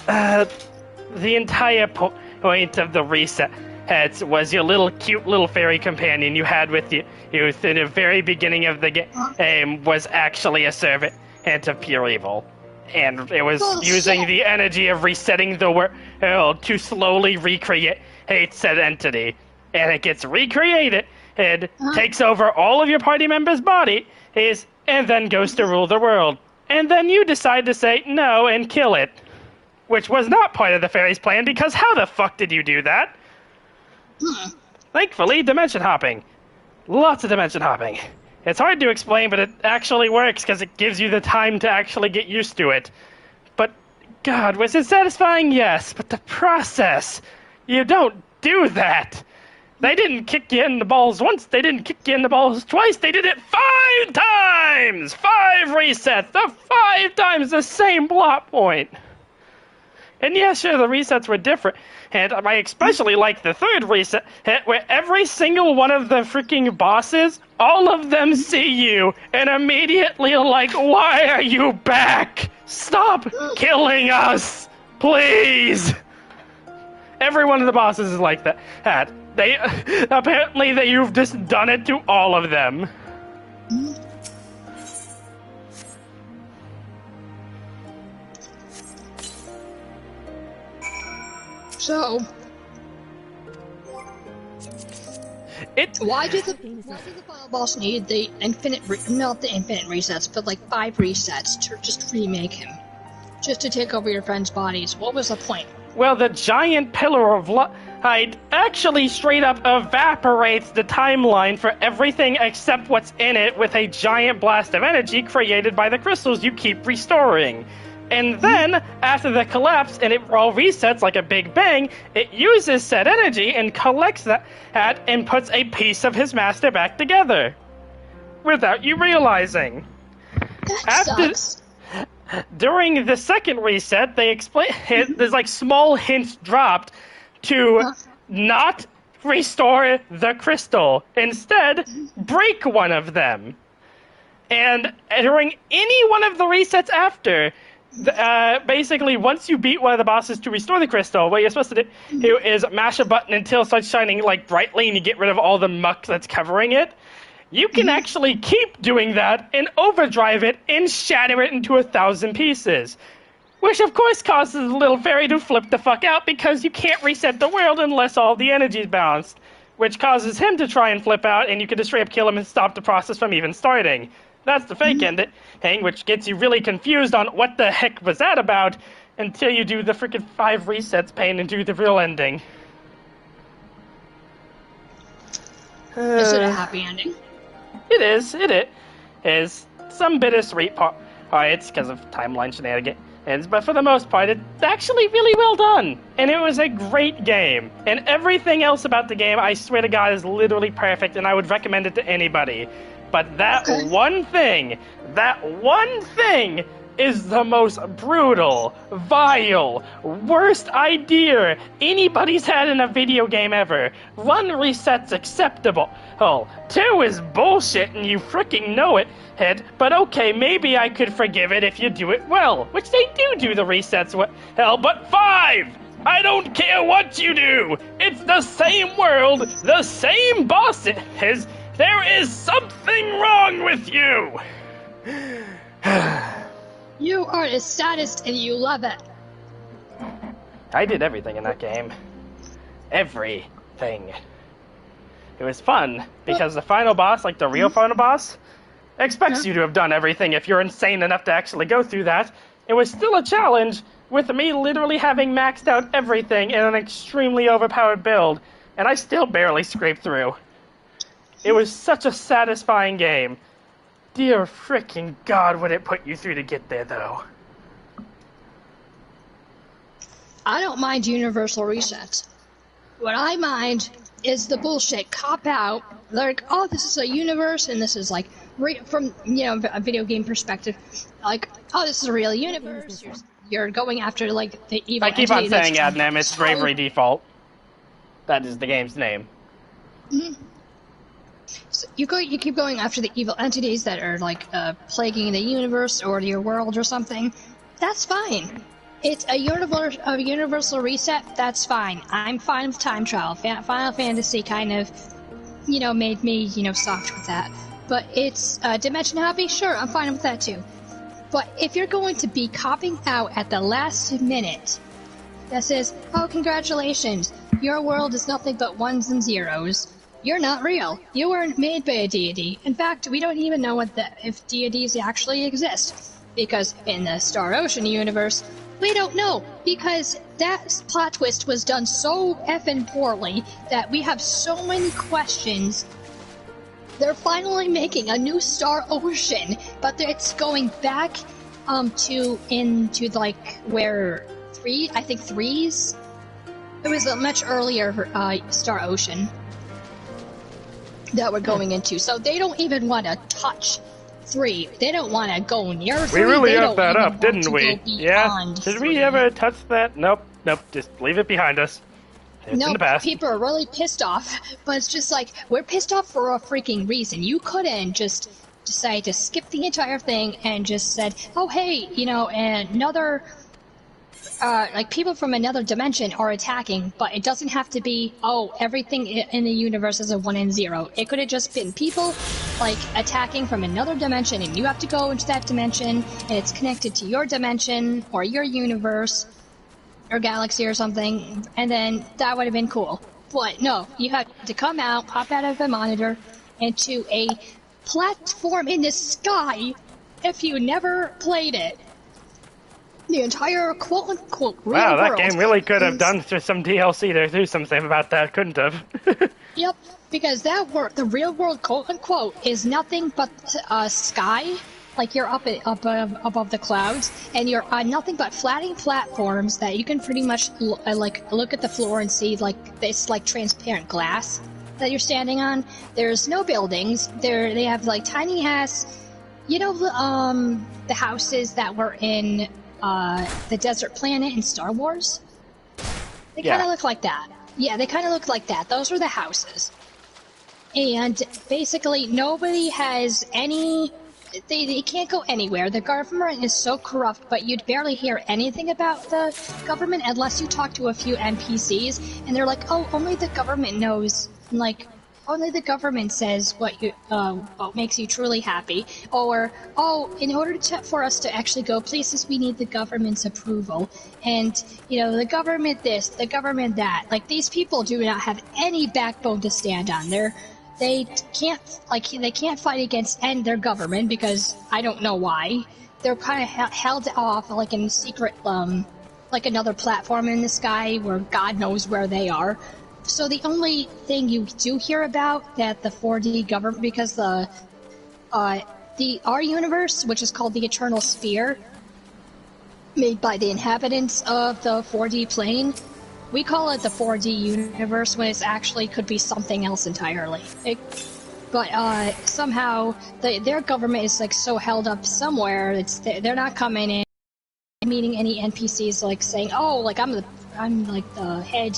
The entire point of the reset was your cute little fairy companion you had with you in the very beginning of the game was actually a servant of pure evil. And it was using the energy of resetting the world to slowly recreate said entity. And it gets recreated and takes over all of your party members' bodies and then goes to rule the world. And then you decide to say no and kill it. Which was not part of the fairy's plan, because how the fuck did you do that? Thankfully, dimension hopping. Lots of dimension hopping. It's hard to explain, but it actually works because it gives you the time to actually get used to it. But, God, was it satisfying? Yes, but the process. You don't do that. They didn't kick you in the balls once, they didn't kick you in the balls twice, they did it 5 times! 5 resets, the 5 times the same plot point. And yeah, sure, the resets were different. And I especially like the 3rd reset, where every single one of the freaking bosses, all of them see you, and immediately are like, why are you back? Stop killing us! Please! Every one of the bosses is like that. Apparently you've just done it to all of them. So, why do the final boss need the not the infinite resets, but like 5 resets to just remake him, just to take over your friends' bodies? What was the point? Well, the giant pillar of light actually straight up evaporates the timeline for everything except what's in it with a giant blast of energy created by the crystals you keep restoring. And then, after the collapse and it all resets like a big bang, it uses said energy and collects that and puts a piece of his master back together. Without you realizing. Sucks. During the 2nd reset, they explain there's like small hints dropped to not restore the crystal. Instead, break one of them. And during any one of the resets after, basically, once you beat one of the bosses to restore the crystal, what you're supposed to do is mash a button until it starts shining like brightly and you get rid of all the muck that's covering it. You can actually keep doing that and overdrive it and shatter it into 1,000 pieces. Which of course causes the little fairy to flip the fuck out because you can't reset the world unless all the energy is balanced. Which causes him to try and flip out and you can just straight up kill him and stop the process from even starting. That's the fake ending, which gets you really confused on what the heck was that about until you do the freaking 5 resets pain and do the real ending. Is it a happy ending? It is some bittersweet parts because of timeline shenanigans, but for the most part, it's actually really well done. And it was a great game. And everything else about the game, I swear to God, is literally perfect, and I would recommend it to anybody. But that one thing is the most brutal, vile, worst idea anybody's had in a video game ever. 1 reset's acceptable. 2 is bullshit and you freaking know it, but okay, maybe I could forgive it if you do it well, which they do the resets well, but 5! I don't care what you do! It's the same world, the same bosses. There is something wrong with you! You are the saddest and you love it. I did everything in that game. Everything. It was fun, because the final boss, like the real final boss, expects you to have done everything if you're insane enough to actually go through that. It was still a challenge, with me literally having maxed out everything in an extremely overpowered build, and I still barely scraped through. It was such a satisfying game. Dear frickin' God, would it put you through to get there, though? I don't mind universal resets. What I mind is the bullshit cop-out. They're like, oh, this is a universe, and this is like, from, you know, a video game perspective, like, oh, this is a real universe. You're going after, like, the evil I keep on entity saying that's Adnem, it's Bravery Default. That is the game's name. Mm-hmm. So you keep going after the evil entities that are, like, plaguing the universe or your world or something. That's fine. It's a universal reset. That's fine. I'm fine with time travel. Final Fantasy kind of, you know, made me, you know, soft with that. But it's a dimension hobby. Sure, I'm fine with that too. But if you're going to be copping out at the last minute, that says, "Oh, congratulations, your world is nothing but ones and zeros," you're not real. You weren't made by a deity. In fact, we don't even know if deities actually exist, because in the Star Ocean universe, we don't know, because that plot twist was done so effing poorly that we have so many questions. They're finally making a new Star Ocean, but it's going back into like where threes. It was a much earlier Star Ocean that we're going into, so they don't even want to touch 3. They don't want to go near 3. We really they upped that up, didn't we? Yeah. Did we ever touch that? Nope. Just leave it behind us. It's in the past. People are really pissed off, but it's just like, we're pissed off for a freaking reason. You couldn't just decide to skip the entire thing and just said, oh, hey, you know, another, like, people from another dimension are attacking, but it doesn't have to be, oh, everything in the universe is a 1 and 0. It could have just been people, like, attacking from another dimension, and you have to go into that dimension, and it's connected to your dimension, or your universe, or galaxy or something, and then that would have been cool. But no, you had to come out, pop out of the monitor, into a platform in the sky if you never played it. The entire quote-unquote real wow, that world game really could have done through some DLC to do something about that, couldn't have? Yep, because the real world quote-unquote is nothing but sky. Like, you're up above the clouds, and you're on nothing but flatting platforms that you can pretty much look at the floor and see, like, this like transparent glass that you're standing on. There's no buildings. They have like tiny ass, you know, the houses that were in the desert planet in Star Wars. They kind of look like that. Yeah, they kind of look like that. Those are the houses, and basically nobody has any. They can't go anywhere. The government is so corrupt, but you'd barely hear anything about the government unless you talk to a few NPCs, and they're like, oh, only the government knows, like, only the government says what makes you truly happy, or, oh, in order for us to actually go places, we need the government's approval, and, you know, the government this, the government that. Like, these people do not have any backbone to stand on. They can't fight against their government because I don't know why. They're kind of held off, like, in secret, like another platform in the sky where God knows where they are. So the only thing you do hear about that the 4D government, because our universe, which is called the Eternal Sphere, made by the inhabitants of the 4D plane. We call it the 4D universe when it actually could be something else entirely. But somehow their government is like so held up somewhere. They're not coming in, meeting any NPCs, like saying, "Oh, like I'm like the head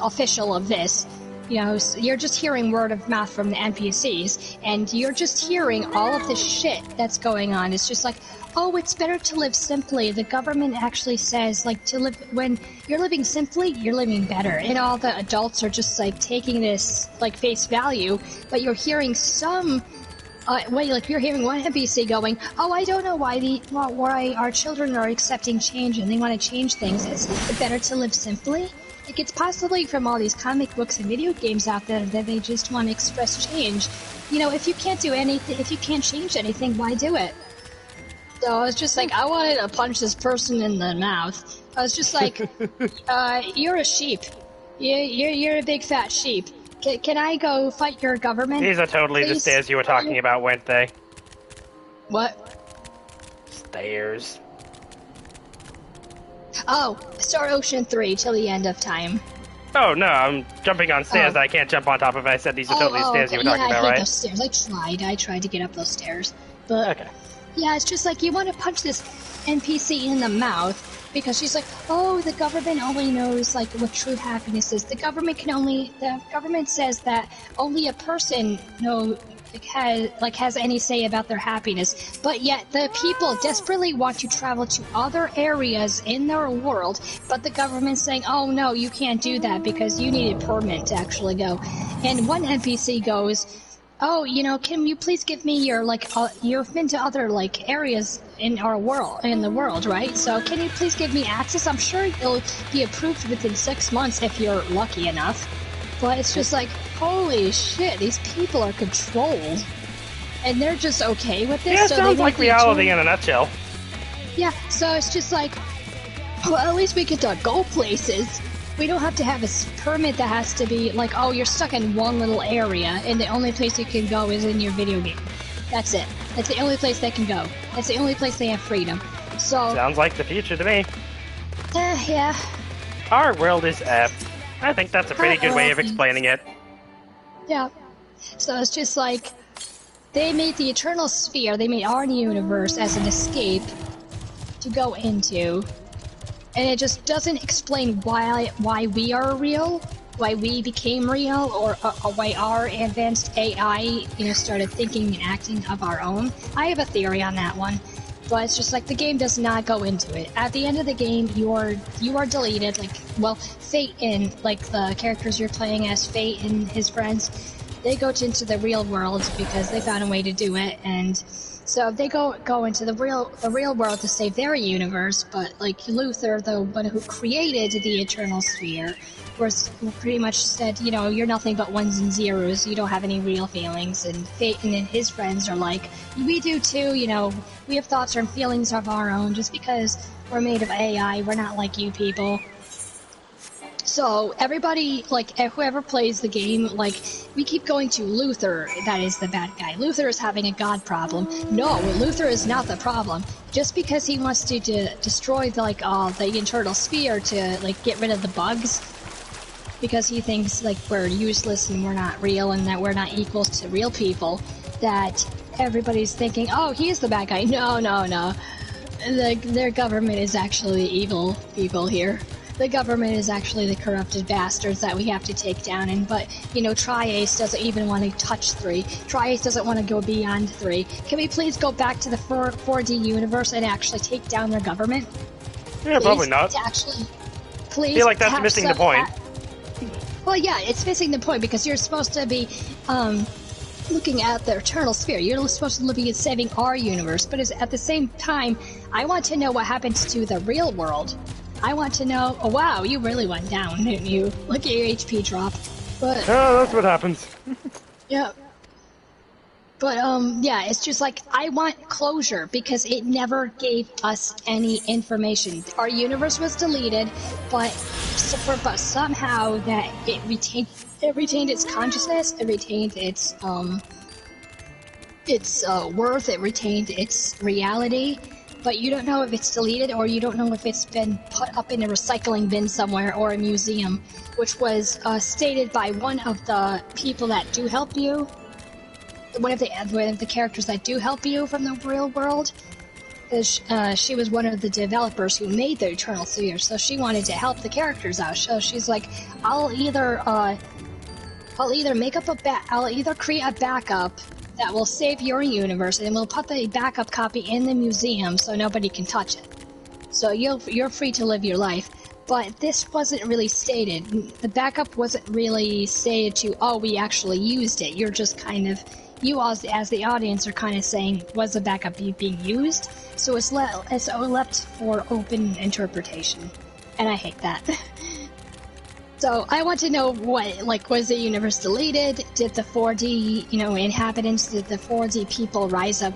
official of this." You know, so you're just hearing word of mouth from the NPCs, and you're just hearing all of this shit that's going on. It's just like, oh, it's better to live simply. The government actually says, like, to live, when you're living simply, you're living better. And all the adults are just, like, taking this, like, face value, but you're hearing some, you're hearing one NPC going, oh, I don't know why our children are accepting change and they want to change things. It's better to live simply. Like, it's possibly from all these comic books and video games out there that they just want to express change. You know, if you can't do anything, if you can't change anything, why do it? So I was just like, I wanted to punch this person in the mouth. I was just like, you're a sheep. You're a big fat sheep. Can I go fight your government? These are totally the please? stairs you were talking about, weren't they? What? Stairs. Oh, start Ocean 3 till the end of time. Oh, no, I'm jumping on stairs that I can't jump on top of. I said these are totally the stairs you were talking about, I hate right? those stairs. I tried to get up those stairs. But, okay. Yeah, it's just like, you want to punch this NPC in the mouth, because she's like, oh, the government only knows, like, what true happiness is. The government says that only a person has any say about their happiness, but yet the people desperately want to travel to other areas in their world, but the government's saying, oh no, you can't do that because you need a permit to actually go. And one NPC goes, oh, can you please give me your, you've been to other, areas in the world, right? So can you please give me access? I'm sure it'll be approved within 6 months if you're lucky enough. But it's just like, holy shit, these people are controlled. And they're just okay with this. Yeah, so sounds like reality in a nutshell. Yeah, so it's just like, well, at least we get to go places. We don't have to have a permit that has to be like, oh, you're stuck in one little area, and the only place you can go is in your video game. That's it. That's the only place they can go. That's the only place they have freedom. So sounds like the future to me. Yeah. Our world is I think that's a pretty good way of explaining it. Yeah. So it's just like, they made the Eternal Sphere, they made our universe as an escape to go into. And it just doesn't explain why we are real, why we became real, or why our advanced AI, started thinking and acting of our own. I have a theory on that one, but it's just like the game does not go into it. At the end of the game, you are deleted. Fate and the characters you're playing as, Fate and his friends, they go into the real world because they found a way to do it, and so they go into the real world to save their universe. But Luther, the one who created the Eternal Sphere, was pretty much said, you're nothing but ones and zeros. You don't have any real feelings. And Phaeton and his friends are like, we do too. We have thoughts and feelings of our own. Just because we're made of AI, we're not like you people. So everybody, whoever plays the game, we keep going to Luther, that is the bad guy. Luther is having a god problem. No, Luther is not the problem. Just because he wants to destroy, the Eternal Sphere to, get rid of the bugs, because he thinks, we're useless and we're not real and that we're not equals to real people, that everybody's thinking, oh, he's the bad guy. No. Their government is actually evil people here. The government is actually the corrupted bastards that we have to take down. But Tri-Ace doesn't even want to touch 3. Tri-Ace doesn't want to go beyond 3. Can we please go back to the 4D universe and actually take down their government? Yeah, probably not. Please. I feel like that's missing the point. Well, yeah, it's missing the point because you're supposed to be looking at the Eternal Sphere. You're supposed to be saving our universe. But at the same time, I want to know what happens to the real world. I want to know. Oh wow, you really went down, didn't you? Look at your HP drop. But that's what happens. Yeah. But yeah, it's just I want closure because it never gave us any information. Our universe was deleted, but somehow that it retained its consciousness, it retained its worth, it retained its reality. But you don't know if it's deleted, or you don't know if it's been put up in a recycling bin somewhere or a museum, which was stated by one of the people that do help you, one of the characters that do help you from the real world. She was one of the developers who made the Eternal Sphere, so she wanted to help the characters out. So she's like, I'll either create a backup that will save your universe, and we'll put the backup copy in the museum so nobody can touch it. So you're free to live your life. But this wasn't really stated. The backup wasn't really stated to, oh, we actually used it. You're just kind of, you as the audience are kind of saying, was the backup being used? So it's left for open interpretation. And I hate that. So I want to know what, was the universe deleted? Did the 4D, inhabitants, did the 4D people rise up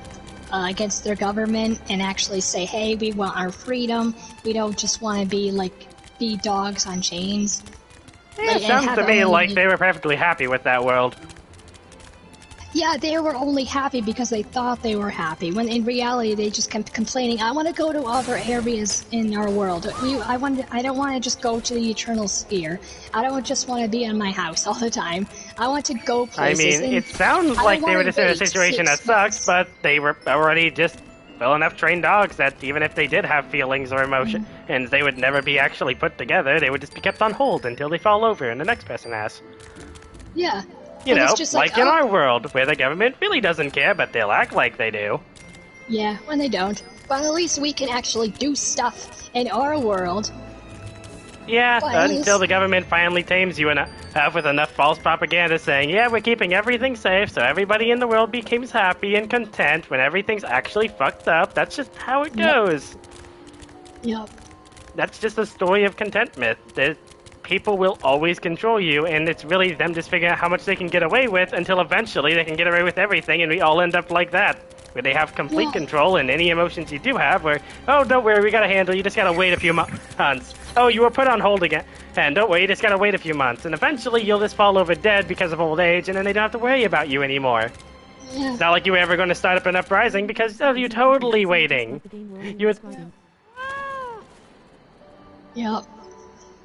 against their government and actually say, hey, we want our freedom. We don't just want to be dogs on chains. Yeah, it sounds to me like they were perfectly happy with that world. Yeah, they were only happy because they thought they were happy, when in reality they just kept complaining, I want to go to other areas in our world. I don't want to just go to the Eternal Sphere. I don't just want to be in my house all the time. I want to go places. I mean, it sounds like they were just in a situation that sucks, but they were already just well enough trained dogs that even if they did have feelings or emotions, they would never be actually put together. They would just be kept on hold until they fall over and the next person has. Yeah. You know, just like in our world, where the government really doesn't care, but they'll act like they do. Yeah, when they don't. But at least we can actually do stuff in our world. Yeah, Well, until the government finally tames you enough with enough false propaganda saying, yeah, we're keeping everything safe so everybody in the world becomes happy and content when everything's actually fucked up. That's just how it goes. Yep. That's just a story of contentment. People will always control you, and it's really them just figuring out how much they can get away with until eventually they can get away with everything, and we all end up like that, where they have complete control, and any emotions you do have, where, oh, don't worry, we gotta handle you, just gotta wait a few months. Oh, you were put on hold again, and don't worry, you just gotta wait a few months, and eventually you'll just fall over dead because of old age, and then they don't have to worry about you anymore. Yeah. It's not like you were ever going to start up an uprising because you're totally waiting. You was... Yep.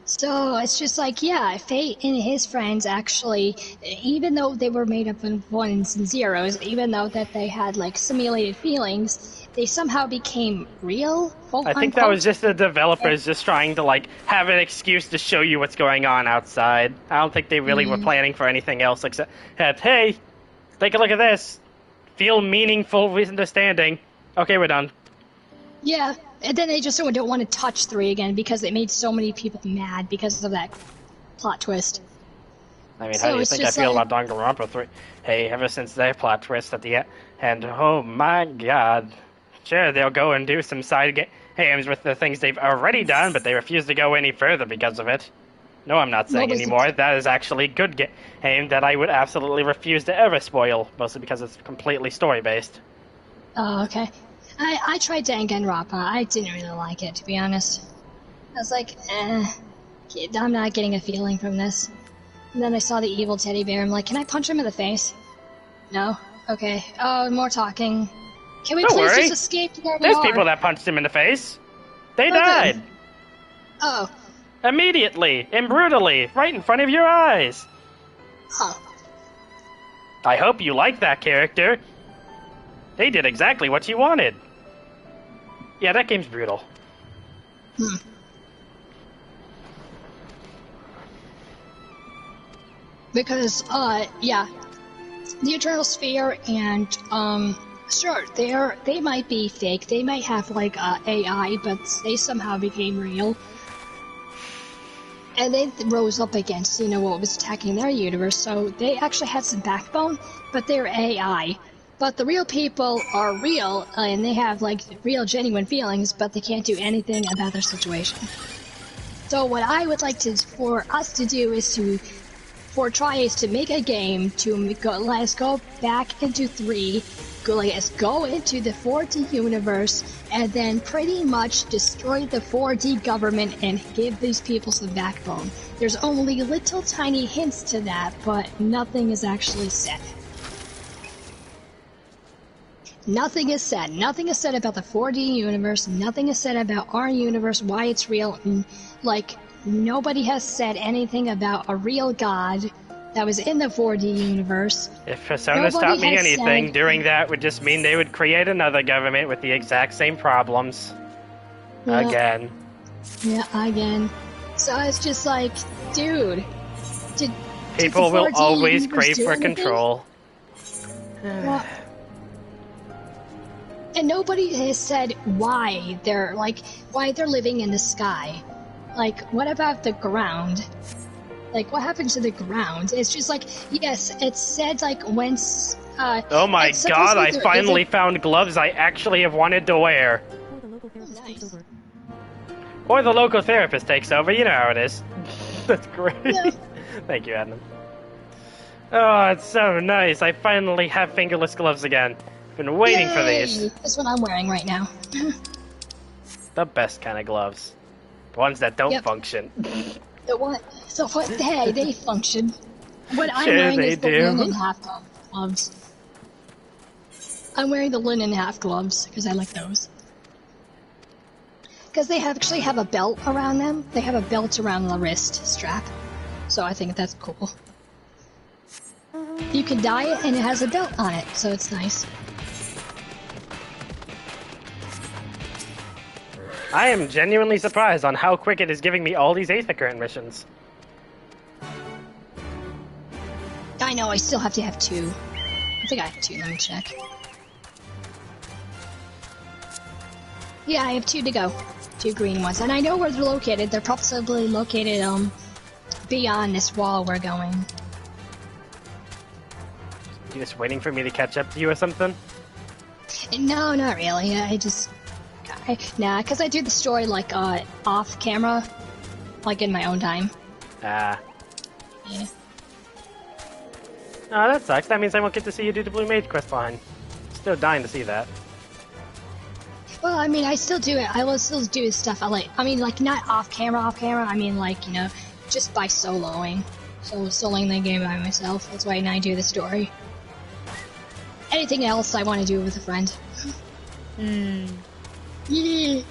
So it's just like, yeah, Fate and his friends actually, even though they were made up of ones and zeros, even though that they had like simulated feelings, they somehow became real. I think that was just the developers just trying to like have an excuse to show you what's going on outside. I don't think they really were planning for anything else except, hey, take a look at this. Feel meaningful understanding. Okay, we're done. Yeah. And then they just don't want to touch 3 again because it made so many people mad because of that plot twist. I mean, how do you think I feel about Danganronpa 3? Hey, ever since their plot twist at the end, oh my god. Sure, they'll go and do some side games with the things they've already done, but they refuse to go any further because of it. No, I'm not saying anymore. That is actually good game that I would absolutely refuse to ever spoil, mostly because it's completely story-based. Oh, okay. I tried Danganronpa. I didn't really like it, to be honest. I was like, I'm not getting a feeling from this. And then I saw the evil teddy bear. I'm like, can I punch him in the face? No? Okay. Oh, more talking. Can we please just escape to where we are? There's people that punched him in the face. They died. Oh. Immediately and brutally, right in front of your eyes. Huh. I hope you like that character. They did exactly what you wanted. Yeah, that game's brutal. Because, yeah. The Eternal Sphere and, sure, they might be fake. They might have, like, AI, but they somehow became real. And they rose up against, what was attacking their universe, so they actually had some backbone, but they're AI. But the real people are real, and they have, like, real, genuine feelings, but they can't do anything about their situation. So what I would like for us to do is to make a game let us go back into 3, let's go into the 4D universe, and then pretty much destroy the 4D government and give these people some backbone. There's only little tiny hints to that, but nothing is actually said. Nothing is said. Nothing is said about the 4D universe. Nothing is said about our universe, why it's real. And, like, nobody has said anything about a real god that was in the 4D universe. If Persona taught me anything, doing that would just mean they would create another government with the exact same problems. Yeah. Again. Yeah, again. So it's just like, dude. People will always crave for control. Well, and nobody has said why they're living in the sky. Like, what about the ground? Like, what happened to the ground? It's just like, yes, it said like whence. Oh my god! I finally found gloves I actually have wanted to wear. Nice. Or the local therapist takes over. You know how it is. That's great. Yeah. Thank you, Adam. Oh, it's so nice. I finally have fingerless gloves again. Been waiting for Yay! these. That's what I'm wearing right now. The best kind of gloves. The ones that don't Yep. function. The what? So what? Hey, they function. What I'm Sure wearing they is the do. linen half gloves. I'm wearing the linen half gloves because I like those. Because they actually have a belt around them. They have a belt around the wrist strap. So I think that's cool. You can dye it and it has a belt on it, so it's nice. I am genuinely surprised on how quick it is giving me all these Aether Current missions. I know, I still have to have 2. I think I have 2, let me check. Yeah, I have 2 to go. 2 green ones. And I know where they're located. They're possibly located, beyond this wall we're going. You just waiting for me to catch up to you or something? No, not really. Nah, because I do the story, like, off camera. Like, in my own time. Ah. Yeah. Oh, that sucks. That means I won't get to see you do the Blue Mage quest line. Still dying to see that. Well, I mean, I still do it. I will still do stuff. I mean, like, not off camera. I mean, like, you know, just by soloing. So, soloing the game by myself. That's why I do the story. Anything else I want to do with a friend. Yeah.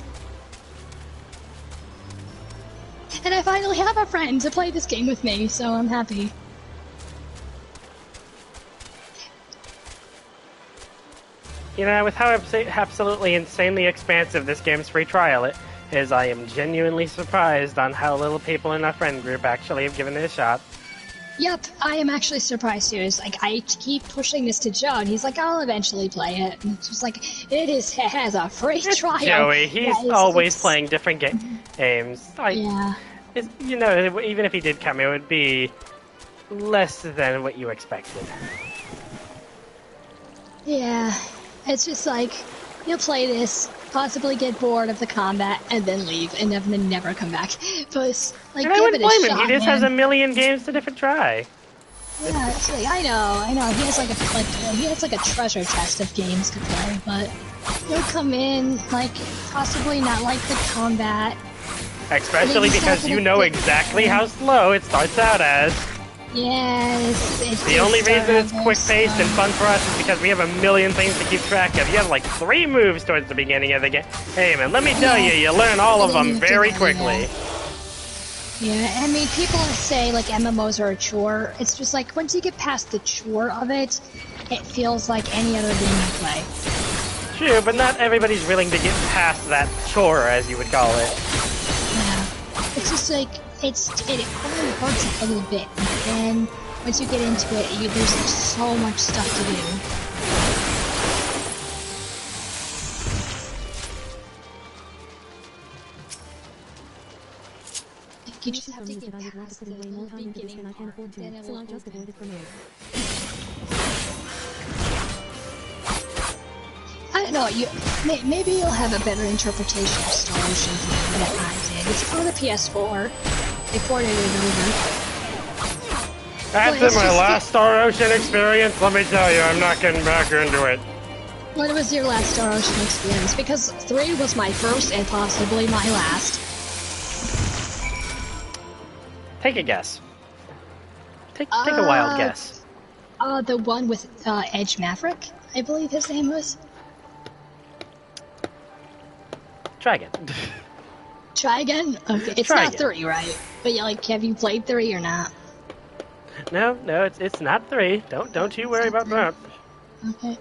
And I finally have a friend to play this game with me, so I'm happy. You know, with how absolutely insanely expansive this game's free trial is, I am genuinely surprised on how little people in our friend group actually have given it a shot. Yep, I am actually surprised too. It's like, I keep pushing this to Joe, and he's like, I'll eventually play it. And it's just like, it has a free trial. Joey, he's always playing different games. Like, yeah. You know, even if he did come, it would be less than what you expected. Yeah, it's just like, you'll play this, possibly get bored of the combat, and then leave, and then never come back. But, like, And I give wouldn't it a blame him. shot, He just man. has a million games to different try. Yeah, it's like, I know. He has like a treasure chest of games to play, but he'll come in, like, possibly not like the combat. Especially because you know exactly how slow it starts out as. Yeah, The only reason it's quick-paced and fun for us is because we have a million things to keep track of. You have like 3 moves towards the beginning of the game. Hey man, let me tell you, you learn all of them very quickly. Yeah, I mean, people say, like, MMOs are a chore. It's just like, once you get past the chore of it, it feels like any other game you play. True, but not everybody's willing to get past that chore, as you would call it. Yeah. It's just like, it only hurts a little bit, and then, once you get into it, there's so much stuff to do. You just have to get past the beginning part, then it will open. I don't know, maybe you'll have a better interpretation of Star Ocean than I did. It's on the PS4. They ported it over. After my last Star Ocean experience, let me tell you, I'm not getting back into it. What was your last Star Ocean experience? Because 3 was my first and possibly my last. Take a guess. Take a wild guess. The one with Edge Maverick, I believe his name was. Try again. Try again? Okay, it's Try not again. 3, right? But yeah, like, have you played 3 or not? No, it's not 3. Don't you worry about that. Okay.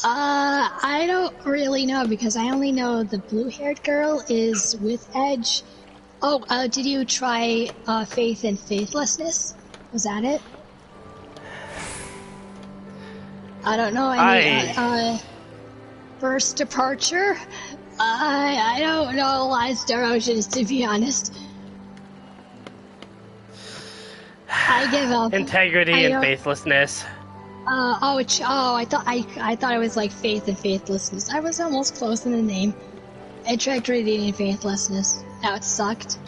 I don't really know because I only know the blue-haired girl is with Edge. Oh, did you try Faith and Faithlessness? Was that it? I don't know. First Departure? I don't know a lot of Star Oceans, to be honest. I give up. Integrity and faithlessness. I thought it was like Faith and Faithlessness. I was almost close in the name. Integrity and Faithlessness. Now it sucked.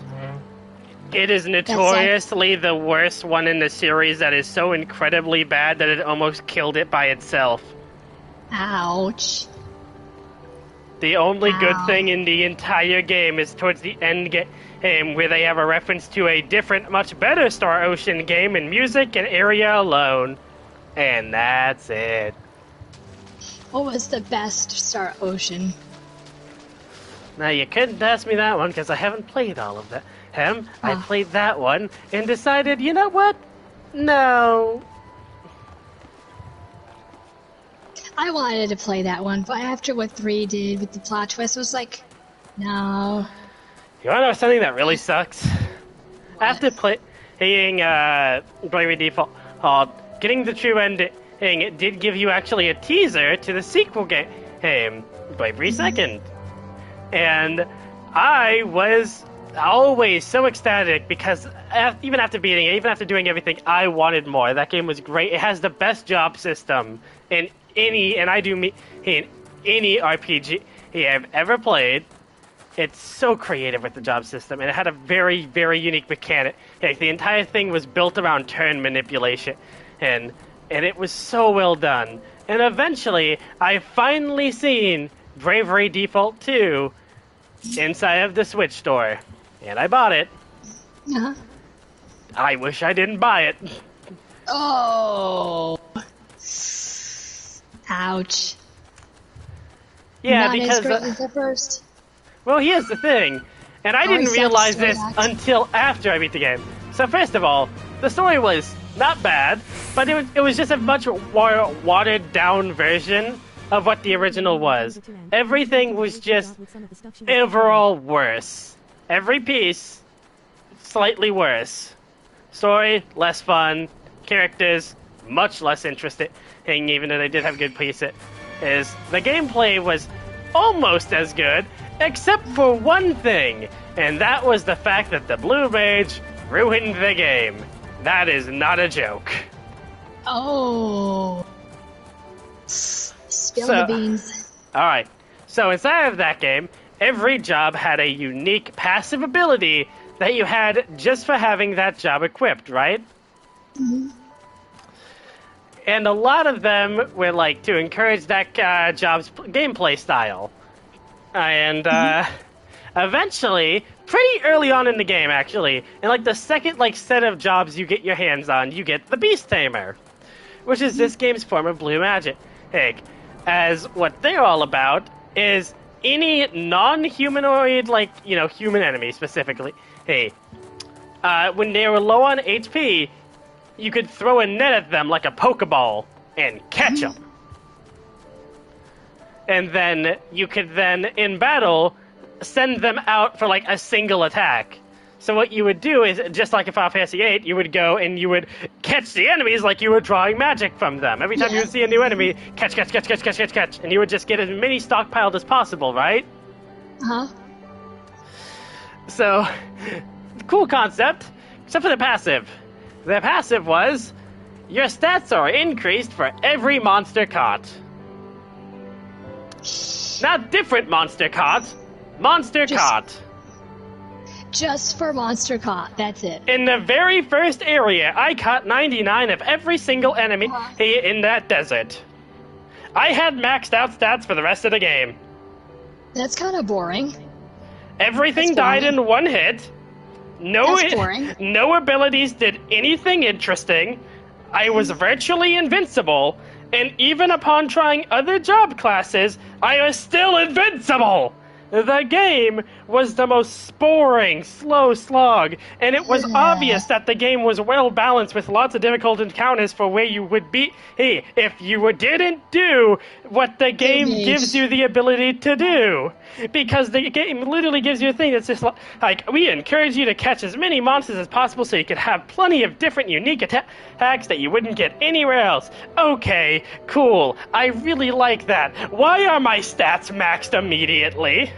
It is notoriously the worst one in the series that is so incredibly bad that it almost killed it by itself. Ouch. The only good thing in the entire game is towards the end game, where they have a reference to a different, much better Star Ocean game in music and area alone. And that's it. What was the best Star Ocean? Now, you couldn't ask me that one because I haven't played all of that. I played that one and decided, you know what? No. I wanted to play that one, but after what 3 did with the plot twist, I was like, no. You wanna know something that really sucks? After playing Bravery Default, getting the true ending, it did give you actually a teaser to the sequel game, Bravery Second. And I was always so ecstatic because even after beating it, even after doing everything, I wanted more. That game was great. It has the best job system in any RPG I've ever played. It's so creative with the job system, and it had a very, very unique mechanic. Like, the entire thing was built around turn manipulation, and it was so well done. And eventually, I finally seen Bravery Default 2 inside of the Switch store, and I bought it. Uh-huh. I wish I didn't buy it. Oh. Ouch. Yeah, Not because... as great as the first. Well, here's the thing, and I didn't realize this until after I beat the game. So first of all, the story was not bad, but it was just a much more watered-down version of what the original was. Everything was just overall worse. Every piece, slightly worse. Story, less fun. Characters, much less interesting, even though they did have good pieces. The gameplay was almost as good, except for one thing, and that was the fact that the Blue Mage ruined the game. That is not a joke. Oh. Spill the beans. Alright, so inside of that game, every job had a unique passive ability that you had just for having that job equipped, right? Mm-hmm. And a lot of them were like to encourage that job's gameplay style. And eventually, pretty early on in the game actually, in like the second set of jobs you get your hands on, you get the Beast Tamer, which is this game's form of blue magic. As what they're all about is any non-humanoid, human enemy specifically. When they were low on HP, you could throw a net at them like a Pokeball and catch them. And then you could in battle, send them out for a single attack. So what you would do is, just like in Final Fantasy VIII, you would go and you would catch the enemies like you were drawing magic from them. Every time you would see a new enemy, catch, and you would just get as many stockpiled as possible, right? Uh-huh. So, cool concept, except for the passive. The passive was, your stats are increased for every monster caught. Not different monster caught, caught. Just for monster caught, that's it. In the very first area, I caught 99 of every single enemy in that desert. I had maxed out stats for the rest of the game. That's kind of boring. Everything died in one hit. That's boring. No abilities did anything interesting. I was virtually invincible, and even upon trying other job classes, I was still invincible! The game was the most boring, slow slog, and it was obvious that the game was well balanced with lots of difficult encounters for where you would be. If you didn't do what the game gives you the ability to do. Because the game literally gives you a thing that's just like, we encourage you to catch as many monsters as possible so you could have plenty of different unique attacks that you wouldn't get anywhere else. Okay, cool. I really like that. Why are my stats maxed immediately?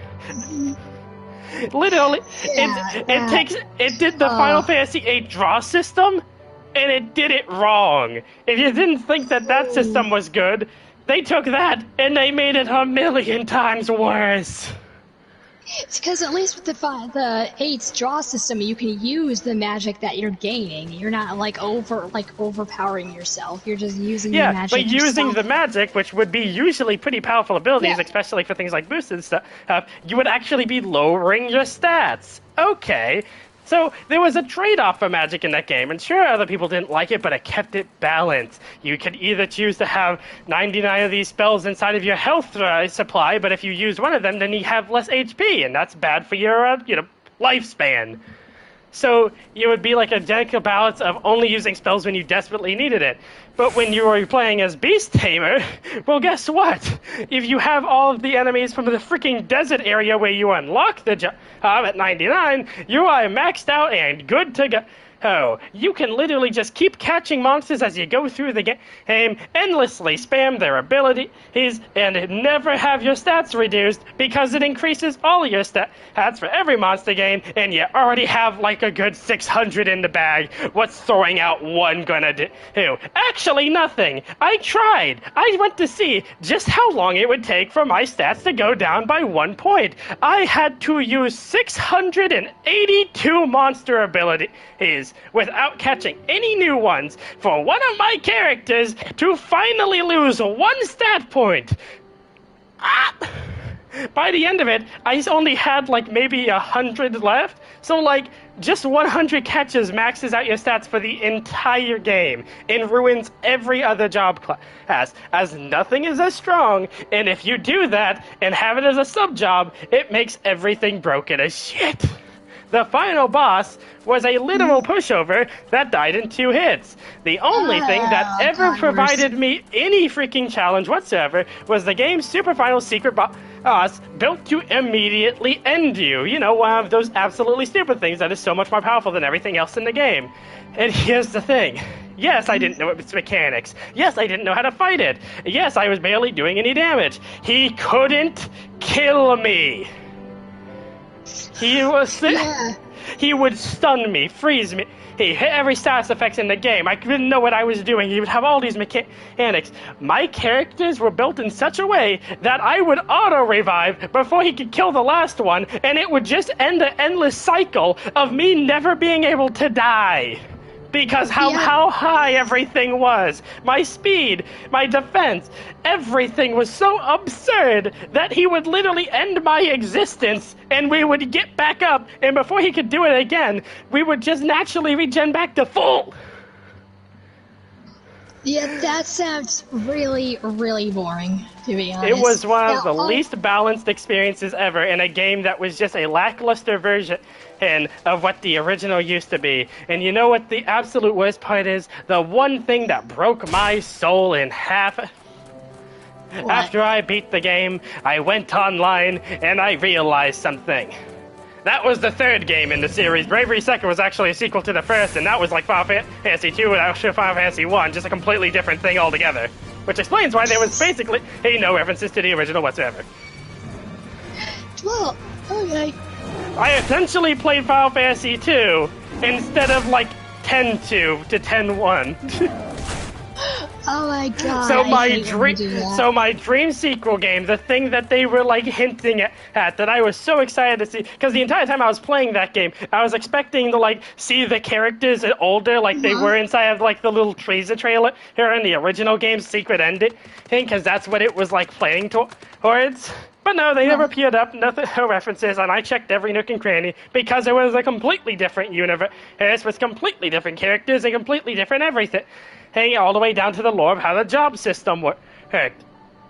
Literally, it did the Final Fantasy VIII draw system, and it did it wrong. If you didn't think that system was good, they took that and they made it 1,000,000 times worse. It's because at least with the 8's draw system, you can use the magic that you're gaining. You're not overpowering yourself. You're just using the magic. But using yourself. the magic, which would be usually pretty powerful abilities, especially for things like boosted stuff, you would actually be lowering your stats. Okay. So there was a trade-off for magic in that game, and sure, other people didn't like it, but it kept it balanced. You could either choose to have 99 of these spells inside of your health supply, but if you use one of them, then you have less HP, and that's bad for your lifespan. So it would be like a delicate balance of only using spells when you desperately needed it. But when you were playing as Beast Tamer, well, guess what? If you have all of the enemies from the freaking desert area where you unlock the job at 99, you are maxed out and good to go. Oh, you can literally just keep catching monsters as you go through the game, endlessly spam their abilities, and never have your stats reduced because it increases all your stats for every monster game, and you already have like a good 600 in the bag. What's throwing out one gonna do? Actually, nothing. I tried. I went to see just how long it would take for my stats to go down by 1 point. I had to use 682 monster abilities without catching any new ones for one of my characters to finally lose 1 stat point. By the end of it, I only had like maybe 100 left, so like just 100 catches maxes out your stats for the entire game and ruins every other job class, as nothing is as strong, and if you do that and have it as a sub-job, it makes everything broken as shit. The final boss was a literal pushover that died in 2 hits. The only thing that ever provided me any freaking challenge whatsoever was the game's super final secret boss built to immediately end you. You know, one of those absolutely stupid things that is so much more powerful than everything else in the game. And here's the thing. Yes, I didn't know its mechanics. Yes, I didn't know how to fight it. Yes, I was barely doing any damage. He couldn't kill me. He would stun me, freeze me. He hit every status effect in the game. I didn't know what I was doing. He would have all these mechanics. My characters were built in such a way that I would auto-revive before he could kill the last one, and it would just end an endless cycle of me never being able to die. Because how high everything was. My speed, my defense, everything was so absurd that he would literally end my existence and we would get back up, and before he could do it again, we would just naturally regen back to full. Yeah, that sounds really, really boring, to be honest. It was one of the least balanced experiences ever in a game that was just a lackluster version of what the original used to be. And you know what the absolute worst part is? The one thing that broke my soul in half. What? After I beat the game, I went online and I realized something. That was the 3rd game in the series. Bravery 2nd was actually a sequel to the 1st, and that was like Final Fantasy 2 and actually Final Fantasy 1, just a completely different thing altogether. Which explains why there was basically no references to the original whatsoever. Well, okay. I essentially played Final Fantasy 2 instead of like 10-2 to 10-1. Oh my god. So my dream sequel game, the thing that they were like hinting at that I was so excited to see, because the entire time I was playing that game, I was expecting to like see the characters older like they were inside of like the little teaser trailer here in the original game's secret ending, because that's what it was like playing towards. But no, they never appeared up, no references, and I checked every nook and cranny because it was a completely different universe with completely different characters and completely different everything. Hey, all the way down to the lore of how the job system worked.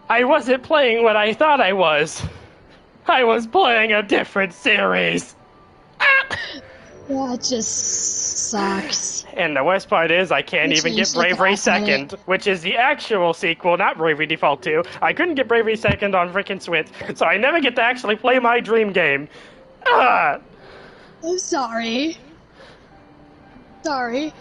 I wasn't playing what I thought I was. I was playing a different series. That just sucks. And the worst part is I can't even get Bravery 2nd, which is the actual sequel, not Bravery Default 2. I couldn't get Bravery 2nd on frickin' Switch, so I never get to actually play my dream game. I'm sorry. Sorry.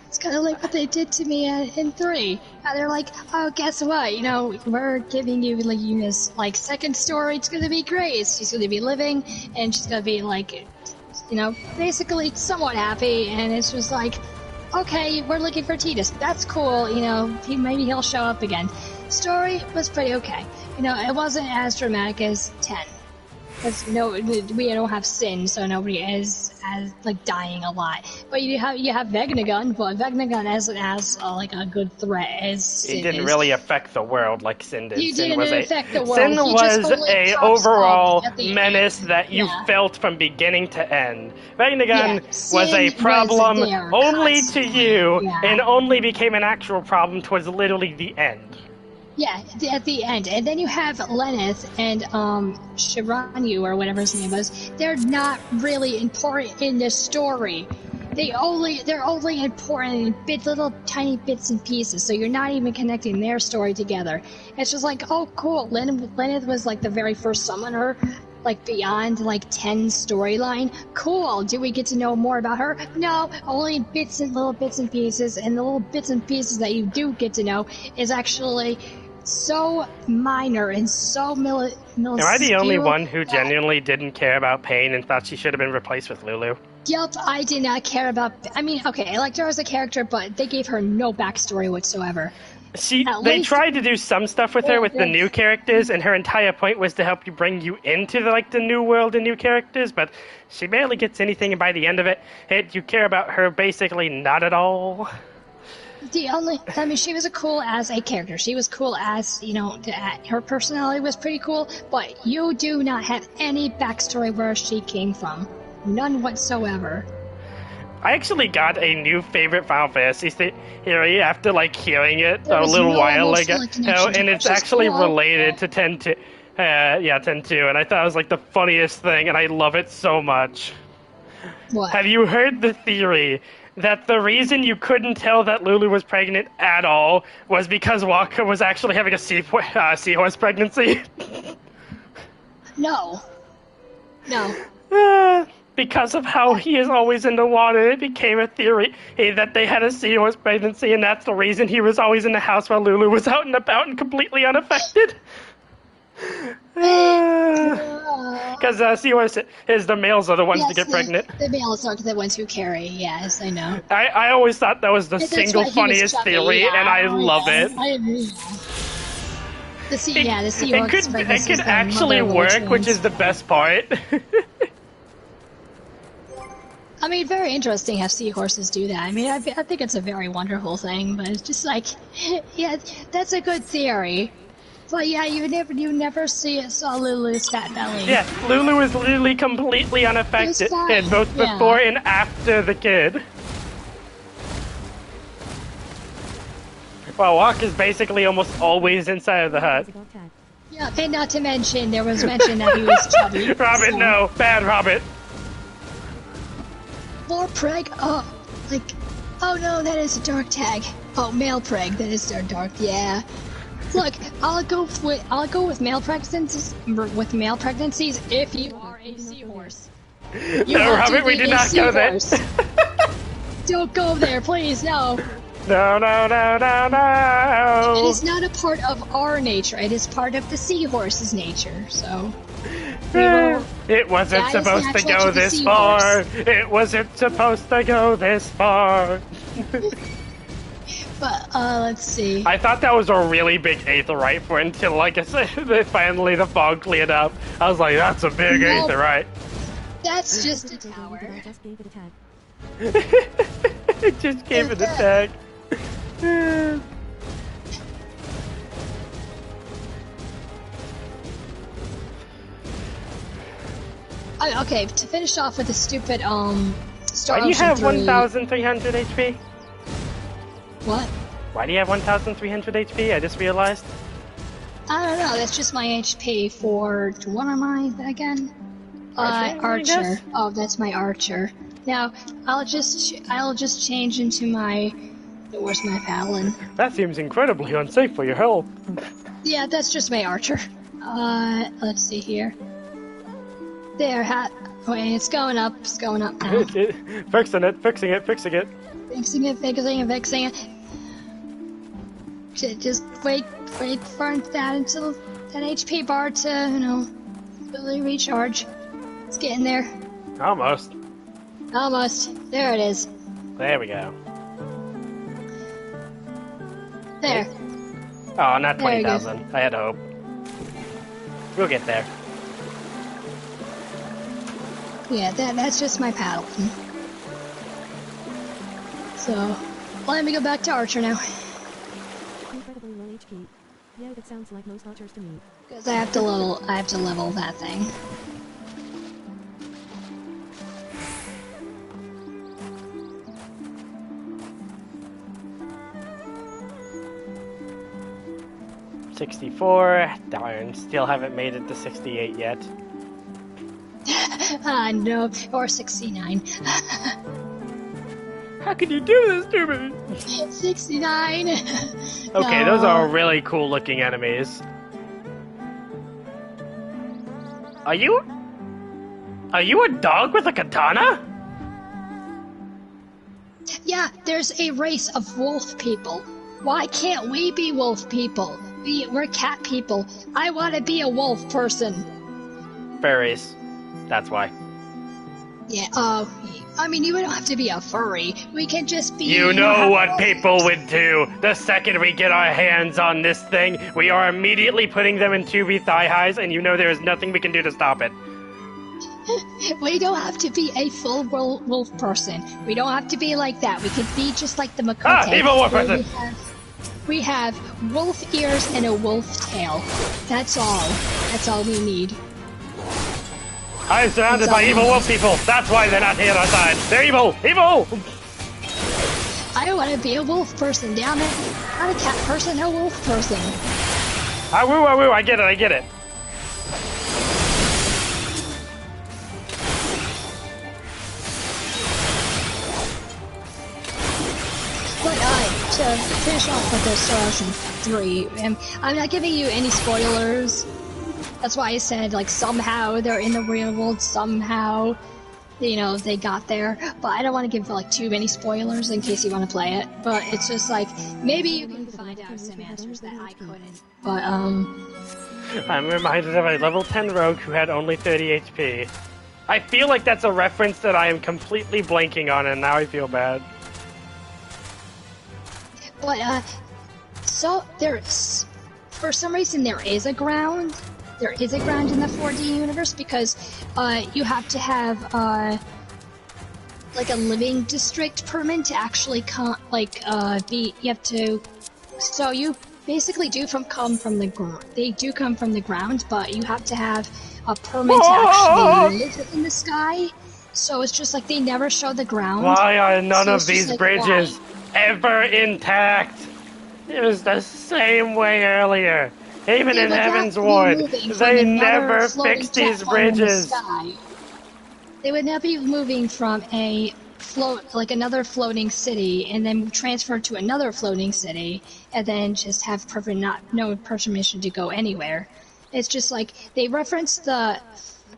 It's kind of like what they did to me in 3. They're like, oh, guess what? You know, we're giving you like Yuna's like second story. It's gonna be great. She's gonna be living, and she's gonna be like, you know, basically somewhat happy. And it's just like, okay, we're looking for Tidus. That's cool. You know, maybe he'll show up again. Story was pretty okay. You know, it wasn't as dramatic as 10. Because we don't have sin, so nobody is as like dying a lot. But you have Vegnagun, but Vegnagun has like a good threat as sin It didn't is. really affect the world like Sin did. He Sin didn't was affect the world. Sin He was just only a pops up overall at the menace end. that you Yeah. felt from beginning to end. Vegnagun Yeah, was a Sin problem was there only to you, yeah. and only became an actual problem towards literally the end. Yeah, at the end. And then you have Lenneth and Shiranyu, or whatever his name was. They're not really important in the story. They're only important in little tiny bits and pieces, so you're not even connecting their story together. It's just like, oh cool, Lenneth was like the very first summoner, like beyond like 10 storyline. Cool, do we get to know more about her? No, only little bits and pieces, and the little bits and pieces that you do get to know is actually so minor and so Am I the only one who genuinely didn't care about Pain and thought she should have been replaced with Lulu? Yup, I did not care about. I mean, okay, I liked her as a character, but they gave her no backstory whatsoever. They tried to do some stuff with her with the new characters, and her entire point was to help you bring you into the new world and new characters, but she barely gets anything, and by the end of it, you care about her basically not at all. She was cool as a character. She was cool as, her personality was pretty cool, but you do not have any backstory where she came from. None whatsoever. I actually got a new favorite Final Fantasy theory after hearing it a little while ago, and it's actually related to 10-2. 10-2, and I thought it was the funniest thing, and I love it so much. What? Have you heard the theory that the reason you couldn't tell that Lulu was pregnant at all was because Walker was actually having a seahorse pregnancy? No. Because of how he is always in the water, it became a theory that they had a seahorse pregnancy, and that's the reason he was always in the house while Lulu was out and about and completely unaffected. Because seahorse is the males are the ones to get pregnant. The males are the ones who carry, yes, I know. I always thought that was the single funniest theory, and I love it. I agree. The seahorse it could actually work, which is the best part. I mean, very interesting how seahorses do that. I mean, I think it's a very wonderful thing, but it's just yeah, that's a good theory. But yeah, you never saw Lulu's fat belly. Yeah, Lulu is literally completely unaffected, both before and after the kid. Well, Walk is basically almost always inside of the hut. Yeah, and not to mention, there was mention that he was chubby. Robert, so. No, bad Robert. More preg? Oh no, that is a dark tag. Oh, male preg, that is dark, yeah. Look, I'll go with male pregnancies. If you are a seahorse. No, Robert, we did not go there. Don't go there, please, no. No. It is not a part of our nature. It is part of the seahorse's nature. So. It wasn't supposed to go this far. It wasn't supposed to go this far. But, let's see. I thought that was a really big aetherite for until, like I said, finally the fog cleared up. I was like, that's a big aetherite. That's just a tower. It just gave it a tag. Okay, to finish off with the stupid, Star Why do you have 3... 1,300 HP? What? Why do you have 1,300 HP? I just realized. I don't know, that's just my HP for... What am I, again? Archer. Oh, that's my Archer. Now, I'll just change into my... Where's my Paladin? That seems incredibly unsafe for your health. Yeah, that's just my Archer. Let's see here. There, wait, it's going up now. Fixing it. Fixing it. Just wait for that until that HP bar to, really recharge. It's getting there. Almost. There it is. There we go. There. Oh, not 20,000. I had hope. We'll get there. Yeah, that's just my paddle. So, let me go back to Archer now. Incredibly low HP. Yeah, that sounds like most archers to me. Because I have to level that thing. $64. Darn, still haven't made it to 68 yet. No, or 69. How could you do this to me? 69. Okay, those are really cool looking enemies. Are you a dog with a katana? Yeah, there's a race of wolf people. Why can't we be wolf people? We're cat people. I want to be a wolf person. Furries. That's why. Yeah, I mean, you don't have to be a furry. We can just be... You know what people would do. The second we get our hands on this thing, we are immediately putting them in 2B thigh highs, and you know there is nothing we can do to stop it. We don't have to be a full wolf person. We don't have to be like that. We could be just like the Makote. Ah, evil wolf person! We have wolf ears and a wolf tail. That's all. That's all we need. I'm surrounded by evil wolf people. That's why they're not here on our side. They're evil! Evil! I want to be a wolf person, damn it. Not a cat person, a wolf person. Awoo, I get it. But to finish off with the Star Ocean 3, I'm not giving you any spoilers. That's why I said, like, somehow they're in the real world, somehow, you know, they got there. But I don't want to give, like, too many spoilers in case you want to play it. But it's just like, maybe you can find out some answers that I couldn't. But, I'm reminded of a level 10 rogue who had only 30 HP. I feel like that's a reference that I am completely blanking on, and now I feel bad. But, so, there's, for some reason there is a ground. There is a ground in the 4D universe because you have to have like a living district permit to actually be. You have to. So you basically come from the ground. They do come from the ground, but you have to have a permit to actually live in the sky. So it's just like they never show the ground. Why are none of these like, bridges ever intact? It was the same way earlier. Even in Heaven's Ward, they never fixed these bridges. They would never be moving from a another floating city, and then transfer to another floating city, and then just have no permission to go anywhere. It's just like they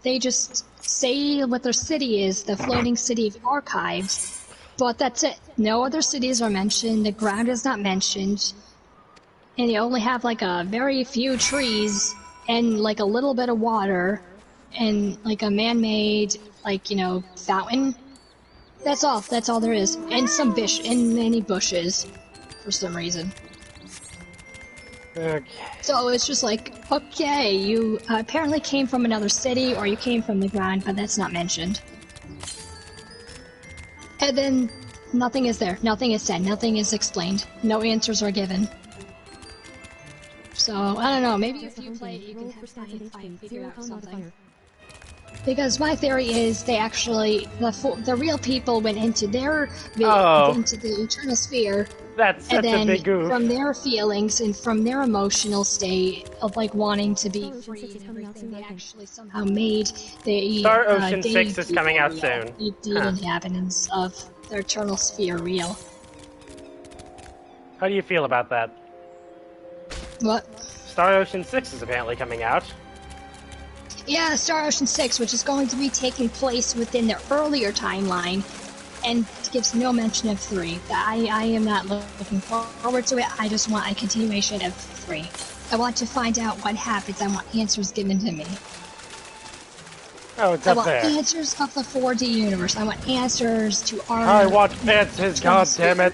they just say what their city is, the floating city of archives, but that's it. No other cities are mentioned. The ground is not mentioned. And you only have like a very few trees and like a little bit of water and like a man-made fountain. That's all there is. And some many bushes for some reason. Okay. So it's just like, okay, you apparently came from another city or you came from the ground, but that's not mentioned. And then nothing is there. Nothing is said. Nothing is explained. No answers are given. So, I don't know, maybe if you play it, you can figure out something. Because my theory is they actually, the real people went into into the Eternal Sphere, that's and then a big goof. From their feelings and from their emotional state of like wanting to be free and everything, they actually somehow made the Star Ocean 6 is coming out soon. The inhabitants of the Eternal Sphere real. How do you feel about that? What? Star Ocean 6 is apparently coming out. Yeah, Star Ocean 6, which is going to be taking place within the earlier timeline, and gives no mention of 3. I am not looking forward to it. I just want a continuation of 3. I want to find out what happens. I want answers given to me. Oh, it's up there. I want answers of the 4D universe. I want answers to our... I want answers, goddammit.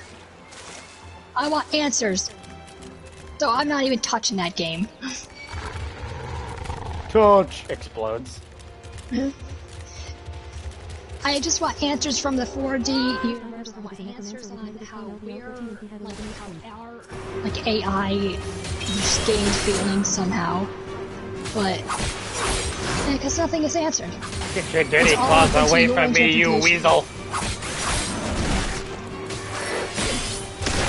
I want answers. So I'm not even touching that game. Torch explodes. I just want answers from the 4D universe. I want answers on how we're, like, how our, like, AI gained feelings somehow. But, yeah, because nothing is answered. Get your dirty claws away from me, you weasel!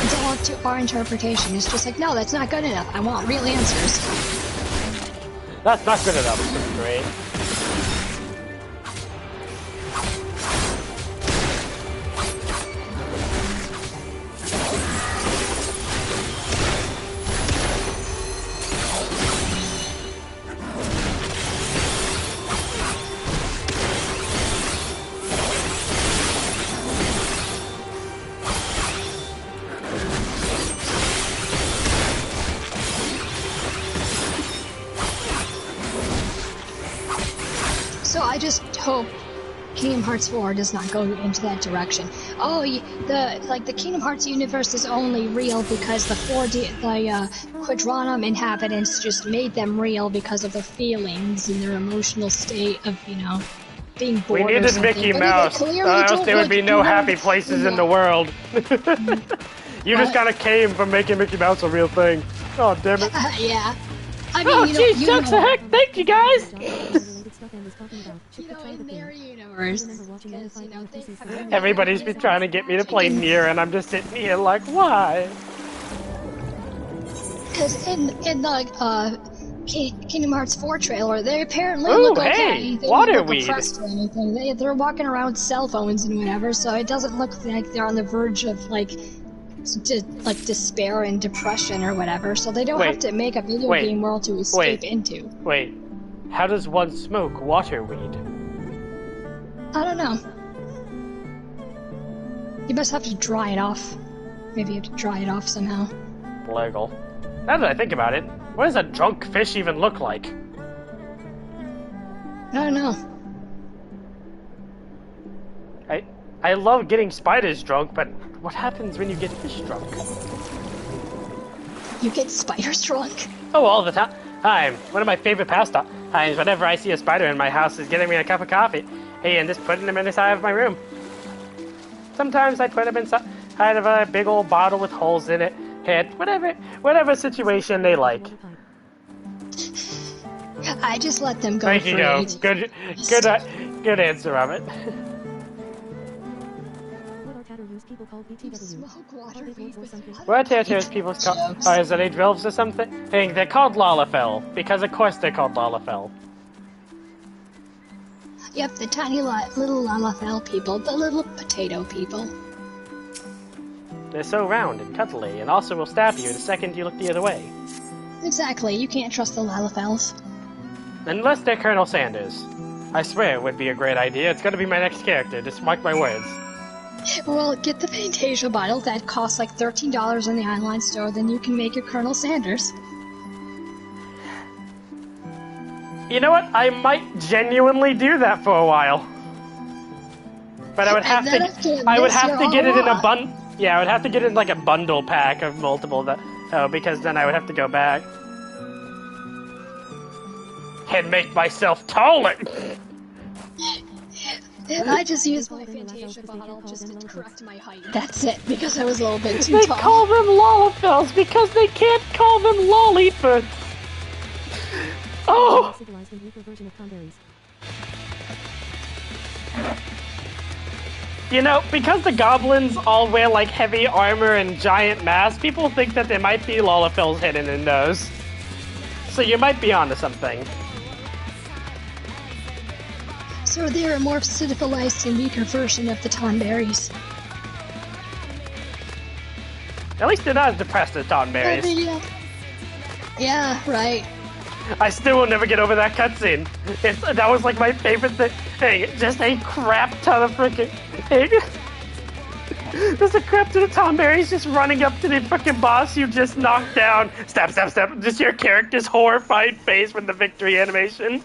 It's all up to our interpretation. It's just like, no, that's not good enough. I want real answers. That's not good enough. That's great. So I just hope Kingdom Hearts 4 does not go into that direction. Oh, the Kingdom Hearts universe is only real because the Quadranum inhabitants just made them real because of their feelings and their emotional state of, being bored. We needed Mickey Mouse, or else there would be no happy places in the world. You just kind of came from making Mickey Mouse a real thing. Oh, damn it. Yeah. I mean, geez, sucks the heck. Thank you, guys. In their universe, everybody's been trying to get me to play Nier, and I'm just sitting here like, why? Because in the Kingdom Hearts 4 trailer, they apparently look okay. They water don't look weed. depressed or anything. They're walking around with cell phones and whatever, so it doesn't look like they're on the verge of despair and depression or whatever. So they don't have to make a video game world to escape into. Wait, how does one smoke water weed? I don't know. You must have to dry it off. Maybe you have to dry it off somehow. Legal. Now that I think about it, what does a drunk fish even look like? I don't know. I love getting spiders drunk, but what happens when you get fish drunk? You get spiders drunk? Oh, all the time. One of my favorite pastimes whenever I see a spider in my house is getting me a cup of coffee. Hey, and just putting them inside of my room. Sometimes I put them inside of a big old bottle with holes in it. And whatever situation they like. I just let them go. Thank you, go. Good answer of it. What are tattoos people call? Oh, is it Adrilves or something? Hey, they're called Lalafell. Because of course they're called Lalafell. Yep, the tiny little Lalafell people, the little potato people. They're so round and cuddly, and also will stab you the second you look the other way. Exactly, you can't trust the Lalafells. Unless they're Colonel Sanders. I swear it would be a great idea. It's gonna be my next character, just mark my words. Well, get the Fantasia bottle that costs like $13 in the online store, then you can make your Colonel Sanders. You know what? I might genuinely do that for a while. But I would have to get it in a bundle. Yeah, I would have to get it in like a bundle pack of multiple because then I would have to go back and make myself taller. I just used my Fantasia bottle just to correct my height. That's it, because I was a little bit too tall. They call them Lolafells because they can't call them Lollipots. Oh! You know, because the goblins all wear like heavy armor and giant masks, people think that there might be Lolafells hidden in those. So you might be onto something. So they're a more civilized and weaker version of the Tonberries. At least they're not as depressed as Tonberries. Yeah, right. I still will never get over that cutscene. That was like my favorite thing. Hey, just a crap ton of freaking... There's a crap ton of Tonberries just running up to the freaking boss you just knocked down. Stab, stab, stab. Just your character's horrified face with the victory animation.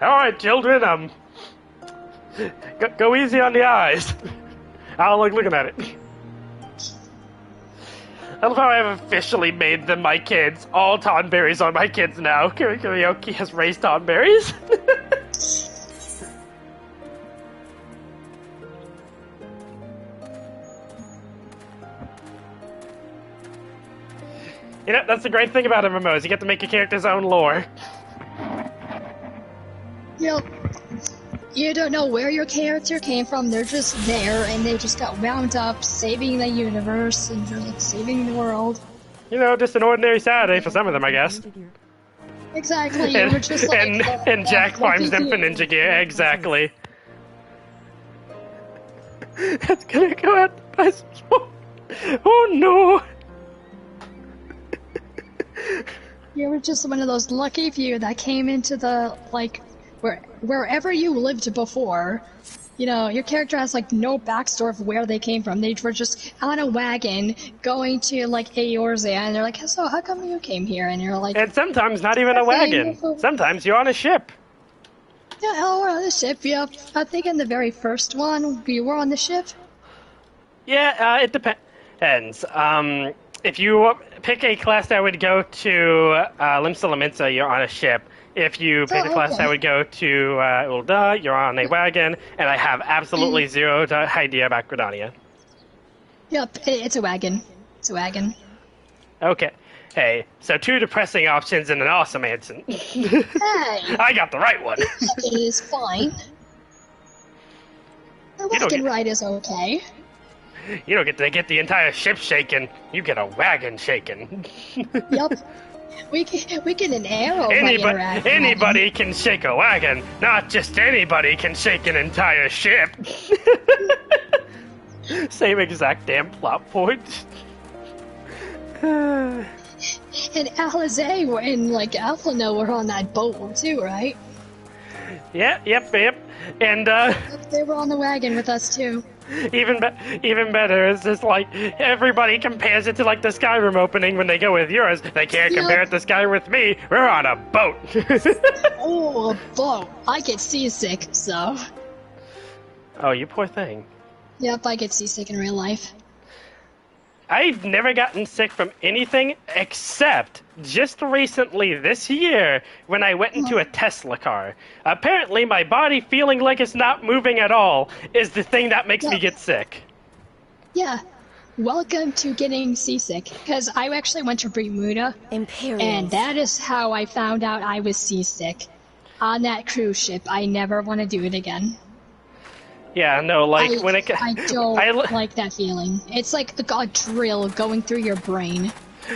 Alright, children, go easy on the eyes. I don't like looking at it. I love how I've officially made them my kids. All Tonberries are my kids now. Karaoke has raised Tonberries. You know, that's the great thing about MMOs. You get to make your character's own lore. Yep. You don't know where your character came from. They're just there, and they just got wound up saving the universe and just like, saving the world. You know, just an ordinary Saturday for some of them, I guess. Exactly. You were just like, and Jack climbs them for you. ninja gear. Exactly. That's gonna go out to buy some smoke. Oh no! You were just one of those lucky few that came into the, like, wherever you lived before. You know, your character has, like, no backstory of where they came from. They were just on a wagon going to, like, Eorzea, and they're like, so how come you came here? And you're like... And sometimes not even a wagon. Sometimes you're on a ship. Yeah, oh, we're on the ship, yep. I think in the very first one, we were on the ship. Yeah, it depends. If you pick a class that would go to Limsa, you're on a ship. If you pick a class that would go to Ul'dah, you're on a wagon. And I have absolutely zero idea about Gridania. Yep, it's a wagon. It's a wagon. Okay. Hey, so 2 depressing options and an awesome answer. Hey! I got the right one. It is fine. The wagon ride is okay. You don't get to get the entire ship shaken. You get a wagon shaken. Yep. We get an arrow. Anybody can shake a wagon. Not just anybody can shake an entire ship. Same exact damn plot point. And Alizé and like Alphino were on that boat too, right? Yep. And they were on the wagon with us too. Even better is just like everybody compares it to like the Skyrim opening when they go with yours. They can't compare it to Skyrim with me. We're on a boat. Oh, a boat! I get seasick, so. Oh, you poor thing. Yep, I get seasick in real life. I've never gotten sick from anything except just recently this year when I went into a Tesla car. Apparently my body feeling like it's not moving at all is the thing that makes me get sick. Yeah. Welcome to getting seasick, because I actually went to Bermuda, and that is how I found out I was seasick. On that cruise ship, I never want to do it again. Yeah, no, like I don't like that feeling. It's like a drill going through your brain.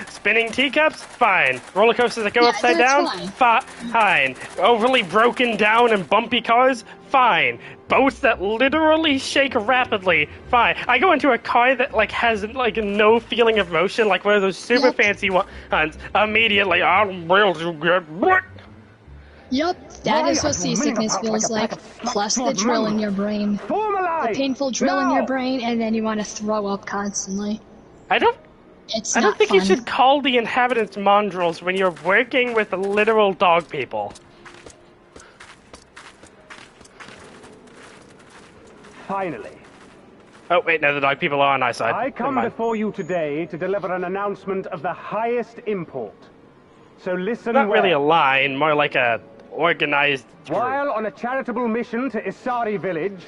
Spinning teacups? Fine. Roller coasters that go upside down? Fine. Overly broken down and bumpy cars? Fine. Boats that literally shake rapidly? Fine. I go into a car that like has like no feeling of motion, like one of those super fancy ones. Immediately, I'm real good. What? Yep, that is what seasickness feels like, plus the drill in your brain. The painful drill in your brain, and then you want to throw up constantly. I don't think you should call the inhabitants mongrels when you're working with literal dog people. Finally. Oh, wait, no, the dog people are on our side. I come before you today to deliver an announcement of the highest import. So listen Not really a line, more like a organized group. While on a charitable mission to Isari village,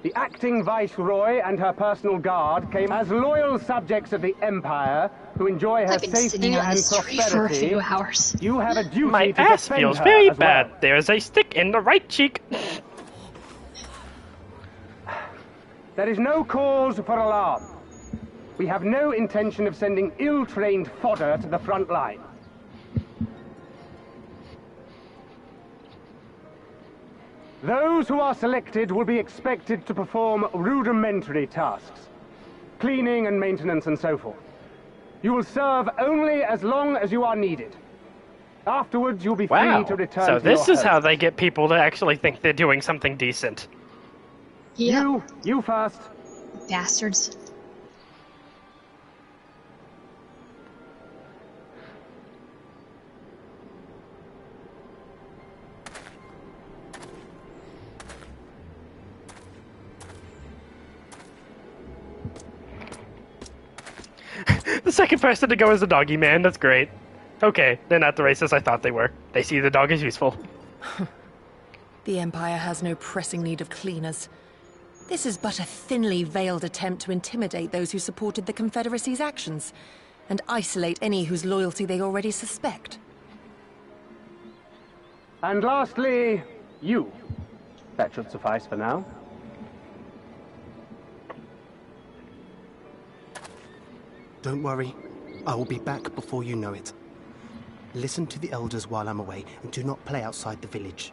the acting viceroy and her personal guard came as loyal subjects of the Empire who enjoy her safety and prosperity. For a few hours. You have a duty My to ass defend feels her very as well. bad. There's a stick in the right cheek. There is no cause for alarm. We have no intention of sending ill-trained fodder to the front line. Those who are selected will be expected to perform rudimentary tasks, cleaning and maintenance and so forth. You will serve only as long as you are needed. Afterwards, you'll be free to return to your So this is host. how they get people to actually think they're doing something decent. Yep. You first. Bastards. The second person to go is the doggy man. That's great. Okay, they're not the racist I thought they were. They see the dog as useful. The Empire has no pressing need of cleaners. This is but a thinly veiled attempt to intimidate those who supported the Confederacy's actions, and isolate any whose loyalty they already suspect. And lastly, you. That should suffice for now. Don't worry. I will be back before you know it. Listen to the elders while I'm away, and do not play outside the village.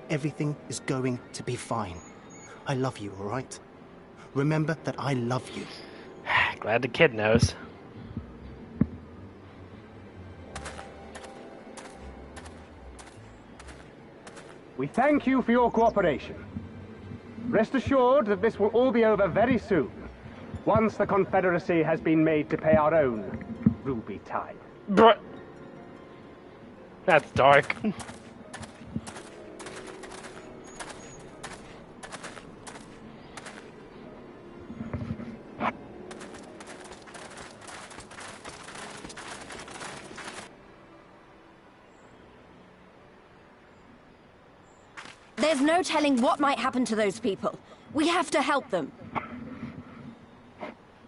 Everything is going to be fine. I love you, all right? Remember that I love you. Glad the kid knows. We thank you for your cooperation. Rest assured that this will all be over very soon, once the Confederacy has been made to pay our own ruby tide. Bruh. That's dark. There's no telling what might happen to those people. We have to help them.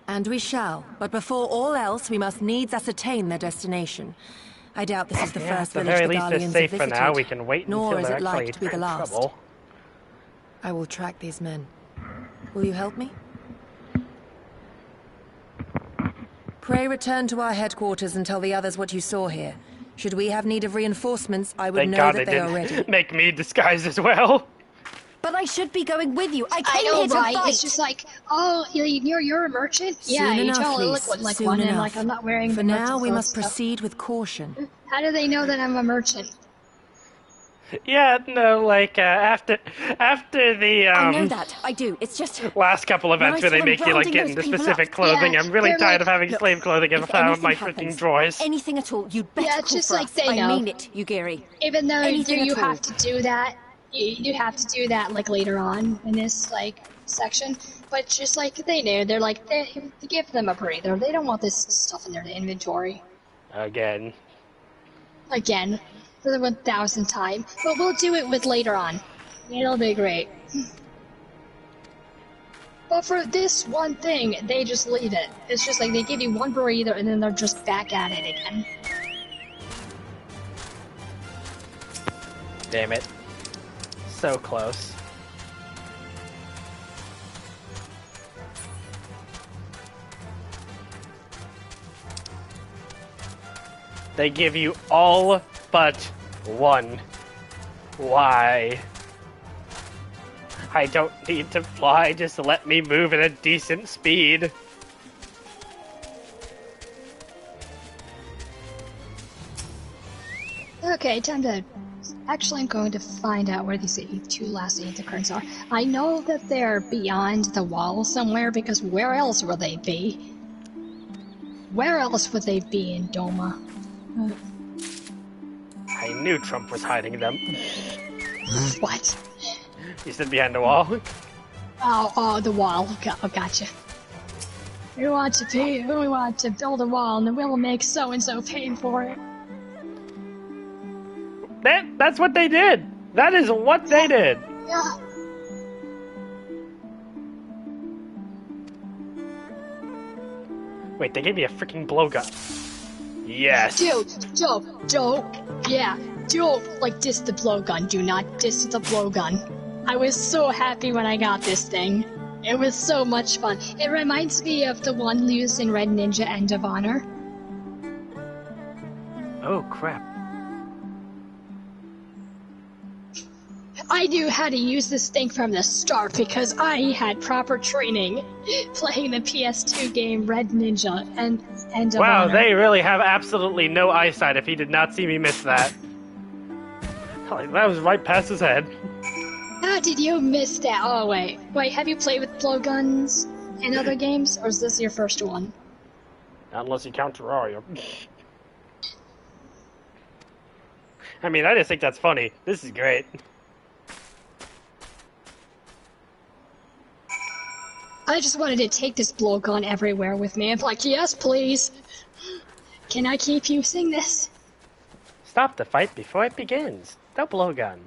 And we shall, but before all else, we must needs ascertain their destination. I doubt this is the first At the village very the least, Garleans it's safe have for visited, now. We can wait nor until is they're it like actually to be the in last. trouble. I will track these men. Will you help me? Pray return to our headquarters and tell the others what you saw here. Should we have need of reinforcements, I would Thank know God that they they are ready. didn't make me disguise as well. But I should be going with you. I I came know, here to right? fight. It's just like, oh, you're a merchant? Yeah, Soon you enough, tell Lise, look like soon one, and enough. like I'm not wearing For the now, merchant we clothes, must so- proceed with caution. How do they know that I'm a merchant? Yeah, no, like after the I know that. I do. It's just last couple events where they Nice make you like rounding get those into people specific up. clothing. Yeah, I'm really they're tired like- of having Look, slave clothing in if my anything freaking happens, drawers. anything at all, you'd better Yeah, call just for like us. they I know. mean it, Yugiri. Even though Anything you at all. have to do that, you have to do that like later on in this like section. But just like they knew, they're like they give them a breather. They don't want this stuff in their inventory Again. for the 1000th time. But we'll do it with later on. It'll be great. But for this one thing, they just leave it. It's just like they give you one breather and then they're just back at it again. Damn it. So close. They give you all but one. Why? I don't need to fly, just let me move at a decent speed. Okay, time to... Actually, I'm going to find out where these two last intercurrents are. I know that they're beyond the wall somewhere, because where else would they be? Where else would they be in Doma? I knew Trump was hiding them. What? He stood behind the wall. Oh, the wall. Oh, gotcha. We want to build a wall, and then we'll make so-and-so pay for it. That's what they did. That is what they did. Yeah. Wait, they gave me a freaking blowgun. Yes. Dude, don't. Yeah, don't, like, diss the blowgun. Do not diss the blowgun. I was so happy when I got this thing. It was so much fun. It reminds me of the one used in Red Ninja End of Honor. Oh, crap. I knew how to use this thing from the start because I had proper training playing the PS2 game Red Ninja and End of Wow, Honor. they really have absolutely no eyesight if he did not see me miss that. Like, that was right past his head. How did you miss that? Oh, wait, have you played with blowguns in other games, or is this your first one? Not unless you count Terraria. I mean, I just think that's funny. This is great. I just wanted to take this blowgun everywhere with me. I'm like, yes, please. Can I keep using this? Stop the fight before it begins. The blowgun.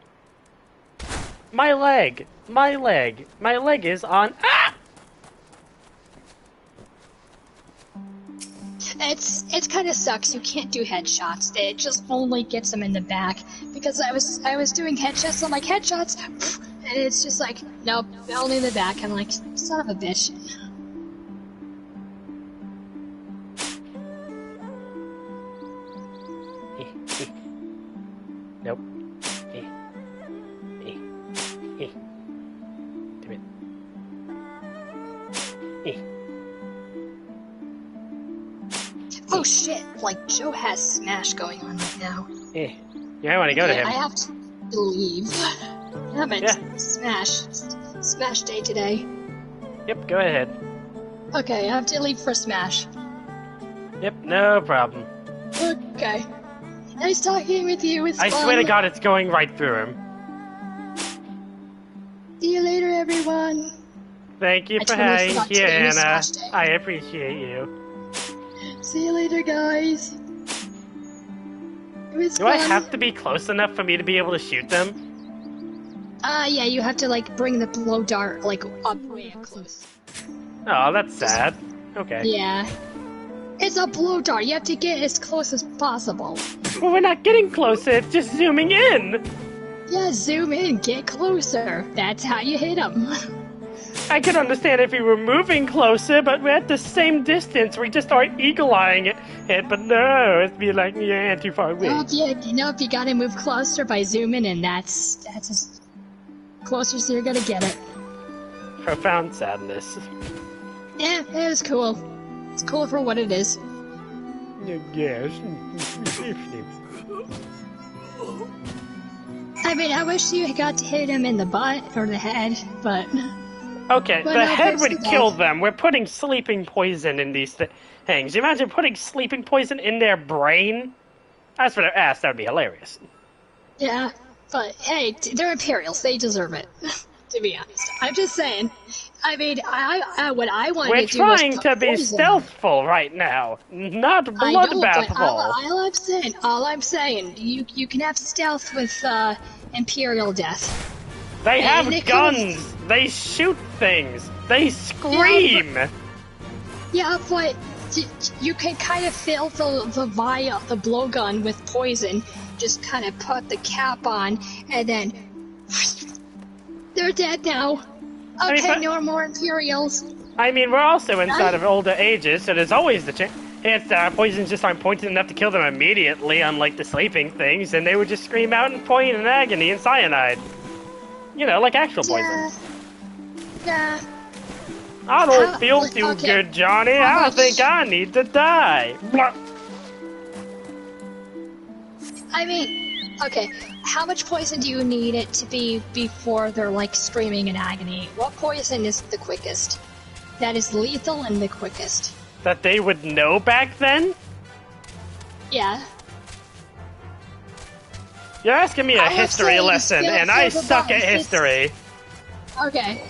My leg! My leg! My leg is on... Ah! It's kind of sucks. You can't do headshots. It just only gets them in the back. Because I was doing headshots. I'm like, headshots? And it's just like, nope, only in the back. I'm like, son of a bitch. Nope. Damn it. Oh shit! Like, Joe has Smash going on right now. Yeah, I want to go to him. I have to leave. Damn it. Yeah. Smash day today. Yep, go ahead. Okay, I have to leave for Smash. Yep, no problem. Okay. Nice talking with you. It's I fun. swear to God, it's going right through him. See you later, everyone. Thank you for hanging here, Anna. I appreciate you. See you later, guys. It was Do fun. I have to be close enough for me to be able to shoot them? Yeah, you have to, like, bring the blow dart, like, up way up close. Oh, that's sad. Okay. Yeah. It's a blow dart. You have to get as close as possible. Well, we're not getting closer. It's just zooming in. Yeah, zoom in. Get closer. That's how you hit them. I could understand if we were moving closer, but we're at the same distance. We just are eagle-eyeing it. But no, it'd be like, yeah, too far away. Nope, you gotta move closer by zooming in. That's as closer as you're gonna get it. Profound sadness. Yeah, it was cool. It's cool for what it is. Yes. I mean, I wish you got to hit him in the butt or the head, but... Okay, but the no, head thanks would to kill that. them. We're putting sleeping poison in these things. You imagine putting sleeping poison in their brain? As for their ass, that would be hilarious. Yeah, but hey, they're Imperials. They deserve it, to be honest. I'm just saying. I mean, what I wanted We're to do was trying put to be poison. stealthful right now, not I know, but bloodbathful. all I'm saying, you can have stealth with Imperial death. They have And it guns. They shoot things. They scream. Yeah, but you can kind of fill the vial, the blowgun with poison. Just kind of put the cap on, and then they're dead now. Okay, I mean, no more Imperials. I mean, we're also inside of older ages, so there's always the chance that poisons just aren't pointed enough to kill them immediately, unlike the sleeping things, and they would just scream out in pain and agony and cyanide. You know, like actual poison. Yeah. I don't feel too good, Johnny. I think I need to die. Blah. I mean, okay, how much poison do you need it to be before they're, like, screaming in agony? What poison is the quickest? That is lethal and the quickest. That they would know back then? Yeah. You're asking me a I would history say lesson, still and I for the suck at boss. history. Okay.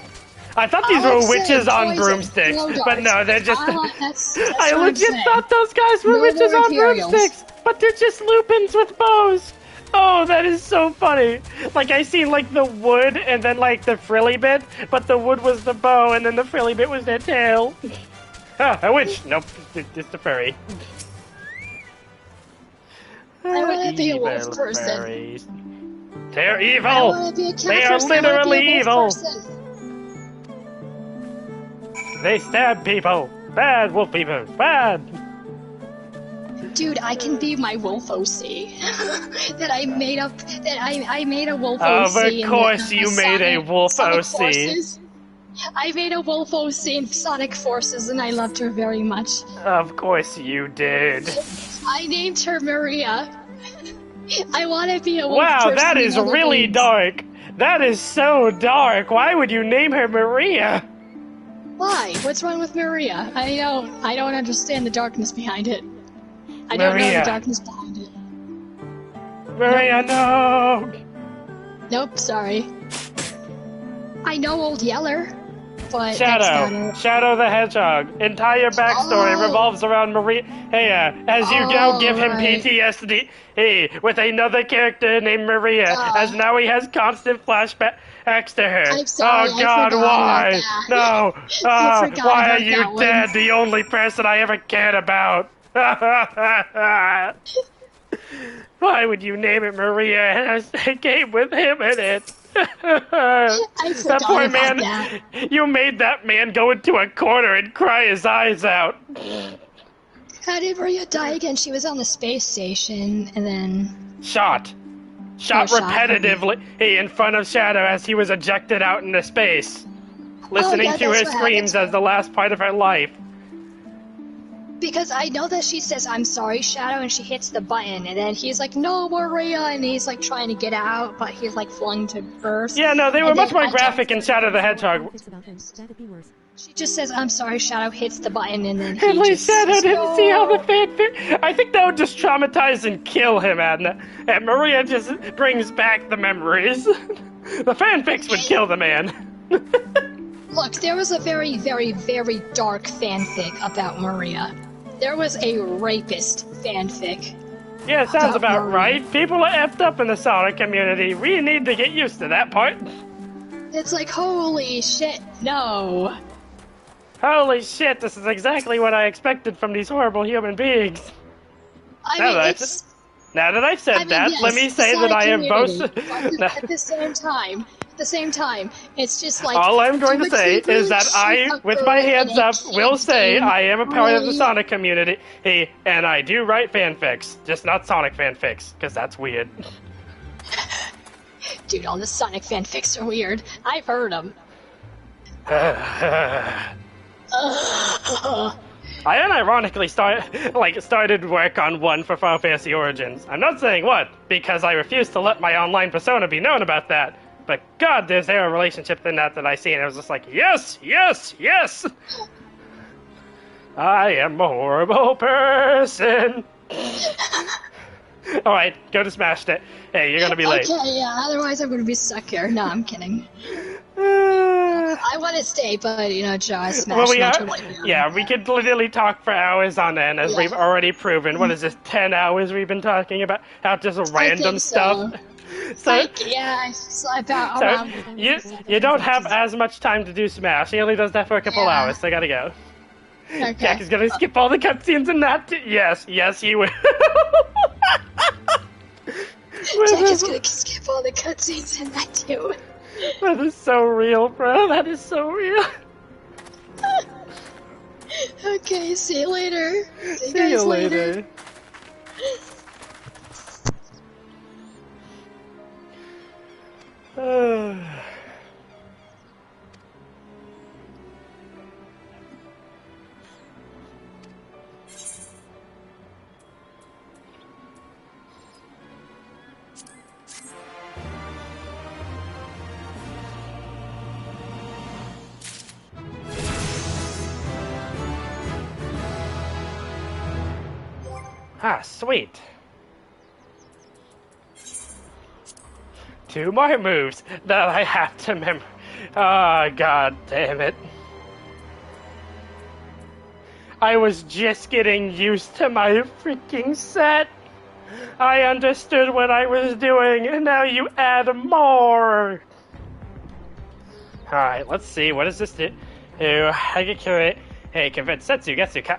I thought these I were would say witches on poison, broomsticks, blow but no, darts. they're just... That's I what I'm legit saying. thought those guys were No witches more on Imperials. broomsticks, but they're just lupins with bows. Oh, that is so funny. Like, I see, like, the wood and then, like, the frilly bit, but the wood was the bow, and then the frilly bit was their tail. Ah, a witch. Nope, it's the furry. I want to be a wolf Evil person. furries. They're I evil! want to be a cat They are person. I wanna be a literally wolf evil! person. They stab people! Bad wolf people! Bad! Dude, I can be my wolf OC. that I made up. That I made a wolf Of OC. in course the, you made a wolf Sonic OC. Forces. I made a wolf OC in Sonic Forces, and I loved her very much. Of course you did. I named her Maria. I want to be a wolf Wow, person that in is other really games. dark. That is so dark. Why would you name her Maria? Why? What's wrong with Maria? I don't understand the darkness behind it. I don't know Maria. the darkness behind it. Maria, no! Nope, sorry. I know Old Yeller. but Shadow the Hedgehog. Entire backstory revolves around Maria. Hey, as you now give him PTSD, with another character named Maria, as now he has constant flashbacks to her. I'm sorry, oh God, why? No. I forgot Why are about you that one. dead? The only person I ever cared about. Why would you name it Maria and a game with him in it? That poor man. That. You made that man go into a corner and cry his eyes out. How did Maria die again? She was on the space station and then... Shot repetitively in front of Shadow as he was ejected out into space. Listening to her screams as the last part of her life. Because I know that she says, I'm sorry, Shadow, and she hits the button, and then he's like, no, Maria, and he's like trying to get out, but he's like flung to Earth. Yeah, no, they were much more graphic in Shadow the Hedgehog. She just says, I'm sorry, Shadow, hits the button, and then At least Shadow didn't see how the fanfic... I think that would just traumatize and kill him, Adna. And Maria just brings back the memories. The fanfics would kill the man. Look, there was a very, very, very dark fanfic about Maria. There was a rapist fanfic. Yeah, sounds about right. People are effed up in the Sonic community. We need to get used to that part. It's like, holy shit, no. Holy shit, this is exactly what I expected from these horrible human beings. Now that I've said that, yes, let me say that I am both... At the same time, it's just like... All I'm going to say is that I, with my hands up, will say I am a part of the Sonic community, and I do write fanfics, just not Sonic fanfics, because that's weird. Dude, all the Sonic fanfics are weird. I've heard them. I unironically started work on one for Final Fantasy Origins. I'm not saying what, because I refuse to let my online persona be known about that. But God, there's a relationship in that I see, and I was just like, yes, yes, yes! I am a horrible person. Alright, go to Smash it. Hey, you're gonna be late. Okay, yeah, otherwise I'm gonna be stuck here. No, I'm kidding. I want to stay, but, you know, Joe, I smashed we could literally talk for hours on end, as we've already proven. What is this, 10 hours we've been talking about? How just random stuff? You don't have as much time to do Smash. He only does that for a couple hours, so I gotta go. Okay. Jack is gonna skip all the cutscenes in that Yes, he will. Jack is gonna skip all the cutscenes in that too. That is so real, bro. That is so real. Okay, see you later. See you later. Ah, sweet. 2 more moves that I have to remember. Oh, God damn it. I was just getting used to my freaking set. I understood what I was doing, and now you add more. Alright, let's see. What does this do? I get curate. Hey, convert Setsu, Getsu,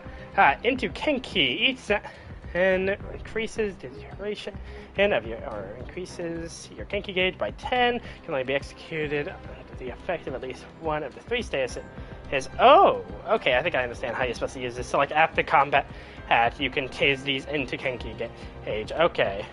into Kenki. Each set. And increases the duration of your, or increases your Genki gauge by 10. Can only be executed under the effect of at least one of the 3 statuses. Oh, okay. I think I understand how you're supposed to use this. So, like after combat, you can tase these into Genki gauge. Okay.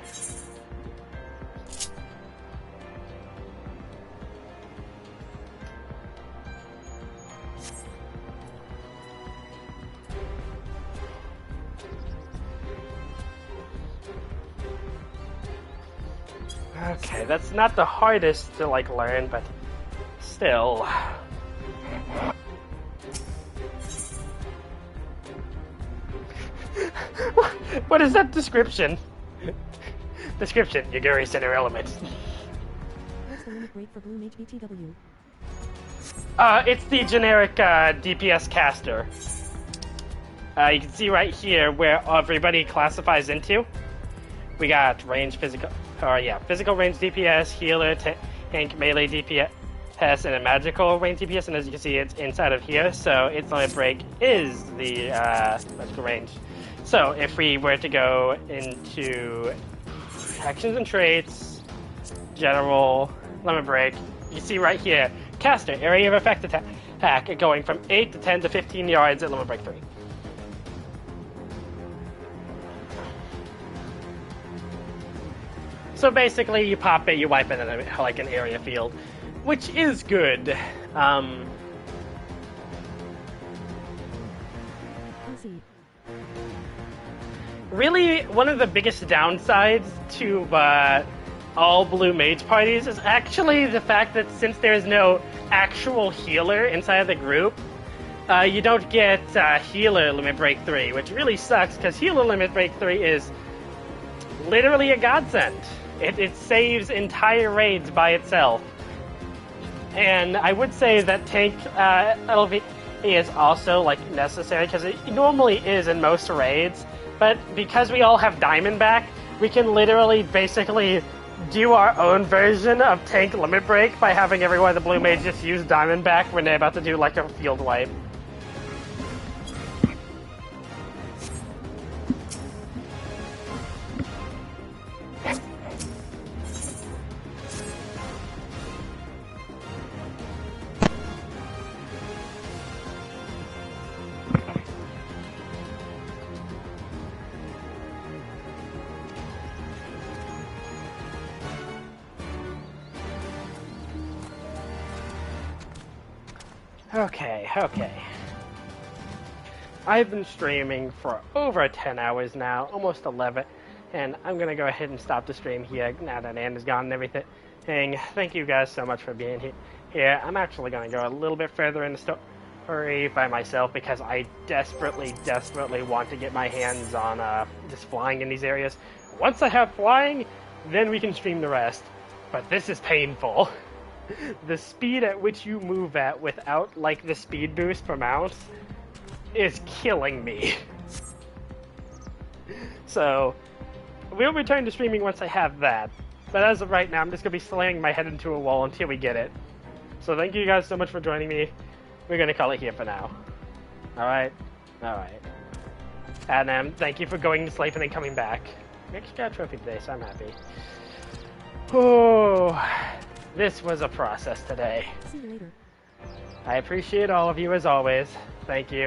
Okay, that's not the hardest to, learn, but still. What is that description? Description, Yaguri Center Elements. Great for Bloom HBTW. It's the generic DPS caster. You can see right here where everybody classifies into. We got range, physical range DPS, healer, tank, melee DPS, and a magical range DPS. And as you can see, it's inside of here. So its limit break is the magical range. So if we were to go into actions and traits, general, limit break, you see right here, caster, area of effect attack, going from 8 to 10 to 15 yards at limit break 3. So basically, you pop it, you wipe it in like an area field, which is good. Really, one of the biggest downsides to all blue mage parties is actually the fact that since there's no actual healer inside of the group, you don't get healer limit break 3, which really sucks because healer limit break 3 is literally a godsend. It saves entire raids by itself. And I would say that tank LV is also like necessary because it normally is in most raids, but because we all have Diamondback, we can literally basically do our own version of tank limit break by having everyone the blue mage just use Diamondback when they're about to do like a field wipe. Okay. I've been streaming for over 10 hours now, almost 11, and I'm gonna go ahead and stop the stream here now that Anna's gone and everything. Thank you guys so much for being here. I'm actually gonna go a little bit further in the story by myself because I desperately want to get my hands on just flying in these areas. Once I have flying, then we can stream the rest. But this is painful. The speed at which you move at without, like, the speed boost for mounts is killing me. So, we'll return to streaming once I have that. But as of right now, I'm just going to be slamming my head into a wall until we get it. So thank you guys so much for joining me. We're going to call it here for now. Alright? Alright. And thank you for going to sleep and then coming back. We actually got a trophy today, so I'm happy. Oh, this was a process today. See you later. I appreciate all of you as always. Thank you.